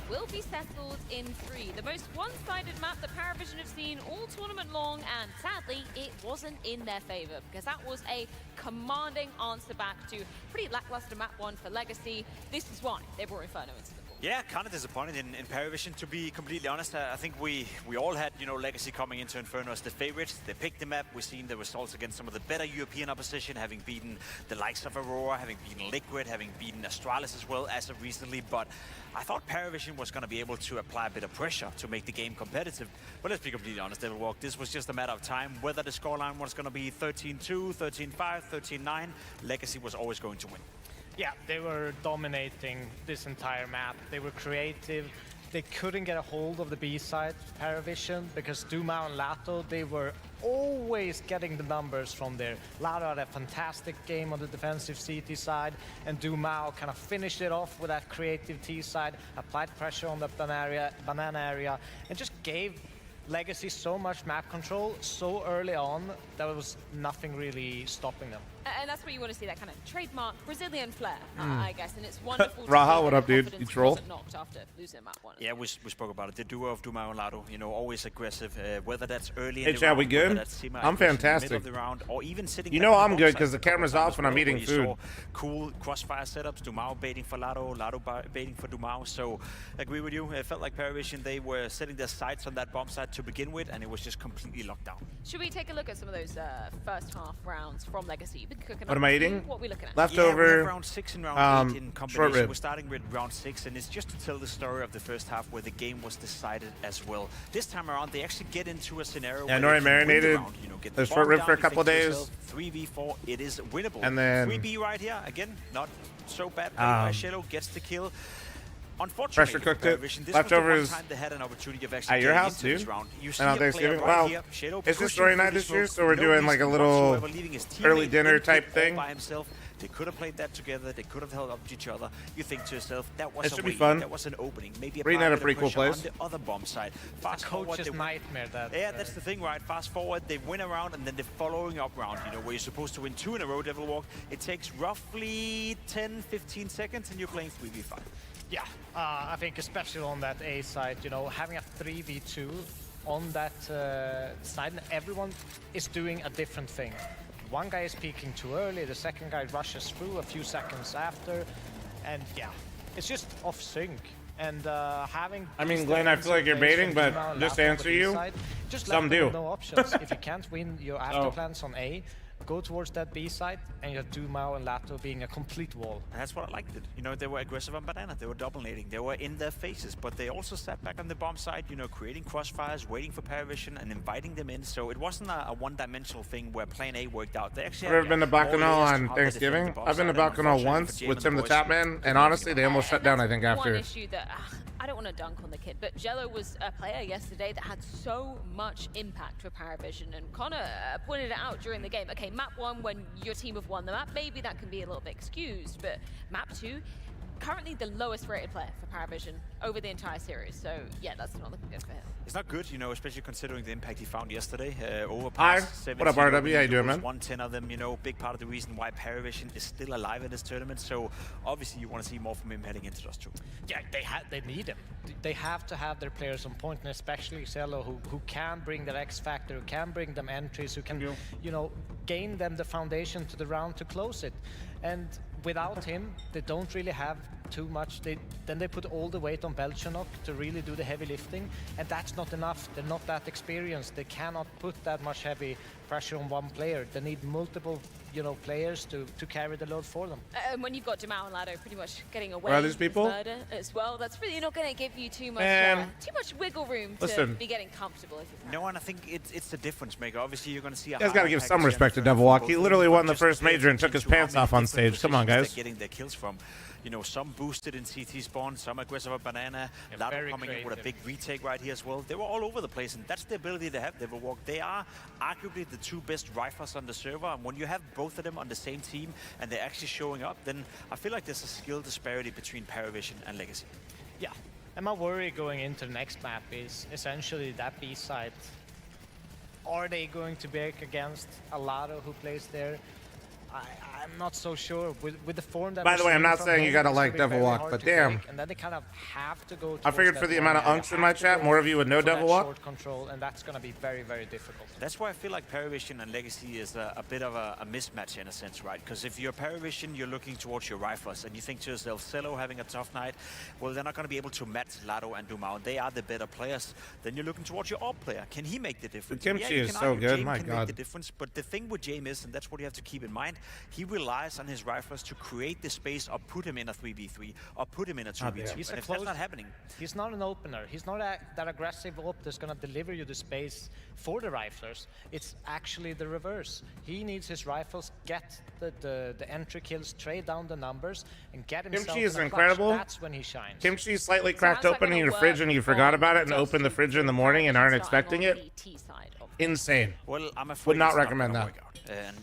will be settled in 3. The most one-sided map that Paravision have seen all tournament long, and sadly, it wasn't in their favor, because that was a commanding answer back to pretty lackluster map 1 for Legacy. This is why they brought Inferno into the pool. Yeah, kind of disappointed in Paravision, to be completely honest. I think we all had, you know, Legacy coming into Inferno as the favorites. They picked the map. We've seen the results against some of the better European opposition, having beaten the likes of Aurora, having beaten Liquid, having beaten Astralis as well as of recently. But I thought Paravision was going to be able to apply a bit of pressure to make the game competitive. But let's be completely honest, Devilwalk, this was just a matter of time. Whether the scoreline was going to be 13-2, 13-5, 13-9, Legacy was always going to win. Yeah, they were dominating this entire map. They were creative. They couldn't get a hold of the B side, Paravision, because Dumao and Lato, they were always getting the numbers from there. Lato had a fantastic game on the defensive CT side, and Dumao kind of finished it off with that creative T side, applied pressure on the banana area, and just gave Legacy so much map control so early on that there was nothing really stopping them. And that's where you want to see that kind of trademark Brazilian flair, I guess. And it's wonderful. Raha, what up, dude? You troll? Knocked after losing map 1. Yeah, we spoke about it. The duo of Dumao and Lato, you know, always aggressive. Whether that's early in Hey, the Chad, round, we good? I'm fantastic. Middle of the round, or even sitting You back know on I'm the good box because the side a couple camera's of off times when I'm where eating you food. saw cool crossfire setups. Dumao baiting for Lato baiting for Dumao. So, agree with you. It felt like Paravision, they were setting their sights on that bomb site to begin with, and it was just completely locked down. Should we take a look at some of those first half rounds from Legacy? You've been cooking What up. am I eating? What are we looking at? Leftover. Yeah, we have round 6 and round 8 in short combination. rib. We're starting with round 6, and it's just to tell the story of the first half where the game was decided as well. This time around, they actually get into a scenario where Nori they can win the marinated round, you know, get the the short bomb rib down, for a you couple think to days. yourself, 3v4, it is winnable. And then 3B right here, again, not so bad. By Shello gets the kill. Unfortunately, Pressure cooked it. Paravision, this Leftovers was the one time they had an opportunity of actually at your getting house, into this dude. round. You see And on a player Thanksgiving. right Wow. here, Shadow Is this pushing story through night the this year? smoke, So we're no doing like a reason little whatsoever, leaving his early teammate dinner in type all thing. by himself. They could have played that together. They could have held up to each other. You think to yourself, that was It a should be way. fun. That was an opening. Maybe Reading apply at a bit of pretty cool pressure place. on the other bomb side. Fast A forward, coach's they nightmare. yeah, that's the thing, right? Fast forward, they win a round, and then the following up round, you know, where you're supposed to win 2 in a row, Devilwalk, it takes roughly 10-15 seconds, and you're playing 3v5. Yeah, I think especially on that A side, you know, having a 3v2 on that side, and everyone is doing a different thing. One guy is peeking too early, the second guy rushes through a few seconds after, and yeah, it's just off sync. And having... I mean, Glenn, I feel like you're baiting, but just to answer you, just some do. no options. If you can't win your after plans on A, go towards that B side, and you have Dumao and Lato being a complete wall. And that's what I liked it. You know, they were aggressive on banana. They were dominating. They were in their faces, but they also sat back on the bomb side, you know, creating crossfires, waiting for Paravision, and inviting them in. So it wasn't a one-dimensional thing where plan A worked out. They actually I've ever been to Bacchanal on Thanksgiving. I've been to Bacchanal once with Tim the Tapman, and honestly, they almost shut down, I think, after. One issue that I don't want to dunk on the kid, but Jello was a player yesterday that had so much impact for Paravision, and Connor pointed it out during the game. Okay, map 1, when your team have won the map, maybe that can be a little bit excused, but map 2, currently the lowest rated player for Paravision over the entire series. So yeah, that's not looking good for him. It's not good, you know, especially considering the impact he found yesterday. Over Hi, past 17, what up, RW? How you doing, man? 110 of them, you know, big part of the reason why Paravision is still alive in this tournament. So obviously you want to see more from him heading into those 2. Yeah, they need him. They have to have their players on point, and especially Cello, who can bring that X factor, who can bring them entries, who can, you know, gain them the foundation to the round to close it. And without him, they don't really have too much. Then they put all the weight on Belchanok to really do the heavy lifting, and that's not enough. They're not that experienced. They cannot put that much heavy pressure on one player. They need multiple, you know, players to carry the load for them. And when you've got Dumao and Lado pretty much getting away Are these people? with murder as well, that's really not going to give you too much wiggle room to be getting comfortable if you can. No, and I think it's the difference maker. Obviously, you're going to see a You guys got to give some respect to Devilwalk. He literally won the first major and took his pants off on stage. Come on, guys. Getting their kills from. You know, some boosted in CT spawn, some aggressive at banana, Lado coming in with a big retake right here as well. They were all over the place, and that's the ability they have, Devilwalk. They are arguably the 2 best riflers on the server, and when you have both of them on the same team and they're actually showing up, then I feel like there's a skill disparity between Paravision and Legacy. Yeah, and my worry going into the next map is essentially that B side. Are they going to break against a Lado who plays there? I'm not so sure with the form that. By the way, I'm not saying you gotta like Devil Walk, but damn. And then they kind of have to go. I figured for the amount of unks in my chat, more of you would know Devil Walk. Short control, and that's gonna be very, very difficult. That's why I feel like Paravision and Legacy is a bit of a mismatch in a sense, right? Because if you're Paravision, you're looking towards your rifles, and you think to yourself, Cello having a tough night, well, they're not going to be able to match Lado and Dumao. They are the better players. Then you're looking towards your AWP player. Can he make the difference? The Kimchi is so good, my God. God. Make the difference, but the thing with James is, and that's what you have to keep in mind, he relies on his rifles to create the space or put him in a 3v3 or put him in a 2v2. He's and if that's not happening, he's not an opener. He's not that aggressive AWP that's going to deliver you the space for the riflers. It's actually the reverse. He needs his rifles, get the entry kills, trade down the numbers, and get himself. Kimchi is in a incredible. clutch. That's when he shines. Kimchi slightly cracked open in your fridge and you forgot about it and opened the fridge in the morning and aren't expecting it. Insane. Well, I'm afraid would not it's recommend gonna that. work out.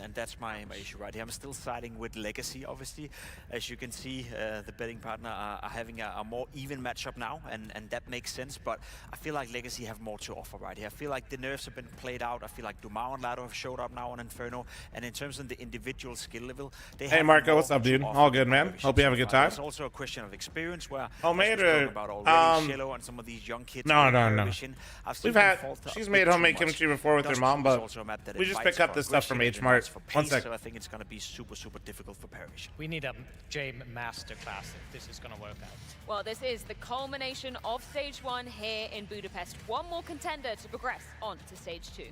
And that's my issue right here. I'm still siding with Legacy, obviously. As you can see, the betting partner are having a more even matchup now, and that makes sense. But I feel like Legacy have more to offer right here. I feel like the nerfs have been played out. I feel like Dumao and Lado have showed up now on Inferno. And in terms of the individual skill level, they have. Hey Marco, more what's up, to dude? offer All good, than man. Paravision Hope you have a so good far. time. It's also a question of experience where Homemade as we spoke or about already, Shello and some of these young kids. No. We've had. She's made homemade kimchi before with her mom, but we just pick up this stuff from H-Mart. One sec. So I think it's going to be super difficult for Paravision. We need a Jame masterclass if this is going to work out. Well, this is the culmination of Stage 1 here in Budapest. One more contender to progress on to Stage 2.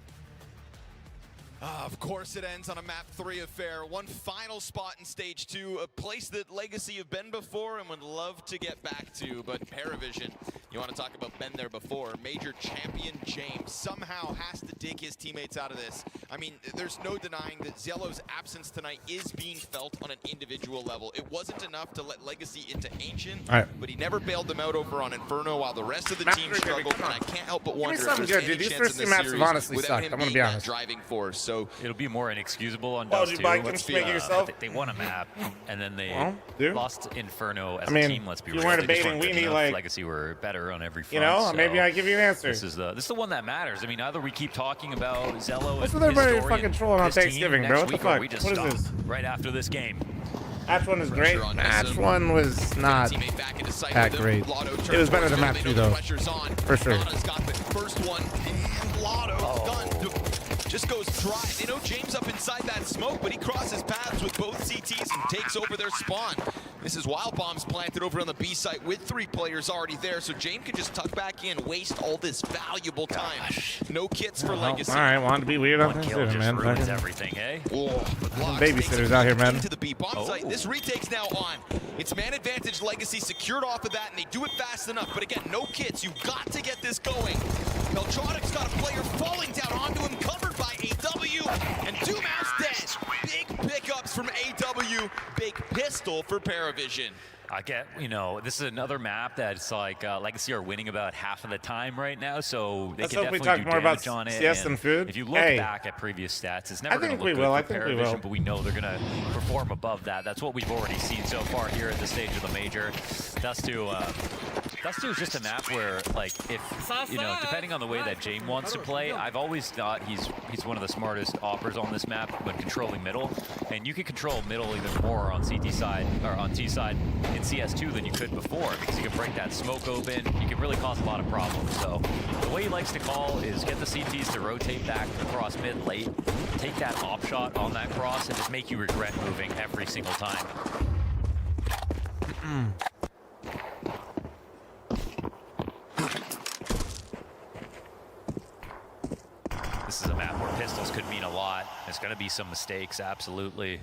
Of course it ends on a map 3 affair. One final spot in Stage 2, a place that Legacy have been before and would love to get back to, but Paravision, you want to talk about been there before. Major champion James somehow has to dig his teammates out of this. I mean, there's no denying that Zello's absence tonight is being felt on an individual level. It wasn't enough to let Legacy into Ancient, but he never bailed them out over on Inferno while the rest of the team struggled, and I can't help but wonder if there's any chance in this series without him being that driving force. So it'll be more inexcusable on Oh, Dust did you 2. buy kimchi making yourself? They won a map, and then they lost Inferno as I mean, a team. Let's be real. you weren't They just debating, weren't we good need, enough. like- Legacy were better on every front. You know, so maybe I give you an answer. This is the one that matters. I mean, either we keep talking about Zello What's and with everybody Historian, fucking trolling on his team Thanksgiving, next bro? What the week, or fuck? we just What is stop this? right after this game. Match 1 was great. Match 1 was not that great. It was better than match 2 though, for sure. Lotto's got the first one, and Lotto done. Just goes dry. They know James up inside that smoke, but he crosses paths with both CTs and takes over their spawn. This is Wild Bombs planted over on the B site with 3 players already there, so James can just tuck back in, waste all this valuable time. No kits for Legacy. All right, wanted to be weird on Thanksgiving, man. Ruins everything, eh? Babysitters out here, man. Into the B bomb site. This retake's now on. It's man advantage. Legacy secured off of that, and they do it fast enough. But again, no kits. You've got to get this going. Meltronic's got a player falling down onto him, covered by AW, and Dumau's dead. Big pickups from AW. Big pistol for Paravision. I get, this is another map that's like Legacy are winning about half of the time right now, so they Let's can hope we definitely talk do more damage about on it. CS and food. If you look Hey. back at previous stats, it's never going think to we look will. I good for think we will. Paravision, but we know they're going to perform above that. That's what we've already seen so far here at the stage of the major. Dust 2 is just a map where, like, if, depending on the way that James wants to play, I've always thought he's one of the smartest operators on this map when controlling middle. And you can control middle even more on CT side, or on T side in CS2 than you could before, because you can break that smoke open. You can really cause a lot of problems. So the way he likes to call is get the CTs to rotate back across mid late, take that op shot on that cross, and just make you regret moving every single time. This is a map where pistols could mean a lot. There's going to be some mistakes, absolutely.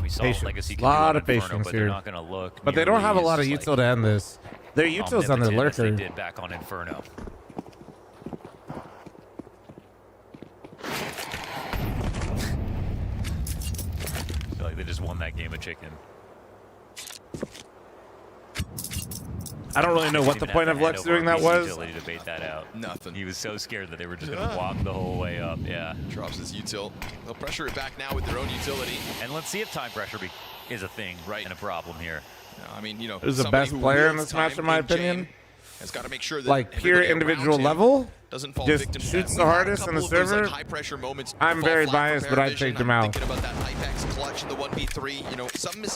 We saw Patience. Legacy A can lot do of on Inferno, patience but here. they're not going to look. But they don't have a nearly lot of as, util to end this. Their util's on their omnipotent as lurker. They did back on Inferno. I feel like they just won that game of chicken. I don't really know what the point of Lex doing that was. To bait that out. Nothing. He was so scared that they were just going to walk the whole way up. Yeah. Drops his util. They'll pressure it back now with their own utility. And let's see if time pressure is a thing and a problem here. I mean, Who's the best player in this match, in my opinion? Has got to make sure that like pure individual level, just shoots the hardest on the server. I'm very biased, but I'd take them out.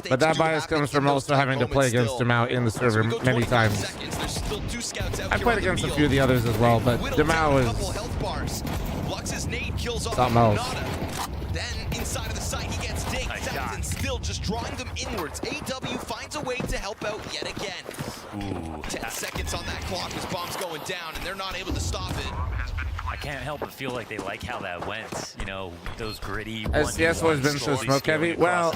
But that bias comes from also having to play against them out in the server many times. I played against a few of the others as well, but Demao is something else. Then inside of the site, he gets digged. And still just drawing them inwards. AW finds a way to help out yet again. Ooh. 10 seconds on that clock as bombs going down, and they're not able to stop it. I can't help but feel like they like how that went. You know, those gritty. SCS always been so smoke heavy. Well,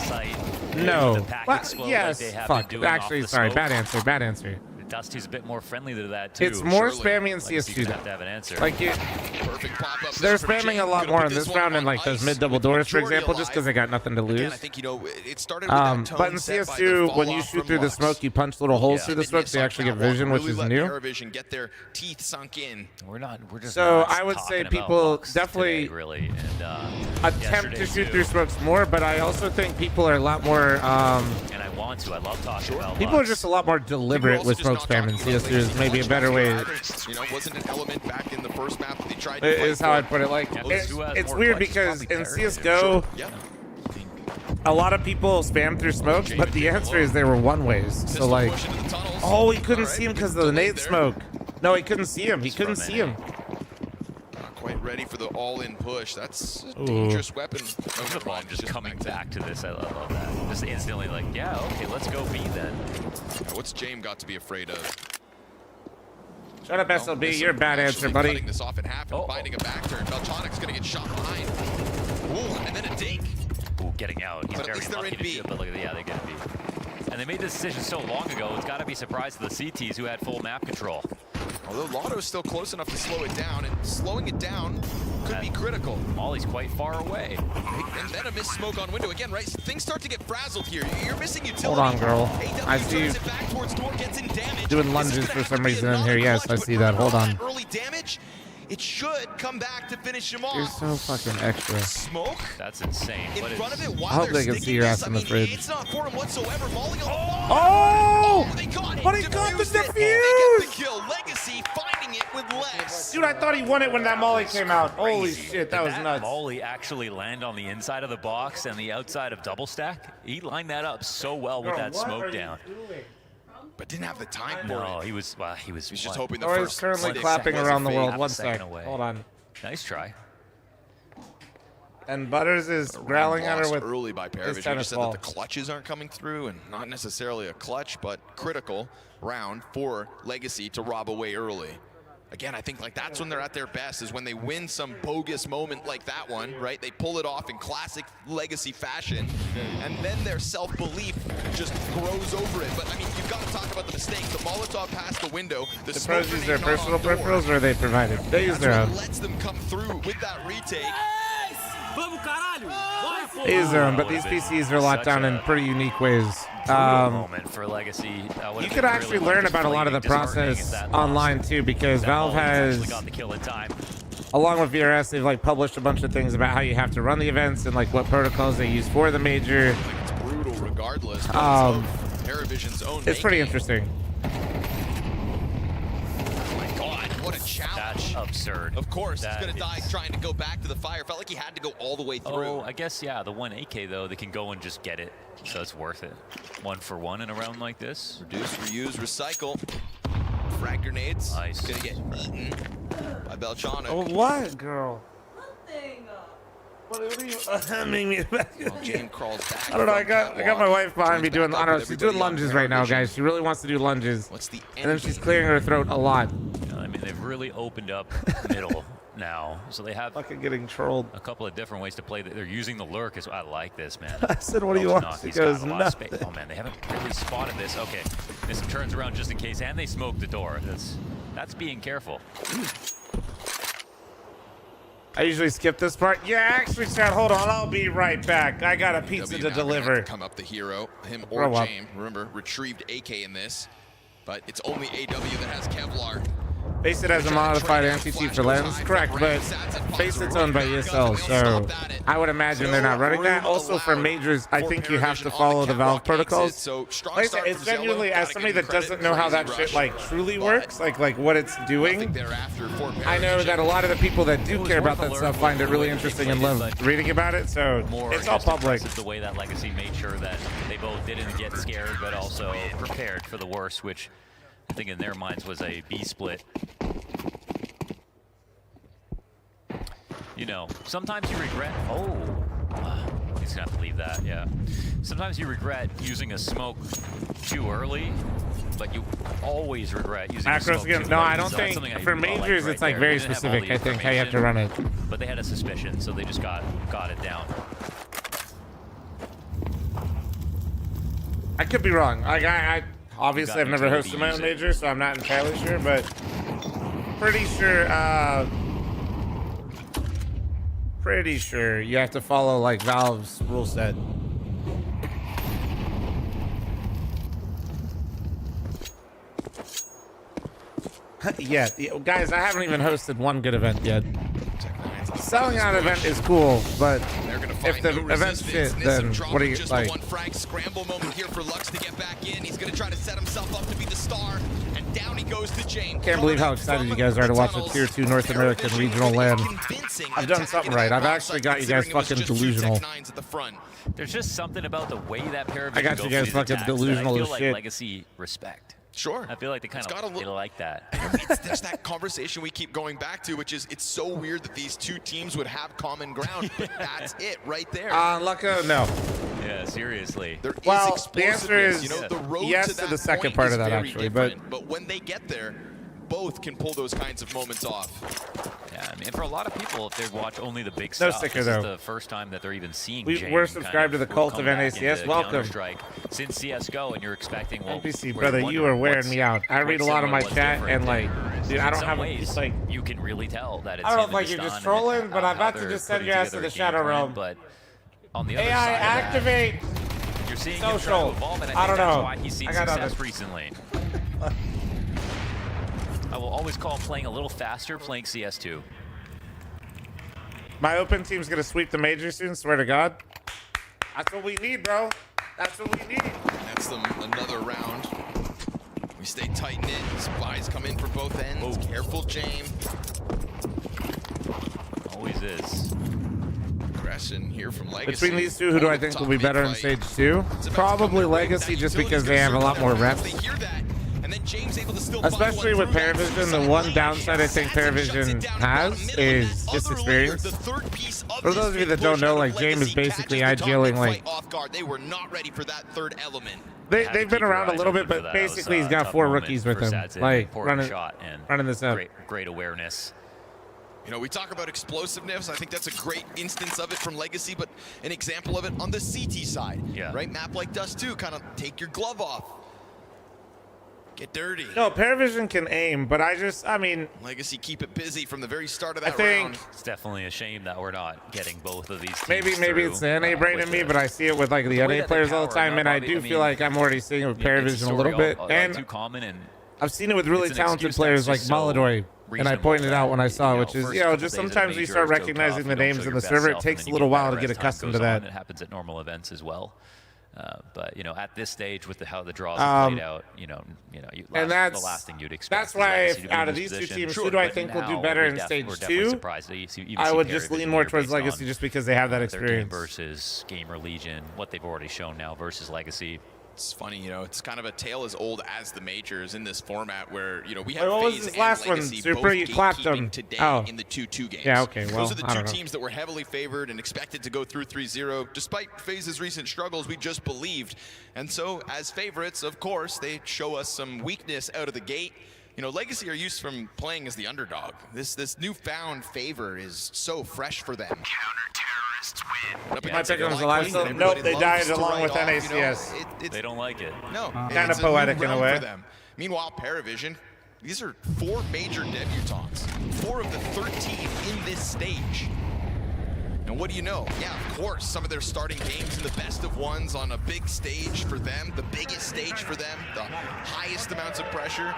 no. Well, yes. Fuck. Actually, sorry. Bad answer. Bad answer. Dusty's a bit more friendly to that too. It's more spammy in CS2 have to have an answer. Like they're spamming a lot more in this round in like those mid double doors, for example, just because they got nothing to lose. But in CS2, when you shoot through the smoke, you punch little holes through the smoke, so you actually get vision, which is new. Get their teeth sunk in. We're just so I would say people definitely really attempt to shoot through smokes more, but I also think people are a lot more. And I want to. I love talking about. People are just a lot more deliberate with smoke spam in CS2. Is maybe a better way. You know, wasn't an element back in the first map that they tried to Is how I'd put it. Like it's weird because in CS:GO, a lot of people spam through smokes, but the answer is they were one ways. So like, oh, he couldn't see him because of the nade smoke. No, he couldn't see him. He couldn't see him. Not quite ready for the all-in push. That's a dangerous weapon. Just coming back to this, I love that. Just instantly like, yeah, okay, let's go B then. What's James got to be afraid of? Shut up, SLB. You're a bad answer, buddy. Cutting this off in half and finding a back turn. Beltronic's going to get shot behind. Ooh, and then a dink. Ooh, getting out. He's But at very least they're lucky in to B. do it, but look at they get B. And they made this decision so long ago, it's got to be surprised to the CTs who had full map control. Although Lotto's still close enough to slow it down, and slowing it down could be critical. Molly's quite far away. And then a missed smoke on window. Again, right? Things start to get frazzled here. You're missing utility. Hold on, girl. I see you doing lunges for some reason in here. Yes, I see that. Hold on. Early damage. It should come back to finish him off. You're so fucking extra. Smoke? That's insane. In front of it I while hope they're they can see your ass in the fridge. It's not for him whatsoever. Molly on the ball. Oh! They got it. But he got the They get defuse! the kill. Legacy finding it with less. Dude, I thought he won it when that molly came out. Holy shit, that was nuts. Molly actually land on the inside of the box and the outside of double stack. He lined that up so well with that smoke down. But didn't have the time for No, it. he was just hoping the Or first he's currently stick clapping wasn't around the fake. world. half One a second sec. away. Hold on. Nice try. And Butters is growling at her with early by his Paravision. You tennis said ball. that the clutches aren't coming through, and not necessarily a clutch, but critical round for Legacy to rob away early. Again, I think like that's when they're at their best, is when they win some bogus moment like that one, right? They pull it off in classic Legacy fashion, and then their self-belief just grows over it. But I mean, you've got to talk about the mistakes. The Molotov past the window. The pros use their personal peripherals, or are they provided? They use their own. Lets them come through with that retake. They use their own, but these PCs are locked down in pretty unique ways. Moment for Legacy. You could actually learn about a lot of the process online too, because Valve has, along with VRS, they've like published a bunch of things about how you have to run the events and like what protocols they use for the major. It's brutal regardless. Paravision's own It's pretty interesting. Oh my God, what a challenge. That's absurd. Of course, That he's going to die is- trying to go back to the fire. Felt like he had to go all the way through. Oh, I guess, yeah, the 1 AK, though, they can go and just get it. So it's worth it. 1 for 1 in a round like this. Reduce, reuse, recycle. Frag grenades. Nice. Going to get eaten by Beltronic. Oh, what, girl? What are you make me James crawls back. I don't know. I got my wife behind me doing. I don't know. She's doing lunges right now, guys. She really wants to do lunges. What's the and then she's clearing her throat a lot. I mean, they've really opened up middle now. So they have fucking getting trolled. A couple of different ways to play. They're using the lurk. I like this, man. I said, what do you want? She He's got goes, a lot of space. nothing. Oh, man, they haven't really spotted this. Okay. This turns around just in case, and they smoke the door. That's being careful. I usually skip this part. Yeah, actually, Chad, hold on. I'll be right back. I got a pizza to deliver. Come up the hero, him or Grow up. James. Remember, retrieved AK in this, but it's only AW that has Kevlar. Face It has a modified anti-cheat for lens, correct, but Face It's owned by ESL, so I would imagine they're not running that. Also for majors, I think you have to follow the Valve protocols. Like I said, it's genuinely, as somebody that doesn't know how that shit like truly works, like what it's doing, I know that a lot of the people that do care about that stuff find it really interesting and love reading about it, so it's all public. The way that Legacy made sure that they both didn't get scared, but also prepared for the worst, which I think in their minds was a B split. You know, sometimes you regret. Oh, he's gonna have to leave that. Yeah. Sometimes you regret using a smoke too early, but you always regret using a smoke again. too No, late. I don't So think something I for really majors like it's like there. very They didn't have all specific. the I think how you have to run it. But they had a suspicion, so they just got it down. I could be wrong. I obviously I've never hosted my own major, so I'm not entirely sure, but pretty sure you have to follow like Valve's rule set. Yeah, guys, I haven't even hosted one good event yet. Selling out event is cool, but if the event's shit, then what do you like? One frag scramble moment here for Lux to get back in. He's going to try to set himself up to be the star, and down he goes to James. Can't believe how excited you guys are to watch a Tier 2 North American regional land. I've done something right. I've actually got you guys fucking delusional. There's just something about the way that pair of I got you guys fucking delusional I as feel like shit. Legacy respect. Sure. I feel like they kind of they like that. There's that conversation we keep going back to, which is it's so weird that these two teams would have common ground, but that's it right there. Lucca, no. Yeah, seriously. There is Well, the answer explosiveness, is you know, the road yes to to that the second point part is of that, very actually, different, but when they get there, both can pull those kinds of moments off. Yeah, I mean, for a lot of people, if they watch only the big No stuff, sticker, this though. is the first time that they're even seeing We're subscribed to the cult of NACS. Welcome. Since CSGO, and you're expecting, well, NPC, brother, you are wearing me out. I read a lot of my chat, and like, dude, I don't have ways, like. You can really tell that it's I don't him know and if like you're Destan just and trolling, but I'm how about to they're just send putting your ass to together the a Shadow game plan, Realm. But on the other AI side of that, activate. you're seeing him try Social. to evolve, and I I think don't that's know. why he's seen I got success nothing. recently. I will always call him playing a little faster, playing CS2. My open team's gonna sweep the major soon. Swear to God. That's what we need, bro. That's what we need. That's another round. We stay tight knit. Supplies come in for both ends. Careful, James. Always is. Aggression here from Legacy. Between these two, who do I think will be better in stage 2? Probably Legacy, just because they have a lot more reps. Especially with Paravision, the one downside I think Paravision has is just experience. For those of you that don't know, like James is basically IGLing like. They were not ready for that third element. They've been around a little bit, but basically he's got 4 rookies with him, like running this up. Great awareness. You know, we talk about explosiveness. I think that's a great instance of it from Legacy, but an example of it on the CT side. Yeah. Right? Map like Dust 2, kind of take your glove off. Get dirty. No, Paravision can aim, but I mean... Legacy keep it busy from the very start of that round. It's definitely a shame that we're not getting both of these teams Maybe through, it's the NA brain in me, but I see it with like the NA players all the time, and I do feel like I'm already seeing it with Paravision a little bit. And too common, and I've seen it with really talented players like Maladoy, and I pointed out when I saw it, which is, you know, just sometimes we start recognizing the names in the server. It takes a little while to get accustomed to that. It happens at normal events as well. But you know, at this stage, with how the draws are played out, and that's the last thing you'd expect. That's why, if out of these two teams, who do I think will do better in stage 2? I would just lean more towards Legacy, just because they have that experience. Versus Gamer Legion, what they've already shown now versus Legacy. It's funny, you know, it's kind of a tale as old as the majors in this format where, you know, we have what was FaZe this and last one? Legacy Super, both you clapped them. today in the 2-2 games. Yeah, okay, well, those are the I two don't know. teams that were heavily favored and expected to go through 3-0. Despite FaZe's recent struggles, we just believed. And so, as favorites, of course, they show us some weakness out of the gate. You know, Legacy are used from playing as the underdog. This newfound favor is so fresh for them. Counter-terrorists win. My pick was a live still. Nope, they died along with NACS. They don't like it. No. Kind of poetic in a way. For them. Meanwhile, Paravision, these are 4 major debutantes. 4 of the 13 in this stage. And what do you know? Yeah, of course, some of their starting games in the best of ones on a big stage for them, the biggest stage for them, the highest amounts of pressure.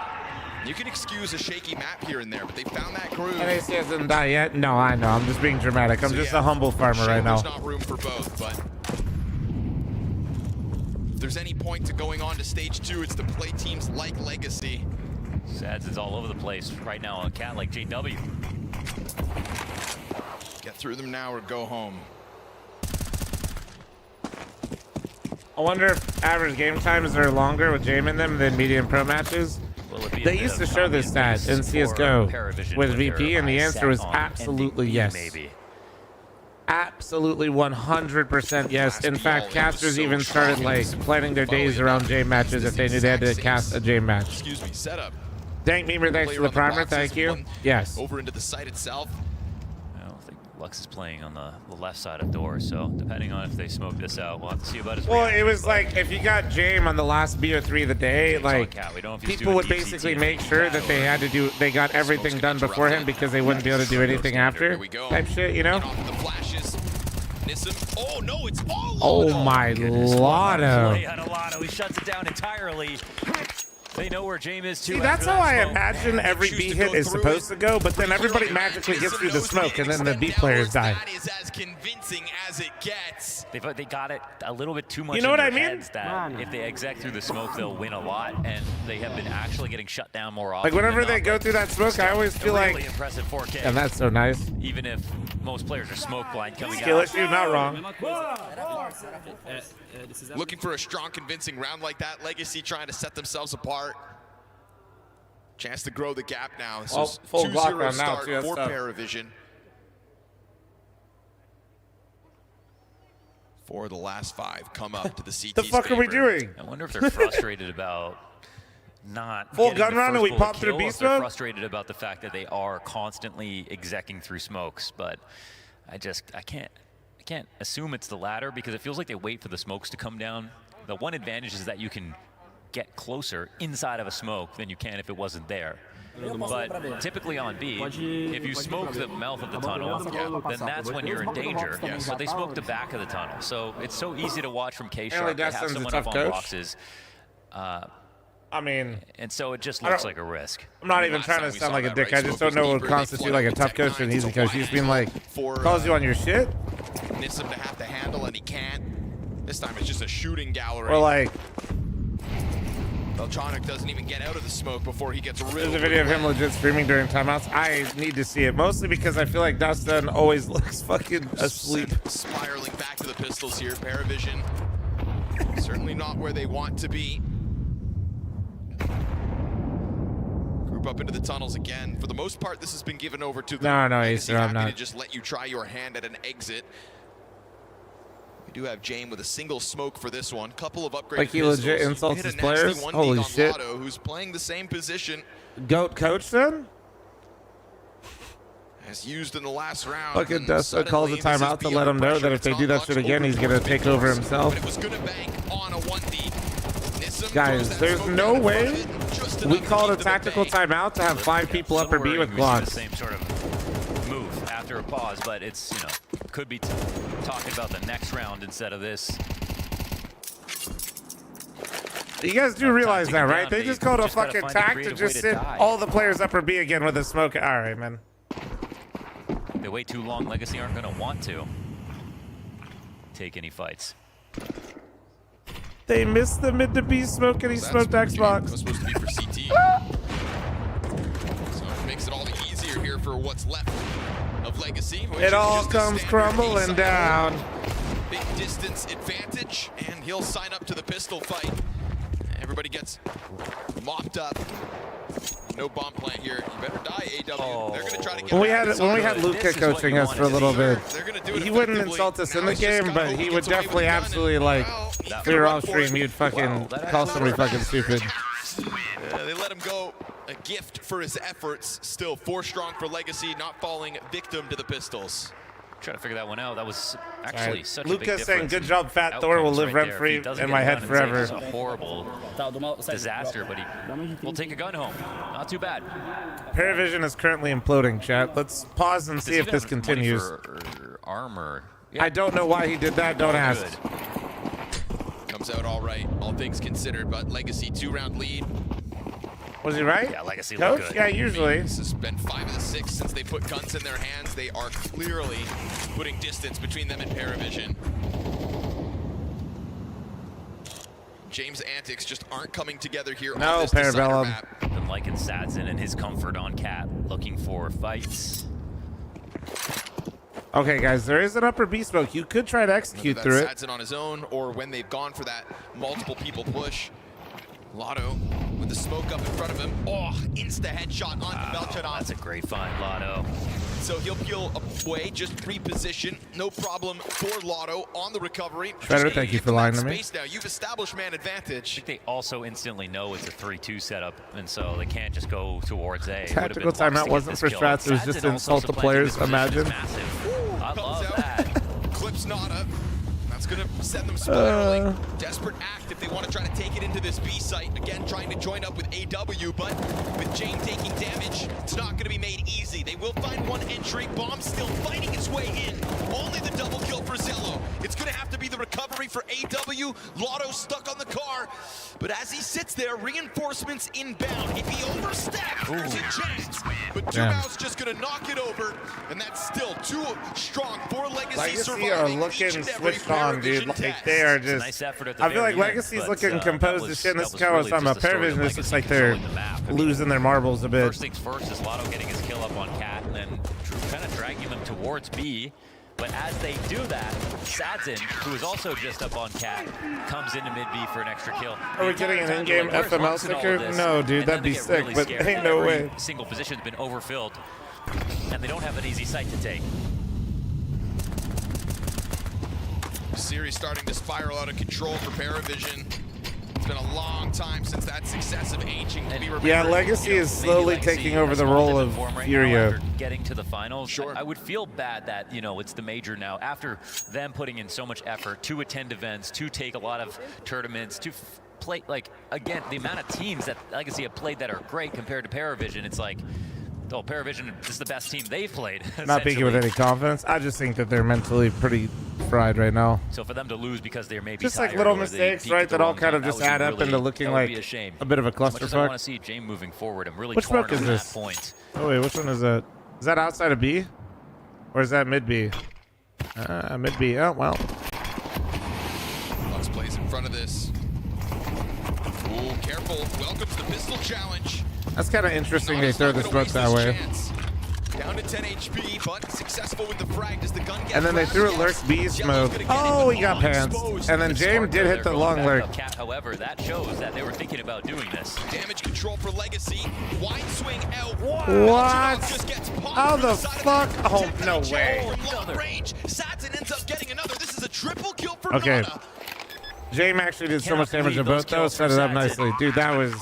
You can excuse a shaky map here and there, but they found that groove. NAC hasn't died yet? No, I know. I'm just being dramatic. I'm just a humble farmer right now. There's not room for both, but if there's any point to going on to stage 2, it's to play teams like Legacy. Sads is all over the place right now on a cat like JW. Get through them now or go home. I wonder if average game times are longer with Jame in them than medium pro matches. They used to show this stat in CSGO with VP, and the answer was absolutely yes. Maybe. Absolutely 100% yes. In fact, casters even started like planning their days around Jame matches if they knew they had to cast a Jame match. Excuse me, setup. Dank Memer, thanks for the primer. Thank you. Yes. Over into the site itself. I don't think Lux is playing on the left side of door, so depending on if they smoke this out, we'll have to see about his Well, it was like if you got Jame on the last BO3 of the day, like people would basically make sure that they had to do, they got everything done beforehand because they wouldn't be able to do anything after type shit, you know? Oh no, it's all Oh my Lotto. He shuts it down entirely. They know where Jame is too. See, that's how I imagine every B hit is supposed to go, but then everybody magically gets through the smoke and then the B players die. That is as convincing as it gets. They got it a little bit too much. You know what I mean? Heads that if they exec through the smoke, they'll win a lot, and they have been actually getting shut down more often. Like whenever they go through that smoke, I always feel really like, impressive 4K. and that's so nice. Even if most players are smoke blind coming Skill out. issue, not wrong. Looking for a strong, convincing round like that. Legacy trying to set themselves apart. Chance to grow the gap now. This is full block 2-0 round now, start too, for that's Paravision. For the last 5 come up to the CT's The fuck are we doing? I wonder if they're frustrated about not full getting gun the round and first we bullet pop through kill, B if they're smoke? frustrated about the fact that they are constantly execing through smokes, but I can't assume it's the latter because it feels like they wait for the smokes to come down. The one advantage is that you can get closer inside of a smoke than you can if it wasn't there. But typically on B, if you smoke the mouth of the tunnel, then that's when you're in danger. But they smoke the back of the tunnel. So it's so easy to watch from K-Sharp. They have someone up on boxes. I mean, and so it just looks like a risk. I'm not even trying to sound like a dick. I just don't know what would constitute like a tough coach or an easy coach. He's been like, calls you on your shit. Needs him to have to handle, and he can't. This time it's just a shooting gallery. Or like, Beltronic doesn't even get out of the smoke before he gets riddled. there's a video of him legit screaming during timeouts. I need to see it, mostly because I feel like Dustin always looks fucking asleep. Spiraling back to the pistols here. Paravision certainly not where they want to be. Group up into the tunnels again. For the most part, this has been given over to the No, Acer, I'm not. to just let you try your hand at an exit. We do have Jame with a single smoke for this one. Couple of upgrades. Like he legit insults his players? Holy shit. Lotto, who's playing the same position. Goat coach then? As used in the last round. Fucking Dustin calls a timeout to let him know that if they do that shit again, he's going to take over himself. But it was gonna bank on a 1D. Guys, there's no way we called a tactical timeout to have 5 people upper B with Glocks. The same sort of move after a pause, but it's, you know, could be talking about the next round instead of this. You guys do realize that, right? They just called a fucking tack to just sit all the players upper B again with a smoke. All right, man. If they wait too long, Legacy aren't going to want to take any fights. They missed the mid to B smoke and he smoked Xbox. It was supposed to be for CT. So it makes it all the easier here for what's left of Legacy. It all comes crumbling down. Big distance advantage, and he'll sign up to the pistol fight. Everybody gets mopped up. No bomb plant here. You better die, AW. They're gonna try to get when we had Luca coaching us for a little bit, he wouldn't insult us in the game, but he would definitely absolutely like clear off stream. He'd fucking call somebody fucking stupid. They let him go. A gift for his efforts. Still 4 strong for Legacy, not falling victim to the pistals. Try to figure that one out. That was actually such a big Lucas difference. saying, "Good job, Fat Thor will live rent free in my head forever." It's a horrible disaster, but he will take a gun home. Not too bad. Paravision is currently imploding, chat. Let's pause and see if this continues. Armor. I don't know why he did that. Don't ask. Comes out all right, all things considered, but Legacy 2-round lead. Was he right? Yeah, Legacy Coach? looked good. Yeah, usually. This has been 5 of the 6 since they put guns in their hands. They are clearly putting distance between them and Paravision. James' antics just aren't coming together here on this Decider map. Been liking Sadson and his comfort on Cat, looking for fights. Okay, guys, there is an upper B smoke. You could try to execute through it. Sadson on his own, or when they've gone for that multiple people push. Lotto with the smoke up in front of him. Oh, insta headshot onto Beltran. That's a great find, Lotto. So he'll peel away, just reposition. No problem for Lotto on the recovery. Shredder, thank you for lying to me. Now you've established man advantage. I think they also instantly know it's a 3-2 setup, and so they can't just go towards A. Tactical timeout wasn't for strats. It was just to insult the players. Imagine. I love that. Clips Nada. That's going to send them spiraling. Desperate act if they want to try to take it into this B site. Again, trying to join up with AW, but with Jane taking damage, it's not going to be made easy. They will find one entry. Bomb still fighting its way in. Only the double kill for Zello. It's going to have to be the recovery for AW. Lotto stuck on the car. But as he sits there, reinforcements inbound. If he oversteps, there's a chance. But Dumau's just going to knock it over. And that's still too strong for Legacy surviving. Are looking switched on, dude. Like they are just. Nice effort at the I feel like very Legacy's end, looking but, composed as shit in this was co. really I'm a just the story Paravision. of It looks Legacy like they're controlling the map. I mean, losing their marbles a bit. First things first is Lotto getting his kill up on Cat, and then kind of dragging them towards B. But as they do that, Sadson, who is also just up on Cat, comes into mid-B for an extra kill. Are we getting an in-game FML sticker? No, dude, that'd be sick, really but ain't no way. Single position's been overfilled, and they don't have an easy site to take. Series starting to spiral out of control for Paravision. It's been a long time since that successive aging to be remembered. Yeah, Legacy is slowly taking over the role of Furio. Getting to the finals, sure. I would feel bad that, you know, it's the major now. After them putting in so much effort to attend events, to take a lot of tournaments, to play, like, again, the amount of teams that Legacy have played that are great compared to Paravision, it's like, oh, Paravision is the best team they've played. Not speaking with any confidence. I just think that they're mentally pretty fried right now. So for them to lose because they're maybe just like little mistakes, right, that all kind of just add up into looking like a bit of a clusterfuck. I want to see Jame moving forward. I'm really which torn smoke is on this? that point. Oh wait, which one is that? Is that outside of B? Or is that mid B? Mid B. Oh well. Lux plays in front of this. Ooh, careful. Welcome to the pistol challenge. That's kind of interesting they throw the smoke that way. Down to 10 HP, but successful with the frag. Does the gun get and then they threw a lurk B smoke. Oh, he got pants. And then James did hit the long lurk. However, that shows that they were thinking about doing this. Damage control for Legacy. Wide swing out. What? How the fuck? Oh, no way. Long range. Sadson ends up getting another. This is a triple kill for okay. Nada. James actually did so much damage to both those. Set it up nicely. Dude, that was...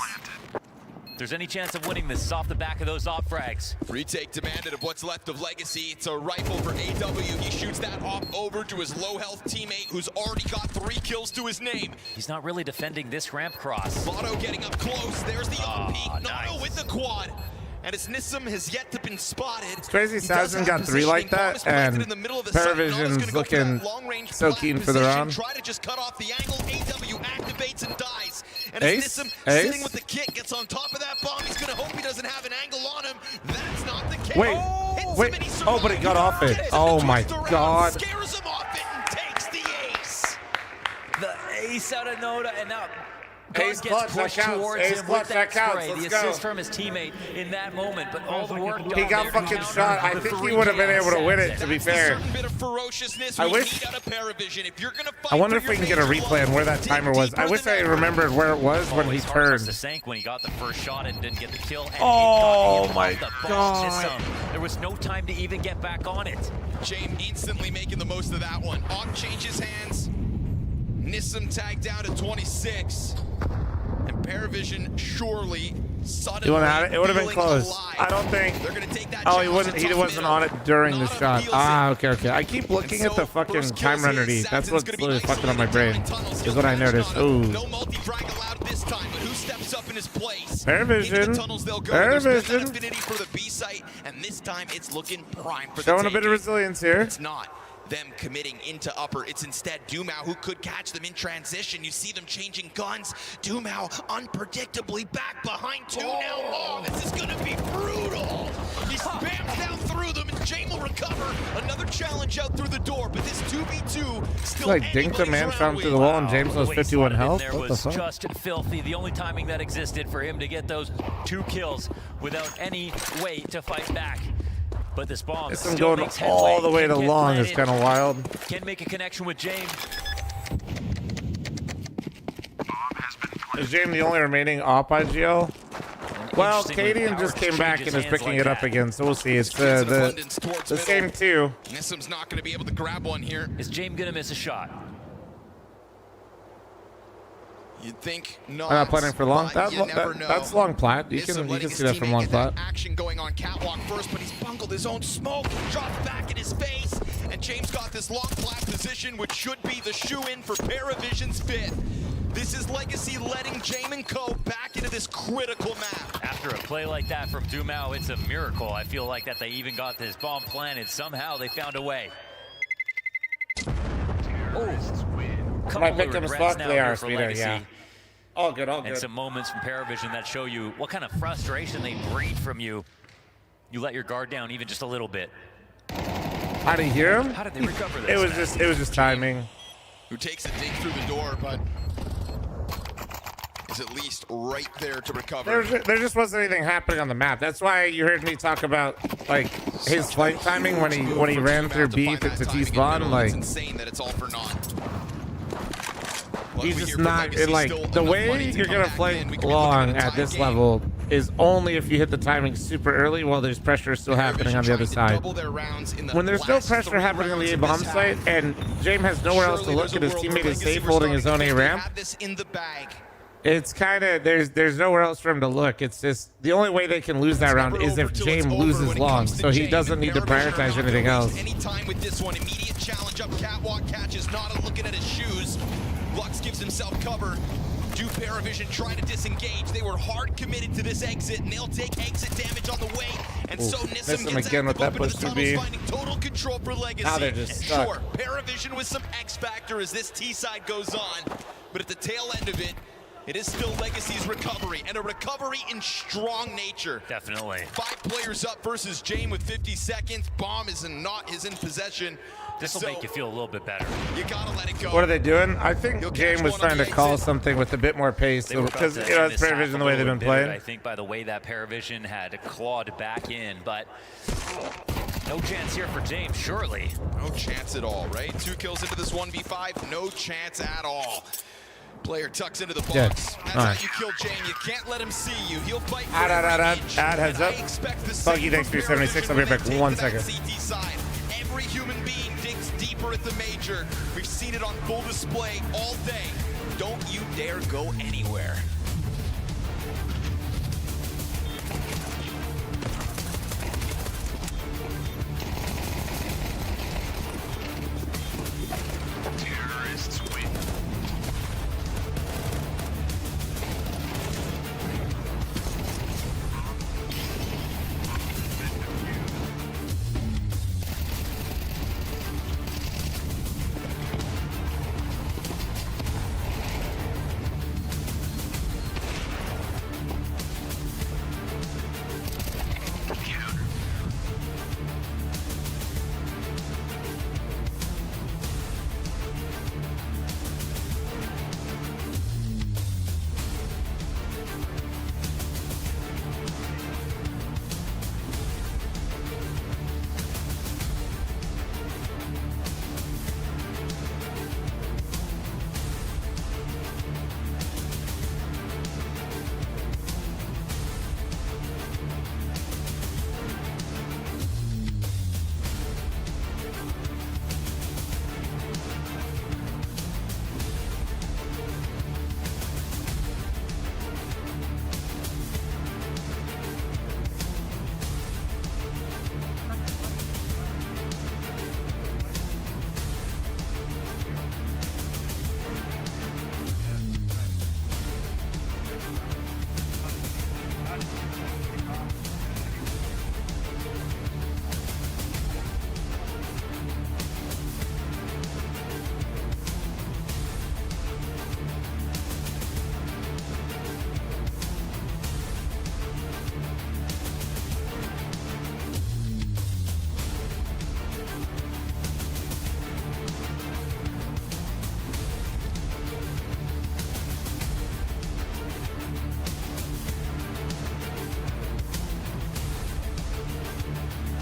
If there's any chance of winning this, it's off the back of those op frags. Retake demanded of what's left of Legacy. It's a rifle for AW. He shoots that off over to his low health teammate who's already got 3 kills to his name. He's not really defending this ramp cross. Lotto getting up close. There's the OP. Nice. Nado with the quad. And as Nissim has yet to been spotted. It's crazy Sadson got 3 like that, and Paravision's looking so keen for the round. Try to just cut off the angle. AW activates and dies. And Ace? as Nissim sitting with the kit gets on top of that bomb, he's going to hope he doesn't have an angle on him. That's not the case. Wait, wait. Oh, but it got off it. Oh my god. Scares him off it and takes the ace. The ace out of Noda, and now Ace clutch, that counts. Ace clutch, that counts. Let's the go. assist from his teammate in that moment, but all the work he got fucking shot. I think he would have been able to win it, to be fair. I wish. I wonder if we can get a replay on where that timer was. I wish I remembered where it was when he turned. Sank when he got the first shot and didn't get the kill. And oh my god. There was no time to even get back on it. James instantly making the most of that one. Op changes hands. Nissim tagged down to 26. And Paravision surely suddenly. You want to have it? It would have been close. I don't think. Oh, he wasn't. He wasn't on it during the shot. Ah, okay, okay. I keep looking at the fucking time runner D. That's what's literally fucking on my brain. Is what I noticed. Ooh. No multi-frag allowed this time, but who steps up in his place? Paravision. Paravision. For the B site, and this time it's looking prime for showing the a bit of resilience here. It's not. them committing into upper. It's instead Dumao who could catch them in transition. You see them changing guns. Dumao unpredictably back behind 2 now. Oh, this is gonna be brutal. He spams down through them and Jame will recover. Another challenge out through the door, but this 2v2 still like dinked a man from through the wall and James was 51 health. There What the was fuck? just filthy. The only timing that existed for him to get those 2 kills without any way to fight back. But this bomb It's still going makes all headway. the way Can to get long is planted. kind of wild. Can make a connection with James. Is James the only remaining op IGL? Well, Cadian just came back and is picking it up again, so we'll see. It's the same 2. Nissam's not going to be able to grab one here. Is James going to miss a shot? You'd think not. I'm not planning for long. but you never know. That's long plat. You Nissim can letting see his that from teammate long get that plat. action going on catwalk first, but he's bungled his own smoke. Drops back in his face, and James got this long plat position, which should be the shoe-in for Paravision's 5th. This is Legacy letting Jame and Co. back into this critical map. After a play like that from Dumao, it's a miracle. I feel like that they even got this bomb planted. Somehow they found a way. My victim is fucked. They are, Speeder, Legacy. yeah. All good, all good. And some moments from Paravision that show you what kind of frustration they breed from you. You let your guard down even just a little bit. How did he hear him? How did they recover this? It was just timing. Who takes a dig through the door, but is at least right there to recover. There just wasn't anything happening on the map. That's why you heard me talk about like his flight timing when he ran through B to T spawn. Like, It's insane that it's all for naught. he's just not like the way you're gonna play long at this level is only if you hit the timing super early while there's pressure still happening on the other side. When there's no pressure happening on the A bomb site and James has nowhere else to look and his teammate is safe holding his own A ramp, it's kind of there's nowhere else for him to look. It's just the only way they can lose that round is if James loses long, so he doesn't need to prioritize anything else. Anytime with this one, immediate challenge up catwalk, catches not looking at his shoes. Lux gives himself cover. Do Paravision try to disengage? They were hard committed to this exit, and they'll take exit damage on the way. And so Nissim gets again with that active up push into the through B. tunnels, finding total control for Legacy. Now they're just stuck. Sure, Paravision with some X factor as this T side goes on, but at the tail end of it, it is still Legacy's recovery, and a recovery in strong nature. Definitely. 5 players up versus Jame with 50 seconds. Bomb is in possession. This will make you feel a little bit better. You gotta let it go. What are they doing? I think James was trying to call something with a bit more pace because it's Paravision the way they've been playing. I think by the way that Paravision had clawed back in, but no chance here for James, surely. No chance at all, right? 2 kills into this 1v5, no chance at all. Player tucks into the box. Dead. That's Nice. how you kill Jame. You can't let him see you. He'll fight for Add, heads up. I expect the Buggy, same thanks from for your 76. I'll be right back. Paravision 1 when they take second. to that CT side. Every human being digs deeper at the major. We've seen it on full display all day. Don't you dare go anywhere. Terrorists win.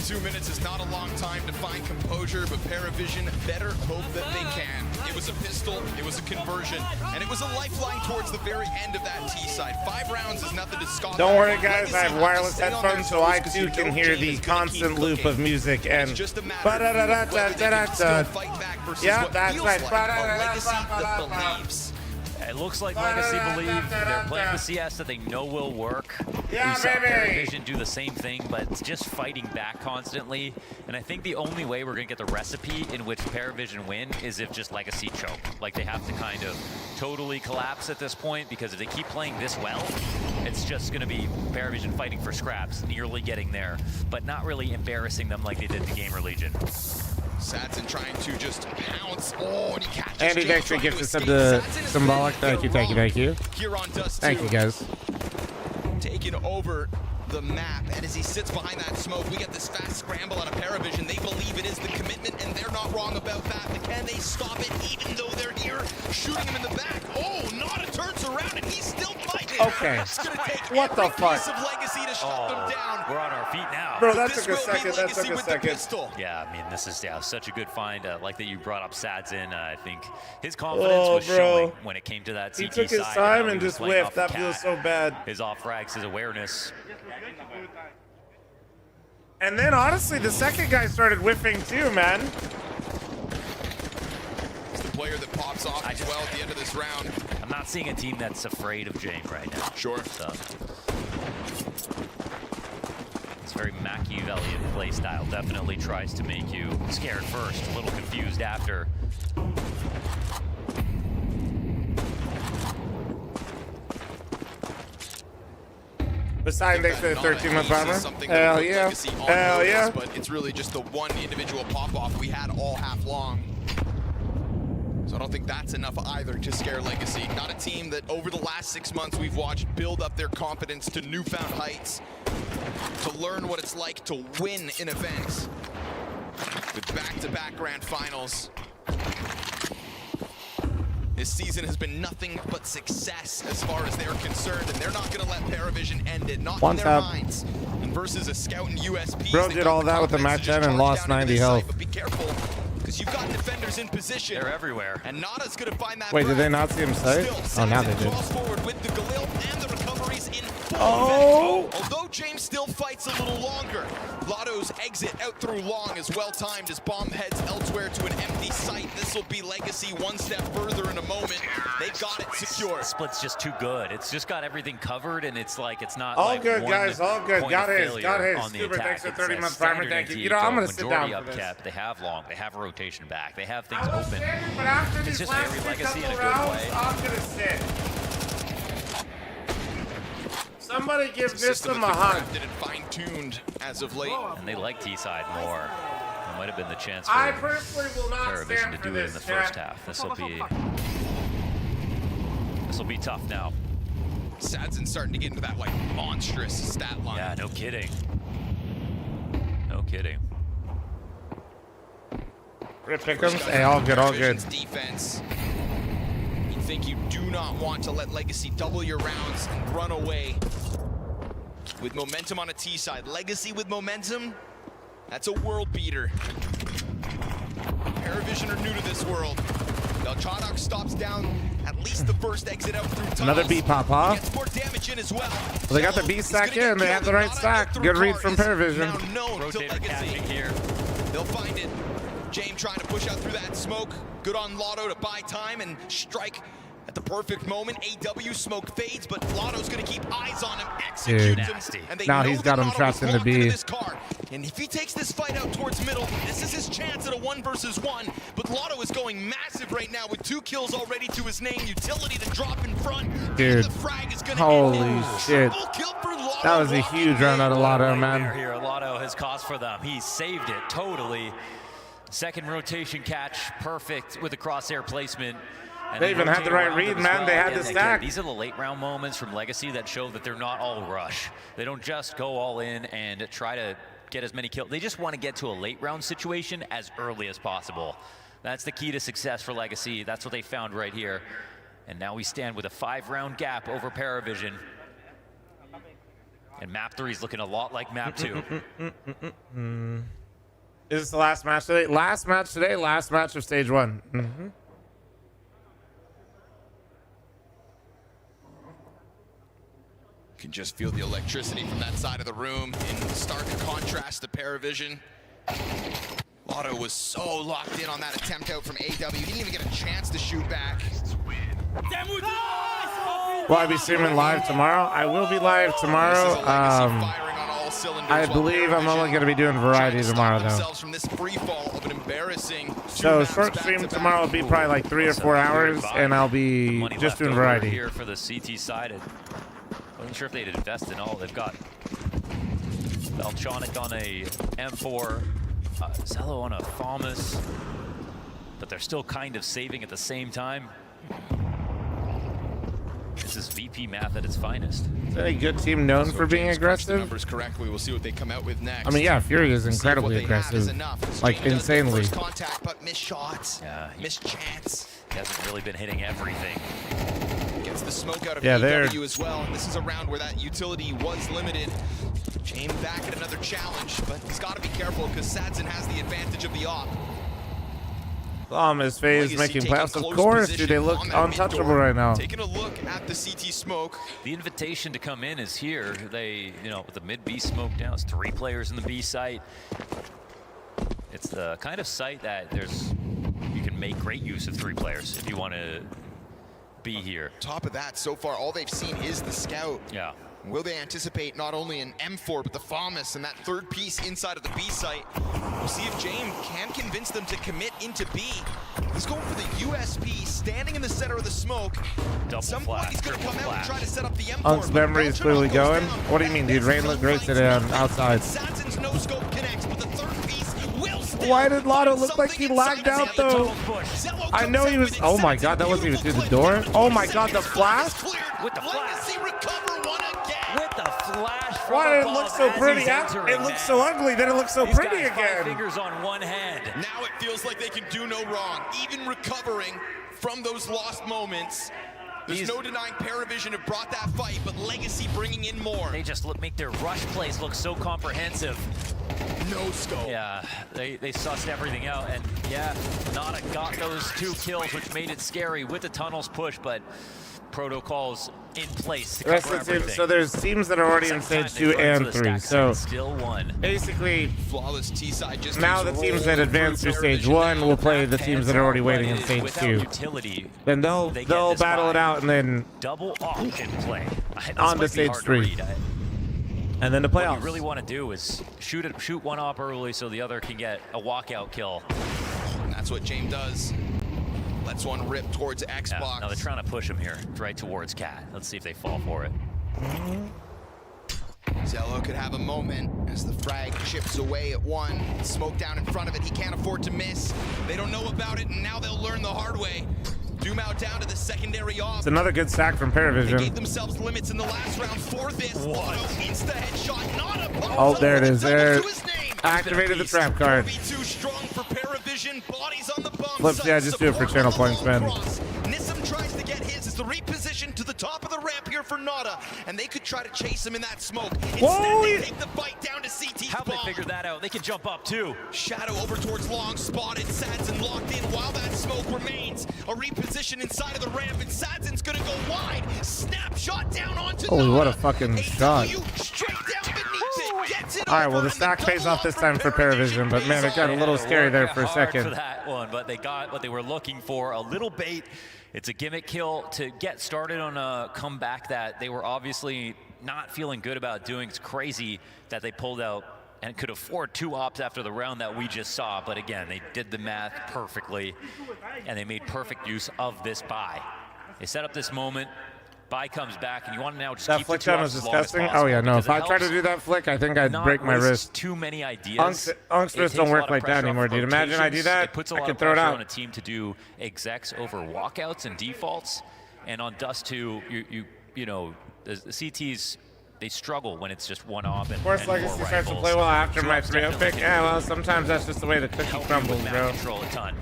2 minutes is not a long time to find composure, but Paravision better hope that they can. It was a pistol, it was a conversion, and it was a lifeline towards the very end of that T side. 5 rounds is nothing to scoff at. Don't worry, guys. I have wireless headphones, so I too can hear the constant loop of music. And yeah, that's right. It looks like Legacy believe they're playing the CS that they know will work. Yeah, we saw baby. Paravision do the same thing, but it's just fighting back constantly. And I think the only way we're going to get the recipe in which Paravision win is if just Legacy choke. Like, they have to kind of totally collapse at this point, because if they keep playing this well, it's just going to be Paravision fighting for scraps, nearly getting there, but not really embarrassing them like they did to Gamer Legion. Sadson trying to just pounce. Oh, and he catches Andy, thanks for gifting some to Symbolic. Thank you. Here on Dust Thank you, guys. Taking over the map, and as he sits behind that smoke, we get this fast scramble out of Paravision. They believe it is the commitment, and they're not wrong about that. But can they stop it, even though they're here shooting him in the back? Oh, Nada turns around, and he's still fighting. Okay. It's gonna take What the fuck? piece of Legacy to shut them down. We're on our feet now. Bro, that took a second. That took a second. Yeah, I mean, this is such a good find. Like that you brought up Sadson. I think his confidence was showing when it came to that CT He took his side, time and just whiffed. That feels so bad. His off-frags, his awareness. And then, honestly, the second guy started whiffing too, man. It's the player that pops off as well at the end of this round. I'm not seeing a team that's afraid of Jame right now. Sure. So, it's very Machiavellian play style. Definitely tries to make you scared first, a little confused after. Besides, thanks for the 13-month armor. Hell yeah. Hell yeah. But it's really just the one individual pop-off we had all half long. So I don't think that's enough either to scare Legacy. Not a team that over the last 6 months we've watched build up their confidence to newfound heights, to learn what it's like to win in events with back-to-back grand finals. This season has been nothing but success as far as they're concerned, and they're not going to let Paravision end it, not in their minds. And versus a scout in USP, Bro did all that with the match end and lost 90 health. But be careful, because you've got defenders in position. They're everywhere. And Nada's going to find that. Wait, did they not see him say? Oh, now they did. Forward with the Galil and the recoveries in full Oh! event. Although James still fights a little longer, Lotto's exit out through long is well timed as Bomb heads elsewhere to an empty site. This will be Legacy one step further in a moment. They've got it secure. The split's just too good. It's just got everything covered, and it's like it's not All like good, one guys. All good. point Got of his. failure Got his. on the Super attack. thanks for It's 30-month standard primer. Thank you. NT, You know, I'm going to so sit down majority for this. upkept. They have long. They have a rotation back. They have things I was open. sitting, but after It's these just last very Legacy in a couple good rounds, way. I'm going to sit. Somebody give It's a system Nissim a that's been hug. crafted and fine-tuned as of late. And they like T-side more. It might have been the chance I for personally will not Paravision stand to for do it in the this, first chat. half. This will be tough now. Sadson's starting to get into that like monstrous stat line. Yeah, no kidding. No kidding. Rip Pick'ems. Hey, all good, all good. Defense. You think you do not want to let Legacy double your rounds and run away with momentum on a T side. Legacy with momentum, that's a world beater. Paravision are new to this world. Belchadok stops down at least the first exit out through tunnels. Another B pop off. Gets more damage in as well. Well, they got the B stack in. They have the right stack. Good read from Paravision. Now known to Legacy. Here. They'll find it. James trying to push out through that smoke. Good on Lotto to buy time and strike at the perfect moment. AW smoke fades, but Lotto's going to keep eyes on him. Dude. Executes him. And they Now know he's that got him Lotto trapped was in the locked into B. this car. And if he takes this fight out towards middle, this is his chance at a 1 versus 1. But Lotto is going massive right now with 2 kills already to his name. Utility to drop in front. Dude, The frag is going to holy shit. That was a huge run out of Lotto, man. Here, Lotto has cost for them. He saved it totally. Second rotation catch, perfect with the crosshair placement. And They even had the right read, man. They had the stack. These are the late round moments from Legacy that show that they're not all rush. They don't just go all in and try to get as many kills. They just want to get to a late round situation as early as possible. That's the key to success for Legacy. That's what they found right here. And now we stand with a 5-round gap over Paravision. And map 3 is looking a lot like map 2. Is this the last match today? Last match today, last match of stage 1. Can just feel the electricity from that side of the room in stark contrast to Paravision. Lotto was so locked in on that attempt out from AW. He didn't even get a chance to shoot back. Will I be streaming live tomorrow? I will be live tomorrow. I believe I'm only going to be doing variety tomorrow, though. So short stream tomorrow will be probably like 3 or 4 hours, and I'll be just doing variety. Here for the CT side. Wasn't sure if they'd invest in all. They've got Beltronic on a M4, Zello on a Thomas, but they're still kind of saving at the same time. This is VP math at its finest. Is that a good team known for being aggressive? Numbers correctly. We'll see what they come out with next. I mean, yeah, Fury is incredibly aggressive, like insanely. Contact, but missed shots, missed chance. He hasn't really been hitting everything. Gets the smoke out of they're AW as well. And this is a round where that utility was limited. James back at another challenge, but he's got to be careful because Sadson has the advantage of the op. His phase making playoffs. Of course, dude, they look untouchable right now. Taking a look at the CT smoke. The invitation to come in is here. They, with the mid B smoke down, it's 3 players in the B site. It's the kind of site that you can make great use of 3 players if you want to be here. Top of that, so far, all they've seen is the scout. Yeah. Will they anticipate not only an M4, but the FAMAS and that third piece inside of the B site? We'll see if James can convince them to commit into B. He's going for the USP, standing in the center of the smoke. At some point, he's going to come out and try to set up the M4. Unk's memory is clearly going. What do you mean, dude? Rain looked great today on outside. Sadson's no scope connects, but the third piece will still. Why did Lotto look like he lagged out, though? I know he was. Oh my god, that wasn't even through the door. Oh my god, the flash? With the flash. With the flash. Why did it look so pretty? It looked so ugly, then it looks so pretty again. 5 fingers on one hand. Now it feels like they can do no wrong, even recovering from those lost moments. There's no denying Paravision have brought that fight, but Legacy bringing in more. They just make their rush plays look so comprehensive. No scope. Yeah, they sussed everything out, and yeah, Nada got those 2 kills, which made it scary with the tunnels push, but protocols in place to cover everything. So there's teams that are already in stage 2 and 3. So still one. Basically, flawless T-side just now the teams that advance through stage 1 will play the teams that are already waiting in stage 2. Then they'll battle it out and then double option play on to stage 3. And then the playoffs. What you really want to do is shoot one op early so the other can get a walkout kill. And that's what James does. Lets one rip towards Xbox. Yeah, now they're trying to push him here, right towards Cat. Let's see if they fall for it. Zello could have a moment as the frag chips away at 1. Smoke down in front of it. He can't afford to miss. They don't know about it, and now they'll learn the hard way. Doom out down to the secondary off. It's another good sack from Paravision. They gave themselves limits in the last round for this. Lotto insta headshot, not a oh, there it is. There. Activated the trap card. Too strong for Paravision. Bodies on the bump. Flips, yeah, just do it for channel points, man. Nissim tries to get his as the reposition to the top of the ramp here for Nada, and they could try to chase him in that smoke. Instead, they take the fight down to CT's How'd they figure that out? They can jump up too. Shadow over towards Long, spotted. Sadson locked in while that smoke remains. A reposition inside of the ramp, and Sadson's gonna go wide. Snapshot down onto Holy, Nada. what a fucking shot. Straight down beneath it. Gets it. All right, well, the stack pays off this time for Paravision, but man, it got a little scary there for a second. For that one, but they got what they were looking for, a little bait. It's a gimmick kill to get started on a comeback that they were obviously not feeling good about doing. It's crazy that they pulled out and could afford 2 ops after the round that we just saw, but again, they did the math perfectly, and they made perfect use of this buy. They set up this moment. Buy comes back, and you want to now just that keep flick the 2 down ops was as long as disgusting. possible, Oh yeah, no. If I because tried to do that flick, I think I'd break my wrist. Too many ideas. Unk's wrists don't work like that anymore, dude. Imagine I do that, it puts a I lot could of throw it pressure out. on a team to do execs over walkouts and defaults, and on Dust 2, you know, the CTs. They struggle when it's just one op and Of course, Legacy starts to play well after my 3-0 pick. Yeah, well, sometimes that's just the way the cookie crumbles, bro. Control a ton.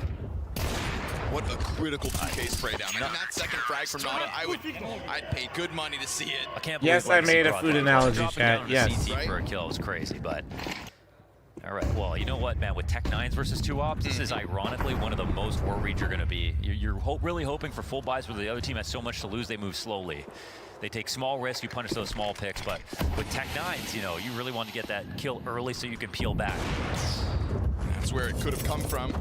What a critical 2K spray down. And that second frag from Nada, I'd pay good money to see it. I can't Yes, believe I made a food analogy, dropping chat. down to Yes. CT for a kill was crazy, but all right. Well, you know what, man? With Tech 9s versus 2 ops, this is ironically one of the most worried you're going to be. You're really hoping for full buys, where the other team has so much to lose, they move slowly. They take small risks, you punish those small picks, but with Tech 9s, you know, you really want to get that kill early so you can peel back. That's where it could have come from.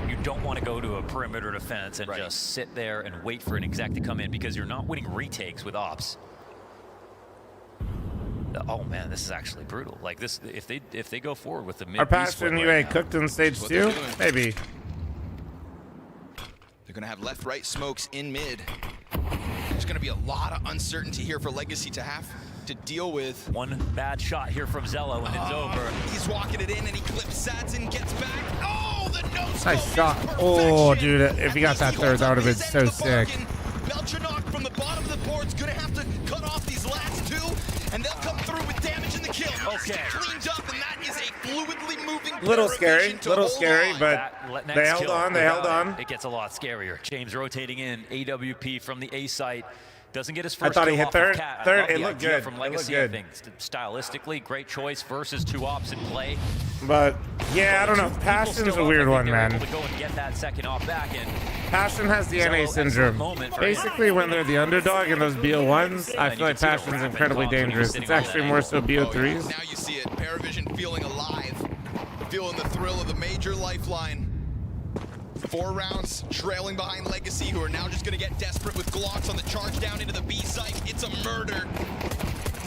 You don't want to go to a perimeter defense and just sit there and wait for an exec to come in, because you're not winning retakes with ops. Oh man, this is actually brutal. Like this, if they go forward with the mid. Our Passion UA cooked in stage 2? Maybe. They're gonna have left-right smokes in mid. There's gonna be a lot of uncertainty here for Legacy to have to deal with. One bad shot here from Zello and it's over. He's walking it in and he clips Sats and gets back. Oh, the no-scope. Nice shot. Oh, dude, if he got that third, that would have been so sick. Beltranok from the bottom of the board's gonna have to cut off these last two, and they'll come through with damage in the kill. Okay. Cleaned up, and that is a fluidly moving. Little scary, but they held on. They held on. It gets a lot scarier. James rotating in, AWP from the A site. Doesn't get his first. I thought he kill hit off third. of Cat. Third, it looked good. From It looked Legacy, good. I think stylistically, great choice versus 2 ops in play. But yeah, I don't know. Passion's a weird one, man. Able to go and get that second off back end. Passion has the NA syndrome. Basically, when they're the underdog in those BO1s, I feel like Passion's incredibly dangerous. It's actually more so BO3s. Now you see it. Paravision feeling alive, feeling the thrill of the major lifeline. 4 rounds trailing behind Legacy, who are now just going to get desperate with Glocks on the charge down into the B site. It's a murder.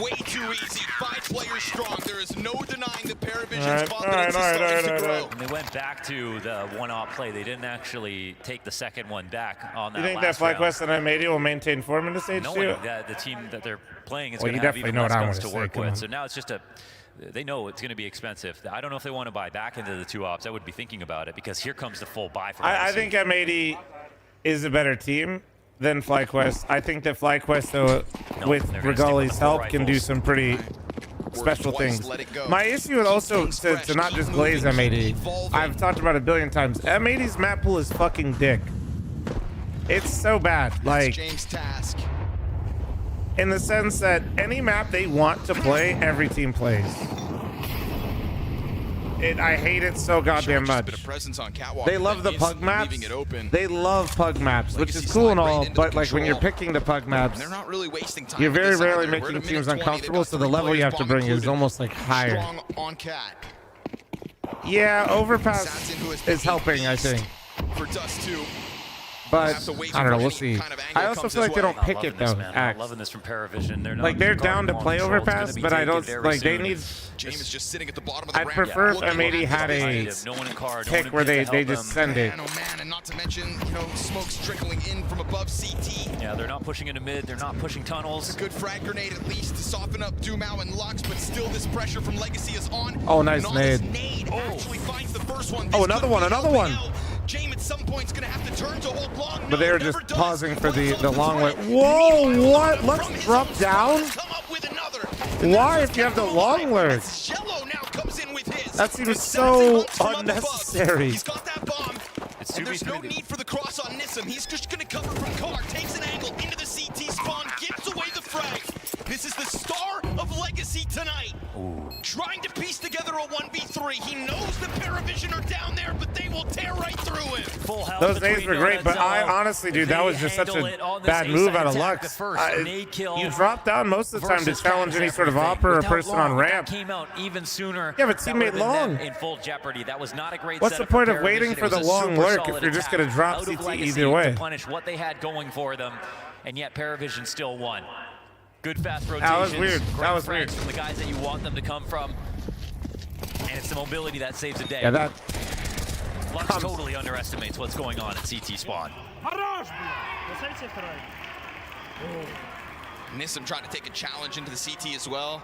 Way too easy. 5 players strong. There is no denying that Paravision's confidence is starting to grow. And they went back to the 1-op play. They didn't actually take the second one back on that. You think that FlyQuest and I80 will maintain form in the stage 2? Knowing that the team that they're playing is Well, going you to have definitely even know less what I guns want to to work say, come with. on. So now it's just they know it's going to be expensive. I don't know if they want to buy back into the 2 ops. I would be thinking about it, because here comes the full buy for I think M80 is a better team than FlyQuest. I think that FlyQuest, though, with Regali's help, can do some pretty special things. My issue is also to not just glaze M80. I've talked about it a billion times. M80's map pool is fucking dick. It's so bad. Like, James Task. in the sense that any map they want to play, every team plays. I hate it so goddamn much. They love the pug maps. They love pug maps, which is cool and all, but like when you're picking the pug maps, They're not really wasting time. you're very rarely making teams uncomfortable, so the level you have to bring is almost like higher. Strong on Cat. Yeah, Overpass is helping, I think. For Dust 2. But I don't know, we'll see. I also feel like they don't pick it though. I'm loving this from Paravision. They're not Like they're down to play Overpass, but I don't like they need. James is just sitting at the bottom of the I'd prefer if M80 had a pick where they just send it. Oh man, and not to mention, you know, smoke's trickling in from above CT. Yeah, they're not pushing into mid. They're not pushing tunnels. A good frag grenade at least to soften up Dumao and Lux, but still this pressure from Legacy is on. Oh, nice nade. Actually finds the first one. Oh, another one, another one. James at some point is going to have to turn to hold long. But they were just pausing for the long way. Whoa, what? Let's drop down? Why if you have the long lurk? That seems so unnecessary. He's got that bomb. And there's no need for the cross on Nissim. He's just going to cover from car, takes an angle into the CT spawn, gives away the frag. This is the star of Legacy tonight. Trying to piece together a 1v3. He knows the Paravision are down there, but they will tear right through him. Those nades were great, but I honestly, dude, that was just such a bad move out of Lux. You drop down most of the time to challenge any sort of op or a person on ramp. Came out even sooner. Yeah, but teammate long. In full jeopardy. That was not a great. What's the point of waiting for the long lurk if you're just going to drop CT either way? To punish what they had going for them, and yet Paravision still won. Good fast rotations. That was weird. That was weird. From the guys that you want them to come from, and it's the mobility that saves the day. Yeah, that. Lux totally underestimates what's going on at CT spawn. Nissim trying to take a challenge into the CT as well.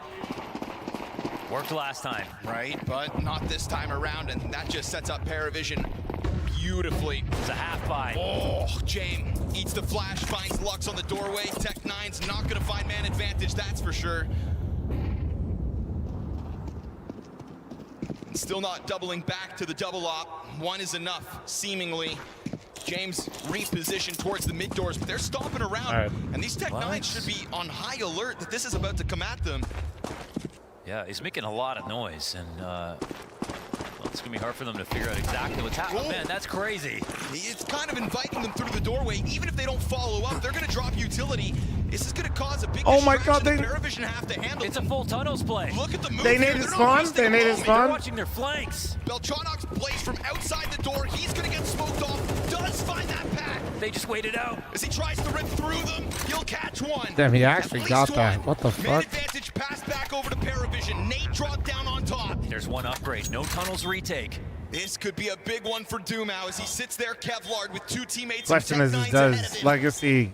Worked last time. Right, but not this time around, and that just sets up Paravision beautifully. It's a half buy. Oh, James eats the flash, finds Lux on the doorway. Tech 9's not going to find man advantage, that's for sure. Still not doubling back to the double op. One is enough, seemingly. James repositioned towards the mid doors, but they're stomping around. Right. And these Tech-9s should be on high alert that this is about to come at them. Yeah, he's making a lot of noise, and well, it's going to be hard for them to figure out exactly what's happening. Oh, man, that's crazy. It's kind of inviting them through the doorway. Even if they don't follow up, they're going to drop utility. This is going to cause a big distraction that Paravision have to handle. It's a full tunnels play. Look at the move. They need his spawn. They need his spawn. They're watching their flanks. Beltranok's plays from outside the door. He's going to get smoked off. Does find that pack. They just waited out. As he tries to rip through them, he'll catch one. Damn, he actually got that. What the fuck? Advantage pass back over to Paravision. Nate dropped down on top. There's one upgrade. No tunnels retake. This could be a big one for Dumau as he sits there Kevlar with two teammates. Question is does Legacy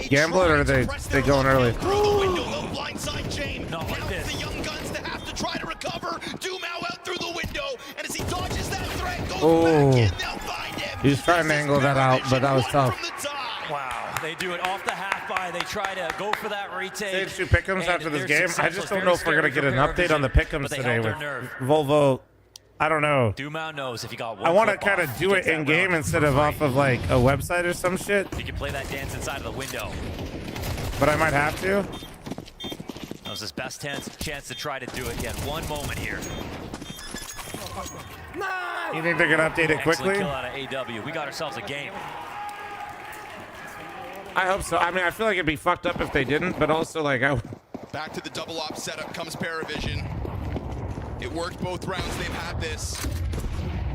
gamble it or are they going early? Through the window, they'll blindside James. Not like this. The young guns to have to try to recover. Dumau out through the window, and as he dodges that threat, goes back in, they'll find him. He's trying to angle that out, but that was tough. Wow, they do it off the half by. They try to go for that retake. Stage 2 pick'ems after this game. I just don't know if we're gonna get an update on the pick'ems today with Volvo. I don't know. Dumau knows if you got one. I want to kind of do it in game instead of off of like a website or some shit. You can play that dance inside of the window. But I might have to. That was his best chance to try to do it. He had one moment here. You think they're gonna update it quickly? Excellent kill out of AW. We got ourselves a game. I hope so. I mean, I feel like it'd be fucked up if they didn't, but also like Back to the double op setup comes Paravision. It worked both rounds. They've had this.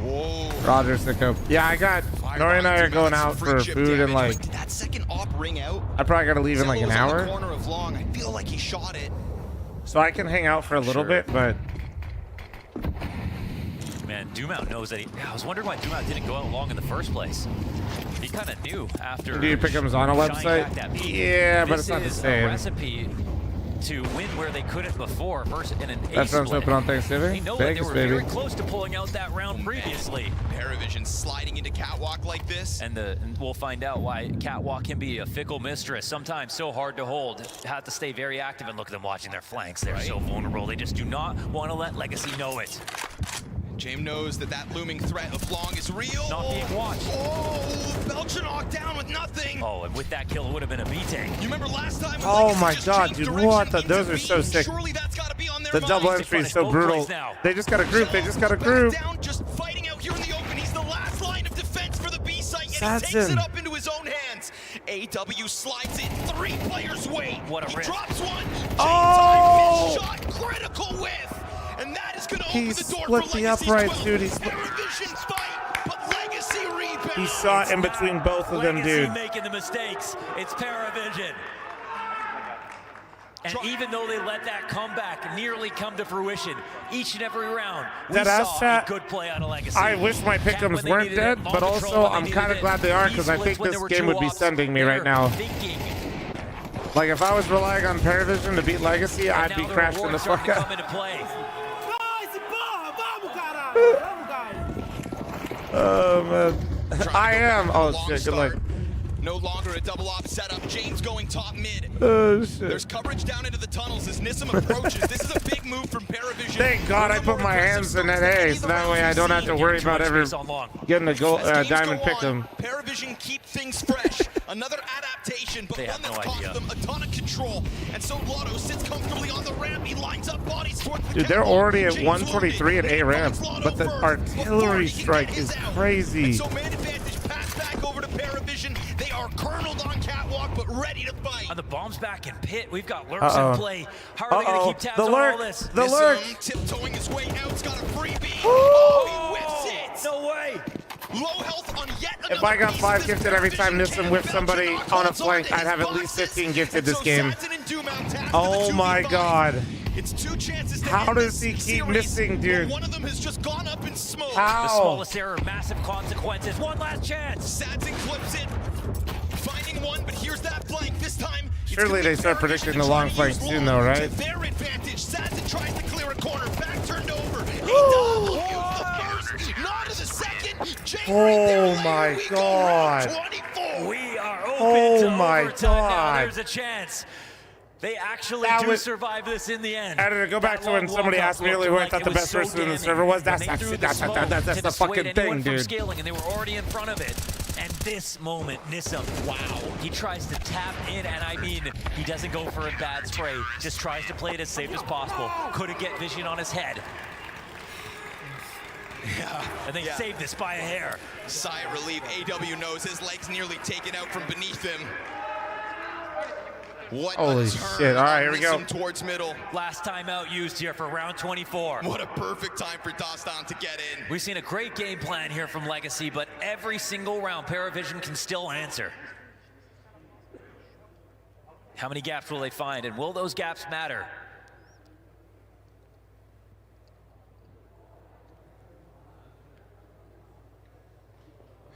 Whoa. Roger, sicko. Yeah, I got Nori and I are going out for food and like did that second op ring out? I probably gotta leave in like an hour. On the corner of long. I feel like he shot it. So I can hang out for a little bit, but man, Dumau knows that I was wondering why Dumau didn't go out long in the first place. He kind of knew after. Do you pick him on a website? Yeah, but it's not the same. A recipe to win where they couldn't before versus in an That's what I'm hoping on Thanksgiving. They know Vegas, that they were baby. very close to pulling out that round previously. Paravision sliding into catwalk like this. And we'll find out why catwalk can be a fickle mistress. Sometimes so hard to hold. Have to stay very active and look at them watching their flanks. They're so vulnerable. They just do not want to let Legacy know it. James knows that looming threat of long is real. Not being watched. Oh, Beltranok down with nothing. Oh, and with that kill, it would have been a B-tank. You remember last time? Oh my god, dude, what? Those are so sick. The double entry is so brutal. They just got a group. They just got a group. Down, just fighting out here in the open. He's the last line of defense for the B site, and he takes it up into his own hands. AW slides it. 3 players wait. What a rip. He drops one. Oh! Shot, critical whiff. And that is going to open the door split for the Legacy uprights, 12. dude. He saw it in between both of them, dude. Making the mistakes. It's Paravision. And even though they let that comeback nearly come to fruition, each and every round, we saw a good play out of Legacy. I wish my pick'ems weren't dead, but also I'm kind of glad they are because I think this game would be sending me right now. Like if I was relying on Paravision to beat Legacy, I'd be crashing the fuck out. Oh man, I am. Oh shit, good luck. No longer a double op setup. James going top mid. Oh shit. There's coverage down into the tunnels as Nissim approaches. This is a big move from Paravision. Thank God I put my hands in that A, so that way I don't have to worry about ever getting a gold diamond pick them. Paravision keep things fresh. Another adaptation, but one that's cost them a ton of control. And so Lotto sits comfortably on the ramp. He lines up bodies towards the Dude, they're already at 123 at A ramp, but the artillery strike is crazy. So man advantage pass back over to Paravision. They are kerneled on catwalk, but ready to fight. On the bombs back in pit, we've got lurks in play. How are they going to keep tabs the on lurk, all this? The lurk. Tiptoeing his way out. It's got a freebie. Oh, he whips it. No way. Low health on yet another. If I got 5 gifted every time Nissim whipped somebody on a flank, I'd have at least 15 gifted this game. Oh my god. It's 2 chances to How does he keep missing, dude? One of them has just gone up in smoke. How? The smallest error, massive consequences. One last chance. Sadson clips it. Finding one, but here's that flank. This time, surely they start predicting the long flank soon, though, right? to their advantage. Sadson tries to clear a corner. Back turned over. The first, not in the second. Oh my god. We are open Oh to my overtime now. god. There's a chance. They actually That do was- survive this in the end. Editor, go back to when somebody asked me earlier who I thought the best person in the server was. That's the fucking thing, dude. Scaling, and they were already in front of it. And this moment, Nissim, wow, he tries to tap in, and I mean, he doesn't go for a bad spray, just tries to play it as safe as possible. Couldn't get vision on his head. Yeah. And they saved this by a hair. Sigh of relief. AW knows his legs nearly taken out from beneath him. What Holy shit. All right, here we go. Towards middle. Last time out used here for round 24. What a perfect time for Dostan to get in. We've seen a great game plan here from Legacy, but every single round, Paravision can still answer. How many gaps will they find, and will those gaps matter?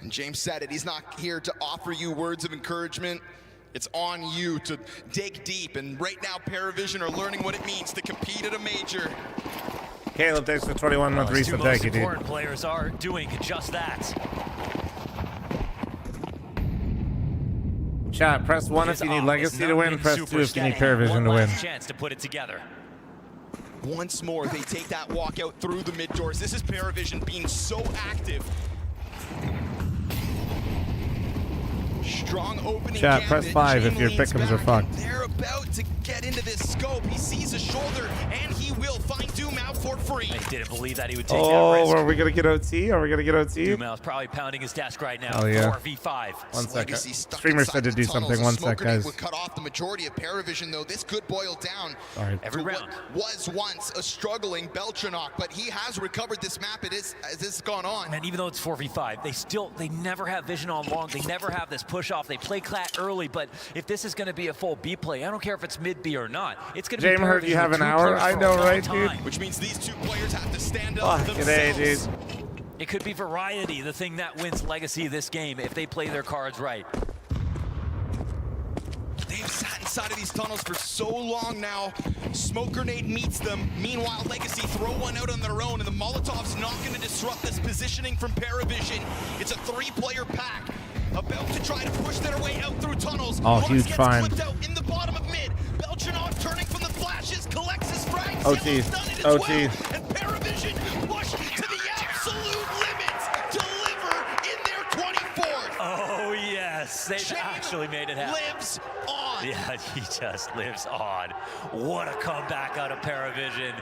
And James said it, he's not here to offer you words of encouragement. It's on you to dig deep, and right now Paravision are learning what it means to compete at a major. Caleb, thanks for 21-month resub. Thank you, dude. Important players are doing just that. Chat, press 1 if you need Legacy to win, press 2 if you need Paravision to win. Chance to put it together. Once more, they take that walkout through the mid doors. This is Paravision being so active. Strong opening. Chat, press 5 if your pick'ems are fucked. They're about to get into this scope. He sees a shoulder, and he will find Doom out for free. They didn't believe that he would take that risk. Oh, are we gonna get OT? Are we gonna get OT? Doomau's probably pounding his desk right now. Oh yeah. 4v5. 1 second. Streamer said to do something. 1 sec, guys. Would cut off the majority of Paravision, though. This could boil down. All right. Every round was once a struggling Beltranok, but he has recovered this map. It is as this has gone on. And even though it's 4v5, they never have vision on long. They never have this push off. They play Clat early, but if this is going to be a full B play, I don't care if it's mid B or not. It's going to be. James heard you have an hour. I know, right, dude? Which means these two players have to stand up for G'day, themselves. dude. It could be variety, the thing that wins Legacy this game if they play their cards right. They've sat inside of these tunnels for so long now. Smoke grenade meets them. Meanwhile, Legacy throw one out on their own, and the Molotov's not going to disrupt this positioning from Paravision. It's a 3-player pack. About to try to push their way out through tunnels. Oh, huge gets find. clipped out in the bottom of mid. Beltranok turning from the flashes, collects his frags. OT. Yellow's done it as OT. well. And Paravision push to the absolute limits. Deliver in their 24th. Oh yes, they've actually made it happen. Lives on. Yeah, he just lives on. What a comeback out of Paravision.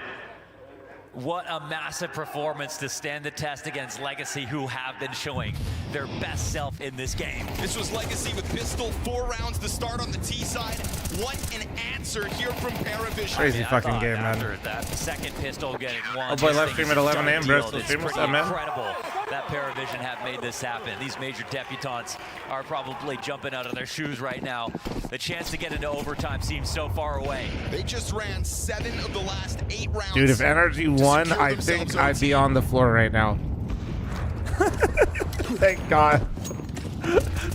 What a massive performance to stand the test against Legacy, who have been showing their best self in this game. This was Legacy with pistol, 4 rounds to start on the T side. What an answer here from Paravision. Crazy fucking game, man. After that second pistol getting one. Oh boy, this live thing stream is at a 11 done a.m. deal. Bristol It's stream. What's pretty up, man? incredible that Paravision have made this happen. These major debutants are probably jumping out of their shoes right now. The chance to get into overtime seems so far away. They just ran 7 of the last 8 rounds. Dude, if Energy won, I think I'd be on the floor right now. Thank God.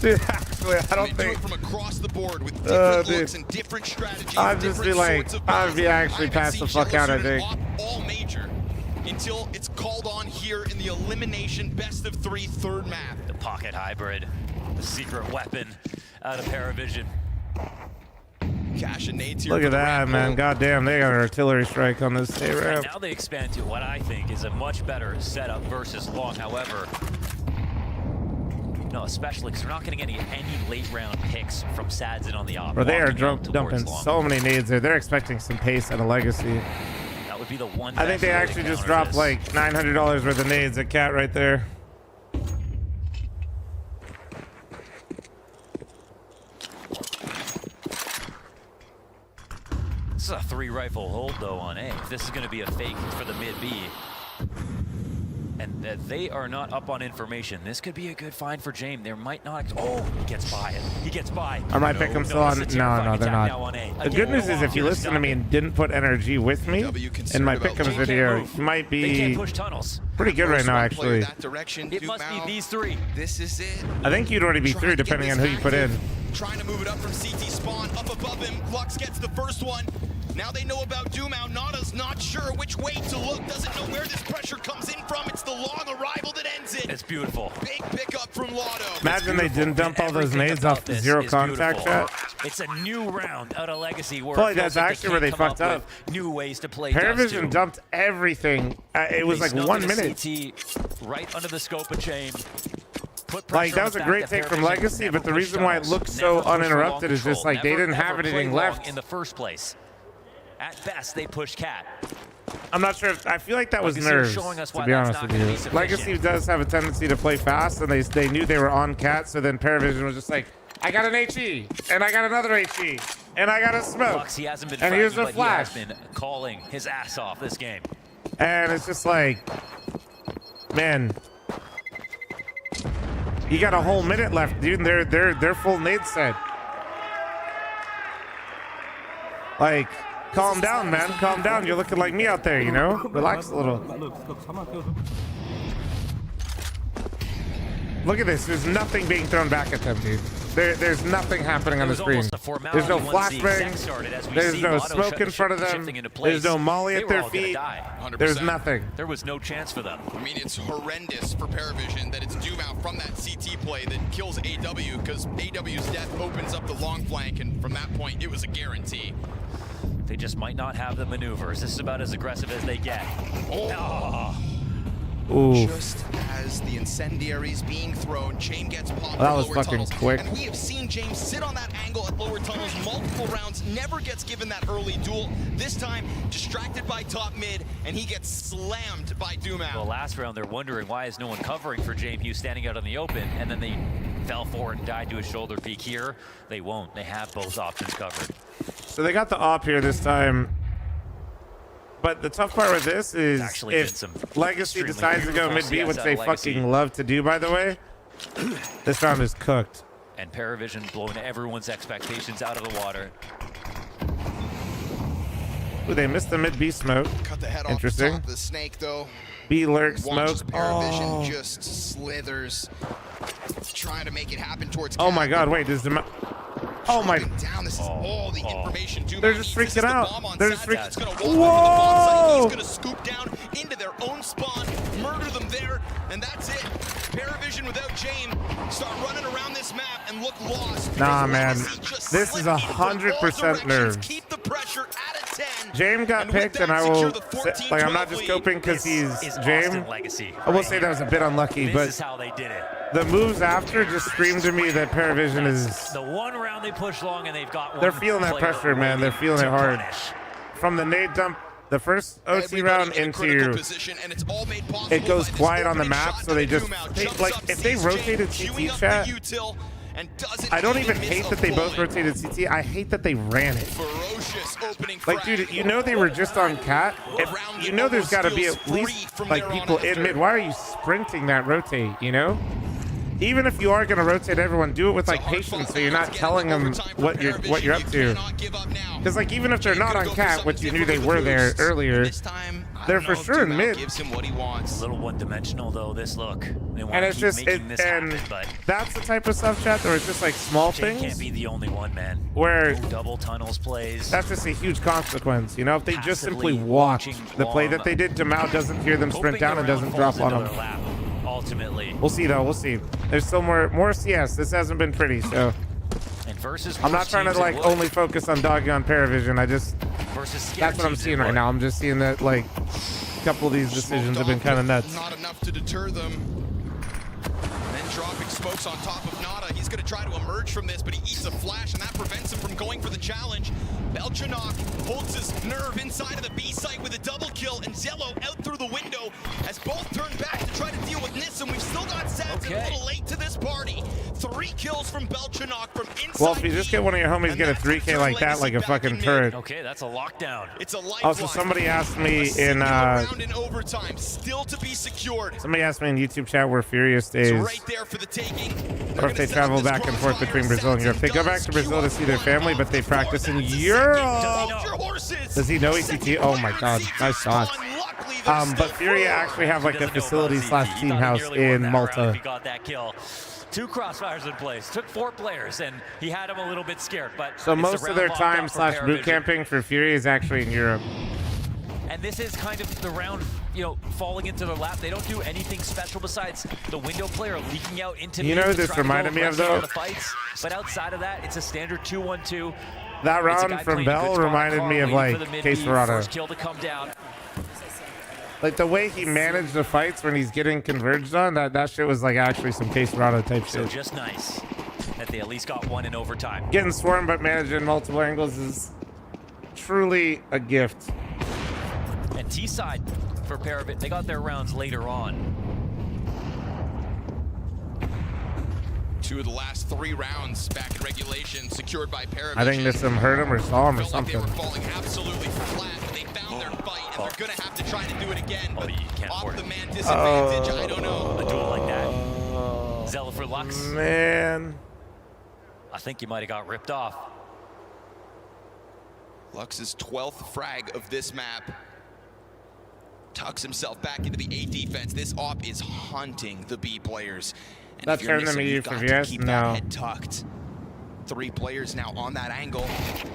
Dude, actually, I don't think. From across the board with different looks and different strategies. I'd just be like, I'd be actually past the fuck out, I think. All major until it's called on here in the elimination best of 3 third map. The pocket hybrid, the secret weapon out of Paravision. Cash and nades here. Look at that, man. God damn, they got an artillery strike on this state And ramp. now they expand to what I think is a much better setup versus long. However, no, especially because they're not getting any late round picks from Sadzin on the op. Bro, they are walking out dumping towards long. so many nades there. They're expecting some pace out of Legacy. That would be the one. I think they best way to actually just counter dropped this. like $900 worth of nades at Cat right there. This is a 3-rifle hold though on A. If this is going to be a fake for the mid B, and they are not up on information, this could be a good find for James. There might not. Oh, he gets by it. He gets by. I might pick him still on. No, they're not. The good news is if you listen to me and didn't put NRG with me in my pick'ems video, you might be pretty good right now, actually. It must be these 3. This is it. I think you'd already be through depending on who you put in. Trying to move it up from CT spawn, up above him. Lux gets the first one. Now they know about Doomau. Nada's not sure which way to look. Doesn't know where this pressure comes in from. It's the long arrival that ends it. It's beautiful. Big pickup from Lotto. Imagine they didn't dump all those nades off the zero contact shot. It's a new round out of Legacy where Probably that's actually where they fucked up. New ways to play. Paravision dumped everything. It was like 1 minute. CT right under the scope of James. Like, that was a great take from Legacy, but the reason why it looks so uninterrupted is just like they didn't have anything left in the first place. At best, they pushed Cat. I'm not sure. I feel like that was nerves, to be honest with you. Legacy does have a tendency to play fast, and they knew they were on Cat, so then Paravision was just like, I got an HE, and I got another HE, and I got a smoke, He hasn't been and here's a but flash. he has been calling his ass off this game. And it's just like, man, you got a whole minute left, dude. And they're full nade set. Like, calm down, man. Calm down. You're looking like me out there, you know? Relax a little. Look at this. There's nothing being thrown back at them, dude. There's nothing happening on the screen. There's no flashbang. There's no smoke in front of them. There's no molly at their feet. There's nothing. There was no chance for them. I mean, it's horrendous for Paravision that it's Doom out from that CT play that kills AW, because AW's death opens up the long flank, and from that point, it was a guarantee. They just might not have the maneuvers. This is about as aggressive as they get. Oh. Ooh. Just as the incendiaries being thrown, James gets popped. That was lower fucking tunnels, quick. And we have seen James sit on that angle at lower tunnels multiple rounds, never gets given that early duel. This time, distracted by top mid, and he gets slammed by Doom out. Well, last round, they're wondering why is no one covering for James Hughes standing out in the open, and then they fell forward and died to a shoulder peek here. They won't. They have both options covered. So they got the op here this time. But the tough part with this is if Legacy decides to go mid-B, which they fucking love to do, by the way, this round is cooked. And Paravision blowing everyone's expectations out of the water. Ooh, they missed the mid-B smoke. Cut the head Interesting. off the top of the snake, though. B lurk smoke. Paravision just slithers, trying to make it happen towards. Oh my God! Wait, does the oh my! Down. This is all the information. They're just freaking out. They're just freaking. Whoa! He's gonna scoop down into their own spawn, murder them there, and that's it. Paravision without James start running around this map and look lost. Nah, man, this is 100% nerves. Keep the pressure at a 10. James got picked, and I will say, like, I'm not just coping because he's James. I will say that was a bit unlucky, but this is how they did it. The moves after just screamed to me that Paravision is. The one round they push long, and they've got. They're feeling that pressure, man. They're feeling it hard. From the nade dump, the first OT round into. It goes quiet on the map, so they just like if they rotated CT chat. I don't even hate that they both rotated CT. I hate that they ran it. Like, dude, you know they were just on Cat. If you know there's got to be at least like people in mid. Why are you sprinting that rotate? You know. Even if you are going to rotate everyone, do it with like patience, so you're not telling them what you're up to. Because like even if they're not on Cat, which you knew they were there earlier, they're for sure in mid. Gives him what he wants. A little one-dimensional though. This look. They want and to it's keep just making this happen, but that's the type of stuff, chat, where it's just like small Jay things. Can't be the only one, man. Where double tunnels plays. That's just a huge consequence, you know. If they just simply watch the play that they did, Jamal doesn't hear them sprint down and doesn't drop on them. Ultimately, we'll see though. We'll see. There's still more CS. This hasn't been pretty, so. And versus I'm not trying to like only focus on dogging on Paravision. I just that's what I'm seeing right now. I'm just seeing that like a couple of these decisions have been kind of nuts. Not enough to deter them. Then dropping smokes on top of Nada. He's going to try to emerge from this, but he eats a flash, and that prevents him from going for the challenge. Belchanok holds his nerve inside of the B site with a double kill, and Zello out through the window as both turn back to try to deal with Nissan. We've still got Sads a little late to this party. 3 kills from Belchanok from inside. Well, if you just get one of your homies get a 3K like that, like a fucking turret. Okay, that's a lockdown. It's a lifeline. Also, somebody asked me in overtime, still to be secured. Somebody asked me in YouTube chat where Furious stays, right there for the taking. or if they travel back and forth between Brazil and Europe. They go back to Brazil to see their family, but they practice in Europe. Does he know ECT? Oh my God, nice shot. But Furia actually have like a facility / team house in Malta. He got that kill. 2 crossfires in place. Took 4 players, and he had him a little bit scared. But so most of their time / boot camping for Fury is actually in Europe. And this is kind of the round, you know, falling into their lap. They don't do anything special besides the window player leaking out into. You know who this reminded me of though? The fights. But outside of that, it's a standard 2-1-2. That round from Bell reminded me of like Case Verado. First kill to come down. Like the way he managed the fights when he's getting converged on, that shit was like actually some Case Dorado type So shit. just nice that they at least got one in overtime. Getting swarmed but managing multiple angles is truly a gift. And T-side for Parabit, they got their rounds later on. 2 of the last 3 rounds back in regulation secured by Paravision. I think Nissim hurt him or saw him or something. They were falling absolutely flat, but they found their fight, and they're going to have to try to do it again. But off the man disadvantage, I don't know. A duel like that. Zella for Lux. Man. I think he might have got ripped off. Lux's 12th frag of this map. Tucks himself back into the A defense. This op is hunting the B players. And That if you're turned them Nissim, to you you've for got to VS? keep No. that head tucked. 3 players now on that angle.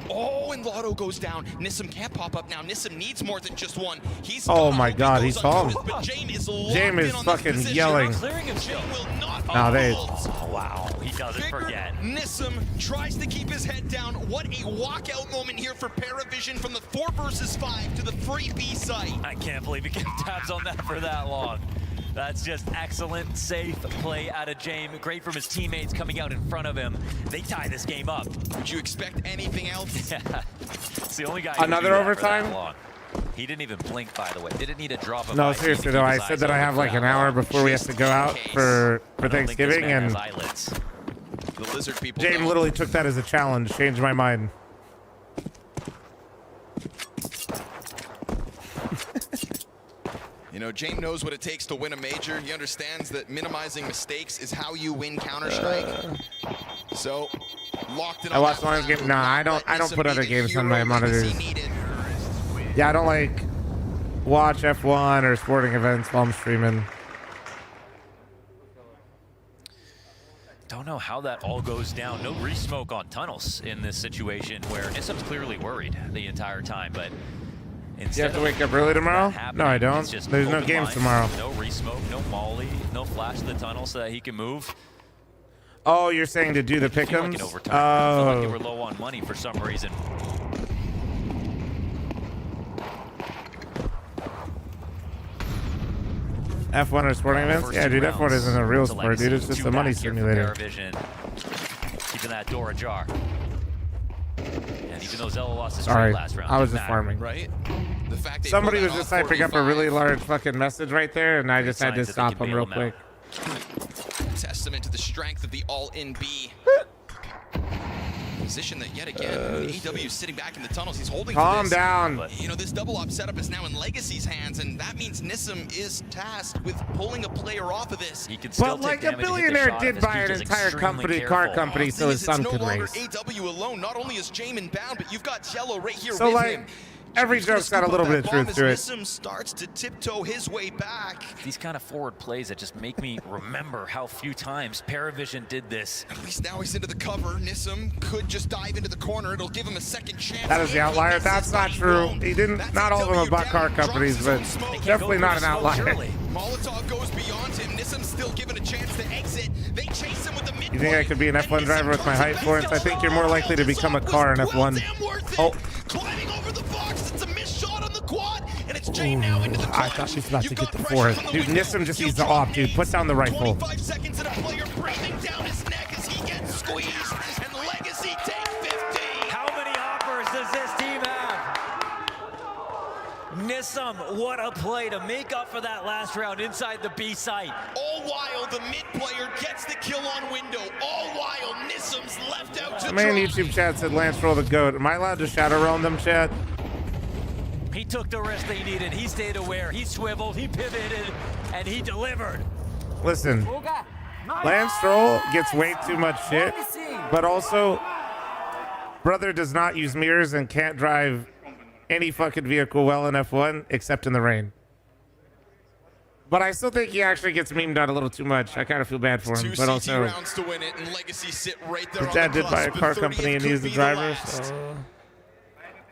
Oh, and Lotto goes down. Nissim can't pop up now. Nissim needs more than just one. He's Oh my God, he saw him. but James is James is fucking yelling. Now they. Oh, wow. He doesn't forget. Nissim tries to keep his head down. What a walkout moment here for Paravision from the 4 versus 5 to the free B site. I can't believe he kept tabs on that for that long. That's just excellent, safe play out of James. Great from his teammates coming out in front of him. They tie this game up. Would you expect anything else? Yeah. It's the only guy who Another could do that overtime? For that long. He didn't even blink, by the way. Didn't need to drop him. No, seriously though, I said that I have like an hour before we have to go out for Thanksgiving, and The lizard people. James literally took that as a challenge, changed my mind. You know, James knows what it takes to win a major. He understands that minimizing mistakes is how you win Counter-Strike. So, locked in on I watched that Lions game. round. Nah, I don't put other games on my monitors. Needed. Yeah, I don't like watch F1 or sporting events while I'm streaming. Don't know how that all goes down. No re-smoke on tunnels in this situation where Nissim's clearly worried the entire time, but You have to wake up early tomorrow? No, I don't. There's no games tomorrow. No re-smoke, no molly, no flash to the tunnel so that he can move. Oh, you're saying to do the Like pick'ems? in overtime. I feel like they Oh. were low on money for some reason. F1 or sporting events? Yeah, dude, F1 isn't a real sport, dude. It's just a money simulator. Keeping that door ajar. And even though Zella lost his Sorry, last round, I was didn't just matter. farming. Right? The fact they Somebody pulled was that just off typing up a 45. really large fucking message right there, and I just had to signs that they stop can him bail real him quick. Testament to the strength of the all-in B. Position that yet again, AEW is sitting back in the tunnels. He's holding Calm for this. down. You know, this double op setup is now in Legacy's hands, and that means Nissim is tasked with pulling a player off of this. He can But like a billionaire did buy an entire company, car company, so his son no could longer race. AW alone. Not only is Jamin bound, but you've got Jello right here So with like, him. every joke's got a little bit of truth to it. Nissim starts to tiptoe his way back. These kind of forward plays that just make me remember how few times Paravision did this. At least now he's into the cover. Nissim could just dive into the corner. It'll give him a second chance. That is the outlier. That's not true. He didn't. Not all of them are bought car companies, but definitely not an outlier. Molotov goes beyond him. Nissim's still given a chance to exit. They chase him with the mid. You think I could be an F1 driver with my height, Florence? I think you're more likely to become a car in F1. Oh. Climbing over the box. It's a missed shot on the quad, and it's Jane now into the I thought she was about to get the fourth. Dude, Nissim just needs the off, dude. Put down the rifle. 25 seconds and a player breathing down his neck as he gets squeezed, and Legacy take 50. How many offers does this team have? Nissim, what a play to make up for that last round inside the B site. All while the mid player gets the kill on window. All while Nissim's left out to My man dry. YouTube chat said Lance Roll the GOAT. Am I allowed to shadow realm them, chat? He took the risk they needed. He stayed aware. He swiveled. He pivoted, and he delivered. Listen, Lance Stroll gets way too much shit, but also, brother does not use mirrors and can't drive any fucking vehicle well in F1 except in the rain. But I still think he actually gets memed out a little too much. I kind of feel bad for him, Two but CT also, rounds to win it, and Legacy sit right there his on dad the did buy a cusp, car and company 30th and could he's the be driver. last. So.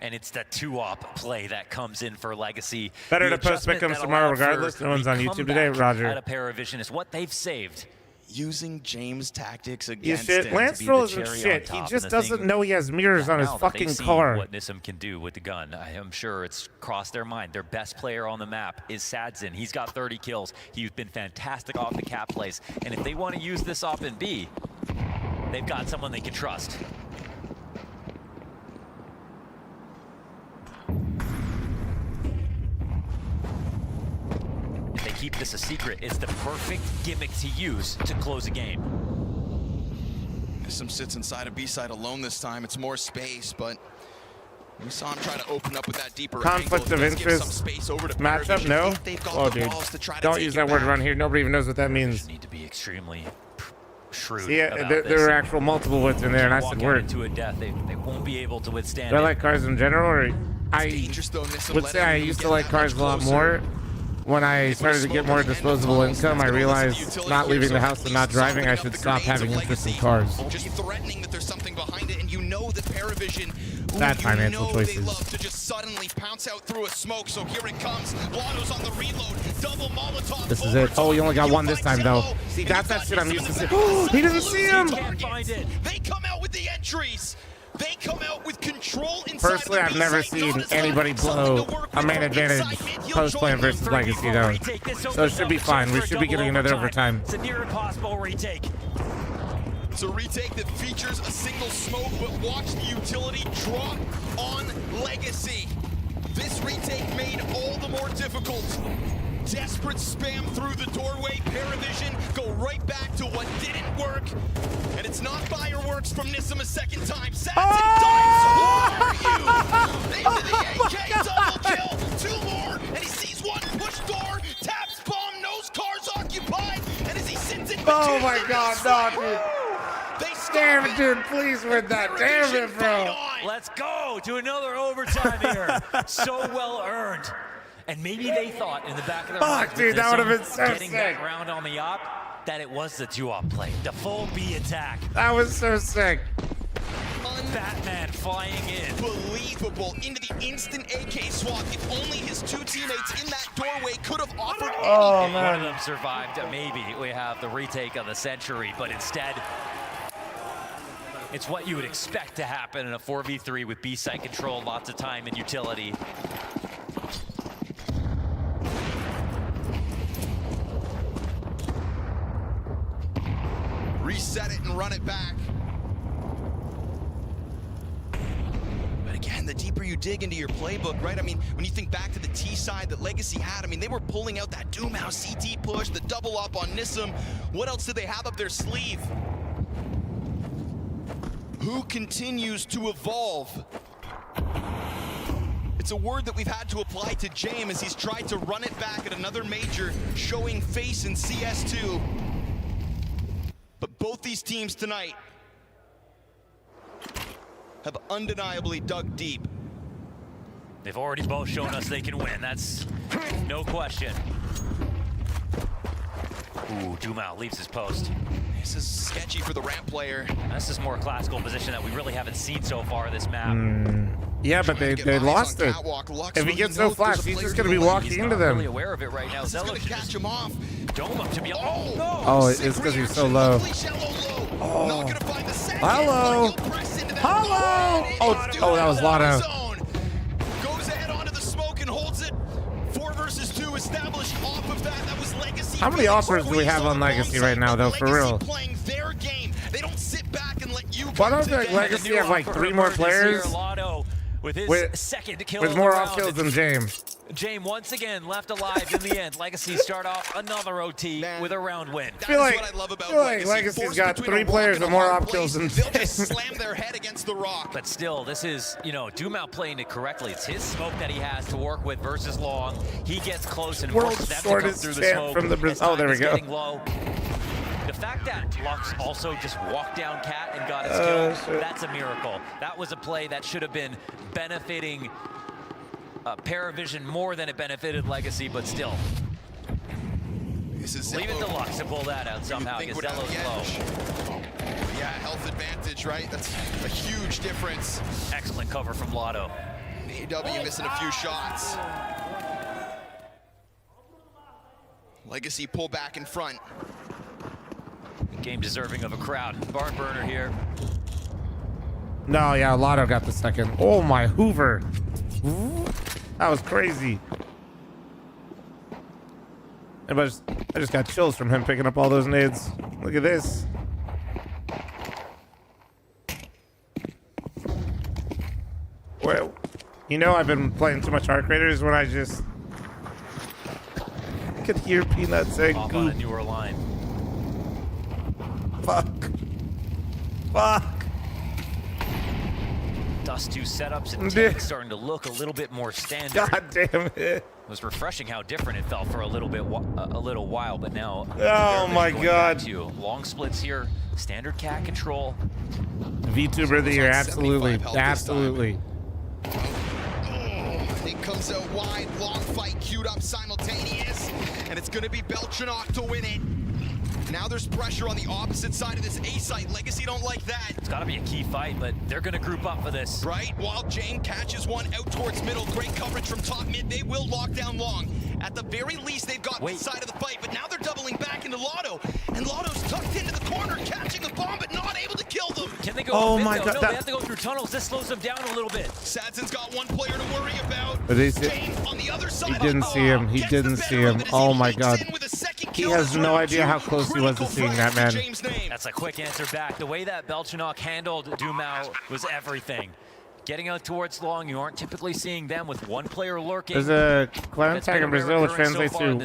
And it's that 2-op play that comes in for Legacy. Better The to post adjustment pick'ems that tomorrow allowed for regardless. No one's on the YouTube today, comeback Roger. Out of Paravision is what they've saved. using James' tactics You against shit. him Lance to be Stroll the isn't cherry shit. on He top. just And the doesn't thing- know he has mirrors on his Now that they've fucking seen car. what Nissim can do with the gun, I am sure it's crossed their mind. Their best player on the map is Sadzin. He's got 30 kills. He's been fantastic off the cap plays. And if they want to use this op in B, they've got someone they can trust. If they keep this a secret, it's the perfect gimmick to use to close a game. Nissim sits inside a B side alone this time. It's more space, but we saw him try to open up with that deeper Conflict angle. of It does give some interest. space over to Matchup? Paravision No? if they've got Oh, the dude. balls to try to Don't take use it that word back. around here. Nobody even knows what that means. Need to be extremely shrewd. See, about there this. were actual multiple words in there, and I Walk said out word. into a death, they won't be able to withstand Do I it. like cars in general, or I would say I used to like cars a lot more. When I started to get more disposable income, I realized not leaving the house and not driving, I should stop having interest in cars. Just threatening that there's something behind it, and you know that Paravision, Bad financial they choices. love to just suddenly pounce out through a smoke. So here it comes. Lotto's on the reload. Double Molotov. This is it. Oh, you only got one this time, though. See, that's that shit I'm used to seeing. Oh, he didn't see him! They come out with the entries. They come out with control inside. Personally, I've never seen anybody blow a main advantage post-plan versus Legacy, though. So it should be fine. We should be getting another overtime. It's a near impossible retake. It's a retake that features a single smoke, but watch the utility drop on Legacy. This retake made all the more difficult. Desperate spam through the doorway. Paravision go right back to what didn't work. And it's not fireworks from Nissim a second time. Sadzin dives. Who are you? Into the AK double kill. Two more. And he sees one push door. Taps bomb. Knows car's occupied. And as he sits in Oh my god, no, dude. Damn it, dude, please win that. Damn it, bro. Let's go to another overtime here. So well earned. And maybe they thought in the back of their minds, Fuck, dude, that would have been so getting sick. that round on the op, that it was the 2-op play, the full B attack. That was so sick. Batman flying in. Unbelievable. Into the instant AK swap. If only his two teammates in that doorway could have offered Oh, anything. man. One of them survived. Maybe we have the retake of the century, but instead, it's what you would expect to happen in a 4v3 with B-site control, lots of time and utility. Reset it and run it back. But again, the deeper you dig into your playbook, right? I mean, when you think back to the T side that Legacy had, I mean, they were pulling out that Doomhouse CT push, the double up on Nissim. What else did they have up their sleeve? Who continues to evolve? It's a word that we've had to apply to James as he's tried to run it back at another major, showing face in CS2. But both these teams tonight have undeniably dug deep. They've already both shown us they can win. That's no question. Ooh, Dumau leaves his post. This is sketchy for the ramp player. This is more classical position that we really haven't seen so far this map. Yeah, but they lost it. If he gets so flash, he's just going to be walking into them. Really aware of it right now. He's going to catch him off. Dome up to be. Oh no! Oh, it's because he's so low. Oh. Hello. Hello. Oh, that was Lotto. Goes ahead onto the smoke and holds it. 4 versus 2 established off of that. That was Legacy. How many offers do we have on Legacy right now, though, for real? Playing their game. They don't sit back and let you. Why don't like Legacy have like 3 more players with his second kill with of more the off round. kills than James? James once again left alive in the end. Legacy start off another OT with a round win. I feel like Legacy's got 3 players with more off kills than James. Slam their head against the rock. But still, this is, Dumau playing it correctly. It's his smoke that he has to work with versus Long. He gets close and World's forces them to come shortest through the champ smoke. from the Brazil. Oh, there we As go. time is getting low. The fact that Lux also just walked down Cat and got his kill, shit. that's a miracle. That was a play that should have been benefiting Paravision more than it benefited Legacy, but still. This is Leave it to Lux to pull that out somehow, because Zello's low. Yeah, health advantage, right? That's a huge difference. Excellent cover from Lotto. AW missing a few shots. Legacy pull back in front. Game deserving of a crowd. Barn burner here. No, yeah, Lotto got the second. Oh my Hoover. That was crazy. I just got chills from him picking up all those nades. Look at this. Well, you know I've been playing too much Arc Raiders when I just could hear Peanut saying Off on a newer line. Fuck. Fuck. Dust 2 setups and tanks starting to look a little bit more standard. God damn it. It was refreshing how different it felt for a little while, but now. Oh my God. Long splits here, standard cat control. VTuber of the year, absolutely, absolutely. It comes out wide, long fight queued up simultaneous, and it's gonna be Beltranok to win it. Now there's pressure on the opposite side of this A site. Legacy don't like that. It's gotta be a key fight, but they're gonna group up for this. Right, while James catches one out towards middle. Great coverage from top mid. They will lock down long. At the very least, they've got this side of the fight, but now they're doubling back into Lotto. And Lotto's tucked into the corner, catching the bomb, but not able to kill them. Can they go Oh up my though? God, No, that- they have to go through tunnels. This slows them down a little bit. Sadzin's got one player to worry about. But James on the other side. he didn't see him. He didn't see him. Oh my God. He has no idea how close he was to seeing that man. That's a quick answer back. The way that Beltranok handled Dumau was everything. Getting out towards long, you aren't typically seeing them with one player lurking. There's a clan tag in Brazil which translates to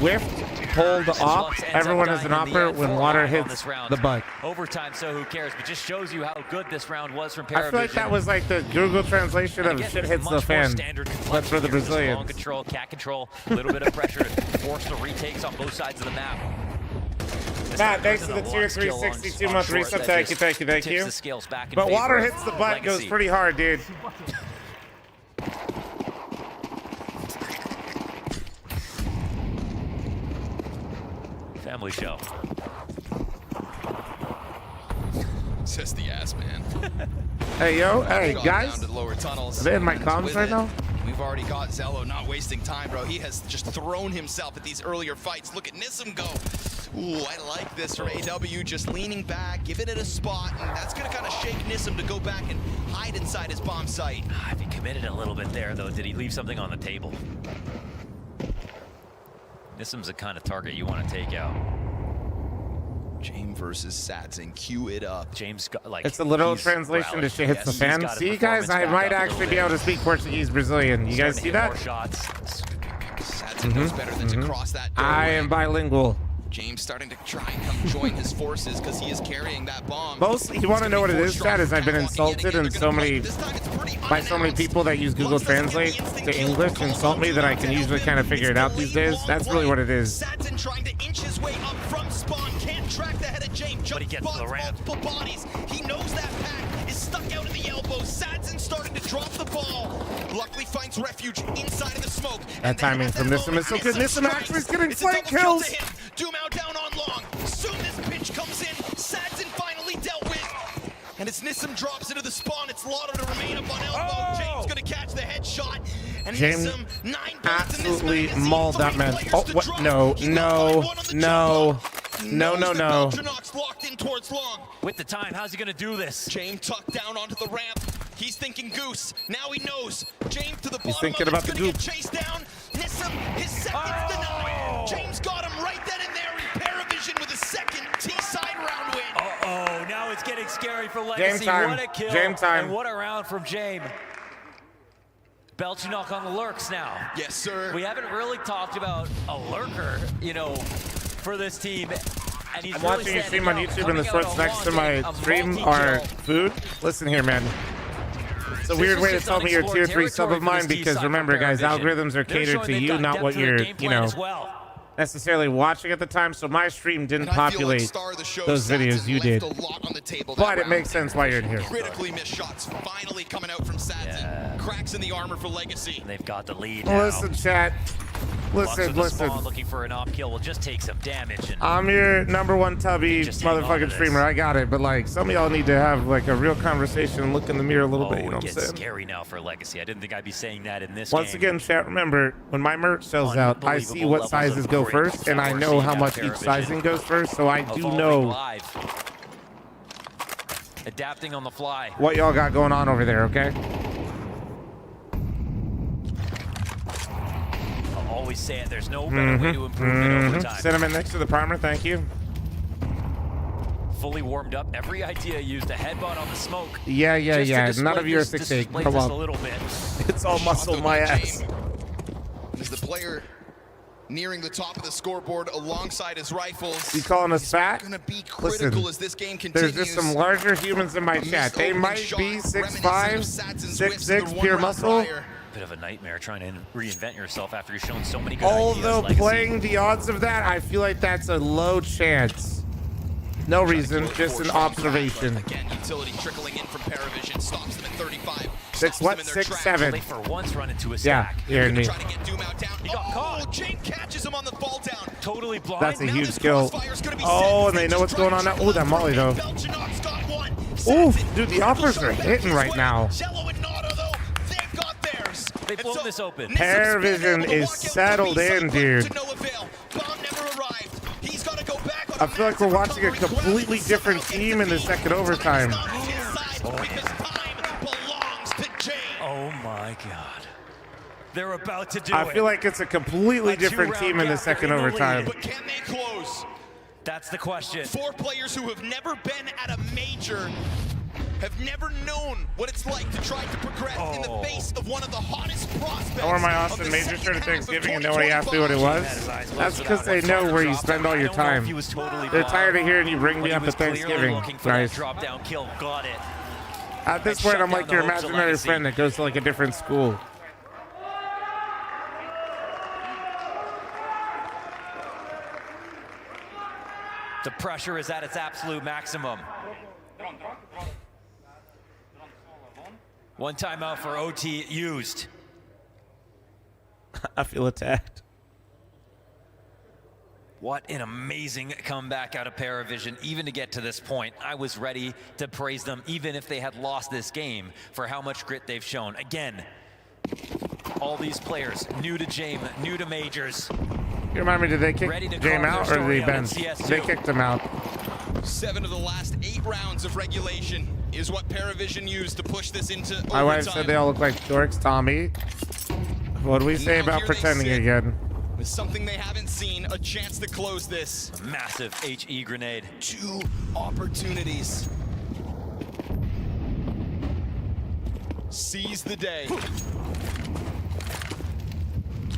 whiffed, pulled off. Everyone is an opera when water hits the butt. Overtime, so who cares? But just shows you how good this round was from I Paravision. feel like that was like the Google translation of shit hits the fan, but for the Long Brazilians. control, cat control, a little bit of pressure to force the retakes on both sides of the map. Matt, thanks for the tier 362 month resub. Thank you, thank you, thank you. But water hits the butt goes pretty hard, dude. Family show. Just the ass, man. Hey, yo, hey, Gone guys. down to lower tunnels. Are they in my And comms with right it, now? We've already got Zello not wasting time, bro. He has just thrown himself at these earlier fights. Look at Nissim go. Ooh, I like this from AW, just leaning back, giving it a spot, and that's gonna kind of shake Nissim to go back and hide inside his bomb site. If he committed a little bit there, though, did he leave something on the table? Nissim's the kind of target you want to take out. James versus Sadzin, cue it up. James got like. It's a literal translation to shit hits the fan. See, guys, I might actually be able to speak Portuguese Brazilian. You guys see that? Sadzin knows better than to cross that doorway. I am bilingual. James starting to try and come join his forces because he is carrying that bomb. Most, you want to know what it is, Chad? Is I've been insulted and by so many people that use Google Translate to English insult me that I can usually kind of figure it out these days. That's really what it is. Sadzin trying to inch his way up from spawn, can't track the head of James. But he gets the ramp. Multiple bodies. He knows that pack is stuck out in the elbow. Sadzin starting to drop the ball. Luckily finds refuge inside of the smoke. That timing from Nissim is so good. Nissim actually is getting flank kills. Dumau down on long. Soon this pitch comes in. Sadzin finally dealt with. And as Nissim drops into the spawn, it's Lotto to remain up on elbow. James gonna catch the headshot. And James Nissim, 9 absolutely mauled that man. Oh, what? No, no, no, no, no, no. Locked in towards long. With the time, how's he gonna do this? James tucked down onto the ramp. He's thinking goose. Now he knows. James to the bottom. He's thinking of about the gonna goop. get chased down. Nissim, his second denied. James got him right then and there in Paravision with a second T-side round win. Uh-oh, now it's getting scary for Legacy. Time. What a kill. Game time. And what a round from James. Beltranok on the lurks now. Yes, sir. We haven't really talked about a lurker, you know, for this team. And he's I'm really watching you standing stream on out, YouTube and coming the out shorts on next to long, my a stream multi-kill. are food. Listen here, man. It's a weird way to tell me you're tier 3 sub of mine because remember, guys, algorithms are catered to you, not what you're, you know, necessarily watching at the time. So my stream didn't populate those videos you did. But it makes sense why you're in here. Critically missed shots finally coming out from Sadzin. Cracks in the armor for Legacy. They've got the lead now. Listen, chat. Listen. Looking for an off kill will just take some damage. And I'm your #1 tubby motherfucking streamer. I got it. But like, some of y'all need to have like a real conversation and look in the mirror a little bit. You know what I'm saying? Scary now for Legacy. I didn't think I'd be saying that in this Once again, chat, remember, when my merch sells out, I see what sizes go first, and I know how much each sizing goes first, so I do know adapting on the fly. What y'all got going on over there, okay? I'll always say it. There's no better way to improve it over time. Cinnamon next to the primer, thank you. Fully warmed up. Every idea used a headbutt on the smoke. Yeah. None of you are 6'8". Come on. A little bit. It's all muscle, my ass. Is the player nearing the top of the scoreboard alongside his rifles? You calling us fat? Going to be critical as this game continues. There's just some larger humans in my chat. They might be 6'5", 6'6", pure muscle. Bit of a nightmare trying to reinvent yourself after you've shown so many good Although ideas. playing the odds of that, I feel like that's a low chance. No reason, just an observation. Again, utility trickling in from Paravision stops them at 35. 6'7". They for once run into a stack. Yeah, you're in me. Trying to get Doom out down. He got caught. James catches him on the fall down. Totally blind. That's a huge skill. Oh, and they know what's going on now. Oh, that molly though. Ooh, dude, the offers are hitting right now. They've blown this open. Paravision is settled in, dude. I feel like we're watching a completely different team in the second overtime. Oh my God. They're about to do it. I feel like it's a completely different team in the second overtime. But can they close? That's the question. 4 players who have never been at a major have never known what it's like to try to progress in the face of one of the hottest prospects. I wore my Austin Major shirt at Thanksgiving and nobody asked me what it was. That's because they know where you spend all your time. They're tired of hearing you bring me up at Thanksgiving. Nice. Drop-down kill. Got it. At this point, I'm like your imaginary friend that goes to like a different school. The pressure is at its absolute maximum. One timeout for OT used. I feel attacked. What an amazing comeback out of Paravision, even to get to this point. I was ready to praise them, even if they had lost this game, for how much grit they've shown. Again, all these players, new to Jame, new to majors. You remind me, did they kick Jame out or did they bench? They kicked him out. 7 of the last 8 rounds of regulation is what Paravision used to push this into overtime. My wife said they all look like dorks. Tommy, what do we say about pretending again? With something they haven't seen, a chance to close this. A massive HE grenade. 2 opportunities. Seize the day.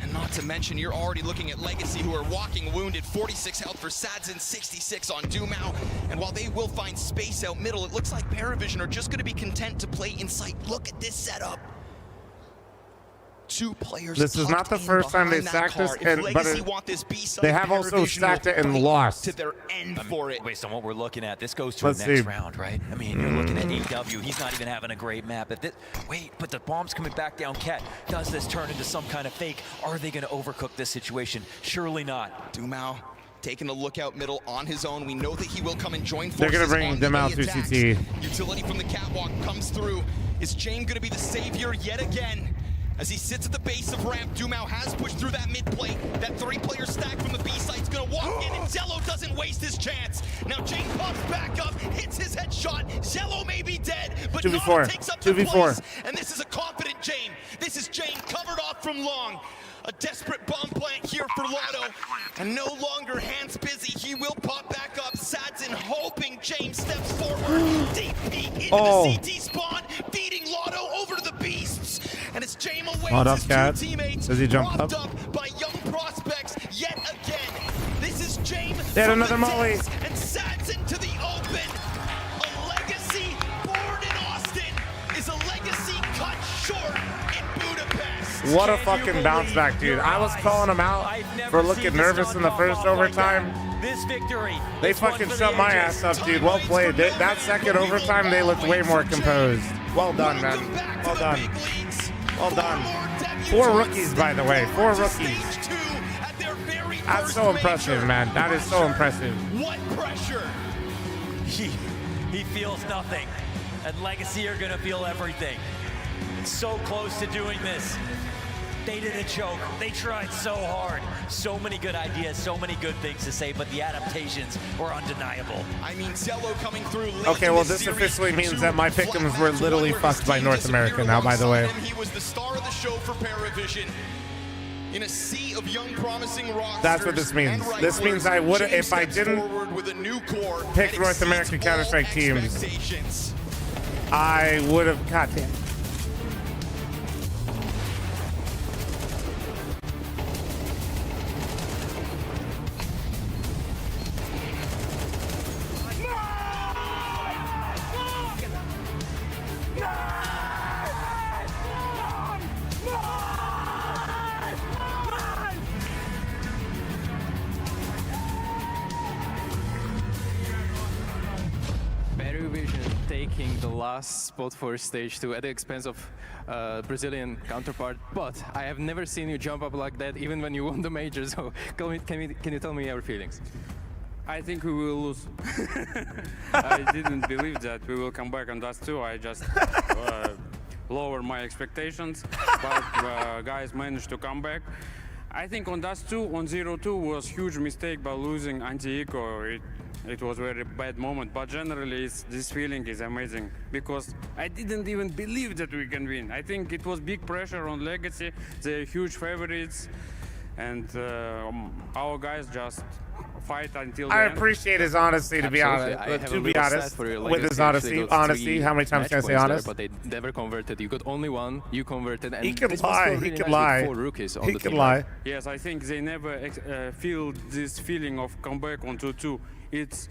And not to mention, you're already looking at Legacy, who are walking wounded. 46 health for Sadzin, 66 on Dumao. And while they will find space out middle, it looks like Paravision are just going to be content to play in sight. Look at this setup. 2 players. This is not the first time they sacked us, but they have also sacked it and lost. To their end for it. Based on what we're looking at, this goes to the next round, right? I mean, you're looking at EW. He's not even having a great map. Wait, but the bomb's coming back down. Ket, does this turn into some kind of fake? Are they going to overcook this situation? Surely not. Dumao taking a look out middle on his own. We know that he will come and join forces. They're going to bring them out to CT. Utility from the catwalk comes through. Is Jame going to be the savior yet again? As he sits at the base of ramp, Dumao has pushed through that mid plate. That 3-player stack from the B site's gonna walk in, and Zello doesn't waste his chance. Now Jane pops back up, hits his headshot. Zello may be dead, but Nana takes up the place. And this is a confident Jane. This is Jane covered off from long. A desperate bomb plant here for Lotto. And no longer hands busy. He will pop back up. Sadzin hoping James steps forward. Deep peek into the CT spawn, feeding Lotto over to the beasts. And it's James away his 2 teammates. Does he jump up? By young prospects yet again. This is James. They had another molly. And Sadzin to the open. A legacy born in Austin is a legacy cut short in Budapest. What a fucking bounce back, dude. I was calling them out for looking nervous in the first overtime. This victory. They fucking shut my ass up, dude. Well played. That second overtime, they looked way more composed. Well done, man. Well done. Well done. 4 rookies, by the way. 4 rookies. That's so impressive, man. That is so impressive. What pressure? He feels nothing, and Legacy are gonna feel everything. So close to doing this. They didn't choke. They tried so hard. So many good ideas, so many good things to say, but the adaptations were undeniable. I mean, Cello coming through late. Okay, well, this officially means that my pick'ems were literally fucked by North America now, by the way. He was the star of the show for Paravision. In a sea of young, promising rosters. That's what this means. This means I would have, if I didn't pick North American Counter-Strike teams, I would have, goddamn. Taking the last spot for stage 2 at the expense of Brazilian counterpart, but I have never seen you jump up like that even when you won the major, so can you tell me your feelings? I think we will lose. I didn't believe that we will come back on Dust 2. I just lowered my expectations, but guys managed to come back. I think on Dust 2, on 0-2 was huge mistake by losing anti-eco. It was a very bad moment, but generally this feeling is amazing because I didn't even believe that we can win. I think it was big pressure on Legacy. They're huge favorites, and our guys just fight until the I end. appreciate his honesty, to be honest. With his honesty, how many times can I say honest? But they never converted. You got only one. You converted. And he could lie. He could lie. He could lie. Yes, I think they never feel this feeling of comeback on 2-2. It's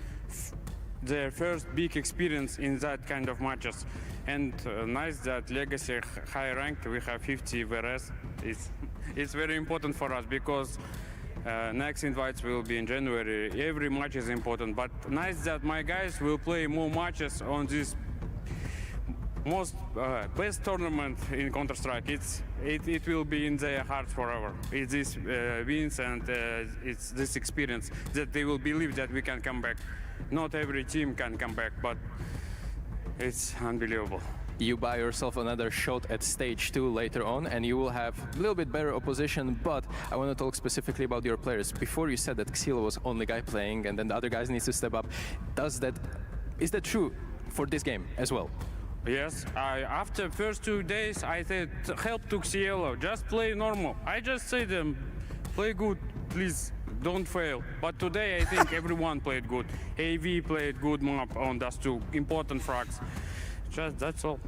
their first big experience in that kind of matches. And nice that Legacy high ranked. We have 50 VRS. It's very important for us because next invites will be in January. Every match is important, but nice that my guys will play more matches on this most best tournament in Counter-Strike. It will be in their hearts forever. It's this wins and it's this experience that they will believe that we can come back. Not every team can come back, but it's unbelievable. You buy yourself another shot at stage 2 later on, and you will have a little bit better opposition, but I want to talk specifically about your players. Before you said that Xilo was only guy playing and then the other guys need to step up. Is that true for this game as well? Yes, after first 2 days, I said, help to Cielo, just play normal. I just say them, play good, please, don't fail. But today, I think everyone played good. AV played good map on Dust 2, important frags. Just, that's all.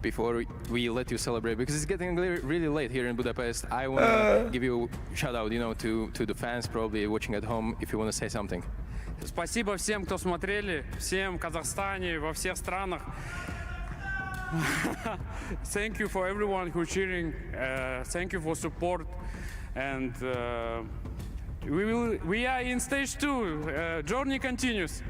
Before we let you celebrate, because it's getting really late here in Budapest, I want to give you a shout out, to the fans probably watching at home, if you want to say something. Спасибо всем, кто смотрели, всем в Казахстане, во всех странах. Thank you for everyone who's cheering. Thank you for support, and we are in stage 2. Journey continues.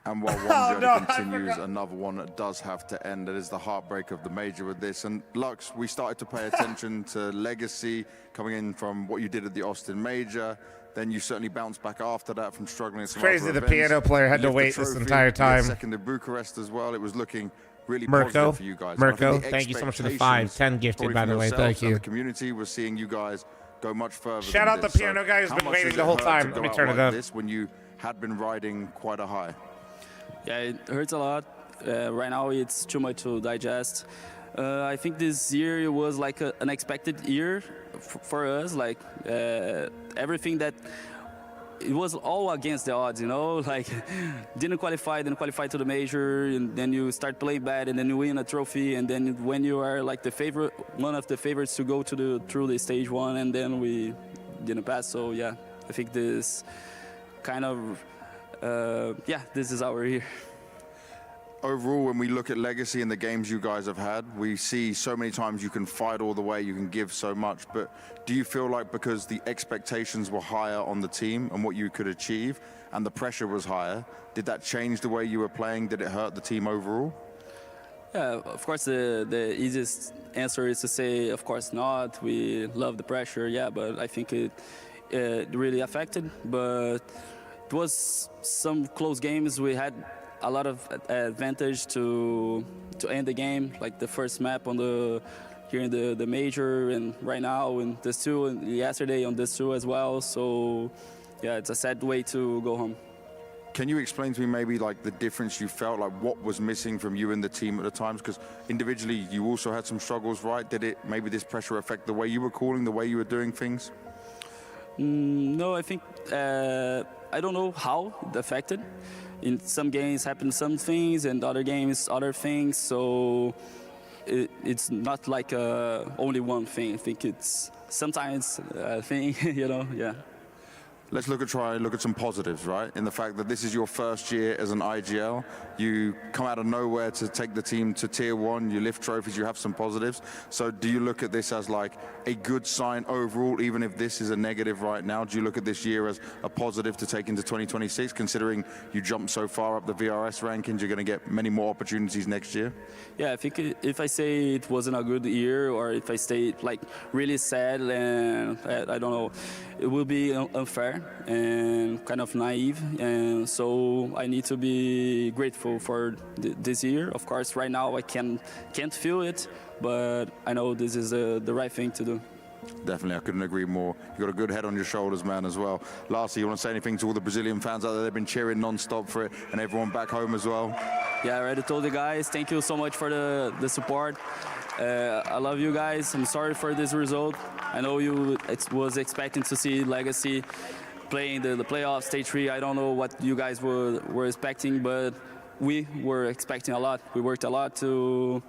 And while one journey continues, another one does have to end. That is the heartbreak of the major with this. And Lux, we started to pay attention to Legacy coming in from what you did at the Austin Major. Then you certainly bounced back after that from struggling. It's crazy the piano player had to wait this entire time. Second to Bucharest as well. It was looking really positive for you guys. Mirko, thank you so much for the 5-10 gifted, by the way. Thank you. The community was seeing you guys go much further. Shout out the piano guy who's been waiting the whole time. Let me turn it up. This when you had been riding quite a high. Yeah, it hurts a lot. Right now it's too much to digest. I think this year it was like an unexpected year for us. Like everything that it was all against the odds, like didn't qualify to the major, and then you start playing bad, and then you win a trophy, and then when you are like one of the favorites to go through the stage 1, and then we didn't pass. So yeah, I think this kind of this is our year. Overall, when we look at Legacy and the games you guys have had, we see so many times you can fight all the way, you can give so much. But do you feel like because the expectations were higher on the team and what you could achieve, and the pressure was higher, did that change the way you were playing? Did it hurt the team overall? Yeah, of course, the easiest answer is to say, of course not. We love the pressure, yeah, but I think it really affected. But it was some close games. We had a lot of advantage to end the game, like the first map on here in the major, and right now in this two, and yesterday on this two as well. So yeah, it's a sad way to go home. Can you explain to me maybe like the difference you felt, like what was missing from you and the team at the times? Because individually you also had some struggles, right? Did maybe this pressure affect the way you were calling, the way you were doing things? No, I think, I don't know how it affected. In some games happened some things, and other games other things, so it's not like only one thing. I think it's sometimes a thing, you know, yeah. Let's try and look at some positives, right? In the fact that this is your first year as an IGL. You come out of nowhere to take the team to Tier 1, you lift trophies, you have some positives. So do you look at this as like a good sign overall, even if this is a negative right now? Do you look at this year as a positive to take into 2026, considering you jumped so far up the VRS rankings, you're going to get many more opportunities next year? Yeah, I think if I say it wasn't a good year, or if I stay like really sad, and I don't know, it will be unfair and kind of naive, and so I need to be grateful for this year. Of course, right now I can't feel it, but I know this is the right thing to do. Definitely, I couldn't agree more. You've got a good head on your shoulders, man, as well. Lastly, you want to say anything to all the Brazilian fans out there? They've been cheering non-stop for it, and everyone back home as well. Yeah, I already told the guys, thank you so much for the support. I love you guys. I'm sorry for this result. I know you was expecting to see Legacy playing the playoffs, stage 3. I don't know what you guys were expecting, but we were expecting a lot. We worked a lot to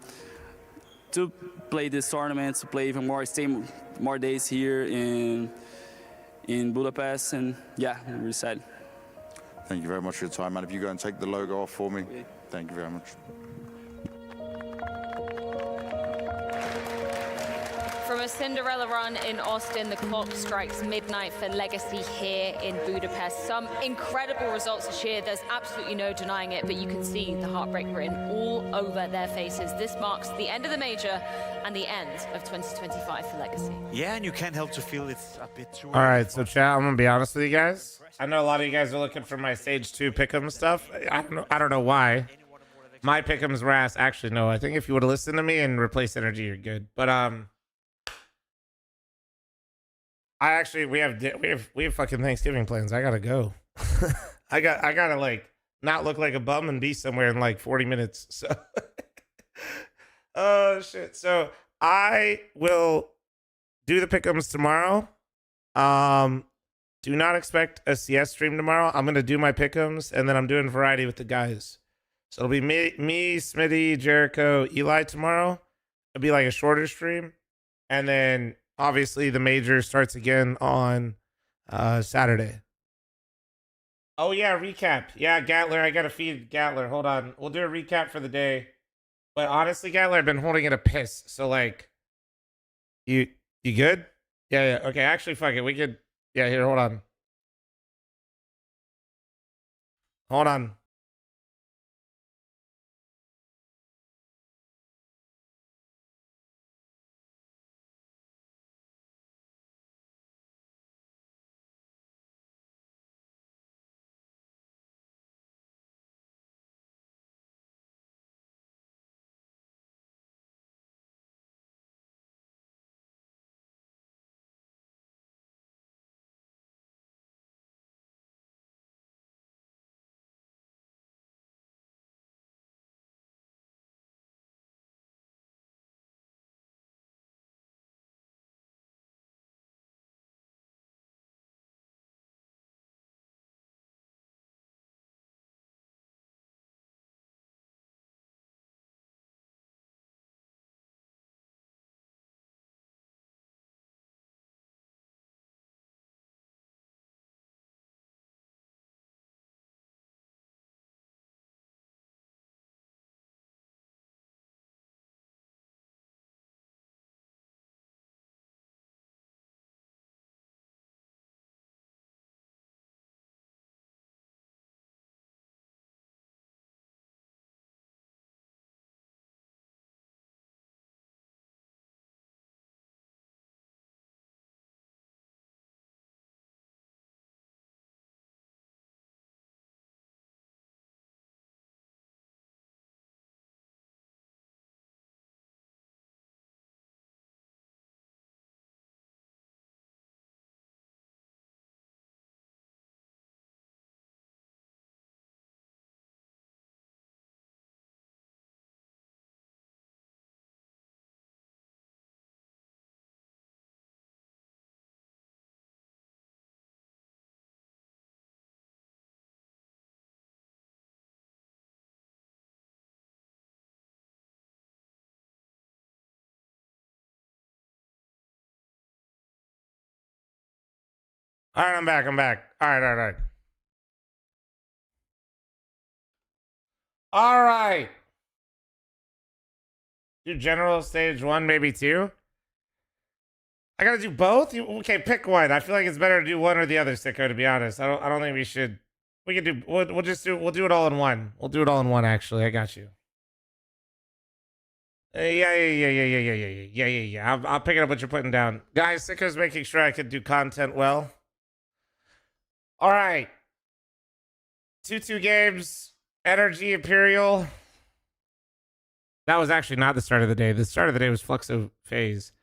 play this tournament, to play even more, stay more days here in Budapest, and yeah, I'm really sad. Thank you very much for your time, man. If you go and take the logo off for me. Thank you very much. From a Cinderella run in Austin, the clock strikes midnight for Legacy here in Budapest. Some incredible results this year. There's absolutely no denying it, but you can see the heartbreak written all over their faces. This marks the end of the major and the end of 2025 for Legacy. Yeah, and you can't help to feel it's a bit too... All right, so chat, I'm going to be honest with you guys. I know a lot of you guys are looking for my Stage 2 pick'em stuff. I don't know why. My pick'ems were ass. Actually, no, I think if you would have listened to me and replaced energy, you're good. But, we have fucking Thanksgiving plans. I gotta go. I gotta like not look like a bum and be somewhere in like 40 minutes. So oh shit. So I will do the pick'ems tomorrow. Do not expect a CS stream tomorrow. I'm gonna do my pick'ems, and then I'm doing variety with the guys. So it'll be me, Smitty, Jericho, Eli tomorrow. It'll be like a shorter stream, and then obviously the major starts again on Saturday. Oh yeah, recap. Yeah, Gatler, I gotta feed Gatler. Hold on. We'll do a recap for the day. But honestly, Gatler, I've been holding it a piss. So like, you good? Yeah. Okay, actually, fuck it. We could. Yeah, here, hold on. Hold on. All right, I'm back. All right. All right. Do general stage 1, maybe 2. I gotta do both. Okay, pick one. I feel like it's better to do one or the other, Sicko. To be honest, I don't think we should. We can do. We'll do it all in one. We'll do it all in one. Actually, I got you. Yeah. I'll pick it up what you're putting down, guys. Sicko's making sure I could do content well. All right. 2-2 games. Energy Imperial. That was actually not the start of the day. The start of the day was Fluxo FaZe.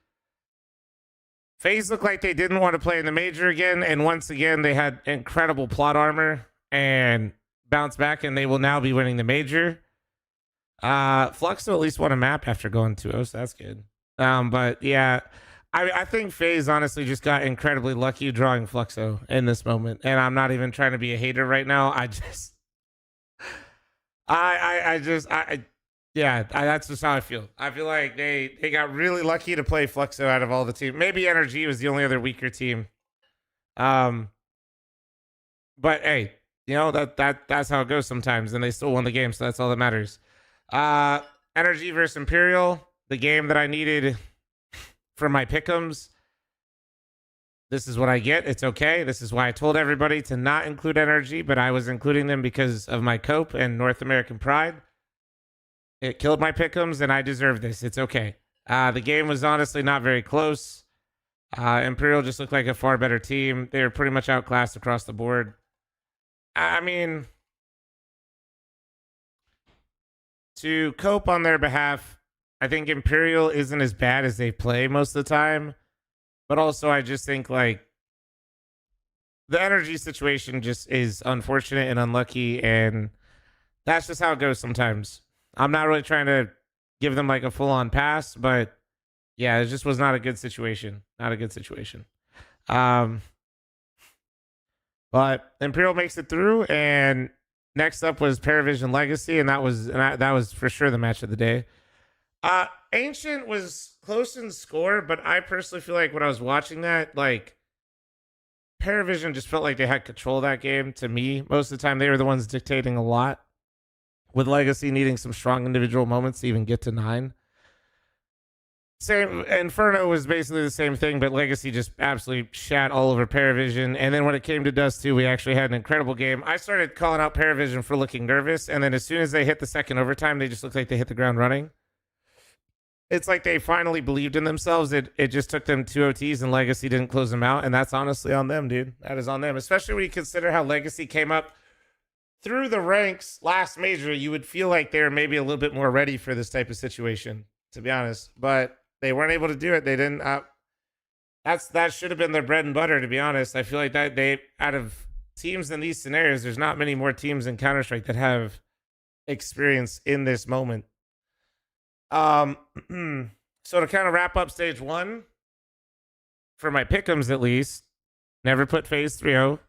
FaZe looked like they didn't want to play in the major again, and once again they had incredible plot armor and bounced back, and they will now be winning the major. Fluxo at least won a map after going 2-0, so that's good. But yeah, I think FaZe honestly just got incredibly lucky drawing Fluxo in this moment, and I'm not even trying to be a hater right now. That's just how I feel. I feel like they got really lucky to play Fluxo out of all the teams. Maybe NRG was the only other weaker team. But hey, you know, that's how it goes sometimes, and they still won the game, so that's all that matters. NRG versus Imperial, the game that I needed for my pick'ems. This is what I get. It's okay. This is why I told everybody to not include NRG, but I was including them because of my cope and North American pride. It killed my pick'ems, and I deserve this. It's okay. The game was honestly not very close. Imperial just looked like a far better team. They were pretty much outclassed across the board. I mean, to cope on their behalf, I think Imperial isn't as bad as they play most of the time. But also, I just think, like, the energy situation just is unfortunate and unlucky, and that's just how it goes sometimes. I'm not really trying to give them like a full-on pass, but yeah, it just was not a good situation. Not a good situation. But Imperial makes it through, and next up was Paravision Legacy, and that was for sure the match of the day. Ancient was close in score, but I personally feel like when I was watching that, like, Paravision just felt like they had control of that game to me. Most of the time, they were the ones dictating a lot, with Legacy needing some strong individual moments to even get to 9. Same, Inferno was basically the same thing, but Legacy just absolutely shat all over Paravision. And then when it came to Dust 2, we actually had an incredible game. I started calling out Paravision for looking nervous, and then as soon as they hit the second overtime, they just looked like they hit the ground running. It's like they finally believed in themselves. It just took them 2 OTs, and Legacy didn't close them out, and that's honestly on them, dude. That is on them, especially when you consider how Legacy came up through the ranks last major. You would feel like they were maybe a little bit more ready for this type of situation, to be honest. But they weren't able to do it. They didn't. That should have been their bread and butter, to be honest. I feel like that out of teams in these scenarios, there's not many more teams in Counter-Strike that have experience in this moment. So to kind of wrap up stage 1, for my pick'ems at least, never put FaZe 3-0.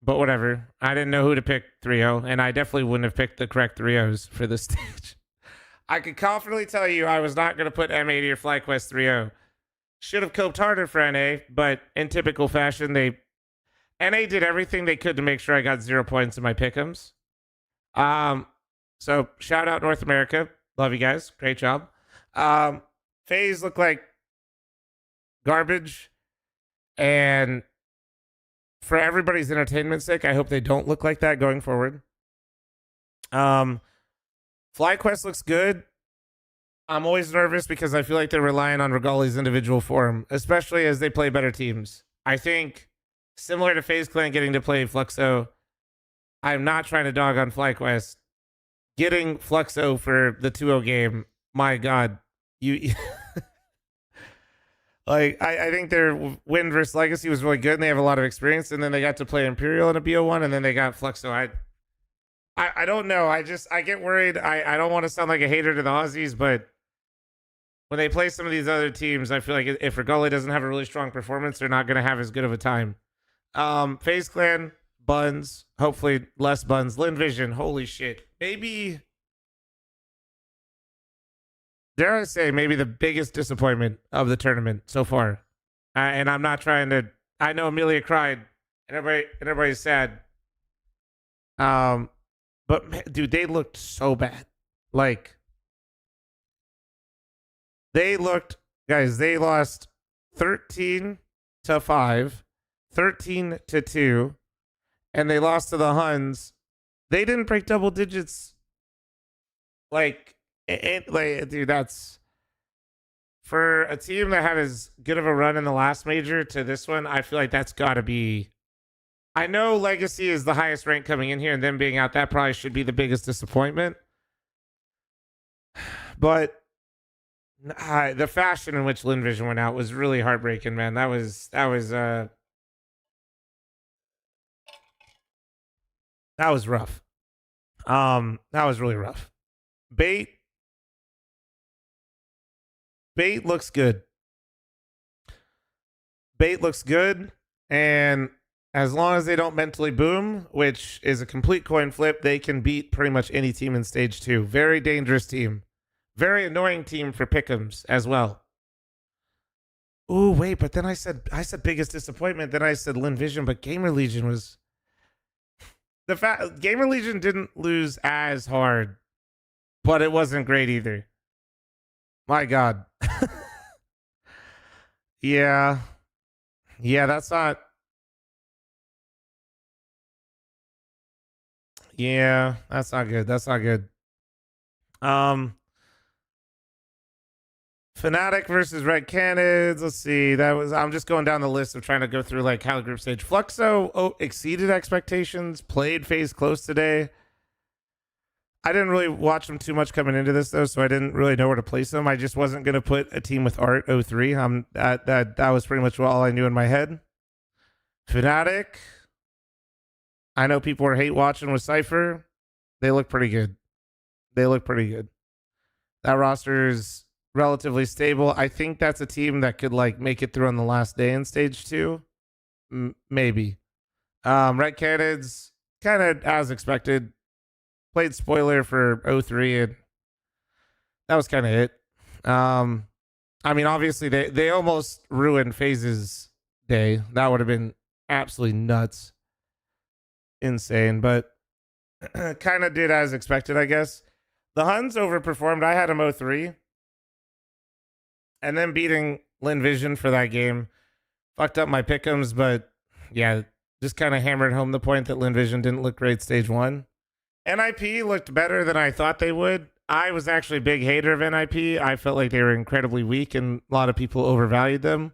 But whatever. I didn't know who to pick 3-0, and I definitely wouldn't have picked the correct 3-0s for this stage. I can confidently tell you I was not going to put M80 or FlyQuest 3-0. Should have coped harder for NA, but in typical fashion, NA did everything they could to make sure I got 0 points in my pick'ems. So shout out North America. Love you guys. Great job. FaZe looked like garbage, and for everybody's entertainment's sake, I hope they don't look like that going forward. FlyQuest looks good. I'm always nervous because I feel like they're relying on Regali's individual form, especially as they play better teams. I think, similar to FaZe Clan getting to play Fluxo, I'm not trying to dog on FlyQuest. Getting Fluxo for the 2-0 game, my God, you... Like, I think their win versus Legacy was really good, and they have a lot of experience, and then they got to play Imperial in a BO1, and then they got Fluxo. I don't know. I get worried. I don't want to sound like a hater to the Aussies, but when they play some of these other teams, I feel like if Regali doesn't have a really strong performance, they're not going to have as good of a time. FaZe Clan, Buns, hopefully less Buns. Lin Vision, holy shit. Maybe... dare I say, maybe the biggest disappointment of the tournament so far. And I'm not trying to... I know Amelia cried and everybody's sad. But man, dude, they looked so bad. Like, they lost 13-5, 13-2, and they lost to the Huns. They didn't break double digits. Like, dude, that's for a team that had as good of a run in the last major to this one. I feel like that's got to be. I know Legacy is the highest rank coming in here, and them being out, that probably should be the biggest disappointment. But the fashion in which LinVision went out was really heartbreaking, man. That was rough. That was really rough. Bait looks good. Bait looks good, and as long as they don't mentally boom, which is a complete coin flip, they can beat pretty much any team in stage 2. Very dangerous team. Very annoying team for pick'ems as well. Ooh, wait, but then I said biggest disappointment. Then I said LinVision, but Gamer Legion was Gamer Legion didn't lose as hard, but it wasn't great either. My God. Yeah, that's not. Yeah, that's not good. That's not good. Fnatic versus Red Canids. Let's see. I'm just going down the list of trying to go through like how the group stage. Fluxo exceeded expectations. Played phase close today. I didn't really watch them too much coming into this though, so I didn't really know where to place them. I just wasn't gonna put a team with Art 03. That was pretty much all I knew in my head. Fnatic. I know people are hate watching with Cypher. They look pretty good. That roster's relatively stable. I think that's a team that could like make it through on the last day in stage 2. Maybe. Red Canids, kind of as expected. Played spoiler for 03, and that was kind of it. I mean, obviously they almost ruined Phase's day. That would have been absolutely nuts. Insane, but kind of did as expected, I guess. The Huns overperformed. I had them 03. And then beating LinVision for that game fucked up my pick'ems, but yeah, just kind of hammered home the point that LinVision didn't look great stage 1. NIP looked better than I thought they would. I was actually a big hater of NIP. I felt like they were incredibly weak and a lot of people overvalued them.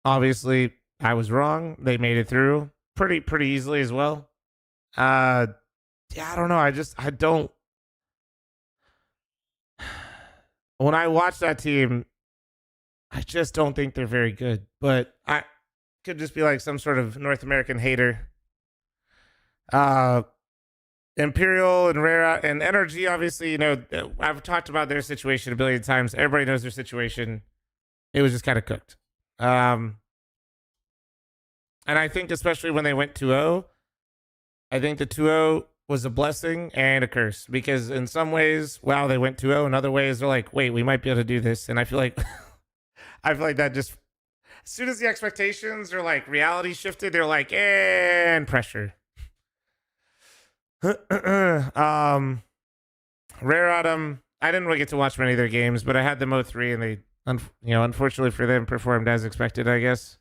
Obviously, I was wrong. They made it through pretty easily as well. Yeah, I don't know. I don't. When I watch that team, I just don't think they're very good. But I could just be like some sort of North American hater. Imperial and Rara and Energy, obviously, you know, I've talked about their situation a billion times. Everybody knows their situation. It was just kind of cooked. And I think especially when they went 2-0, I think the 2-0 was a blessing and a curse, because in some ways, wow, they went 2-0. In other ways, they're like, wait, we might be able to do this. And I feel like that just, as soon as the expectations or like reality shifted, they're like, and pressure. Rare Autumn, I didn't really get to watch many of their games, but I had them 03, and they, unfortunately for them, performed as expected, I guess.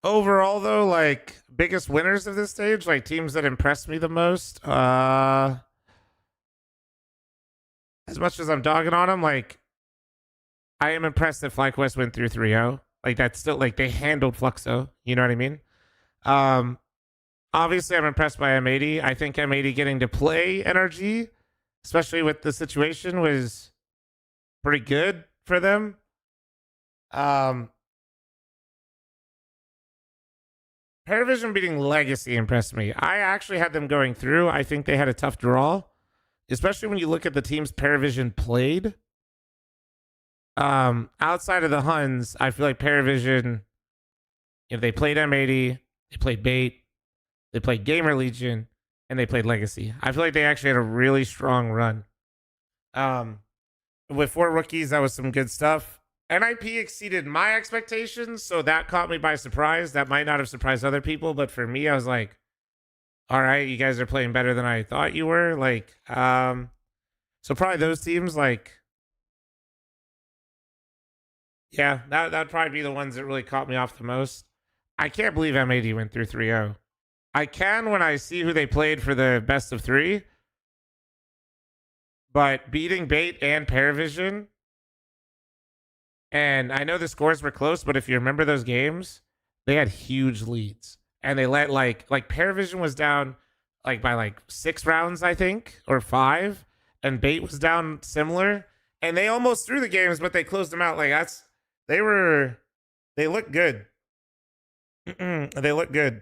Overall though, like biggest winners of this stage, like teams that impressed me the most, as much as I'm dogging on them, like I am impressed that FlyQuest went through 3-0. Like that's still, like they handled Fluxo, you know what I mean? Obviously I'm impressed by M80. I think M80 getting to play NRG, especially with the situation, was pretty good for them. Paravision beating Legacy impressed me. I actually had them going through. I think they had a tough draw, especially when you look at the teams Paravision played. Outside of the Huns, I feel like Paravision, if they played M80, they played Bait, they played Gamer Legion, and they played Legacy. I feel like they actually had a really strong run. With 4 rookies, that was some good stuff. NIP exceeded my expectations, so that caught me by surprise. That might not have surprised other people, but for me, I was like, all right, you guys are playing better than I thought you were. Like, so probably those teams, like, yeah, that'd probably be the ones that really caught me off the most. I can't believe M80 went through 3-0. I can when I see who they played for the best of 3. But beating Bait and Paravision, and I know the scores were close, but if you remember those games, they had huge leads. And they let like Paravision was down like by like 6 rounds, I think, or 5. And Bait was down similar. And they almost threw the games, but they closed them out. Like they look good. They look good.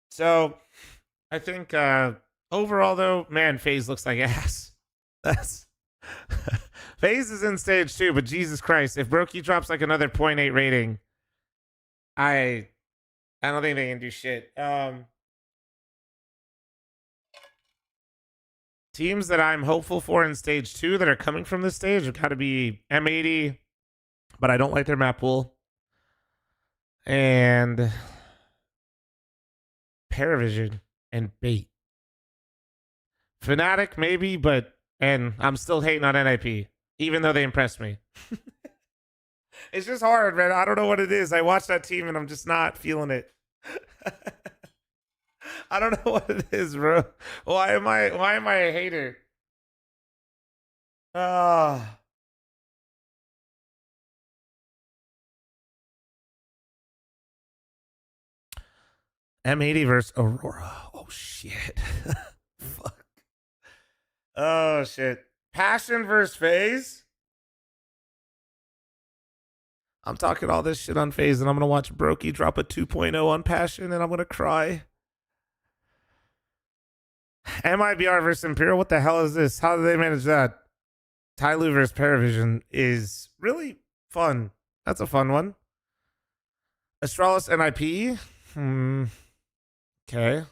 So I think overall though, man, FaZe looks like ass. That's FaZe is in stage 2, but Jesus Christ, if Brokey drops like another 0.8 rating, I don't think they can do shit. Teams that I'm hopeful for in stage 2 that are coming from this stage have got to be M80, but I don't like their map pool. And Paravision and Bait. Fnatic maybe, and I'm still hating on NIP, even though they impressed me. It's just hard, man. I don't know what it is. I watch that team and I'm just not feeling it. I don't know what it is, bro. Why am I a hater? M80 versus Aurora. Oh shit. Fuck. Oh shit. Passion versus FaZe. I'm talking all this shit on FaZe, and I'm gonna watch Brokey drop a 2.0 on Passion, and I'm gonna cry. MIBR versus Imperial. What the hell is this? How do they manage that? Tyloo versus Paravision is really fun. That's a fun one. Astralis NIP. Okay.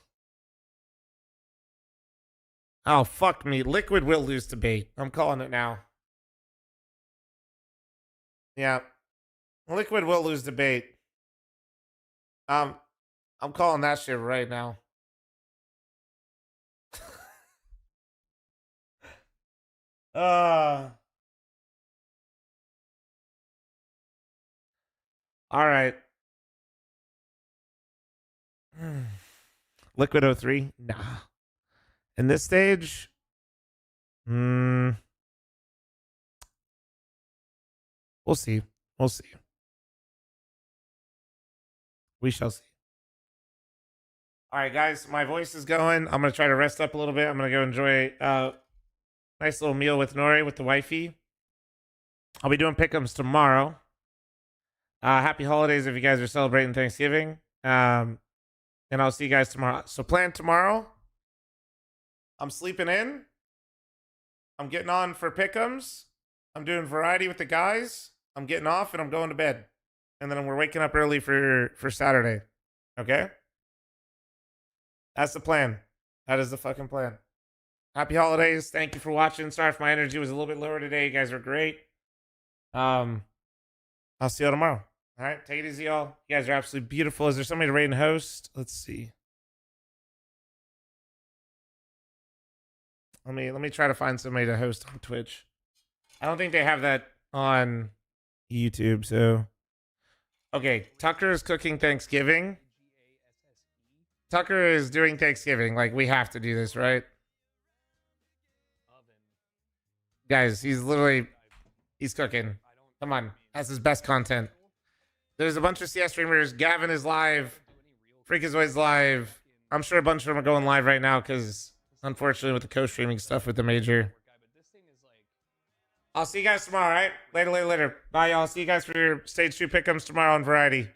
Oh, fuck me. Liquid will lose to Bait. I'm calling it now. Yeah. Liquid will lose to Bait. I'm calling that shit right now. All right. Liquid 03? Nah. In this stage? We'll see. We'll see. We shall see. All right, guys. My voice is going. I'm going to try to rest up a little bit. I'm going to go enjoy a nice little meal with Nori, with the wifey. I'll be doing pick'ems tomorrow. Happy holidays if you guys are celebrating Thanksgiving. And I'll see you guys tomorrow. So plan tomorrow. I'm sleeping in. I'm getting on for pick'ems. I'm doing variety with the guys. I'm getting off and I'm going to bed. And then we're waking up early for Saturday. Okay? That's the plan. That is the fucking plan. Happy holidays. Thank you for watching. Sorry if my energy was a little bit lower today. You guys are great. I'll see you all tomorrow. All right? Take it easy, y'all. You guys are absolutely beautiful. Is there somebody to rate and host? Let's see. Let me try to find somebody to host on Twitch. I don't think they have that on YouTube, so. Okay, Tucker is cooking Thanksgiving. Tucker is doing Thanksgiving. Like, we have to do this, right? Guys, he's cooking. Come on. That's his best content. There's a bunch of CS streamers. Gavin is live. Freakazoid's live. I'm sure a bunch of them are going live right now because, unfortunately, with the co-streaming stuff with the major. I'll see you guys tomorrow, all right? Later. Bye, y'all. See you guys for your stage 2 pick'ems tomorrow on Variety.